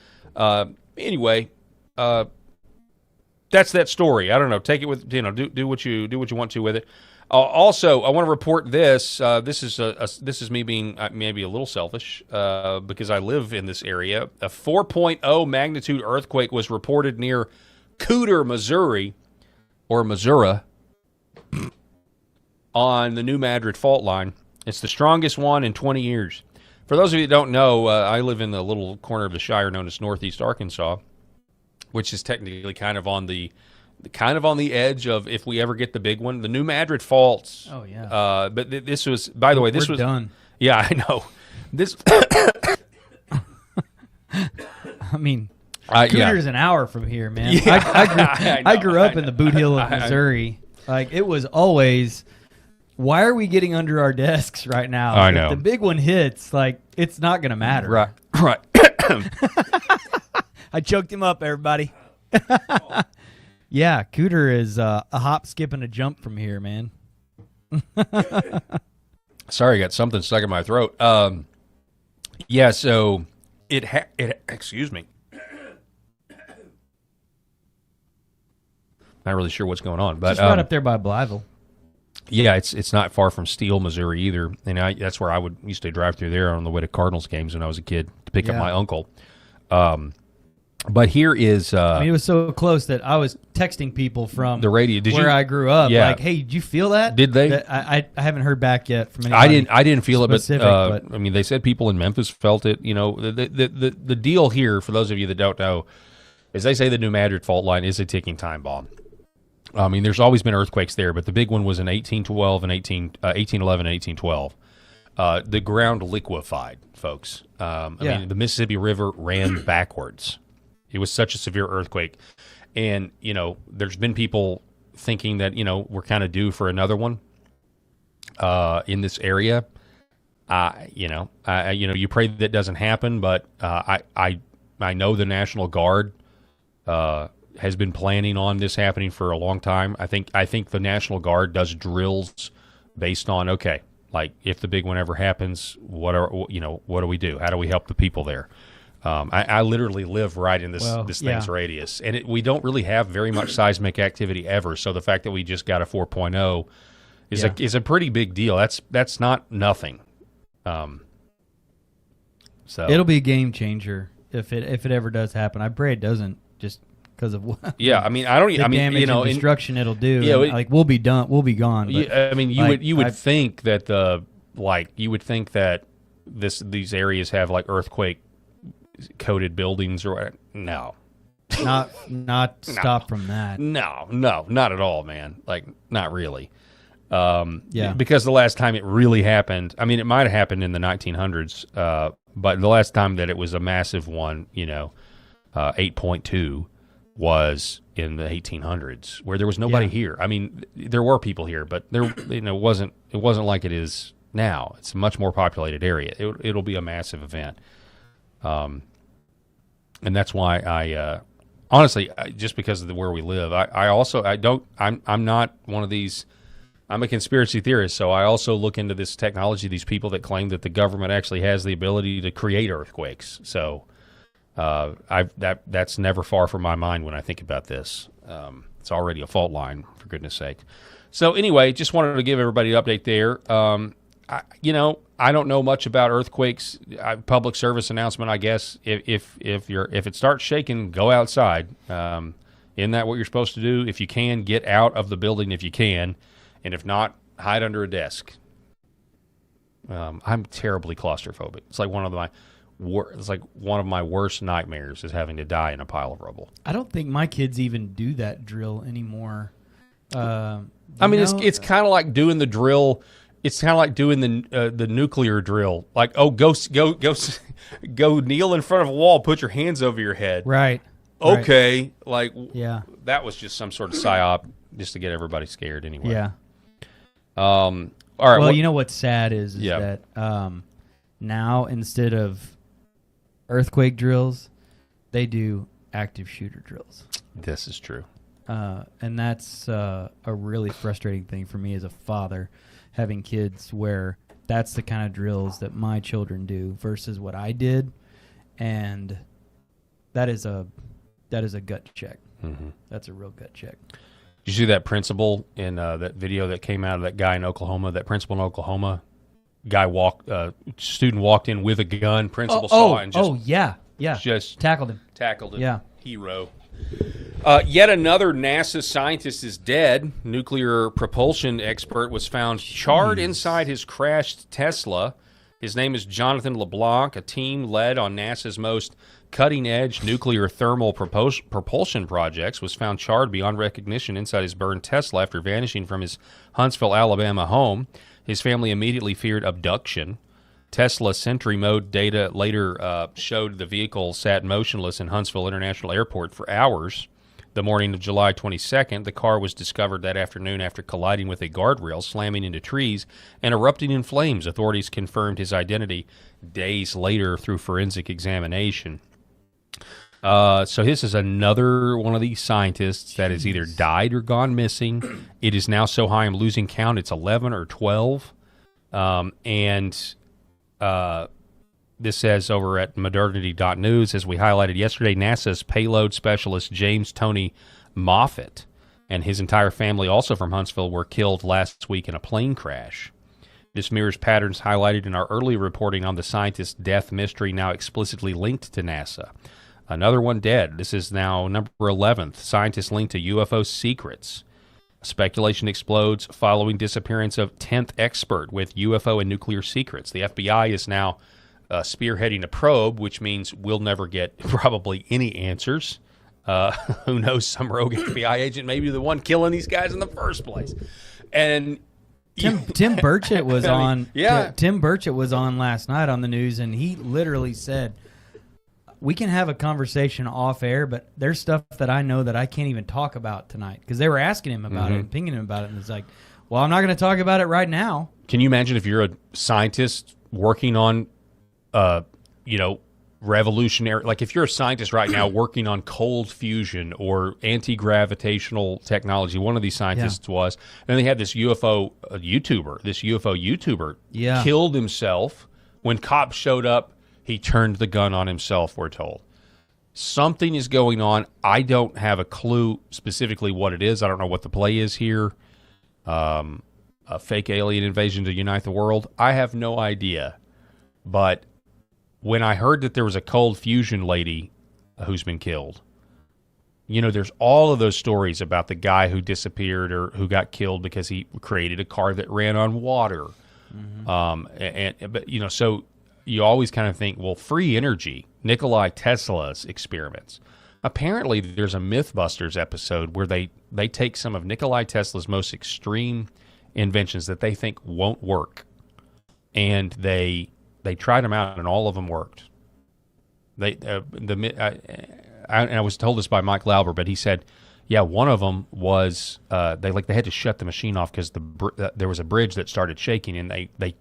anyway, that's that story. I don't know. Take it with do what you want to with it. Also, I want to report this. This is me being maybe a little selfish because I live in this area. A 4.0 magnitude earthquake was reported near Cooter, Missouri, on the New Madrid fault line. It's the strongest one in 20 years. For those of you that don't know, I live in the little corner of the Shire known as Northeast Arkansas, which is technically kind of on the edge of if we ever get the big one. The New Madrid faults. Oh, yeah. But this was, by the way, this was done. Yeah, I know. This. I mean, Cooter's an hour from here, man. Yeah. I grew up in the Boot Heel of Missouri. Like, it was always, why are we getting under our desks right now? I know. If the big one hits, like, it's not going to matter. Right. I choked him up, everybody. Yeah, Cooter is a hop, skip, and a jump from here, man. Sorry, I got something stuck in my throat. Yeah, so it excuse me. Not really sure what's going on, but just right up there by Blytheville. Yeah, it's not far from Steele, Missouri either, and that's where I used to drive through there on the way to Cardinals games when I was a kid to pick up my uncle. But here is... I mean, it was so close that I was texting people from the radio. Where I grew up. Yeah. Like, hey, did you feel that? Did they? I haven't heard back yet from anybody. I didn't feel specific, it, but I mean, they said people in Memphis felt it. The deal here, for those of you that don't know, is they say the New Madrid fault line is a ticking time bomb. I mean, there's always been earthquakes there, but the big one was in 1811 and 1812. The ground liquefied, folks. I mean, the Mississippi River ran backwards. It was such a severe earthquake. And, there's been people thinking that, we're kind of due for another one. in this area. You pray that doesn't happen, but I know the National Guard has been planning on this happening for a long time. I think the National Guard does drills based on, okay, like if the big one ever happens, what do we do? How do we help the people there? I literally live right in this thing's radius, and we don't really have very much seismic activity ever. So the fact that we just got a 4.0 is a pretty big deal. That's not nothing. So it'll be a game changer if it ever does happen. I pray it doesn't, just because of what. Yeah, I mean, I don't. The damage and destruction it'll do. Yeah, like we'll be done. We'll be gone. But I mean, you would think that these areas have like earthquake coated buildings or no. Not stop from that. No, not at all, man. Like, not really. Because the last time it really happened, I mean, it might have happened in the 1900s, but the last time that it was a massive one, 8.2 was in the 1800s, where there was nobody here. I mean, there were people here, but it wasn't like it is now. It's a much more populated area. It'll be a massive event. And that's why I honestly, just because of where we live, I'm not one of these. I'm a conspiracy theorist, so I also look into this technology, these people that claim that the government actually has the ability to create earthquakes. So that's never far from my mind when I think about this. It's already a fault line, for goodness sake. So anyway, just wanted to give everybody an update there. I don't know much about earthquakes. Public service announcement, I guess. If it starts shaking, go outside. Isn't that what you're supposed to do? If you can, get out of the building if you can. And if not, hide under a desk. I'm terribly claustrophobic. It's like one of my worst nightmares is having to die in a pile of rubble. I don't think my kids even do that drill anymore. It's kind of like doing the drill. It's kind of like doing the nuclear drill. Like, go kneel in front of a wall, put your hands over your head. Right. Okay. Right. Like, that was just some sort of psyop just to get everybody scared anyway. Yeah. All right. Well, you know what's sad is that now instead of earthquake drills, they do active shooter drills. This is true. And that's a really frustrating thing for me as a father, having kids where that's the kind of drills that my children do versus what I did. And that is a gut check. Mm-hmm. That's a real gut check. Did you see that principal in that video that came out of that guy in Oklahoma? That principal in Oklahoma, student walked in with a gun. Principal saw it and just just tackled him. Yeah, hero. Yet another NASA scientist is dead. Nuclear propulsion expert was found charred inside his crashed Tesla. His name is Jonathan LeBlanc. A team led on NASA's most cutting-edge nuclear thermal propulsion projects was found charred beyond recognition inside his burned Tesla after vanishing from his Huntsville, Alabama home. His family immediately feared abduction. Tesla Sentry Mode data later showed the vehicle sat motionless in Huntsville International Airport for hours. The morning of July 22nd, the car was discovered that afternoon after colliding with a guardrail, slamming into trees, and erupting in flames. Authorities confirmed his identity days later through forensic examination. So this is another one of these scientists that has either died or gone missing. It is now so high I'm losing count. It's 11 or 12. This says over at modernity.news, as we highlighted yesterday, NASA's payload specialist James Tony Moffett and his entire family, also from Huntsville, were killed last week in a plane crash. This mirrors patterns highlighted in our early reporting on the scientist's death mystery, now explicitly linked to NASA. Another one dead. This is now number 11th. Scientists linked to UFO secrets. Speculation explodes following disappearance of 10th expert with UFO and nuclear secrets. The FBI is now spearheading a probe, which means we'll never get probably any answers. Who knows? Some rogue FBI agent may be the one killing these guys in the first place. And Tim Burchett was on. Tim Burchett was on last night on the news, and he literally said, "We can have a conversation off air, but there's stuff that I know that I can't even talk about tonight." Because they were asking him about it and pinging him about it, and it's like, Well, I'm not going to talk about it right now. Can you imagine if you're a scientist working on, revolutionary, like if you're a scientist right now working on cold fusion or anti-gravitational technology, one of these scientists was, and they had this UFO YouTuber killed himself. When cops showed up, he turned the gun on himself, we're told. Something is going on. I don't have a clue specifically what it is. I don't know what the play is here. A fake alien invasion to unite the world. I have no idea. But when I heard that there was a cold fusion lady who's been killed, there's all of those stories about the guy who disappeared or who got killed because he created a car that ran on water. But so you always kind of think, well, free energy, Nikola Tesla's experiments. Apparently, there's a Mythbusters episode where they take some of Nikola Tesla's most extreme inventions that they think won't work, and they tried them out, and all of them worked. I was told this by Mike Lauber, but he said, one of them was they had to shut the machine off because there was a bridge that started shaking, and they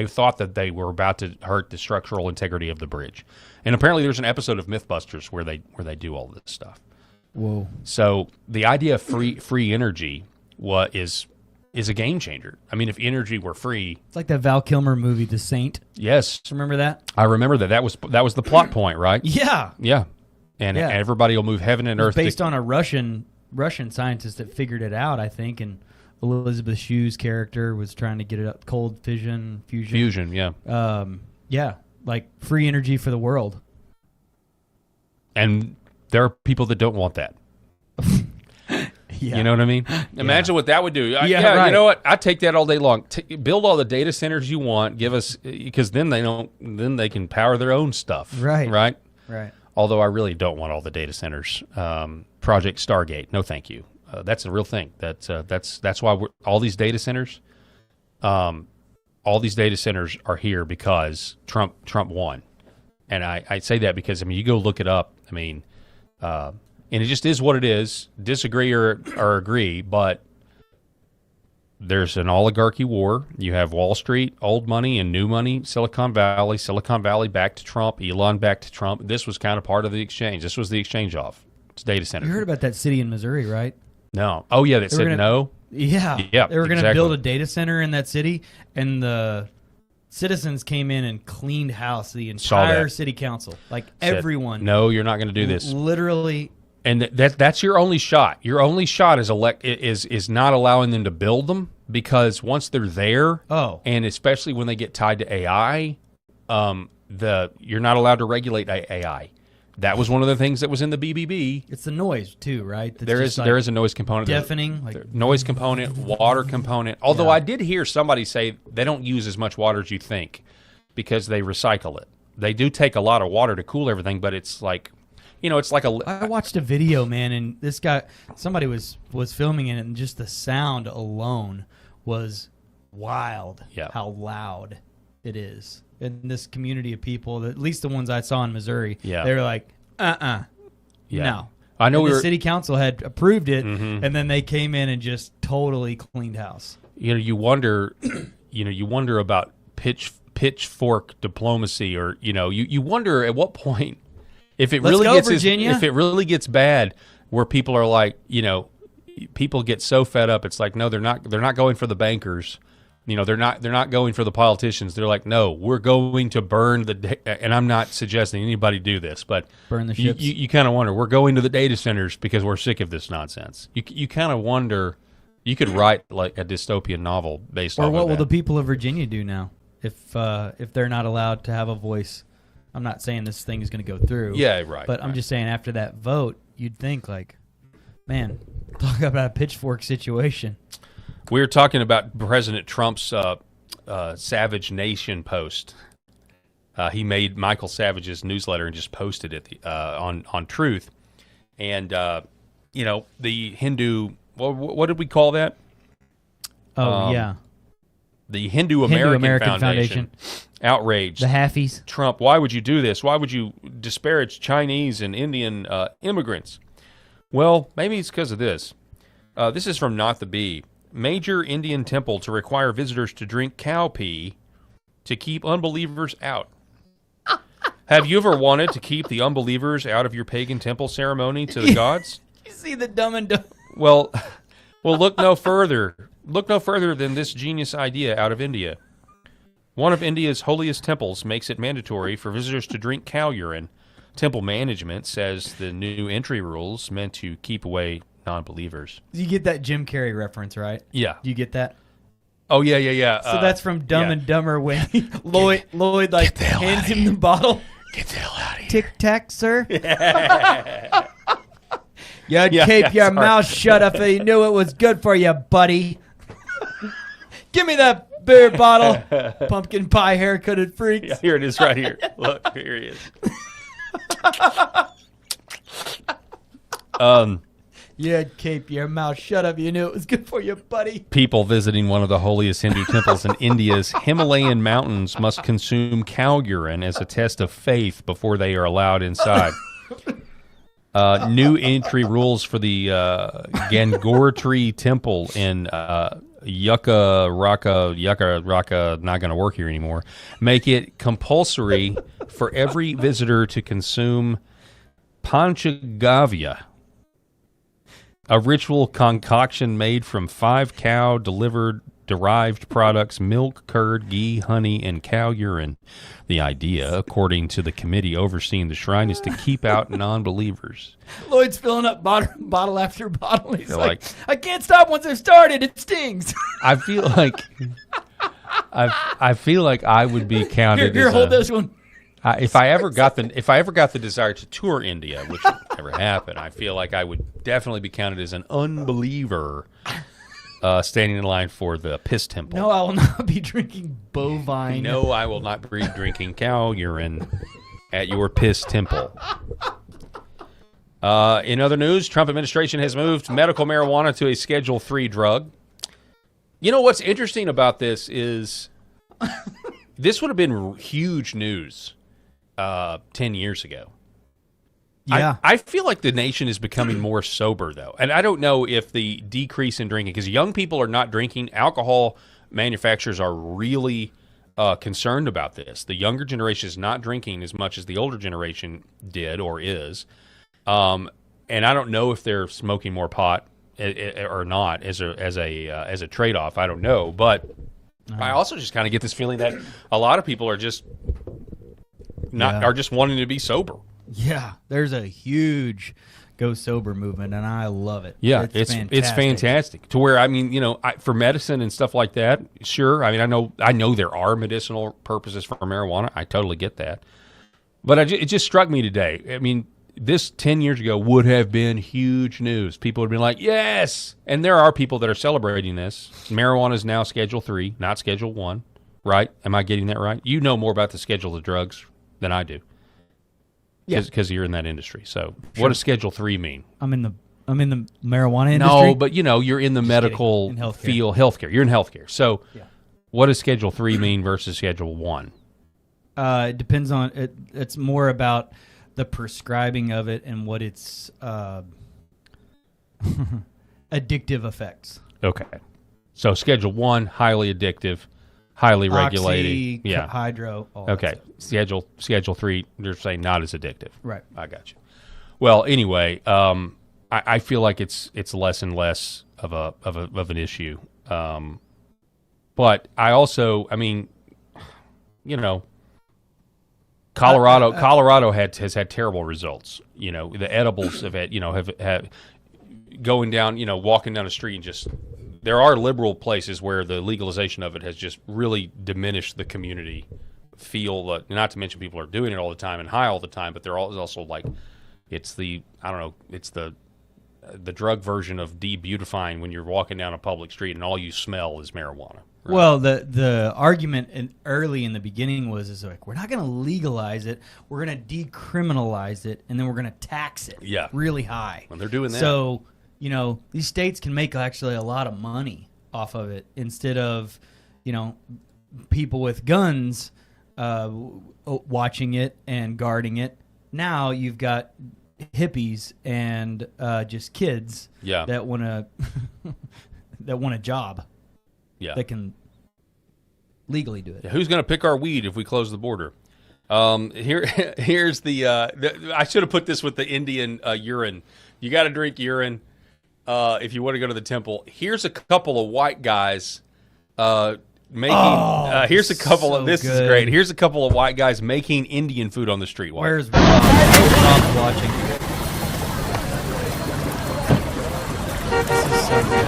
thought that they were about to hurt the structural integrity of the bridge. And apparently, there's an episode of Mythbusters where they do all this stuff. Whoa! So the idea of free energy is a game changer. I mean, if energy were free, it's like that Val Kilmer movie, The Saint. Yes, remember that? I remember that. That was the plot point, right? Yeah. And everybody will move heaven and earth. Based on a Russian scientist that figured it out, I think, and Elizabeth Shue's character was trying to get it up. Cold fusion. Like free energy for the world. And there are people that don't want that. You know what I mean? Imagine what that would do. Right. You know what? I'd take that all day long. Build all the data centers you want. Give us, because then they can power their own stuff. Right. Although I really don't want all the data centers. Project Stargate. No, thank you. That's a real thing. That's why all these data centers. All these data centers are here because Trump won, and I say that because you go look it up. And it just is what it is. Disagree or agree, but there's an oligarchy war. You have Wall Street, old money, and new money, Silicon Valley back to Trump, Elon back to Trump. This was kind of part of the exchange. This was the exchange off. It's data center. You heard about that city in Missouri, right? No. Oh, yeah, that said no? Yeah. They were going to build a data center in that city, and the citizens came in and cleaned house, the entire city council. Everyone. No, you're not going to do this. Literally. And that's your only shot. Your only shot is not allowing them to build them, because once they're there, and especially when they get tied to AI, you're not allowed to regulate AI. That was one of the things that was in the BBB. It's the noise too, right? There is a noise component. Deafening, noise component, water component. Although I did hear somebody say they don't use as much water as you think because they recycle it. They do take a lot of water to cool everything, but it's like. It's like I watched a video, man, and this guy, somebody was filming it, and just the sound alone was wild. Yeah. How loud it is in this community of people. At least the ones I saw in Missouri. Yeah. They were like, no. I know the city council had approved it, and then they came in and just totally cleaned house. You wonder, about pitchfork diplomacy, or you wonder at what point. If it really gets bad, where people are like, people get so fed up, it's like, no, they're not going for the bankers, they're not going for the politicians. They're like, no, we're going to burn and I'm not suggesting anybody do this, but burn the ships. You kind of wonder, we're going to the data centers because we're sick of this nonsense. You kind of wonder, you could write like a dystopian novel based on that. Or what will the people of Virginia do now if they're not allowed to have a voice? I'm not saying this thing is going to go through. Yeah, right. But I'm just saying after that vote, you'd think man, talk about a pitchfork situation. We were talking about President Trump's Savage Nation post. He made Michael Savage's newsletter and just posted it on Truth. And, the Hindu, what did we call that? The Hindu American Foundation. Outraged. The halfies. Trump, why would you do this? Why would you disparage Chinese and Indian immigrants? Well, maybe it's because of this. This is from Not the Bee. major Indian temple to require visitors to drink cow pee to keep unbelievers out. Have you ever wanted to keep the unbelievers out of your pagan temple ceremony to the gods? You see the Dumb and Dumber? Well, look no further. Look no further than this genius idea out of India. One of India's holiest temples makes it mandatory for visitors to drink cow urine. Temple management says the new entry rules meant to keep away non-believers. You get that Jim Carrey reference, right? Yeah. You get that? Oh, yeah. So that's from Dumb and Dumber when Lloyd like hands him the bottle. Get the hell out of here. Tic Tac, sir. You'd keep your mouth shut if you knew it was good for you, buddy. Give me that beer bottle, pumpkin pie haircutted freaks. Yeah, here it is right here. Look, here he is. You'd keep your mouth shut if you knew it was good for you, buddy. People visiting one of the holiest Hindu temples in India's Himalayan mountains must consume cow urine as a test of faith before they are allowed inside. New entry rules for the Gangotri temple in Yucca Raka, not going to work here anymore, make it compulsory for every visitor to consume Panchagavya, a ritual concoction made from 5 cow derived products: milk, curd, ghee, honey, and cow urine. The idea, according to the committee overseeing the shrine, is to keep out non-believers. Lloyd's filling up bottle after bottle. He's They're like, I can't stop once I've started. It stings. I feel like I feel like I would be counted. Here, as hold this one. If I ever got the desire to tour India, which would never happen, I feel like I would definitely be counted as an unbeliever standing in line for the piss temple. No, I will not be drinking bovine. No, I will not be drinking cow urine at your piss temple. In other news, Trump administration has moved medical marijuana to a Schedule 3 drug. You know what's interesting about this is this would have been huge news 10 years ago. Yeah. I feel like the nation is becoming more sober, though. And I don't know if the decrease in drinking, because young people are not drinking. Alcohol manufacturers are really concerned about this. The younger generation is not drinking as much as the older generation did or is. And I don't know if they're smoking more pot or not as a trade-off. I don't know. But I also just kind of get this feeling that a lot of people are just are just wanting to be sober. Yeah, there's a huge go sober movement, and I love it. Yeah, it's fantastic. To where, I mean, for medicine and stuff like that, sure. I mean, I know there are medicinal purposes for marijuana. I totally get that. But it just struck me today. I mean, this 10 years ago would have been huge news. People would have been like, yes! And there are people that are celebrating this. Marijuana is now Schedule 3, not Schedule 1, right? Am I getting that right? You know more about the schedule of drugs than I do. Because you're in that industry. So, What does Schedule 3 mean? I'm in the marijuana industry. No, but you're in the medical field, healthcare. You're in healthcare. So, what does Schedule 3 mean versus Schedule 1? It depends on it. It's more about the prescribing of it and what its addictive effects. Okay. So, Schedule 1, highly addictive. Highly regulated, Oxy, hydro. All okay, that Schedule 3. They're saying not as addictive. Right. I got you. Well, anyway, I feel like it's less and less of an issue. But I also, I mean, Colorado has had terrible results. The edibles have had have going down, walking down the street and just. There are liberal places where the legalization of it has just really diminished the community feel. Not to mention people are doing it all the time and high all the time, but they're also like, it's the drug version of de-beautifying when you're walking down a public street and all you smell is marijuana. Right? Well, the argument early in the beginning was like, we're not going to legalize it, we're going to decriminalize it, and then we're going to tax it really high. Well, they're doing that. So, these states can make actually a lot of money off of it instead of, people with guns watching it and guarding it. Now you've got hippies and just kids that want to that want a job. Yeah. That can legally do it. Who's going to pick our weed if we close the border? Here's the I should have put this with the Indian urine. You got to drink urine if you want to go to the temple. Here's a couple of white guys making. Here's a couple of. This is great. Here's a couple of white guys making Indian food on the street. Where's Rob's watching? This is so good.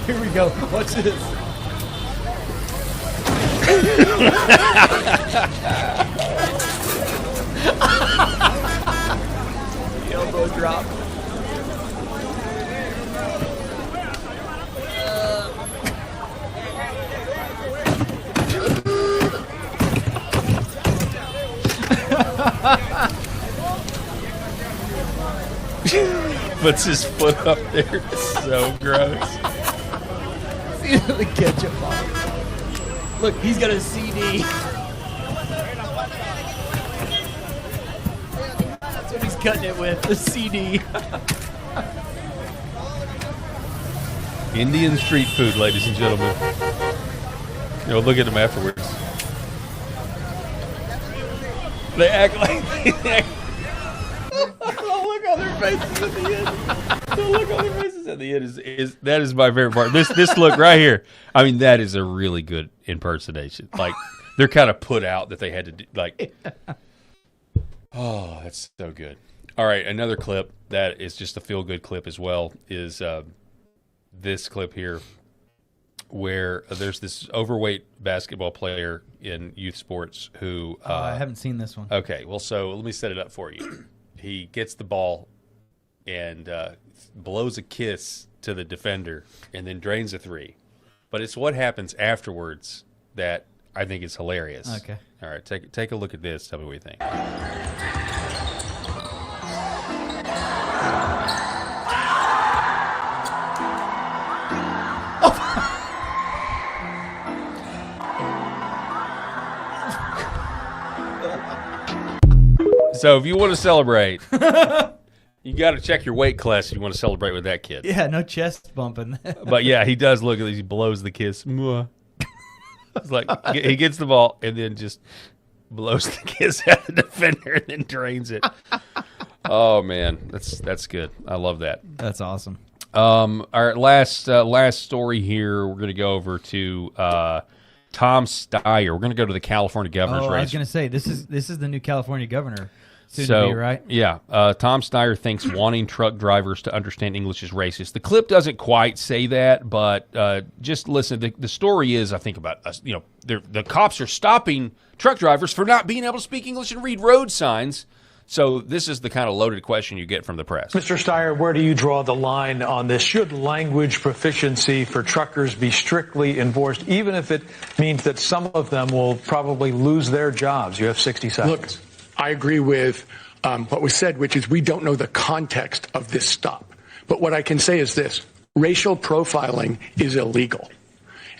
Here we go. Watch this. Elbow drop. Puts his foot up there. It's so gross. See the ketchup bottle. Look, he's got a CD. That's what he's cutting it with, the CD. Indian street food, ladies and gentlemen. Look at them afterwards. They act like look on their faces at the end. The look on their faces at the end is that is my favorite part. This look right here. I mean, that is a really good impersonation. Like they're kind of put out that they had to do. Like, oh, that's so good. All right, another clip that is just a feel-good clip as well is this clip here, where there's this overweight basketball player in youth sports who I haven't seen this one. Okay, well, so let me set it up for you. He gets the ball and blows a kiss to the defender and then drains a three. But it's what happens afterwards that I think is hilarious. Okay. All right, take a look at this. Tell me what you think. So if you want to celebrate, you got to check your weight class if you want to celebrate with that kid. Yeah, no chest bumping. But yeah, he does look at he blows the kiss. It's like he gets the ball and then just blows the kiss at the defender and then drains it. Oh man, that's good. I love that. That's awesome. All right, last story here. We're gonna go over to Tom Steyer. We're gonna go to the California governor's race. I was gonna say this is the new California governor. Soon to be, right? Yeah. Tom Steyer thinks wanting truck drivers to understand English is racist. The clip doesn't quite say that, but just listen. The story is, I think, about us. The cops are stopping truck drivers for not being able to speak English and read road signs. So this is the kind of loaded question you get from the press. Mr. Steyer, where do you draw the line on this? Should language proficiency for truckers be strictly enforced, even if it means that some of them will probably lose their jobs? You have 60 seconds. Look, I agree with what was said, which is we don't know the context of this stop. But what I can say is this. Racial profiling is illegal.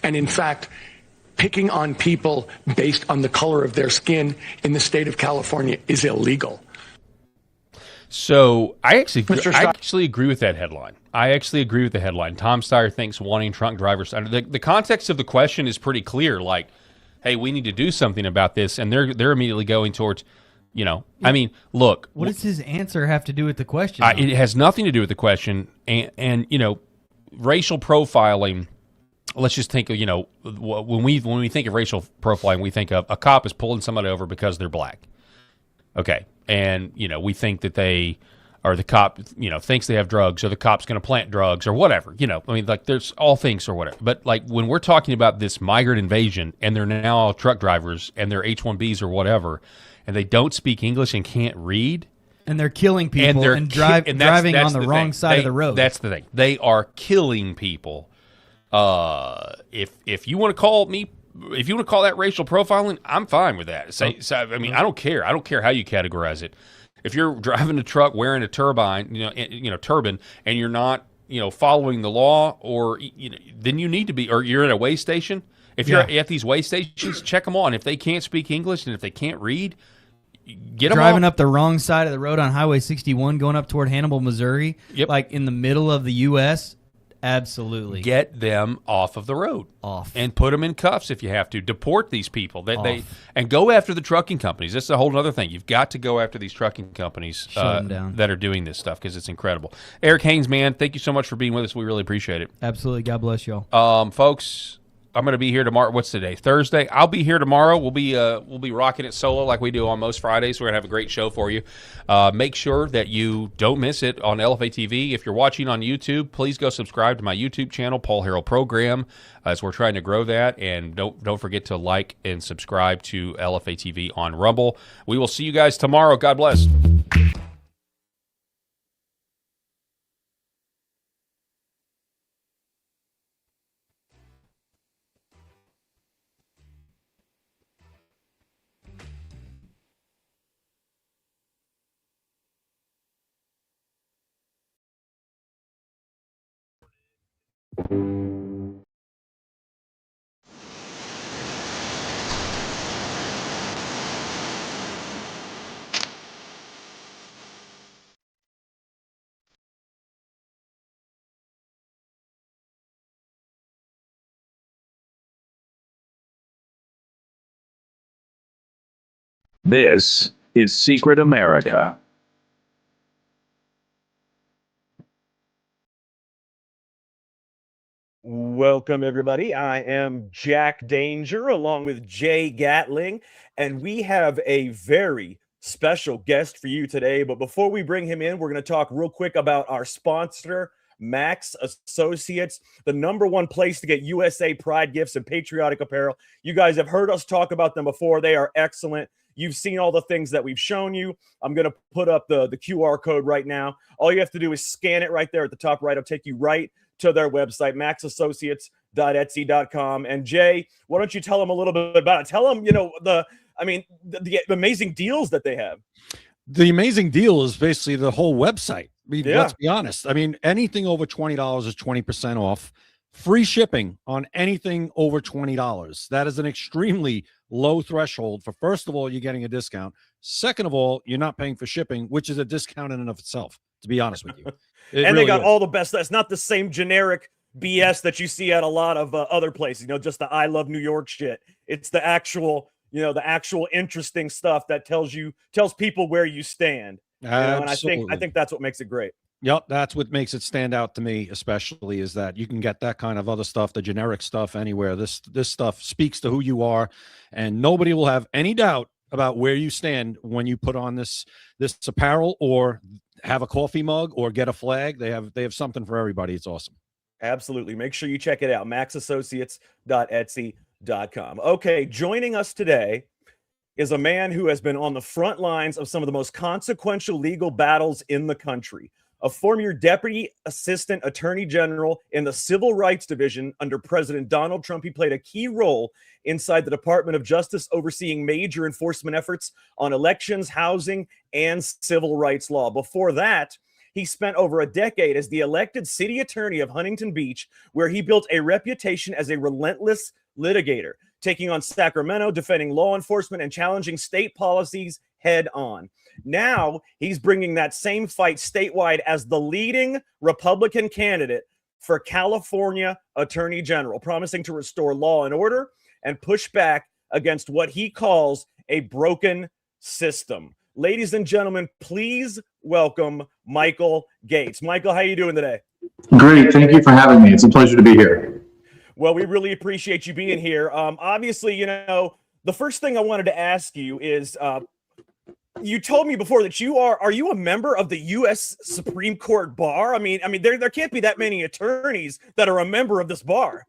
And in fact, picking on people based on the color of their skin in the state of California is illegal. So I actually agree with that headline. I actually agree with the headline. Tom Steyer thinks wanting truck drivers. The context of the question is pretty clear. Like, hey, we need to do something about this, and they're immediately going towards, I mean, look. What does his answer have to do with the question? It has nothing to do with the question, and racial profiling. Let's just think of when we think of racial profiling, we think of a cop is pulling somebody over because they're black. Okay. And, we think that they, or the cop, thinks they have drugs, or the cop's going to plant drugs, or whatever. I mean, like, there's all things or whatever. But, like, when we're talking about this migrant invasion, and they're now all truck drivers, and they're H-1Bs or whatever, and they don't speak English and can't read. And they're killing people and driving on the wrong side of the road. That's the thing. They are killing people. If you want to call me if you want to call that racial profiling, I'm fine with that. I mean, I don't care. I don't care how you categorize it. If you're driving a truck wearing a turban, and you're not, following the law, or then you need to be, or you're at a way station. If you're at these way stations, check them on. If they can't speak English and if they can't read, get them driving up the wrong side of the road on Highway 61, going up toward Hannibal, Missouri, like in the middle of the U.S. Absolutely, get them off of the road, and put them in cuffs if you have to. Deport these people. And go after the trucking companies. This is a whole other thing. You've got to go after these trucking companies that are doing this stuff, because it's incredible. Eric Haynes, man, thank you so much for being with us. We really appreciate it. Absolutely. God bless y'all, folks. I'm going to be here tomorrow. What's today? Thursday. I'll be here tomorrow. We'll be rocking it solo like we do on most Fridays. We're going to have a great show for you. Make sure that you don't miss it on LFA TV. If you're watching on YouTube, please go subscribe to my YouTube channel, Paul Herrell Program, as we're trying to grow that. And don't forget to like and subscribe to LFA TV on Rumble. We will see you guys tomorrow. God bless. This is Secret America. Welcome, everybody. I am Jack Danger along with Jay Gatling, and we have a very special guest for you today. But before we bring him in, we're going to talk real quick about our sponsor, Max Associates, the #1 place to get USA Pride gifts and patriotic apparel. You guys have heard us talk about them before. They are excellent. You've seen all the things that we've shown you. I'm going to put up the QR code right now. All you have to do is scan it right there at the top right. It'll take you right to their website, maxassociates.etsy.com. And Jay, why don't you tell them a little bit about it? Tell them, the amazing deals that they have. The amazing deal is basically the whole website. Let's be honest. I mean, anything over $20 is 20% off. Free shipping on anything over $20. That is an extremely low threshold for, first of all, you're getting a discount. Second of all, you're not paying for shipping, which is a discount in and of itself, to be honest with you. And they got all the best. That's not the same generic BS that you see at a lot of other places, just the I love New York shit. It's the actual, the actual interesting stuff that tells people where you stand. And I think that's what makes it great. Yep, that's what makes it stand out to me, especially, is that you can get that kind of other stuff, the generic stuff, anywhere. This stuff speaks to who you are, and nobody will have any doubt about where you stand when you put on this apparel, or have a coffee mug, or get a flag. They have something for everybody. It's awesome. Absolutely. Make sure you check it out, maxassociates.etsy.com. Okay, joining us today is a man who has been on the front lines of some of the most consequential legal battles in the country. A former Deputy Assistant Attorney General in the Civil Rights Division under President Donald Trump, he played a key role inside the Department of Justice, overseeing major enforcement efforts on elections, housing, and civil rights law. Before that, he spent over a decade as the elected city attorney of Huntington Beach, where he built a reputation as a relentless litigator, taking on Sacramento, defending law enforcement, and challenging state policies head on. Now he's bringing that same fight statewide as the leading Republican candidate for California Attorney General, promising to restore law and order and push back against what he calls a broken system. Ladies and gentlemen, please welcome Michael Gates. Michael, how are you doing today? Great. Thank you for having me. It's a pleasure to be here. Well, we really appreciate you being here. Obviously, the first thing I wanted to ask you is, you told me before that are you a member of the U.S. Supreme Court bar? I mean, there can't be that many attorneys that are a member of this bar.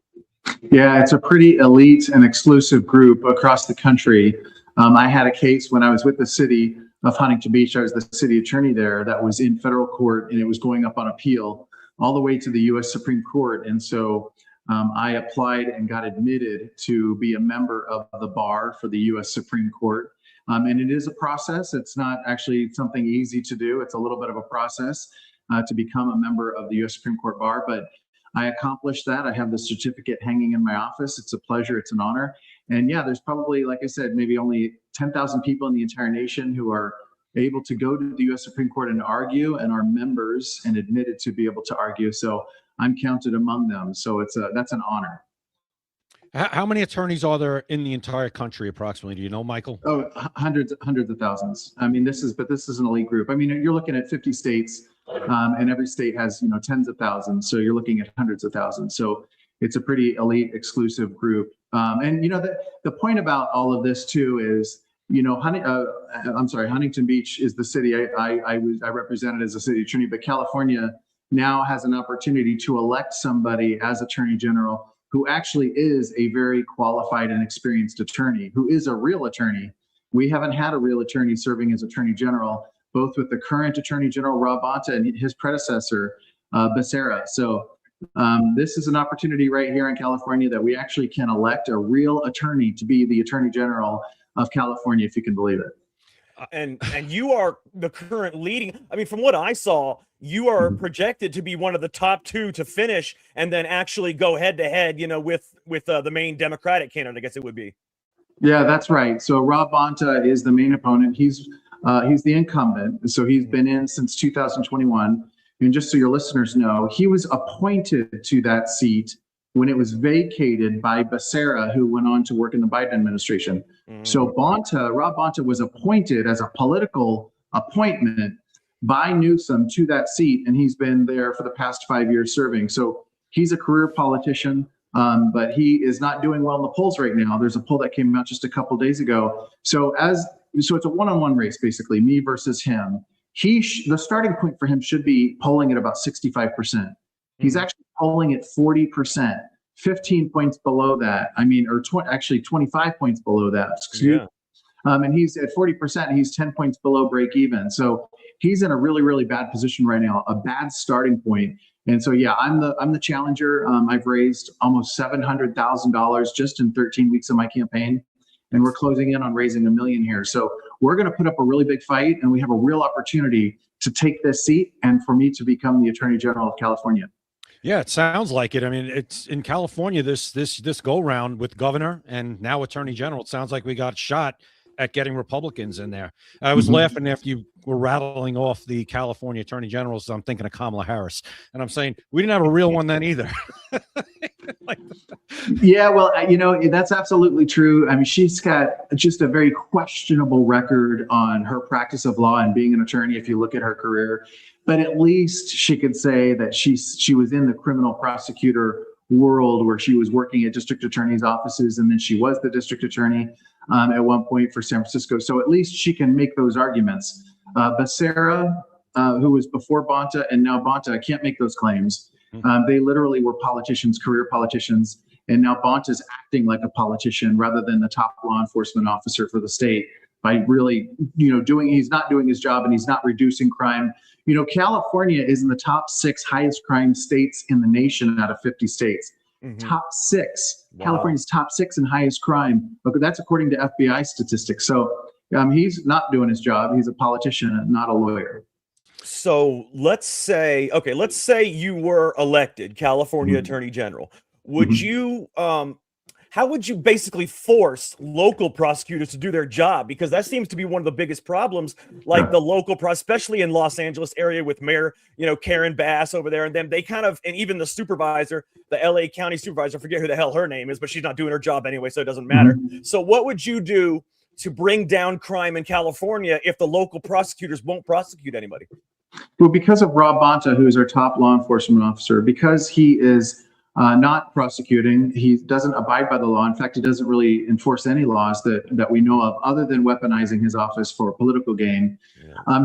Yeah, it's a pretty elite and exclusive group across the country. I had a case when I was with the city of Huntington Beach. I was the city attorney there, that was in federal court, and it was going up on appeal all the way to the U.S. Supreme Court. And so I applied and got admitted to be a member of the bar for the U.S. Supreme Court. And it is a process. It's not actually something easy to do. It's a little bit of a process to become a member of the U.S. Supreme Court bar, but I accomplished that. I have the certificate hanging in my office. It's a pleasure. It's an honor. And yeah, there's probably, like I said, maybe only 10,000 people in the entire nation who are able to go to the U.S. Supreme Court and argue, and are members and admitted to be able to argue. So I'm counted among them. So that's an honor. How many attorneys are there in the entire country, approximately? Do you know, Michael? Oh, hundreds of thousands. I mean, this is an elite group. I mean, you're looking at 50 states, and every state has, tens of thousands. So you're looking at hundreds of thousands. So it's a pretty elite, exclusive group. And the point about all of this too is, Huntington Beach is the city I represented as a city attorney, but California now has an opportunity to elect somebody as attorney general who actually is a very qualified and experienced attorney, who is a real attorney. We haven't had a real attorney serving as attorney general, both with the current attorney general, Rob Bonta, and his predecessor, Becerra. So this is an opportunity right here in California that we actually can elect a real attorney to be the attorney general of California, if you can believe it. And you are the current leading. I mean, from what I saw, you are projected to be one of the top two to finish, and then actually go head to head, with the main Democratic candidate, I guess it would be. Yeah, that's right. So Rob Bonta is the main opponent. He's the incumbent. So he's been in since 2021. And just so your listeners know, he was appointed to that seat when it was vacated by Becerra, who went on to work in the Biden administration. So Rob Bonta was appointed as a political appointment by Newsom to that seat, and he's been there for the past 5 years serving. So he's a career politician, but he is not doing well in the polls right now. There's a poll that came out just a couple days ago. So it's a one-on-one race, basically, me versus him. The starting point for him should be polling at about 65%. He's actually polling at 40%, 15 points below that. I mean, actually 25 points below that. Excuse me. And he's at 40%. He's 10 points below break even. So he's in a really, really bad position right now, a bad starting point. And so, yeah, I'm the challenger. I've raised almost $700,000 just in 13 weeks of my campaign, and we're closing in on raising $1 million here. So we're going to put up a really big fight, and we have a real opportunity to take this seat and for me to become the Attorney General of California. Yeah, it sounds like it. I mean, it's in California, this go round with governor and now attorney general. It sounds like we got shot at getting Republicans in there. I was laughing after you were rattling off the California attorney generals. So I'm thinking of Kamala Harris, and I'm saying we didn't have a real one then either. Yeah, well, that's absolutely true. I mean, she's got just a very questionable record on her practice of law and being an attorney, if you look at her career. But at least she could say that she was in the criminal prosecutor world, where she was working at district attorney's offices, and then she was the district attorney at one point for San Francisco. So at least she can make those arguments. Becerra, who was before Bonta and now Bonta, can't make those claims. They literally were politicians, career politicians, and now Bonta's acting like a politician rather than the top law enforcement officer for the state by really, he's not doing his job, and he's not reducing crime. California is in the top 6 highest crime states in the nation out of 50 states. Top 6. Wow. California's top 6 in highest crime. But that's according to FBI statistics. So he's not doing his job. He's a politician and not a lawyer. So let's say you were elected California Attorney General. Would you, how would you basically force local prosecutors to do their job? Because that seems to be one of the biggest problems, like the local, especially in Los Angeles area with Mayor, Karen Bass over there, and then they kind of, and even the supervisor, the LA County supervisor, I forget who the hell her name is, but she's not doing her job anyway, so it doesn't matter. So what would you do to bring down crime in California if the local prosecutors won't prosecute anybody? Well, because of Rob Bonta, who is our top law enforcement officer, because he is not prosecuting, he doesn't abide by the law. In fact, he doesn't really enforce any laws that we know of, other than weaponizing his office for political gain.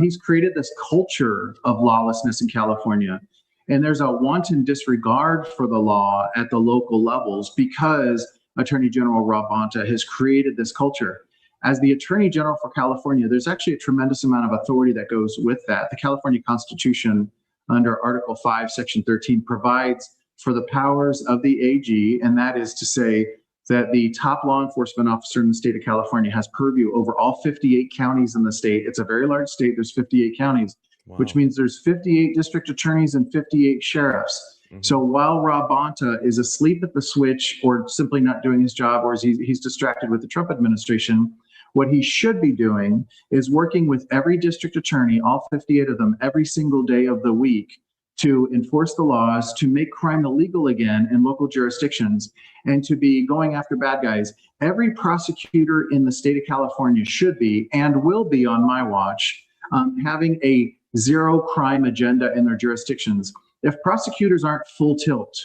He's created this culture of lawlessness in California. And there's a wanton disregard for the law at the local levels because Attorney General Rob Bonta has created this culture. As the Attorney General for California, there's actually a tremendous amount of authority that goes with that. The California Constitution, under Article 5, Section 13, provides for the powers of the AG, and that is to say that the top law enforcement officer in the state of California has purview over all 58 counties in the state. It's a very large state. There's 58 counties, which means there's 58 district attorneys and 58 sheriffs. So while Rob Bonta is asleep at the switch or simply not doing his job, or he's distracted with the Trump administration, what he should be doing is working with every district attorney, all 58 of them, every single day of the week to enforce the laws, to make crime illegal again in local jurisdictions, and to be going after bad guys. Every prosecutor in the state of California should be, and will be on my watch, having a zero crime agenda in their jurisdictions. If prosecutors aren't full tilt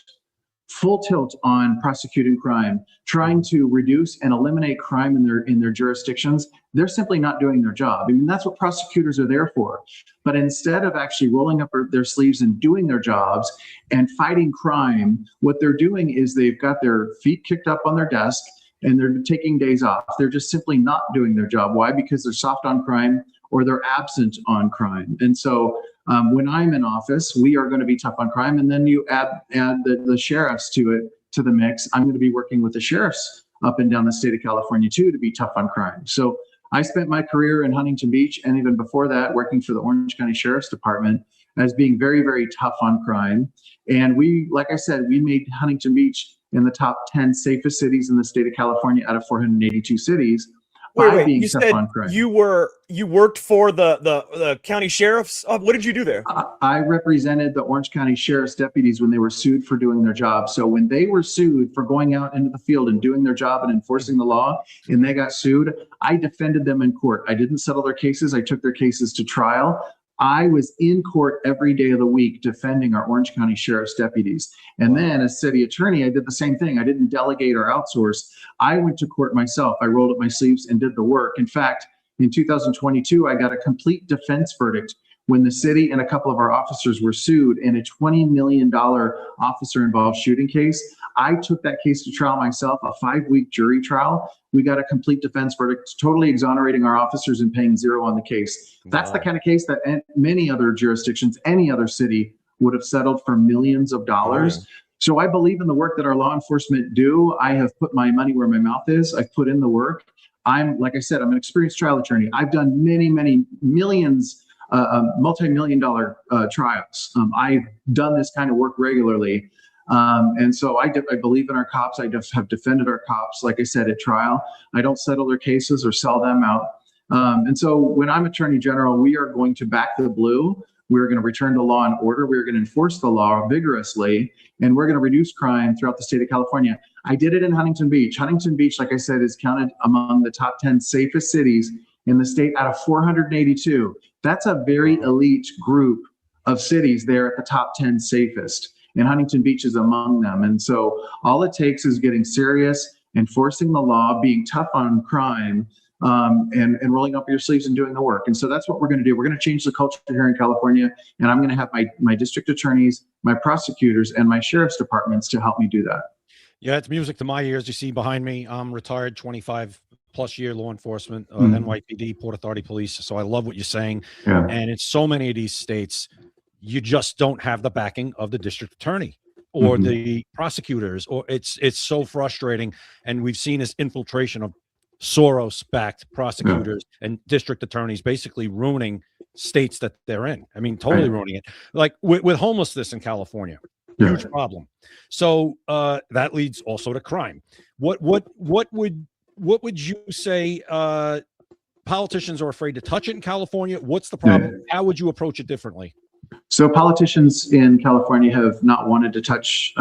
on prosecuting crime, trying to reduce and eliminate crime in their jurisdictions, they're simply not doing their job. I mean, that's what prosecutors are there for. But instead of actually rolling up their sleeves and doing their jobs and fighting crime, what they're doing is they've got their feet kicked up on their desk and they're taking days off. They're just simply not doing their job. Why? Because they're soft on crime or they're absent on crime. And so when I'm in office, we are going to be tough on crime. And then you add the sheriffs to the mix. I'm going to be working with the sheriffs up and down the state of California too to be tough on crime. So I spent my career in Huntington Beach, and even before that, working for the Orange County Sheriff's Department as being very, very tough on crime. And we, like I said, we made Huntington Beach in the top 10 safest cities in the state of California out of 482 cities. Wait, you said you worked for the county sheriffs? What did you do there? I represented the Orange County Sheriff's deputies when they were sued for doing their job. So when they were sued for going out into the field and doing their job and enforcing the law, and they got sued, I defended them in court. I didn't settle their cases. I took their cases to trial. I was in court every day of the week defending our Orange County Sheriff's deputies. And then as city attorney, I did the same thing. I didn't delegate or outsource. I went to court myself. I rolled up my sleeves and did the work. In fact, in 2022, I got a complete defense verdict when the city and a couple of our officers were sued in a $20 million officer-involved shooting case. I took that case to trial myself, a 5-week jury trial. We got a complete defense verdict, totally exonerating our officers and paying zero on the case. That's the kind of case that many other jurisdictions, any other city would have settled for millions of dollars. So I believe in the work that our law enforcement do. I have put my money where my mouth is. I've put in the work. Like I said, I'm an experienced trial attorney. I've done many, many millions, multi-million dollar trials. I've done this kind of work regularly. And so I believe in our cops. I have defended our cops, like I said, at trial. I don't settle their cases or sell them out. And so when I'm Attorney General, we are going to back the blue. We're going to return to law and order. We're going to enforce the law vigorously, and we're going to reduce crime throughout the state of California. I did it in Huntington Beach. Huntington Beach, like I said, is counted among the top 10 safest cities in the state out of 482. That's a very elite group of cities there at the top 10 safest. And Huntington Beach is among them. And so all it takes is getting serious, enforcing the law, being tough on crime, and rolling up your sleeves and doing the work. And so that's what we're going to do. We're going to change the culture here in California. And I'm going to have my district attorneys, my prosecutors, and my sheriff's departments to help me do that. Yeah, it's music to my ears. You see behind me, I'm retired 25+ year law enforcement, NYPD, Port Authority Police. So I love what you're saying. Yeah. And in so many of these states, you just don't have the backing of the district attorney or the prosecutors, or it's so frustrating. And we've seen this infiltration of Soros-backed prosecutors and district attorneys basically ruining states that they're in. I mean, totally ruining it. Like with homelessness in California, huge problem. So that leads also to crime. What would you say politicians are afraid to touch it in California? What's the problem? How would you approach it differently? So politicians in California have not wanted to touch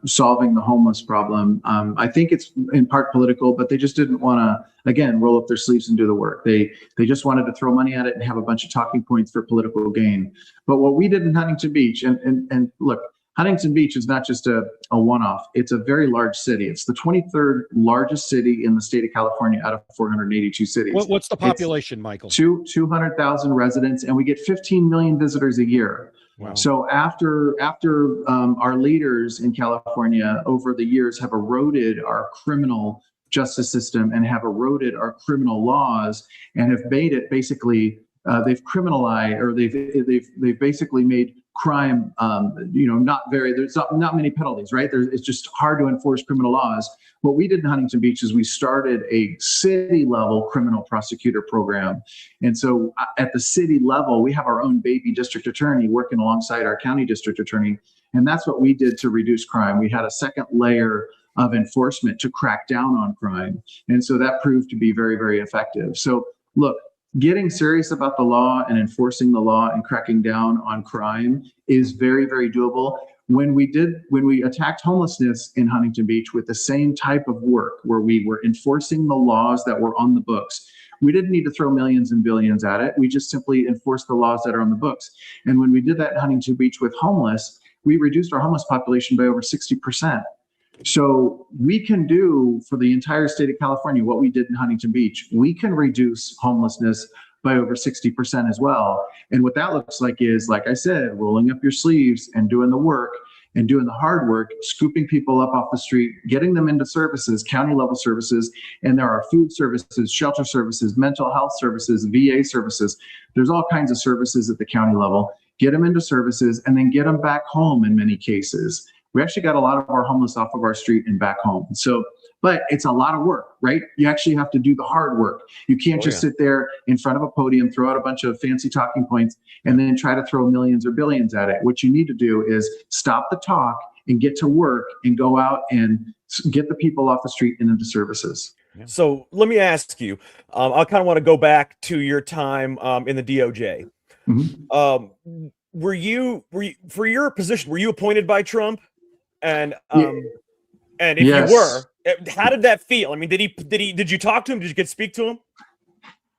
solving the homeless problem. I think it's in part political, but they just didn't want to, again, roll up their sleeves and do the work. They just wanted to throw money at it and have a bunch of talking points for political gain. But what we did in Huntington Beach, and look, Huntington Beach is not just a one-off. It's a very large city. It's the 23rd largest city in the state of California out of 482 cities. What's the population, Michael? 200,000 residents, and we get 15 million visitors a year. Wow. So after our leaders in California over the years have eroded our criminal justice system and have eroded our criminal laws and have made it basically they've criminalized, or they've basically made crime, there's not many penalties, right? It's just hard to enforce criminal laws. What we did in Huntington Beach is we started a city level criminal prosecutor program. And so at the city level, we have our own baby district attorney working alongside our county district attorney. And that's what we did to reduce crime. We had a second layer of enforcement to crack down on crime. And so that proved to be very, very effective. So look, getting serious about the law and enforcing the law and cracking down on crime is very, very doable. When we attacked homelessness in Huntington Beach with the same type of work where we were enforcing the laws that were on the books, we didn't need to throw millions and billions at it. We just simply enforced the laws that are on the books. And when we did that in Huntington Beach with homeless, we reduced our homeless population by over 60%. So we can do for the entire state of California what we did in Huntington Beach. We can reduce homelessness by over 60% as well. And what that looks like is, like I said, rolling up your sleeves and doing the work and doing the hard work, scooping people up off the street, getting them into services, county level services. And there are food services, shelter services, mental health services, VA services. There's all kinds of services at the county level. Get them into services and then get them back home in many cases. We actually got a lot of our homeless off of our street and back home. So, but it's a lot of work, right? You actually have to do the hard work. You can't just sit there in front of a podium, throw out a bunch of fancy talking points, and then try to throw millions or billions at it. What you need to do is stop the talk and get to work and go out and get the people off the street and into services. So let me ask you, I kind of want to go back to your time in the DOJ. Mm-hmm. Were you for your position, were you appointed by Trump? And if Yes. you were, how did that feel? I mean, did you talk to him? Did you get to speak to him?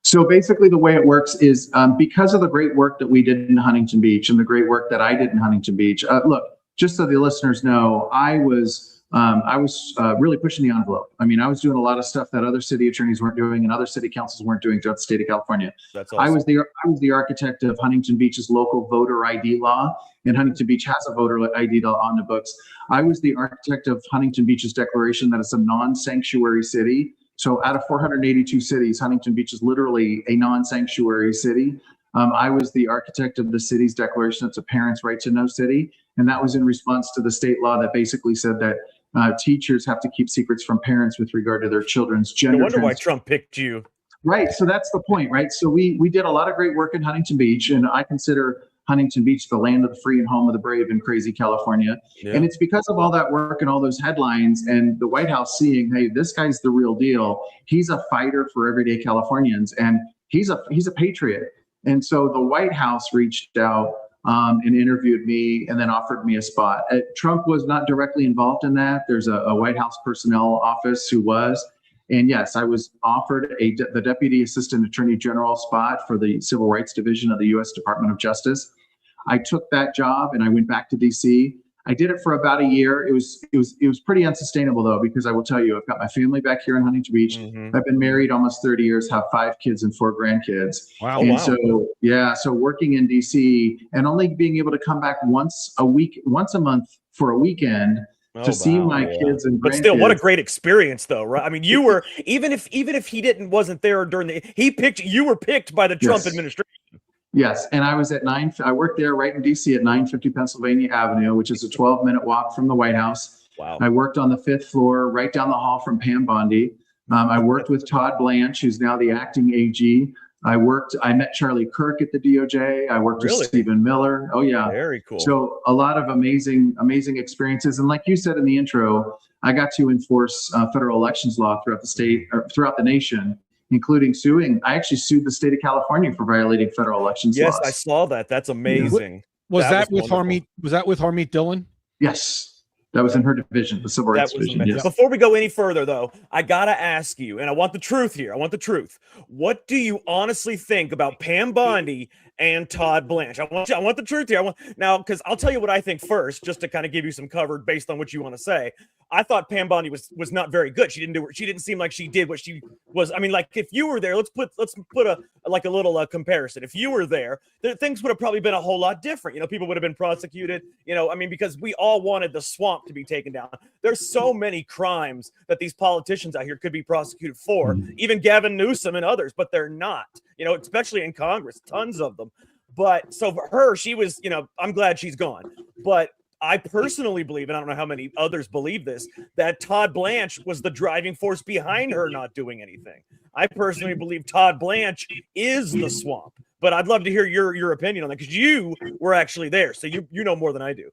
So basically the way it works is because of the great work that we did in Huntington Beach and the great work that I did in Huntington Beach. Look, just so the listeners know, I was really pushing the envelope. I mean, I was doing a lot of stuff that other city attorneys weren't doing and other city councils weren't doing throughout the state of California. That's awesome. I was the architect of Huntington Beach's local voter ID law, and Huntington Beach has a voter ID law on the books. I was the architect of Huntington Beach's declaration that it's a non-sanctuary city. So out of 482 cities, Huntington Beach is literally a non-sanctuary city. I was the architect of the city's declaration. It's a parent's right to know city. And that was in response to the state law that basically said that teachers have to keep secrets from parents with regard to their children's gender. No wonder why Trump picked you. Right. So that's the point, right? So we did a lot of great work in Huntington Beach, and I consider Huntington Beach the land of the free and home of the brave in crazy California. Yeah. And it's because of all that work and all those headlines and the White House seeing, hey, this guy's the real deal. He's a fighter for everyday Californians, and he's a patriot. And so the White House reached out and interviewed me and then offered me a spot. Trump was not directly involved in that. There's a White House personnel office who was. And yes, I was offered the Deputy Assistant Attorney General spot for the Civil Rights Division of the U.S. Department of Justice. I took that job and I went back to D.C. I did it for about a year. It was pretty unsustainable though, because I will tell you, I've got my family back here in Huntington Beach. Mm-hmm. I've been married almost 30 years, have 5 kids and 4 grandkids. Wow. And wow. so working in DC and only being able to come back once a month for a weekend to see my kids and grandkids. But still, what a great experience though, right? I mean, you were, even if wasn't there during you were picked by the Trump administration. Yes, and I was I worked there right in DC at 950 Pennsylvania Avenue, which is a 12-minute walk from the White House. Wow. I worked on the 5th floor, right down the hall from Pam Bondi. I worked with Todd Blanche, who's now the acting AG. I met Charlie Kirk at the DOJ. I worked with Stephen Miller. Oh yeah. Very cool. So a lot of amazing experiences. And like you said in the intro, I got to enforce federal elections law throughout the state or throughout the nation, including suing. I actually sued the state of California for violating federal elections laws. Yes, I saw that. That's amazing. Was that with Harmeet Dillon? Yes. That was in her division, the Civil Rights Division. Yes. Before we go any further, though, I gotta ask you, and I want the truth here. I want the truth. What do you honestly think about Pam Bondi and Todd Blanche? I want the truth here. Now, because I'll tell you what I think first, just to kind of give you some cover based on what you want to say. I thought Pam Bondi was not very good. She didn't seem like she did what she was. I mean, like if you were there, let's put a little comparison. If you were there, things would have probably been a whole lot different. You know, people would have been prosecuted. You know, I mean, because we all wanted the swamp to be taken down. There's so many crimes that these politicians out here could be prosecuted for, even Gavin Newsom and others, but they're not. You know, especially in Congress, tons of them. But so for her, she was, I'm glad she's gone. But I personally believe, and I don't know how many others believe this, that Todd Blanche was the driving force behind her not doing anything. I personally believe Todd Blanche is the swamp. But I'd love to hear your opinion on that, because you were actually there, so you know more than I do.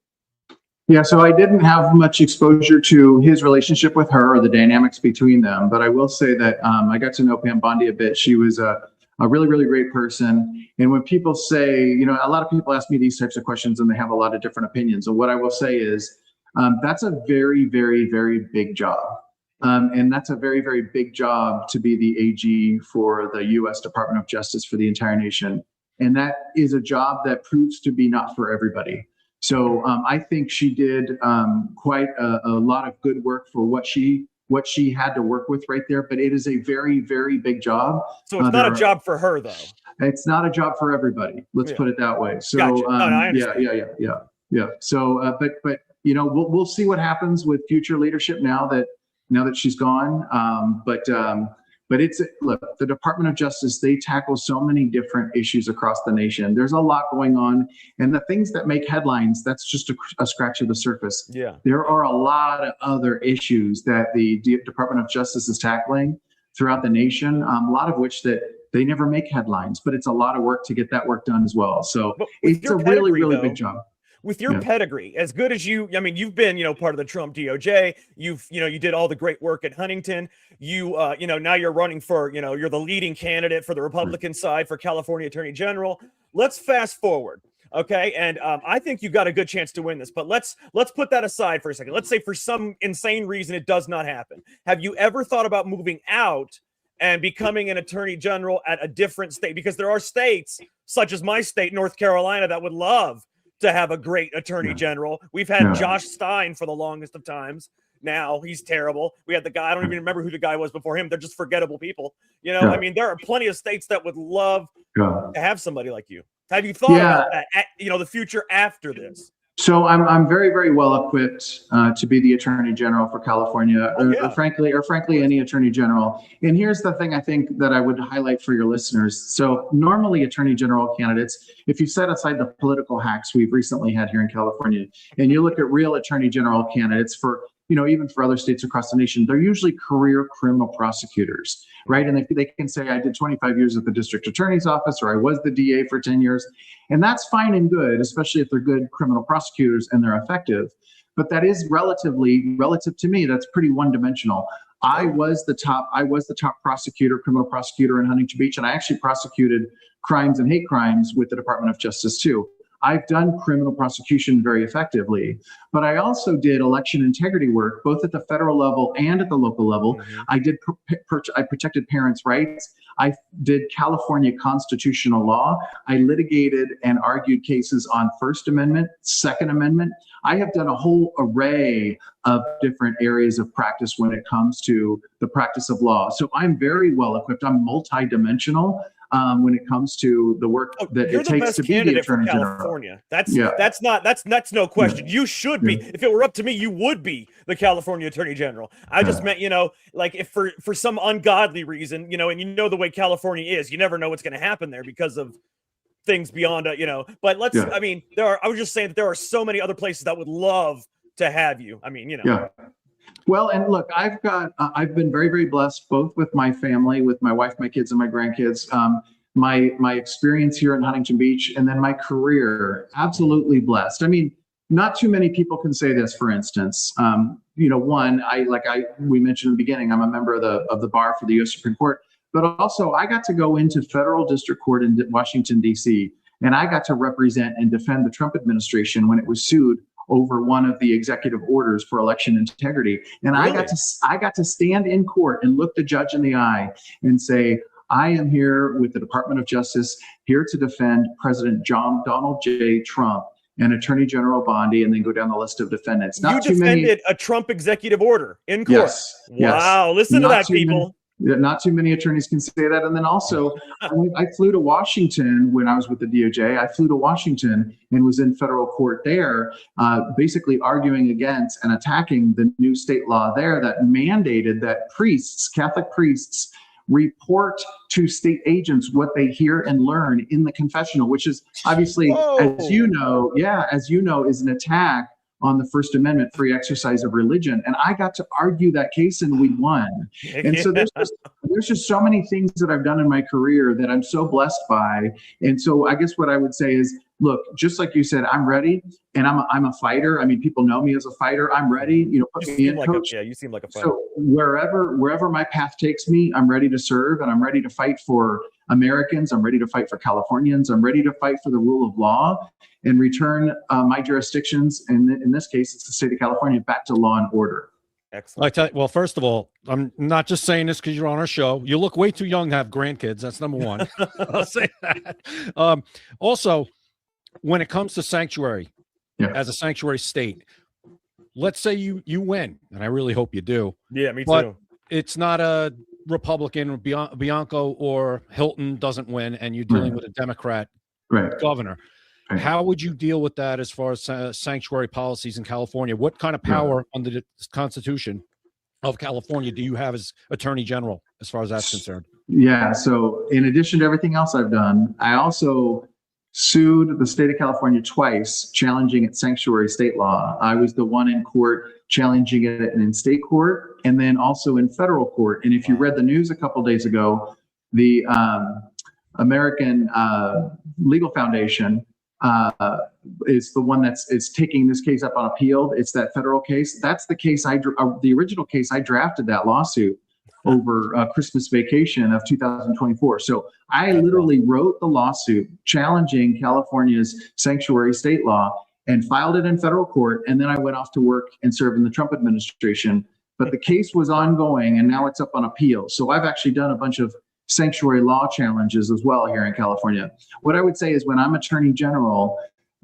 Yeah, so I didn't have much exposure to his relationship with her or the dynamics between them, but I will say that I got to know Pam Bondi a bit. She was a really, really great person. And when people say, a lot of people ask me these types of questions and they have a lot of different opinions. And what I will say is that's a very, very, very big job. And that's a very, very big job to be the AG for the U.S. Department of Justice for the entire nation. And that is a job that proves to be not for everybody. So I think she did quite a lot of good work for what she had to work with right there. But it is a very, very big job. So it's not a job for her, though. It's not a job for everybody. Let's put it that way. So gotcha. No, I understand. Yeah. So, but we'll see what happens with future leadership now that she's gone. But look, the Department of Justice, they tackle so many different issues across the nation. There's a lot going on, and the things that make headlines, that's just a scratch of the surface. Yeah. There are a lot of other issues that the Department of Justice is tackling throughout the nation, a lot of which that they never make headlines, but it's a lot of work to get that work done as well. So it's a really, really big job. With your pedigree, as good as you've been, part of the Trump DOJ, you did all the great work at Huntington. Now you're running for, you're the leading candidate for the Republican side for California Attorney General. Let's fast forward. Okay. And I think you got a good chance to win this, but let's put that aside for a second. Let's say for some insane reason, it does not happen. Have you ever thought about moving out and becoming an attorney general at a different state? Because there are states such as my state, North Carolina, that would love to have a great attorney general. We've had Josh Stein for the longest of times. Now he's terrible. We had the guy, I don't even remember who the guy was before him. They're just forgettable people. I mean, there are plenty of states that would love to have somebody like you. Have you thought about that, the future after this? So I'm very, very well equipped to be the Attorney General for California, or frankly, any Attorney General. And here's the thing I think that I would highlight for your listeners. So normally Attorney General candidates, if you set aside the political hacks we've recently had here in California, and you look at real Attorney General candidates for, even for other states across the nation, they're usually career criminal prosecutors, right? And they can say, I did 25 years at the district attorney's office, or I was the DA for 10 years. And that's fine and good, especially if they're good criminal prosecutors and they're effective. But that is relative to me, that's pretty one-dimensional. I was the top criminal prosecutor in Huntington Beach, and I actually prosecuted crimes and hate crimes with the Department of Justice too. I've done criminal prosecution very effectively, but I also did election integrity work, both at the federal level and at the local level. I protected parents' rights. I did California constitutional law. I litigated and argued cases on First Amendment, Second Amendment. I have done a whole array of different areas of practice when it comes to the practice of law. So I'm very well equipped. I'm multidimensional. When it comes to the work that it takes to be the Attorney General. That's no question. You should be. If it were up to me, you would be the California Attorney General. I just meant, like if for some ungodly reason, and the way California is, you never know what's going to happen there because of things beyond, but I was just saying that there are so many other places that would love to have you. Well, and look, I've been very, very blessed, both with my family, with my wife, my kids, and my grandkids. My experience here in Huntington Beach, and then my career, absolutely blessed. Not too many people can say this. For instance, we mentioned in the beginning, I'm a member of the bar for the U.S. Supreme Court, but also I got to go into federal district court in Washington, D.C., and I got to represent and defend the Trump administration when it was sued over one of the executive orders for election integrity. And really? I got to stand in court and look the judge in the eye and say, I am here with the Department of Justice, here to defend President Donald J. Trump and Attorney General Bondi, and then go down the list of defendants. You defended a Trump executive order in court. Yes. Wow. Listen to that, people. Not too many attorneys can say that. And then also, I flew to Washington when I was with the DOJ. I flew to Washington and was in federal court there, basically arguing against and attacking the new state law there that mandated that Catholic priests, report to state agents what they hear and learn in the confessional, which is obviously, as you know, is an attack on the First Amendment, free exercise of religion. And I got to argue that case and we won. And so there's just so many things that I've done in my career that I'm so blessed by. And so I guess what I would say is, look, just like you said, I'm ready, and I'm a fighter. I mean, people know me as a fighter. I'm ready. Put me in, coach. You seem like a fighter. So wherever my path takes me, I'm ready to serve, and I'm ready to fight for Americans. I'm ready to fight for Californians. I'm ready to fight for the rule of law and return my jurisdictions, and in this case, it's the state of California, back to law and order. Excellent. Well, first of all, I'm not just saying this because you're on our show. You look way too young to have grandkids. That's number one. I'll say that. Also, when it comes to sanctuary, as a sanctuary state, let's say you win, and I really hope you do. Yeah, me but too. It's not a Republican, Bianco or Hilton doesn't win, and you're dealing with a Democrat governor. Right. How would you deal with that as far as sanctuary policies in California? What kind of power under the Constitution of California do you have as Attorney General as far as that's concerned? Yeah, so in addition to everything else I've done, I also sued the state of California twice, challenging its sanctuary state law. I was the one in court challenging it in state court and then also in federal court. And if you read the news a couple days ago, the American Legal Foundation is the one is taking this case up on appeal. It's that federal case. That's the case the original case I drafted that lawsuit over Christmas vacation of 2024. So I literally wrote the lawsuit challenging California's sanctuary state law and filed it in federal court. And then I went off to work and serve in the Trump administration. But the case was ongoing and now it's up on appeal. So I've actually done a bunch of sanctuary law challenges as well here in California. What I would say is when I'm Attorney General,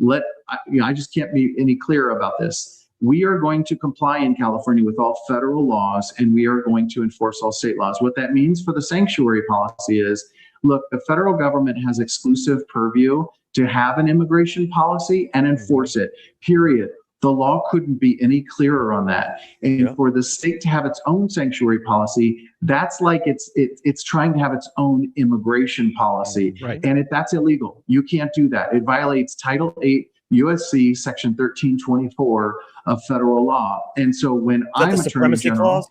I just can't be any clearer about this. We are going to comply in California with all federal laws, and we are going to enforce all state laws. What that means for the sanctuary policy is, look, the federal government has exclusive purview to have an immigration policy and enforce it, period. The law couldn't be any clearer on that. And for the state to have its own sanctuary policy, that's like it's trying to have its own immigration policy. Right. And that's illegal. You can't do that. It violates Title 8 USC Section 1324 of federal law. And so when I'm Attorney General,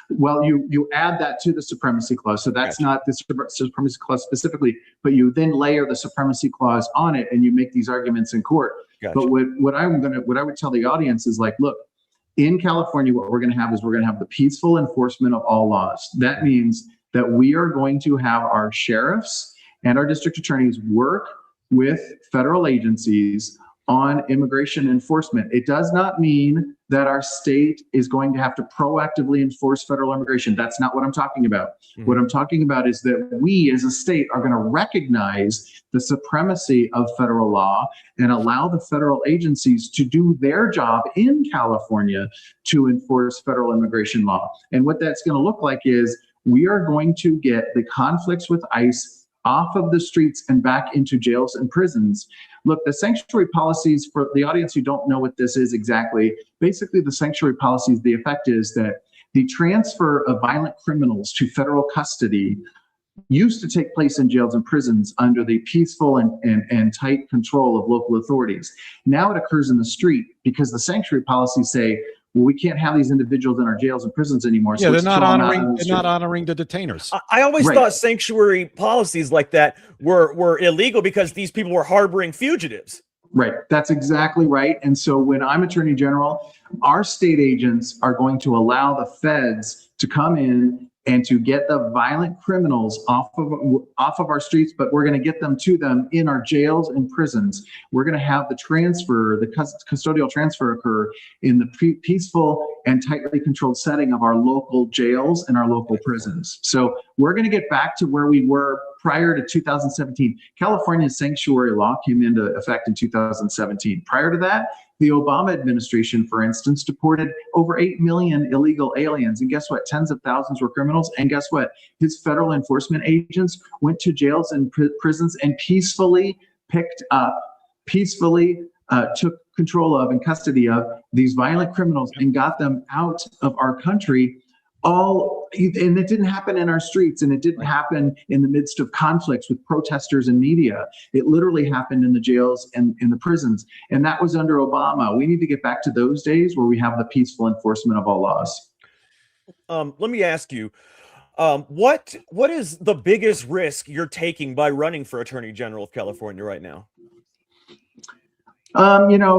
well, you add that to the supremacy clause. So that's not the supremacy clause specifically, but you then layer the supremacy clause on it and you make these arguments in court. But what I would tell the audience is like, look, in California, what we're going to have is the peaceful enforcement of all laws. That means that we are going to have our sheriffs and our district attorneys work with federal agencies on immigration enforcement. It does not mean that our state is going to have to proactively enforce federal immigration. That's not what I'm talking about. What I'm talking about is that we as a state are going to recognize the supremacy of federal law and allow the federal agencies to do their job in California to enforce federal immigration law. And what that's going to look like is we are going to get the conflicts with ICE off of the streets and back into jails and prisons. Look, the sanctuary policies, for the audience who don't know what this is exactly, basically the sanctuary policies, the effect is that the transfer of violent criminals to federal custody used to take place in jails and prisons under the peaceful and tight control of local authorities. Now it occurs in the street because the sanctuary policies say, well, we can't have these individuals in our jails and prisons anymore. Yeah, so they're not honoring the detainers. I always thought sanctuary policies like that were illegal because these people were harboring fugitives. Right. That's exactly right. And so when I'm Attorney General, our state agents are going to allow the feds to come in and to get the violent criminals off of our streets, but we're going to get them to them in our jails and prisons. We're going to have the transfer, the custodial transfer occur in the peaceful and tightly controlled setting of our local jails and our local prisons. So we're going to get back to where we were prior to 2017. California's sanctuary law came into effect in 2017. Prior to that, the Obama administration, for instance, deported over 8 million illegal aliens. And guess what? Tens of thousands were criminals. And guess what? His federal enforcement agents went to jails and prisons and peacefully took control of and custody of these violent criminals and got them out of our country, all and it didn't happen in our streets, and it didn't happen in the midst of conflicts with protesters and media. It literally happened in the jails and in the prisons. And that was under Obama. We need to get back to those days where we have the peaceful enforcement of all laws. Let me ask you, what is the biggest risk you're taking by running for Attorney General of California right now?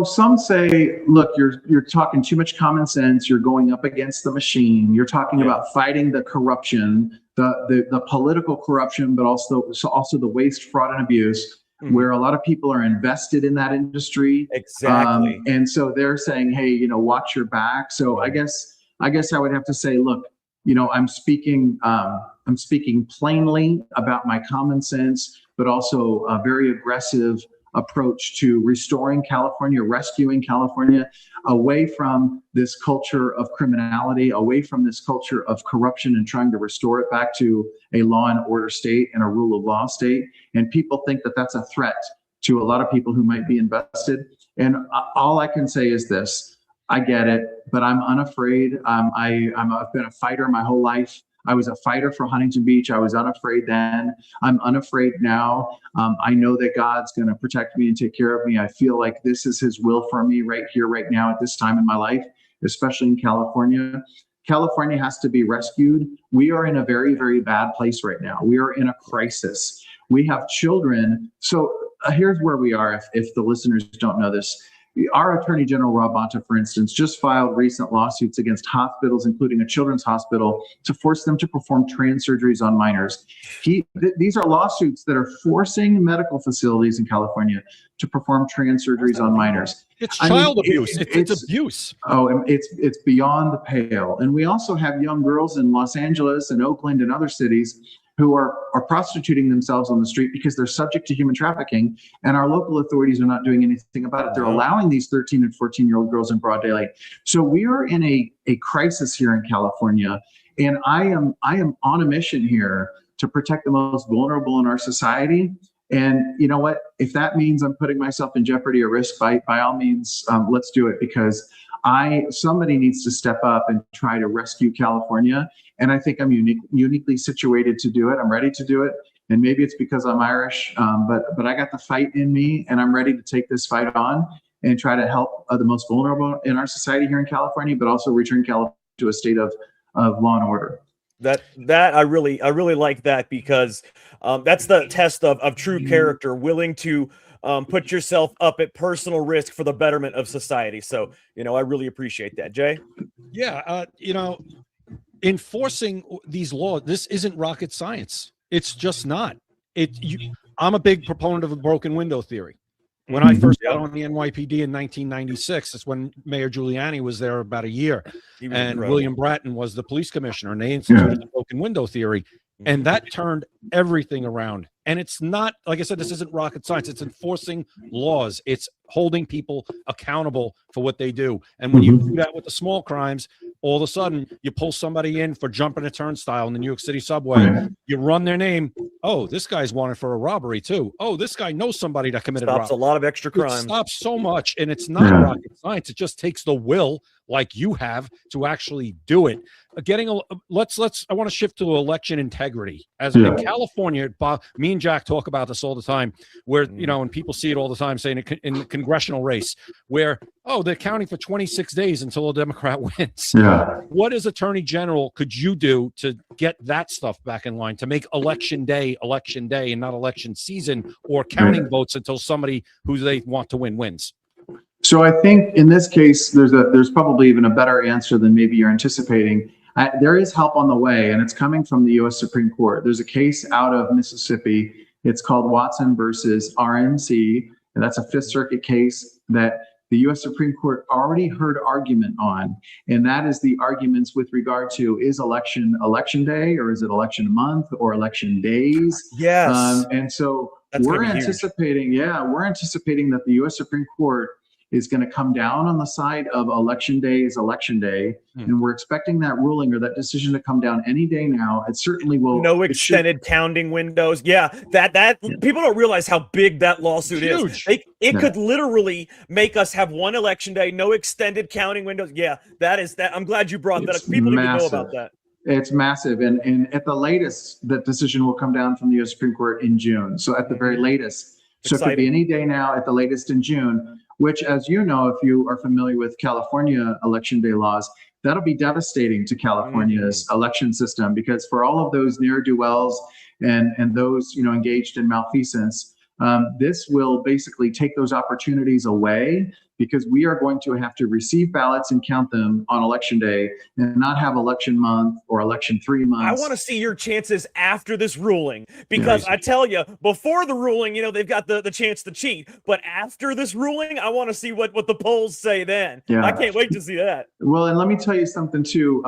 Some say, look, you're talking too much common sense. You're going up against the machine. You're talking about fighting the corruption, the political corruption, but also the waste, fraud, and abuse, where a lot of people are invested in that industry. Exactly. And so they're saying, hey, watch your back. So I guess I would have to say, look, I'm speaking plainly about my common sense, but also a very aggressive approach to restoring California, rescuing California away from this culture of criminality, away from this culture of corruption, and trying to restore it back to a law and order state and a rule of law state. And people think that that's a threat to a lot of people who might be invested. And all I can say is this: I get it, but I'm unafraid. I've been a fighter my whole life. I was a fighter for Huntington Beach. I was unafraid then. I'm unafraid now. I know that God's going to protect me and take care of me. I feel like this is his will for me right here, right now, at this time in my life, especially in California. California has to be rescued. We are in a very, very bad place right now. We are in a crisis. We have children. So here's where we are, if the listeners don't know this. Our Attorney General, Rob Bonta, for instance, just filed recent lawsuits against hospitals, including a children's hospital, to force them to perform trans surgeries on minors. These are lawsuits that are forcing medical facilities in California to perform trans surgeries on minors. It's child abuse. It's abuse. Oh, it's beyond the pale. And we also have young girls in Los Angeles and Oakland and other cities who are prostituting themselves on the street because they're subject to human trafficking, and our local authorities are not doing anything about it. They're allowing these 13 and 14-year-old girls in broad daylight. So we are in a crisis here in California, and I am on a mission here to protect the most vulnerable in our society. And you know what? If that means I'm putting myself in jeopardy or risk, by all means, let's do it, because somebody needs to step up and try to rescue California. And I think I'm uniquely situated to do it. I'm ready to do it. And maybe it's because I'm Irish, but I got the fight in me, and I'm ready to take this fight on and try to help the most vulnerable in our society here in California, but also return California to a state of law and order. That I really like that, because that's the test of true character, willing to put yourself up at personal risk for the betterment of society. So, I really appreciate that, Jay. Yeah. Enforcing these laws, this isn't rocket science. It's just not. I'm a big proponent of the broken window theory. When I first got on the NYPD in 1996, that's when Mayor Giuliani was there about a year, and incredible. William Bratton was the police commissioner, and they instituted the broken window theory, and that turned everything around. And it's not, like I said, this isn't rocket science. It's enforcing laws. It's holding people accountable for what they do. And when you do that with the small crimes, all of a sudden you pull somebody in for jumping a turnstile in the New York City subway. You run their name. Oh, this guy's wanted for a robbery too. Oh, this guy knows somebody that committed Stops a lot of extra crime. It stops so much, and it's not rocket science. It just takes the will, like you have, to actually do it. I want to shift to election integrity. As in California, me and Jack talk about this all the time, where and people see it all the time, saying in the congressional race, where they're counting for 26 days until a Democrat wins. What as Attorney General could you do to get that stuff back in line, to make election day, and not election season, or counting votes until somebody who they want to win wins? So I think in this case, there's probably even a better answer than maybe you're anticipating. There is help on the way, and it's coming from the U.S. Supreme Court. There's a case out of Mississippi. It's called Watson versus RNC, and that's a Fifth Circuit case that the U.S. Supreme Court already heard argument on, and that is the arguments with regard to, is election day, or is it election month, or election days? Yes. And so That's we're gonna be huge. anticipating that the U.S. Supreme Court is going to come down on the side of election day is election day. And we're expecting that ruling or that decision to come down any day now. It certainly will. No extended counting windows. Yeah, that people don't realize how big that lawsuit is. It could literally make us have one election day, no extended counting windows. Yeah, that is that. I'm glad you brought that up. People need to know about that. It's massive. And at the latest, that decision will come down from the U.S. Supreme Court in June. So at the very latest. So it could be any day now, at the latest in June, which, as you know, if you are familiar with California election day laws, that'll be devastating to California's election system, because for all of those ne'er-do-wells and those, engaged in malfeasance, this will basically take those opportunities away, because we are going to have to receive ballots and count them on election day and not have election month or election 3 months. I want to see your chances after this ruling, because I tell you, before the ruling, they've got the chance to cheat, but after this ruling, I want to see what the polls say then. Yeah. I can't wait to see that. Well, and let me tell you something too.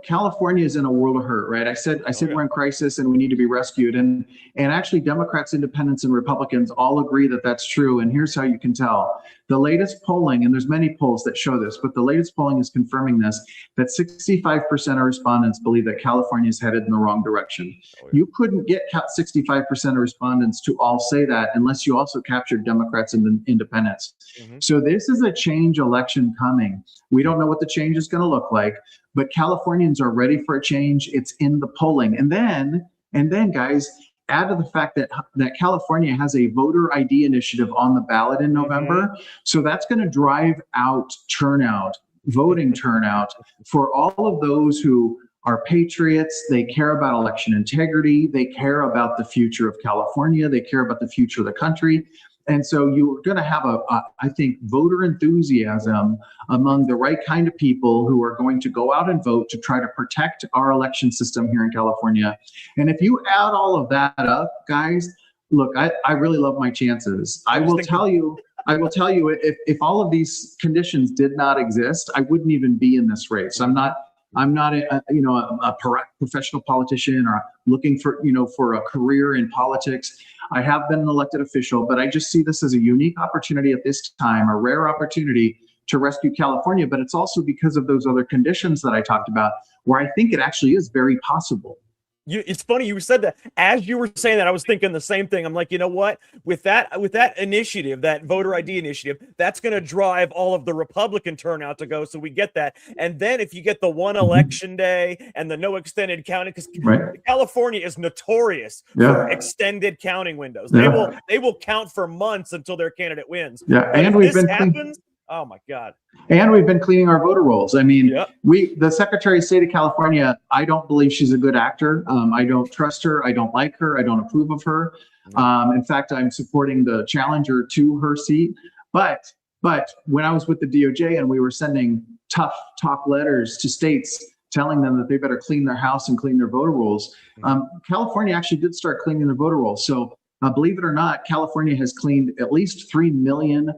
California is in a world of hurt, right? I said we're in crisis and we need to be rescued. And actually, Democrats, independents, and Republicans all agree that that's true. And here's how you can tell. The latest polling, and there's many polls that show this, but the latest polling is confirming this, that 65% of respondents believe that California is headed in the wrong direction. You couldn't get 65% of respondents to all say that unless you also captured Democrats and independents. So this is a change election coming. We don't know what the change is going to look like, but Californians are ready for a change. It's in the polling. And then guys, add to the fact that California has a voter ID initiative on the ballot in November. So that's going to drive out voting turnout for all of those who are patriots. They care about election integrity. They care about the future of California. They care about the future of the country. And so you're going to have I think, voter enthusiasm among the right kind of people who are going to go out and vote to try to protect our election system here in California. And if you add all of that up, guys, look, I really love my chances. I will tell you, if all of these conditions did not exist, I wouldn't even be in this race. I'm not a professional politician or looking for a career in politics. I have been an elected official, but I just see this as a unique opportunity at this time, a rare opportunity to rescue California. But it's also because of those other conditions that I talked about, where I think it actually is very possible. It's funny you said that. As you were saying that, I was thinking the same thing. I'm like, you know what? With that initiative, that voter ID initiative, that's going to drive all of the Republican turnout to go. So we get that. And then if you get the one election day and the no extended counting, because California is notorious for extended counting windows. They will count for months until their candidate wins. Yeah, but and oh my God. And we've been cleaning our voter rolls. I mean, the Secretary of State of California, I don't believe she's a good actor. I don't trust her. I don't like her. I don't approve of her. In fact, I'm supporting the challenger to her seat. But when I was with the DOJ and we were sending tough talk letters to states telling them that they better clean their house and clean their voter rolls, California actually did start cleaning their voter rolls. So believe it or not, California has cleaned at least 3 million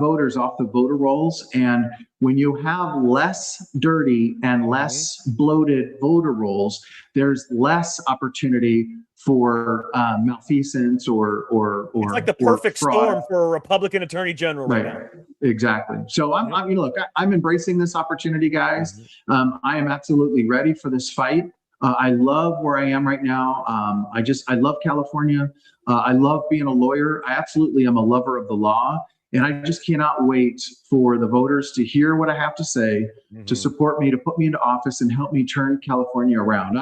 voters off the voter rolls. And when you have less dirty and less bloated voter rolls, there's less opportunity for malfeasance or it's like the perfect storm for a Republican attorney general right now. Exactly. So I'm embracing this opportunity, guys. I am absolutely ready for this fight. I love where I am right now. I love California. I love being a lawyer. I absolutely am a lover of the law. And I just cannot wait for the voters to hear what I have to say, to support me, to put me into office and help me turn California around.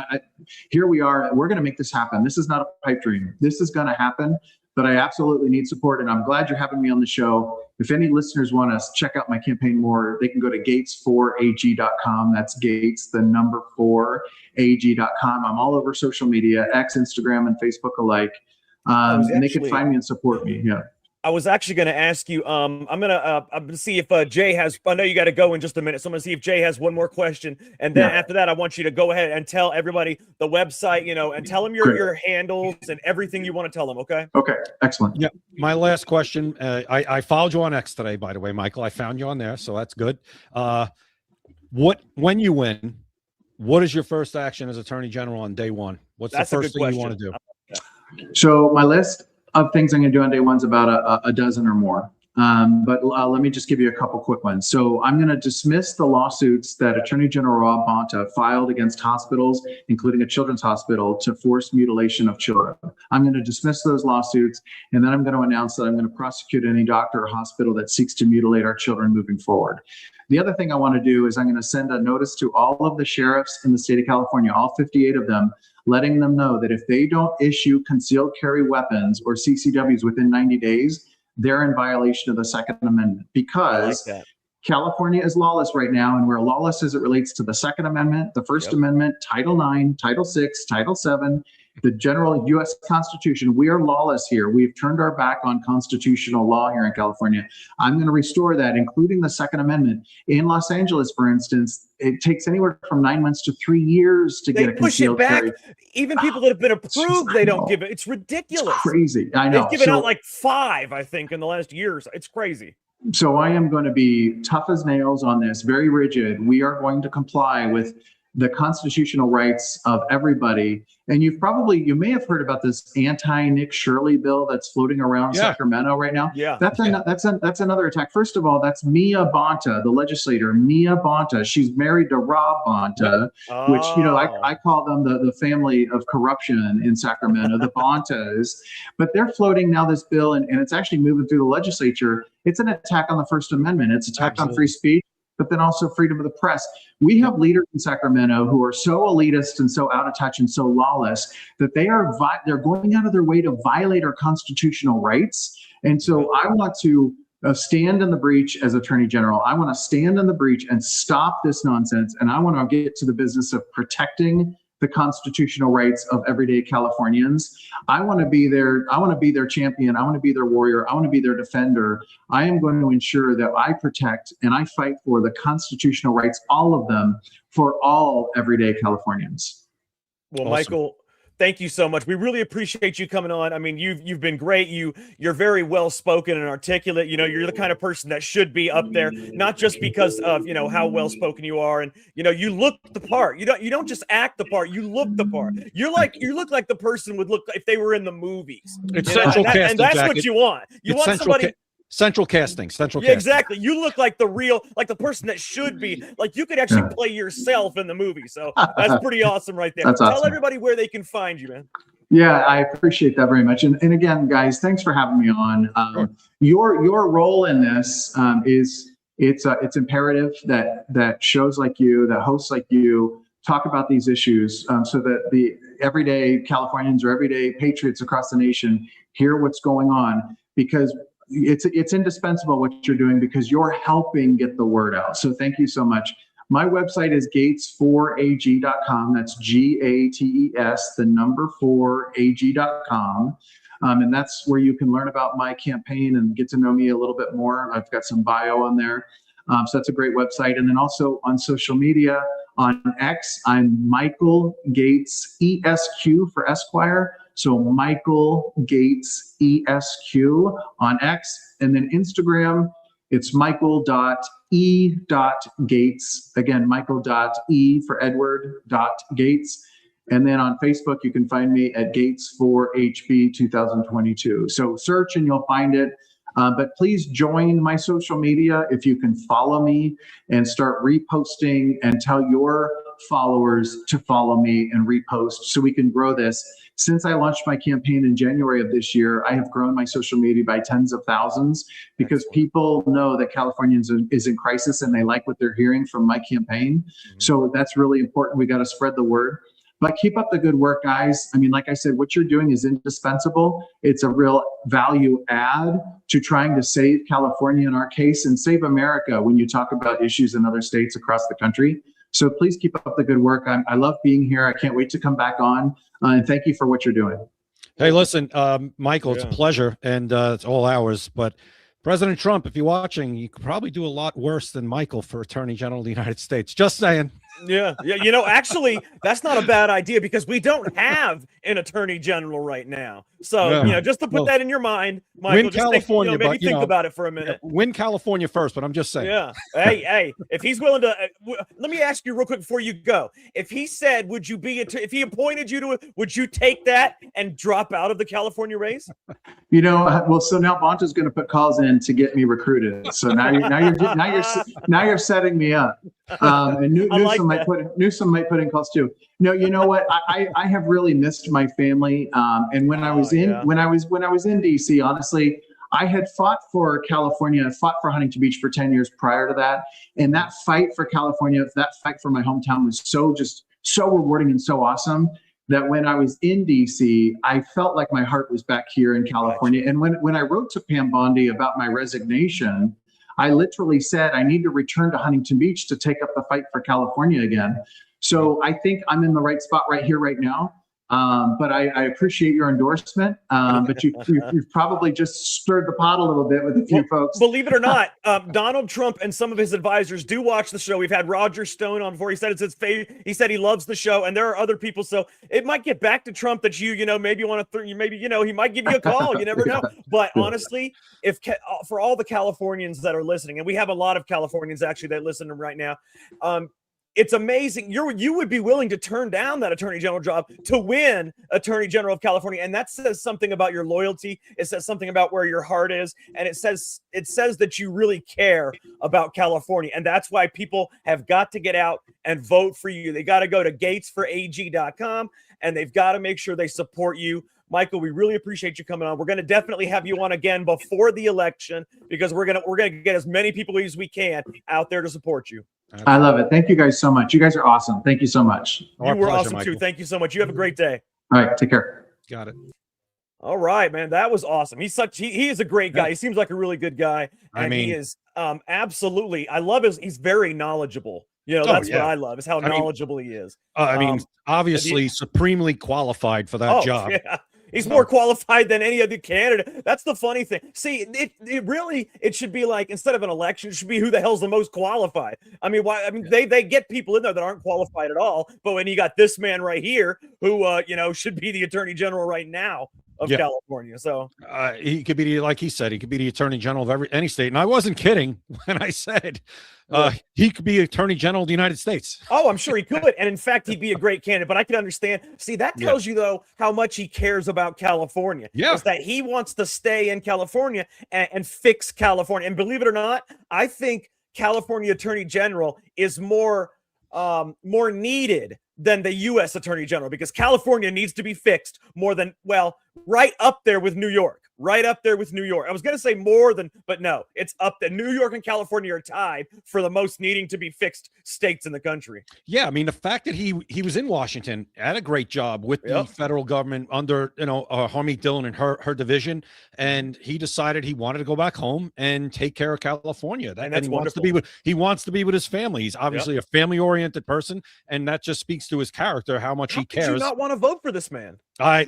Here we are. We're going to make this happen. This is not a pipe dream. This is going to happen, but I absolutely need support. And I'm glad you're having me on the show. If any listeners want to check out my campaign more, they can go to gates4ag.com. That's Gates, the number 4ag.com. I'm all over social media, X, Instagram, and Facebook alike. And they can find me and support me. Yeah. I was actually going to ask you, I'm going to see if Jay has, I know you got to go in just a minute, so I'm going to see if Jay has one more question. And then after that, I want you to go ahead and tell everybody the website, and tell them your handles and everything you want to tell them, okay? Okay, excellent. Yeah, my last question, I followed you on X today, by the way, Michael. I found you on there, so that's good. When you win, what is your first action as Attorney General on day one? What's the first thing you want to do? So my list of things I'm going to do on day one's about a dozen or more. But let me just give you a couple quick ones. So I'm going to dismiss the lawsuits that Attorney General Rob Bonta filed against hospitals, including a children's hospital, to force mutilation of children. I'm going to dismiss those lawsuits, and then I'm going to announce that I'm going to prosecute any doctor or hospital that seeks to mutilate our children moving forward. The other thing I want to do is I'm going to send a notice to all of the sheriffs in the state of California, all 58 of them, letting them know that if they don't issue concealed carry weapons or CCWs within 90 days, they're in violation of the Second Amendment, because California is lawless right now, and we're lawless as it relates to the Second Amendment, the First Amendment, Title IX, Title VI, Title VII, the general U.S. Constitution. We are lawless here. We've turned our back on constitutional law here in California. I'm going to restore that, including the Second Amendment. In Los Angeles, for instance, it takes anywhere from 9 months to 3 years to get a concealed carry. Even people that have been approved, they don't give it. It's ridiculous. It's crazy. I know. They've given out like 5, I think, in the last years. It's crazy. So I am going to be tough as nails on this, very rigid. We are going to comply with the constitutional rights of everybody. And you may have heard about this anti-Nick Shirley bill that's floating around Sacramento right now. That's another attack. First of all, that's Mia Bonta, the legislator, Mia Bonta. She's married to Rob Bonta, which, I call them the family of corruption in Sacramento, the Bontas. But they're floating now this bill, and it's actually moving through the legislature. It's an attack on the First Amendment. It's an attack on free speech, but then also freedom of the press. We have leaders in Sacramento who are so elitist and so out of touch and so lawless that they're going out of their way to violate our constitutional rights. And so I want to stand in the breach as Attorney General. I want to stand in the breach and stop this nonsense. And I want to get to the business of protecting the constitutional rights of everyday Californians. I want to be their champion. I want to be their warrior. I want to be their defender. I am going to ensure that I protect and I fight for the constitutional rights, all of them, for all everyday Californians. Well, awesome. Michael, thank you so much. We really appreciate you coming on. I mean, you've been great. You're very well spoken and articulate. You're the kind of person that should be up there, not just because of how well spoken you are, and you look the part. You don't just act the part. You look the part. You look like the person would look if they were in the movies. It's central casting, and that's Jack. what you want. You want somebody. Central casting. Yeah, exactly. You look like the person that should be. Like you could actually play yourself in the movie. So that's pretty awesome right there. That's awesome. Tell everybody where they can find you, man. Yeah, I appreciate that very much. And again, guys, thanks for having me on. Your role in this it's imperative that shows like you, that hosts like you talk about these issues so that the everyday Californians or everyday patriots across the nation hear what's going on, because it's indispensable what you're doing, because you're helping get the word out. So thank you so much. My website is gates4ag.com. That's GATES, the number 4ag.com. And that's where you can learn about my campaign and get to know me a little bit more. I've got some bio on there. So that's a great website. And then also on social media, on X, I'm Michael Gates ESQ for Esquire. So Michael Gates ESQ on X. And then Instagram, it's michael.e.gates. Again, michael.e for Edward.gates. And then on Facebook, you can find me at Gates4HB 2022. So search and you'll find it. But please join my social media if you can follow me and start reposting and tell your followers to follow me and repost so we can grow this. Since I launched my campaign in January of this year, I have grown my social media by tens of thousands because people know that California is in crisis and they like what they're hearing from my campaign. So that's really important. We got to spread the word. But keep up the good work, guys. I mean, like I said, what you're doing is indispensable. It's a real value add to trying to save California in our case and save America when you talk about issues in other states across the country. So please keep up the good work. I love being here. I can't wait to come back on. And thank you for what you're doing. Hey, listen, Michael, it's a pleasure, and it's all ours. But President Trump, if you're watching, you could probably do a lot worse than Michael for Attorney General of the United States. Just saying. Yeah. Actually, that's not a bad idea because we don't have an attorney general right now. So, just to put that in your mind, Michael, win California, maybe think about it for a minute. Win California first, but I'm just saying. Yeah. Hey, if he's willing to, let me ask you real quick before you go. If he said, if he appointed you to it, would you take that and drop out of the California race? So now Bonta's going to put calls in to get me recruited. So now you're setting me up. And Newsom might put in calls too. No, you know what? I have really missed my family. And when I was in DC, honestly, I had fought for California, fought for Huntington Beach for 10 years prior to that. And that fight for California, that fight for my hometown was so rewarding and so awesome that when I was in DC, I felt like my heart was back here in California. And when I wrote to Pam Bondi about my resignation, I literally said, I need to return to Huntington Beach to take up the fight for California again. So I think I'm in the right spot right here, right now. But I appreciate your endorsement. But you've probably just stirred the pot a little bit with a few folks. Believe it or not, Donald Trump and some of his advisors do watch the show. We've had Roger Stone on before. He said it's his favorite. He said he loves the show, and there are other people. So it might get back to Trump that maybe want to, he might give you a call. You never know. But honestly, for all the Californians that are listening, and we have a lot of Californians actually that listen to them right now, it's amazing. You would be willing to turn down that attorney general job to win attorney general of California. And that says something about your loyalty. It says something about where your heart is. And it says that you really care about California. And that's why people have got to get out and vote for you. They got to go to gatesforag.com and they've got to make sure they support you. Michael, we really appreciate you coming on. We're going to definitely have you on again before the election because we're going to get as many people as we can out there to support you. I love it. Thank you guys so much. You guys are awesome. Thank you so much. You were awesome too. Thank you so much. You have a great day. All right. Take care. Got it. All right, man. That was awesome. He is a great guy. He seems like a really good guy. And he is absolutely, I love he's very knowledgeable. That's what I love is how knowledgeable he is. Obviously supremely qualified for that job. Yeah. He's more qualified than any other candidate. That's the funny thing. See, it should be like, instead of an election, it should be who the hell's the most qualified. I mean, why? I mean, they get people in there that aren't qualified at all. But when you got this man right here, who should be the attorney general right now of California. So he could be, like he said, he could be the attorney general of any state. And I wasn't kidding when I said he could be attorney general of the United States. Oh, I'm sure he could. And in fact, he'd be a great candidate. But I can understand. See, that tells you, though, how much he cares about California. Yeah. Is that he wants to stay in California and fix California. And believe it or not, I think California attorney general is more needed than the U.S. attorney general, because California needs to be fixed more than, right up there with New York. Right up there with New York. I was going to say more than, but no, it's up there. New York and California are tied for the most needing to be fixed states in the country. Yeah, I mean, the fact that he was in Washington, had a great job with the federal government under, Harmeet Dillon and her division, and he decided he wanted to go back home and take care of California. And that's wonderful. He wants to be with his family. He's obviously a family-oriented person, and that just speaks to his character, how much he cares. Did you not want to vote for this man?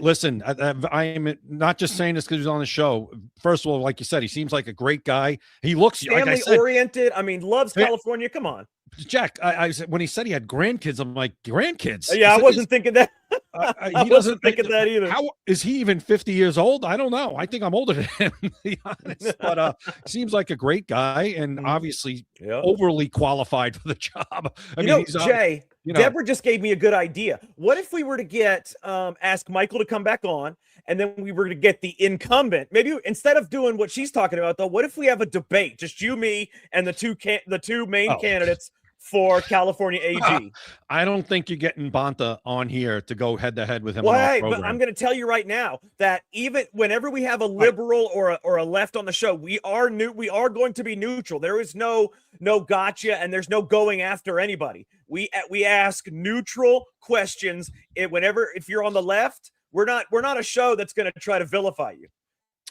Listen, I am not just saying this because he's on the show. First of all, like you said, he seems like a great guy. He looks family-oriented. I mean, loves California. Come on. Jack, I said, when he said he had grandkids, I'm like, grandkids? Yeah, I wasn't thinking that. He doesn't think that either. How is he even 50 years old? I don't know. I think I'm older than him, to be honest. But seems like a great guy and obviously overly qualified for the job. I mean, Jay, Deborah just gave me a good idea. What if we were to get ask Michael to come back on, and then we were to get the incumbent? Maybe instead of doing what she's talking about, though, what if we have a debate, just you, me, and the two main candidates for California AG? I don't think you're getting Bonta on here to go head to head with him. Well, hey, but I'm going to tell you right now that even whenever we have a liberal or a left on the show, we are going to be neutral. There is no gotcha, and there's no going after anybody. We ask neutral questions. If you're on the left, we're not a show that's going to try to vilify you.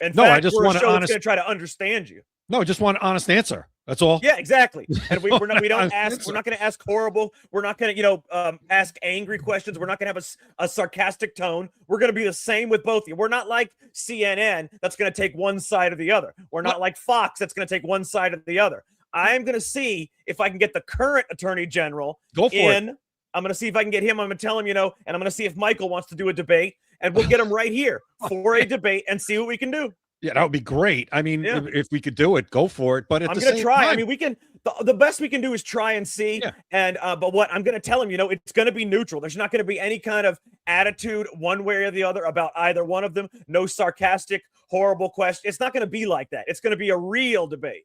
In fact, I just want to going to try to understand you. No, I just want an honest answer. That's all. Yeah, exactly. And we're not going to ask horrible. We're not going to, ask angry questions. We're not going to have a sarcastic tone. We're going to be the same with both of you. We're not like CNN that's going to take one side or the other. We're not like Fox that's going to take one side or the other. I'm going to see if I can get the current attorney general in. I'm going to see if I can get him. I'm going to tell him, and I'm going to see if Michael wants to do a debate, and we'll get him right here for a debate and see what we can do. Yeah, that would be great. I mean, if we could do it, go for it. But I'm going to try. I mean, we can. The best we can do is try and see. Yeah. And but what I'm going to tell him, it's going to be neutral. There's not going to be any kind of attitude one way or the other about either one of them. No sarcastic, horrible question. It's not going to be like that. It's going to be a real debate.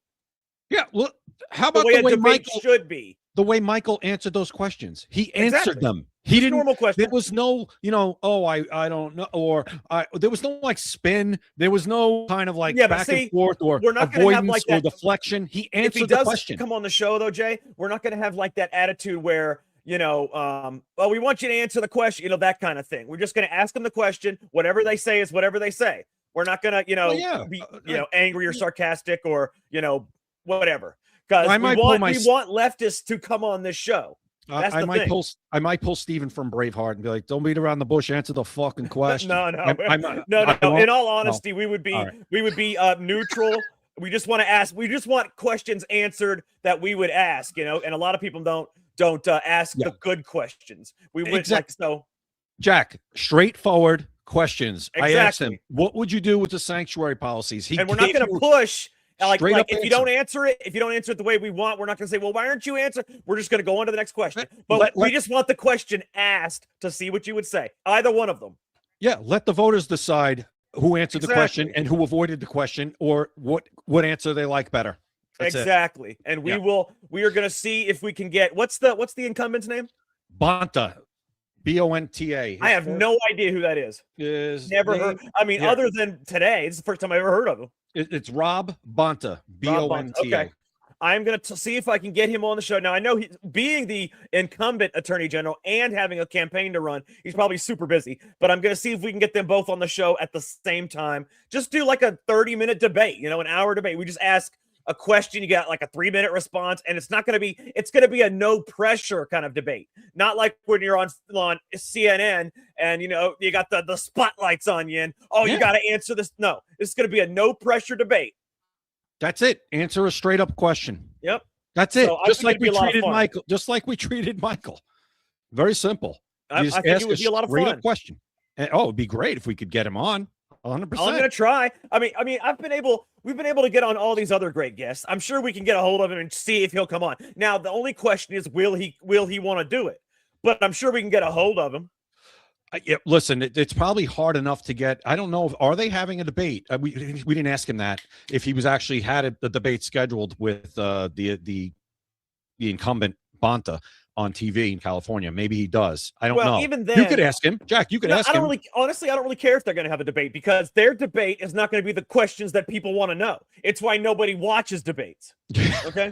Yeah. Well, how about the way a debate should be? the way Michael answered those questions. He Exactly. answered them. He didn't. Normal question. There was no, I don't know, or there was no like spin. There was no kind of like back and forth or we're not gonna have avoidance like or that deflection. He if he answered the does question. come on the show though, Jay, we're not going to have like that attitude where well, we want you to answer the question, that kind of thing. We're just going to ask them the question. Whatever they say is whatever they say. We're not going to, be angry or sarcastic or whatever. Because we want leftists to come on this show. That's I the might thing. I might pull Steven from Braveheart and be like, "Don't beat around the bush. Answer the fucking question." No. No. In all honesty, we would be neutral. We just want to ask. We just want questions answered that we would ask. And a lot of people don't ask the good questions. We would so. Jack, straightforward questions. Exactly. I asked him, "What would you do with the sanctuary policies?" And we're not going to push. Like if you don't answer. answer it the way we want, we're not going to say, well, why aren't you answering? We're just going to go on to the next question. But we just want the question asked to see what you would say. Either one of them. Yeah, let the voters decide who answered the question and who avoided the question, or what answer they like better. That's exactly. it. And we are going to see if we can get what's the incumbent's name? Bonta. Bonta. I have no idea who that is. Never heard. I mean, other than today, it's the first time I ever heard of him. It's Rob Bonta. Bonta. Okay. I'm going to see if I can get him on the show. Now, I know being the incumbent attorney general and having a campaign to run, he's probably super busy. But I'm going to see if we can get them both on the show at the same time. Just do like a 30-minute debate, an hour debate. We just ask a question, you got like a 3-minute response, and it's going to be a no pressure kind of debate. Not like when you're on CNN and you got the spotlights on you and you got to answer this. No, it's going to be a no pressure debate. That's it. Answer a straight up question. Yep. That's it. So just like we treated Michael. Just like we treated Michael. Very simple. I think it would be a lot of fun. Up question. And, it'd be great if we could get him on. 100%. I'm going to try. I mean, we've been able to get on all these other great guests. I'm sure we can get a hold of him and see if he'll come on. Now, the only question is, will he want to do it? But I'm sure we can get a hold of him. Listen, it's probably hard enough to get. I don't know. Are they having a debate? We didn't ask him that. If he was actually had the debate scheduled with the incumbent Bonta on TV in California. Maybe he does. I don't know. Even then, you could ask him, Jack. You could ask him. Honestly, I don't really care if they're going to have a debate because their debate is not going to be the questions that people want to know. It's why nobody watches debates. Okay,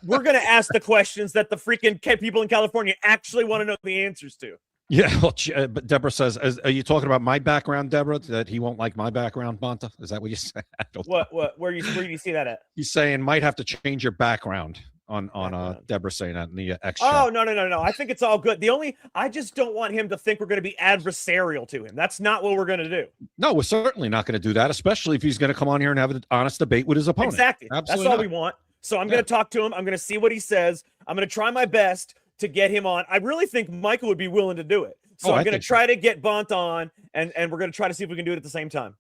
we're going to ask the questions that the freaking people in California actually want to know the answers to. Yeah, well, but Deborah says, are you talking about my background, Deborah? That he won't like my background, Bonta? Is that what you said? Where do you see that at? He's saying might have to change your background on Deborah saying that in the extra. Oh, no. I think it's all good. I just don't want him to think we're going to be adversarial to him. That's not what we're going to do. No, we're certainly not going to do that, especially if he's going to come on here and have an honest debate with his opponent. Exactly. Absolutely That's all we want. So I'm going to talk to him. I'm going to see what he says. I'm going to try my best to get him on. I really think Michael would be willing to do it. So I'm going to try to get Bonta on, and we're going to try to see if we can do it at the same time.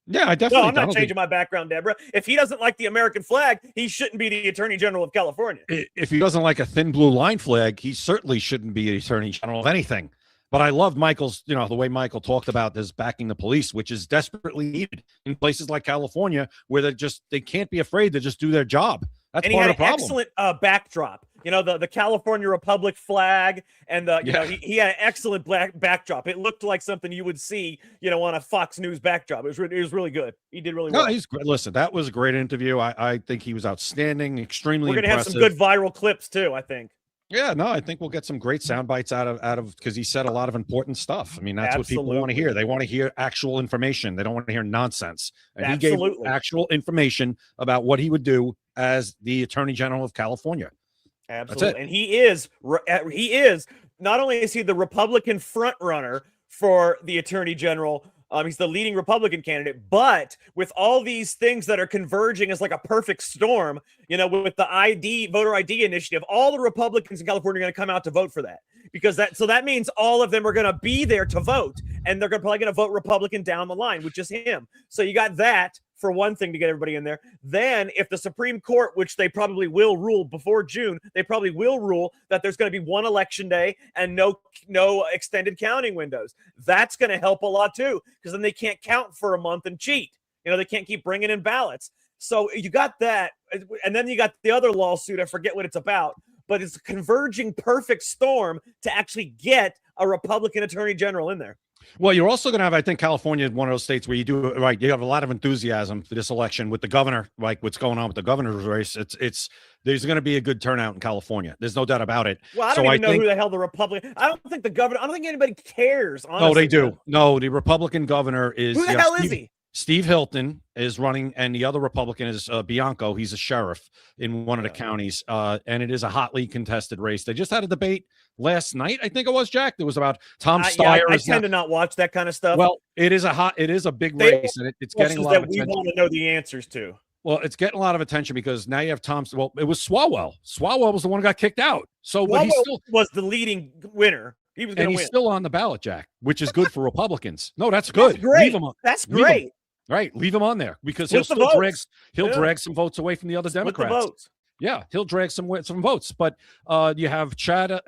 Yeah, I definitely. No, I'm not changing my background, Deborah. If he doesn't like the American flag, he shouldn't be the Attorney General of California. If he doesn't like a thin blue line flag, he certainly shouldn't be the Attorney General of anything. But I love Michael's, the way Michael talked about this backing the police, which is desperately needed in places like California, where they can't be afraid to just do their job. That's part of the problem. Excellent backdrop. The California Republic flag, and he had an excellent backdrop. It looked like something you would see, on a Fox News backdrop. It was really good. He did really well. No, he's great. Listen, that was a great interview. I think he was outstanding, extremely impressive. We're gonna have some good viral clips too, I think. Yeah, no, I think we'll get some great sound bites out of because he said a lot of important stuff. I mean, that's what people want to hear. They want to hear actual information. They don't want to hear nonsense. And he gave actual information about what he would do as the Attorney General of California. Absolutely. And he is not only is he the Republican front runner for the Attorney General, he's the leading Republican candidate, but with all these things that are converging as like a perfect storm, with the voter ID initiative, all the Republicans in California are going to come out to vote for that because that means all of them are going to be there to vote, and they're probably going to vote Republican down the line, which is him. So you got that for one thing to get everybody in there. Then if the Supreme Court, which they probably will rule before June, they probably will rule that there's going to be one election day and no extended counting windows. That's going to help a lot too, because then they can't count for a month and cheat. They can't keep bringing in ballots. So you got that. And then you got the other lawsuit. I forget what it's about, but it's a converging perfect storm to actually get a Republican attorney general in there. Well, you're also going to have, I think California is one of those states where you do right. You have a lot of enthusiasm for this election with the governor, like what's going on with the governor's race. There's going to be a good turnout in California. There's no doubt about it. Well, I don't even know who the hell the Republican. I don't think the governor. I don't think anybody cares. Honestly. No, they do. No, the Republican governor is. Who the hell is he? Steve Hilton is running, and the other Republican is Bianco. He's a sheriff in one of the counties, and it is a hotly contested race. They just had a debate last night, I think it was, Jack. It was about Tom Steyer. I tend to not watch that kind of stuff. Well, it is a big race, and it's getting a lot of attention. We want to know the answers to. Well, it's getting a lot of attention because now you have Tom. Well, it was Swalwell. Swalwell was the one who got kicked out. So, but he still was the leading winner. He was going to win. He's still on the ballot, Jack, which is good for Republicans. No, that's good. That's great. Leave him on. That's great. Right, leave him on there because Split he'll drag some votes away from the other Democrats. The votes. Yeah, he'll drag some votes. But you have Chad.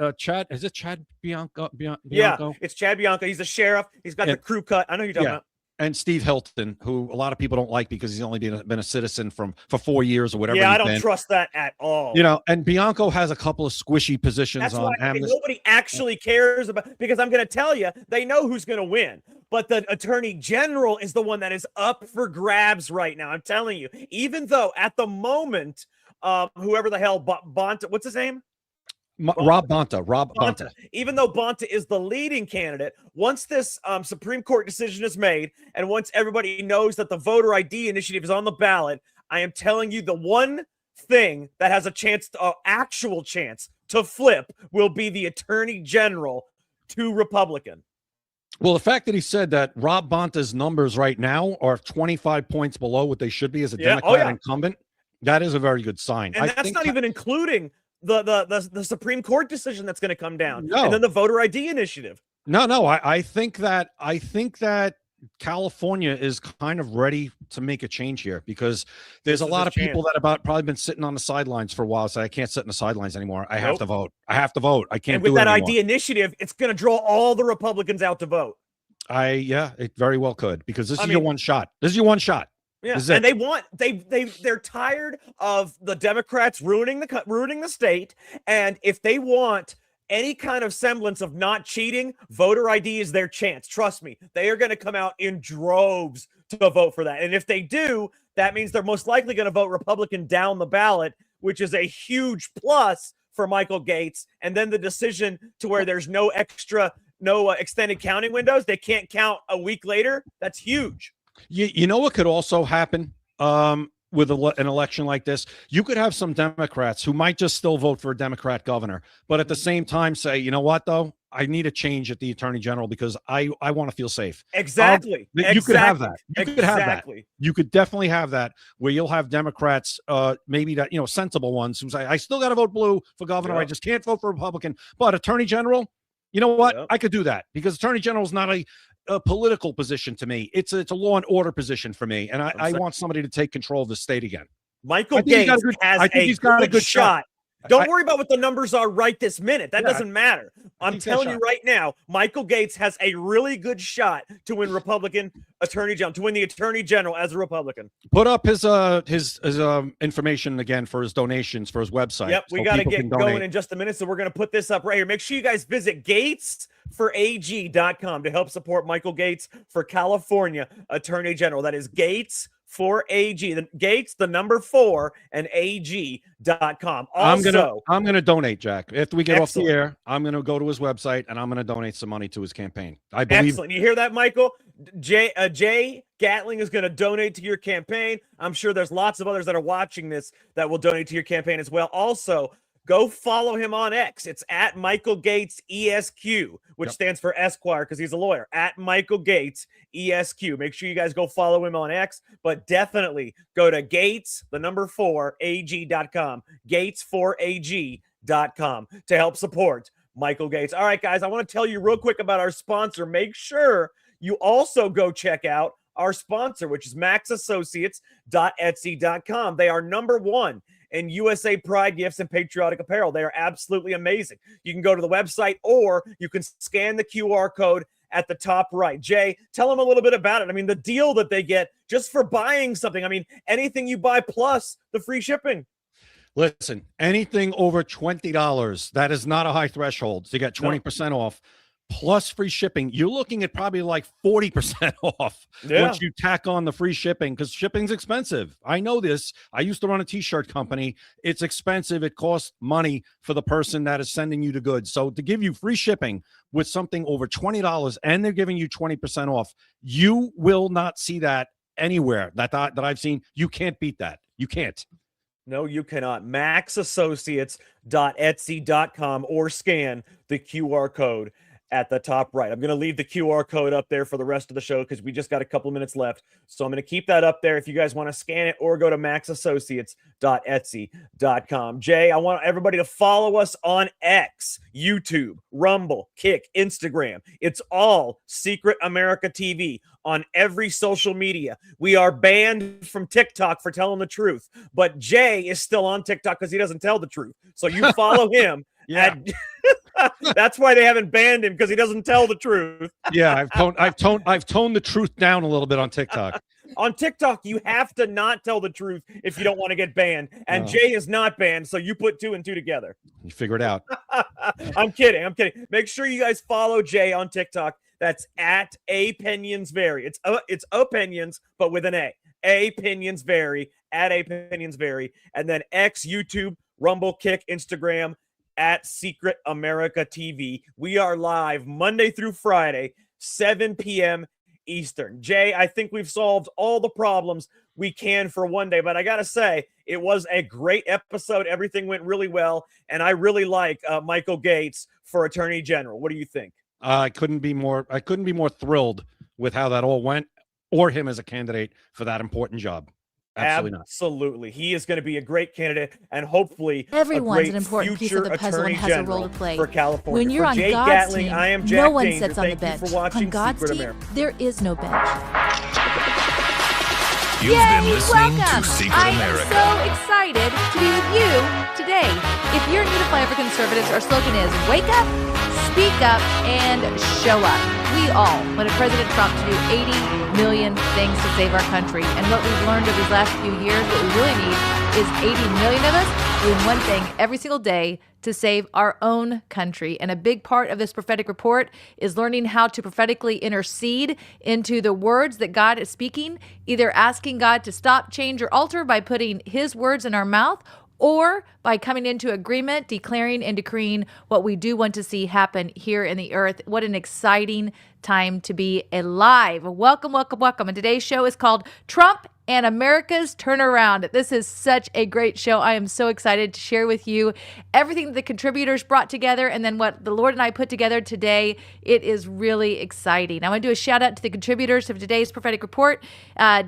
Is it Chad Bianco? Yeah, it's Chad Bianco. He's a sheriff. He's got the crew cut. I know who you're talking about. And Steve Hilton, who a lot of people don't like because he's only been a citizen for 4 years or whatever. Yeah, I don't trust that at all. And Bianco has a couple of squishy positions. That's on why nobody actually cares about, because I'm going to tell you, they know who's going to win. But the attorney general is the one that is up for grabs right now. I'm telling you, even though at the moment, whoever the hell Bonta, what's his name? Rob Bonta. Even though Bonta is the leading candidate, once this Supreme Court decision is made, and once everybody knows that the voter ID initiative is on the ballot, I am telling you the one thing that has a chance, actual chance to flip, will be the attorney general to Republican. Well, the fact that he said that Rob Bonta's numbers right now are 25 points below what they should be as a Democrat incumbent, that is a very good sign. And that's not even including the Supreme Court decision that's going to come down, No. and then the voter ID initiative. No. I think that California is kind of ready to make a change here because there's a lot of people that have probably been sitting on the sidelines for a while. So I can't sit in the sidelines anymore. I have to vote. I I can't and with do that it anymore. ID initiative, it's going to draw all the Republicans out to vote. It very well could, because this is your one shot. This is your one shot. Yeah, and they're tired of the Democrats ruining the state, and if they want any kind of semblance of not cheating, voter ID is their chance. Trust me, they are going to come out in droves to vote for that. And if they do, that means they're most likely going to vote Republican down the ballot, which is a huge plus for Michael Gates. And then the decision to where there's no extended counting windows, they can't count a week later. That's huge. You know what could also happen with an election like this? You could have some Democrats who might just still vote for a Democrat governor, but at the same time say, you know what, though? I need a change at the attorney general because I want to feel safe. Exactly. You could have that. You could have that. Exactly. You could definitely have that where you'll have Democrats, maybe that, sensible ones who say, I still got to vote blue for governor. I just can't vote for Republican. But attorney general, you know what? I could do that because attorney general is not a political position to me. It's a law and order position for me. And I want somebody to take control of the state again. Michael Gates has a good shot. Don't worry about what the numbers are right this minute. That doesn't matter. I'm telling you right now, Michael Gates has a really good shot to win Republican attorney general, to win the attorney general as a Republican. Put up his information again for his donations for his website. Yep, we got to get going in just a minute, so we're going to put this up right here. Make sure you guys visit gatesforag.com to help support Michael Gates for California attorney general. That is Gates for AG, Gates, the number 4, and AG.com. Also, I'm gonna donate, Jack. After we get off the air, I'm gonna go to his website and I'm gonna donate some money to his campaign. I believe. Excellent. You hear that, Michael? Jay Gatling is going to donate to your campaign. I'm sure there's lots of others that are watching this that will donate to your campaign as well. Also, go follow him on X. It's at Michael Gates ESQ, which stands for Esquire because he's a lawyer. At Michael Gates ESQ. Make sure you guys go follow him on X, but definitely go to Gates, the number 4, AG.com. Gates4AG.com to help support Michael Gates. All right, guys, I want to tell you real quick about our sponsor. Make sure you also go check out our sponsor, which is maxassociates.etsy.com. They are number 1 in USA Pride gifts and patriotic apparel. They are absolutely amazing. You can go to the website or you can scan the QR code at the top right. Jay, tell them a little bit about it. I mean, the deal that they get just for buying something. I mean, anything you buy plus the free shipping. Listen, anything over $20, that is not a high threshold to get 20% off plus free shipping. You're looking at probably like 40% off once you tack on the free shipping, because shipping's expensive. I know this. I used to run a t-shirt company. It's expensive. It costs money for the person that is sending you the goods. So to give you free shipping with something over $20 and they're giving you 20% off, you will not see that anywhere that I've seen. You can't beat that. You can't. No, you cannot. maxassociates.etsy.com or scan the QR code at the top right. I'm going to leave the QR code up there for the rest of the show because we just got a couple minutes left. So I'm going to keep that up there if you guys want to scan it, or go to maxassociates.etsy.com. Jay, I want everybody to follow us on X, YouTube, Rumble, Kick, Instagram. It's all Secret America TV on every social media. We are banned from TikTok for telling the truth, but Jay is still on TikTok because he doesn't tell the truth. So you follow him. That's why they haven't banned him, because he doesn't tell the truth. Yeah, I've toned the truth down a little bit on TikTok. On TikTok, you have to not tell the truth if you don't want to get banned. And Jay is not banned, so you put 2 and 2 together. You figure it out. I'm kidding. Make sure you guys follow Jay on TikTok. That's at @opinionsvary. It's opinions, but with an A. @opinionsvary, at @opinionsvary, and then X, YouTube, Rumble, Kick, Instagram, at Secret America TV. We are live Monday through Friday, 7 p.m. Eastern. Jay, I think we've solved all the problems we can for one day, but I got to say, it was a great episode. Everything went really well, and I really like Michael Gates for Attorney General. What do you think? I couldn't be more thrilled with how that all went, or him as a candidate for that important job. Absolutely. He is going to be a great candidate, and hopefully everyone's an important piece of the puzzle and has a role to play. For California. When you're for on Jay God's Gatling, team, I am Jack no one Danger. sits on the Thank you bench. for watching On God's Secret team, America. there is no bench. You've been listening Welcome. to Secret I America. am so excited to be with you today. If you're new to Flyover Conservatives, our slogan is wake up, speak up, and show up. We all wanted President Trump to do 80 million things to save our country. And what we've learned over these last few years, what we really need is 80 million of us doing one thing every single day to save our own country. And a big part of this prophetic report is learning how to prophetically intercede into the words that God is speaking, either asking God to stop, change, or alter by putting his words in our mouth, or by coming into agreement, declaring and decreeing what we do want to see happen here in the earth. What an exciting time to be alive. Welcome, welcome, welcome. And today's show is called Trump and America's Turnaround. This is such a great show. I am so excited to share with you everything that the contributors brought together and then what the Lord and I put together today. It is really exciting. I want to do a shout out to the contributors of today's prophetic report.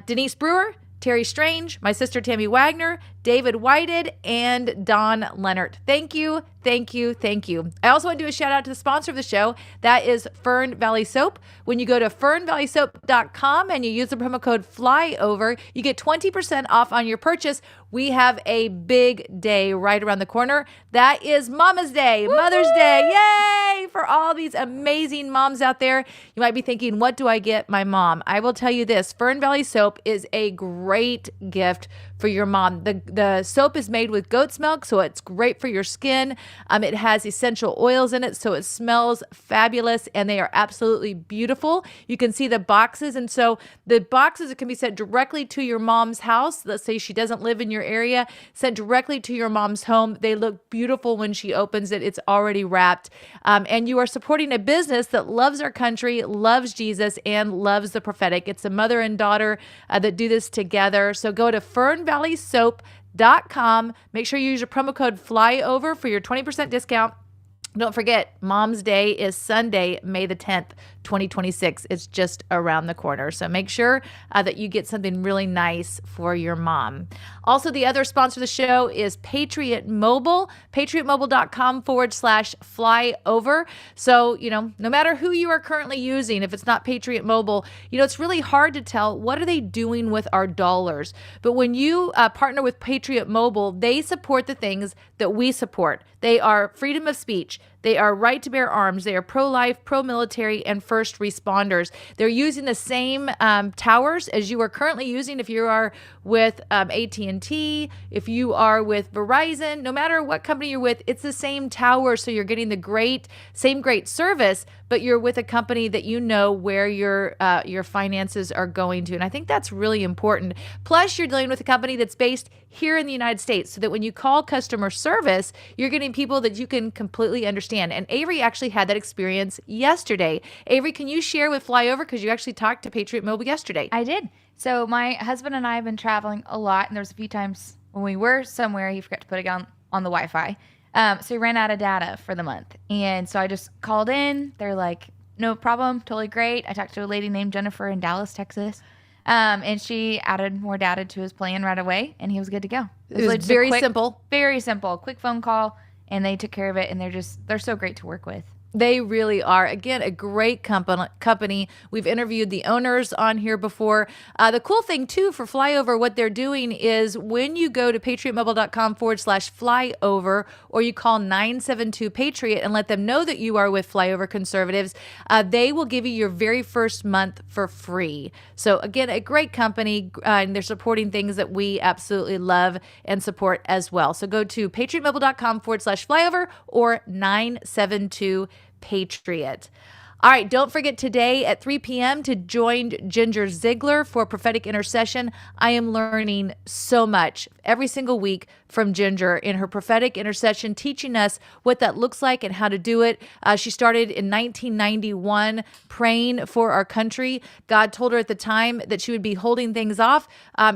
Denise Brewer, Terry Strange, my sister Tammy Wagner, David Whited, and Don Leonard. Thank you, thank you, thank you. I also want to do a shout out to the sponsor of the show. That is Fern Valley Soap. When you go to fernvalleysoap.com and you use the promo code FLYOVER, you get 20% off on your purchase. We have a big day right around the corner. That is Mama's Day, Mother's Day. Yay! For all these amazing moms out there. You might be thinking, what do I get my mom? I will tell you this. Fern Valley Soap is a great gift for your mom. The soap is made with goat's milk, so it's great for your skin. It has essential oils in it, so it smells fabulous, and they are absolutely beautiful. You can see the boxes, and so the boxes can be sent directly to your mom's house. Let's say she doesn't live in your area, sent directly to your mom's home. They look beautiful when she opens it. It's already wrapped. And you are supporting a business that loves our country, loves Jesus, and loves the prophetic. It's a mother and daughter that do this together. So go to fernvalleysoap.com. Make sure you use your promo code FLYOVER for your 20% discount. Don't forget, Mom's Day is Sunday, May the 10th, 2026. It's just around the corner. So make sure that you get something really nice for your mom. Also, the other sponsor of the show is Patriot Mobile, patriotmobile.com/flyover. So, no matter who you are currently using, if it's not Patriot Mobile, it's really hard to tell what are they doing with our dollars. But when you partner with Patriot Mobile, they support the things that we support. They are freedom of speech. They are right to bear arms. They are pro-life, pro-military, and first responders. They're using the same towers as you are currently using if you are with AT&T, if you are with Verizon, no matter what company you're with, it's the same tower. So you're getting the same great service, but you're with a company that you know where your finances are going to. And I think that's really important. Plus, you're dealing with a company that's based here in the United States, so that when you call customer service, you're getting people that you can completely understand. And Avery actually had that experience yesterday. Avery, can you share with Flyover, because you actually talked to Patriot Mobile yesterday? I did. So my husband and I have been traveling a lot, and there was a few times when we were somewhere, he forgot to put it on the Wi-Fi. So he ran out of data for the month. And so I just called in. They're like, no problem, totally great. I talked to a lady named Jennifer in Dallas, Texas. And she added more data to his plan right away, and he was good to go. It was very simple. Very simple. Quick phone call, and they took care of it, and they're so great to work with. They really are. Again, a great company. We've interviewed the owners on here before. The cool thing, too, for Flyover, what they're doing is when you go to patriotmobile.com/flyover, or you call 972-PATRIOT and let them know that you are with Flyover Conservatives, they will give you your very first month for free. So, again, a great company, and they're supporting things that we absolutely love and support as well. So go to patriotmobile.com/flyover or 972-PATRIOT. All right, don't forget today at 3 p.m. to join Ginger Ziegler for prophetic intercession. I am learning so much every single week from Ginger in her prophetic intercession, teaching us what that looks like and how to do it. She started in 1991 praying for our country. God told her at the time that she would be holding things off,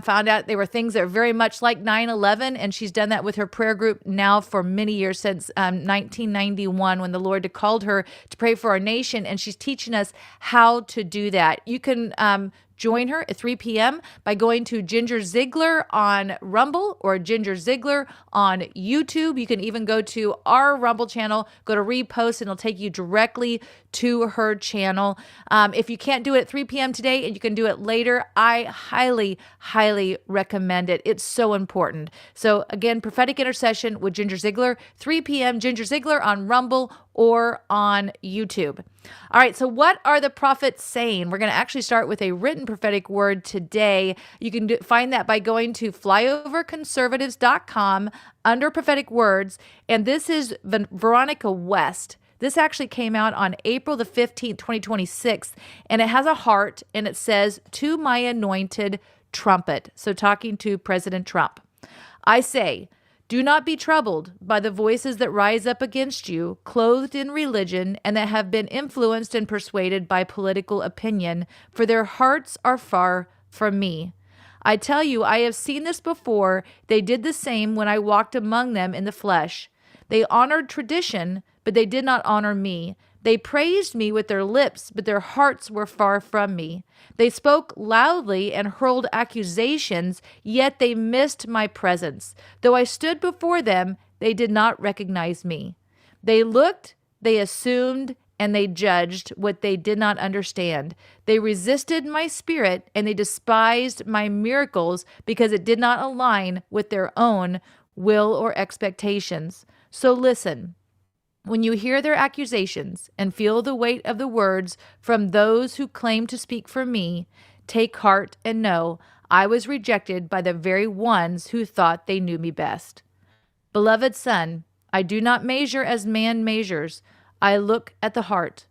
found out they were things that are very much like 9/11, and she's done that with her prayer group now for many years, since 1991, when the Lord called her to pray for our nation, and she's teaching us how to do that. You can join her at 3 p.m. by going to Ginger Ziegler on Rumble or Ginger Ziegler on YouTube. You can even go to our Rumble channel, go to repost, and it'll take you directly to her channel. If you can't do it at 3 p.m. today and you can do it later, I highly, highly recommend it. It's so important. So again, prophetic intercession with Ginger Ziegler, 3 p.m. Ginger Ziegler on Rumble or on YouTube. All right, so what are the prophets saying? We're going to actually start with a written prophetic word today. You can find that by going to flyoverconservatives.com under prophetic words, and this is Veronica West. This actually came out on April the 15th, 2026, and it has a heart, and it says, "To my anointed trumpet." So talking to President Trump. I say, do not be troubled by the voices that rise up against you, clothed in religion, and that have been influenced and persuaded by political opinion, for their hearts are far from me. I tell you, I have seen this before. They did the same when I walked among them in the flesh. They honored tradition, but they did not honor me. They praised me with their lips, but their hearts were far from me. They spoke loudly and hurled accusations, yet they missed my presence. Though I stood before them, they did not recognize me. They looked, they assumed, and they judged what they did not understand. They resisted my spirit, and they despised my miracles because it did not align with their own will or expectations. So listen. When you hear their accusations and feel the weight of the words from those who claim to speak for me, take heart and know I was rejected by the very ones who thought they knew me best. Beloved son, I do not measure as man measures. I look at the heart.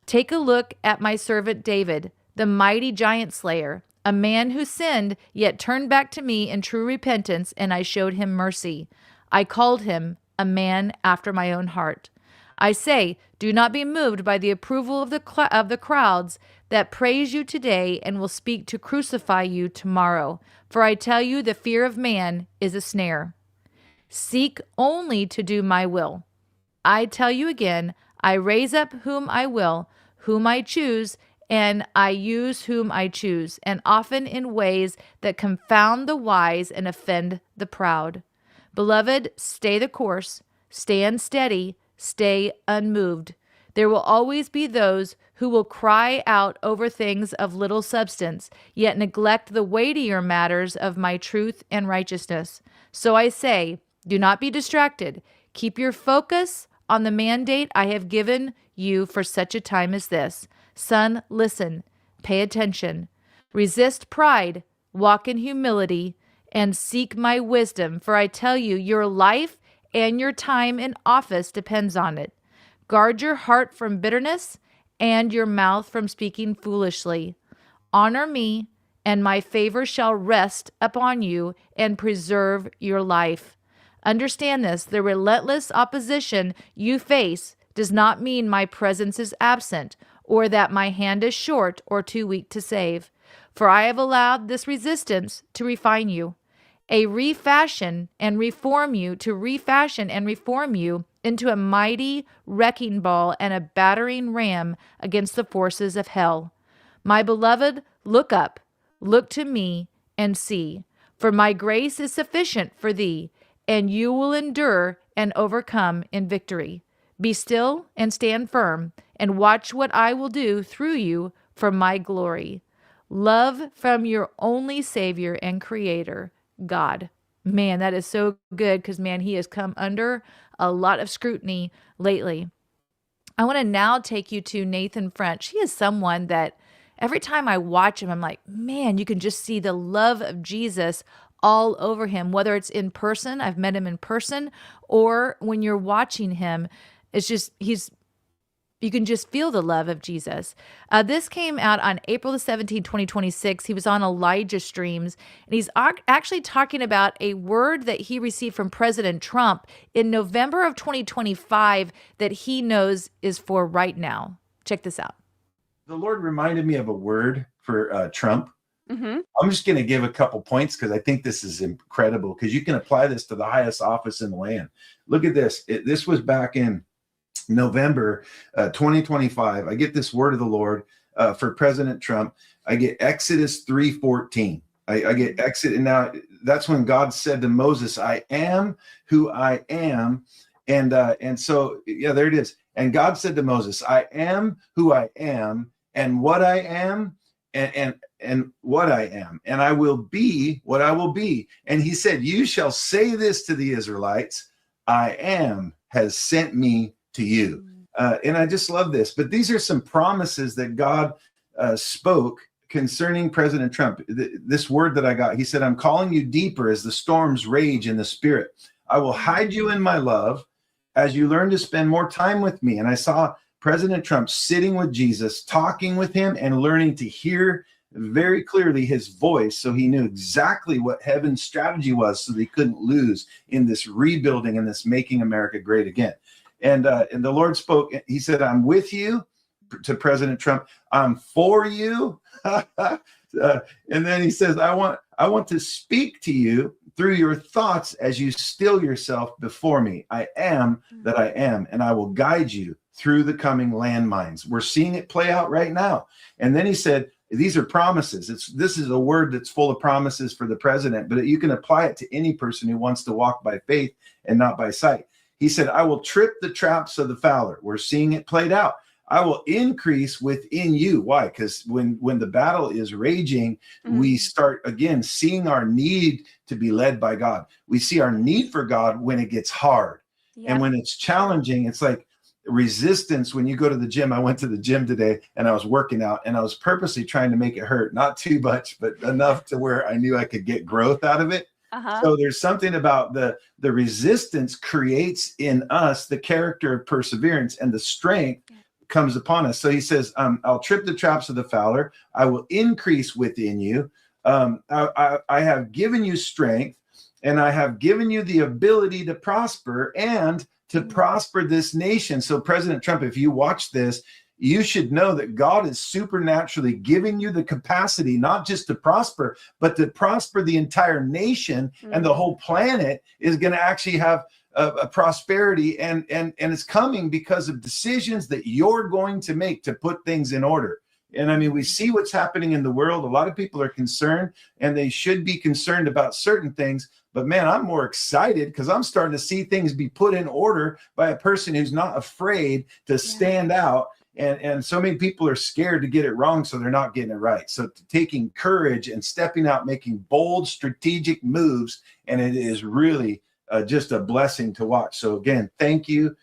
Take a look at my servant David, the mighty giant slayer, a man who sinned yet turned back to me in true repentance, and I showed him mercy. I called him a man after my own heart. I say, do not be moved by the approval of the crowds that praise you today and will speak to crucify you tomorrow. For I tell you, the fear of man is a snare. Seek only to do my will. I tell you again, I raise up whom I will, whom I choose, and I use whom I choose, and often in ways that confound the wise and offend the proud. Beloved, stay the course, stand steady, stay unmoved. There will always be those who will cry out over things of little substance, yet neglect the weightier matters of my truth and righteousness. So I say, do not be distracted. Keep your focus on the mandate I have given you for such a time as this. Son, listen, pay attention. Resist pride, walk in humility, and seek my wisdom, for I tell you, your life and your time in office depends on it. Guard your heart from bitterness and your mouth from speaking foolishly. Honor me, and my favor shall rest upon you and preserve your life. Understand this, the relentless opposition you face does not mean my presence is absent or that my hand is short or too weak to save. For I have allowed this resistance to refine you, refashion and reform you into a mighty wrecking ball and a battering ram against the forces of hell. My beloved, look up, look to me and see, for my grace is sufficient for thee, and you will endure and overcome in victory. Be still and stand firm, and watch what I will do through you for my glory. Love from your only Savior and Creator, God. Man, that is so good because, man, he has come under a lot of scrutiny lately. I want to now take you to Nathan French. He is someone that every time I watch him, I'm like, man, you can just see the love of Jesus all over him, whether it's in person, I've met him in person, or when you're watching him, it's just, you can just feel the love of Jesus. This came out on April the 17th, 2026. He was on Elijah Streams, and he's actually talking about a word that he received from President Trump in November of 2025 that he knows is for right now. Check this out. The Lord reminded me of a word for Trump. Mm-hmm. I'm just going to give a couple points because I think this is incredible because you can apply this to the highest office in the land. Look at this. This was back in November 2025. I get this word of the Lord for President Trump. I get Exodus 3:14. I get Exodus. And now that's when God said to Moses, I am who I am. And so, yeah, there it is. And God said to Moses, I am who I am and what I am and what I am, and I will be what I will be. And he said, you shall say this to the Israelites, I am has sent me to you. And I just love this. But these are some promises that God spoke concerning President Trump. This word that I got, he said, I'm calling you deeper as the storms rage in the spirit. I will hide you in my love as you learn to spend more time with me. And I saw President Trump sitting with Jesus, talking with him and learning to hear very clearly his voice, so he knew exactly what heaven's strategy was, so they couldn't lose in this rebuilding and this making America great again. And the Lord spoke. He said, I'm with you, to President Trump. I'm for you. And then he says, I want to speak to you through your thoughts as you still yourself before me. I am that I am, and I will guide you through the coming landmines. We're seeing it play out right now. And then he said, these are promises. This is a word that's full of promises for the president, but you can apply it to any person who wants to walk by faith and not by sight. He said, I will trip the traps of the fowler. We're seeing it played out. I will increase within you. Why? Because when the battle is raging, we start, again, seeing our need to be led by God. We see our need for God when it gets hard. Yeah. And when it's challenging, it's like resistance. When you go to the gym, I went to the gym today and I was working out and I was purposely trying to make it hurt. Not too much, but enough to where I knew I could get growth out of it. So there's something about the resistance creates in us the character of perseverance, and the strength comes upon us. So he says, I'll trip the traps of the fowler. I will increase within you. I have given you strength, and I have given you the ability to prosper and to prosper this nation. So President Trump, if you watch this, you should know that God is supernaturally giving you the capacity, not just to prosper, but to prosper the entire nation, and the whole planet is going to actually have a prosperity, and it's coming because of decisions that you're going to make to put things in order. And I mean, we see what's happening in the world. A lot of people are concerned, and they should be concerned about certain things. But man, I'm more excited because I'm starting to see things be put in order by a person who's not afraid to stand out. And so many people are scared to get it wrong, so they're not getting it right. So taking courage and stepping out, making bold, strategic moves, and it is really just a blessing to watch. So again, thank you,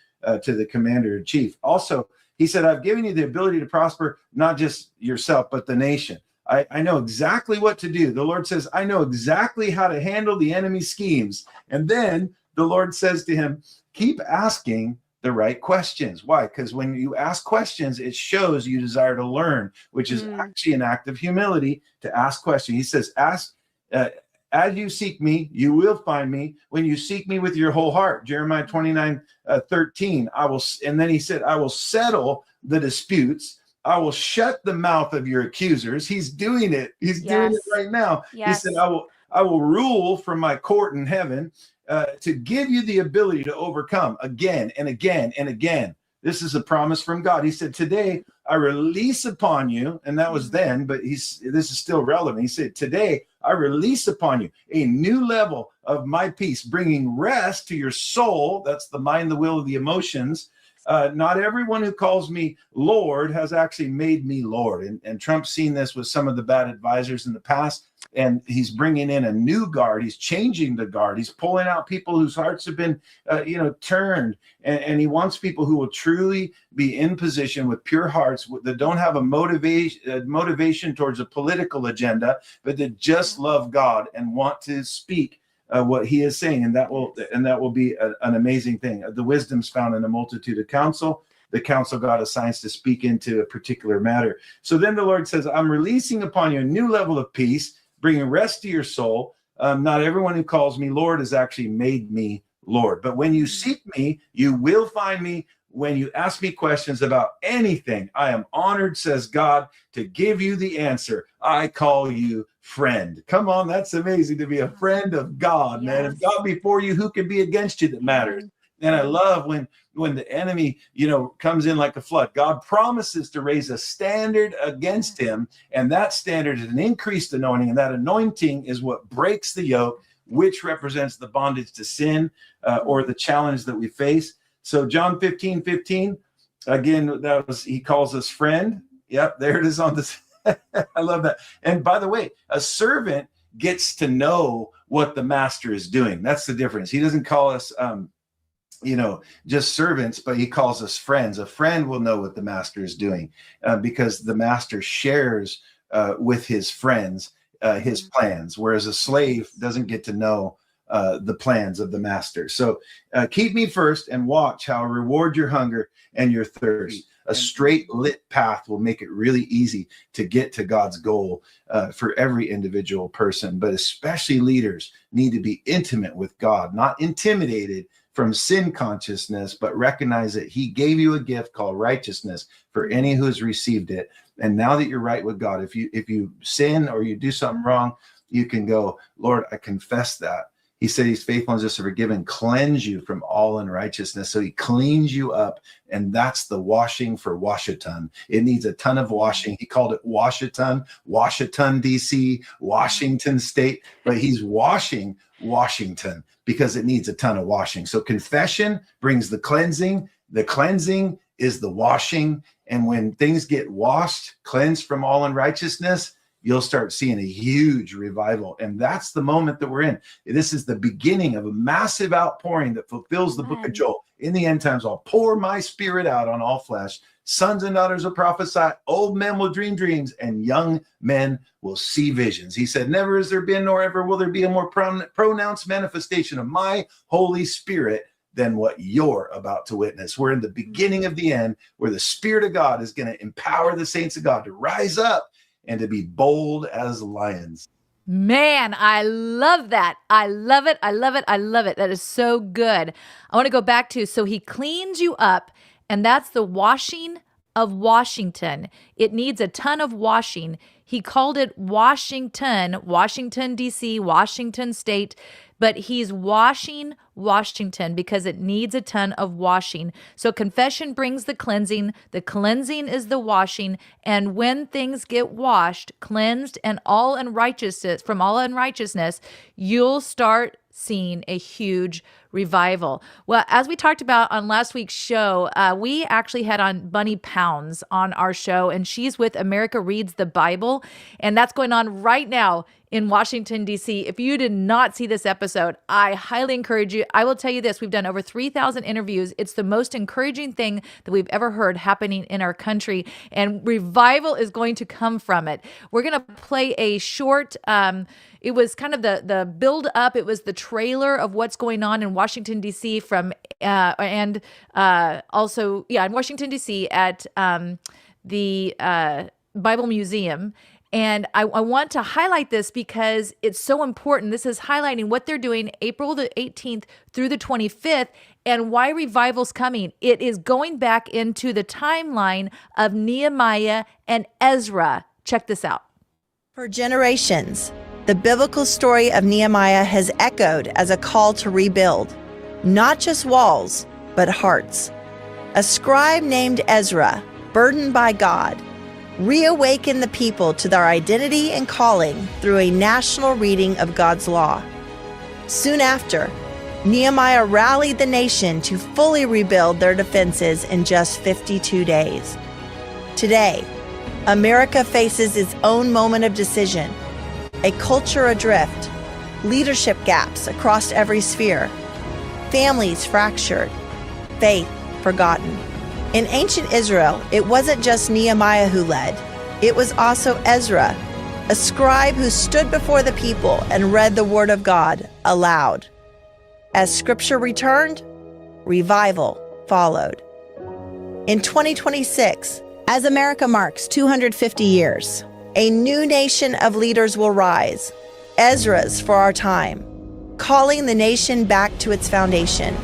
to the commander in chief. Also, he said, I've given you the ability to prosper, not just yourself, but the nation. I know exactly what to do. The Lord says, I know exactly how to handle the enemy's schemes. And then the Lord says to him, keep asking the right questions. Why? Because when you ask questions, it shows you desire to learn, which is actually an act of humility to ask questions. He says, ask, as you seek me, you will find me when you seek me with your whole heart. Jeremiah 29:13. And then he said, I will settle the disputes. I will shut the mouth of your accusers. He's doing it. He's doing it right now. He said, I will rule from my court in heaven to give you the ability to overcome again and again and again. This is a promise from God. He said, today I release upon you, and that was then, but this is still relevant. He said, today I release upon you a new level of my peace, bringing rest to your soul. That's the mind, the will, the emotions. Not everyone who calls me Lord has actually made me Lord. And Trump's seen this with some of the bad advisors in the past, and he's bringing in a new guard. He's changing the guard. He's pulling out people whose hearts have been, turned. And he wants people who will truly be in position with pure hearts that don't have a motivation towards a political agenda, but that just love God and want to speak what he is saying, and that will be an amazing thing. The wisdom's found in a multitude of counsel. The counsel God assigns to speak into a particular matter. So then the Lord says, I'm releasing upon you a new level of peace, bringing rest to your soul. Not everyone who calls me Lord has actually made me Lord. But when you seek me, you will find me. When you ask me questions about anything, I am honored, says God, to give you the answer. I call you friend. Come on, that's amazing to be a friend of God, man. If God before you, who can be against you that matters? And I love when the enemy, comes in like a flood. God promises to raise a standard against him, and that standard is an increased anointing, and that anointing is what breaks the yoke, which represents the bondage to sin or the challenge that we face. So John 15:15, again, he calls us friend. Yep, there it is on this. I love that. And by the way, a servant gets to know what the master is doing. That's the difference. He doesn't call us, just servants, but he calls us friends. A friend will know what the master is doing because the master shares with his friends his plans, whereas a slave doesn't get to know the plans of the master. So keep me first and watch how I reward your hunger and your thirst. A straight lit path will make it really easy to get to God's goal for every individual person, but especially leaders need to be intimate with God, not intimidated from sin consciousness, but recognize that he gave you a gift called righteousness for any who has received it. And now that you're right with God, if you sin or you do something wrong, you can go, Lord, I confess that. He said he's faithful and just to forgive and cleanse you from all unrighteousness. So he cleans you up, and that's the washing for Washington. It needs a ton of washing. He called it Washington, D.C., Washington State, but he's washing Washington because it needs a ton of washing. So confession brings the cleansing. The cleansing is the washing. And when things get washed, cleansed from all unrighteousness, you'll start seeing a huge revival. And that's the moment that we're in. This is the beginning of a massive outpouring that fulfills the book of Joel. In the end times, I'll pour my spirit out on all flesh. Sons and daughters will prophesy, old men will dream dreams, and young men will see visions. He said, never has there been nor ever will there be a more pronounced manifestation of my Holy Spirit than what you're about to witness. We're in the beginning of the end, where the Spirit of God is going to empower the saints of God to rise up and to be bold as lions. Man, I love that. I love it. I love it. I love it. That is so good. I want to go back to, so he cleans you up, and that's the washing of Washington. It needs a ton of washing. He called it Washington, Washington, D.C., Washington State, but he's washing Washington because it needs a ton of washing. So confession brings the cleansing is the washing, and when things get washed, cleansed, and from all unrighteousness, you'll start seeing a huge revival. Well, as we talked about on last week's show, we actually had on Bunny Pounds on our show, and she's with America Reads the Bible, and that's going on right now in Washington, D.C. If you did not see this episode, I highly encourage you. I will tell you this, we've done over 3,000 interviews. It's the most encouraging thing that we've ever heard happening in our country, and revival is going to come from it. We're going to play a short, it was kind of the build up. It was the trailer of what's going on in Washington, D.C. from, and also, in Washington, D.C. at the Bible Museum. And I want to highlight this because it's so important. This is highlighting what they're doing April the 18th through the 25th and why revival's coming. It is going back into the timeline of Nehemiah and Ezra. Check this out. For generations, the biblical story of Nehemiah has echoed as a call to rebuild, not just walls, but hearts. A scribe named Ezra, burdened by God, reawaken the people to their identity and calling through a national reading of God's law. Soon after, Nehemiah rallied the nation to fully rebuild their defenses in just 52 days. Today, America faces its own moment of decision, a culture adrift, leadership gaps across every sphere, families fractured, faith forgotten. In ancient Israel, it wasn't just Nehemiah who led. It was also Ezra, a scribe who stood before the people and read the word of God aloud. As scripture returned, revival followed. In 2026, as America marks 250 years, a new nation of leaders will rise, Ezras for our time, calling the nation back to its foundation.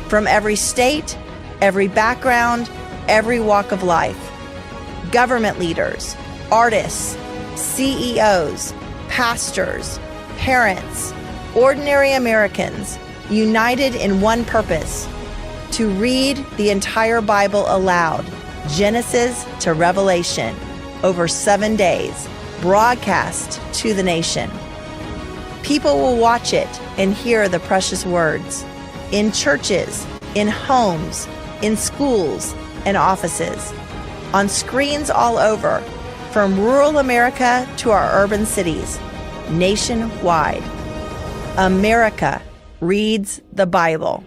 From every state, every background, every walk of life. Government leaders, artists, CEOs, pastors, parents, ordinary Americans, united in one purpose, to read the entire Bible aloud, Genesis to Revelation, over 7 days, broadcast to the nation. People will watch it and hear the precious words in churches, in homes, in schools and offices, on screens all over, from rural America to our urban cities, nationwide. America reads the Bible.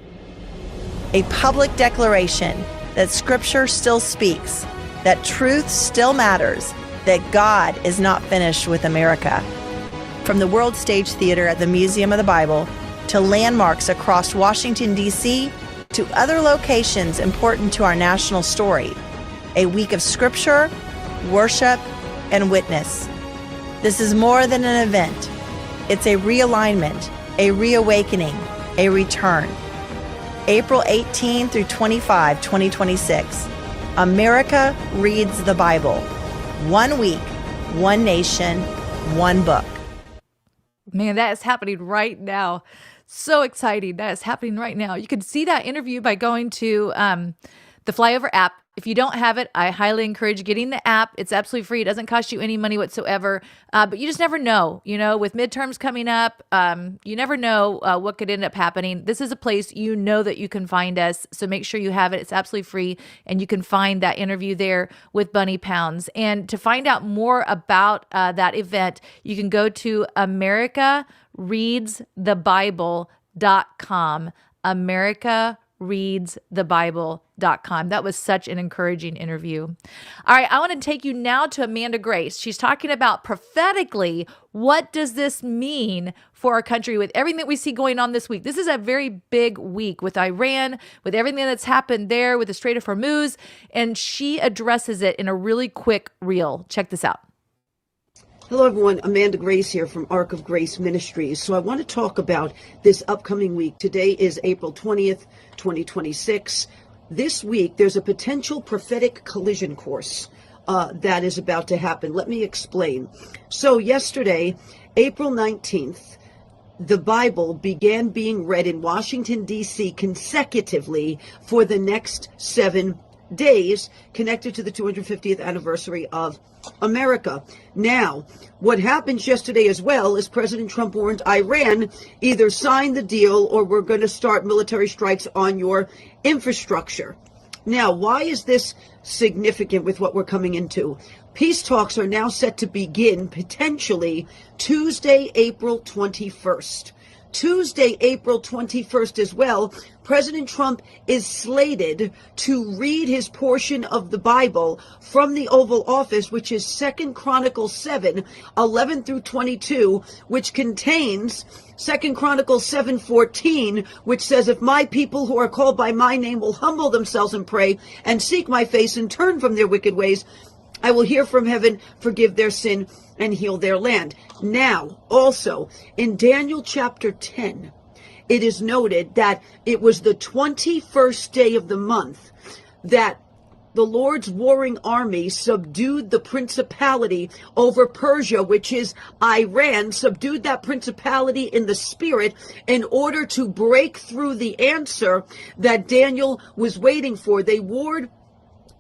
A public declaration that Scripture still speaks, that truth still matters, that God is not finished with America. From the World Stage Theater at the Museum of the Bible to landmarks across Washington, D.C., to other locations important to our national story, a week of scripture, worship, and witness. This is more than an event. It's a realignment, a reawakening, a return. April 18 through 25, 2026. America Reads the Bible. 1 week, one nation, one book. Man, that is happening right now. So exciting. That is happening right now. You can see that interview by going to the Flyover app. If you don't have it, I highly encourage getting the app. It's absolutely free. It doesn't cost you any money whatsoever. But you just never know, with midterms coming up, you never know what could end up happening. This is a place that you can find us. So make sure you have it. It's absolutely free. And you can find that interview there with Bunny Pounds. And to find out more about that event, you can go to AmericaReadsTheBible.com. AmericaReadsTheBible.com. That was such an encouraging interview. All right, I want to take you now to Amanda Grace. She's talking about prophetically, what does this mean for our country with everything that we see going on this week? This is a very big week with Iran, with everything that's happened there, with the Strait of Hormuz, and she addresses it in a really quick reel. Check this out. Hello, everyone. Amanda Grace here from Ark of Grace Ministries. So I want to talk about this upcoming week. Today is April 20th, 2026. This week, there's a potential prophetic collision course that is about to happen. Let me explain. So yesterday, April 19th, the Bible began being read in Washington, D.C. consecutively for the next 7 days connected to the 250th anniversary of America. Now, what happens yesterday as well is President Trump warned Iran either sign the deal or we're going to start military strikes on your infrastructure. Now, why is this significant with what we're coming into? Peace talks are now set to begin potentially Tuesday, April 21st. Tuesday, April 21st as well, President Trump is slated to read his portion of the Bible from the Oval Office, which is 2 Chronicles 7, 11 through 22, which contains 2 Chronicles 7:14, which says, if my people who are called by my name will humble themselves and pray and seek my face and turn from their wicked ways, I will hear from heaven, forgive their sin, and heal their land. Now, also, in Daniel chapter 10, it is noted that it was the 21st day of the month that the Lord's warring army subdued the principality over Persia, which is Iran, subdued that principality in the spirit in order to break through the answer that Daniel was waiting for. They warred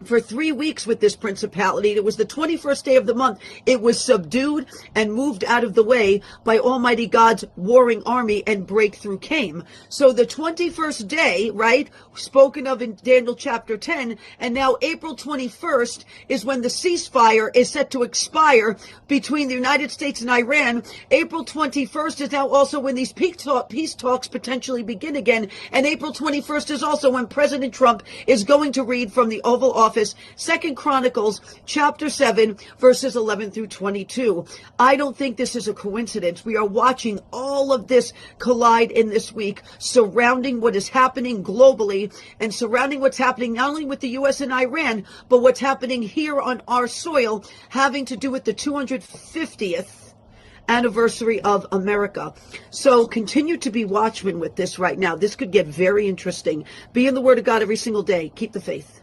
for 3 weeks with this principality. It was the 21st day of the month. It was subdued and moved out of the way by Almighty God's warring army, and breakthrough came. So the 21st day, right, spoken of in Daniel chapter 10, and now April 21st is when the ceasefire is set to expire between the United States and Iran. April 21st is now also when these peace talks potentially begin again. And April 21st is also when President Trump is going to read from the Oval Office 2 Chronicles chapter 7 verses 11 through 22. I don't think this is a coincidence. We are watching all of this collide in this week, surrounding what is happening globally and surrounding what's happening not only with the U.S. and Iran, but what's happening here on our soil, having to do with the 250th anniversary of America. So continue to be watchmen with this right now. This could get very interesting. Be in the Word of God every single day. Keep the faith.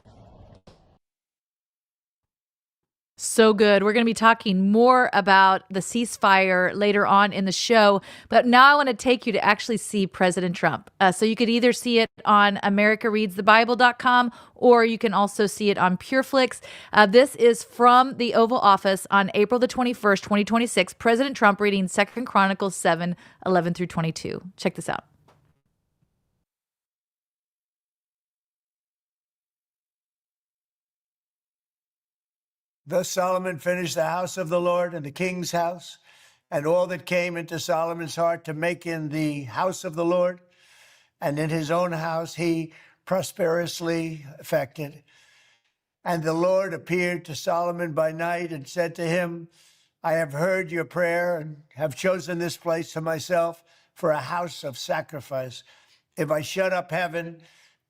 So good. We're going to be talking more about the ceasefire later on in the show. But now I want to take you to actually see President Trump. So you could either see it on AmericaReadsTheBible.com, or you can also see it on PureFlix. This is from the Oval Office on April the 21st, 2026. President Trump reading 2 Chronicles 7, 11 through 22. Check this out. Thus Solomon finished the house of the Lord and the king's house, and all that came into Solomon's heart to make in the house of the Lord, and in his own house he prosperously effected. And the Lord appeared to Solomon by night and said to him, I have heard your prayer and have chosen this place to myself for a house of sacrifice. If I shut up heaven,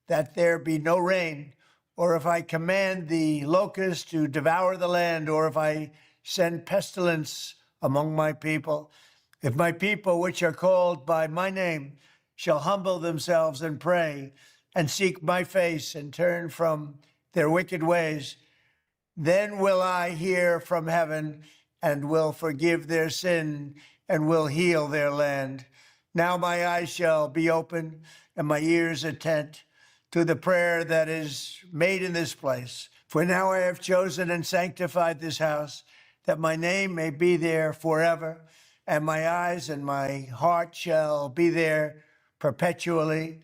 that there be no rain, or if I command the locusts to devour the land, or if I send pestilence among my people, if my people, which are called by my name, shall humble themselves and pray and seek my face and turn from their wicked ways, then will I hear from heaven and will forgive their sin and will heal their land. Now my eyes shall be open and my ears attent to the prayer that is made in this place. For now I have chosen and sanctified this house, that my name may be there forever, and my eyes and my heart shall be there perpetually.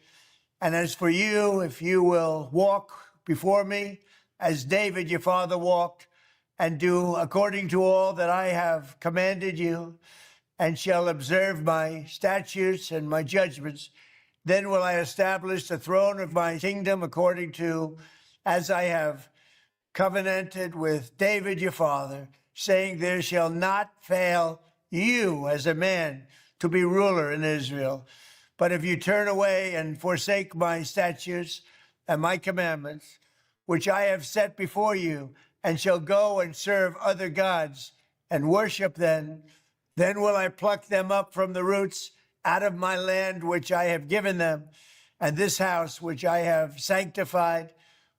And as for you, if you will walk before me, as David your father walked, and do according to all that I have commanded you, and shall observe my statutes and my judgments, then will I establish the throne of my kingdom according to as I have covenanted with David your father, saying, there shall not fail you as a man to be ruler in Israel. But if you turn away and forsake my statutes and my commandments, which I have set before you, and shall go and serve other gods and worship them, then will I pluck them up from the roots out of my land which I have given them, and this house which I have sanctified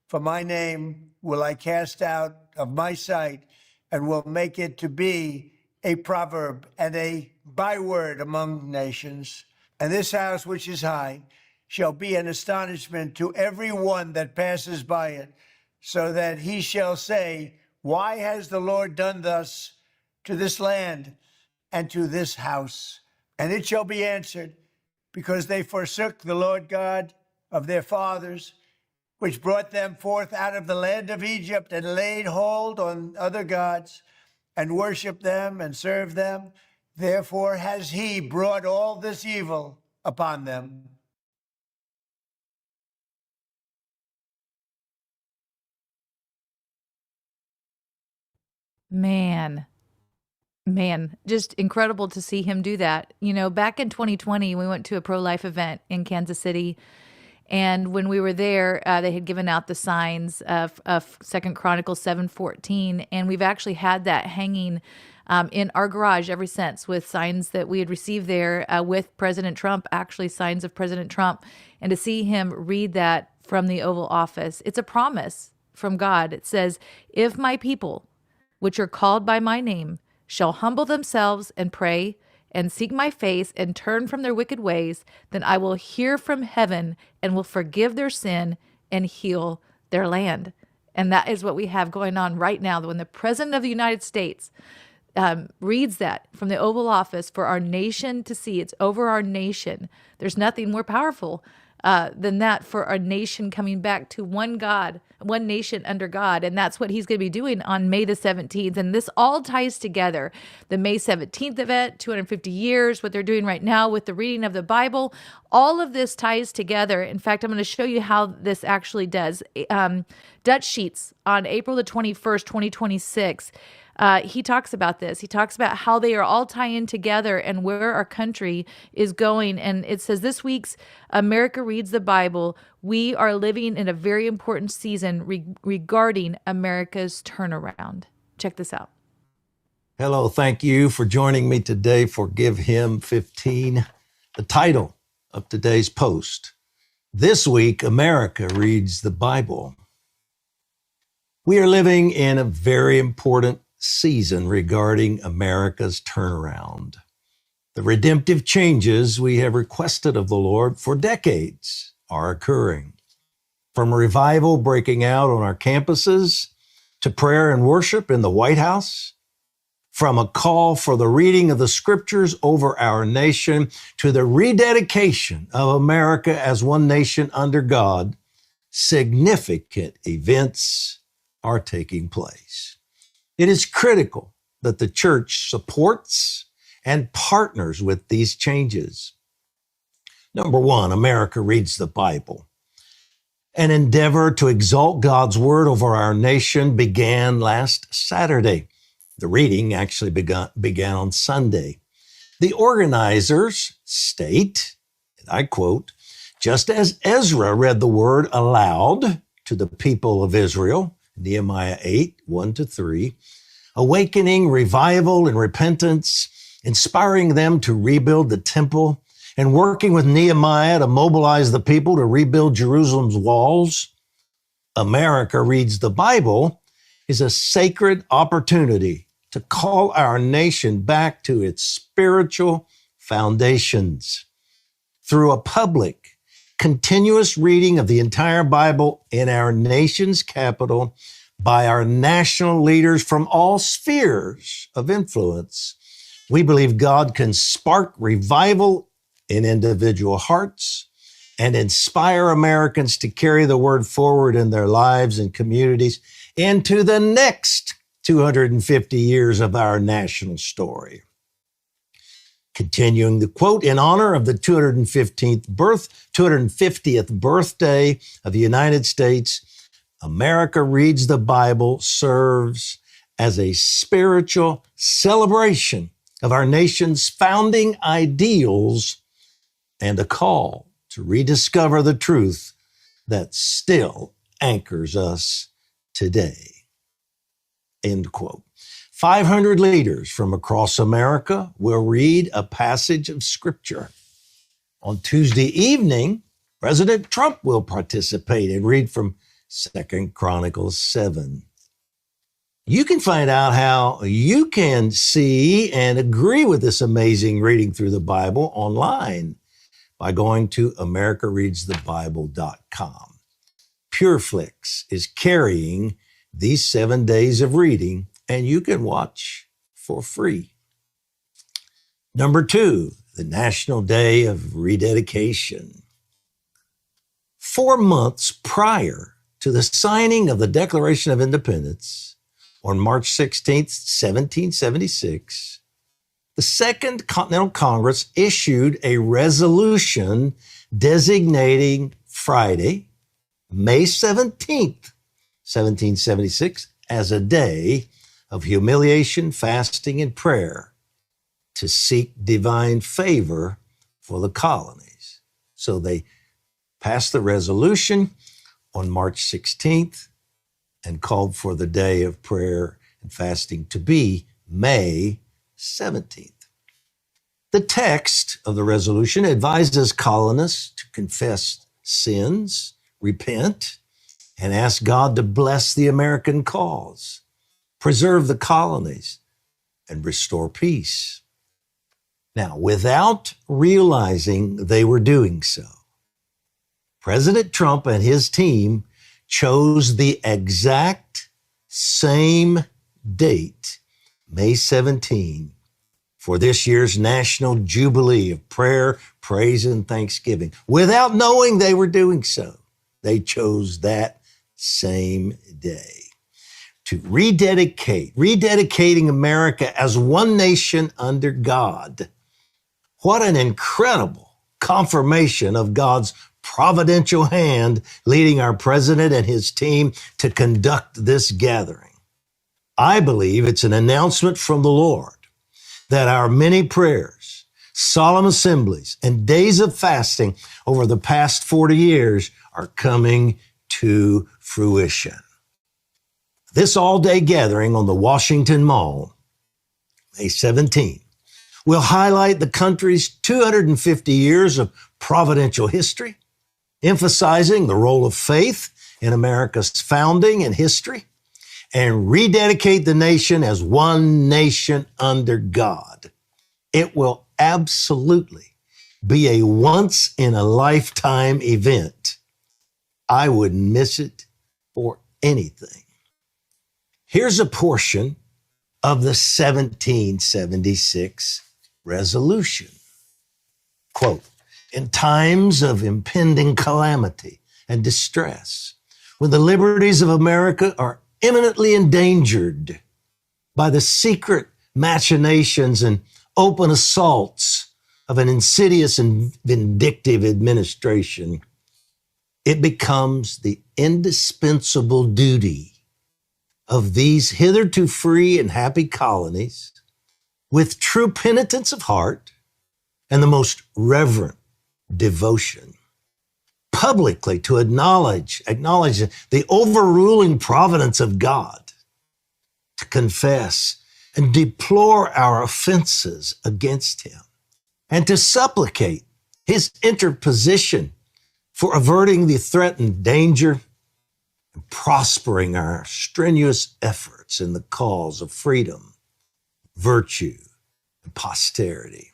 for my name will I cast out of my sight, and will make it to be a proverb and a byword among nations. And this house which is high shall be an astonishment to every one that passes by it. so that he shall say, why has the Lord done thus to this land and to this house? And it shall be answered, because they forsook the Lord God of their fathers, which brought them forth out of the land of Egypt, and laid hold on other gods, and worshiped them and served them. Therefore has he brought all this evil upon them. Man, just incredible to see him do that. You know, back in 2020, we went to a pro-life event in Kansas City. And when we were there, they had given out the signs of 2 Chronicles 7:14. And we've actually had that hanging in our garage ever since, with signs that we had received there with President Trump, actually signs of President Trump. And to see him read that from the Oval Office, it's a promise from God. It says, if my people, which are called by my name, shall humble themselves and pray and seek my face and turn from their wicked ways, then I will hear from heaven and will forgive their sin and heal their land. And that is what we have going on right now. When the President of the United States reads that from the Oval Office for our nation to see, it's over our nation. There's nothing more powerful than that for our nation coming back to one God, one nation under God. And that's what he's going to be doing on May the 17th. And this all ties together. The May 17th event, 250 years, what they're doing right now with the reading of the Bible, all of this ties together. In fact, I'm going to show you how this actually does. Dutch Sheets on April the 21st, 2026. He talks about this. He talks about how they are all tying together and where our country is going. And it says, this week's America Reads the Bible, we are living in a very important season regarding America's turnaround. Check this out. Hello, thank you for joining me today for Give Him 15. The title of today's post, This Week, America Reads the Bible. We are living in a very important season regarding America's turnaround. The redemptive changes we have requested of the Lord for decades are occurring. From revival breaking out on our campuses to prayer and worship in the White House, from a call for the reading of the scriptures over our nation to the rededication of America as one nation under God, significant events are taking place. It is critical that the church supports and partners with these changes. Number one, America Reads the Bible. An endeavor to exalt God's word over our nation began last Saturday. The reading actually began on Sunday. The organizers state, and I quote, just as Ezra read the word aloud to the people of Israel, Nehemiah 8, 1-3, awakening revival and repentance, inspiring them to rebuild the temple, and working with Nehemiah to mobilize the people to rebuild Jerusalem's walls. America Reads the Bible is a sacred opportunity to call our nation back to its spiritual foundations. Through a public, continuous reading of the entire Bible in our nation's capital by our national leaders from all spheres of influence, we believe God can spark revival in individual hearts and inspire Americans to carry the word forward in their lives and communities into the next 250 years of our national story. Continuing the quote, in honor of the 250th birthday of the United States, America Reads the Bible serves as a spiritual celebration of our nation's founding ideals and a call to rediscover the truth that still anchors us today. End quote. 500 leaders from across America will read a passage of Scripture. On Tuesday evening, President Trump will participate and read from 2 Chronicles 7. You can find out how you can see and agree with this amazing reading through the Bible online by going to americareadsthebible.com. PureFlix is carrying these 7 days of reading, and you can watch for free. Number 2, the National Day of Rededication. 4 months prior to the signing of the Declaration of Independence on March 16th, 1776, the Second Continental Congress issued a resolution designating Friday, May 17th, 1776, as a day of humiliation, fasting, and prayer to seek divine favor for the colonies. So they passed the resolution on March 16th and called for the day of prayer and fasting to be May 17th. The text of the resolution advises colonists to confess sins, repent, and ask God to bless the American cause, preserve the colonies, and restore peace. Now, without realizing they were doing so, President Trump and his team chose the exact same date, May 17, for this year's National Jubilee of Prayer, Praise, and Thanksgiving. Without knowing they were doing so, they chose that same day to rededicating America as one nation under God. What an incredible confirmation of God's providential hand leading our president and his team to conduct this gathering. I believe it's an announcement from the Lord that our many prayers, solemn assemblies, and days of fasting over the past 40 years are coming to fruition. This all-day gathering on the Washington Mall, May 17, will highlight the country's 250 years of providential history, emphasizing the role of faith in America's founding and history, and rededicate the nation as one nation under God. It will absolutely be a once-in-a-lifetime event. I wouldn't miss it for anything. Here's a portion of the 1776 resolution. Quote, in times of impending calamity and distress, when the liberties of America are imminently endangered by the secret machinations and open assaults of an insidious and vindictive administration, it becomes the indispensable duty of these hitherto free and happy colonies, with true penitence of heart and the most reverent devotion, publicly to acknowledge the overruling providence of God, to confess and deplore our offenses against him, and to supplicate his interposition for averting the threatened danger and prospering our strenuous efforts in the cause of freedom, virtue, and posterity.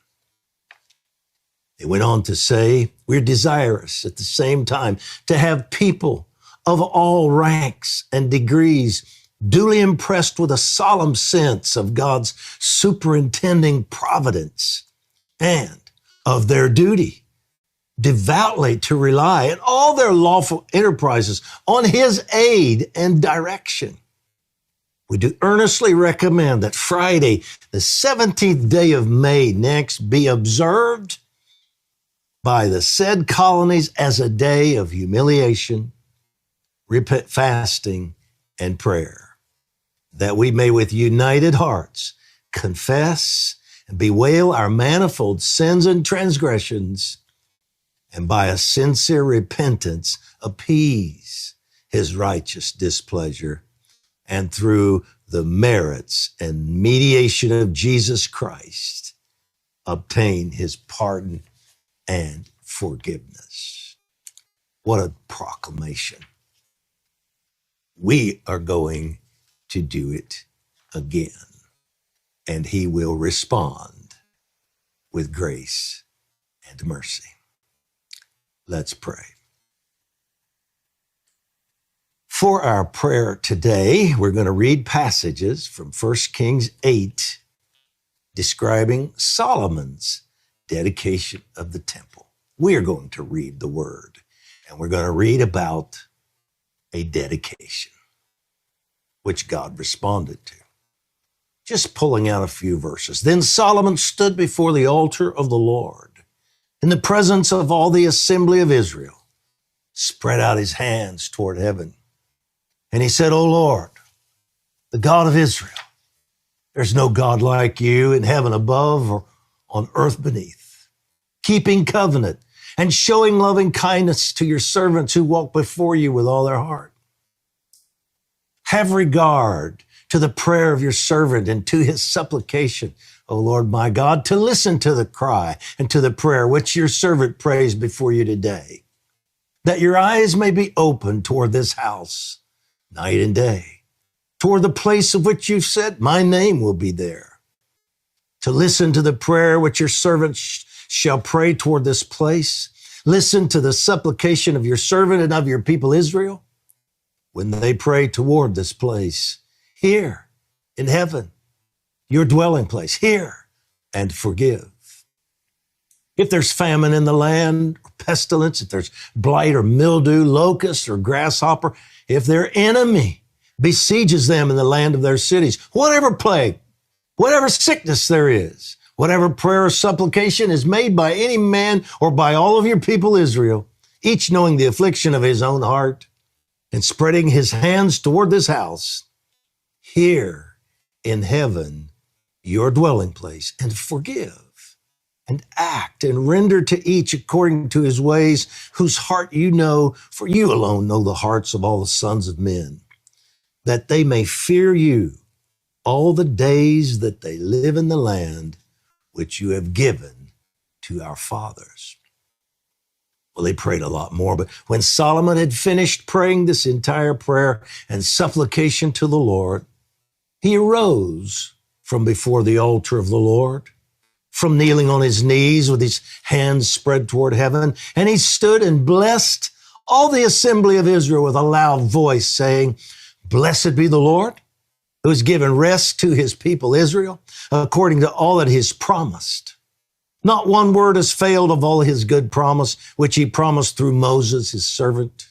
They went on to say, we're desirous at the same time to have people of all ranks and degrees duly impressed with a solemn sense of God's superintending providence and of their duty devoutly to rely in all their lawful enterprises on his aid and direction. We do earnestly recommend that Friday, the 17th day of May next, be observed by the said colonies as a day of humiliation, fasting, and prayer, that we may with united hearts confess and bewail our manifold sins and transgressions, and by a sincere repentance appease his righteous displeasure, and through the merits and mediation of Jesus Christ, obtain his pardon and forgiveness. What a proclamation. We are going to do it again, and he will respond with grace and mercy. Let's pray. For our prayer today, we're going to read passages from 1 Kings 8 describing Solomon's dedication of the temple. We are going to read the word, and we're going to read about a dedication, which God responded to. Just pulling out a few verses. Then Solomon stood before the altar of the Lord in the presence of all the assembly of Israel, spread out his hands toward heaven. And he said, O Lord, the God of Israel, there's no God like you in heaven above or on earth beneath, keeping covenant and showing loving kindness to your servants who walk before you with all their heart. Have regard to the prayer of your servant and to his supplication, O Lord my God, to listen to the cry and to the prayer which your servant prays before you today, that your eyes may be open toward this house night and day, toward the place of which you've said, my name will be there, to listen to the prayer which your servant shall pray toward this place. Listen to the supplication of your servant and of your people Israel when they pray toward this place here in heaven, your dwelling place here, and forgive. If there's famine in the land, or pestilence, if there's blight or mildew, locust or grasshopper, if their enemy besieges them in the land of their cities, whatever plague, whatever sickness there is, whatever prayer or supplication is made by any man or by all of your people Israel, each knowing the affliction of his own heart and spreading his hands toward this house, here in heaven, your dwelling place, and forgive and act and render to each according to his ways, whose heart you know, for you alone know the hearts of all the sons of men, that they may fear you all the days that they live in the land which you have given to our fathers. Well, they prayed a lot more, but when Solomon had finished praying this entire prayer and supplication to the Lord, he arose from before the altar of the Lord, from kneeling on his knees with his hands spread toward heaven, and he stood and blessed all the assembly of Israel with a loud voice, saying, Blessed be the Lord, who has given rest to his people Israel, according to all that he has promised. Not one word has failed of all his good promise, which he promised through Moses, his servant.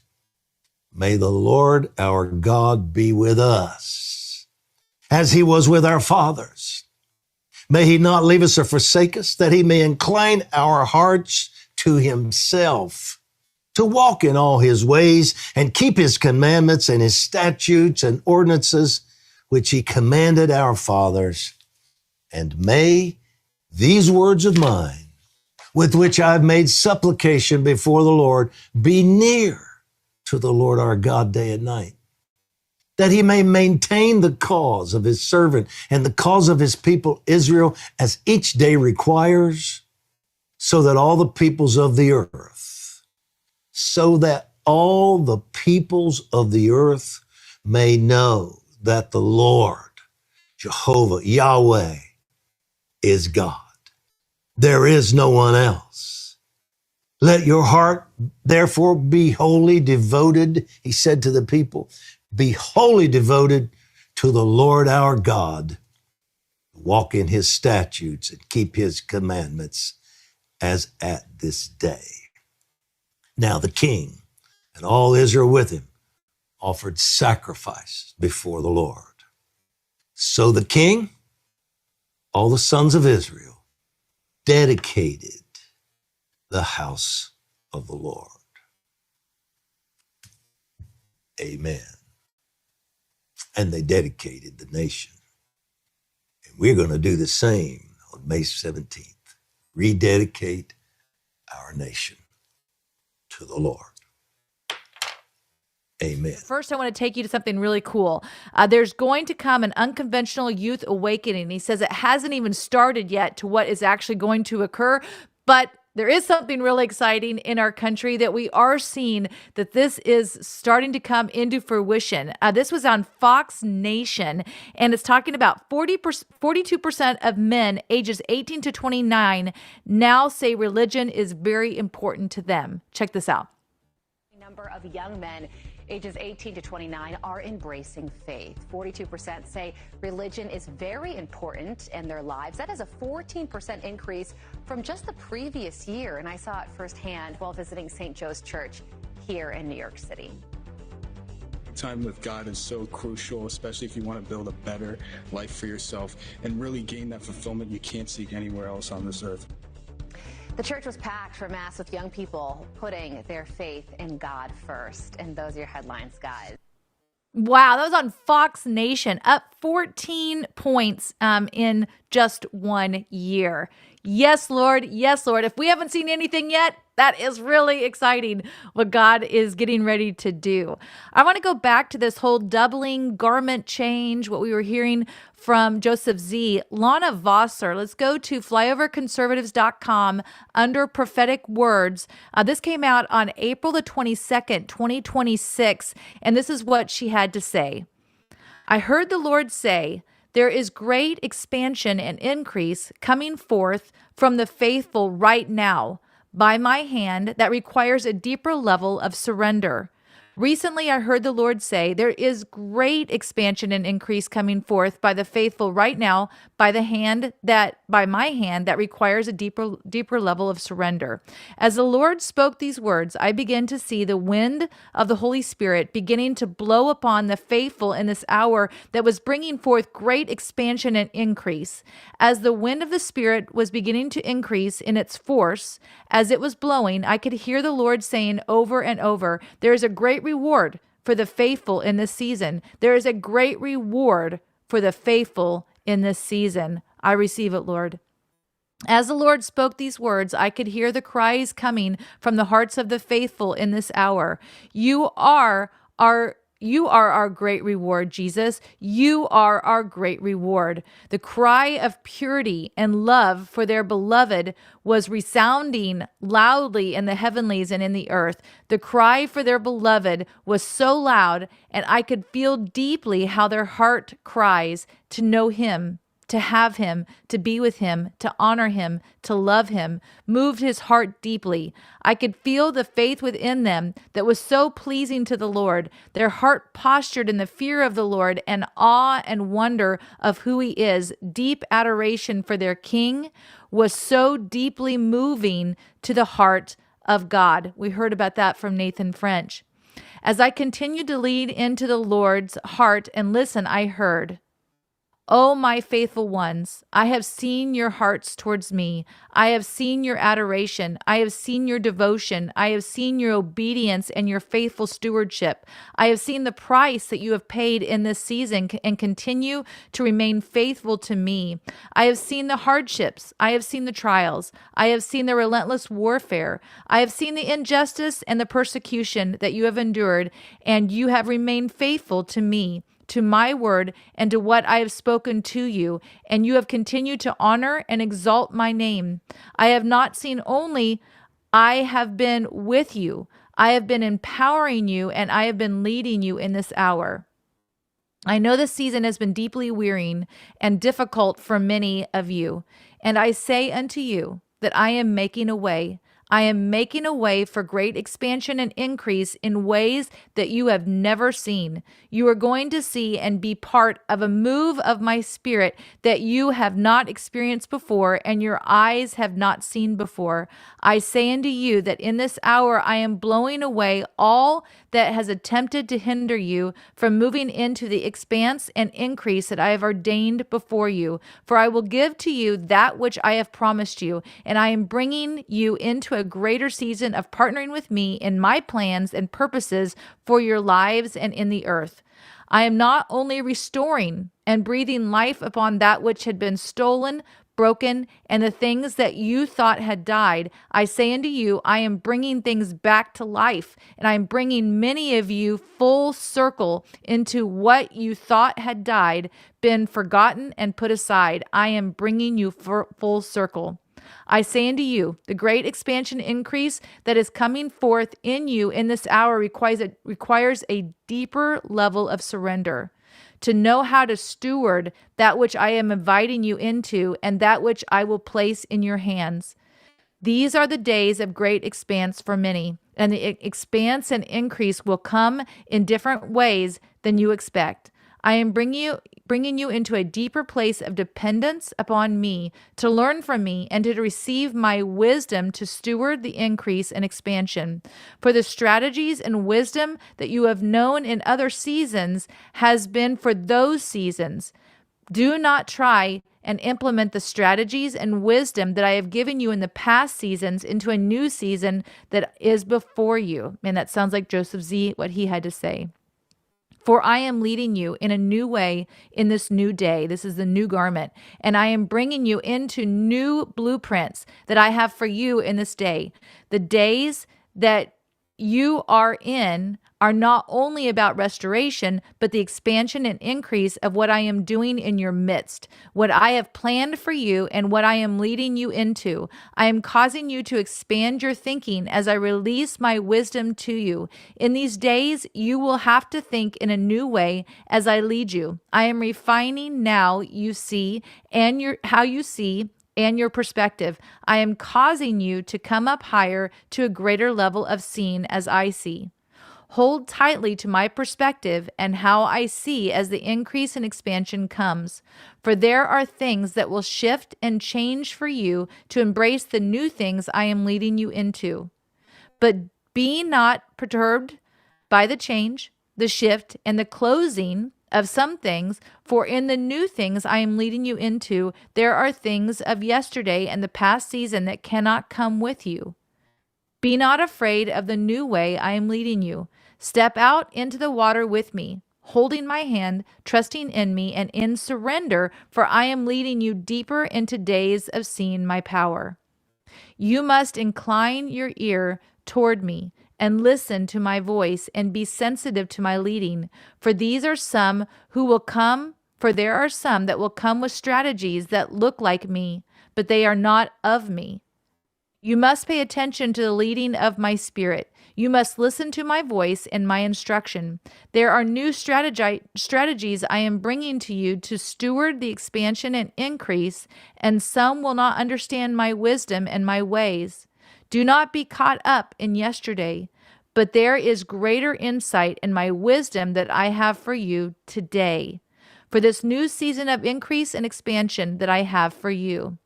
May the Lord our God be with us, as he was with our fathers. May he not leave us or forsake us, that he may incline our hearts to himself, to walk in all his ways and keep his commandments and his statutes and ordinances, which he commanded our fathers. And may these words of mine, with which I've made supplication before the Lord, be near to the Lord our God day and night, that he may maintain the cause of his servant and the cause of his people Israel as each day requires, so that all the peoples of the earth may know that the Lord, Jehovah, Yahweh, is God. There is no one else. Let your heart, therefore, be wholly devoted, he said to the people, be wholly devoted to the Lord our God. Walk in his statutes and keep his commandments as at this day. Now the king and all Israel with him offered sacrifice before the Lord. So the king, all the sons of Israel, dedicated the house of the Lord. Amen. And they dedicated the nation. And we're going to do the same on May 17th. Rededicate our nation to the Lord. Amen. First, I want to take you to something really cool. There's going to come an unconventional youth awakening. He says it hasn't even started yet to what is actually going to occur, but there is something really exciting in our country that we are seeing that this is starting to come into fruition. This was on Fox Nation, and it's talking about 42% of men ages 18 to 29 now say religion is very important to them. Check this out. Number of young men ages 18 to 29 are embracing faith. 42% say religion is very important in their lives. That is a 14% increase from just the previous year, and I saw it firsthand while visiting St. Joe's Church here in New York City. Time with God is so crucial, especially if you want to build a better life for yourself and really gain that fulfillment you can't seek anywhere else on this earth. The church was packed for Mass with young people putting their faith in God first. And those are your headlines, guys. Wow, that was on Fox Nation, up 14 points in just 1 year. Yes, Lord. Yes, Lord. If we haven't seen anything yet, that is really exciting what God is getting ready to do. I want to go back to this whole doubling garment change, what we were hearing from Joseph Z. Lana Vosser, let's go to flyoverconservatives.com under prophetic words. This came out on April the 22nd, 2026, and this is what she had to say. I heard the Lord say, there is great expansion and increase coming forth from the faithful right now by my hand that requires a deeper level of surrender. Recently, I heard the Lord say, there is great expansion and increase coming forth by the faithful right now by my hand that requires a deeper level of surrender. As the Lord spoke these words, I began to see the wind of the Holy Spirit beginning to blow upon the faithful in this hour that was bringing forth great expansion and increase. As the wind of the Spirit was beginning to increase in its force, as it was blowing, I could hear the Lord saying over and over, there is a great reward for the faithful in this season. There is a great reward for the faithful in this season. I receive it, Lord. As the Lord spoke these words, I could hear the cries coming from the hearts of the faithful in this hour. You are our great reward, Jesus. You are our great reward. The cry of purity and love for their beloved was resounding loudly in the heavenlies and in the earth. The cry for their beloved was so loud, and I could feel deeply how their heart cries to know him, to have him, to be with him, to honor him, to love him, moved his heart deeply. I could feel the faith within them that was so pleasing to the Lord, their heart postured in the fear of the Lord and awe and wonder of who he is. Deep adoration for their King was so deeply moving to the heart of God. We heard about that from Nathan French. As I continued to lead into the Lord's heart and listen, I heard, "Oh, my faithful ones, I have seen your hearts towards me. I have seen your adoration. I have seen your devotion. I have seen your obedience and your faithful stewardship. I have seen the price that you have paid in this season and continue to remain faithful to me. I have seen the hardships. I have seen the trials. I have seen the relentless warfare. I have seen the injustice and the persecution that you have endured, and you have remained faithful to me, to my word, and to what I have spoken to you, and you have continued to honor and exalt my name. I have not seen only, I have been with you. I have been empowering you, and I have been leading you in this hour. I know this season has been deeply wearying and difficult for many of you, and I say unto you that I am making a way. I am making a way for great expansion and increase in ways that you have never seen. You are going to see and be part of a move of my spirit that you have not experienced before and your eyes have not seen before. I say unto you that in this hour I am blowing away all that has attempted to hinder you from moving into the expanse and increase that I have ordained before you. For I will give to you that which I have promised you, and I am bringing you into a greater season of partnering with me in my plans and purposes for your lives and in the earth. I am not only restoring and breathing life upon that which had been stolen, broken, and the things that you thought had died. I say unto you, I am bringing things back to life, and I am bringing many of you full circle into what you thought had died, been forgotten, and put aside. I am bringing you full circle. I say unto you, the great expansion increase that is coming forth in you in this hour requires a deeper level of surrender, to know how to steward that which I am inviting you into and that which I will place in your hands. These are the days of great expanse for many. and the expanse and increase will come in different ways than you expect. I am bringing you into a deeper place of dependence upon me, to learn from me and to receive my wisdom to steward the increase and expansion. For the strategies and wisdom that you have known in other seasons has been for those seasons. Do not try and implement the strategies and wisdom that I have given you in the past seasons into a new season that is before you. Man, that sounds like Joseph Z, what he had to say. For I am leading you in a new way in this new day. This is the new garment. And I am bringing you into new blueprints that I have for you in this day. The days that you are in are not only about restoration, but the expansion and increase of what I am doing in your midst, what I have planned for you and what I am leading you into. I am causing you to expand your thinking as I release my wisdom to you. In these days, you will have to think in a new way as I lead you. I am refining how you see and your perspective. I am causing you to come up higher to a greater level of seeing as I see. Hold tightly to my perspective and how I see as the increase and expansion comes. For there are things that will shift and change for you to embrace the new things I am leading you into. But be not perturbed by the change, the shift, and the closing of some things, for in the new things I am leading you into, there are things of yesterday and the past season that cannot come with you. Be not afraid of the new way I am leading you. Step out into the water with me, holding my hand, trusting in me and in surrender, for I am leading you deeper into days of seeing my power. You must incline your ear toward me and listen to my voice and be sensitive to my leading, for there are some that will come with strategies that look like me, but they are not of me. You must pay attention to the leading of my spirit. You must listen to my voice and my instruction. There are new strategies I am bringing to you to steward the expansion and increase, and some will not understand my wisdom and my ways. Do not be caught up in yesterday, but there is greater insight in my wisdom that I have for you today, for this new season of increase and expansion that I have for you.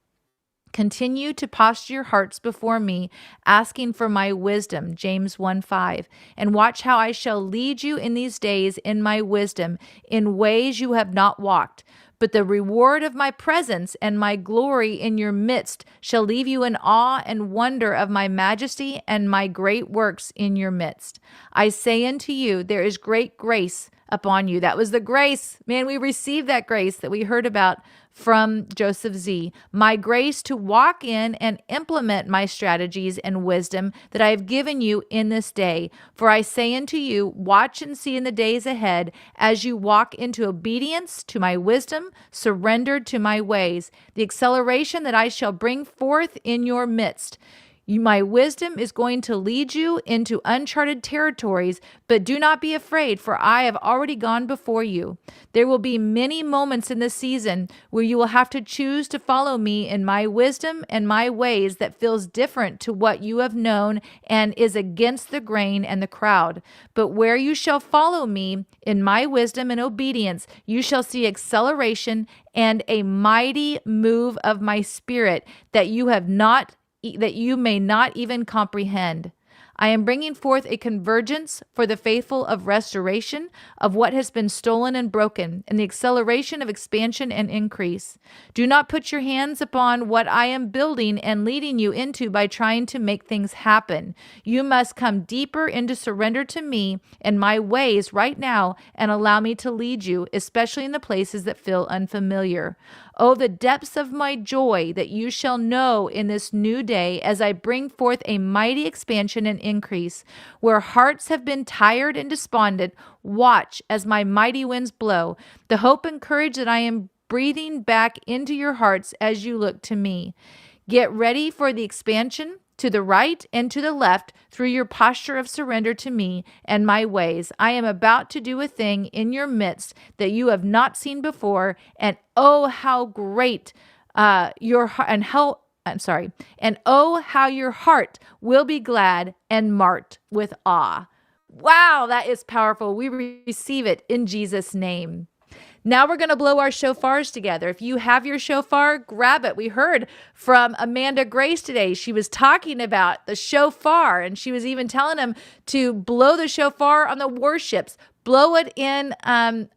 Continue to posture your hearts before me, asking for my wisdom, James 1:5, and watch how I shall lead you in these days in my wisdom, in ways you have not walked. But the reward of my presence and my glory in your midst shall leave you in awe and wonder of my majesty and my great works in your midst. I say unto you, there is great grace upon you. That was the grace. Man, we received that grace that we heard about from Joseph Z. My grace to walk in and implement my strategies and wisdom that I have given you in this day. For I say unto you, watch and see in the days ahead as you walk into obedience to my wisdom, surrendered to my ways, the acceleration that I shall bring forth in your midst. My wisdom is going to lead you into uncharted territories, but do not be afraid, for I have already gone before you. There will be many moments in this season where you will have to choose to follow me in my wisdom and my ways that feels different to what you have known and is against the grain and the crowd. But where you shall follow me in my wisdom and obedience, you shall see acceleration and a mighty move of my spirit that you may not even comprehend. I am bringing forth a convergence for the faithful of restoration of what has been stolen and broken, and the acceleration of expansion and increase. Do not put your hands upon what I am building and leading you into by trying to make things happen. You must come deeper into surrender to me and my ways right now and allow me to lead you, especially in the places that feel unfamiliar. Oh, the depths of my joy that you shall know in this new day as I bring forth a mighty expansion and increase. Where hearts have been tired and despondent, watch as my mighty winds blow. The hope and courage that I am breathing back into your hearts as you look to me. Get ready for the expansion to the right and to the left through your posture of surrender to me and my ways. I am about to do a thing in your midst that you have not seen before, and oh, how great and oh, how your heart will be glad and marked with awe. Wow, that is powerful. We receive it in Jesus' name. Now we're going to blow our shofars together. If you have your shofar, grab it. We heard from Amanda Grace today. She was talking about the shofar, and she was even telling them to blow the shofar on the warships. Blow it in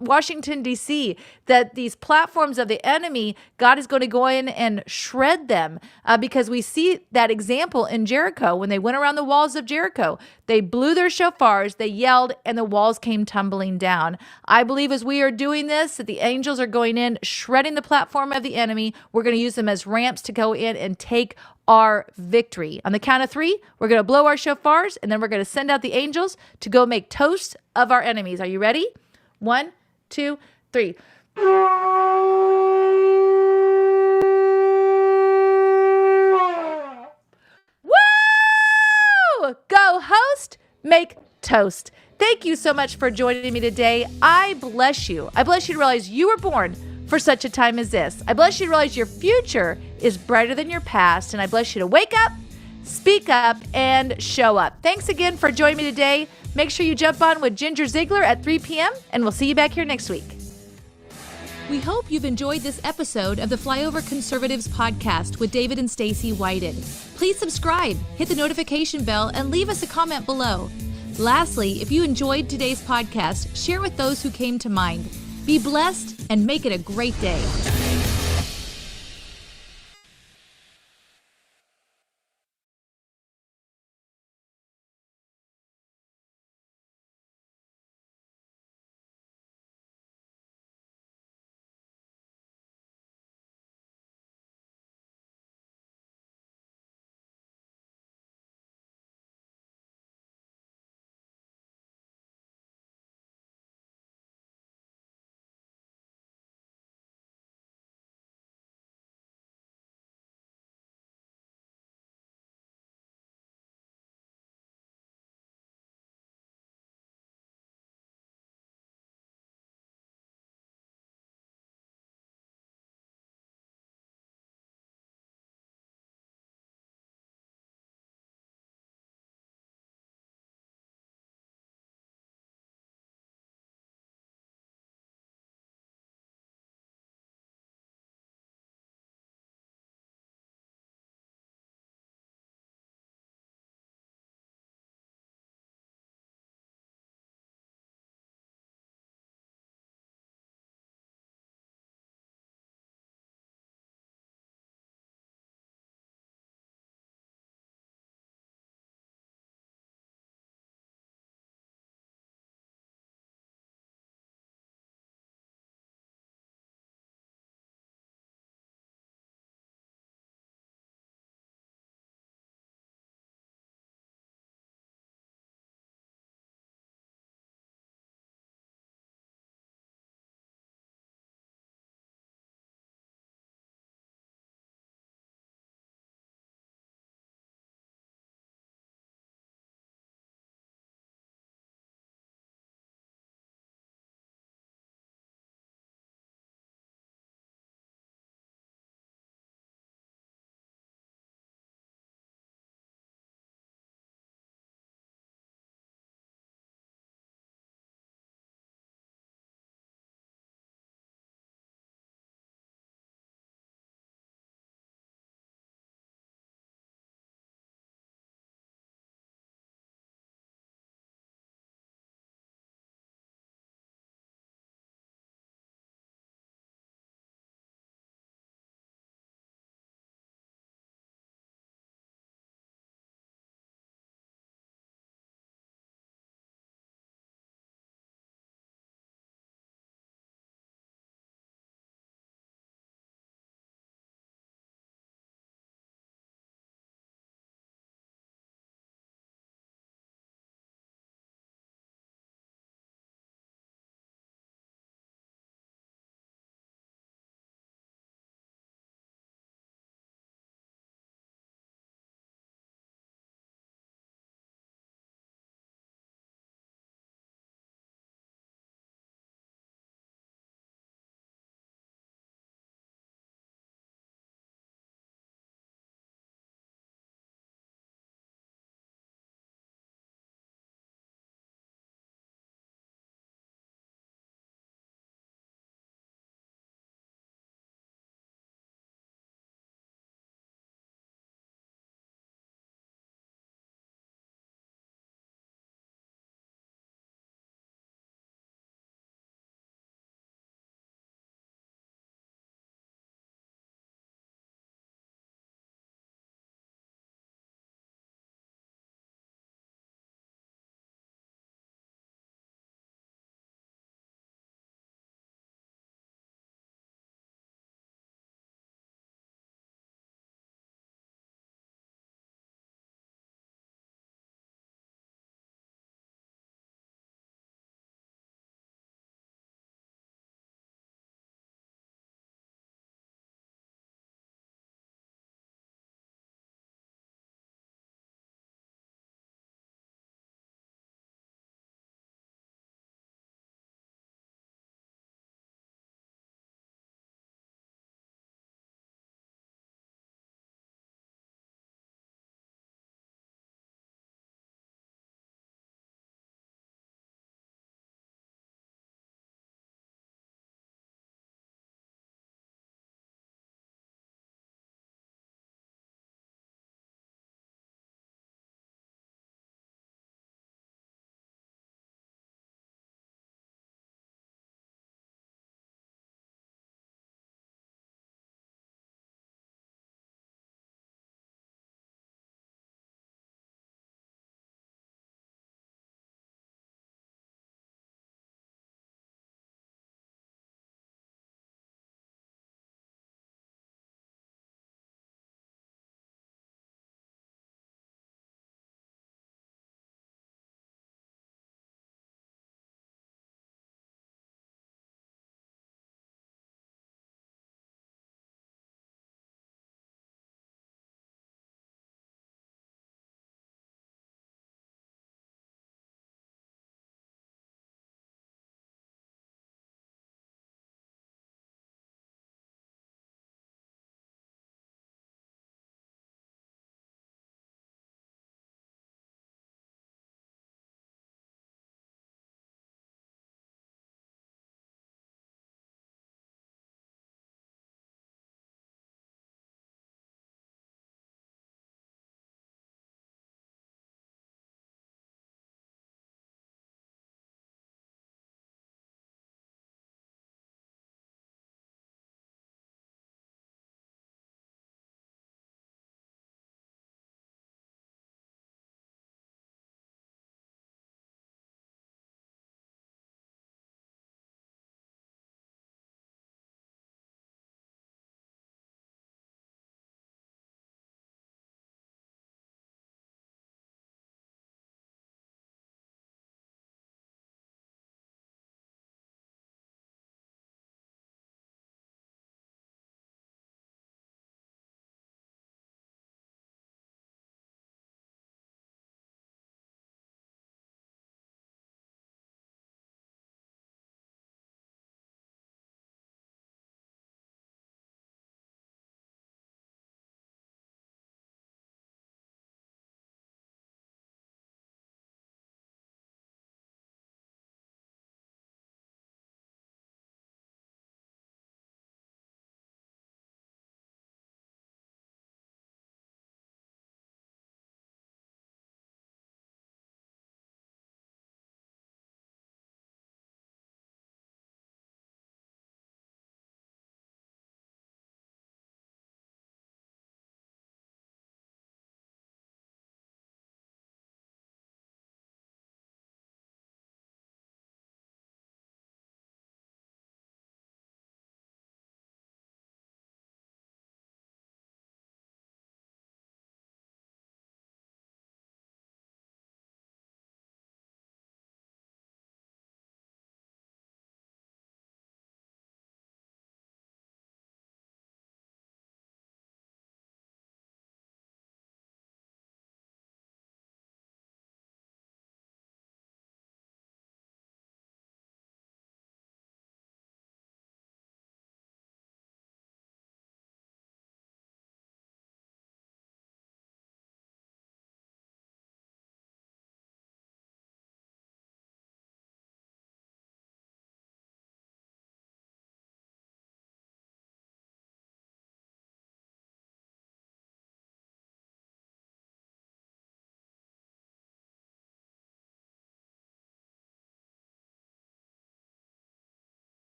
Washington, D.C., that these platforms of the enemy, God is going to go in and shred them because we see that example in Jericho. When they went around the walls of Jericho, they blew their shofars, they yelled, and the walls came tumbling down. I believe as we are doing this, that the angels are going in, shredding the platform of the enemy. We're going to use them as ramps to go in and take our victory. On the count of 3, we're going to blow our shofars, and then we're going to send out the angels to go make toast of our enemies. Are you ready? 1, 2, 3. Woo! Go host, make toast. Thank you so much for joining me today. I bless you. I bless you to realize you were born for such a time as this. I bless you to realize your future is brighter than your past. And I bless you to wake up, speak up, and show up. Thanks again for joining me today. Make sure you jump on with Ginger Ziegler at 3 p.m. and we'll see you back here next week. We hope you've enjoyed this episode of the Flyover Conservatives podcast with David and Stacy Whited. Please subscribe, hit the notification bell, and leave us a comment below. Lastly, if you enjoyed today's podcast, share with those who came to mind. Be blessed and make it a great day.